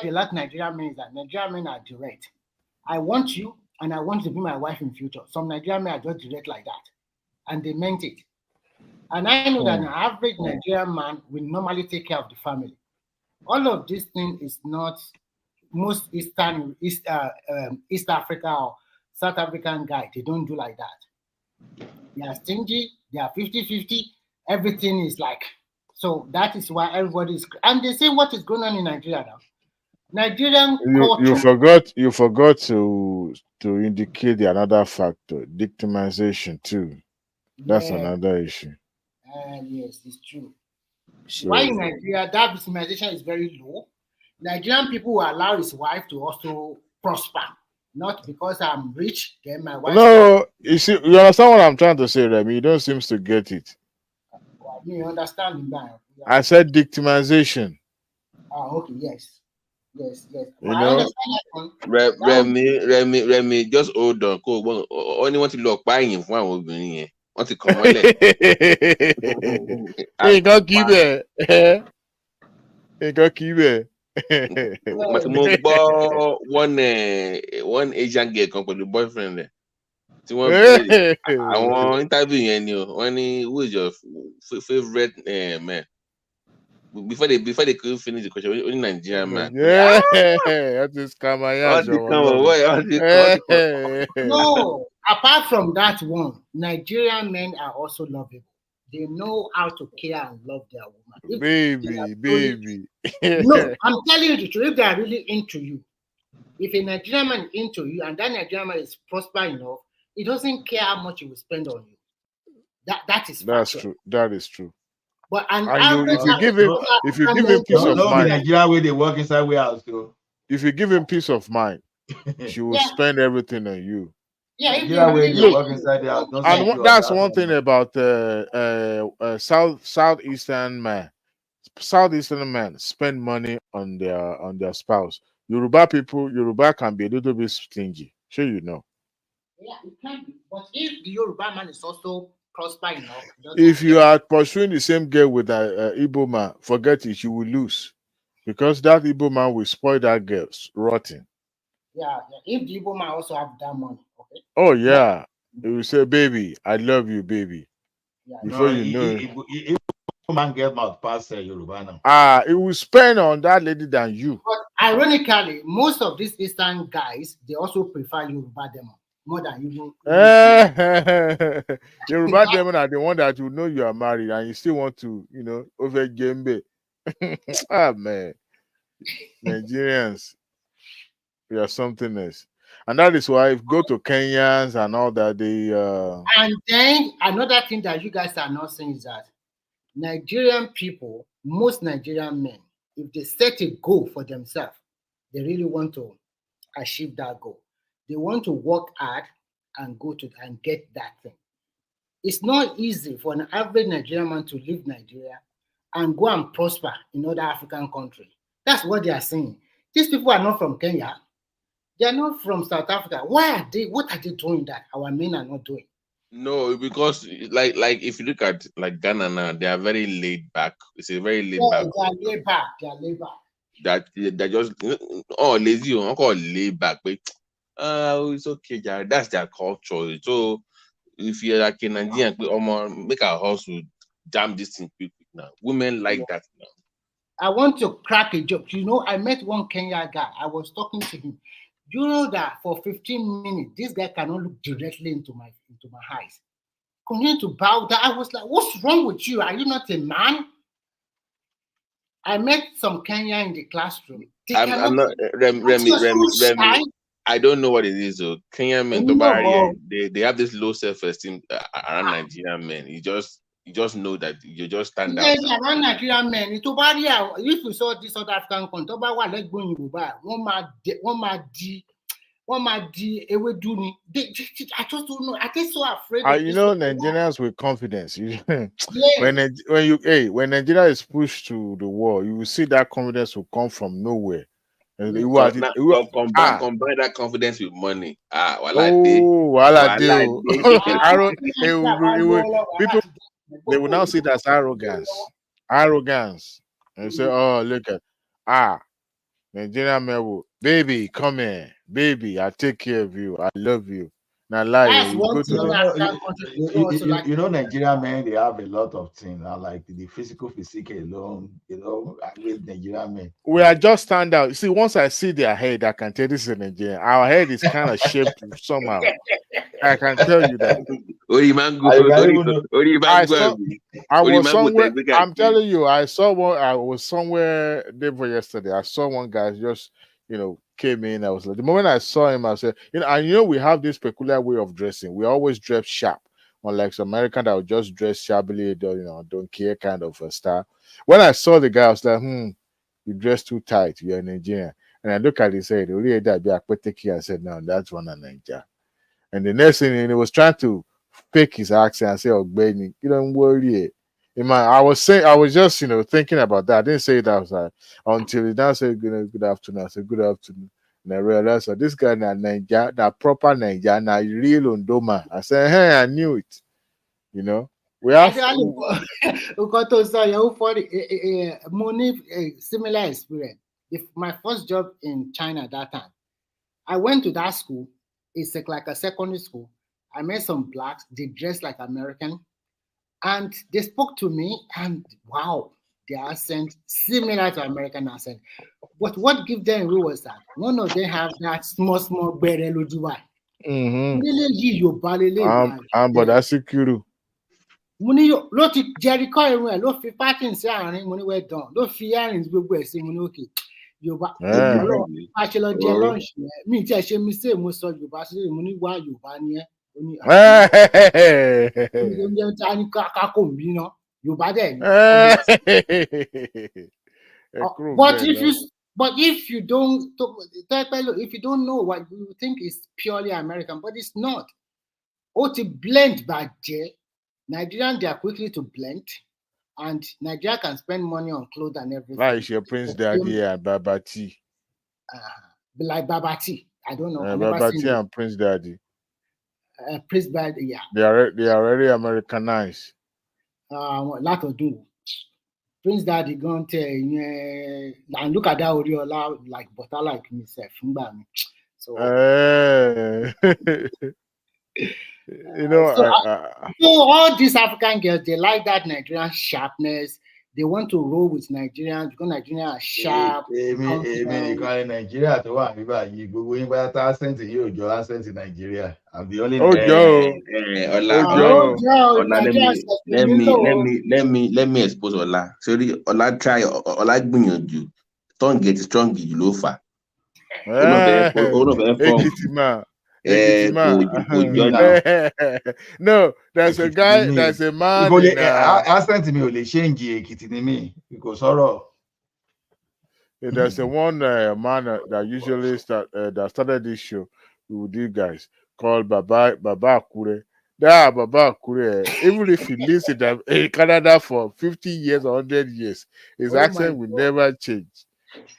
they like Nigerian men is that Nigerian men are direct. I want you, and I want you to be my wife in future. Some Nigerian men are just direct like that, and they meant it. And I know that an average Nigerian man will normally take care of the family. All of this thing is not most East Africa or South African guy. They don't do like that. They are stingy. They are 50-50. Everything is like, so that is why everybody is, and they say what is going on in Nigeria now. Nigerian culture. You forgot to indicate another factor, victimization too. That's another issue. Yes, it's true. So, why in Nigeria that victimization is very low? Nigerian people will allow his wife to also prosper, not because I'm rich, then my wife. No, you see, you understand what I'm trying to say, Remy? You don't seem to get it. Well, you understand now. I said victimization. Okay, yes. You know, Remy, just hold on. Only want to look buying for one woman. Want to come on? Hey, go keep it. Hey, go keep it. One Asian girl come with the boyfriend there. I want interview who is your favorite man? Before they could finish the question, only Nigerian man. Yeah, that is No, apart from that one, Nigerian men are also lovable. They know how to care and love their woman. Baby. No, I'm telling you the truth. If they are really into you, if a Nigerian man is into you and that Nigerian man is prosper enough, he doesn't care how much he will spend on you. That's true. That is true. But if you give him peace of mind, Nigeria where they work inside warehouse too. If you give him peace of mind, she will spend everything on you. Yeah, and that's one thing about southeastern men. Southeastern men spend money on their spouse. Yoruba can be a little bit stingy. Sure, you know. Yeah, it can be. But if the Yoruba man is also prosper enough, if you are pursuing the same girl with an Igbo man, forget it. You will lose because that Igbo man will spoil that girl rotten. Yeah. If the Igbo man also have that money, okay. Oh yeah, he will say, "Baby, I love you, baby." Yeah, before you know it. Man get mouth past Yoruba now. It will spend on that lady than you. But ironically, most of these Eastern guys, they also prefer Yoruba demon more than you. Yoruba demon are the one that you know you are married and you still want to, over Gembe. Man, Nigerians, we are something else. And that is why if you go to Kenyans and all that, they And then another thing that you guys are not saying is that Nigerian people, most Nigerian men, if they set a goal for themselves, they really want to achieve that goal. They want to work hard and go to and get that thing. It's not easy for an average Nigerian man to leave Nigeria and go and prosper in other African countries. That's what they are saying. These people are not from Kenya. They are not from South Africa. Why are they? What are they doing that our men are not doing? No, because like if you look at like Ghana now, they are very laid back. It's a very laid back. They are laid back. They are laid back. That they just lazy or call laid back, but it's okay, Jared. That's their culture. So if you're like a Nigerian, make our hustle jam this thing quick now. Women like that now. I want to crack a joke. You know, I met one Kenya guy. I was talking to him. You know that for 15 minutes, this guy cannot look directly into my eyes. Continue to bow down. I was like, what's wrong with you? Are you not a man? I met some Kenya in the classroom. I'm not Remy. I don't know what it is though. Kenyan men, they have this low self-esteem around Nigerian men. You just know that you just stand out. Around Nigerian men, if you saw this South African country, I just don't know. I get so afraid. You know, Nigerians with confidence. When Nigeria is pushed to the wall, you will see that confidence will come from nowhere. And combine that confidence with money. People they will now see that as arrogance, and say, "Oh, look at Nigerian men will, baby, come here, baby, I take care of you, I love you." Now, lie. You know, Nigerian men, they have a lot of things. Like the physical alone, with Nigerian men. We are just stand out. See, once I see their head, I can tell this is a Nigerian. Our head is kind of shaped somehow. I can tell you that. I was somewhere. I'm telling you, I saw one. I was somewhere day before yesterday. I saw one guy just, came in. I was like, the moment I saw him, I said, we have this peculiar way of dressing. We always dress sharp, unlike some American that would just dress shabbily, don't care kind of a style. When I saw the guy, I was like, you dress too tight. You're a Nigerian. And I look at his head. I said, no, that's one of Nigeria. And the next thing, he was trying to fake his accent and say, "Oh, baby, you don't worry." I was just, thinking about that. I didn't say it outside until he now said, good afternoon. I said, good afternoon. And I realized that this guy, that proper Nigeria, na real Undoma. I said, hey, I knew it. We have similar experience. My first job in China at that time, I went to that school. It's like a secondary school. I met some blacks. They dressed like American. And they spoke to me, and wow, their accent similar to American accent. But what gave them away was that none of them have that small berelo Dubai. But that's secure. Muni lo ti Jericho irun lo fi pattern sí àárín mo ní well done lo fi earrings gbogbo ẹ̀ sí mo ní okay Yorùbá a ṣe lọ jẹ lunch mi tí ẹ ṣe mistake mo sọ Yorùbá sí mo ní wá Yorùbá ni ẹ But if you don't know what you think is purely American, but it's not. To blend by Nigerians, they are quickly to blend, and Nigeria can spend money on clothes and everything. Like your Prince Daddy and Babati. Like Babati, I don't know. Babati and Prince Daddy. Prince Daddy, yeah. They are already Americanized. Lot of do. Prince Daddy gone and look at that Oriola like butter like myself. So so all these African girls, they like that Nigerian sharpness. They want to roll with Nigerians because Nigerians are sharp. Nigeria to one accent Nigeria. I'm the only let me expose Ola. Sorry, Ola try Ola gbìyànjú. Don't get strong you low far. No, there's a guy, there's a man. Accent me only change Ekiti ni me because there's the one man that usually started this show with you guys called Baba Akure. Baba Akure, even if he lives in Canada for 50 years or 100 years, his accent will never change.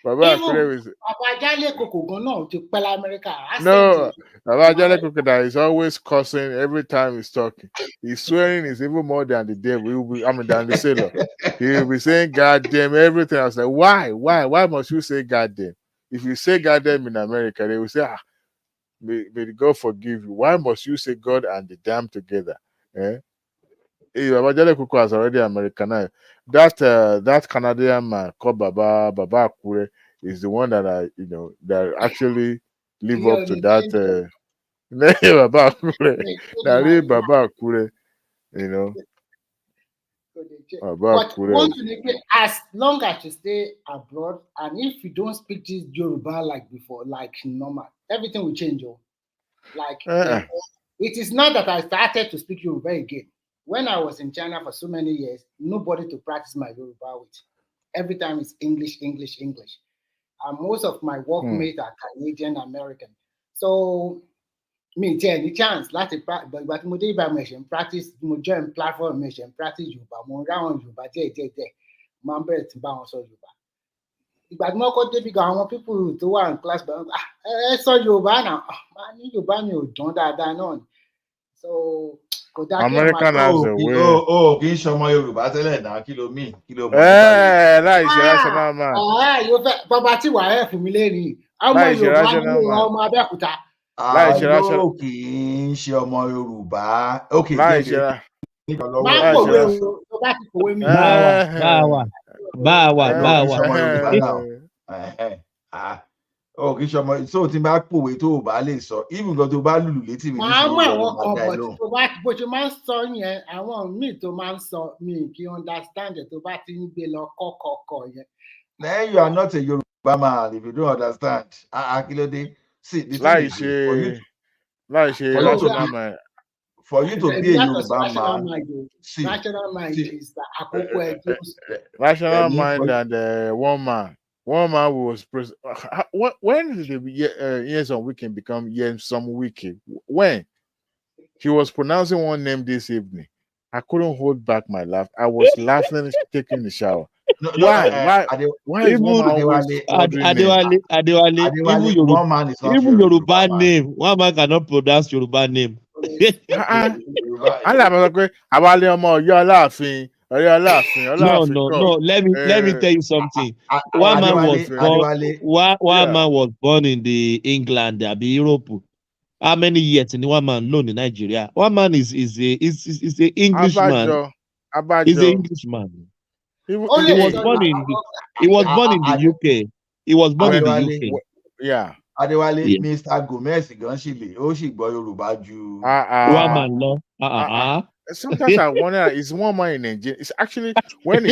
Baba Even Akure is Baba Jale Koko no to Pella America. no. Baba Jale Kukuda is always cussing every time he's talking. He's swearing is even more than the devil. Than the sailor. He'll be saying "God damn" everything. I was like, why must you say "God damn"? If you say "God damn" in America, they will say, may God forgive you. Why must you say God and the damn together? Eh? Baba Kuku has already Americanized. That Canadian man called Baba Akure is the one that that actually live up to that. Baba Akure, Baba Akure, Baba But once Akure. as long as you stay abroad and if you don't speak this Yoruba like before, like normal, everything will change. Like it is not that I started to speak Yoruba again. When I was in China for so many years, nobody to practice my Yoruba with. Every time it's English. And most of my workmates are Canadian American. So me any chance láti but ìgbà tí mo dé ibà mo ṣe practice mo join platform mo ṣe practice Yorùbá mo ráwọn Yorùbá díẹ̀ máa ń bẹ̀rẹ̀ tí bá wọn sọ Yorùbá. Ìgbà tí mo kọ́ débi gan àwọn people tó wà ní class bá ẹ sọ Yorùbá náà máa ní Yorùbá mi ò dán dáadáa náà ni. So kò dá kí ẹ máa kì í ṣọmọ Yorùbá tẹ́lẹ̀ náà kí ló mọ̀ nípa Yorùbá. Láìṣe rational man. Yóò fẹ́ bàbá tí wàá ẹ̀ fún mi lẹ́rìí ọmọ Yorùbá ní ọmọ Abẹ́òkúta. Àlọ́ kì í ṣe ọmọ Yorùbá. Máa pòwe o tó bá ti pòwe mi. Báwa. Ọmọ Yorùbá náà. Kì í ṣe ọmọ so tí n bá pòwe tó o bá lè sọ even gan tó bá lùlù létí mi. Màá mú àwọn kan bọ̀ tó bá bó ṣe máa ń sọ yẹn àwọn míì tó máa ń sọ mi kì í understand ẹ̀ tó bá ti ń gbé lọ kọ́kọ́kọ́ yẹn. Then you are not a Yoruba man if you don't understand. Akilode. See, the thing is for you to be a Yoruba man. National mind is the Akoko rational mind and one man. One man was when did the years on weekend become years some weekend? When he was pronouncing one name this evening, I couldn't hold back my laugh. I was laughing, taking the shower. Why is one man always Adewale, even Yoruba name, one man cannot pronounce Yoruba name. No. Let me tell you something. One man was born in the England, Europe. How many years in one man known in Nigeria? One man is a Englishman. He's an Englishman. He was born in the UK. He was born in the UK. Yeah. Adewale, Mr. Gomez Ganshile, she gbọ́ Yorùbá ju. One man law. Sometimes I wonder, is one man in Nigeria? It's actually when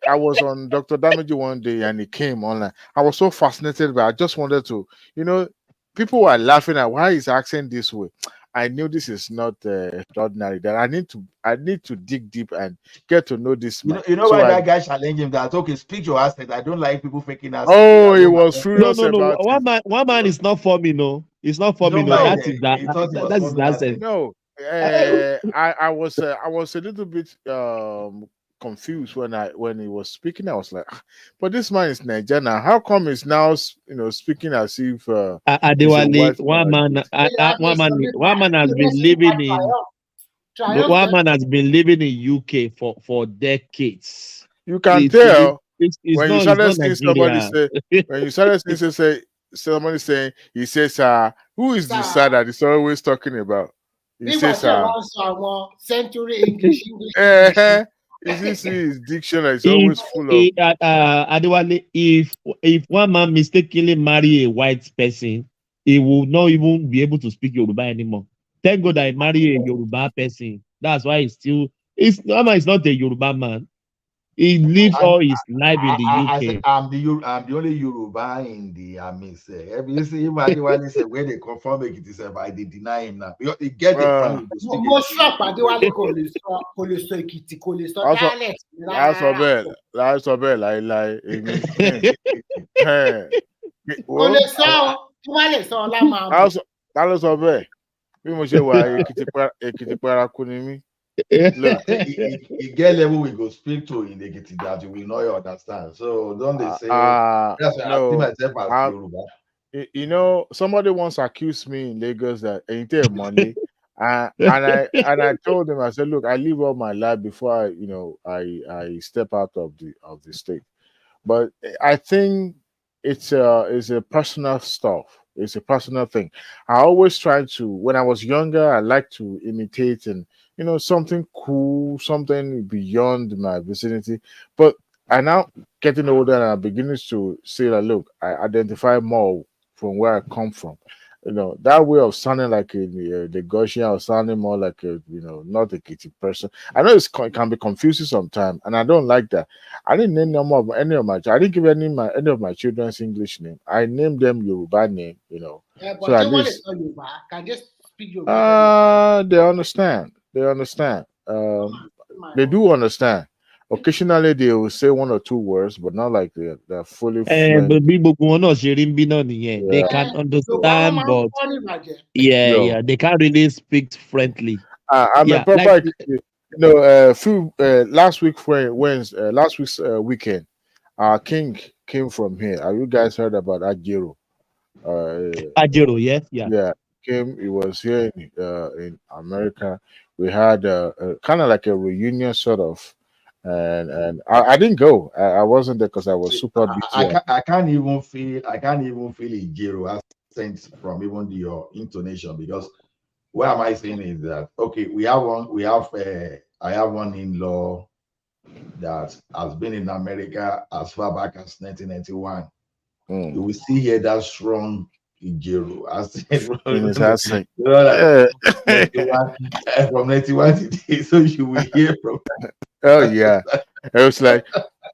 I was on Dr. Damage one day and he came online. I was so fascinated, but I just wanted to, people were laughing at why he's acting this way. I knew this is not extraordinary. That I need to dig deep and get to know this man. You know why that guy challenged him that speak your accent. I don't like people faking accent. Oh, he was furious about it. One man is not for me, no. It's not for me, no. That is the accent. No. I was a little bit confused when he was speaking. I was like, but this man is Nigerian. How come he's now speaking as if Adewale, one man has been living in UK for decades. You can tell when you started seeing somebody saying he says, who is the sir that he's always talking about? He says, century English. His dictionary is always full of. Adewale, if one man mistakenly marry a white person, he will not even be able to speak Yoruba anymore. Thank God I marry a Yoruba person. That's why one man is not a Yoruba man. He lives all his life in the UK. I'm the only Yoruba in the army. You see, Adewale say where they confirm it is I they deny him now. He get the point. Bí mo ṣe wà Èkìtì Paraku ni mí. Look, I think it get level we go speak to in the Ekiti that you will not understand. So don't they say that's why I see no, myself as Yoruba. you know, somebody once accused me in Lagos that ain't there money, and I told him, I said, look, I live all my life before I step out of the state. But I think it's a personal stuff. It's a personal thing. I always try to, when I was younger, I like to imitate and something cool, something beyond my vicinity. But I now getting older and I'm beginning to say that look, I identify more from where I come from. That way of sounding like a Lagosian or sounding more like a not a kitty person. I know it can be confusing sometimes, and I don't like that. I didn't name any of my. I didn't give any of my children's English name. I named them Yoruba name. But So at you want least to Yoruba, can just speak Yoruba. they understand. They understand. They do understand. Occasionally they will say one or two words, but not like they're fully fluent. But they can understand, but yeah, they can't really speak friendly. I'm a proper. Last week last week's weekend, our king came from here. Have you guys heard about Ajiro? Ajiro, yeah. Yeah, came. He was here in America. We had kind of like a reunion sort of, and I didn't go. I wasn't there because I was super busy. I can't even feel Ijero accent from even your intonation, because what am I saying is that okay, I have one in-law that has been in America as far back as 1991. You will still hear that strong Ijero accent In his accent. from 91 today, so you will hear from. Oh yeah, it was like,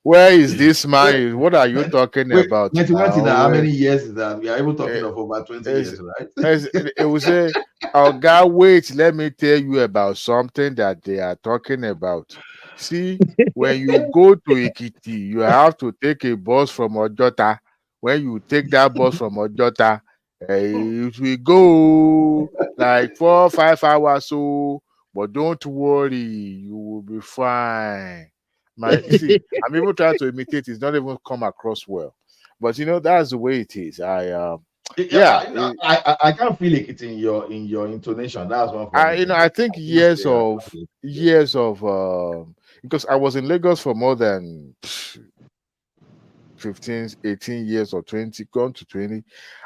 where is this man? What are you talking about? 91 now, how many years is that? We are even talking of over 20 years, right? It was a, oh God, wait, let me tell you about something that they are talking about. See, when you go to Ekiti, you have to take a bus from Ojota. When you take that bus from Ojota, it will go like 4 or 5 hours. So, but don't worry, you will be fine. See, I'm even trying to imitate. It's not even come across well, but that's the way it is. I can't feel it in your intonation. That's one funny thing. I think years of because I was in Lagos for more than 15, 18 years or 20, gone to 20.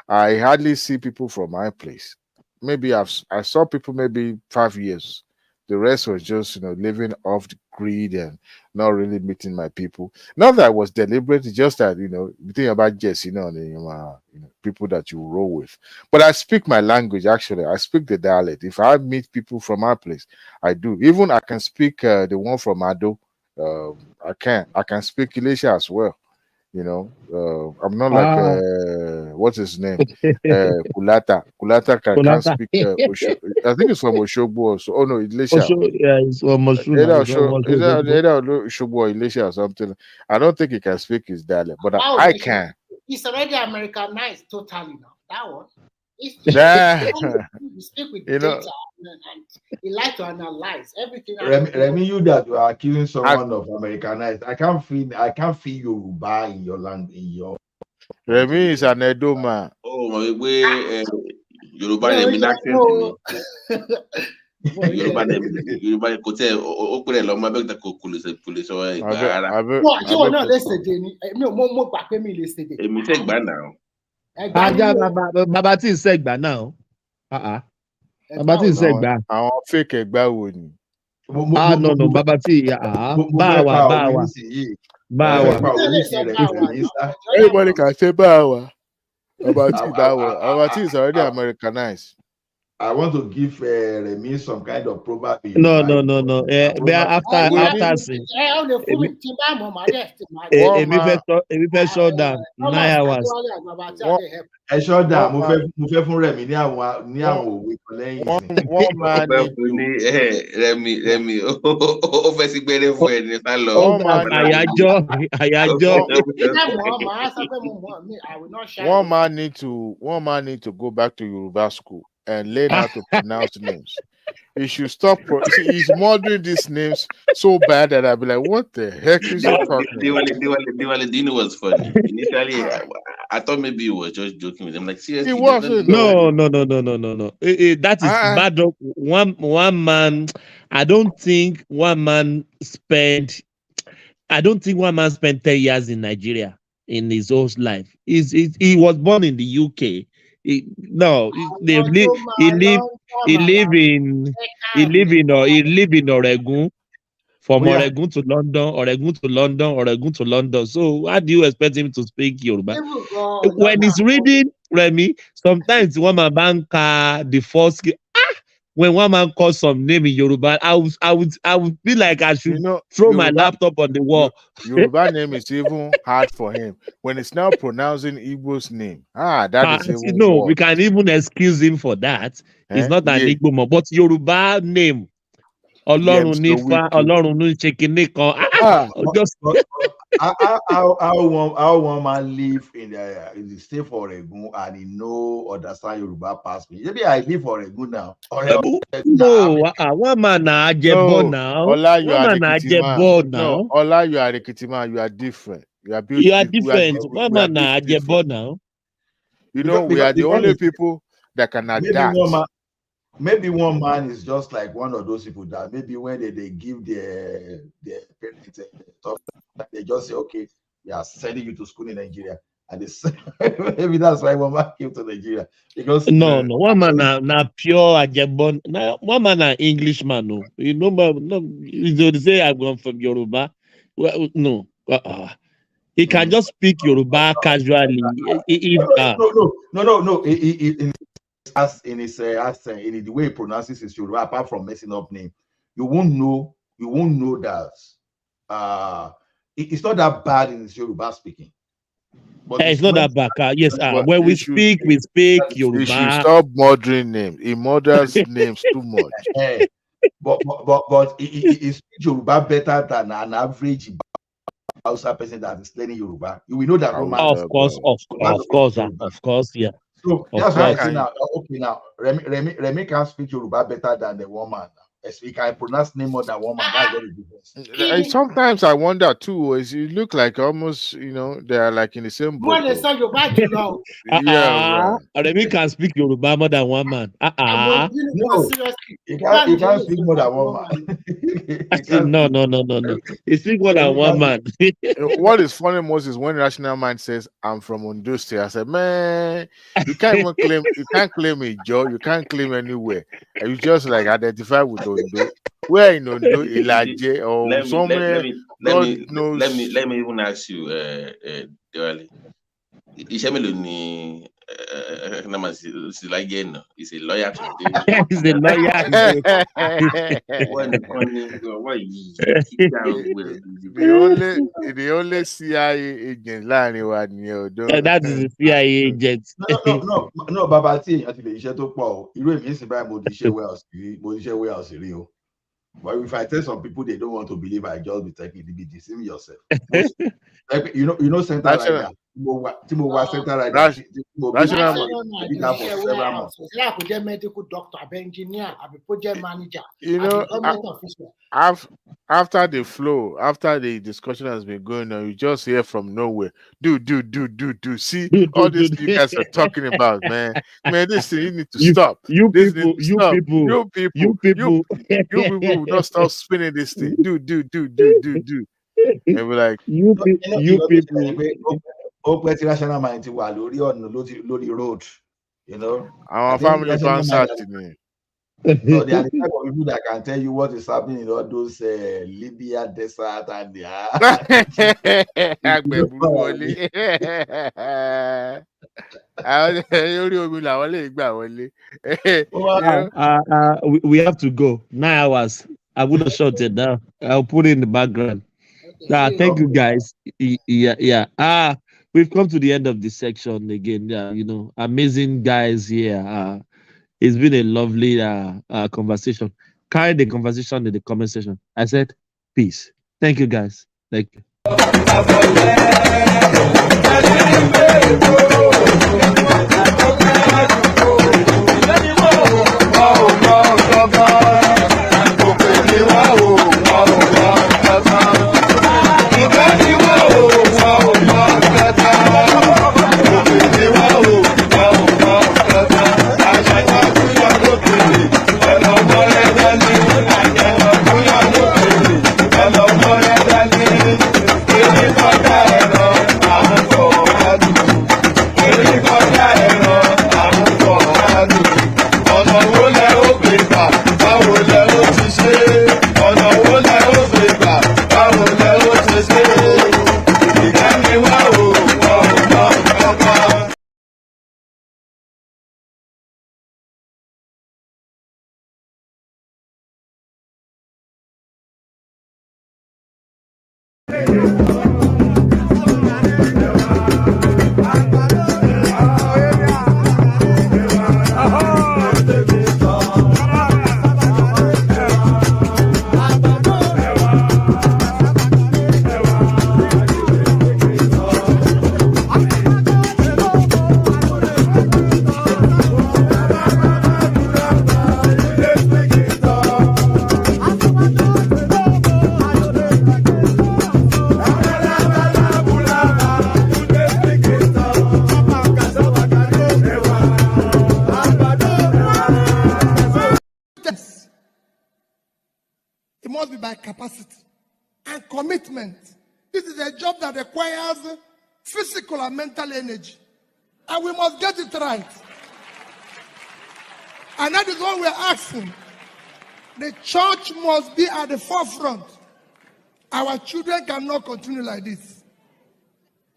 I hardly see people from my place. Maybe I saw people maybe 5 years. The rest was just living off the grid and not really meeting my people. Not that I was deliberate, it's just that the thing about Jess, people that you roll with. But I speak my language actually. I speak the dialect. If I meet people from my place, I do. Even I can speak the one from Ado. I can speak Ilesha as well. I'm not like what's his name? Kulata. Kulata can't speak. I think it's from Oshogbo also. Oh no, Ilesha. Yeah, it's from Either Oshogbo or Ilesha or something. I don't think he can speak his dialect, but I can. It's already Americanized totally now. That one. You speak with data and he like to analyze everything. Remy, you that you are accusing someone of Americanized. I can't feel Yoruba in your language. In your Remy is an Edo man. Oh my way, Yoruba name in accent to me. Yoruba kò tẹ ó pèrè lọ́mọ abẹ́òkúta kò lè sọ ìgbà rárá. Ṣé wọn náà lè ṣèdè ni? Mo gbà pé mi lè ṣèdè. Èmi fẹ́ gbà náà. Ajá bàbá tí ì sẹ́gbà náà. Bàbá tí ì sẹ́gbà. Àwọn fake ẹ̀gbá wo ni? No, bàbá tí bá wa. Everybody can say bá wa. Bàbá tí is already Americanized. I want to give Remy some kind of proverb. No. After sin. Èmi fẹ́ shut down 9 hours. Ẹ shut down. Mo fẹ́ fún Remy ní àwọn òwe kan lẹ́yìn ìsìn. Wọ́n máa ní Remy ó fẹ́ sí gbére fún ẹ ní sálọ. Àyájọ́. One man need to go back to Yoruba school and learn how to pronounce names. he should stop. See, he's murdering these names so bad that I'll be like, what the heck is he talking about? Do you know what's funny? Initially, I thought maybe he was just joking with him. Like, seriously, He wasn't. No. That is bad. One man. I don't think one man spent 10 years in Nigeria in his whole life. He was born in the UK. He live in Oregon. From Oregon to London. So how do you expect him to speak Yoruba? When he's reading, Remy, sometimes one man the first when one man calls some name in Yoruba, I would feel like I should throw my laptop on the wall. Yoruba name is even hard for him. When it's now pronouncing Igbo's name, that is even worse. We can even excuse him for that. It's not an Igbo, but Yoruba name. Ọlọ́run nífà, Ọlọ́run ní ṣe kinní kan. How one man live in the state for Oregon and he understand Yoruba past me. Maybe I live for Oregon now. No, one man na Ajebo now. Ola, you are Ajebo now. No, Ola, you are Ekitima. You are different. You are beautiful. You are different. One man na Ajebo now. You know, we are the only people that can adapt. Maybe one man is just like one of those people that maybe when they give their parents stuff, they just say, okay, we are sending you to school in Nigeria. And they say, maybe that's why one man came to Nigeria. Because no, one man na pure Ajebon. One man na Englishman. No, you know, they say I'm from Yoruba. Well, no. He can just speak Yoruba casually. No. As in his accent, in the way he pronounces his Yoruba, apart from messing up name, you won't know that it's not that bad in his Yoruba speaking. But it's not that bad. Yes, when we speak Yoruba. He should stop murdering names. He murders names too much. But he speaks Yoruba better than an average Hausa person that is learning Yoruba. You will know that. Of course, yeah. So that's why I say now. Okay, now Remy can speak Yoruba better than the woman. He can pronounce name more than woman. That's very different. Sometimes I wonder too. Is you look like almost, they are like in the same boat. Yeah, Remy can speak Yoruba more than one man. No, he can't speak more than one man. No. He speaks more than one man. What is funny most is when Rational Mind says, I'm from Ondo State. I said, man, you can't even claim, you can't claim a job, you can't claim anywhere. And you just like identify with Ondo. Where in Ondo, Ilaje, or somewhere? Let me even ask you, Diwali. He's a lawyer today. He's a lawyer. The only CIA agent. That is the CIA agent. No, Baba T, actually, you to Paul. You really miss about where else real. But if I tell some people they don't want to believe, I just be taking the deceiving yourself. Like, you know, center like that. Timo center like that. Medical doctor, engineer, project manager. After the flow, after the discussion has been going on, you just hear from nowhere. Do. See all these you guys are talking about, man. This thing you need to stop. You people will not stop spinning this thing. Do. And we're like, you people. Rational Mind road, our family fans out to me. So there are the type of people that can tell you what is happening in all those Libya desert and we have to go 9 hours. I would have shut it down. I'll put it in the background. Thank you guys. Yeah. We've come to the end of this section again. Amazing guys here. It's been a lovely conversation. Carry the conversation in the comment section. I said, peace. Thank you, guys. Thank you. It must be by capacity and commitment. This is a job that requires physical and mental energy. And we must get it right. And that is what we're asking. The church must be at the forefront. Our children cannot continue like this.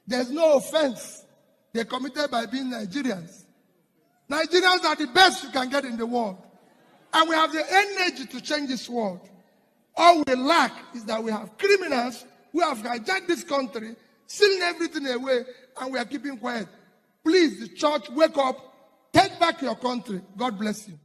There's no offense they committed by being Nigerians. Nigerians are the best you can get in the world. And we have the energy to change this world. All we lack is that we have criminals who have hijacked this country, stealing everything away, and we are keeping quiet. Please, the church, wake up. Take back your country. God bless you.